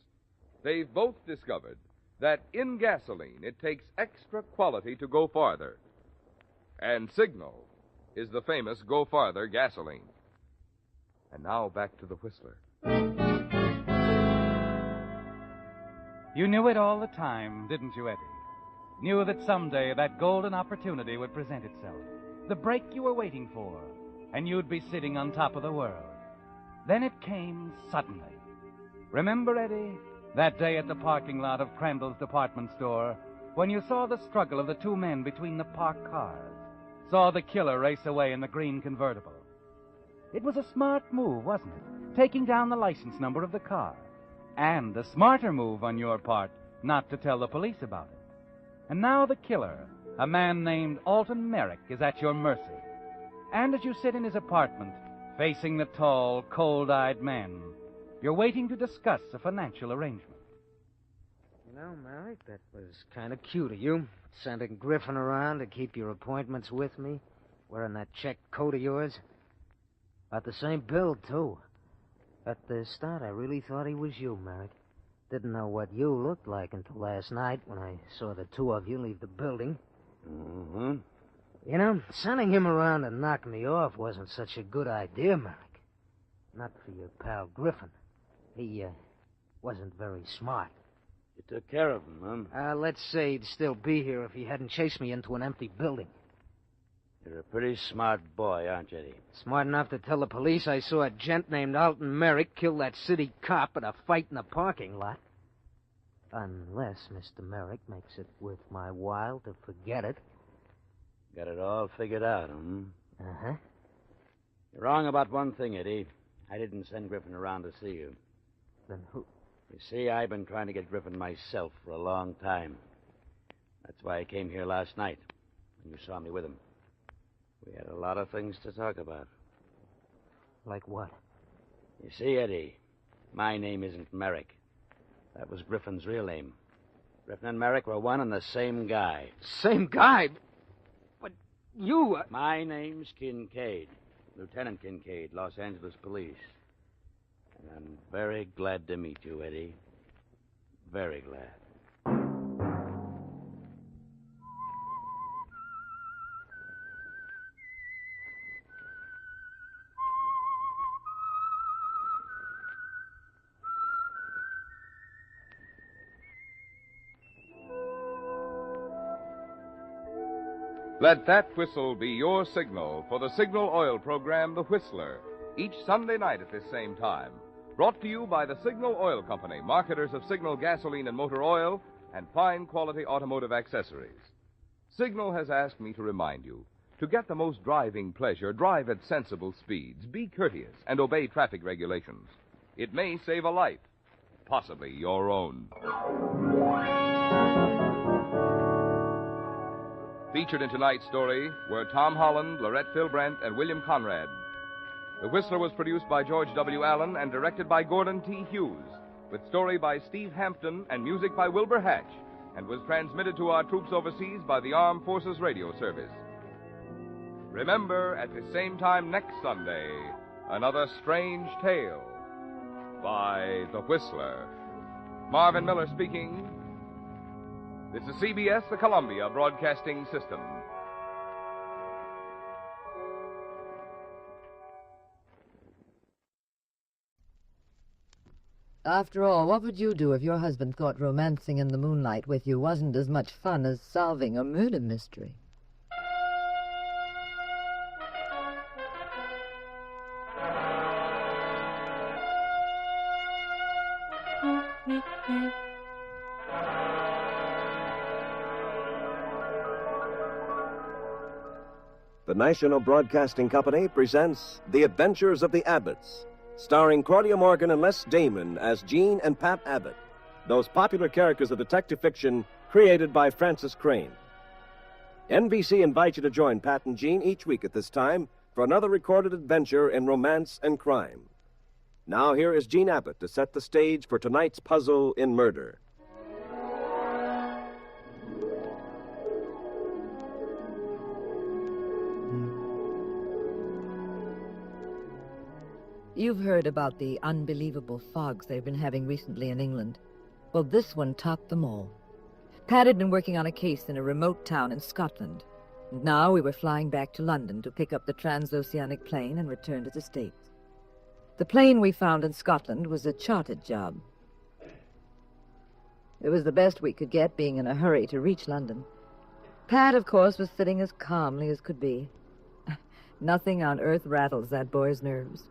They've both discovered that in gasoline it takes extra quality to go farther. And Signal is the famous Go Farther gasoline. And now back to the Whistler. You knew it all the time, didn't you, Eddie? Knew that someday that golden opportunity would present itself. The break you were waiting for, and you'd be sitting on top of the world. Then it came suddenly. Remember, Eddie, that day at the parking lot of Crandall's department store, when you saw the struggle of the two men between the parked cars, saw the killer race away in the green convertible. It was a smart move, wasn't it? Taking down the license number of the car. And a smarter move on your part not to tell the police about it. And now the killer, a man named Alton Merrick, is at your mercy. And as you sit in his apartment, facing the tall, cold-eyed man, you're waiting to discuss a financial arrangement. You know, Merrick, that was kind of cute of you, sending Griffin around to keep your appointments with me, wearing that checked coat of yours. About the same build, too. At the start, I really thought he was you, Merrick. Didn't know what you looked like until last night when I saw the two of you leave the building. Mm-hmm. You know, sending him around to knock me off wasn't such a good idea, Merrick. Not for your pal Griffin. He, wasn't very smart. You took care of him, huh? Let's say he'd still be here if he hadn't chased me into an empty building. You're a pretty smart boy, aren't you, Eddie? Smart enough to tell the police I saw a gent named Alton Merrick kill that city cop at a fight in the parking lot. Unless Mr. Merrick makes it worth my while to forget it. Got it all figured out, huh? Uh-huh. You're wrong about one thing, Eddie. I didn't send Griffin around to see you. Then who? You see, I've been trying to get Griffin myself for a long time. That's why I came here last night, when you saw me with him. We had a lot of things to talk about. Like what? You see, Eddie, my name isn't Merrick. That was Griffin's real name. Griffin and Merrick were one and the same guy. Same guy? But you... My name's Kincaid. Lieutenant Kincaid, Los Angeles Police. And I'm very glad to meet you, Eddie. Very glad. Let that whistle be your signal for the Signal Oil program, The Whistler, each Sunday night at this same time. Brought to you by the Signal Oil Company, marketers of Signal gasoline and motor oil and fine quality automotive accessories. Signal has asked me to remind you, to get the most driving pleasure, drive at sensible speeds, be courteous, and obey traffic regulations. It may save a life, possibly your own. Featured in tonight's story were Tom Holland, Lorette Philbrandt, and William Conrad. The Whistler was produced by George W. Allen and directed by Gordon T. Hughes, with story by Steve Hampton and music by Wilbur Hatch, and was transmitted to our troops overseas by the Armed Forces Radio Service. Remember, at the same time next Sunday, another strange tale by The Whistler. Marvin Miller speaking. This is CBS, the Columbia Broadcasting System. After all, what would you do if your husband thought romancing in the moonlight with you wasn't as much fun as solving a murder mystery? The National Broadcasting Company presents The Adventures of the Abbotts, starring Claudia Morgan and Les Damon as Jean and Pat Abbott, those popular characters of detective fiction created by Francis Crane. NBC invites you to join Pat and Jean each week at this time for another recorded adventure in romance and crime. Now here is Jean Abbott to set the stage for tonight's puzzle in murder. You've heard about the unbelievable fogs they've been having recently in England. Well, this one topped them all. Pat had been working on a case in a remote town in Scotland. And now we were flying back to London to pick up the transoceanic plane and return to the States. The plane we found in Scotland was a chartered job. It was the best we could get, being in a hurry to reach London. Pat, of course, was sitting as calmly as could be. Nothing on earth rattles that boy's nerves.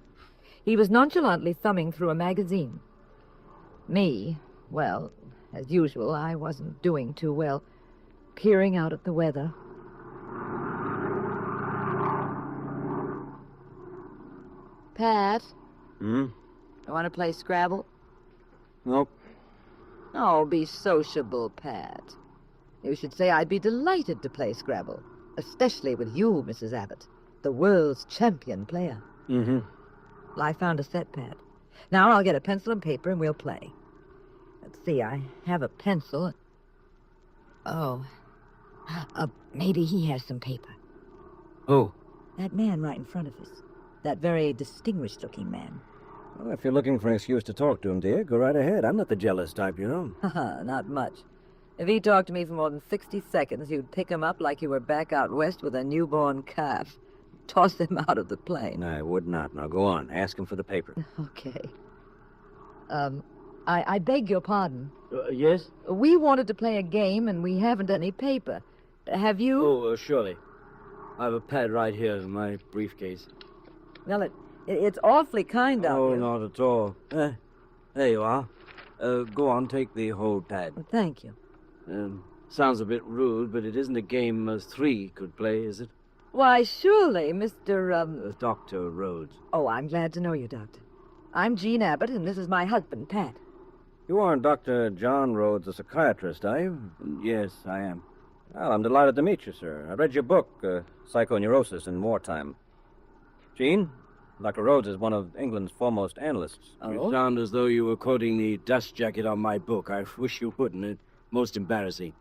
He was nonchalantly thumbing through a magazine. Me, well, as usual, I wasn't doing too well, peering out at the weather. Pat? I want to play Scrabble? Nope. Oh, be sociable, Pat. You should say I'd be delighted to play Scrabble, especially with you, Mrs. Abbott, the world's champion player. Mm-hmm. Well, I found a set, Pat. Now I'll get a pencil and paper and we'll play. Let's see, I have a pencil. Oh. Maybe he has some paper. Who? That man right in front of us. That very distinguished-looking man. Well, if you're looking for an excuse to talk to him, dear, go right ahead. I'm not the jealous type, you know. Not much. If he talked to me for more than 60 seconds, you'd pick him up like you were back out west with a newborn calf. Toss him out of the plane. I would not. Now, go on. Ask him for the paper. Okay. I beg your pardon. Yes? We wanted to play a game, and we haven't any paper. Have you? Oh, surely. I have a pad right here in my briefcase. Well, it's awfully kind of you. Oh, not at all. There you are. Go on, take the whole pad. Well, thank you. Sounds a bit rude, but it isn't a game us three could play, is it? Why, surely, Mr. Dr. Rhodes. Oh, I'm glad to know you, Doctor. I'm Jean Abbott, and this is my husband, Pat. You aren't Dr. John Rhodes, a psychiatrist, are you? Yes, I am. Well, I'm delighted to meet you, sir. I read your book, Psychoneurosis in Wartime. Jean, Dr. Rhodes is one of England's foremost analysts. You sound as though you were quoting the dust jacket on my book. I wish you wouldn't. It's most embarrassing.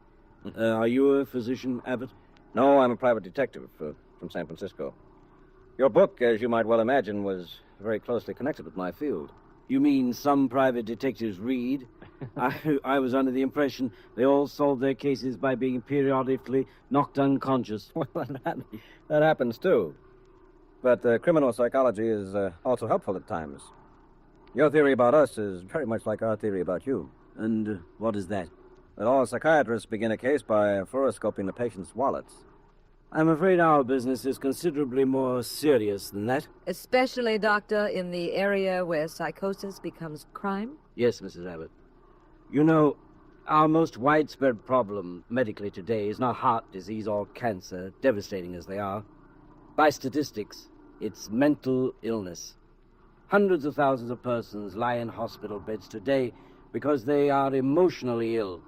Are you a physician, Abbott? No, I'm a private detective from San Francisco. Your book, as you might well imagine, was very closely connected with my field. You mean some private detectives read? I was under the impression they all solved their cases by being periodically knocked unconscious. Well, that happens, too. But criminal psychology is also helpful at times. Your theory about us is very much like our theory about you. And what is that? That all psychiatrists begin a case by fluoroscoping the patient's wallets. I'm afraid our business is considerably more serious than that. Especially, Doctor, in the area where psychosis becomes crime? Yes, Mrs. Abbott. You know, our most widespread problem medically today is not heart disease or cancer, devastating as they are. By statistics, it's mental illness. Hundreds of thousands of persons lie in hospital beds today because they are emotionally ill.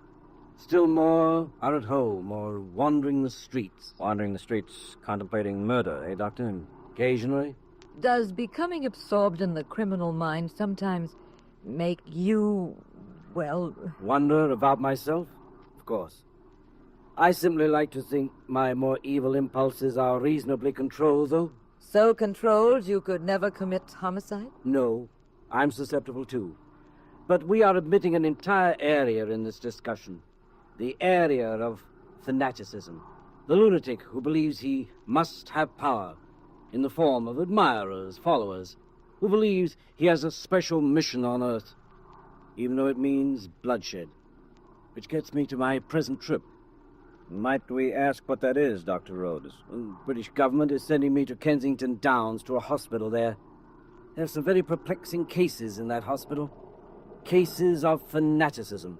Still more are at home or wandering the streets. Wandering the streets, contemplating murder, eh, Doctor? Occasionally. Does becoming absorbed in the criminal mind sometimes make you, well... Wonder about myself? Of course. I simply like to think my more evil impulses are reasonably controlled, though. So controlled you could never commit homicide? No, I'm susceptible too. But we are admitting an entire area in this discussion. The area of fanaticism. The lunatic who believes he must have power in the form of admirers, followers, who believes he has a special mission on Earth, even though it means bloodshed. Which gets me to my present trip. Might we ask what that is, Dr. Rhodes? The British government is sending me to Kensington Downs to a hospital there. There are some very perplexing cases in that hospital. Cases of fanaticism.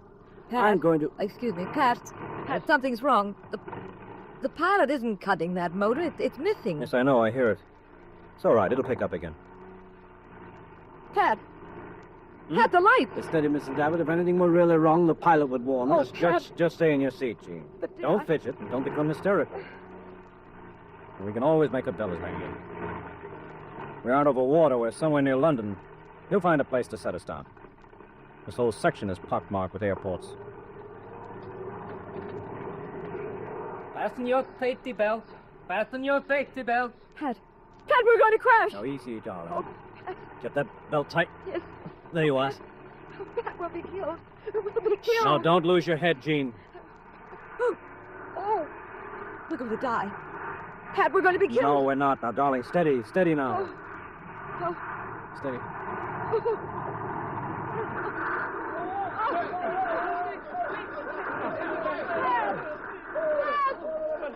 Pat, I'm going to... Excuse me, Pat, something's wrong. The pilot isn't cutting that motor. It's missing. Yes, I know. I hear it. It's all right. It'll pick up again. Pat, Pat, the light. Steady, Mrs. Abbott. If anything were really wrong, the pilot would warn us. Just stay in your seat, Jean. Don't fidget and don't become hysterical. We can always make a Bella's again. We aren't over water. We're somewhere near London. He'll find a place to set us down. This whole section is pockmarked with airports. Fasten your safety belt. Fasten your safety belt. Pat, we're going to crash. Now, easy, darling. Get that belt tight. Yes. There you are. Pat, we'll be killed. We'll be killed. No, don't lose your head, Jean. Oh, we're going to die. Pat, we're going to be killed. No, we're not. Now, darling, steady. Steady now. Steady.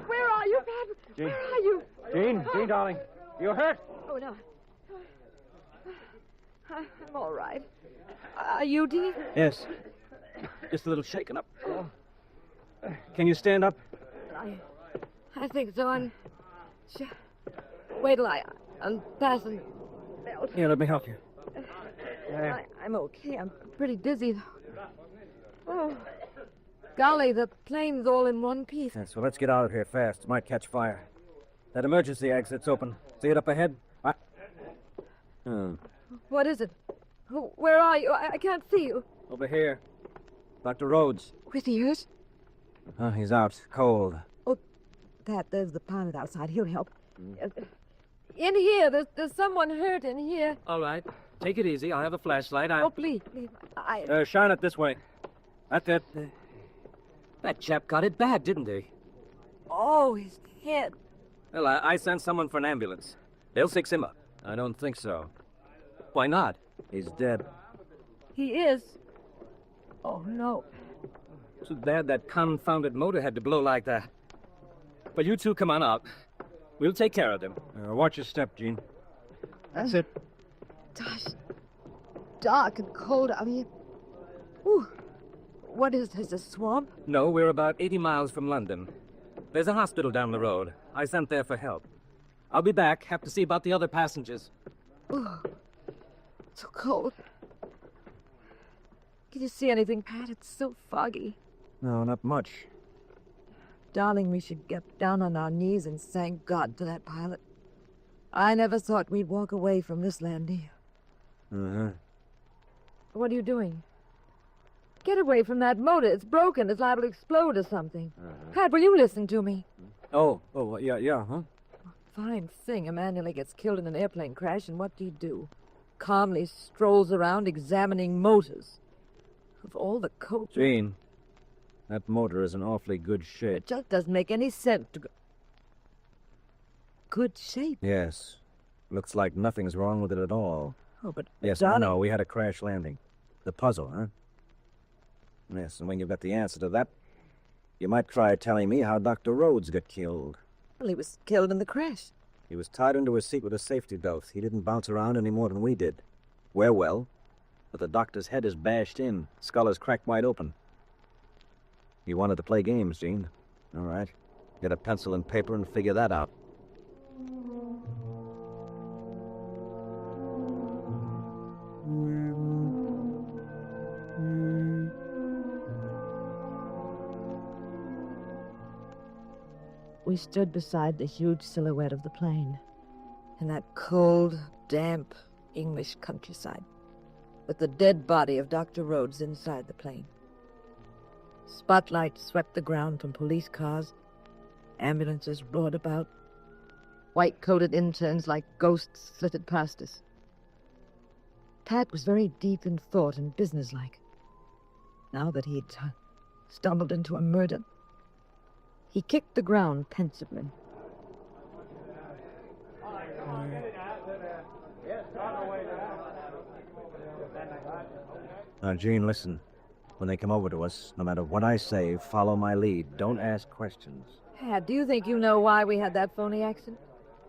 Where are you, Pat? Jean. Where are you? Jean, darling. You hurt? Oh, no. I'm all right. Are you, Dean? Yes. Just a little shaken up. Can you stand up? I think so. Wait till I unfasten the belt. Here, let me help you. I'm okay. I'm pretty dizzy, though. Oh, golly, the plane's all in one piece. Yes, well, let's get out of here fast. It might catch fire. That emergency exit's open. See it up ahead? What is it? Where are you? I can't see you. Over here. Dr. Rhodes. With ears? He's out. Cold. Oh, there's the pilot outside. He'll help. In here. There's someone hurt in here. All right. Take it easy. I'll have a flashlight. Oh, please. Shine it this way. That's it. That chap got it bad, didn't he? Oh, his head. Well, I sent someone for an ambulance. They'll fix him up. I don't think so. Why not? He's dead. He is. Oh, no. Too bad that confounded motor had to blow like that. But you two come on out. We'll take care of them. Watch your step, Jean. That's it. Gosh, dark and cold out here. Ooh. What is this, a swamp? No, we're about 80 miles from London. There's a hospital down the road. I sent there for help. I'll be back. Have to see about the other passengers. Ooh. So cold. Can you see anything, Pat? It's so foggy. No, not much. Darling, we should get down on our knees and thank God for that pilot. I never thought we'd walk away from this landing. Uh-huh. What are you doing? Get away from that motor. It's broken. It's liable to explode or something. Pat, will you listen to me? Oh, yeah, huh? Fine thing. A man nearly gets killed in an airplane crash, and what do? Calmly strolls around examining motors. Of all the coaches... Jean, that motor is in awfully good shape. It just doesn't make any sense to go... Good shape? Yes. Looks like nothing's wrong with it at all. Oh, but... Yes, darling... I know. We had a crash landing. The puzzle, huh? Yes, and when you've got the answer to that, you might try telling me how Dr. Rhodes got killed. Well, he was killed in the crash. He was tied into his seat with a safety belt. He didn't bounce around any more than we did. We're well, but the doctor's head is bashed in. Skull is cracked wide open. You wanted to play games, Jean. All right. Get a pencil and paper and figure that out. We stood beside the huge silhouette of the plane, in that cold, damp English countryside, with the dead body of Dr. Rhodes inside the plane. Spotlights swept the ground from police cars. Ambulances roared about. White-coated interns like ghosts flitted past us. Pat was very deep in thought and businesslike. Now that he'd stumbled into a murder, he kicked the ground pensively. Now, Gene, listen. When they come over to us, no matter what I say, follow my lead. Don't ask questions. Pat, do you think you know why we had that phony accident?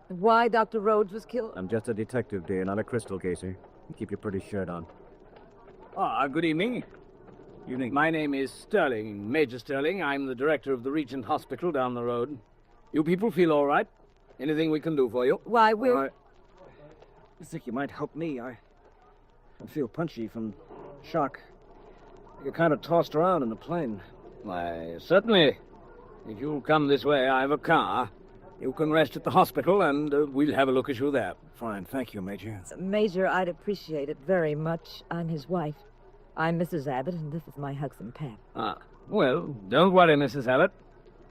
And why Dr. Rhodes was killed? I'm just a detective, dear, not a crystal gazer. Keep your pretty shirt on. Good evening. Evening. My name is Sterling, Major Sterling. I'm the director of the Regent Hospital down the road. You people feel all right? Anything we can do for you? Why, we're... I think you might help me. I feel punchy from shock. You're kind of tossed around in the plane. Why, certainly. If you'll come this way, I have a car. You can rest at the hospital, and we'll have a look at you there. Fine, thank you, Major. Major, I'd appreciate it very much. I'm his wife. I'm Mrs. Abbott, and this is my husband, Pat. Well, don't worry, Mrs. Abbott.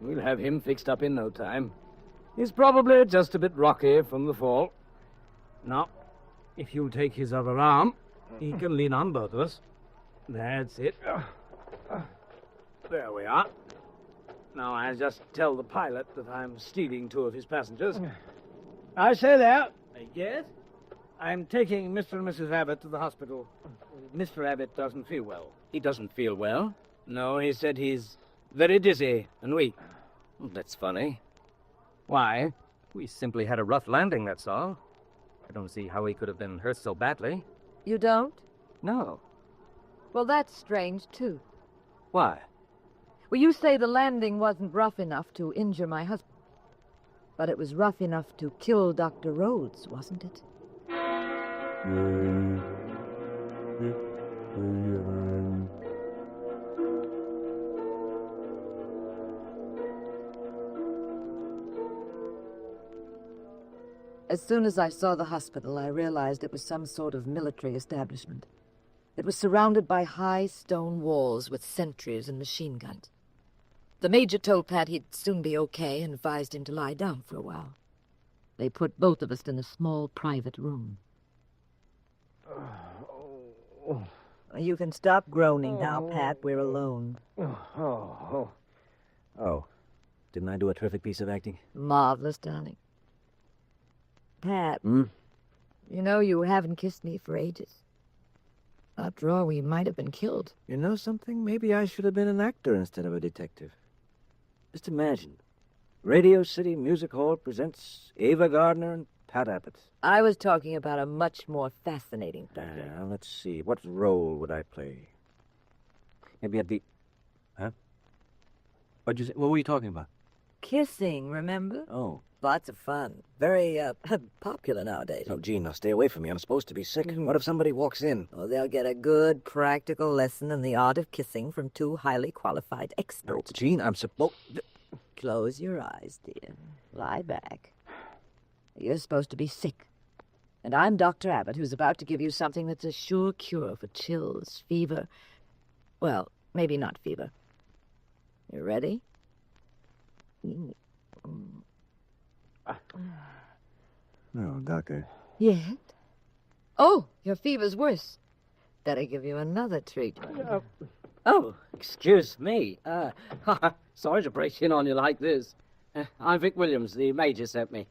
We'll have him fixed up in no time. He's probably just a bit rocky from the fall. Now, if you'll take his other arm, he can lean on both of us. That's it. There we are. Now, I just tell the pilot that I'm stealing 2 of his passengers. I say there. Yes? I'm taking Mr. and Mrs. Abbott to the hospital. Mr. Abbott doesn't feel well. He doesn't feel well? No, he said he's very dizzy and weak. That's funny. Why? We simply had a rough landing, that's all. I don't see how he could have been hurt so badly. You don't? No. Well, that's strange, too. Why? Well, you say the landing wasn't rough enough to injure my husband. But it was rough enough to kill Dr. Rhodes, wasn't it? As soon as I saw the hospital, I realized it was some sort of military establishment. It was surrounded by high stone walls with sentries and machine guns. The major told Pat he'd soon be okay and advised him to lie down for a while. They put both of us in a small private room. You can stop groaning now, Pat. We're alone. Oh, didn't I do a terrific piece of acting? Marvelous, darling. Pat, you know you haven't kissed me for ages. After all, we might have been killed. You know something? Maybe I should have been an actor instead of a detective. Just imagine. Radio City Music Hall presents Ava Gardner and Pat Abbott. I was talking about a much more fascinating subject. Let's see. What role would I play? Maybe I'd be... Huh? What'd you say? What were you talking about? Kissing, remember? Oh. Lots of fun. Very, popular nowadays. Oh, Gene, now stay away from me. I'm supposed to be sick. What if somebody walks in? Oh, they'll get a good practical lesson in the art of kissing from 2 highly qualified experts. Oh, Gene, I'm supposed... Close your eyes, dear. Lie back. You're supposed to be sick. And I'm Dr. Abbott, who's about to give you something that's a sure cure for chills, fever. Well, maybe not fever. You ready? No, Doctor. Yet? Oh, your fever's worse. Better give you another treat. Oh, excuse me. Sorry to break in on you like this. I'm Vic Williams, the major sent me.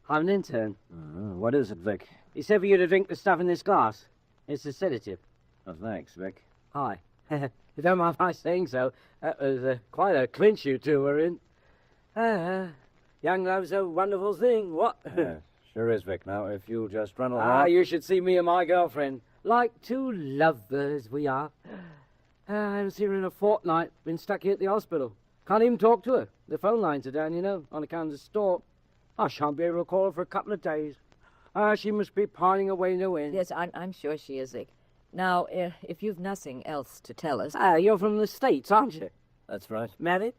I'm an intern. What is it, Vic? He said for you to drink the stuff in this glass. It's a sedative. Oh, thanks, Vic. Hi. You don't mind my saying so. That was quite a clinch you 2 were in. Young love's a wonderful thing, what? Sure is, Vic. Now, if you'll just run along... you should see me and my girlfriend. Like 2 lovers we are. I haven't seen her in a fortnight. Been stuck here at the hospital. Can't even talk to her. The phone lines are down, you know, on account of the storm. I shan't be able to call her for a couple of days. She must be pining away no end. Yes, I'm sure she is, Vic. Now, if you've nothing else to tell us... You're from the States, aren't you? That's right. Married?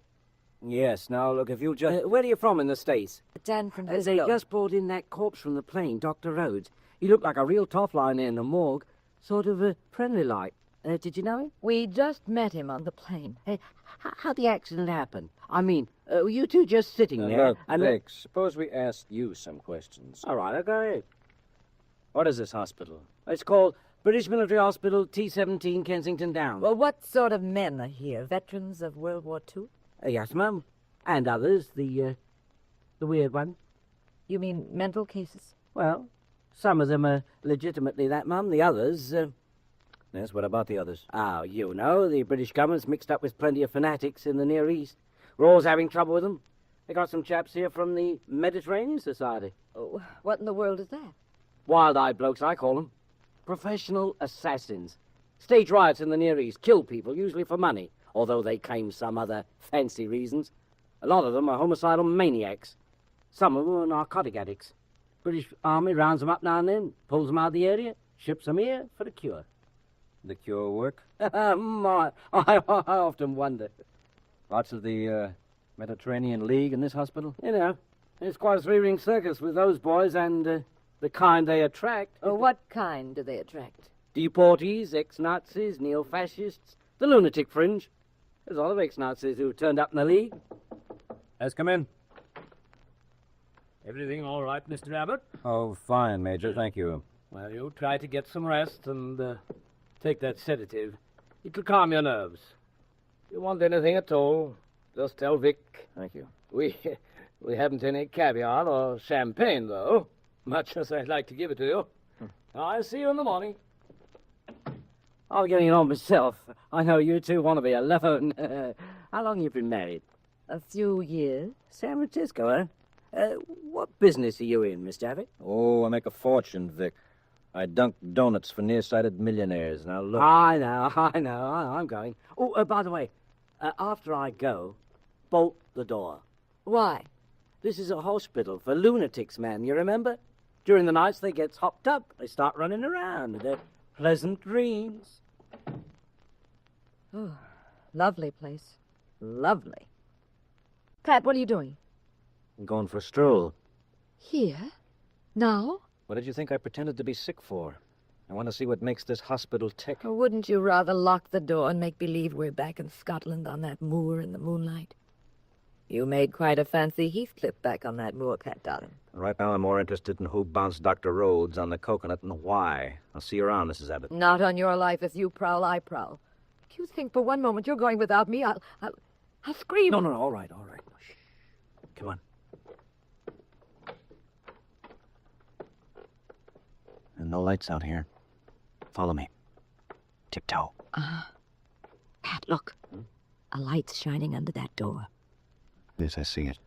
Yes, now, look, if you'll just... where are you from in the States? San Francisco. They just brought in that corpse from the plane, Dr. Rhodes. He looked like a real tough line in the morgue. Sort of friendly-like. Did you know him? We just met him on the plane. Hey, how'd the accident happen? I mean, were you two just sitting there? Look, Vic, suppose we ask you some questions. All right, go ahead. What is this hospital? It's called British Military Hospital, T-17, Kensington Downs. Well, what sort of men are here? Veterans of World War II? Yes, ma'am. And others, the weird one. You mean mental cases? Well, some of them are legitimately that, ma'am. The others, Yes, what about the others? Oh, you know, the British government's mixed up with plenty of fanatics in the Near East. We're always having trouble with them. They got some chaps here from the Mediterranean Society. Oh, what in the world is that? Wild-eyed blokes, I call them. Professional assassins. Stage riots in the Near East, kill people, usually for money, although they claim some other fancy reasons. A lot of them are homicidal maniacs. Some of them are narcotic addicts. British Army rounds them up now and then, pulls them out of the area, ships them here for the cure. The cure work? I often wonder. Lots of the Mediterranean League in this hospital? You know, it's quite a three-ring circus with those boys and the kind they attract. What kind do they attract? Deportees, ex-Nazis, neo-fascists, the lunatic fringe. There's a lot of ex-Nazis who turned up in the League. Let's come in. Everything all right, Mr. Abbott? Oh, fine, Major, thank you. Well, you try to get some rest and take that sedative. It'll calm your nerves. If you want anything at all, just tell Vic. Thank you. We haven't any caviar or champagne, though, much as I'd like to give it to you. I'll see you in the morning. I'm getting it on myself. I know you two want to be alone. How long you been married? A few years. San Francisco, huh? What business are you in, Mr. Abbott? Oh, I make a fortune, Vic. I dunk donuts for nearsighted millionaires. Now, look. I know. I'm going. Oh, by the way, after I go, bolt the door. Why? This is a hospital for lunatics, man, you remember? During the nights, they get hopped up. They start running around. They're pleasant dreams. Oh, lovely place. Lovely. Pat, what are you doing? I'm going for a stroll. Here? Now? What did you think I pretended to be sick for? I want to see what makes this hospital tick. Or wouldn't you rather lock the door and make believe we're back in Scotland on that moor in the moonlight? You made quite a fancy Heathcliff back on that moor, Pat, darling. Right now, I'm more interested in who bounced Dr. Rhodes on the coconut and why. I'll see you around, Mrs. Abbott. Not on your life. If you prowl, I prowl. If you think for one moment you're going without me, I'll scream. No, all right. Shh. Come on. And no lights out here. Follow me. Tiptoe. Pat, look. A light's shining under that door. Yes, I see it.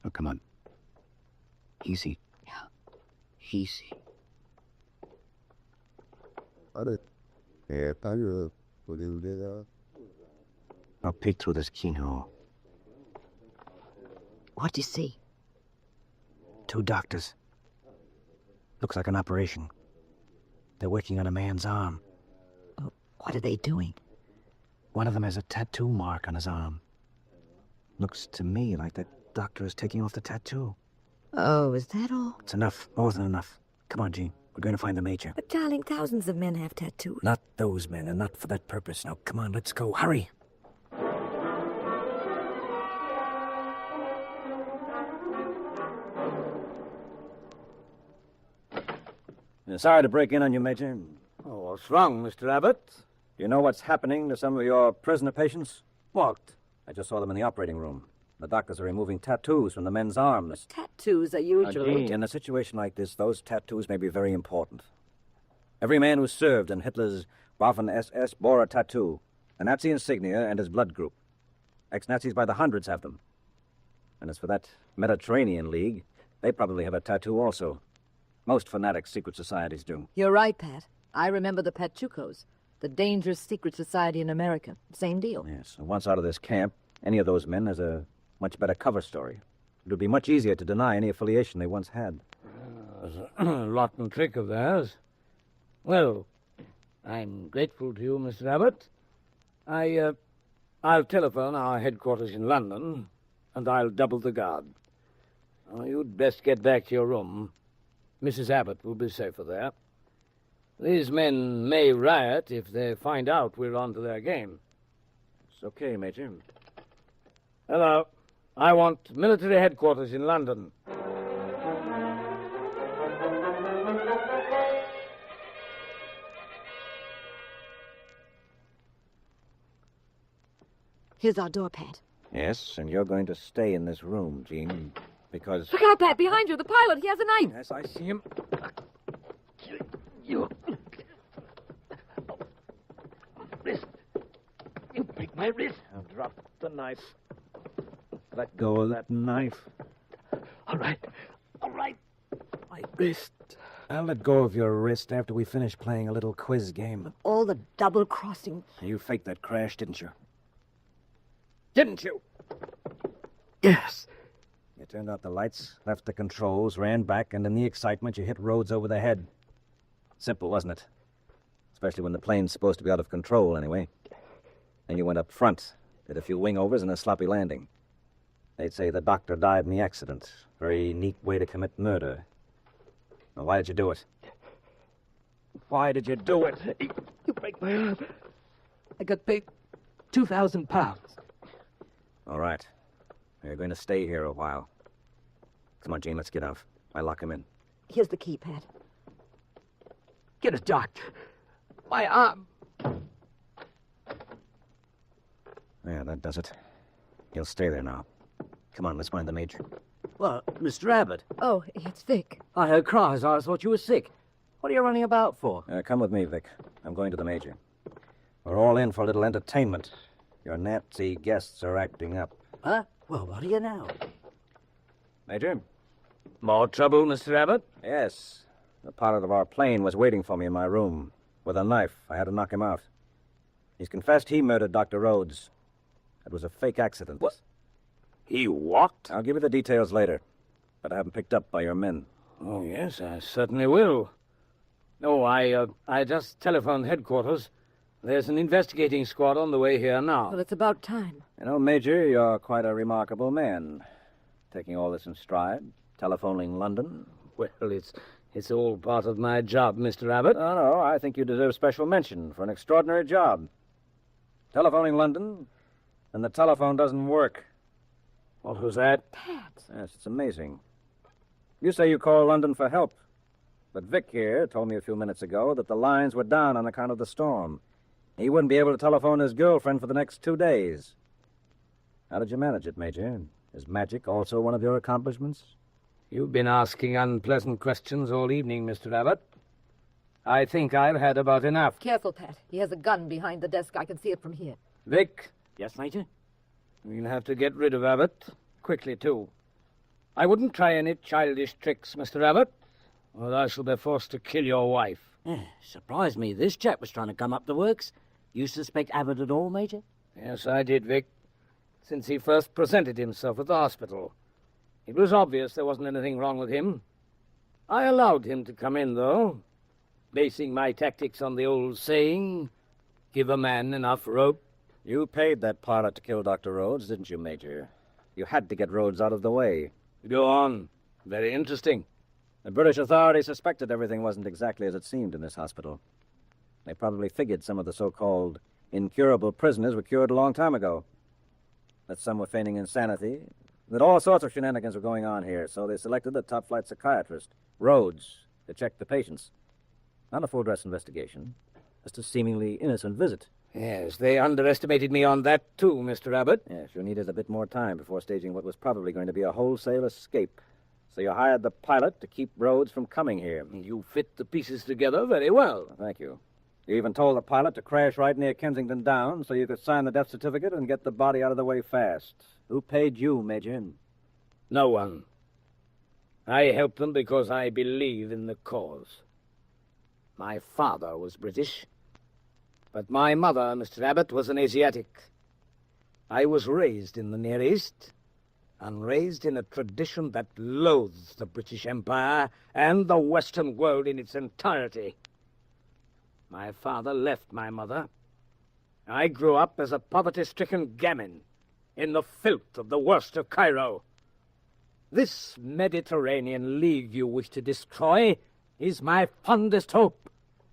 Oh, come on. Easy. Yeah. Easy. I'll peek through this keyhole. What do you see? 2 doctors. Looks like an operation. They're working on a man's arm. Oh, what are they doing? One of them has a tattoo mark on his arm. Looks to me like that doctor is taking off the tattoo. Oh, is that all? It's enough. More than enough. Come on, Jean. We're going to find the major. But, darling, thousands of men have tattoos. Not those men, and not for that purpose. Now, come on, let's go. Hurry. Sorry to break in on you, Major. Oh, what's wrong, Mr. Abbott? You know what's happening to some of your prisoner patients? What? I just saw them in the operating room. The doctors are removing tattoos from the men's arms. Tattoos are usually... In a situation like this, those tattoos may be very important. Every man who served in Hitler's Waffen-SS bore a tattoo, a Nazi insignia and his blood group. Ex-Nazis by the hundreds have them. And as for that Mediterranean League, they probably have a tattoo also. Most fanatic secret societies do. You're right, Pat. I remember the Pachucos, the dangerous secret society in America. Same deal. Yes. Once out of this camp, any of those men has a much better cover story. It would be much easier to deny any affiliation they once had. A rotten trick of theirs. Well, I'm grateful to you, Mr. Abbott. I'll telephone our headquarters in London, and I'll double the guard. You'd best get back to your room. Mrs. Abbott will be safer there. These men may riot if they find out we're onto their game. It's okay, Major. Hello. I want military headquarters in London. Here's our door, Pat. Yes, and you're going to stay in this room, Jean, because... Look out, Pat, behind you, the pilot. He has a knife. Yes, I see him. You... Wrist. You break my wrist. Now drop the knife. Let go of that knife. All right. My wrist. I'll let go of your wrist after we finish playing a little quiz game. All the double-crossing. You faked that crash, didn't you? Didn't you? Yes. You turned out the lights, left the controls, ran back, and in the excitement you hit Rhodes over the head. Simple, wasn't it? Especially when the plane's supposed to be out of control, anyway. And you went up front, did a few wing-overs and a sloppy landing. They'd say the doctor died in the accident. Very neat way to commit murder. Now, why did you do it? Why did you do it? You break my arm. I got paid 2,000 pounds. All right. You're going to stay here a while. Come on, Jean, let's get out. I lock him in. Here's the key, Pat. Get a doctor. My arm. Yeah, that does it. He'll stay there now. Come on, let's find the Major. Well, Mr. Abbott. Oh, it's Vic. I heard cries. I thought you were sick. What are you running about for? Come with me, Vic. I'm going to the Major. We're all in for a little entertainment. Your Nazi guests are acting up. Huh? Well, what are you now? Major? More trouble, Mr. Abbott? Yes. The pilot of our plane was waiting for me in my room. With a knife. I had to knock him out. He's confessed he murdered Dr. Rhodes. It was a fake accident. What? He walked? I'll give you the details later. But I haven't picked up by your men. Oh, yes, I certainly will. No, I just telephoned headquarters. There's an investigating squad on the way here now. Well, it's about time. You know, Major, you're quite a remarkable man. Taking all this in stride, telephoning London. Well, it's all part of my job, Mr. Abbott. No, I think you deserve special mention for an extraordinary job. Telephoning London, and the telephone doesn't work. What was that? Pat. Yes, it's amazing. You say you call London for help. But Vic here told me a few minutes ago that the lines were down on account of the storm. He wouldn't be able to telephone his girlfriend for the next 2 days. How did you manage it, Major? Is magic also one of your accomplishments? You've been asking unpleasant questions all evening, Mr. Abbott. I think I've had about enough. Careful, Pat. He has a gun behind the desk. I can see it from here. Vic? Yes, Major? We'll have to get rid of Abbott. Quickly, too. I wouldn't try any childish tricks, Mr. Abbott, or I shall be forced to kill your wife. Surprised me. This chap was trying to come up the works. You suspect Abbott at all, Major? Yes, I did, Vic. Since he first presented himself at the hospital. It was obvious there wasn't anything wrong with him. I allowed him to come in, though, basing my tactics on the old saying, give a man enough rope. You paid that pilot to kill Dr. Rhodes, didn't you, Major? You had to get Rhodes out of the way. Go on. Very interesting. The British authorities suspected everything wasn't exactly as it seemed in this hospital. They probably figured some of the so-called incurable prisoners were cured a long time ago. That some were feigning insanity, that all sorts of shenanigans were going on here, so they selected the top-flight psychiatrist, Rhodes, to check the patients. Not a full-dress investigation, just a seemingly innocent visit. Yes, they underestimated me on that, too, Mr. Abbott. Yes, you needed a bit more time before staging what was probably going to be a wholesale escape. So you hired the pilot to keep Rhodes from coming here. You fit the pieces together very well. Thank you. You even told the pilot to crash right near Kensington Downs so you could sign the death certificate and get the body out of the way fast. Who paid you, Major? No one. I helped them because I believe in the cause. My father was British, but my mother, Mr. Abbott, was an Asiatic. I was raised in the Near East, and raised in a tradition that loathes the British Empire and the Western world in its entirety. My father left my mother. I grew up as a poverty-stricken gamin in the filth of the worst of Cairo. This Mediterranean League you wish to destroy is my fondest hope.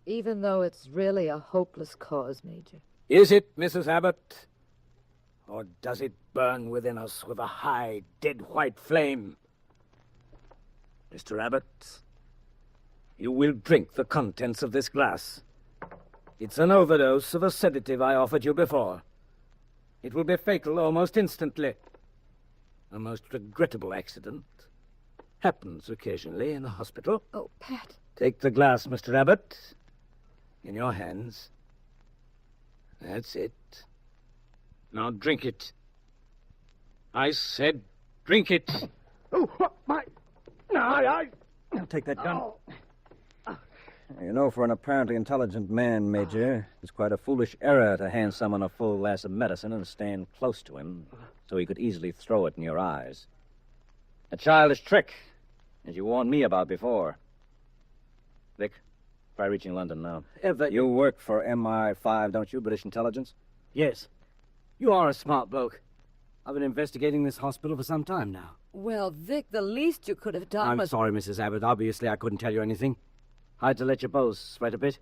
Even though it's really a hopeless cause, Major. Is it, Mrs. Abbott? Or does it burn within us with a high, dead white flame? Mr. Abbott, you will drink the contents of this glass. It's an overdose of a sedative I offered you before. It will be fatal almost instantly. A most regrettable accident. Happens occasionally in a hospital. Oh, Pat. Take the glass, Mr. Abbott. In your hands. That's it. Now drink it. I said drink it. Oh, my... I'll take that gun. You know, for an apparently intelligent man, Major, it's quite a foolish error to hand someone a full glass of medicine and stand close to him so he could easily throw it in your eyes. A childish trick, as you warned me about before. Vic, try reaching London now. You work for MI5, don't you, British intelligence? Yes. You are a smart bloke. I've been investigating this hospital for some time now. Well, Vic, the least you could have done I'm was... sorry, Mrs. Abbott. Obviously, I couldn't tell you anything. I had to let you both sweat a bit.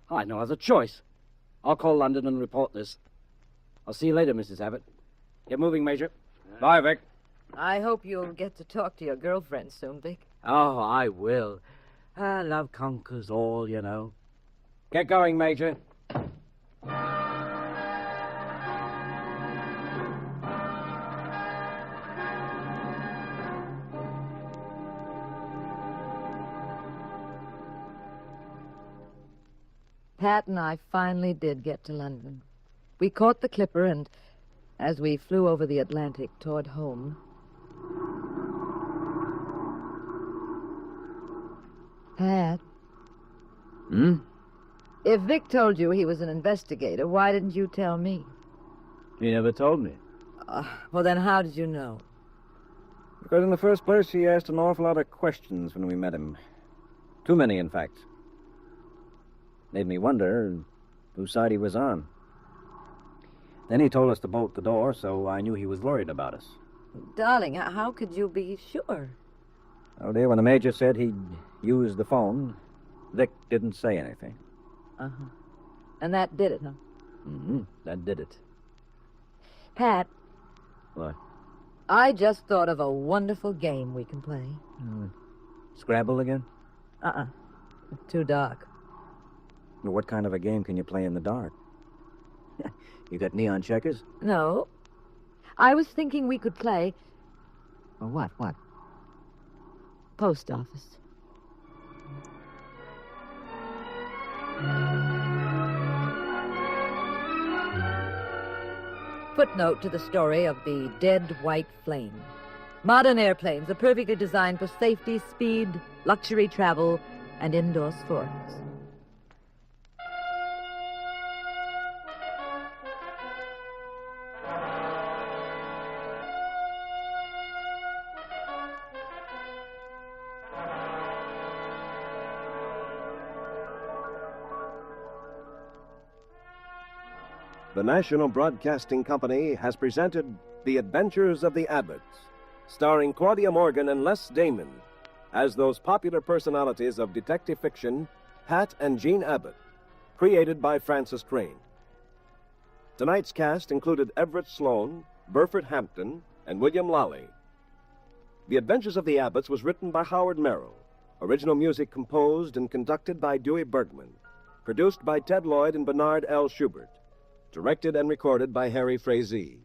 I had no other choice. I'll call London and report this. I'll see you later, Mrs. Abbott. Get moving, Major. Bye, Vic. I hope you'll get to talk to your girlfriend soon, Vic. Oh, I will. Love conquers all, you know. Get going, Major. Pat and I finally did get to London. We caught the Clipper, and as we flew over the Atlantic toward home... Pat? If Vic told you he was an investigator, why didn't you tell me? He never told me. Well, then how did you know? Because in the first place, he asked an awful lot of questions when we met him. Too many, in fact. Made me wonder whose side he was on. Then he told us to bolt the door, so I knew he was worried about us. Darling, how could you be sure? Oh, dear, when the Major said he'd use the phone, Vic didn't say anything. Uh-huh. And that did it, huh? Mm-hmm. That did it. Pat. What? I just thought of a wonderful game we can play. Scrabble again? Uh-uh. Too dark. Well, what kind of a game can you play in the dark? You got neon checkers? No. I was thinking we could play... Oh, what? Post office. Footnote to the story of the Dead White Flame. Modern airplanes are perfectly designed for safety, speed, luxury travel, and indoor sports. The National Broadcasting Company has presented The Adventures of the Abbotts, starring Claudia Morgan and Les Damon as those popular personalities of detective fiction, Pat and Jean Abbott, created by Francis Crane. Tonight's cast included Everett Sloane, Burford Hampton, and William Lally. The Adventures of the Abbotts was written by Howard Merrill, original music composed and conducted by Dewey Bergman, produced by Ted Lloyd and Bernard L. Schubert, directed and recorded by Harry Frazee.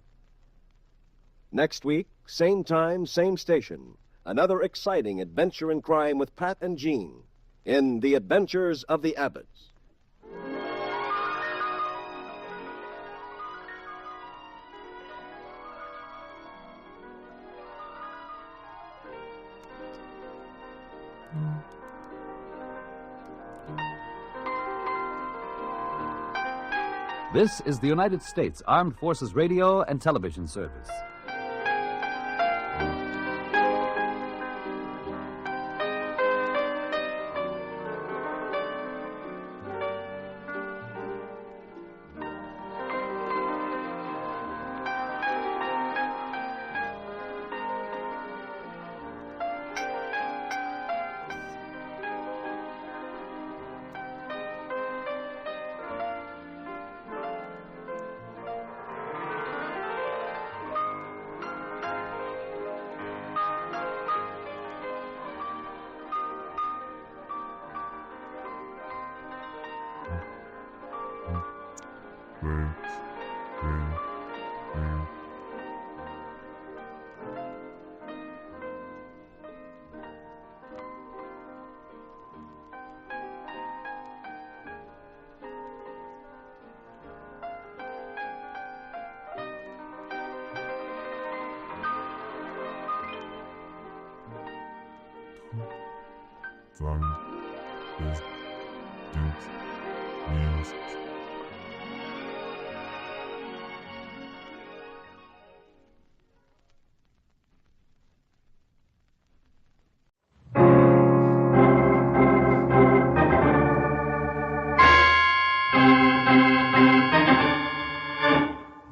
Next week, same time, same station, another exciting adventure in crime with Pat and Jean in The Adventures of the Abbotts. This is the United States Armed Forces Radio and Television Service.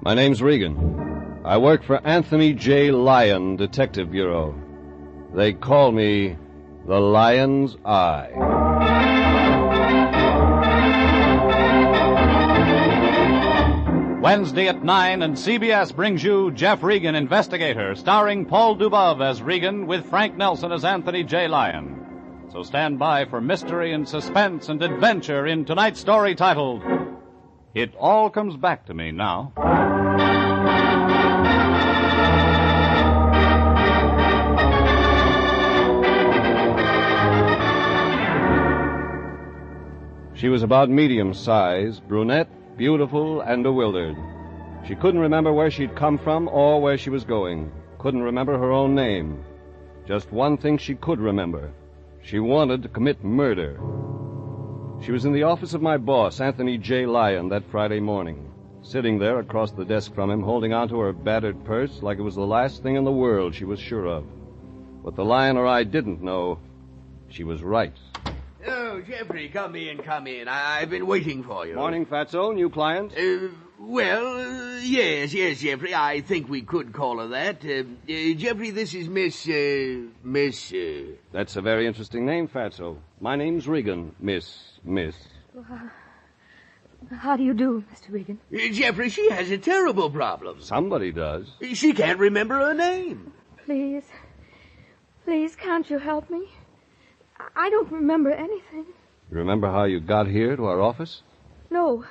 My name's Regan. I work for Anthony J. Lyon Detective Bureau. They call me the Lion's Eye. Wednesday at 9, and CBS brings you Jeff Regan, Investigator, starring Paul Dubov as Regan with Frank Nelson as Anthony J. Lyon. So stand by for mystery and suspense and adventure in tonight's story titled, It All Comes Back to Me Now. She was about medium size, brunette, beautiful, and bewildered. She couldn't remember where she'd come from or where she was going. Couldn't remember her own name. Just one thing she could remember. She wanted to commit murder. She was in the office of my boss, Anthony J. Lyon, that Friday morning, sitting there across the desk from him, holding onto her battered purse like it was the last thing in the world she was sure of. What the Lion or I didn't know, she was right. Oh, Jeffrey, come in. I've been waiting for you. Morning, Fatso. New client? Yes, Jeffrey. I think we could call her that. Jeffrey, this is Miss... That's a very interesting name, Fatso. My name's Regan, Miss. How do you do, Mr. Regan? Jeffrey, she has a terrible problem. Somebody does. She can't remember her name. Please, can't you help me? I don't remember anything. You remember how you got here to our office? No,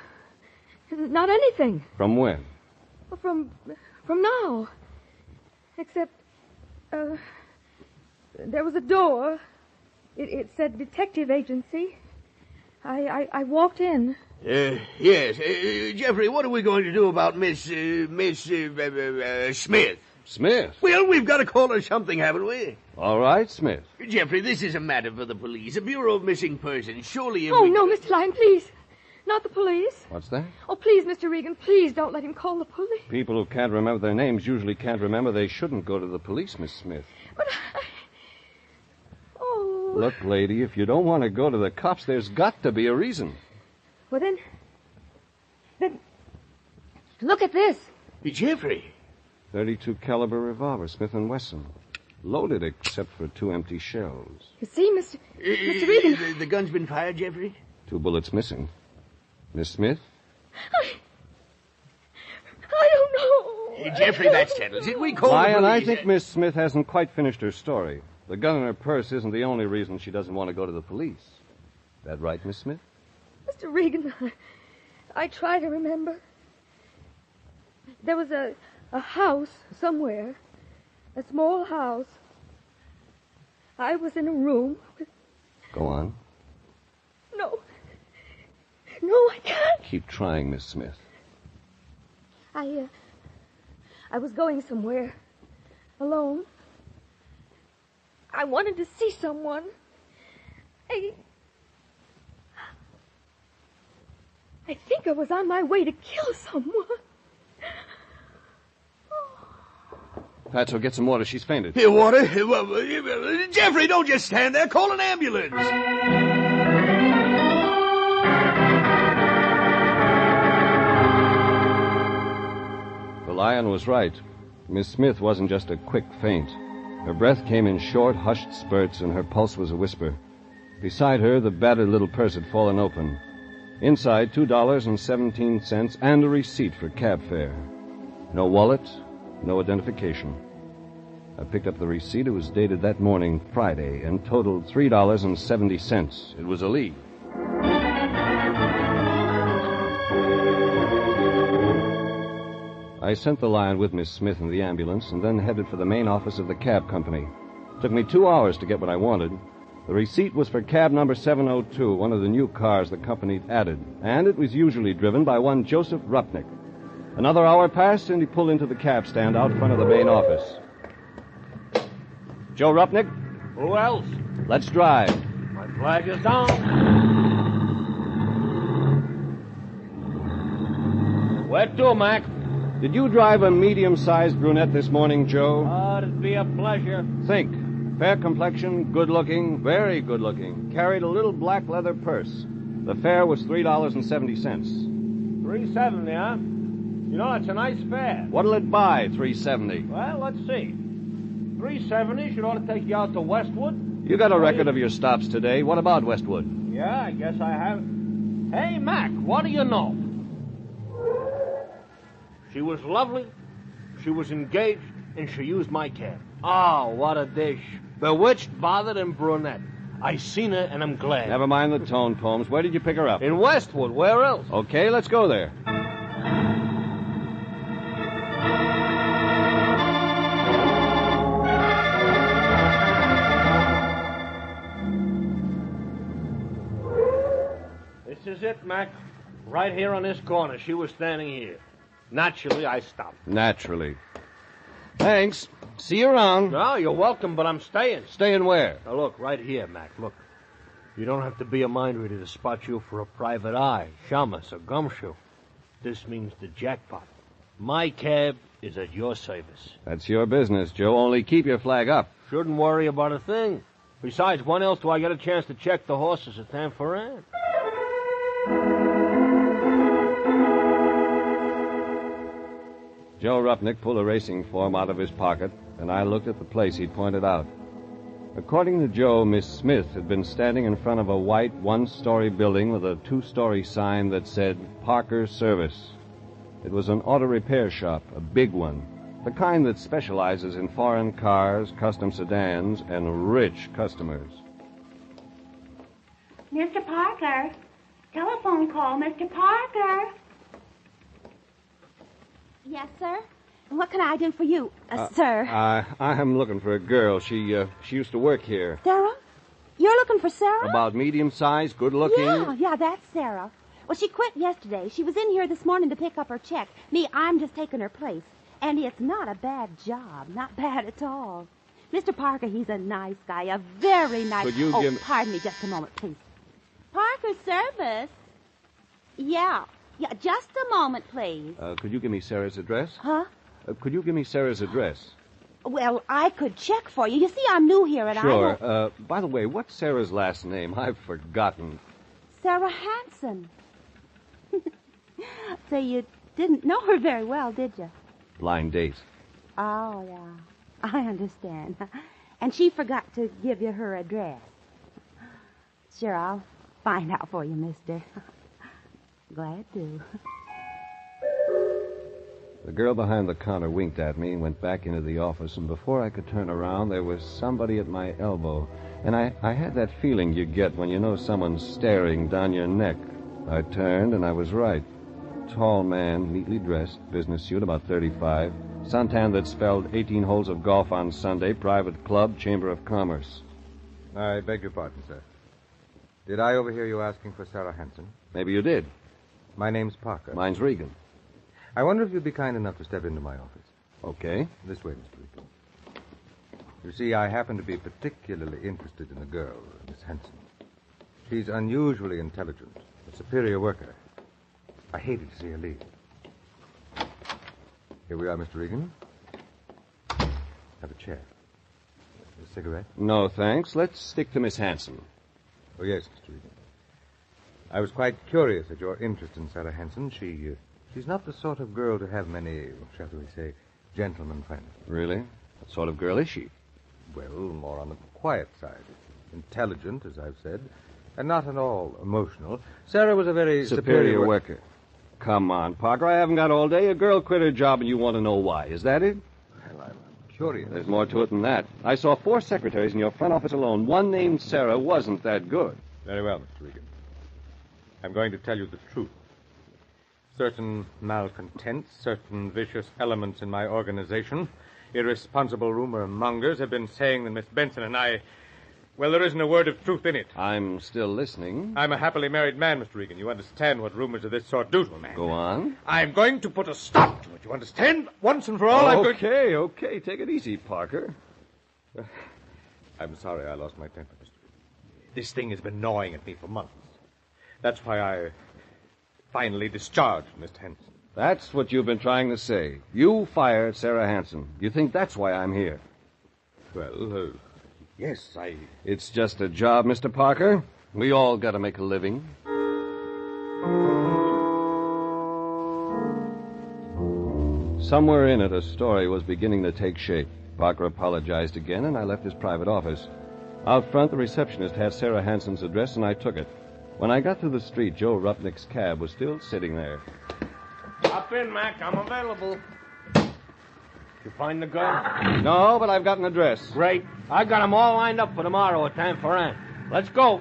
not anything. From when? From now. Except, there was a door. It said detective agency. I walked in. Yes. Jeffrey, what are we going to do about Miss Smith? Smith? Well, we've got to call her something, haven't we? All right, Smith. Jeffrey, this is a matter for the police, a Bureau of Missing Persons. Surely... No, Mr. Lyon, please. Not the police. What's that? Oh, please, Mr. Regan, please don't let him call the police. People who can't remember their names usually can't remember they shouldn't go to the police, Miss Smith. But Oh. Look, lady, if you don't want to go to the cops, there's got to be a reason. Well, then... Look at this. Jeffrey. .32 caliber revolver, Smith & Wesson. Loaded except for 2 empty shells. You see, Mr. Regan... The gun's been fired, Jeffrey? 2 bullets missing. Miss Smith? I don't know. Jeffrey, that settles it. We call Lion, the I police. think Miss Smith hasn't quite finished her story. The gun in her purse isn't the only reason she doesn't want to go to the police. That right, Miss Smith? Mr. Regan, I try to remember. There was a house somewhere. A small house. I was in a room. Go on. No, I can't. Keep trying, Miss Smith. I was going somewhere. Alone. I wanted to see someone. I think I was on my way to kill someone. Fatso, get some water. She's fainted. Here, water? Jeffrey, don't just stand there. Call an ambulance. The Lion was right. Miss Smith wasn't just a quick faint. Her breath came in short, hushed spurts, and her pulse was a whisper. Beside her, the battered little purse had fallen open. Inside, $2.17 and a receipt for cab fare. No wallet, no identification. I picked up the receipt. It was dated that morning, Friday, and totaled $3.70. It was a lead. I sent the Lion with Miss Smith in the ambulance and then headed for the main office of the cab company. It took me 2 hours to get what I wanted. The receipt was for cab number 702, one of the new cars the company added, and it was usually driven by one Joseph Rupnick. Another hour passed, and he pulled into the cab stand out front of the main office. Joe Rupnick? Who else? Let's drive. My flag is down. Where to, Mac? Did you drive a medium-sized brunette this morning, Joe? It'd be a pleasure. Think. Fair complexion, good-looking, very good-looking. Carried a little black leather purse. The fare was $3.70. $3.70, huh? You know, it's a nice fare. What'll it buy, $3.70? Well, let's see. $3.70 should ought to take you out to Westwood. You got a record of your stops today. What about Westwood? Yeah, I guess I have. Hey, Mac, what do you know? She was lovely, she was engaged, and she used my cab. Oh, what a dish. Bewitched, bothered, and brunette. I seen her, and I'm glad. Never mind the tone, Holmes. Where did you pick her up? In Westwood. Where else? Okay, let's go there. This is it, Mac. Right here on this corner. She was standing here. Naturally, I stopped. Naturally. Thanks. See you around. No, you're welcome, but I'm staying. Staying where? Now, look, right here, Mac. Look. You don't have to be a mind reader to spot you for a private eye, shamus, or gumshoe. This means the jackpot. My cab is at your service. That's your business, Joe. Only keep your flag up. Shouldn't worry about a thing. Besides, when else do I get a chance to check the horses at Tanforan? Joe Rupnick pulled a racing form out of his pocket, and I looked at the place he'd pointed out. According to Joe, Miss Smith had been standing in front of a white one-story building with a two-story sign that said Parker Service. It was an auto repair shop, a big one, the kind that specializes in foreign cars, custom sedans, and rich customers. Mr. Parker. Telephone call, Mr. Parker. Yes, sir? What can I do for you, sir? I'm looking for a girl. She used to work here. Sarah? You're looking for Sarah? About medium-sized, good-looking? Yeah, that's Sarah. Well, she quit yesterday. She was in here this morning to pick up her check. I'm just taking her place. And it's not a bad job. Not bad at all. Mr. Parker, he's a nice guy. A very nice... Could you give me... pardon me just a moment, please. Parker Service? Yeah, just a moment, please. Could you give me Sarah's address? Huh? Could you give me Sarah's address? Well, I could check for you. You see, I'm new here, and sure. I don't... By the way, what's Sarah's last name? I've forgotten. Sarah Hanson. So you didn't know her very well, did you? Blind date. Oh, yeah. I understand. And she forgot to give you her address. Sure, I'll find out for you, mister. Glad to. The girl behind the counter winked at me and went back into the office, and before I could turn around, there was somebody at my elbow. And I had that feeling you get when you know someone's staring down your neck. I turned, and I was right. Tall man, neatly dressed, business suit, about 35. Suntan that spelled 18 holes of golf on Sunday, private club, Chamber of Commerce. I beg your pardon, sir. Did I overhear you asking for Sarah Hanson? Maybe you did. My name's Parker. Mine's Regan. I wonder if you'd be kind enough to step into my office. Okay. This way, Mr. Regan. You see, I happen to be particularly interested in a girl, Miss Hanson. She's unusually intelligent, a superior worker. I hated to see her leave. Here we are, Mr. Regan. Have a chair. A cigarette? No, thanks. Let's stick to Miss Hanson. Oh, yes, Mr. Regan. I was quite curious at your interest in Sarah Hanson. She's not the sort of girl to have many, shall we say, gentlemen friends. Really? What sort of girl is she? Well, more on the quiet side. Intelligent, as I've said, and not at all emotional. Sarah was a very superior worker. Come on, Parker. I haven't got all day. A girl quit her job and you want to know why. Is that it? Well, I'm curious. There's more to it than that. I saw 4 secretaries in your front office alone. One named Sarah wasn't that good. Very well, Mr. Regan. I'm going to tell you the truth. certain malcontents, certain vicious elements in my organization, irresponsible rumor mongers have been saying that Miss Benson and I... Well, there isn't a word of truth in it. I'm still listening. I'm a happily married man, Mr. Regan. You understand what rumors of this sort do to a man. Go on. I'm going to put a stop to it. You understand? Once and for all, Okay. Take it easy, Parker. I'm sorry I lost my temper, Mr. Regan. This thing has been gnawing at me for months. That's why I finally discharged Miss Hanson. That's what you've been trying to say. You fired Sarah Hanson. You think that's why I'm here? Well, yes, It's just a job, Mr. Parker. We all got to make a living. Somewhere in it, a story was beginning to take shape. Parker apologized again, and I left his private office. Out front, the receptionist had Sarah Hanson's address, and I took it. When I got to the street, Joe Rupnick's cab was still sitting there. Hop in, Mac. I'm available. You find the gun? No, but I've got an address. Great. I got them all lined up for tomorrow at time for Ann. Let's go.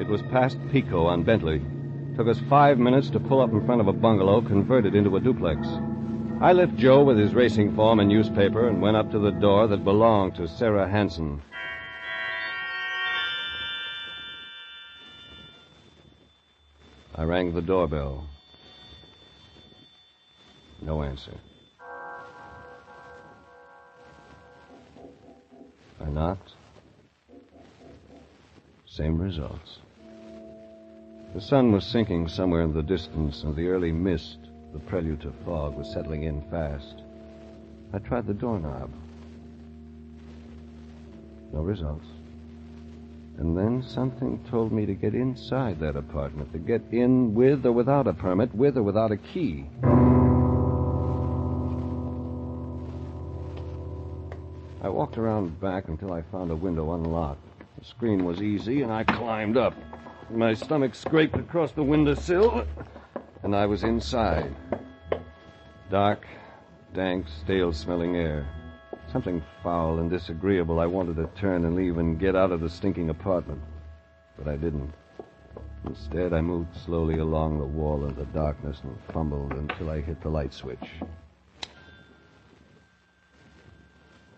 It was past Pico on Bentley. Took us 5 minutes to pull up in front of a bungalow converted into a duplex. I left Joe with his racing form and newspaper and went up to the door that belonged to Sarah Hanson. I rang the doorbell. No answer. I knocked. Same results. The sun was sinking somewhere in the distance, and the early mist, the prelude to fog, was settling in fast. I tried the doorknob. No results. And then something told me to get inside that apartment, to get in with or without a permit, with or without a key. I walked around back until I found a window unlocked. The screen was easy, and I climbed up. My stomach scraped across the windowsill, and I was inside. Dark, dank, stale-smelling air. Something foul and disagreeable. I wanted to turn and leave and get out of the stinking apartment. But I didn't. Instead, I moved slowly along the wall in the darkness and fumbled until I hit the light switch.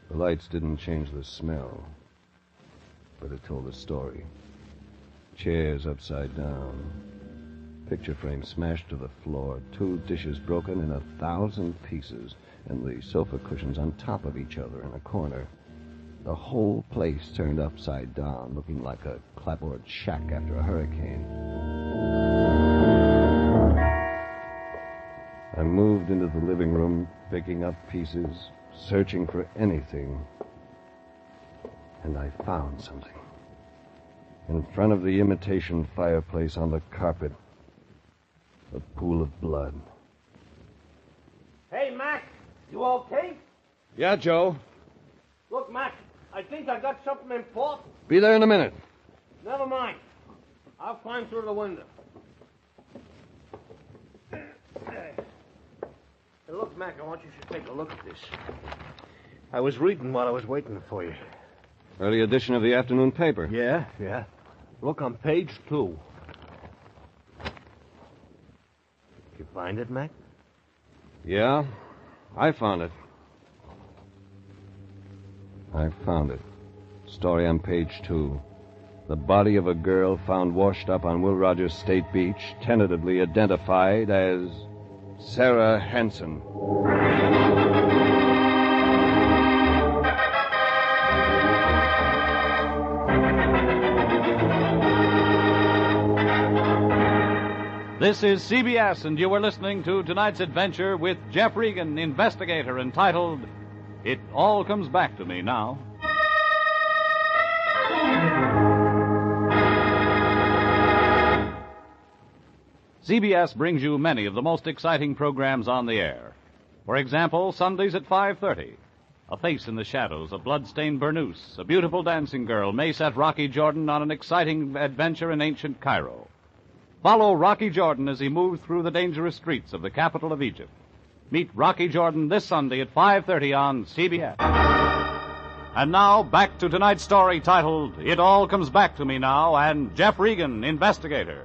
The lights didn't change the smell, but it told a story. Chairs upside down. Picture frame smashed to the floor. 2 dishes broken in 1,000 pieces. And the sofa cushions on top of each other in a corner. The whole place turned upside down, looking like a clapboard shack after a hurricane. I moved into the living room, picking up pieces, searching for anything. And I found something. In front of the imitation fireplace on the carpet, a pool of blood. Hey, Mac, you okay? Yeah, Joe. Look, Mac, I think I got something important. Be there in a minute. Never mind. I'll climb through the window. Hey, look, Mac, I want you to take a look at this. I was reading while I was waiting for you. Early edition of the afternoon paper. Yeah. Look on page 2. You find it, Mac? Yeah, I found it. I found it. Story on page 2. The body of a girl found washed up on Will Rogers State Beach, tentatively identified as Sarah Hanson. This is CBS, and you are listening to tonight's adventure with Jeff Regan, investigator, entitled It All Comes Back to Me Now. CBS brings you many of the most exciting programs on the air. For example, Sundays at 5:30. A face in the shadows, a blood-stained burnoose, a beautiful dancing girl may set Rocky Jordan on an exciting adventure in ancient Cairo. Follow Rocky Jordan as he moves through the dangerous streets of the capital of Egypt. Meet Rocky Jordan this Sunday at 5:30 on CBS. And now, back to tonight's story titled, It All Comes Back to Me Now, and Jeff Regan, investigator.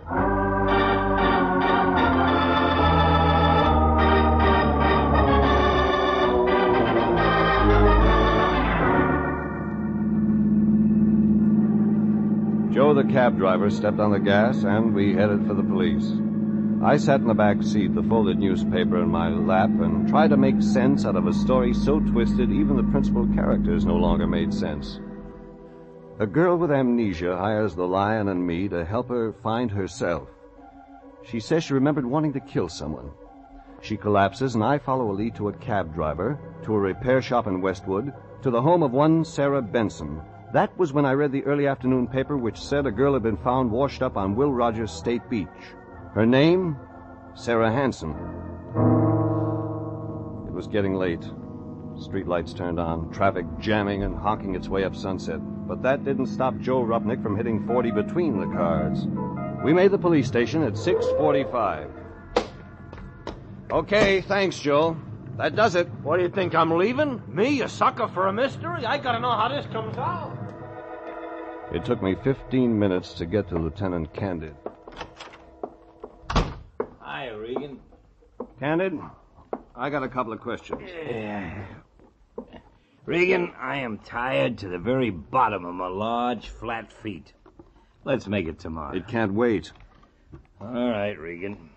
Joe, the cab driver, stepped on the gas, and we headed for the police. I sat in the back seat, the folded newspaper in my lap, and tried to make sense out of a story so twisted even the principal characters no longer made sense. A girl with amnesia hires the Lion and me to help her find herself. She says she remembered wanting to kill someone. She collapses, and I follow a lead to a cab driver, to a repair shop in Westwood, to the home of one Sarah Benson. That was when I read the early afternoon paper which said a girl had been found washed up on Will Rogers State Beach. Her name, Sarah Hanson. It was getting late. Streetlights turned on, traffic jamming and honking its way up Sunset. But that didn't stop Joe Rupnick from hitting 40 between the cars. We made the police station at 6:45. Okay, thanks, Joe. That does it. What do you think, I'm leaving? Me, a sucker for a mystery? I gotta know how this comes out. It took me 15 minutes to get to Lieutenant Candid. Hi, Regan. Candid, I got a couple of questions. Regan, I am tired to the very bottom of my large, flat feet. Let's make it tomorrow. It can't wait. All right, Regan.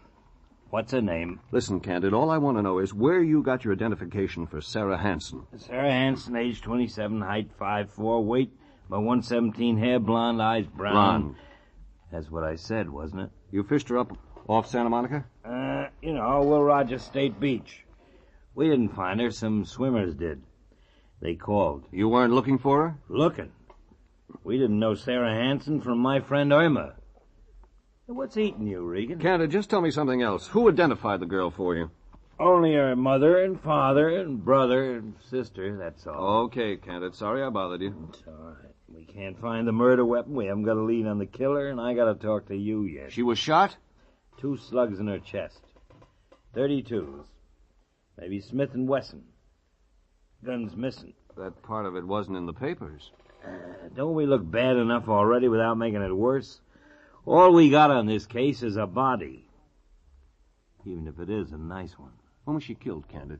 What's her name? Listen, Candid, all I want to know is where you got your identification for Sarah Hanson. Sarah Hanson, age 27, height 5'4", weight about 117, hair blonde, eyes brown. Blonde. That's what I said, wasn't it? You fished her up off Santa Monica? Will Rogers State Beach. We didn't find her. Some swimmers did. They called. You weren't looking for her? Looking. We didn't know Sarah Hanson from my friend Irma. What's eating you, Regan? Candid, just tell me something else. Who identified the girl for you? Only her mother and father and brother and sister, that's all. Okay, Candid. Sorry I bothered you. It's all right. We can't find the murder weapon. We haven't got a lead on the killer, and I got to talk to you yet. She was shot? 2 slugs in her chest. 32s. Maybe Smith & Wesson. Gun's missing. That part of it wasn't in the papers. Don't we look bad enough already without making it worse? All we got on this case is a body. Even if it is a nice one. When was she killed, Candid?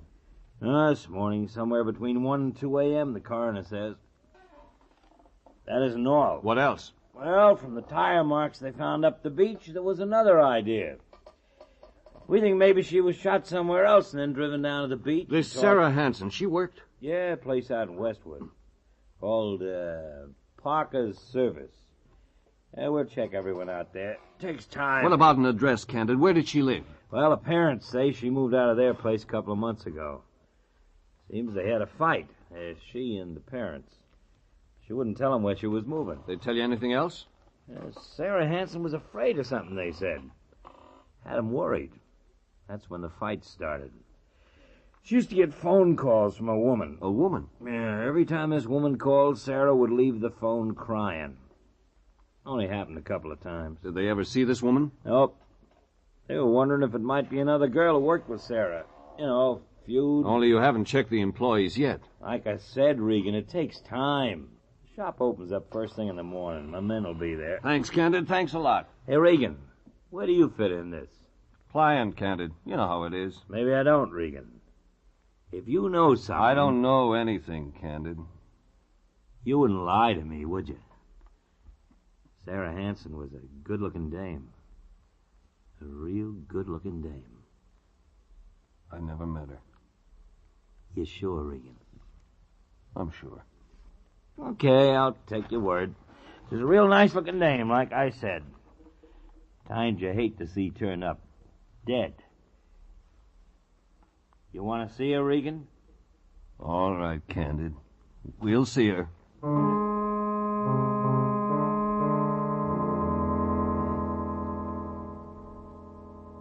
This morning, somewhere between 1 and 2 a.m., the coroner says. That isn't all. What else? Well, from the tire marks they found up the beach, there was another idea. We think maybe she was shot somewhere else and then driven down to the beach. This Sarah Hanson, she worked? Yeah, a place out in Westwood. Called, Parker's Service. We'll check everyone out there. Takes time. What about an address, Candid? Where did she live? Well, the parents say she moved out of their place a couple of months ago. Seems they had a fight, she and the parents. She wouldn't tell them where she was moving. They tell you anything else? Sarah Hanson was afraid of something, they said. Had them worried. That's when the fight started. She used to get phone calls from a woman. A woman? Yeah, every time this woman called, Sarah would leave the phone crying. Only happened a couple of times. Did they ever see this woman? Nope. They were wondering if it might be another girl who worked with Sarah. Feud. Only you haven't checked the employees yet. Like I said, Regan, it takes time. The shop opens up first thing in the morning. My men will be there. Thanks, Candid. Thanks a lot. Hey, Regan, where do you fit in this? Client, Candid. You know how it is. Maybe I don't, Regan. If you know something... I don't know anything, Candid. You wouldn't lie to me, would you? Sarah Hanson was a good-looking dame. A real good-looking dame. I never met her. You sure, Regan? I'm sure. Okay, I'll take your word. She's a real nice-looking dame, like I said. Kind you hate to see turn up dead. You want to see her, Regan? All right, Candid. We'll see her.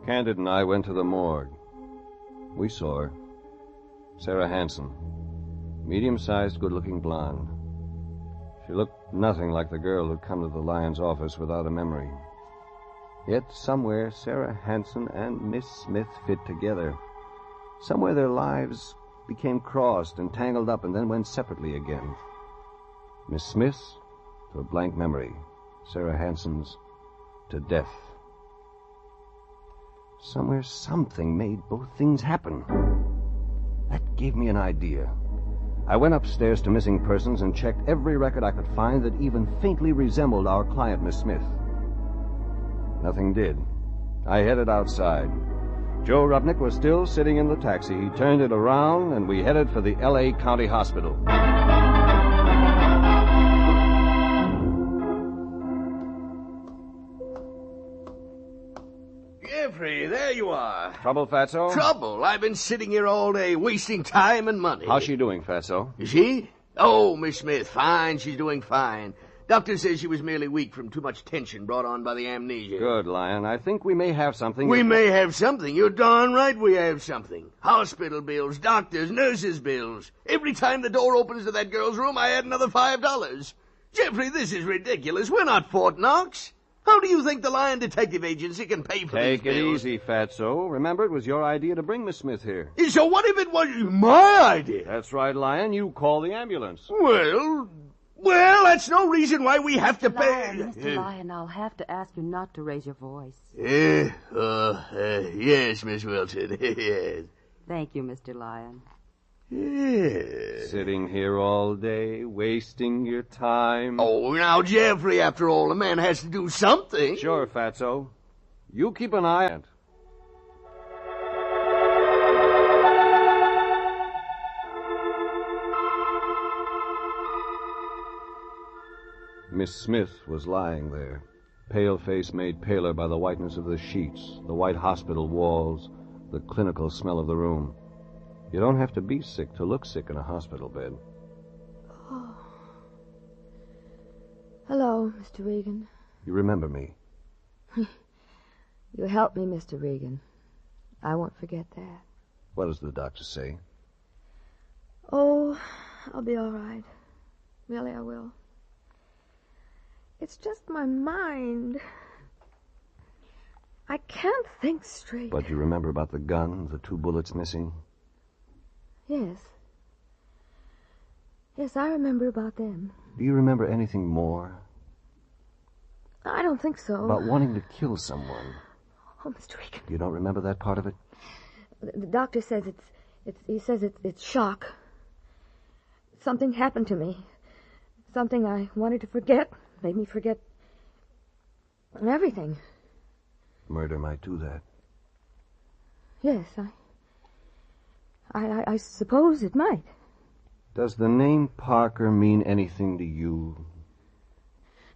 Candid and I went to the morgue. We saw her. Sarah Hanson. Medium-sized, good-looking blonde. She looked nothing like the girl who'd come to the Lion's office without a memory. Yet somewhere Sarah Hanson and Miss Smith fit together. Somewhere their lives became crossed and tangled up and then went separately again. Miss Smith's to a blank memory. Sarah Hanson's to death. Somewhere something made both things happen. That gave me an idea. I went upstairs to missing persons and checked every record I could find that even faintly resembled our client, Miss Smith. Nothing did. I headed outside. Joe Rupnick was still sitting in the taxi. He turned it around, and we headed for the L.A. County Hospital. Jeffrey, there you are. Trouble, Fatso? Trouble? I've been sitting here all day, wasting time and money. How's she doing, Fatso? Is she? Oh, Miss Smith, fine. She's doing fine. Doctor says she was merely weak from too much tension brought on by the amnesia. Good, Lion. I think we may have something. We may have something. You're darn right we have something. Hospital bills, doctors, nurses' bills. Every time the door opens to that girl's room, I add another $5. Jeffrey, this is ridiculous. We're not Fort Knox. How do you think the Lion Detective Agency can pay for these bills? Take it easy, Fatso. Remember, it was your idea to bring Miss Smith here. So what if it was my idea? That's right, Lion. You call the ambulance. Well, that's no reason why we have to pay. Mr. Lion, I'll have to ask you not to raise your voice. Yes, Miss Wilson. Yes. Thank you, Mr. Lion. Yes. Sitting here all day, wasting your time. Oh, now, Jeffrey, after all, a man has to do something. Sure, Fatso. You keep an eye on it. Miss Smith was lying there, pale face made paler by the whiteness of the sheets, the white hospital walls, the clinical smell of the room. You don't have to be sick to look sick in a hospital bed. Oh. Hello, Mr. Regan. You remember me? You helped me, Mr. Regan. I won't forget that. What does the doctor say? Oh, I'll be all right. Really, I will. It's just my mind. I can't think straight. But you remember about the gun, the 2 bullets missing? Yes. Yes, I remember about them. Do you remember anything more? I don't think so. About wanting to kill someone? Oh, Mr. Regan. You don't remember that part of it? The doctor says it's shock. Something happened to me. Something I wanted to forget. Made me forget everything. Murder might do that. Yes, I suppose it might. Does the name Parker mean anything to you?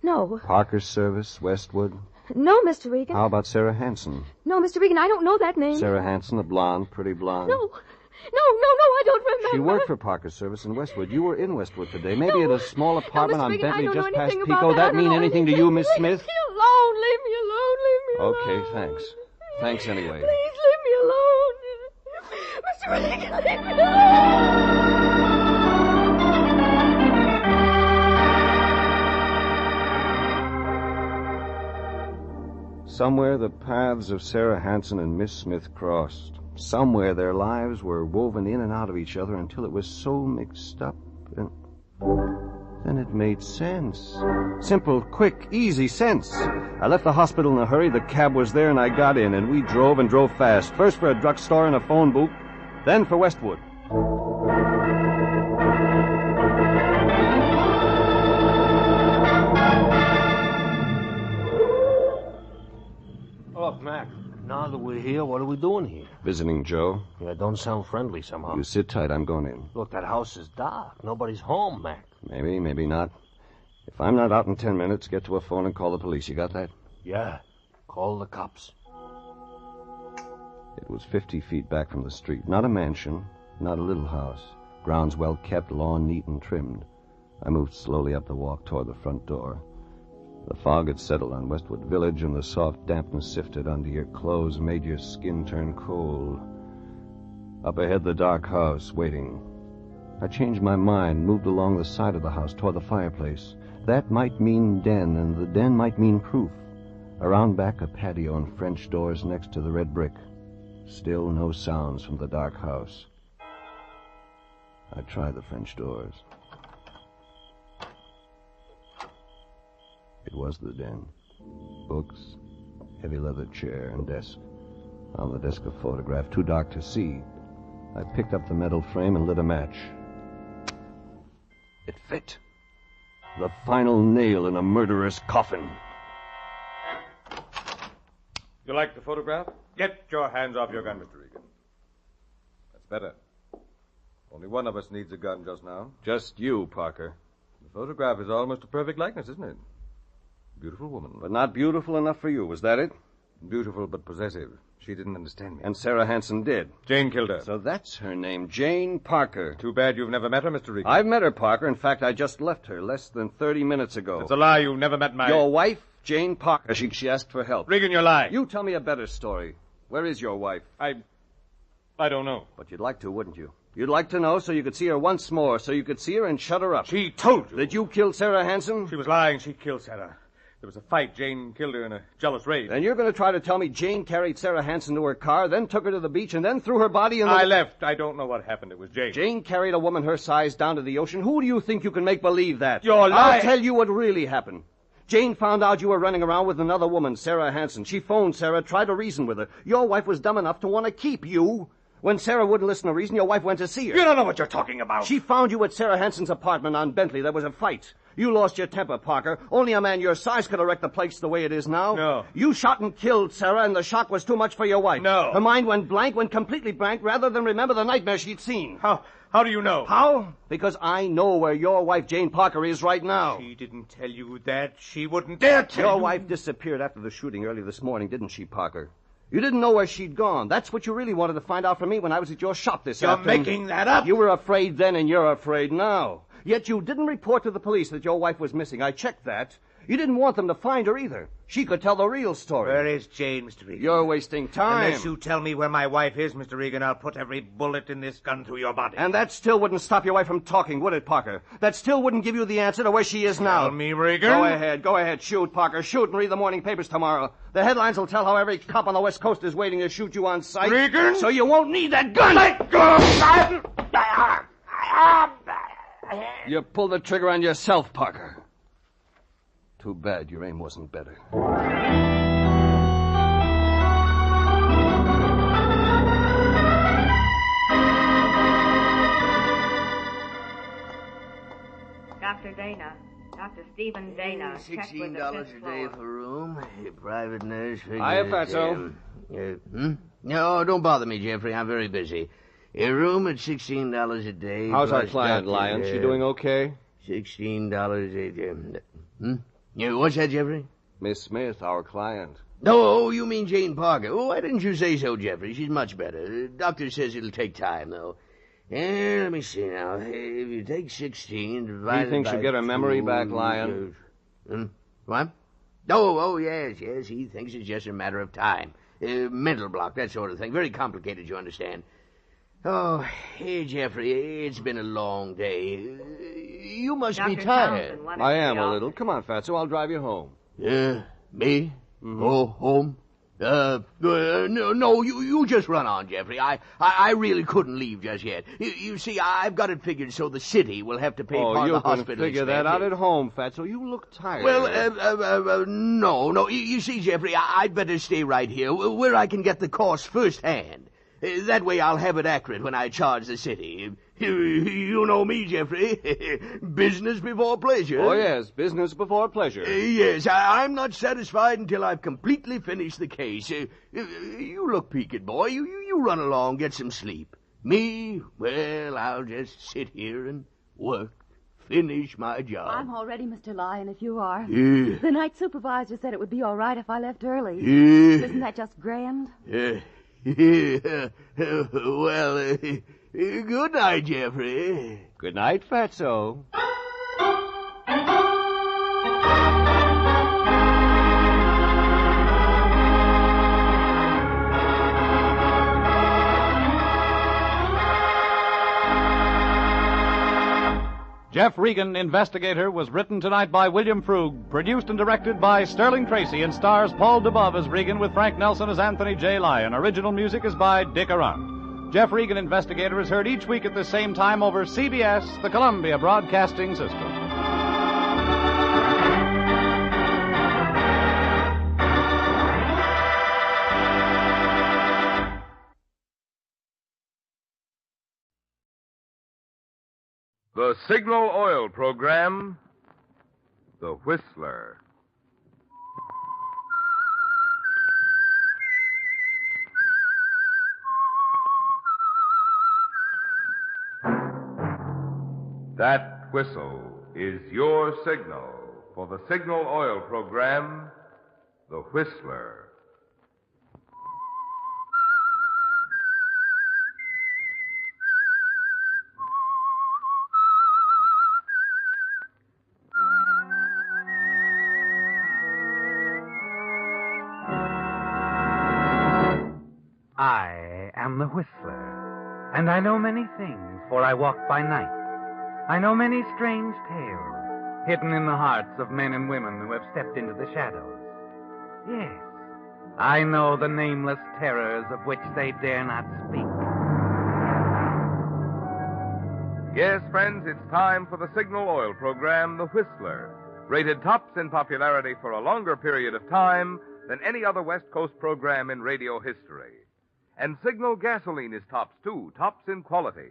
No. Parker Service, Westwood? No, Mr. Regan. How about Sarah Hanson? No, Mr. Regan, I don't know that name. Sarah Hanson, the blonde, pretty blonde. No, I don't remember. She worked for Parker Service in Westwood. You were in Westwood today. Maybe at a small apartment on Regan, Bentley just past about Pico. That mean anything to you, Miss Smith? Leave me alone. Leave me alone. Leave me alone. Okay, thanks. Thanks anyway. Please leave me alone. Mr. Regan, leave me alone. Somewhere the paths of Sarah Hanson and Miss Smith crossed. Somewhere their lives were woven in and out of each other until it was so mixed up, and then it made sense. Simple, quick, easy sense. I left the hospital in a hurry, the cab was there, and I got in, and we drove and drove fast. First for a drugstore and a phone booth, then for Westwood. Look, Mac, now that we're here, what are we doing here? Visiting Joe. Yeah, don't sound friendly somehow. You sit tight, I'm going in. Look, that house is dark. Nobody's home, Mac. Maybe, maybe not. If I'm not out in 10 minutes, get to a phone and call the police. You got that? Yeah. Call the cops. It was 50 feet back from the street. Not a mansion, not a little house. Grounds well kept, lawn neat and trimmed. I moved slowly up the walk toward the front door. The fog had settled on Westwood Village, and the soft dampness sifted under your clothes, made your skin turn cold. Up ahead, the dark house, waiting. I changed my mind, moved along the side of the house toward the fireplace. That might mean den, and the den might mean proof. Around back, a patio and French doors next to the red brick. Still no sounds from the dark house. I tried the French doors. It was the den. Books, heavy leather chair, and desk. On the desk, a photograph, too dark to see. I picked up the metal frame and lit a match. It fit. The final nail in a murderer's coffin. You like the photograph? Get your hands off your gun, Mr. Regan. That's better. Only one of us needs a gun just now. Just you, Parker. The photograph is almost a perfect likeness, isn't it? Beautiful woman. But not beautiful enough for you, was that it? Beautiful but possessive. She didn't understand me. And Sarah Hanson did. Jane killed her. So that's her name, Jane Parker. Too bad you've never met her, Mr. Regan. I've met her, Parker. In fact, I just left her less than 30 minutes ago. It's a lie. You've never met my... Your wife, Jane Parker. She asked for help. Regan, you're lying. You tell me a better story. Where is your wife? I don't know. But you'd like to, wouldn't you? You'd like to know so you could see her once more, so you could see her and shut her up. She told you. That you killed Sarah Hanson? She was lying. She killed Sarah. There was a fight. Jane killed her in a jealous rage. And you're going to try to tell me Jane carried Sarah Hanson to her car, then took her to the beach, and then threw her body in the... I left. I don't know what happened. It was Jane. Jane carried a woman her size down to the ocean. Who do you think you can make believe that? You're lying. I'll tell you what really happened. Jane found out you were running around with another woman, Sarah Hanson. She phoned Sarah, tried to reason with her. Your wife was dumb enough to want to keep you. When Sarah wouldn't listen to reason, your wife went to see her. You don't know what you're talking about. She found you at Sarah Hanson's apartment on Bentley. There was a fight. You lost your temper, Parker. Only a man your size could have wrecked the place the way it is now. No. You shot and killed Sarah, and the shock was too much for your wife. No. Her mind went blank, went completely blank, rather than remember the nightmare she'd seen. How do you know? How? Because I know where your wife, Jane Parker, is right now. She didn't tell you that. She wouldn't dare tell you. Your wife disappeared after the shooting early this morning, didn't she, Parker? You didn't know where she'd gone. That's what you really wanted to find out from me when I was at your shop this afternoon. You're making that up. You were afraid then, and you're afraid now. Yet you didn't report to the police that your wife was missing. I checked that. You didn't want them to find her either. She could tell the real story. Where is Jane, Mr. Regan? You're wasting time. Unless you tell me where my wife is, Mr. Regan, I'll put every bullet in this gun through your body. And that still wouldn't stop your wife from talking, would it, Parker? That still wouldn't give you the answer to where she is now. Tell me, Regan. Go ahead. Shoot, Parker. Shoot and read the morning papers tomorrow. The headlines will tell how every cop on the West Coast is waiting to shoot you on sight. Regan! So you won't need that gun! Let go! You pulled the trigger on yourself, Parker. Too bad your aim wasn't better. Dr. Dana. Dr. Stephen Dana. $16 a day for room. Private nurse. Hiya, Fatso. No, don't bother me, Jeffrey. I'm very busy. A room at $16 a day. How's our plus client, Dr. Lyons? She doing okay? $16 a day. Yeah, what's that, Jeffrey? Miss Smith, our client. Oh, you mean Jane Parker. Oh, why didn't you say so, Jeffrey? She's much better. The doctor says it'll take time, though. And let me see now. If you take 16 divided He thinks by you'll get her memory 2, back, Lyon. What? Oh, yes. He thinks it's just a matter of time. Mental block, that sort of thing. Very complicated, you understand. Oh, hey, Jeffrey, it's been a long day. You must be tired. I am a little. Come on, Fatso, I'll drive you home. Me? Go home? No, you just run on, Jeffrey. I really couldn't leave just yet. You see, I've got it figured so the city will have to pay part of the hospital you can figure that out at home, Fatso. You look tired. Well, no. You see, Jeffrey, I'd better stay right here where I can get the cost firsthand. That way I'll have it accurate when I charge the city. You know me, Jeffrey. Business before pleasure. Oh, yes, business before pleasure. Yes, I'm not satisfied until I've completely finished the case. You look peaked, boy. You run along, get some sleep. Me, well, I'll just sit here and work. Finish my job. I'm all ready, Mr. Lyon, if you are. Yeah. The night supervisor said it would be all right if I left early. Yeah. Isn't that just grand? Well, good night, Jeffrey. Good night, Fatso. Jeff Regan, Investigator, was written tonight by William Frug, produced and directed by Sterling Tracy, and stars Paul Dubov as Regan with Frank Nelson as Anthony J. Lyon. Original music is by Dick Arant. Jeff Regan, Investigator, is heard each week at the same time over CBS, the Columbia Broadcasting System. The Signal Oil Program, The Whistler. That whistle is your signal for the Signal Oil Program, The Whistler. I am the Whistler, and I know many things, for I walk by night. I know many strange tales, hidden in the hearts of men and women who have stepped into the shadows. Yes, I know the nameless terrors of which they dare not speak. Yes, friends, it's time for the Signal Oil Program, The Whistler, rated tops in popularity for a longer period of time than any other West Coast program in radio history. And Signal gasoline is tops, too, tops in quality.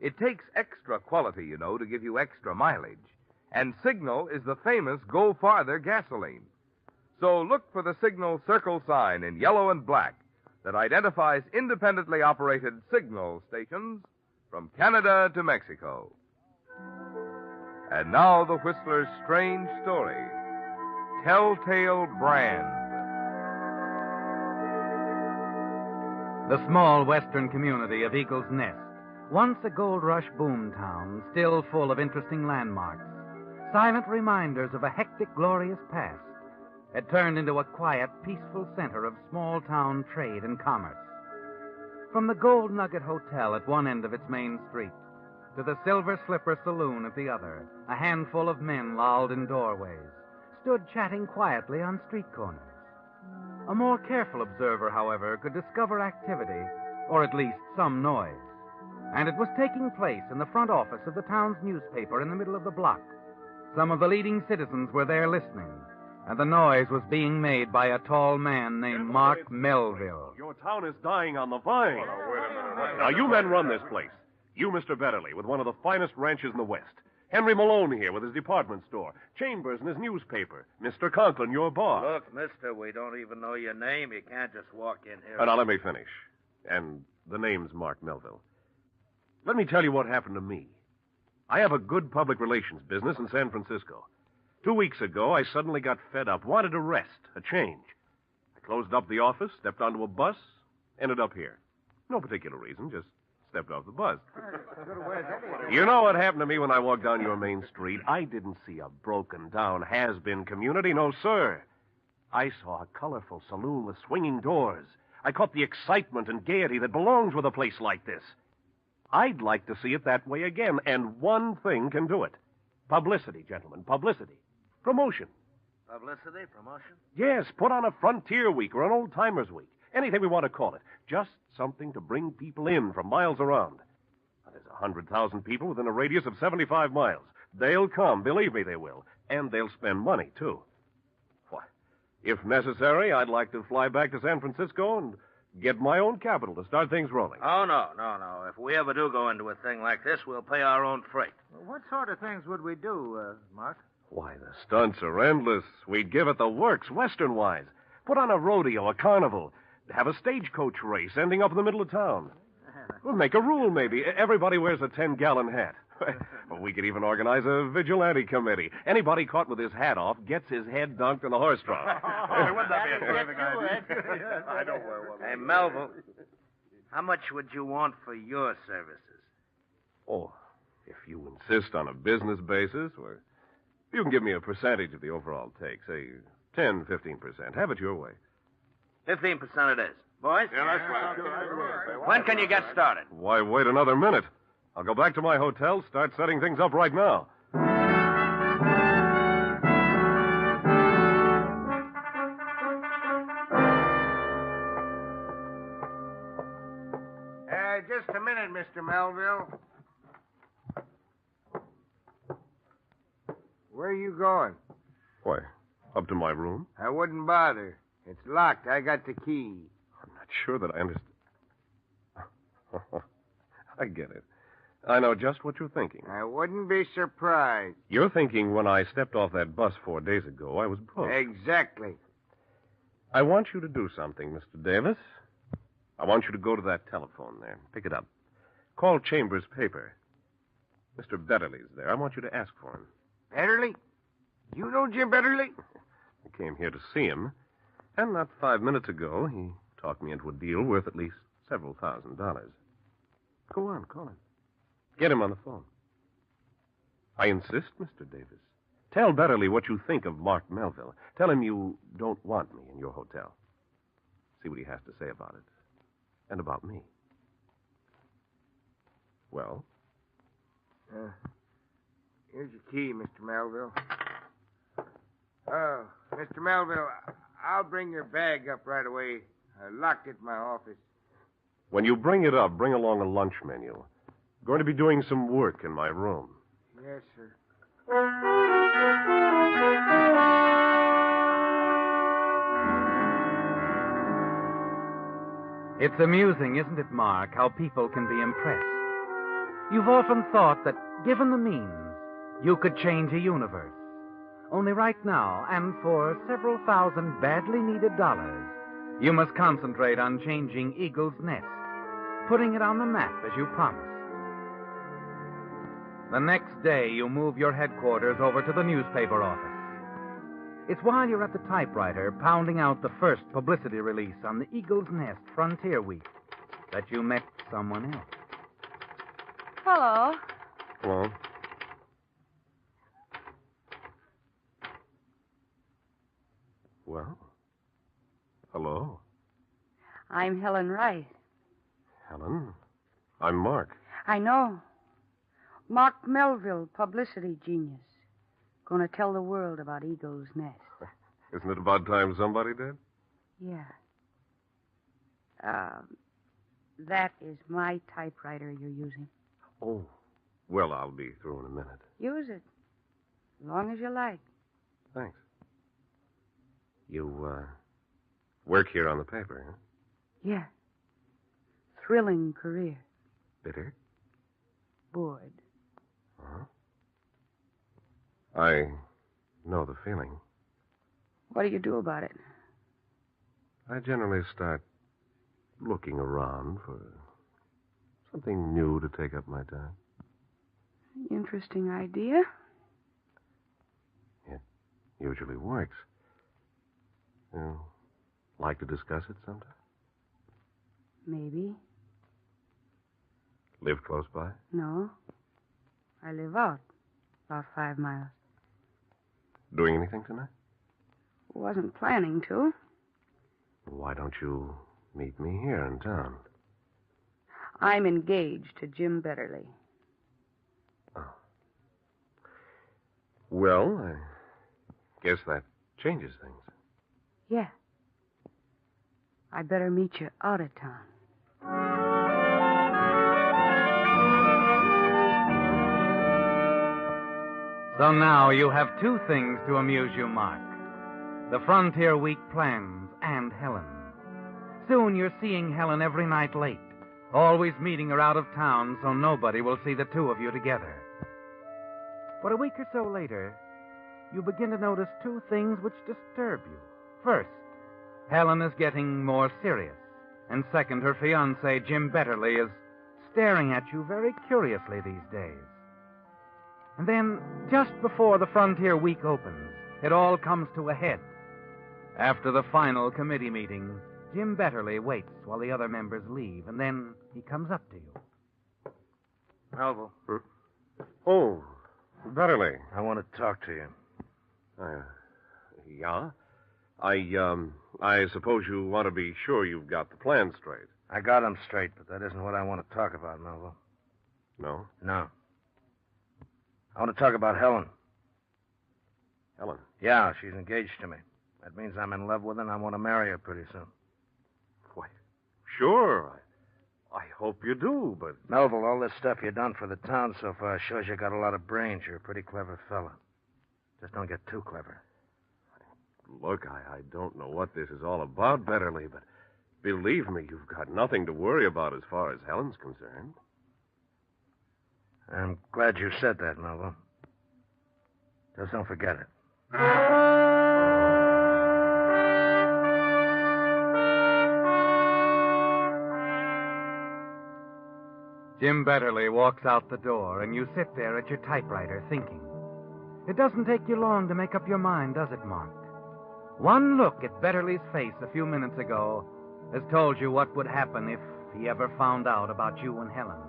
It takes extra quality, you know, to give you extra mileage. And Signal is the famous Go Farther gasoline. So look for the Signal circle sign in yellow and black that identifies independently operated Signal stations from Canada to Mexico. And now the Whistler's strange story, Telltale Brand. The small western community of Eagle's Nest, once a gold rush boom town, still full of interesting landmarks, silent reminders of a hectic, glorious past, had turned into a quiet, peaceful center of small-town trade and commerce. From the Gold Nugget Hotel at one end of its main street to the Silver Slipper Saloon at the other, a handful of men lolled in doorways, stood chatting quietly on street corners. A more careful observer, however, could discover activity, or at least some noise. And it was taking place in the front office of the town's newspaper in the middle of the block. Some of the leading citizens were there listening, and the noise was being made by a tall man named Mark Melville. Your town is dying on the vine. Now, you men run this place. You, Mr. Betterly, with one of the finest ranches in the West. Henry Malone here with his department store. Chambers and his newspaper. Mr. Conklin, your boss. Look, mister, we don't even know your name. You can't just walk in here. Now, let me finish. And the name's Mark Melville. Let me tell you what happened to me. I have a good public relations business in San Francisco. 2 weeks ago, I suddenly got fed up, wanted a rest, a change. I closed up the office, stepped onto a bus, ended up here. No particular reason, just stepped off the bus. You know what happened to me when I walked down your main street? I didn't see a broken-down, has-been community. No, sir. I saw a colorful saloon with swinging doors. I caught the excitement and gaiety that belongs with a place like this. I'd like to see it that way again, and one thing can do it. Publicity, gentlemen, publicity. Promotion. Publicity, promotion? Yes, put on a Frontier Week or an Old Timers Week. Anything we want to call it. Just something to bring people in from miles around. Now, there's 100,000 people within a radius of 75 miles. They'll come, believe me they will. And they'll spend money, too. Why, if necessary, I'd like to fly back to San Francisco and get my own capital to start things rolling. Oh, no. If we ever do go into a thing like this, we'll pay our own freight. What sort of things would we do, Mark? Why, the stunts are endless. We'd give it the works, Western-wise. Put on a rodeo, a carnival. Have a stagecoach race ending up in the middle of town. We'll make a rule, maybe. Everybody wears a 10-gallon hat. We could even organize a vigilante committee. Anybody caught with his hat off gets his head dunked in a horse trough. Wouldn't that be a terrific idea? I don't wear one. Hey, Melville, how much would you want for your services? Oh, if you insist on a business basis, well, you can give me a percentage of the overall take, say 10, 15%. Have it your way. 15% it is. Boys? Yeah, that's right. When can you get started? Why, wait another minute. I'll go back to my hotel, start setting things up right now. Just a minute, Mr. Melville. Where are you going? Why, up to my room. I wouldn't bother. It's locked. I got the key. I'm not sure that I understand. I get it. I know just what you're thinking. I wouldn't be surprised. You're thinking when I stepped off that bus 4 days ago, I was broke. Exactly. I want you to do something, Mr. Davis. I want you to go to that telephone there. Pick it up. Call Chambers' paper. Mr. Betterly's there. I want you to ask for him. Betterly? You know Jim Betterly? I came here to see him, and not 5 minutes ago, he talked me into a deal worth at least several $1,000s. Go on, call him. Get him on the phone. I insist, Mr. Davis. Tell Betterly what you think of Mark Melville. Tell him you don't want me in your hotel. See what he has to say about it. And about me. Well? Here's your key, Mr. Melville. Oh, Mr. Melville, I'll bring your bag up right away. I locked it in my office. When you bring it up, bring along a lunch menu. I'm going to be doing some work in my room. Yes, sir. It's amusing, isn't it, Mark, how people can be impressed? You've often thought that, given the means, you could change a universe. Only right now, and for several thousand badly needed dollars, you must concentrate on changing Eagle's Nest, putting it on the map as you promised. The next day, you move your headquarters over to the newspaper office. It's while you're at the typewriter pounding out the first publicity release on the Eagle's Nest Frontier Week that you met someone else. Hello. Hello? Well, hello. I'm Helen Wright. Helen, I'm Mark. I know. Mark Melville, publicity genius. Gonna tell the world about Eagle's Nest. Isn't it about time somebody did? Yeah. That is my typewriter you're using. Oh, well, I'll be through in a minute. Use it. As long as you like. Thanks. You, work here on the paper, huh? Yeah. Thrilling career. Bitter? Bored. Uh-huh. I know the feeling. What do you do about it? I generally start looking around for something new to take up my time. Interesting idea. It usually works. You like to discuss it sometime? Maybe. Live close by? No. I live out. About 5 miles. Doing anything tonight? Wasn't planning to. Why don't you meet me here in town? I'm engaged to Jim Betterly. Oh. Well, I guess that changes things. Yeah. I better meet you out of town. So now you have two things to amuse you, Mark. The Frontier Week plans and Helen. Soon you're seeing Helen every night late, always meeting her out of town so nobody will see the two of you together. But a week or so later, you begin to notice two things which disturb you. First, Helen is getting more serious. And second, her fiancé, Jim Betterly, is staring at you very curiously these days. And then, just before the Frontier Week opens, it all comes to a head. After the final committee meeting, Jim Betterly waits while the other members leave, and then he comes up to you. Melville. Oh, Betterly. I want to talk to you. Yeah? I suppose you want to be sure you've got the plan straight. I got them straight, but that isn't what I want to talk about, Melville. No? No. I want to talk about Helen. Helen? Yeah, she's engaged to me. That means I'm in love with her, and I want to marry her pretty soon. Why, sure. I hope you do, but... Melville, all this stuff you've done for the town so far shows you got a lot of brains. You're a pretty clever fella. Just don't get too clever. Look, I don't know what this is all about, Betterly, but believe me, you've got nothing to worry about as far as Helen's concerned. I'm glad you said that, Melville. Just don't forget it. Jim Betterly walks out the door, and you sit there at your typewriter thinking. It doesn't take you long to make up your mind, does it, Mark? One look at Betterly's face a few minutes ago has told you what would happen if he ever found out about you and Helen.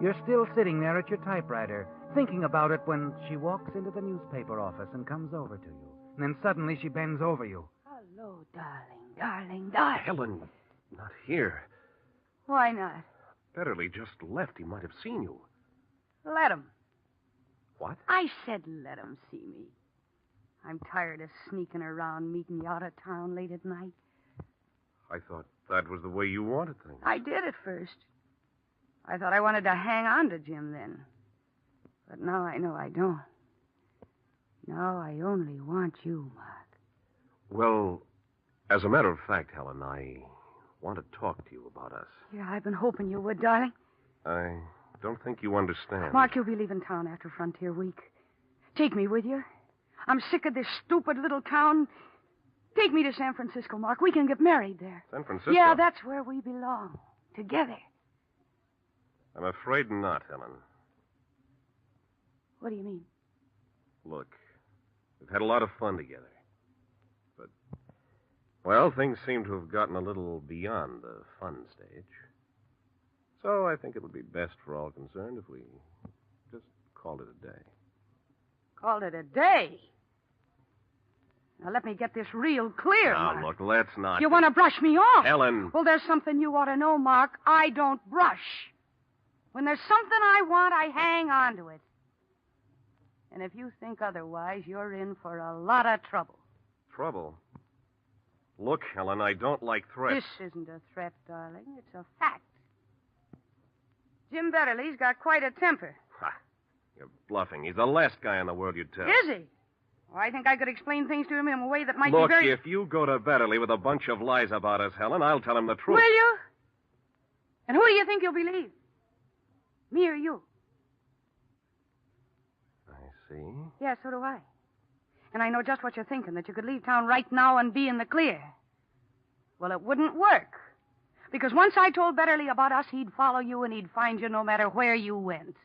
You're still sitting there at your typewriter, thinking about it when she walks into the newspaper office and comes over to you. And then suddenly she bends over you. Hello, darling. Helen, not here. Why not? Betterly just left. He might have seen you. Let him. What? I said let him see me. I'm tired of sneaking around, meeting you out of town late at night. I thought that was the way you wanted things. I did at first. I thought I wanted to hang on to Jim then. But now I know I don't. Now I only want you, Mark. Well, as a matter of fact, Helen, I want to talk to you about us. Yeah, I've been hoping you would, darling. I don't think you understand. Mark, you'll be leaving town after Frontier Week. Take me with you. I'm sick of this stupid little town. Take me to San Francisco, Mark. We can get married there. San Francisco? Yeah, that's where we belong. Together. I'm afraid not, Helen. What do you mean? Look, we've had a lot of fun together. But, well, things seem to have gotten a little beyond the fun stage. So I think it would be best for all concerned if we just called it a day. Called it a day? Now, let me get this real clear, Now, Mark. look, let's not... You want to brush me off? Helen. Well, there's something you ought to know, Mark. I don't brush. When there's something I want, I hang on to it. And if you think otherwise, you're in for a lot of trouble. Trouble? Look, Helen, I don't like threats. This isn't a threat, darling. It's a fact. Jim Betterly's got quite a temper. Ha! You're bluffing. He's the last guy in the world you'd tell. Is he? Well, I think I could explain things to him in a way that might Look, be very... if you go to Betterly with a bunch of lies about us, Helen, I'll tell him the truth. Will you? And who do you think you'll believe? Me or you? I see. Yeah, so do I. And I know just what you're thinking, that you could leave town right now and be in the clear. Well, it wouldn't work. Because once I told Betterly about us, he'd follow you and he'd find you no matter where you went.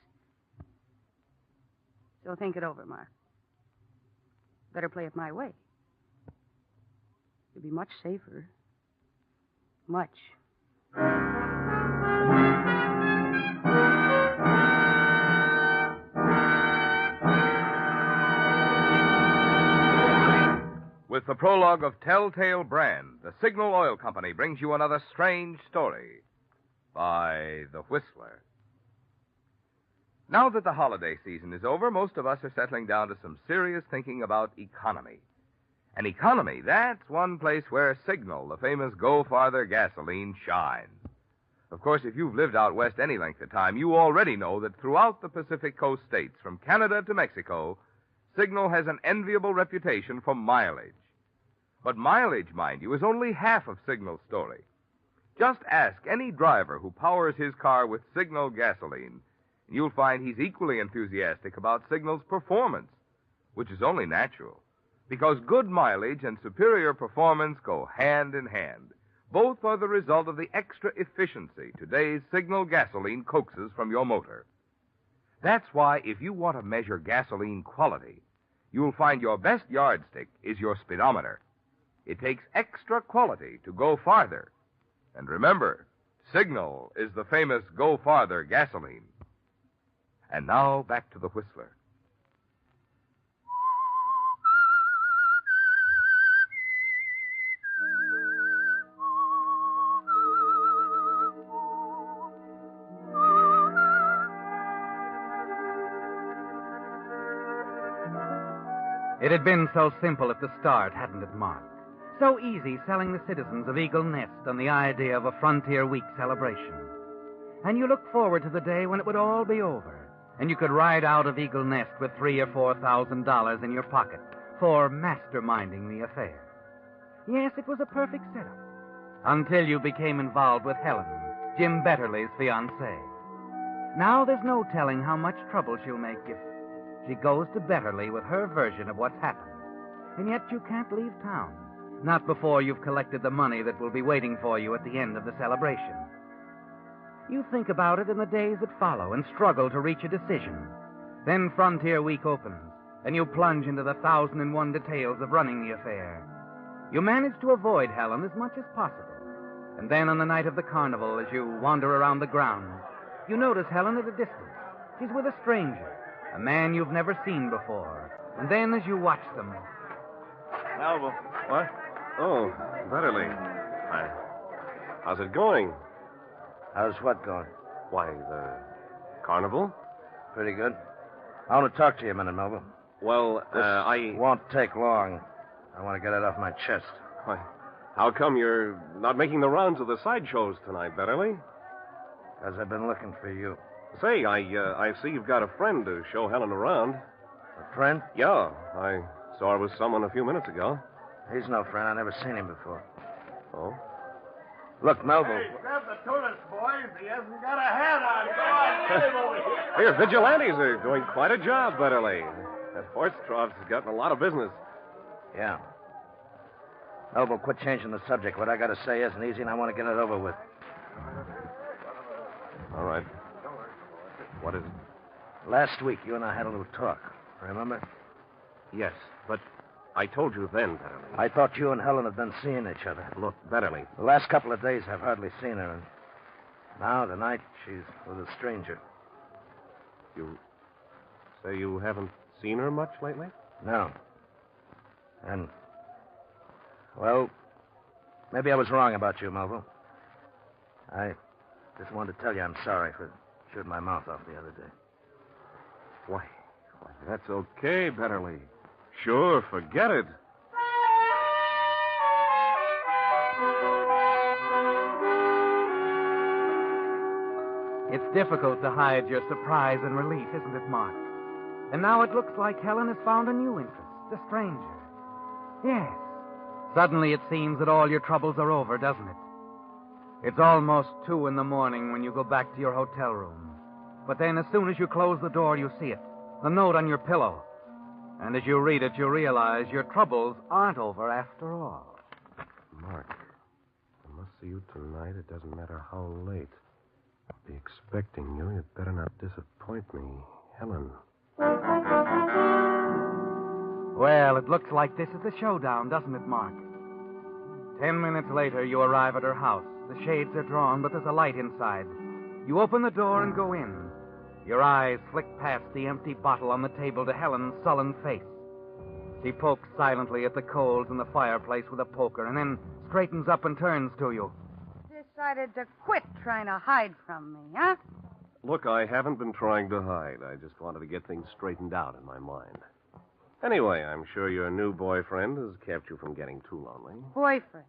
So think it over, Mark. Better play it my way. You'll be much safer. Much. With the prologue of Telltale Brand, the Signal Oil Company brings you another strange story by The Whistler. Now that the holiday season is over, most of us are settling down to some serious thinking about economy. And economy, that's one place where Signal, the famous Go Farther gasoline, shines. Of course, if you've lived out west any length of time, you already know that throughout the Pacific Coast states, from Canada to Mexico, Signal has an enviable reputation for mileage. But mileage, mind you, is only half of Signal's story. Just ask any driver who powers his car with Signal gasoline, and you'll find he's equally enthusiastic about Signal's performance, which is only natural, because good mileage and superior performance go hand in hand. Both are the result of the extra efficiency today's Signal gasoline coaxes from your motor. That's why if you want to measure gasoline quality, you'll find your best yardstick is your speedometer. It takes extra quality to go farther. And remember, Signal is the famous Go Farther gasoline. And now back to the Whistler. It had been so simple at the start, hadn't it, Mark? So easy selling the citizens of Eagle Nest on the idea of a Frontier Week celebration. And you looked forward to the day when it would all be over, and you could ride out of Eagle Nest with $3,000 or $4,000 in your pocket for masterminding the affair. Yes, it was a perfect setup. Until you became involved with Helen, Jim Betterly's fiancée. Now there's no telling how much trouble she'll make if she goes to Betterly with her version of what's happened. And yet you can't leave town. Not before you've collected the money that will be waiting for you at the end of the celebration. You think about it in the days that follow and struggle to reach a decision. Then Frontier Week opens, and you plunge into the 1,001 details of running the affair. You manage to avoid Helen as much as possible. And then on the night of the carnival, as you wander around the grounds, you notice Helen at a distance. She's with a stranger, a man you've never seen before. And then as you watch them... Melville. What? Oh, Betterly. How's it going? How's what going? Why, the carnival? Pretty good. I want to talk to you a minute, Melville. Well, This won't take long. I want to get it off my chest. Why, how come you're not making the rounds of the sideshows tonight, Betterly? Because I've been looking for you. Say, I see you've got a friend to show Helen around. A friend? Yeah, I saw her with someone a few minutes ago. He's no friend. I've never seen him before. Oh? Look, Melville. Hey, grab the tourist, boys. He hasn't got a hat on. Go on, get him over here. Your vigilantes are doing quite a job, Betterly. That horse trough's gotten a lot of business. Yeah. Melville, quit changing the subject. What I got to say isn't easy, and I want to get it over with. All right. What is it? Last week, you and I had a little talk. Remember? Yes, but I told you then, Betterly. I thought you and Helen had been seeing each other. Look, Betterly. The last couple of days, I've hardly seen her, and now, tonight, she's with a stranger. You say you haven't seen her much lately? No. And, well, maybe I was wrong about you, Melville. I just wanted to tell you I'm sorry for shooting my mouth off the other day. Why, that's okay, Betterly. Sure, forget it. It's difficult to hide your surprise and relief, isn't it, Mark? And now it looks like Helen has found a new interest, the stranger. Yes. Suddenly it seems that all your troubles are over, doesn't it? It's almost 2 in the morning when you go back to your hotel room. But then as soon as you close the door, you see it, the note on your pillow. And as you read it, you realize your troubles aren't over after all. Mark, I must see you tonight. It doesn't matter how late. I'll be expecting you. You'd better not disappoint me. Helen. Well, it looks like this is the showdown, doesn't it, Mark? 10 minutes later, you arrive at her house. The shades are drawn, but there's a light inside. You open the door and go in. Your eyes flick past the empty bottle on the table to Helen's sullen face. She pokes silently at the coals in the fireplace with a poker and then straightens up and turns to you. Decided to quit trying to hide from me, huh? Look, I haven't been trying to hide. I just wanted to get things straightened out in my mind. Anyway, I'm sure your new boyfriend has kept you from getting too lonely. Boyfriend?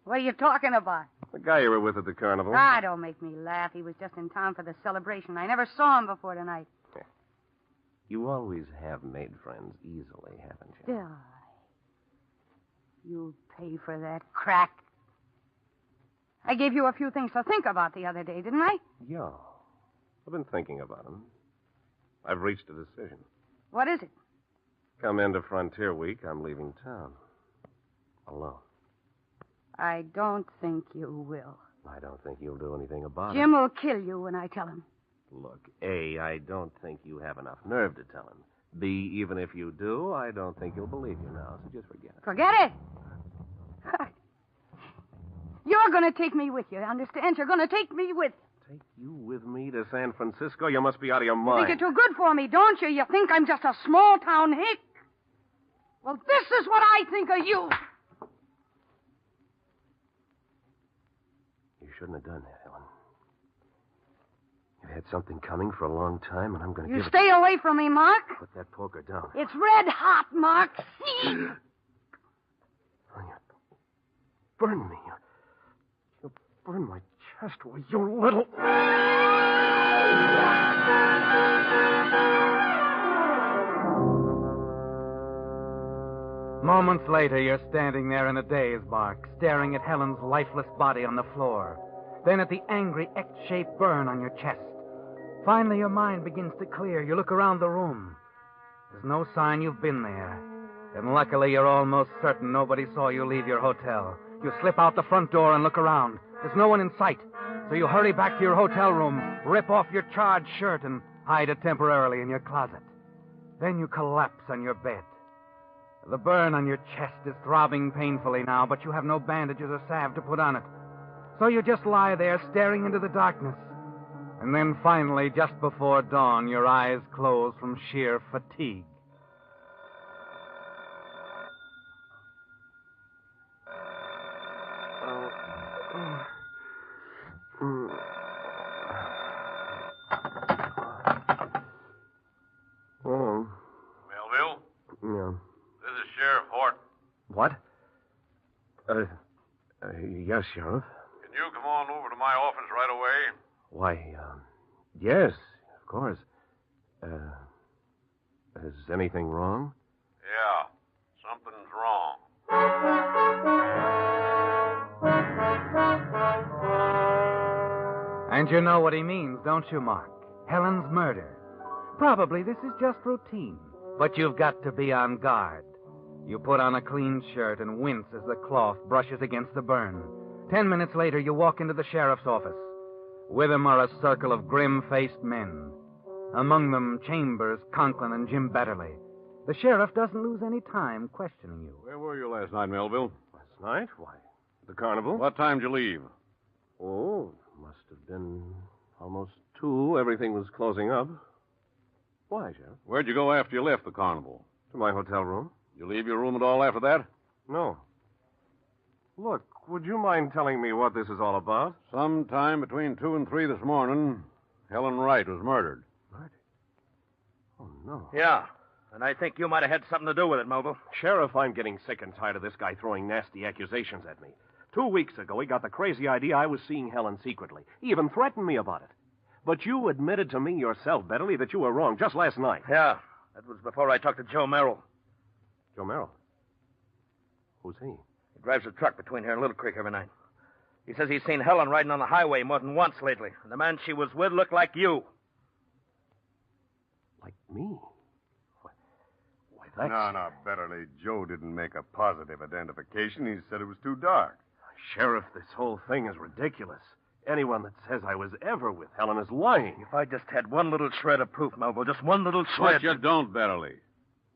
What are you talking about? The guy you were with at the carnival. Ah, don't make me laugh. He was just in town for the celebration. I never saw him before tonight. You always have made friends easily, haven't you? Die. You'll pay for that crack. I gave you a few things to think about the other day, didn't I? Yeah. I've been thinking about them. I've reached a decision. What is it? Come into Frontier Week, I'm leaving town. Alone. I don't think you will. I don't think you'll do anything about Jim will kill you when I tell him. Look, A, I don't think you have enough nerve to tell him. B, even if you do, I don't think he'll believe you now, so just forget it. Forget it? You're going to take me with you, understand? You're going to take me with you. Take you with me to San Francisco? You must be out of your You mind. think you're too good for me, don't you? You think I'm just a small-town hick? Well, this is what I think of you. You shouldn't have done that, Helen. You've had something coming for a long time, and I'm going to You give stay it... away from me, Mark. Put that poker down. It's red hot, Mark. See? Oh, you burn me. You burn my chest, will you little... Moments later, you're standing there in a daze, Mark, staring at Helen's lifeless body on the floor, then at the angry X-shaped burn on your chest. Finally, your mind begins to clear. You look around the room. There's no sign you've been there. And luckily, you're almost certain nobody saw you leave your hotel. You slip out the front door and look around. There's no one in sight. So you hurry back to your hotel room, rip off your charred shirt, and hide it temporarily in your closet. Then you collapse on your bed. The burn on your chest is throbbing painfully now, but you have no bandages or salve to put on it. So you just lie there staring into the darkness. And then finally, just before dawn, your eyes close from sheer fatigue. Oh. Melville? Yeah. This is Sheriff Horton. What? Yes, Sheriff. Can you come on over to my office right away? Why, yes, of course. Is anything wrong? Yeah, something's wrong. And you know what he means, don't you, Mark? Helen's murder. Probably this is just routine, but you've got to be on guard. You put on a clean shirt and wince as the cloth brushes against the burn. 10 minutes later, you walk into the sheriff's office. With him are a circle of grim-faced men. Among them, Chambers, Conklin, and Jim Betterly. The sheriff doesn't lose any time questioning you. Where were you last night, Melville? Last night? Why, the carnival. What time did you leave? Oh, must have been almost 2. Everything was closing up. Why, Sheriff? Where'd you go after you left the carnival? To my hotel room. Did you leave your room at all after that? No. Look, would you mind telling me what this is all about? Sometime between 2 and 3 this morning, Helen Wright was murdered. What? Oh, no. Yeah, and I think you might have had something to do with it, Melville. Sheriff, I'm getting sick and tired of this guy throwing nasty accusations at me. 2 weeks ago, he got the crazy idea I was seeing Helen secretly. He even threatened me about it. But you admitted to me yourself, Betterly, that you were wrong just last night. Yeah, that was before I talked to Joe Merrill. Joe Merrill? Who's he? He drives a truck between here and Little Creek every night. He says he's seen Helen riding on the highway more than once lately. And the man she was with looked like you. Like me? Why, That's... No, Betterly. Joe didn't make a positive identification. He said it was too dark. Sheriff, this whole thing is ridiculous. Anyone that says I was ever with Helen is lying. If I just had one little shred of proof, Melville, just one little shred. But you don't, Betterly.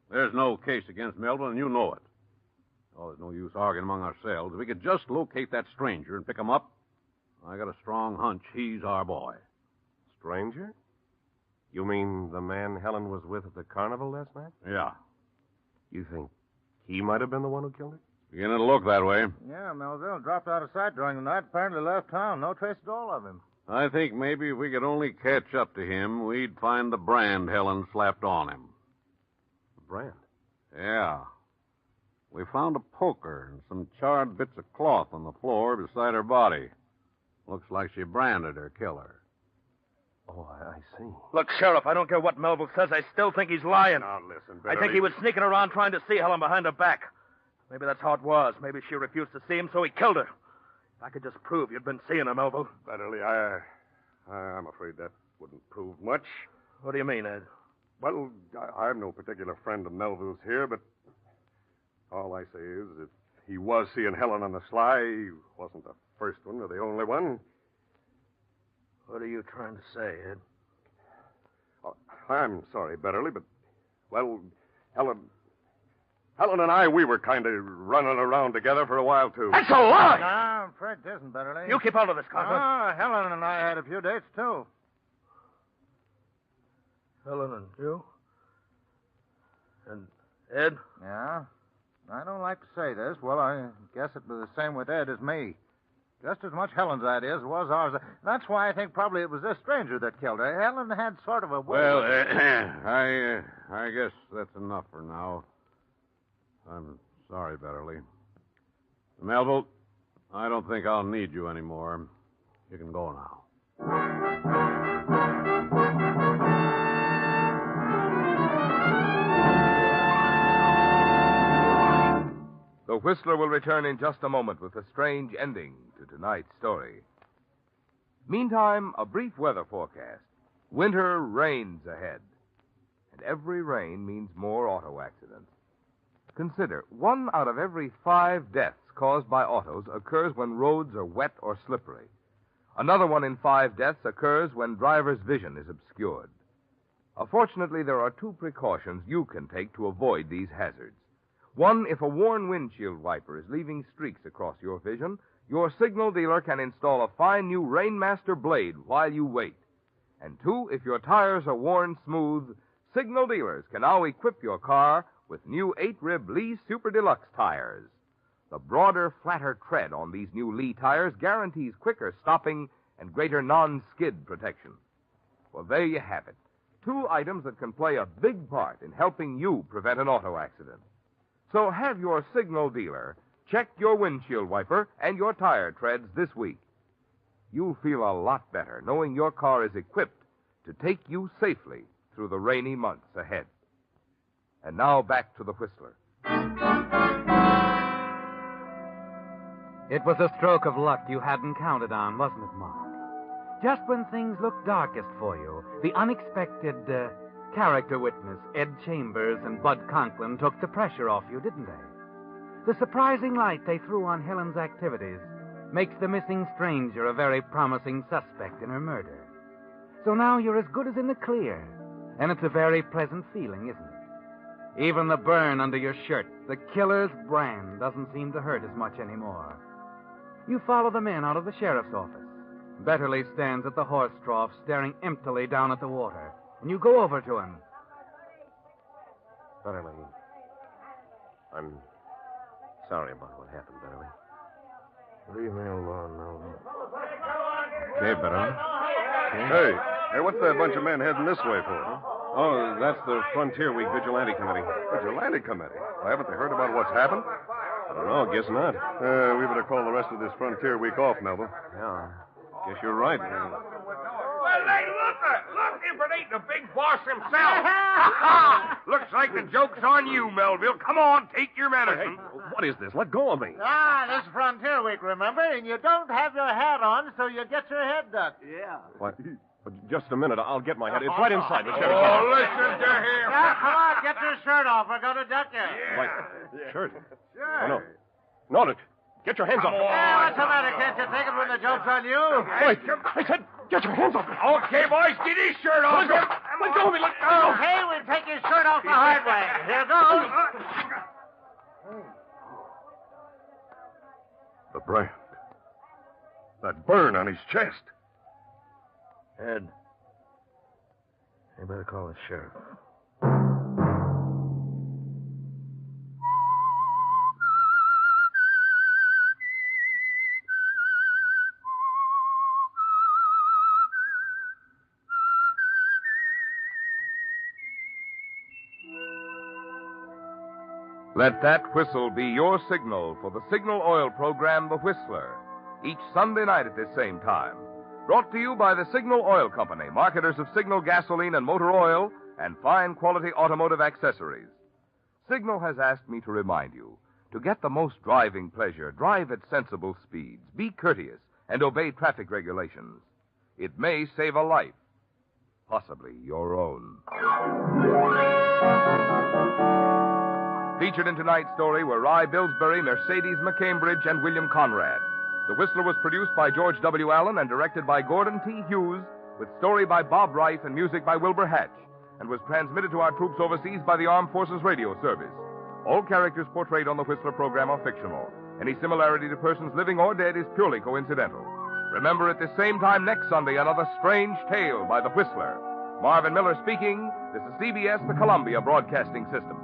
There's no case against Melville, and you know it. Oh, there's no use arguing among ourselves. If we could just locate that stranger and pick him up, I got a strong hunch he's our boy. Stranger? You mean the man Helen was with at the carnival last night? Yeah. You think he might have been the one who killed her? Beginning to look that way. Yeah, Melville dropped out of sight during the night. Apparently left town. No trace at all of him. I think maybe if we could only catch up to him, we'd find the brand Helen slapped on him. The brand? Yeah. We found a poker and some charred bits of cloth on the floor beside her body. Looks like she branded her killer. Oh, I see. Look, Sheriff, I don't care what Melville says. I still think he's lying. Now, listen, I think he was sneaking around trying to see Helen behind her back. Maybe that's how it was. Maybe she refused to see him, so he killed her. If I could just prove you'd been seeing her, Melville. Betterly, I'm afraid that wouldn't prove much. What do you mean, Ed? Well, I'm no particular friend of Melville's here, but all I say is if he was seeing Helen on the sly, he wasn't the first one or the only one. What are you trying to say, Ed? Oh, I'm sorry, Betterly, but, well, Helen and I, we were kind of running around together for a while, too. That's a lie! No, I'm afraid it isn't, Betterly. You keep out of this, Conklin. Oh, Helen and I had a few dates, too. Helen and you? And Ed? Yeah? I don't like to say this. Well, I guess it was the same with Ed as me. Just as much Helen's idea as it was ours. That's why I think probably it was this stranger that killed her. Helen had sort of a way. Well, I guess that's enough for now. I'm sorry, Betterly. Melville, I don't think I'll need you anymore. You can go now. The Whistler will return in just a moment with a strange ending to tonight's story. Meantime, a brief weather forecast. Winter rains ahead. And every rain means more auto accidents. Consider, 1 out of every 5 deaths caused by autos occurs when roads are wet or slippery. Another 1 in 5 deaths occurs when driver's vision is obscured. Fortunately, there are 2 precautions you can take to avoid these hazards. 1, if a worn windshield wiper is leaving streaks across your vision, your signal dealer can install a fine new Rainmaster blade while you wait. And 2, if your tires are worn smooth, signal dealers can now equip your car with new 8-rib Lee Super Deluxe tires. The broader, flatter tread on these new Lee tires guarantees quicker stopping and greater non-skid protection. Well, there you have it. 2 items that can play a big part in helping you prevent an auto accident. So have your signal dealer check your windshield wiper and your tire treads this week. You'll feel a lot better knowing your car is equipped to take you safely through the rainy months ahead. And now back to the Whistler. It was a stroke of luck you hadn't counted on, wasn't it, Mark? Just when things looked darkest for you, the unexpected character witness, Ed Chambers and Bud Conklin, took the pressure off you, didn't they? The surprising light they threw on Helen's activities makes the missing stranger a very promising suspect in her murder. So now you're as good as in the clear, and it's a very pleasant feeling, isn't it? Even the burn under your shirt, the killer's brand, doesn't seem to hurt as much anymore. You follow the men out of the sheriff's office. Betterly stands at the horse trough, staring emptily down at the water, and you go over to him. Betterly, I'm sorry about what happened, Betterly. Leave me alone, Melvin. Okay, Betterly. Hey, what's that bunch of men heading this way for? Oh, that's the Frontier Week Vigilante Committee. Vigilante committee? Well, haven't they heard about what's happened? I don't know, guess not. We better call the rest of this Frontier Week off, Melville. Yeah, guess you're right. Well, hey, look if it ain't the big boss himself. Looks like the joke's on you, Melville. Come on, take your medicine. Hey, what is this? Let go of me. This is Frontier Week, remember? And you don't have your hat on, so you get your head ducked. Yeah. What? Just a minute. I'll get my head. It's right inside the sheriff's Oh, office. listen to him. Yeah, come on, get your shirt off. We're going to duck you. Right. Shirt? Sure. Oh, no. No, get your hands off me. Yeah, what's the matter? Can't you take it when the joke's on you? Wait, I said, get your hands off me. Okay, boys, get his shirt off. Let go of me. Let go. Okay, we'll take your shirt off the hard way. Here goes. The brand. That burn on his chest. Ed, you better call the sheriff. Let that whistle be your signal for the Signal Oil program, The Whistler, each Sunday night at this same time. Brought to you by the Signal Oil Company, marketers of Signal gasoline and motor oil and fine quality automotive accessories. Signal has asked me to remind you, to get the most driving pleasure, drive at sensible speeds, be courteous, and obey traffic regulations. It may save a life, possibly your own. Featured in tonight's story were Rye Billsbury, Mercedes McCambridge, and William Conrad. The Whistler was produced by George W. Allen and directed by Gordon T. Hughes, with story by Bob Reif and music by Wilbur Hatch, and was transmitted to our troops overseas by the Armed Forces Radio Service. All characters portrayed on the Whistler program are fictional. Any similarity to persons living or dead is purely coincidental. Remember, at the same time next Sunday, another strange tale by the Whistler. Marvin Miller speaking. This is CBS, the Columbia Broadcasting System.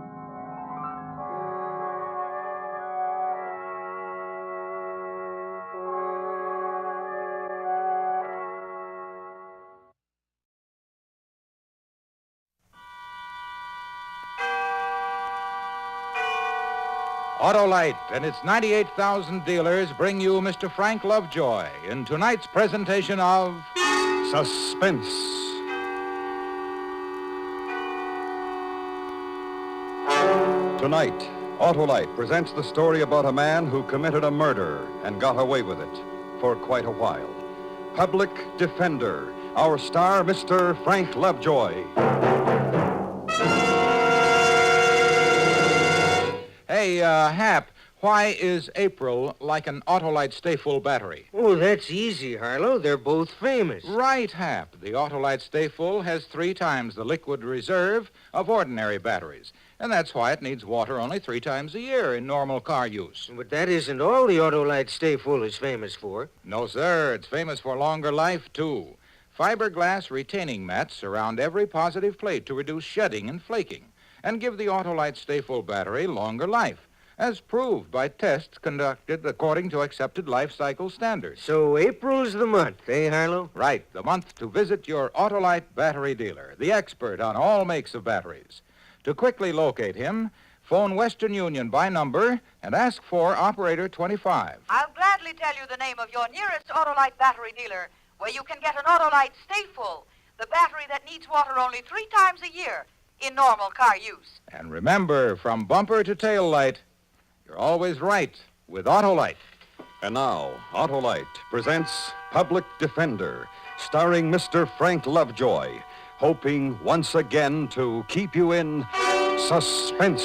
Autolite and its 98,000 dealers bring you Mr. Frank Lovejoy in tonight's presentation of Suspense. Tonight, Autolite presents the story about a man who committed a murder and got away with it for quite a while. Public Defender, our star, Mr. Frank Lovejoy. Hey, Hap, why is April like an Autolite Stay-Full battery? Oh, that's easy, Harlow. They're both famous. Right, Hap. The Autolite Stay-Full has 3 times the liquid reserve of ordinary batteries. And that's why it needs water only 3 times a year in normal car use. But that isn't all the Autolite Stay-Full is famous for. No, sir. It's famous for longer life, too. Fiberglass retaining mats surround every positive plate to reduce shedding and flaking and give the Autolite Stay-Full battery longer life, as proved by tests conducted according to accepted life cycle standards. So April's the month, eh, Harlow? Right, the month to visit your Autolite battery dealer, the expert on all makes of batteries. To quickly locate him, phone Western Union by number and ask for Operator 25. I'll gladly tell you the name of your nearest Autolite battery dealer, where you can get an Autolite Stay-Full, the battery that needs water only 3 times a year in normal car use. And remember, from bumper to tail light, you're always right with Autolite. And now, Autolite presents Public Defender, starring Mr. Frank Lovejoy, hoping once again to keep you in suspense.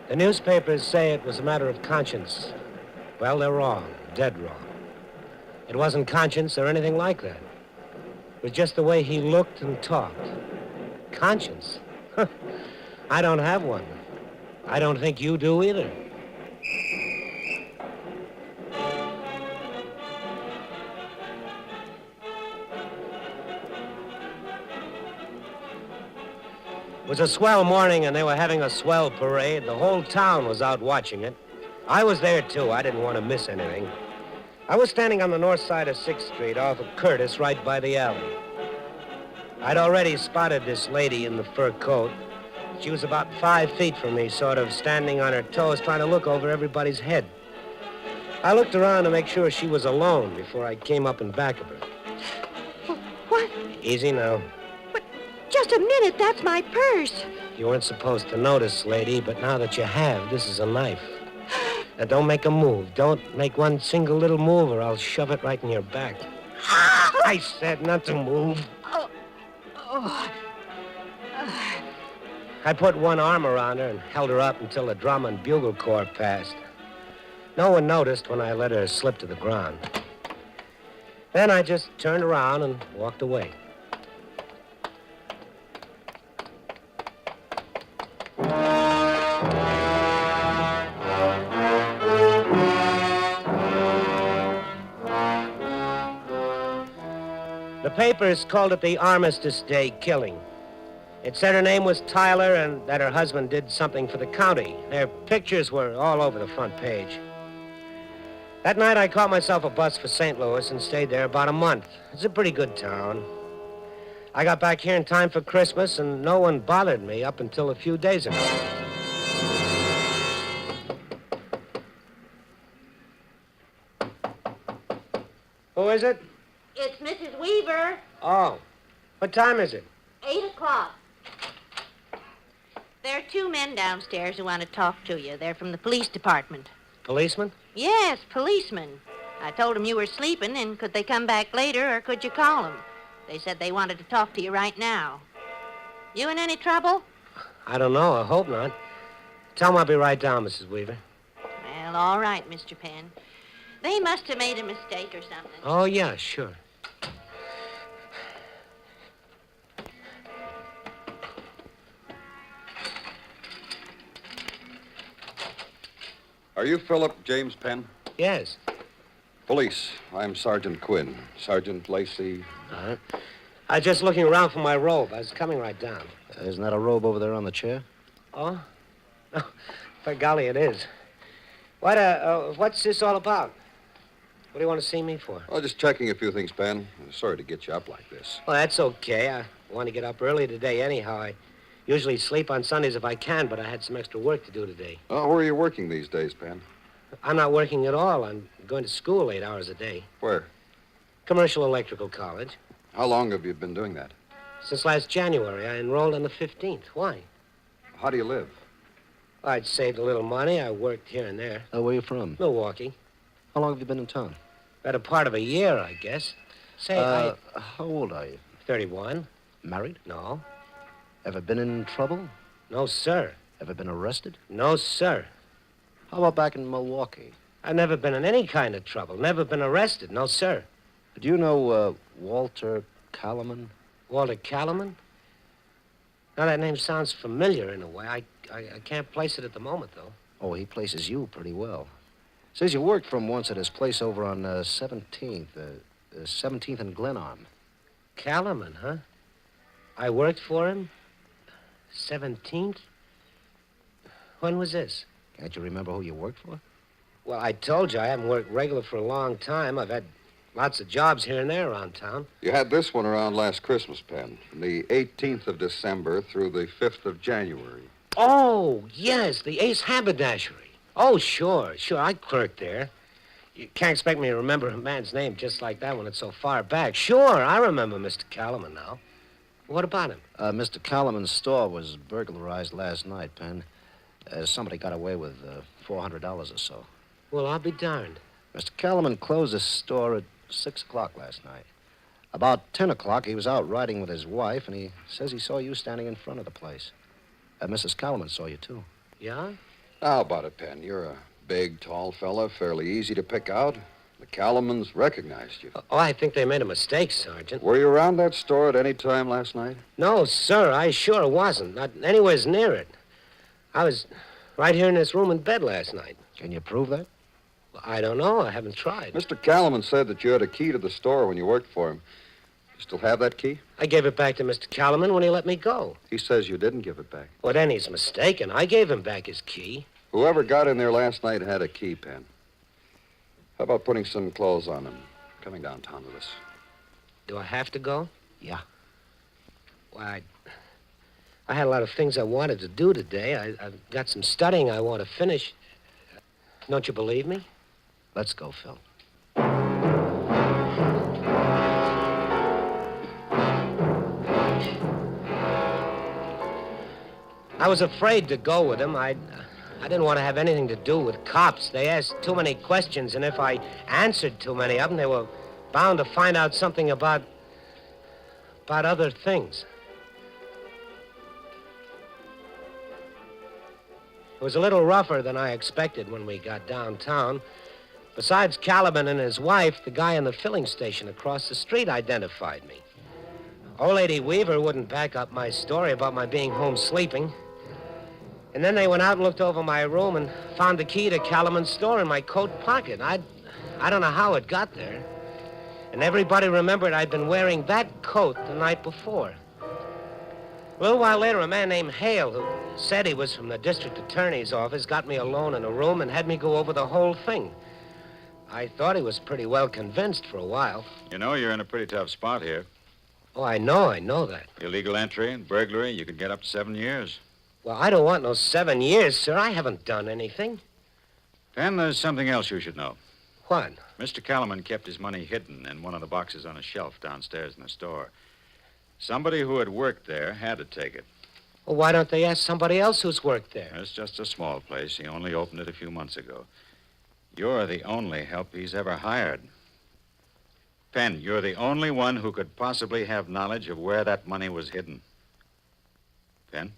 The newspapers say it was a matter of conscience. Well, they're wrong, dead wrong. It wasn't conscience or anything like that. It was just the way he looked and talked. Conscience? I don't have one. I don't think you do either. It was a swell morning, and they were having a swell parade. The whole town was out watching it. I was there, too. I didn't want to miss anything. I was standing on the north side of 6th Street off of Curtis, right by the alley. I'd already spotted this lady in the fur coat. She was about 5 feet from me, sort of standing on her toes, trying to look over everybody's head. I looked around to make sure she was alone before I came up in back of her. What? Easy now. Just a minute, that's my purse. You weren't supposed to notice, lady, but now that you have, this is a knife. Now, don't make a move. Don't make one single little move, or I'll shove it right in your back. I said not to move. I put one arm around her and held her up until the drum and bugle corps passed. No one noticed when I let her slip to the ground. Then I just turned around and walked away. The papers called it the Armistice Day killing. It said her name was Tyler and that her husband did something for the county. Their pictures were all over the front page. That night, I caught myself a bus for St. Louis and stayed there about a month. It's a pretty good town. I got back here in time for Christmas, and no one bothered me up until a few days ago. Who is it? It's Mrs. Weaver. Oh. What time is it? 8 o'clock. There are 2 men downstairs who want to talk to you. They're from the police department. Policeman? Yes, policemen. I told them you were sleeping, and could they come back later, or could you call them? They said they wanted to talk to you right now. You in any trouble? I don't know. I hope not. Tell them I'll be right down, Mrs. Weaver. Well, all right, Mr. Penn. They must have made a mistake or something. Oh, yeah, sure. Are you Philip James Penn? Yes. Police. I'm Sergeant Quinn. Sergeant Lacey. Uh-huh. I was just looking around for my robe. I was coming right down. Isn't that a robe over there on the chair? Oh? Oh, by golly, it is. What's this all about? What do you want to see me for? Oh, just checking a few things, Penn. Sorry to get you up like this. Well, that's okay. I want to get up early today anyhow. I usually sleep on Sundays if I can, but I had some extra work to do today. Oh, where are you working these days, Penn? I'm not working at all. I'm going to school 8 hours a day. Where? Commercial Electrical College. How long have you been doing that? Since last January. I enrolled on the 15th. Why? How do you live? I'd saved a little money. I worked here and there. Where are you from? Milwaukee. How long have you been in town? Better part of a year, I guess. Say, How old are you? 31. Married? No. Ever been in trouble? No, sir. Ever been arrested? No, sir. How about back in Milwaukee? I've never been in any kind of trouble. Never been arrested. No, sir. Do you know Walter Kalaman? Walter Kalaman? Now, that name sounds familiar in a way. I can't place it at the moment, though. Oh, he places you pretty well. Says you worked for him once at his place over on 17th and Glenarm. Kalaman, huh? I worked for him? 17th? When was this? Can't you remember who you worked for? Well, I told you I haven't worked regular for a long time. I've had lots of jobs here and there around town. You had this one around last Christmas, Penn, from the 18th of December through the 5th of January. Oh, yes, the Ace Haberdashery. Oh, sure. I clerked there. You can't expect me to remember a man's name just like that when it's so far back. Sure, I remember Mr. Kalaman now. What about him? Mr. Kalaman's store was burglarized last night, Penn. Somebody got away with $400 or so. Well, I'll be darned. Mr. Kalaman closed his store at 6 o'clock last night. About 10 o'clock, he was out riding with his wife, and he says he saw you standing in front of the place. Mrs. Kalaman saw you, too. Yeah? How about it, Penn? You're a big, tall fella, fairly easy to pick out. The Kalamans recognized you. Oh, I think they made a mistake, Sergeant. Were you around that store at any time last night? No, sir, I sure wasn't. Not anywhere near it. I was right here in this room in bed last night. Can you prove that? Well, I don't know. I haven't tried. Mr. Kalaman said that you had a key to the store when you worked for him. You still have that key? I gave it back to Mr. Kalaman when he let me go. He says you didn't give it back. Well, then he's mistaken. I gave him back his key. Whoever got in there last night had a key, Penn. How about putting some clothes on him, coming downtown with us? Do I have to go? Yeah. Well, I had a lot of things I wanted to do today. I've got some studying I want to finish. Don't you believe me? Let's go, Phil. I was afraid to go with him. I didn't want to have anything to do with cops. They asked too many questions, and if I answered too many of them, they were bound to find out something about other things. It was a little rougher than I expected when we got downtown. Besides Caliban and his wife, the guy in the filling station across the street identified me. Old Lady Weaver wouldn't back up my story about my being home sleeping. And then they went out and looked over my room and found the key to Calaman's store in my coat pocket. I don't know how it got there. And everybody remembered I'd been wearing that coat the night before. A little while later, a man named Hale, who said he was from the district attorney's office, got me alone in a room and had me go over the whole thing. I thought he was pretty well convinced for a while. You know, you're in a pretty tough spot here. Oh, I know that. Illegal entry and burglary, you could get up to 7 years. Well, I don't want no 7 years, sir. I haven't done anything. Then there's something else you should know. What? Mr. Kalaman kept his money hidden in one of the boxes on a shelf downstairs in the store. Somebody who had worked there had to take it. Well, why don't they ask somebody else who's worked there? It's just a small place. He only opened it a few months ago. You're the only help he's ever hired. Penn, you're the only one who could possibly have knowledge of where that money was hidden. Penn,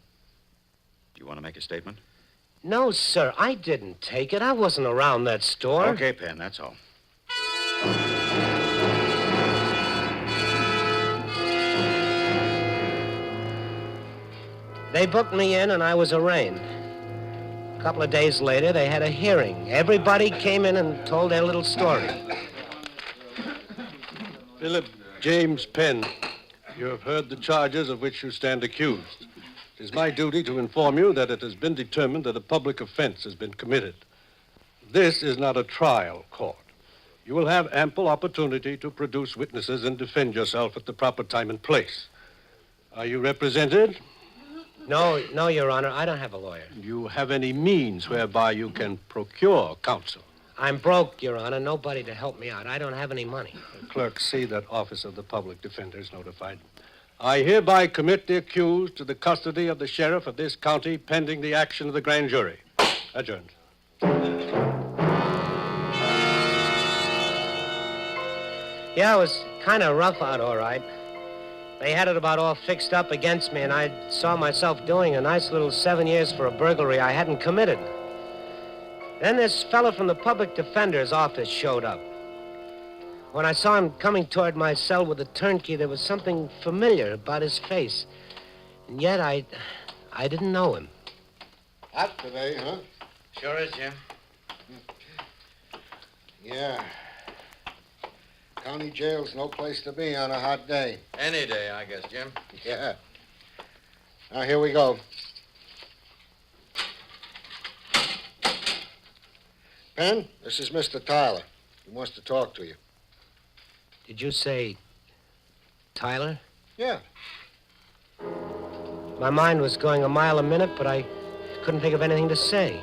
do you want to make a statement? No, sir, I didn't take it. I wasn't around that store. Okay, Penn, that's all. They booked me in and I was arraigned. A couple of days later, they had a hearing. Everybody came in and told their little story. Philip James Penn, you have heard the charges of which you stand accused. It is my duty to inform you that it has been determined that a public offense has been committed. This is not a trial court. You will have ample opportunity to produce witnesses and defend yourself at the proper time and place. Are you represented? No, Your Honor, I don't have a lawyer. Do you have any means whereby you can procure counsel? I'm broke, Your Honor. Nobody to help me out. I don't have any money. The clerk, see that Office of the Public Defender is notified. I hereby commit the accused to the custody of the sheriff of this county pending the action of the grand jury. Adjourned. Yeah, it was kind of rough out, all right. They had it about all fixed up against me, and I saw myself doing a nice little 7 years for a burglary I hadn't committed. Then this fellow from the public defender's office showed up. When I saw him coming toward my cell with the turnkey, there was something familiar about his face. And yet I didn't know him. Hot today, huh? Sure is, Jim. Yeah. County jail's no place to be on a hot day. Any day, I guess, Jim. Yeah. Now, here we go. Pen, this is Mr. Tyler. He wants to talk to you. Did you say Tyler? Yeah. My mind was going a mile a minute, but I couldn't think of anything to say.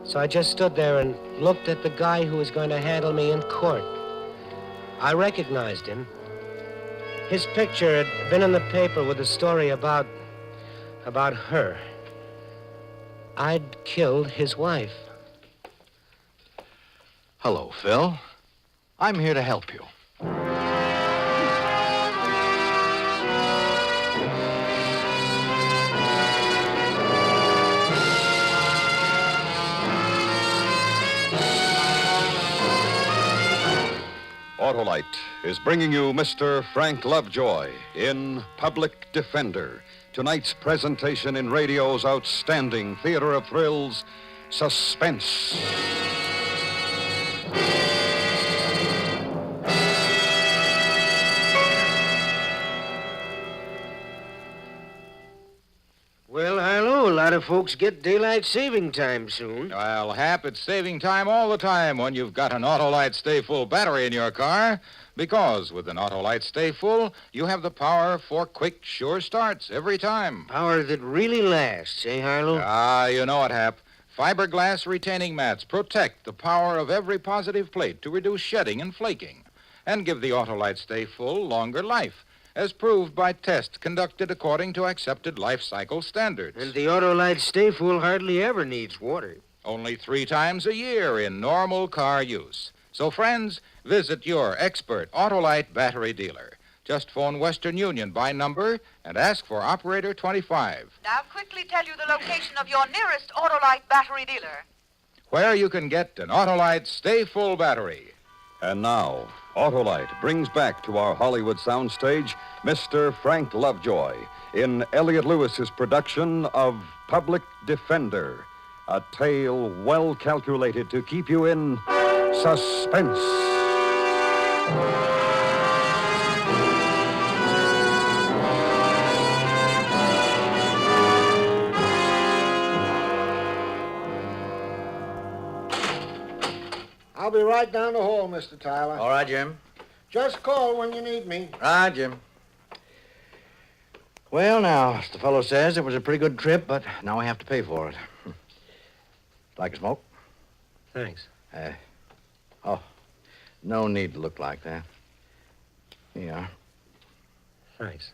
So I just stood there and looked at the guy who was going to handle me in court. I recognized him. His picture had been in the paper with a story about her. I'd killed his wife. Hello, Phil. I'm here to help you. Autolite is bringing you Mr. Frank Lovejoy in Public Defender, tonight's presentation in radio's outstanding theater of thrills, Suspense. Well, hello. A lot of folks get daylight saving time soon. Well, Hap, it's saving time all the time when you've got an Autolite Stay Full battery in your car. Because with an Autolite Stay Full, you have the power for quick, sure starts every time. Power that really lasts, eh, Harlow? Ah, you know it, Hap. Fiberglass retaining mats protect the power of every positive plate to reduce shedding and flaking and give the Autolite Stay Full longer life, as proved by tests conducted according to accepted life cycle standards. And the Autolite Stay Full hardly ever needs water. Only 3 times a year in normal car use. So, friends, visit your expert Autolite battery dealer. Just phone Western Union by number and ask for Operator 25, Now quickly tell you the location of your nearest Autolite battery dealer. where you can get an Autolite Stay Full battery. And now, Autolite brings back to our Hollywood soundstage Mr. Frank Lovejoy in Elliot Lewis's production of Public Defender, a tale well calculated to keep you in suspense. I'll be right down the hall, Mr. Tyler. All right, Jim. Just call when you need me. Right, Jim. Well, now, as the fellow says, it was a pretty good trip, but now we have to pay for it. Like a smoke? Thanks. Oh, no need to look like that. Here you are. Thanks.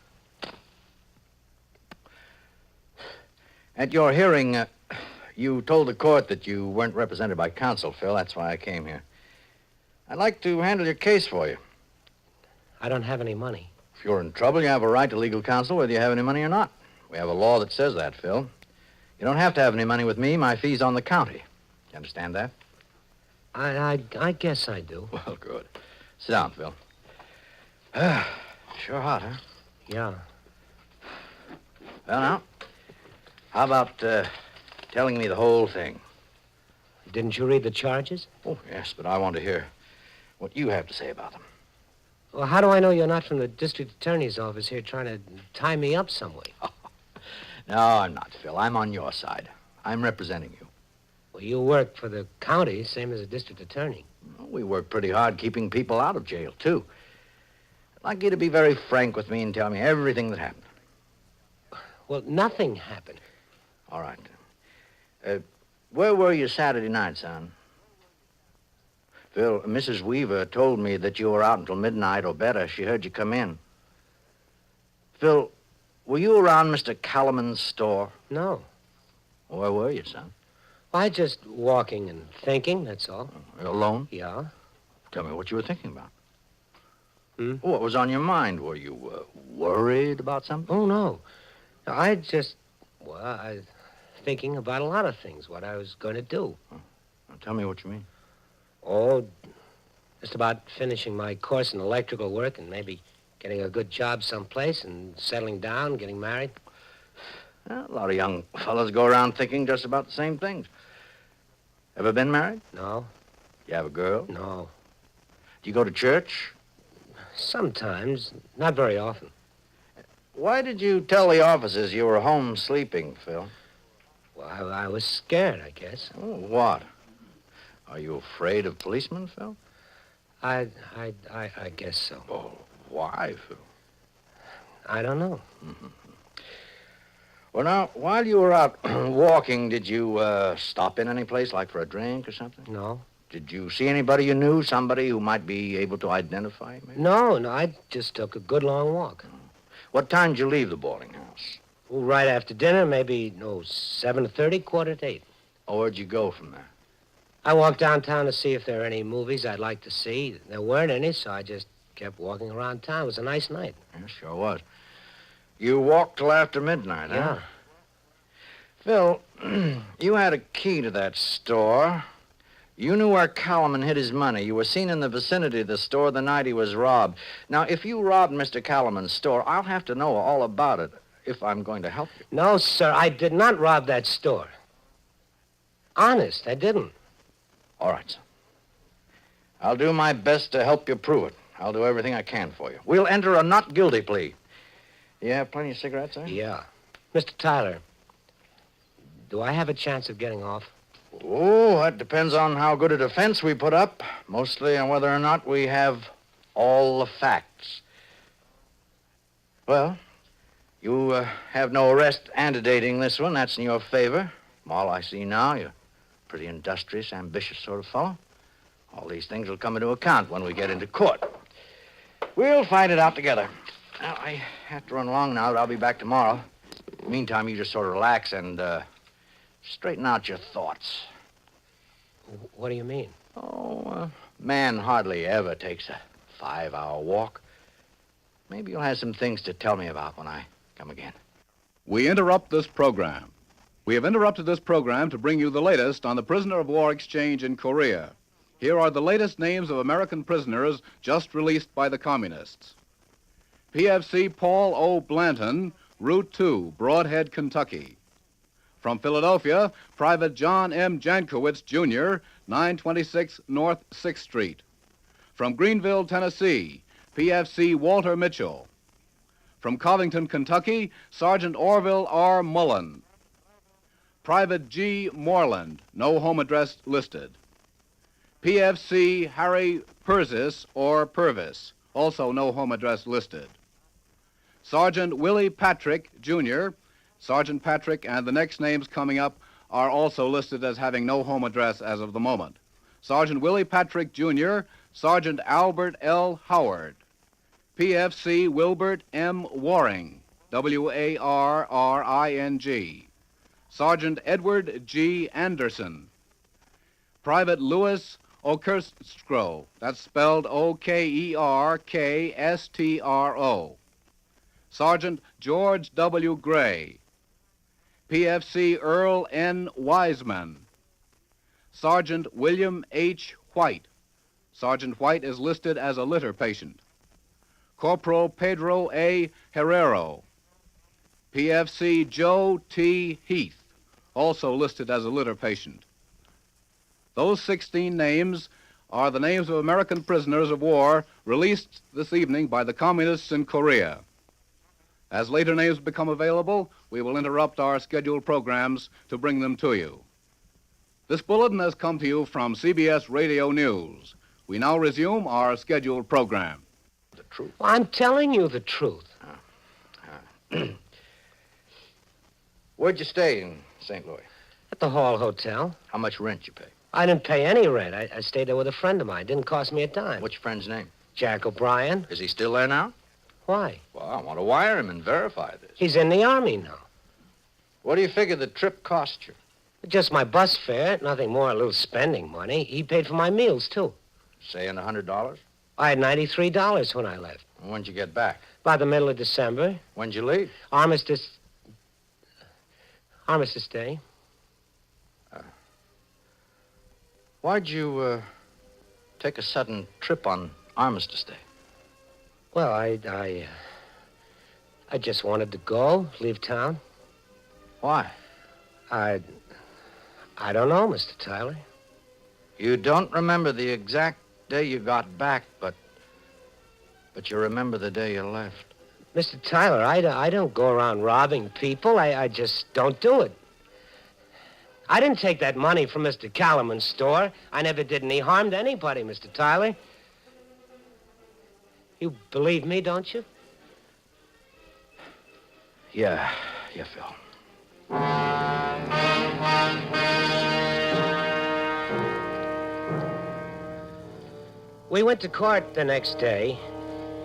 At your hearing, you told the court that you weren't represented by counsel, Phil. That's why I came here. I'd like to handle your case for you. I don't have any money. If you're in trouble, you have a right to legal counsel whether you have any money or not. We have a law that says that, Phil. You don't have to have any money with me. My fee's on the county. You understand that? I guess I do. Well, good. Sit down, Phil. Sure hot, huh? Yeah. Well, now, how about telling me the whole thing? Didn't you read the charges? Oh, yes, but I want to hear what you have to say about them. Well, how do I know you're not from the district attorney's office here trying to tie me up some way? No, I'm not, Phil. I'm on your side. I'm representing you. Well, you work for the county, same as a district attorney. Well, we work pretty hard keeping people out of jail, too. I'd like you to be very frank with me and tell me everything that happened. Well, nothing happened. All right. Where were you Saturday night, son? Phil, Mrs. Weaver told me that you were out until midnight or better. She heard you come in. Phil, were you around Mr. Calaman's store? No. Where were you, son? I just walking and thinking, that's all. Alone? Yeah. Tell me what you were thinking about. Hmm? What was on your mind? Were you worried about something? Oh, no. I just, thinking about a lot of things, what I was going to do. Now, tell me what you mean. Oh, just about finishing my course in electrical work and maybe getting a good job someplace and settling down, getting married. Well, a lot of young fellas go around thinking just about the same things. Ever been married? No. You have a girl? No. Do you go to church? Sometimes, not very often. Why did you tell the officers you were home sleeping, Phil? Well, I was scared, I guess. Oh, what? Are you afraid of policemen, Phil? I guess so. Oh, why, Phil? I don't know. Mm-hmm. Well, now, while you were out walking, did you stop in any place, like for a drink or something? No. Did you see anybody you knew, somebody who might be able to identify you, maybe? No, I just took a good long walk. What time did you leave the boarding house? Well, right after dinner, maybe, 7:30, 7:45. Oh, where'd you go from there? I walked downtown to see if there are any movies I'd like to see. There weren't any, so I just kept walking around town. It was a nice night. Yeah, sure was. You walked till after midnight, huh? Yeah. Phil, you had a key to that store. You knew where Calaman hid his money. You were seen in the vicinity of the store the night he was robbed. Now, if you robbed Mr. Calaman's store, I'll have to know all about it if I'm going to help you. No, sir, I did not rob that store. Honest, I didn't. All right, sir. I'll do my best to help you prove it. I'll do everything I can for you. We'll enter a not guilty plea. You have plenty of cigarettes, eh? Yeah. Mr. Tyler, do I have a chance of getting off? Oh, that depends on how good a defense we put up. Mostly on whether or not we have all the facts. Well, you have no arrest antedating this one. That's in your favor. From all I see now, you're a pretty industrious, ambitious sort of fellow. All these things will come into account when we get into court. We'll find it out together. Now, I have to run along now, but I'll be back tomorrow. Meantime, you just sort of relax and straighten out your thoughts. What do you mean? Oh, man hardly ever takes a 5-hour walk. Maybe you'll have some things to tell me about when I come again. We interrupt this program. We have interrupted this program to bring you the latest on the prisoner of war exchange in Korea. Here are the latest names of American prisoners just released by the communists. PFC Paul O. Blanton, Route 2, Broadhead, Kentucky. From Philadelphia, Private John M. Jankowitz, Jr., 926 North 6th Street. From Greenville, Tennessee, PFC Walter Mitchell. From Covington, Kentucky, Sergeant Orville R. Mullen. Private G. Moreland, no home address listed. PFC Harry Purvis or Purvis, also no home address listed. Sergeant Willie Patrick, Jr., Sergeant Patrick and the next names coming up are also listed as having no home address as of the moment. Sergeant Willie Patrick, Jr., Sergeant Albert L. Howard. PFC Wilbert M. Waring, W-A-R-R-I-N-G. Sergeant Edward G. Anderson. Private Louis Okerstro, that's spelled O-K-E-R-K-S-T-R-O. Sergeant George W. Gray. PFC Earl N. Wiseman. Sergeant William H. White. Sergeant White is listed as a litter patient. Corporal Pedro A. Herrero. PFC Joe T. Heath, also listed as a litter patient. Those 16 names are the names of American prisoners of war released this evening by the communists in Korea. As later names become available, we will interrupt our scheduled programs to bring them to you. This bulletin has come to you from CBS Radio News. We now resume our scheduled program. The truth. Well, I'm telling you the truth. Where'd you stay in St. Louis? At the Hall Hotel. How much rent you pay? I didn't pay any rent. I stayed there with a friend of mine. Didn't cost me a dime. What's your friend's name? Jack O'Brien. Is he still there now? Why? Well, I want to wire him and verify this. He's in the Army now. What do you figure the trip cost you? Just my bus fare, nothing more, a little spending money. He paid for my meals, too. Saying $100? I had $93 when I left. And when'd you get back? By the middle of December. When'd you leave? Armistice Day. Why'd you, take a sudden trip on Armistice Day? Well, I just wanted to go, leave town. Why? I don't know, Mr. Tyler. You don't remember the exact day you got back, but you remember the day you left. Mr. Tyler, I don't go around robbing people. I just don't do it. I didn't take that money from Mr. Calaman's store. I never did any harm to anybody, Mr. Tyler. You believe me, don't you? Yeah, Phil. We went to court the next day.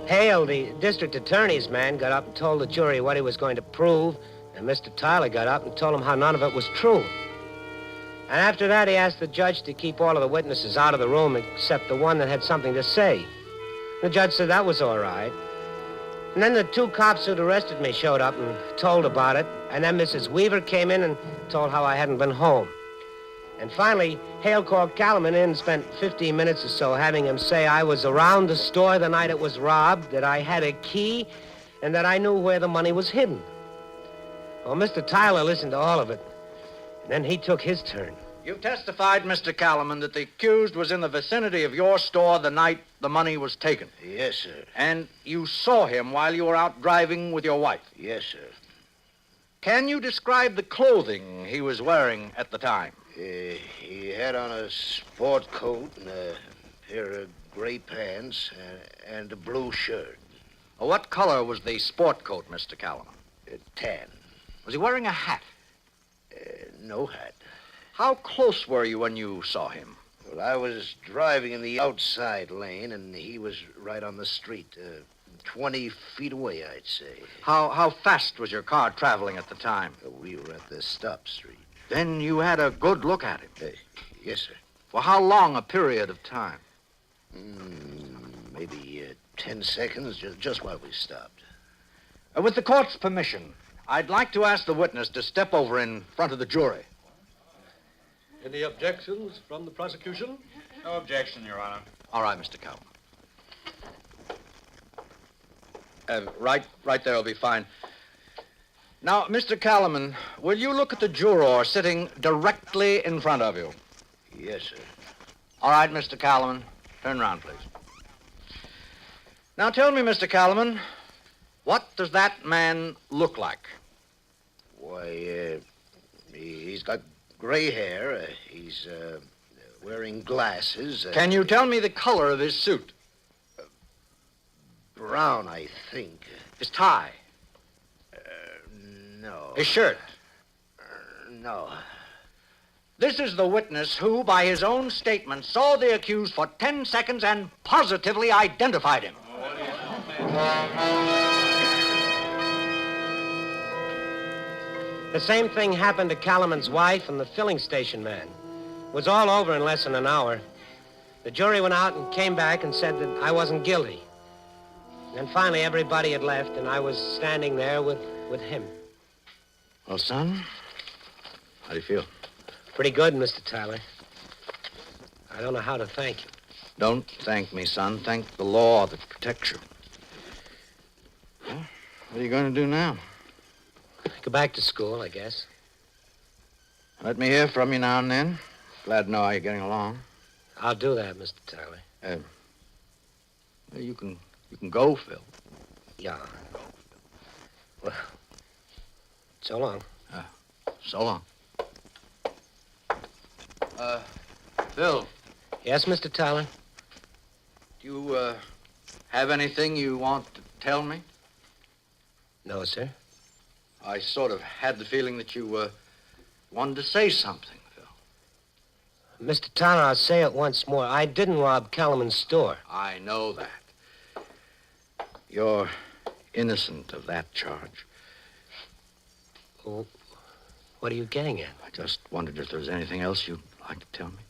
Hale, the district attorney's man, got up and told the jury what he was going to prove, and Mr. Tyler got up and told him how none of it was true. And after that, he asked the judge to keep all of the witnesses out of the room except the one that had something to say. The judge said that was all right. And then the two cops who'd arrested me showed up and told about it, and then Mrs. Weaver came in and told how I hadn't been home. And finally, Hale called Calaman in and spent 15 minutes or so having him say I was around the store the night it was robbed, that I had a key, and that I knew where the money was hidden. Well, Mr. Tyler listened to all of it. Then he took his turn. You've testified, Mr. Calaman, that the accused was in the vicinity of your store the night the money was taken. Yes, sir. And you saw him while you were out driving with your wife. Yes, sir. Can you describe the clothing he was wearing at the time? He had on a sport coat and a pair of gray pants and a blue shirt. What color was the sport coat, Mr. Calaman? Tan. Was he wearing a hat? No hat. How close were you when you saw him? Well, I was driving in the outside lane, and he was right on the street, 20 feet away, I'd say. How fast was your car traveling at the time? We were at the stop street. Then you had a good look at him? Yes, sir. For how long a period of time? Maybe 10 seconds, just while we stopped. With the court's permission, I'd like to ask the witness to step over in front of the jury. Any objections from the prosecution? No objection, Your Honor. All right, Mr. Calaman. Right there will be fine. Now, Mr. Calaman, will you look at the juror sitting directly in front of you? Yes, sir. All right, Mr. Calaman. Turn around, please. Now, tell me, Mr. Calaman, what does that man look like? Why, he's got gray hair. He's wearing glasses. Can you tell me the color of his suit? Brown, I think. His tie? No. His shirt? No. This is the witness who, by his own statement, saw the accused for 10 seconds and positively identified him. The same thing happened to Calaman's wife and the filling station man. It was all over in less than an hour. The jury went out and came back and said that I wasn't guilty. And finally, everybody had left, and I was standing there with him. Well, son, how do you feel? Pretty good, Mr. Tyler. I don't know how to thank you. Don't thank me, son. Thank the law that protects you. Well, what are you going to do now? Go back to school, I guess. Let me hear from you now and then. Glad to know how you're getting along. I'll do that, Mr. Tyler. Well, you can go, Phil. Yeah. Well, so long. So long. Phil. Yes, Mr. Tyler? Do you, have anything you want to tell me? No, sir. I sort of had the feeling that you, wanted to say something, Phil. Mr. Tyler, I'll say it once more. I didn't rob Calaman's store. I know that. You're innocent of that charge. Oh, what are you getting at? I just wondered if there was anything else you'd like to tell me.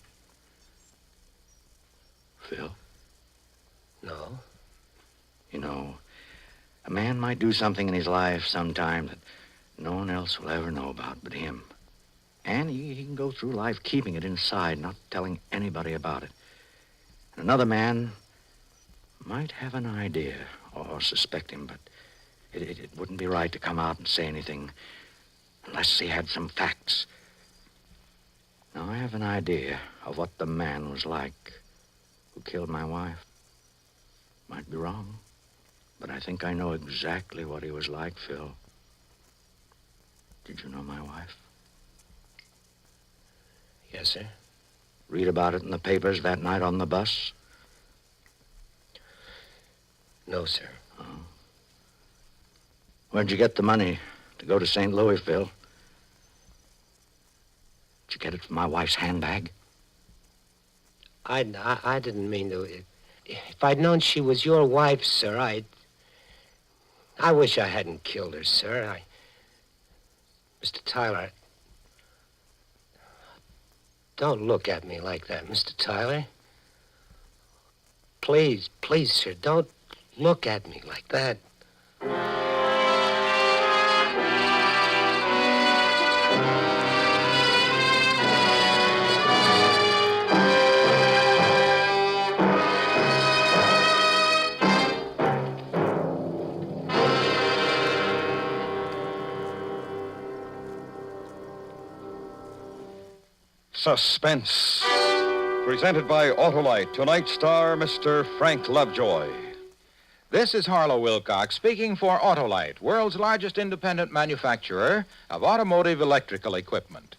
Phil? No. You know, a man might do something in his life sometime that no one else will ever know about but him. And he can go through life keeping it inside, not telling anybody about it. And another man might have an idea or suspect him, but it wouldn't be right to come out and say anything unless he had some facts. Now, I have an idea of what the man was like who killed my wife. Might be wrong, but I think I know exactly what he was like, Phil. Did you know my wife? Yes, sir. Read about it in the papers that night on the bus? No, sir. Oh. Where'd you get the money to go to St. Louis, Phil? Did you get it from my wife's handbag? I didn't mean to. If I'd known she was your wife, sir, I wish I hadn't killed her, sir. Mr. Tyler, don't look at me like that, Mr. Tyler. Please, please, sir, don't look at me like that. Suspense. Presented by Autolite. Tonight's star, Mr. Frank Lovejoy. This is Harlow Wilcox speaking for Autolite, world's largest independent manufacturer of automotive electrical equipment.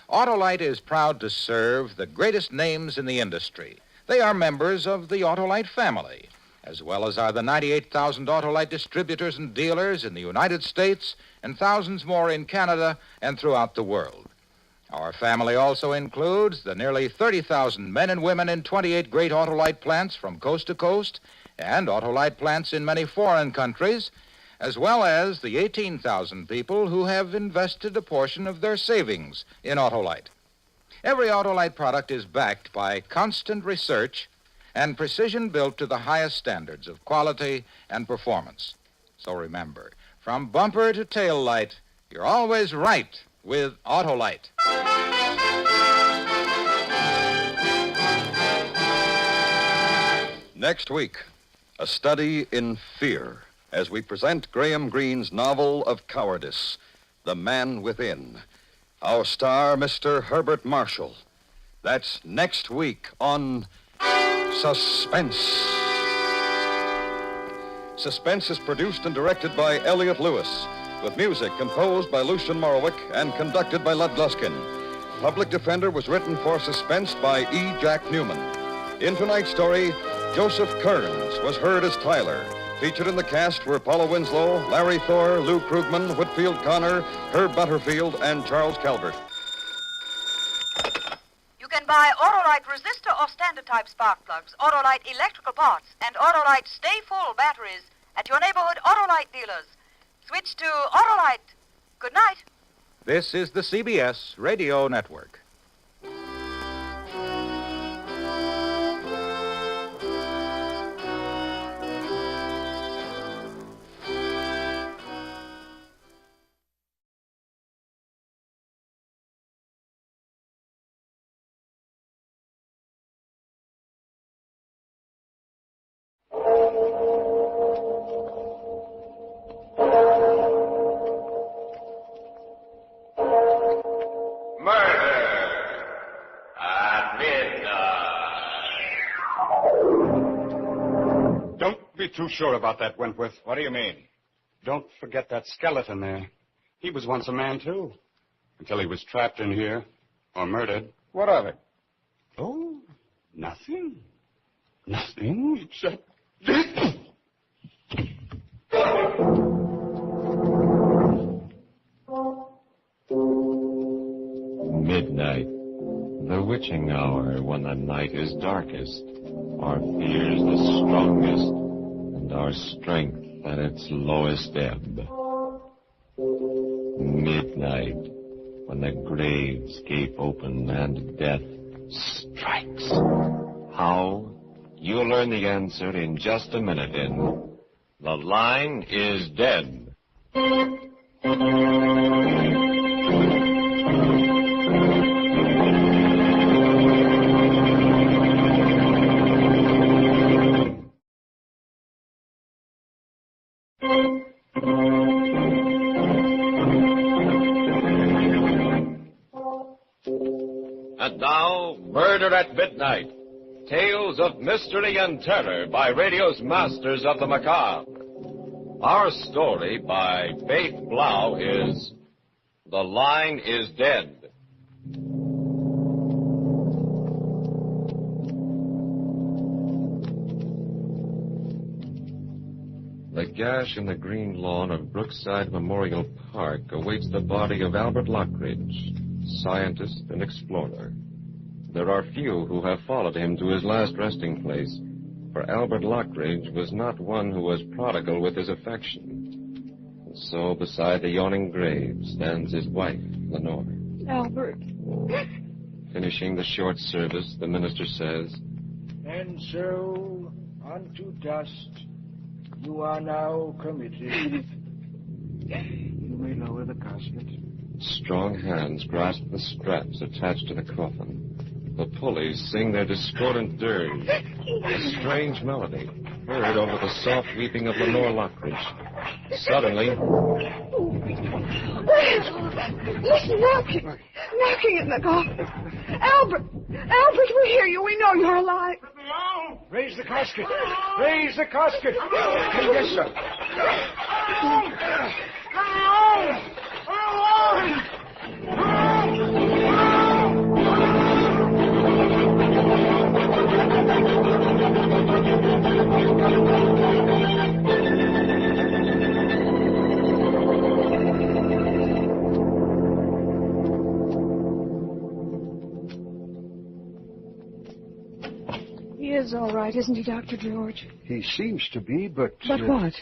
Autolite is proud to serve the greatest names in the industry. They are members of the Autolite family, as well as are the 98,000 Autolite distributors and dealers in the United States and thousands more in Canada and throughout the world. Our family also includes the nearly 30,000 men and women in 28 great Autolite plants from coast to coast and Autolite plants in many foreign countries, as well as the 18,000 people who have invested a portion of their savings in Autolite. Every Autolite product is backed by constant research and precision built to the highest standards of quality and performance. So remember, from bumper to tail light, you're always right with Autolite. Next week, a study in fear as we present Graham Greene's novel of cowardice, The Man Within. Our star, Mr. Herbert Marshall. That's next week on Suspense. Suspense is produced and directed by Elliot Lewis, with music composed by Lucian Morowick and conducted by Lud Gluskin. Public Defender was written for Suspense by E. Jack Newman. In tonight's story, Joseph Kearns was heard as Tyler. Featured in the cast were Paula Winslow, Larry Thor, Lou Krugman, Whitfield Connor, Herb Butterfield, and Charles Calvert. You can buy Autolite resistor or standard type spark plugs, Autolite electrical parts, and Autolite Stay Full batteries at your neighborhood Autolite dealers. Switch to Autolite. Good night. This is the CBS Radio Network. Too sure about that, Wentworth. What do you mean? Don't forget that skeleton there. He was once a man, too. Until he was trapped in here or murdered. What of it? Oh, nothing. Nothing except... Midnight. The witching hour when the night is darkest. Our fears the strongest. And our strength at its lowest ebb. Midnight, when the graves gape open and death strikes. How? You'll learn the answer in just a minute in The Line is Dead. And now, Murder at Midnight. Tales of mystery and terror by radio's masters of the macabre. Our story by Faith Blau is The Line is Dead. The gash in the green lawn of Brookside Memorial Park awaits the body of Albert Lockridge, scientist and explorer. There are few who have followed him to his last resting place, for Albert Lockridge was not one who was prodigal with his affection. And so beside the yawning grave stands his wife, Lenore. Albert. Finishing the short service, the minister says, And so, unto dust, you are now committed. You may lower the casket. Strong hands grasp the straps attached to the coffin. The pulleys sing their discordant dirge, a strange melody heard over the soft weeping of Lenore Lockridge. Suddenly, Listen, knocking at the coffin. Albert, we hear you. We know you're alive. Raise the casket. Raise the casket. Yes, sir. He is all right, isn't he, Dr. George? He seems to be, but... But what?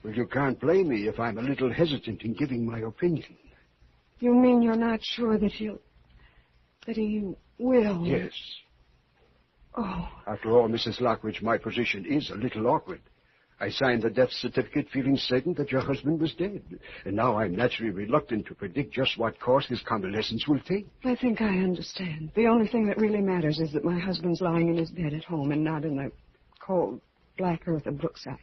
Well, you can't blame me if I'm a little hesitant in giving my opinion. You mean you're not sure that he will? Yes. Oh. After all, Mrs. Lockridge, my position is a little awkward. I signed the death certificate feeling certain that your husband was dead. And now I'm naturally reluctant to predict just what course his convalescence will take. I think I understand. The only thing that really matters is that my husband's lying in his bed at home and not in the cold, black earth of Brookside.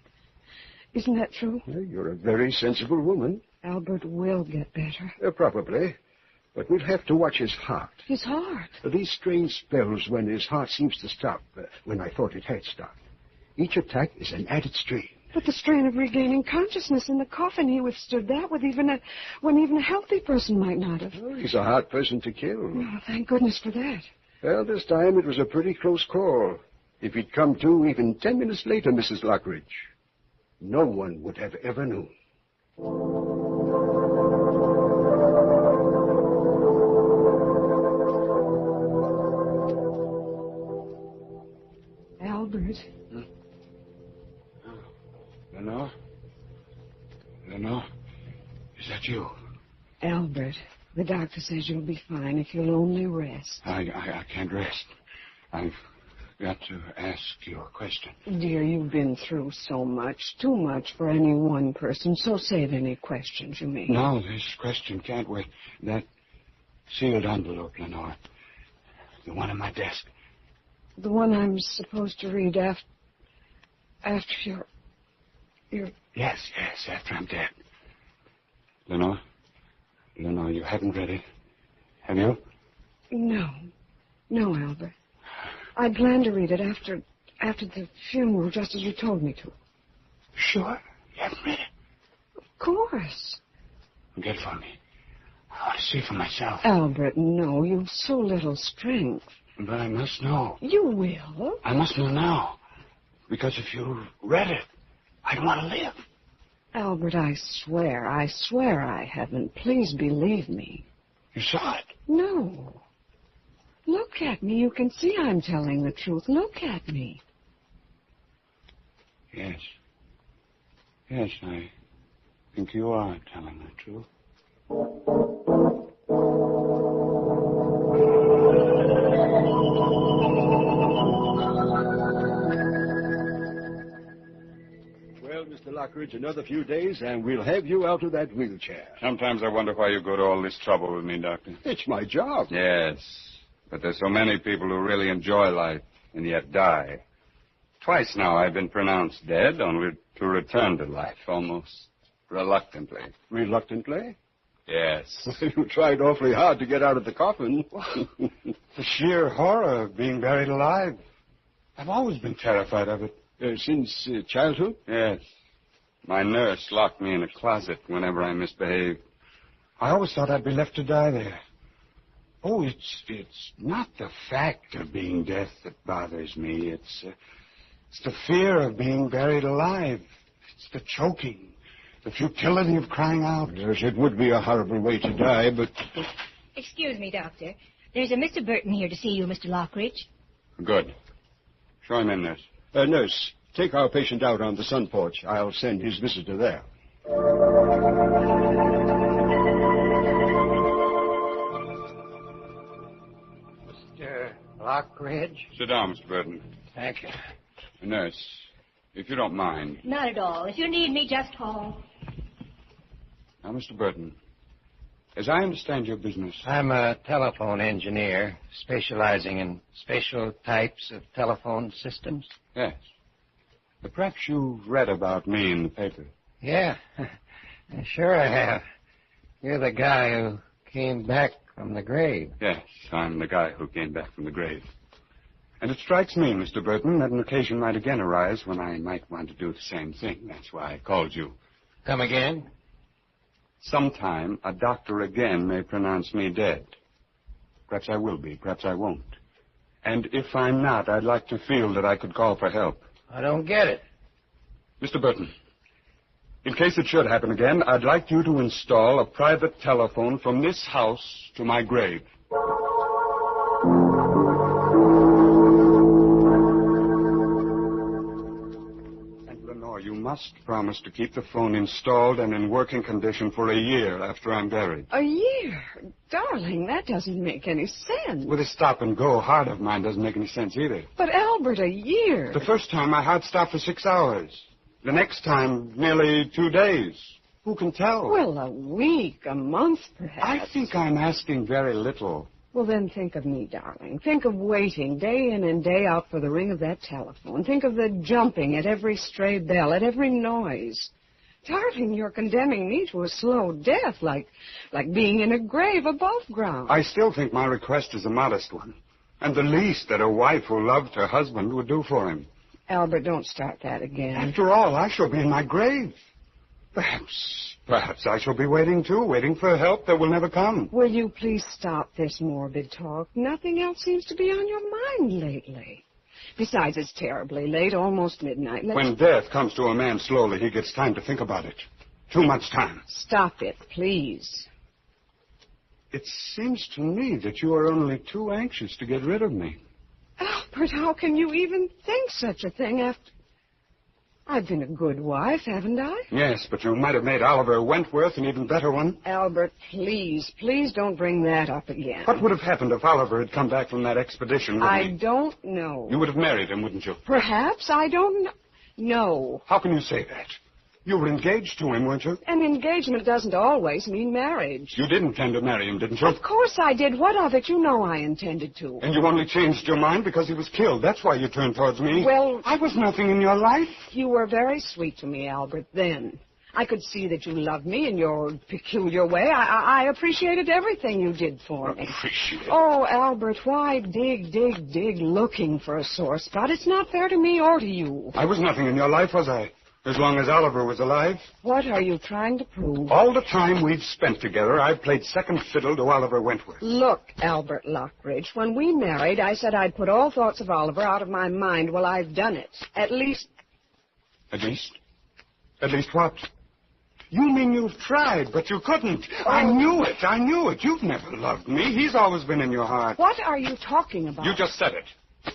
Isn't that true? Well, you're a very sensible woman. Albert will get better. Probably. But we'll have to watch his heart. His heart? These strange spells when his heart seems to stop, when I thought it had stopped. Each attack is an added strain. But the strain of regaining consciousness in the coffin, he withstood that when even a healthy person might not have. Oh, he's a hard person to kill. Oh, thank goodness for that. Well, this time it was a pretty close call. If he'd come to even 10 minutes later, Mrs. Lockridge, no one would have ever known. Albert. Lenore? Lenore? Is that you? Albert, the doctor says you'll be fine if you'll only rest. I can't rest. I've got to ask you a question. Dear, you've been through so much, too much for any one person, so save any questions you may. No, this question can't wait. That sealed envelope, Lenore. The one on my desk. The one I'm supposed to read after your... Yes, after I'm dead. Lenore, you haven't read it, have you? No, Albert. I plan to read it after the funeral, just as you told me to. Sure? You haven't read it? Of course. Get it for me. I want to see for myself. Albert, no, you've so little strength. But I must know. You will. I must know now. Because if you read it, I'd want to live. Albert, I swear I haven't. Please believe me. You saw it? No. Look at me. You can see I'm telling the truth. Look at me. Yes. Yes, I think you are telling the truth. Well, Mr. Lockridge, another few days, and we'll have you out of that wheelchair. Sometimes I wonder why you go to all this trouble with me, Doctor. It's my job. Yes, but there's so many people who really enjoy life and yet die. Twice now I've been pronounced dead, only to return to life, almost reluctantly. Reluctantly? Yes. You tried awfully hard to get out of the coffin. The sheer horror of being buried alive. I've always been terrified of it. Since childhood? Yes. My nurse locked me in a closet whenever I misbehaved. I always thought I'd be left to die there. Oh, it's not the fact of being dead that bothers me. It's the fear of being buried alive. It's the choking, the futility of crying out. Yes, it would be a horrible way to die, but... Excuse me, Doctor. There's a Mr. Burton here to see you, Mr. Lockridge. Good. Show him in, nurse. Nurse, take our patient out on the sun porch. I'll send his visitor there. Mr. Lockridge? Sit down, Mr. Burton. Thank you. Nurse, if you don't mind. Not at all. If you need me, just call. Now, Mr. Burton, as I understand your business... I'm a telephone engineer specializing in special types of telephone systems. Yes. Perhaps you've read about me in the paper. Yeah, sure I have. You're the guy who came back from the grave. Yes, I'm the guy who came back from the grave. And it strikes me, Mr. Burton, that an occasion might again arise when I might want to do the same thing. That's why I called you. Come again? Sometime a doctor again may pronounce me dead. Perhaps I will be, perhaps I won't. And if I'm not, I'd like to feel that I could call for help. I don't get it. Mr. Burton, in case it should happen again, I'd like you to install a private telephone from this house to my grave. And Lenore, you must promise to keep the phone installed and in working condition for a year after I'm buried. A year? Darling, that doesn't make any sense. With a stop-and-go heart of mine doesn't make any sense either. But, Albert, a year? The first time my heart stopped for 6 hours. The next time, nearly 2 days. Who can tell? Well, a week, a month, perhaps. I think I'm asking very little. Well, then think of me, darling. Think of waiting day in and day out for the ring of that telephone. Think of the jumping at every stray bell, at every noise. Darling, you're condemning me to a slow death, like being in a grave above ground. I still think my request is a modest one, and the least that a wife who loved her husband would do for him. Albert, don't start that again. After all, I shall be in my grave. Perhaps I shall be waiting, too, waiting for help that will never come. Will you please stop this morbid talk? Nothing else seems to be on your mind lately. Besides, it's terribly late, almost midnight. When death comes to a man slowly, he gets time to think about it. Too much time. Stop it, please. It seems to me that you are only too anxious to get rid of me. Albert, how can you even think such a thing after... I've been a good wife, haven't I? Yes, but you might have made Oliver Wentworth an even better one. Albert, please don't bring that up again. What would have happened if Oliver had come back from that expedition with me? I don't know. You would have married him, wouldn't you? Perhaps. I don't know. No. How can you say that? You were engaged to him, weren't you? An engagement doesn't always mean marriage. You did intend to marry him, didn't you? Of course I did. What of it? You know I intended to. And you only changed your mind because he was killed. That's why you turned towards me. Well... I was nothing in your life. You were very sweet to me, Albert, then. I could see that you loved me in your peculiar way. I appreciated everything you did for me. Appreciate? Oh, Albert, why dig looking for a sore spot? It's not fair to me or to you. I was nothing in your life, was I? As long as Oliver was alive. What are you trying to prove? All the time we've spent together, I've played second fiddle to Oliver Wentworth. Look, Albert Lockridge, when we married, I said I'd put all thoughts of Oliver out of my mind. Well, I've done it. At least... At least? At least what? You mean you've tried, but you couldn't. Oh. I knew it. You've never loved me. He's always been in your heart. What are you talking about? You just said it.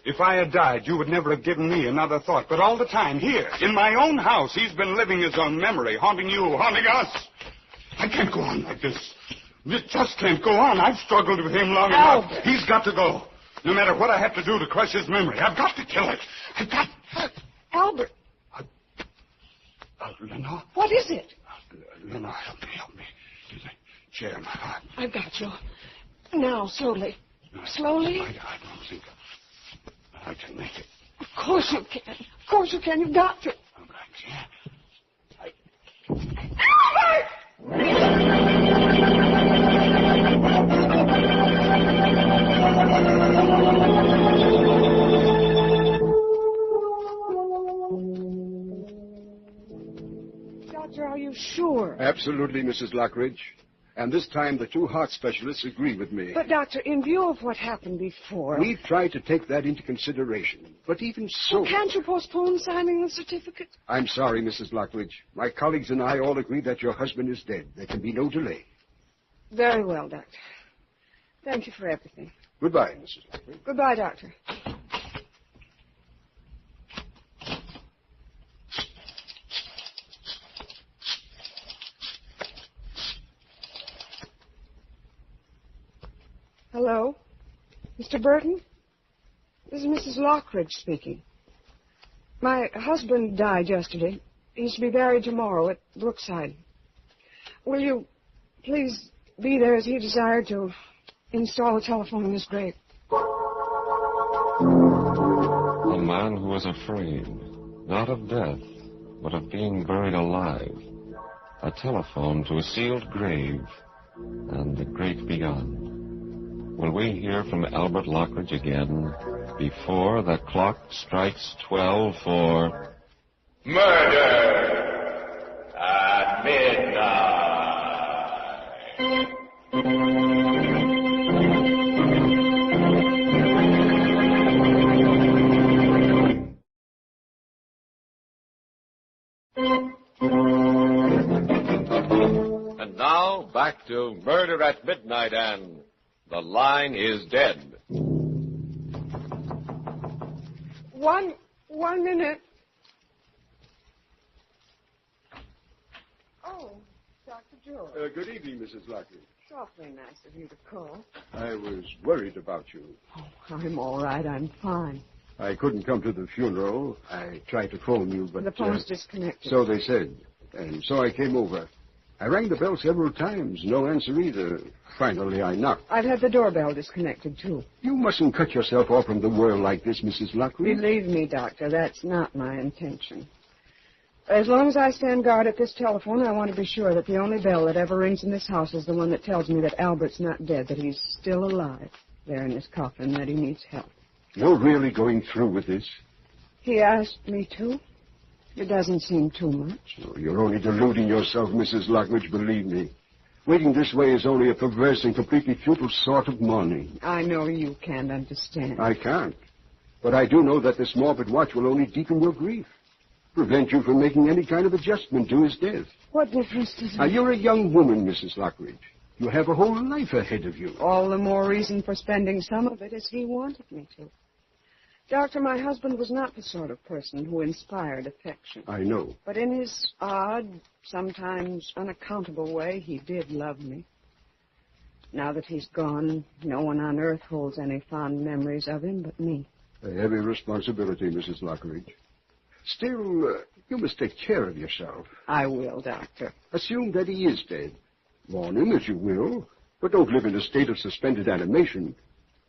If I had died, you would never have given me another thought. But all the time, here, in my own house, he's been living his own memory, haunting you, haunting us. I can't go on like this. This just can't go on. I've struggled with him long enough. He's got to go. No matter what I have to do to crush his memory, I've got to kill it. I've got... Albert. Lenore? What is it? Lenore, help me. To the chair, my heart. I've got you. Now, slowly. Slowly? I don't think I can make it. Of course you can. Of course you can. You've got to. Doctor, are you sure? Absolutely, Mrs. Lockridge. And this time the two heart specialists agree with me. But, Doctor, in view of what happened before... We've tried to take that into consideration. But even so... Well, can't you postpone signing the certificate? I'm sorry, Mrs. Lockridge. My colleagues and I all agree that your husband is dead. There can be no delay. Very well, Doctor. Thank you for everything. Goodbye, Mrs. Lockridge. Goodbye, Doctor. Hello? Mr. Burton? This is Mrs. Lockridge speaking. My husband died yesterday. He's to be buried tomorrow at Brookside. Will you please be there as he desired to install a telephone in his grave? A man who was afraid, not of death, but of being buried alive. A telephone to a sealed grave, and the great beyond. Will we hear from Albert Lockridge again before the clock strikes 12 for... Murder at midnight. And now, back to Murder at Midnight and The Line is Dead. One minute. Oh, Dr. George. Good evening, Mrs. Lockridge. It's awfully nice of you to call. I was worried about you. Oh, I'm all right. I'm fine. I couldn't come to the funeral. I tried to phone you, but... The phone's disconnected. So they said. And so I came over. I rang the bell several times. No answer either. Finally, I knocked. I've had the doorbell disconnected, too. You mustn't cut yourself off from the world like this, Mrs. Lockridge. Believe me, Doctor, that's not my intention. As long as I stand guard at this telephone, I want to be sure that the only bell that ever rings in this house is the one that tells me that Albert's not dead, that he's still alive there in his coffin, that he needs help. You're really going through with this? He asked me to. It doesn't seem too much. Oh, you're only deluding yourself, Mrs. Lockridge, believe me. Waiting this way is only a perverse and completely futile sort of mourning. I know you can't understand. I can't. But I do know that this morbid watch will only deepen your grief. Prevent you from making any kind of adjustment to his death. What difference does it Now, make? you're a young woman, Mrs. Lockridge. You have a whole life ahead of you. All the more reason for spending some of it as he wanted me to. Doctor, my husband was not the sort of person who inspired affection. I know. But in his odd, sometimes unaccountable way, he did love me. Now that he's gone, no one on earth holds any fond memories of him but me. A heavy responsibility, Mrs. Lockridge. Still, you must take care of yourself. I will, Doctor. Assume that he is dead. Mourn him as you will, but don't live in a state of suspended animation.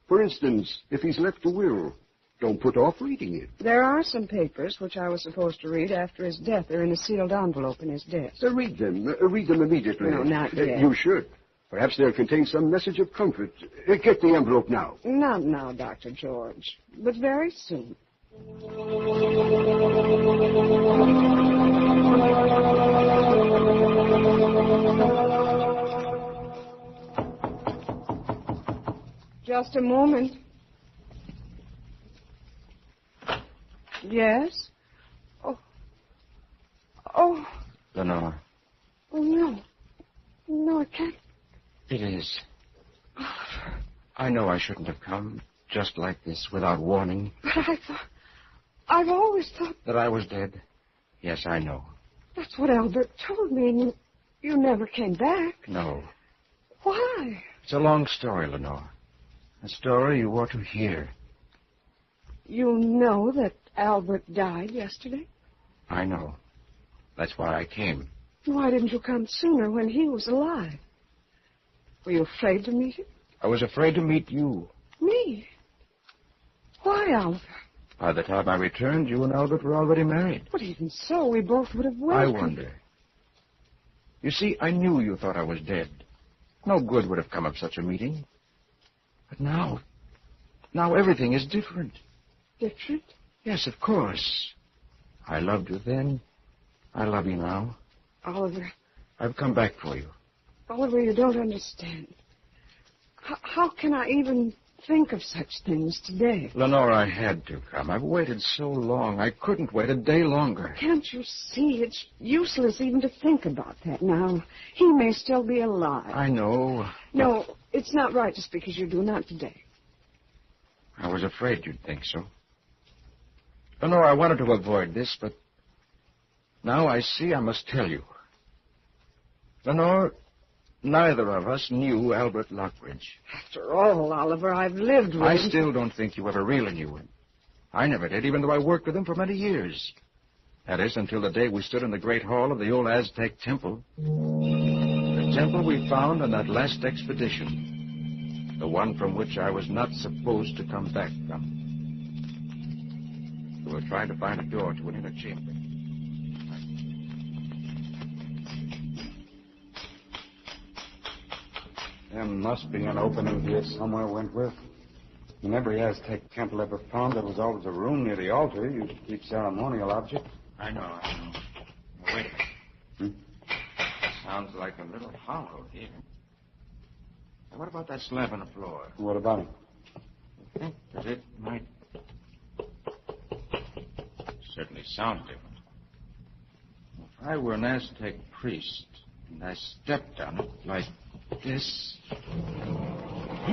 For instance, if he's left a will, don't put off reading it. There are some papers which I was supposed to read after his death. They're in a sealed envelope in his desk. Read them. Read them immediately. No, not yet. You should. Perhaps they'll contain some message of comfort. Get the envelope now. Not now, Dr. George, but very soon. Just a moment. Yes? Oh. Lenore, Oh, no. No, I can't. it is. I know I shouldn't have come. just like this, without warning? But I've always thought... That I was dead? Yes, I know. That's what Albert told me, and you never came back. No. Why? It's a long story, Lenore. A story you ought to hear. You know that Albert died yesterday? I know. That's why I came. Why didn't you come sooner when he was alive? Were you afraid to meet him? I was afraid to meet you. Me? Why, Albert? By the time I returned, you and Albert were already married. But even so, we both would have I welcomed... wonder. You see, I knew you thought I was dead. No good would have come of such a meeting. But now everything is different. Different? Yes, of course. I loved you then. I love you now. Oliver. I've come back for you. Oliver, you don't understand. How can I even think of such things today? Lenore, I had to come. I've waited so long. I couldn't wait a day longer. Can't you see? It's useless even to think about that now. He may still be alive. I know. No, it's not right just because you do. Not today. I was afraid you'd think so. Lenore, I wanted to avoid this, but now I see I must tell you. Lenore, neither of us knew Albert Lockridge. After all, Oliver, I've lived with I him. still don't think you ever really knew him. I never did, even though I worked with him for many years. That is, until the day we stood in the great hall of the old Aztec temple. The temple we found on that last expedition. The one from which I was not supposed to come back from. We were trying to find a door to an inner chamber. There must be an opening here somewhere, Wentworth. In every Aztec temple ever found, there was always a room near the altar used to keep ceremonial objects. I know. Now, wait a minute. Sounds like a little hollow here. Now, what about that slab on the floor? What about it? I think that it might... Certainly sounds different. If I were an Aztec priest, and I stepped on it like this...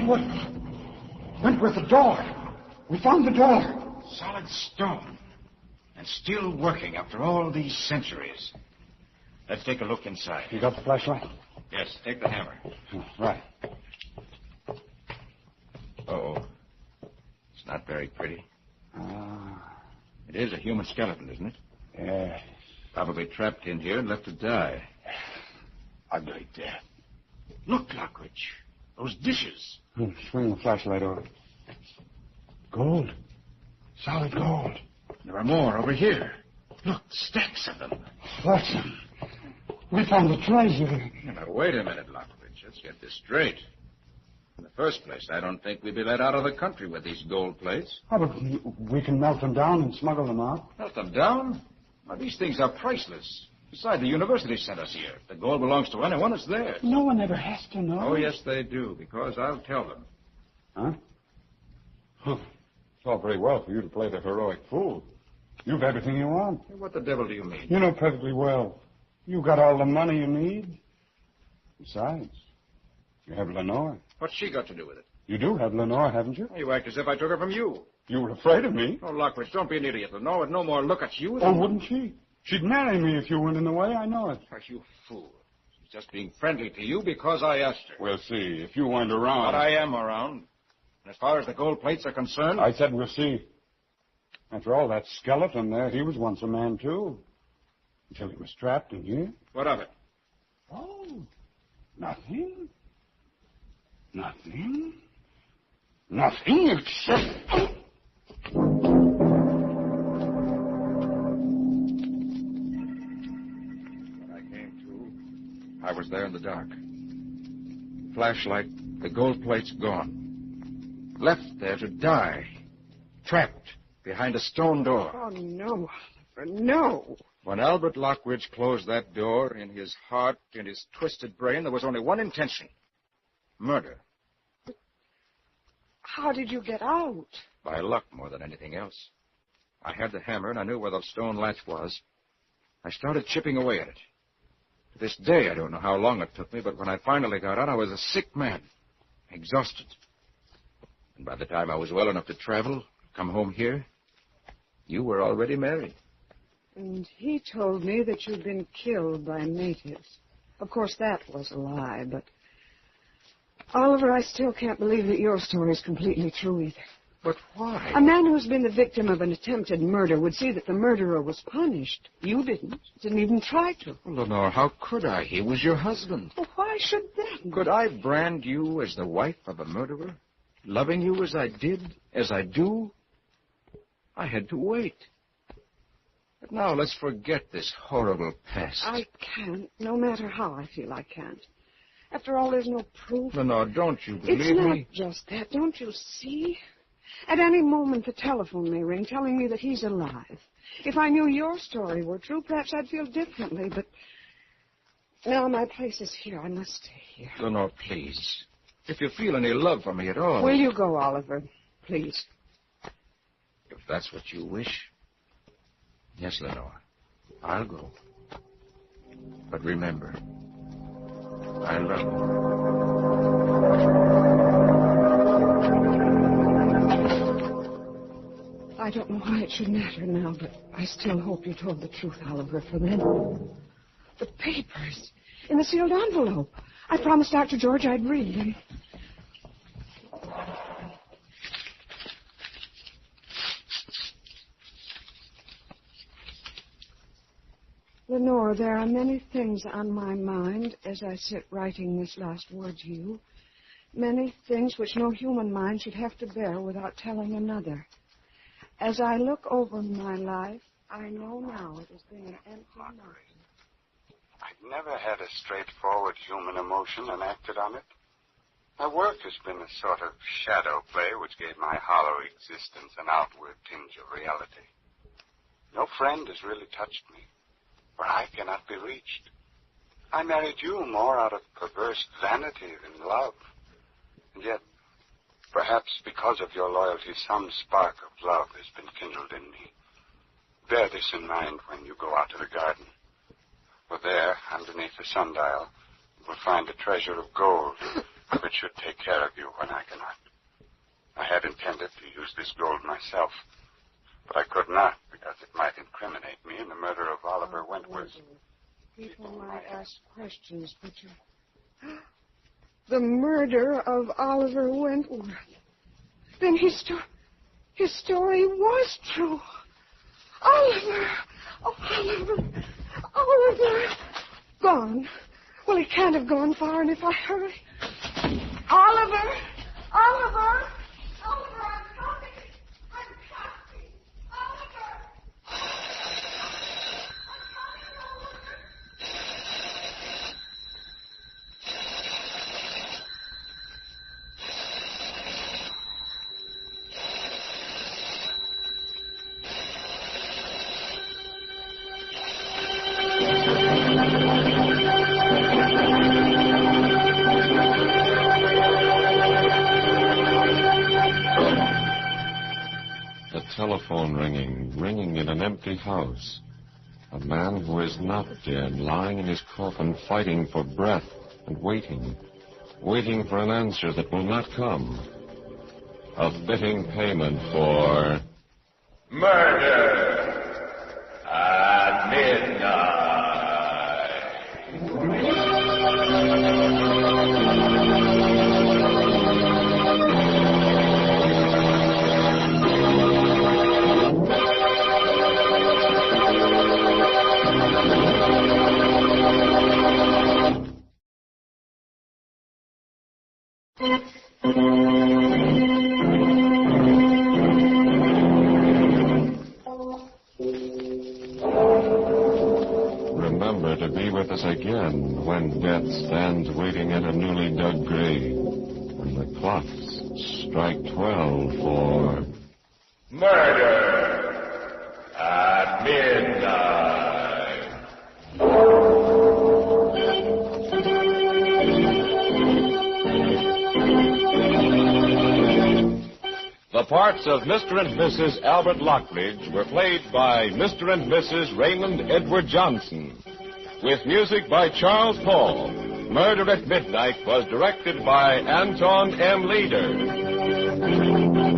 What? Wentworth, the door. We found the door. Solid stone. And still working after all these centuries. Let's take a look inside. You got the flashlight? Yes, take the hammer. Right. Uh-oh. It's not very pretty. It is a human skeleton, isn't it? Yeah. Probably trapped in here and left to die. Ugly death. Look, Lockridge. Those dishes. Swing the flashlight over. Gold. Solid gold. There are more over here. Look, stacks of them. Watson. We found the treasure. Now, wait a minute, Lockridge. Let's get this straight. In the first place, I don't think we'd be let out of the country with these gold plates. Oh, but we can melt them down and smuggle them out. Melt them down? Why, these things are priceless. Besides, the university sent us here. If the gold belongs to anyone, it's theirs. No one ever has to know. Oh, yes, they do, because I'll tell them. Huh? It's all very well for you to play the heroic fool. You've everything you want. What the devil do you mean? You know perfectly well. You got all the money you need. Besides, you have Lenore. What's she got to do with it? You do have Lenore, haven't you? You act as if I took her from you. You were afraid of me. Oh, Lockridge, don't be an idiot. Lenore would no more look at you than... Oh, wouldn't she? She'd marry me if you went in the way. I know it. Are you fool? She's just being friendly to you because I asked her. We'll see. If you weren't around... But I am around. And as far as the gold plates are concerned... I said we'll see. After all, that skeleton there, he was once a man, too. Until he was trapped in here. What of it? Oh, nothing. Nothing. Nothing except... I was there in the dark. Flashlight, the gold plate's gone. Left there to die. Trapped behind a stone door. Oh, no, Oliver, no. When Albert Lockridge closed that door, in his heart, in his twisted brain, there was only one intention. Murder. How did you get out? By luck more than anything else. I had the hammer and I knew where the stone latch was. I started chipping away at it. To this day, I don't know how long it took me, but when I finally got out, I was a sick man, exhausted. And by the time I was well enough to travel, come home here, you were already married. And he told me that you'd been killed by natives. Of course, that was a lie, but... Oliver, I still can't believe that your story is completely true either. But why? A man who's been the victim of an attempted murder would see that the murderer was punished. You didn't even try to. Well, Lenore, how could I? He was your husband. Well, why should then? Could I brand you as the wife of a murderer? Loving you as I did, as I do? I had to wait. But now let's forget this horrible past. I can't, no matter how I feel I can't. After all, there's no proof. Lenore, don't you believe me? It's not just that. Don't you see? At any moment, the telephone may ring telling me that he's alive. If I knew your story were true, perhaps I'd feel differently, but... Now, my place is here. I must stay here. Lenore, please. If you feel any love for me at all... Will you go, Oliver? Please. If that's what you wish... Yes, Lenore. I'll go. But remember, I love you. I don't know why it should matter now, but I still hope you told the truth, Oliver, for then. The papers in the sealed envelope. I promised Dr. George I'd read them. Lenore, there are many things on my mind as I sit writing this last word to you. Many things which no human mind should have to bear without telling another. As I look over my life, I know now it has been an empty mountain. I've never had a straightforward human emotion and acted on it. My work has been a sort of shadow play which gave my hollow existence an outward tinge of reality. No friend has really touched me, for I cannot be reached. I married you more out of perverse vanity than love. And yet, perhaps because of your loyalty, some spark of love has been kindled in me. Bear this in mind when you go out to the garden. For there, underneath the sundial, you will find a treasure of gold which should take care of you when I cannot. I had intended to use this gold myself, but I could not because it might incriminate me in the murder of Oliver Wentworth. People might ask questions, but you... The murder of Oliver Wentworth. Then his story was true. Oliver! Oh, Oliver! Oliver! Gone. Well, he can't have gone far, and if I hurry... Oliver! Oliver! Oliver, I'm coming! I'm coming! Oliver! Telephone ringing in an empty house. A man who is not dead, lying in his coffin, fighting for breath and waiting for an answer that will not come. A fitting payment for... Murder at midnight. Remember to be with us again when death stands waiting at a newly dug grave, when the clocks strike 12 for... Murder at midnight. The parts of Mr. and Mrs. Albert Lockridge were played by Mr. and Mrs. Raymond Edward Johnson, with music by Charles Paul. Murder at Midnight was directed by Anton M. Leader. Ed.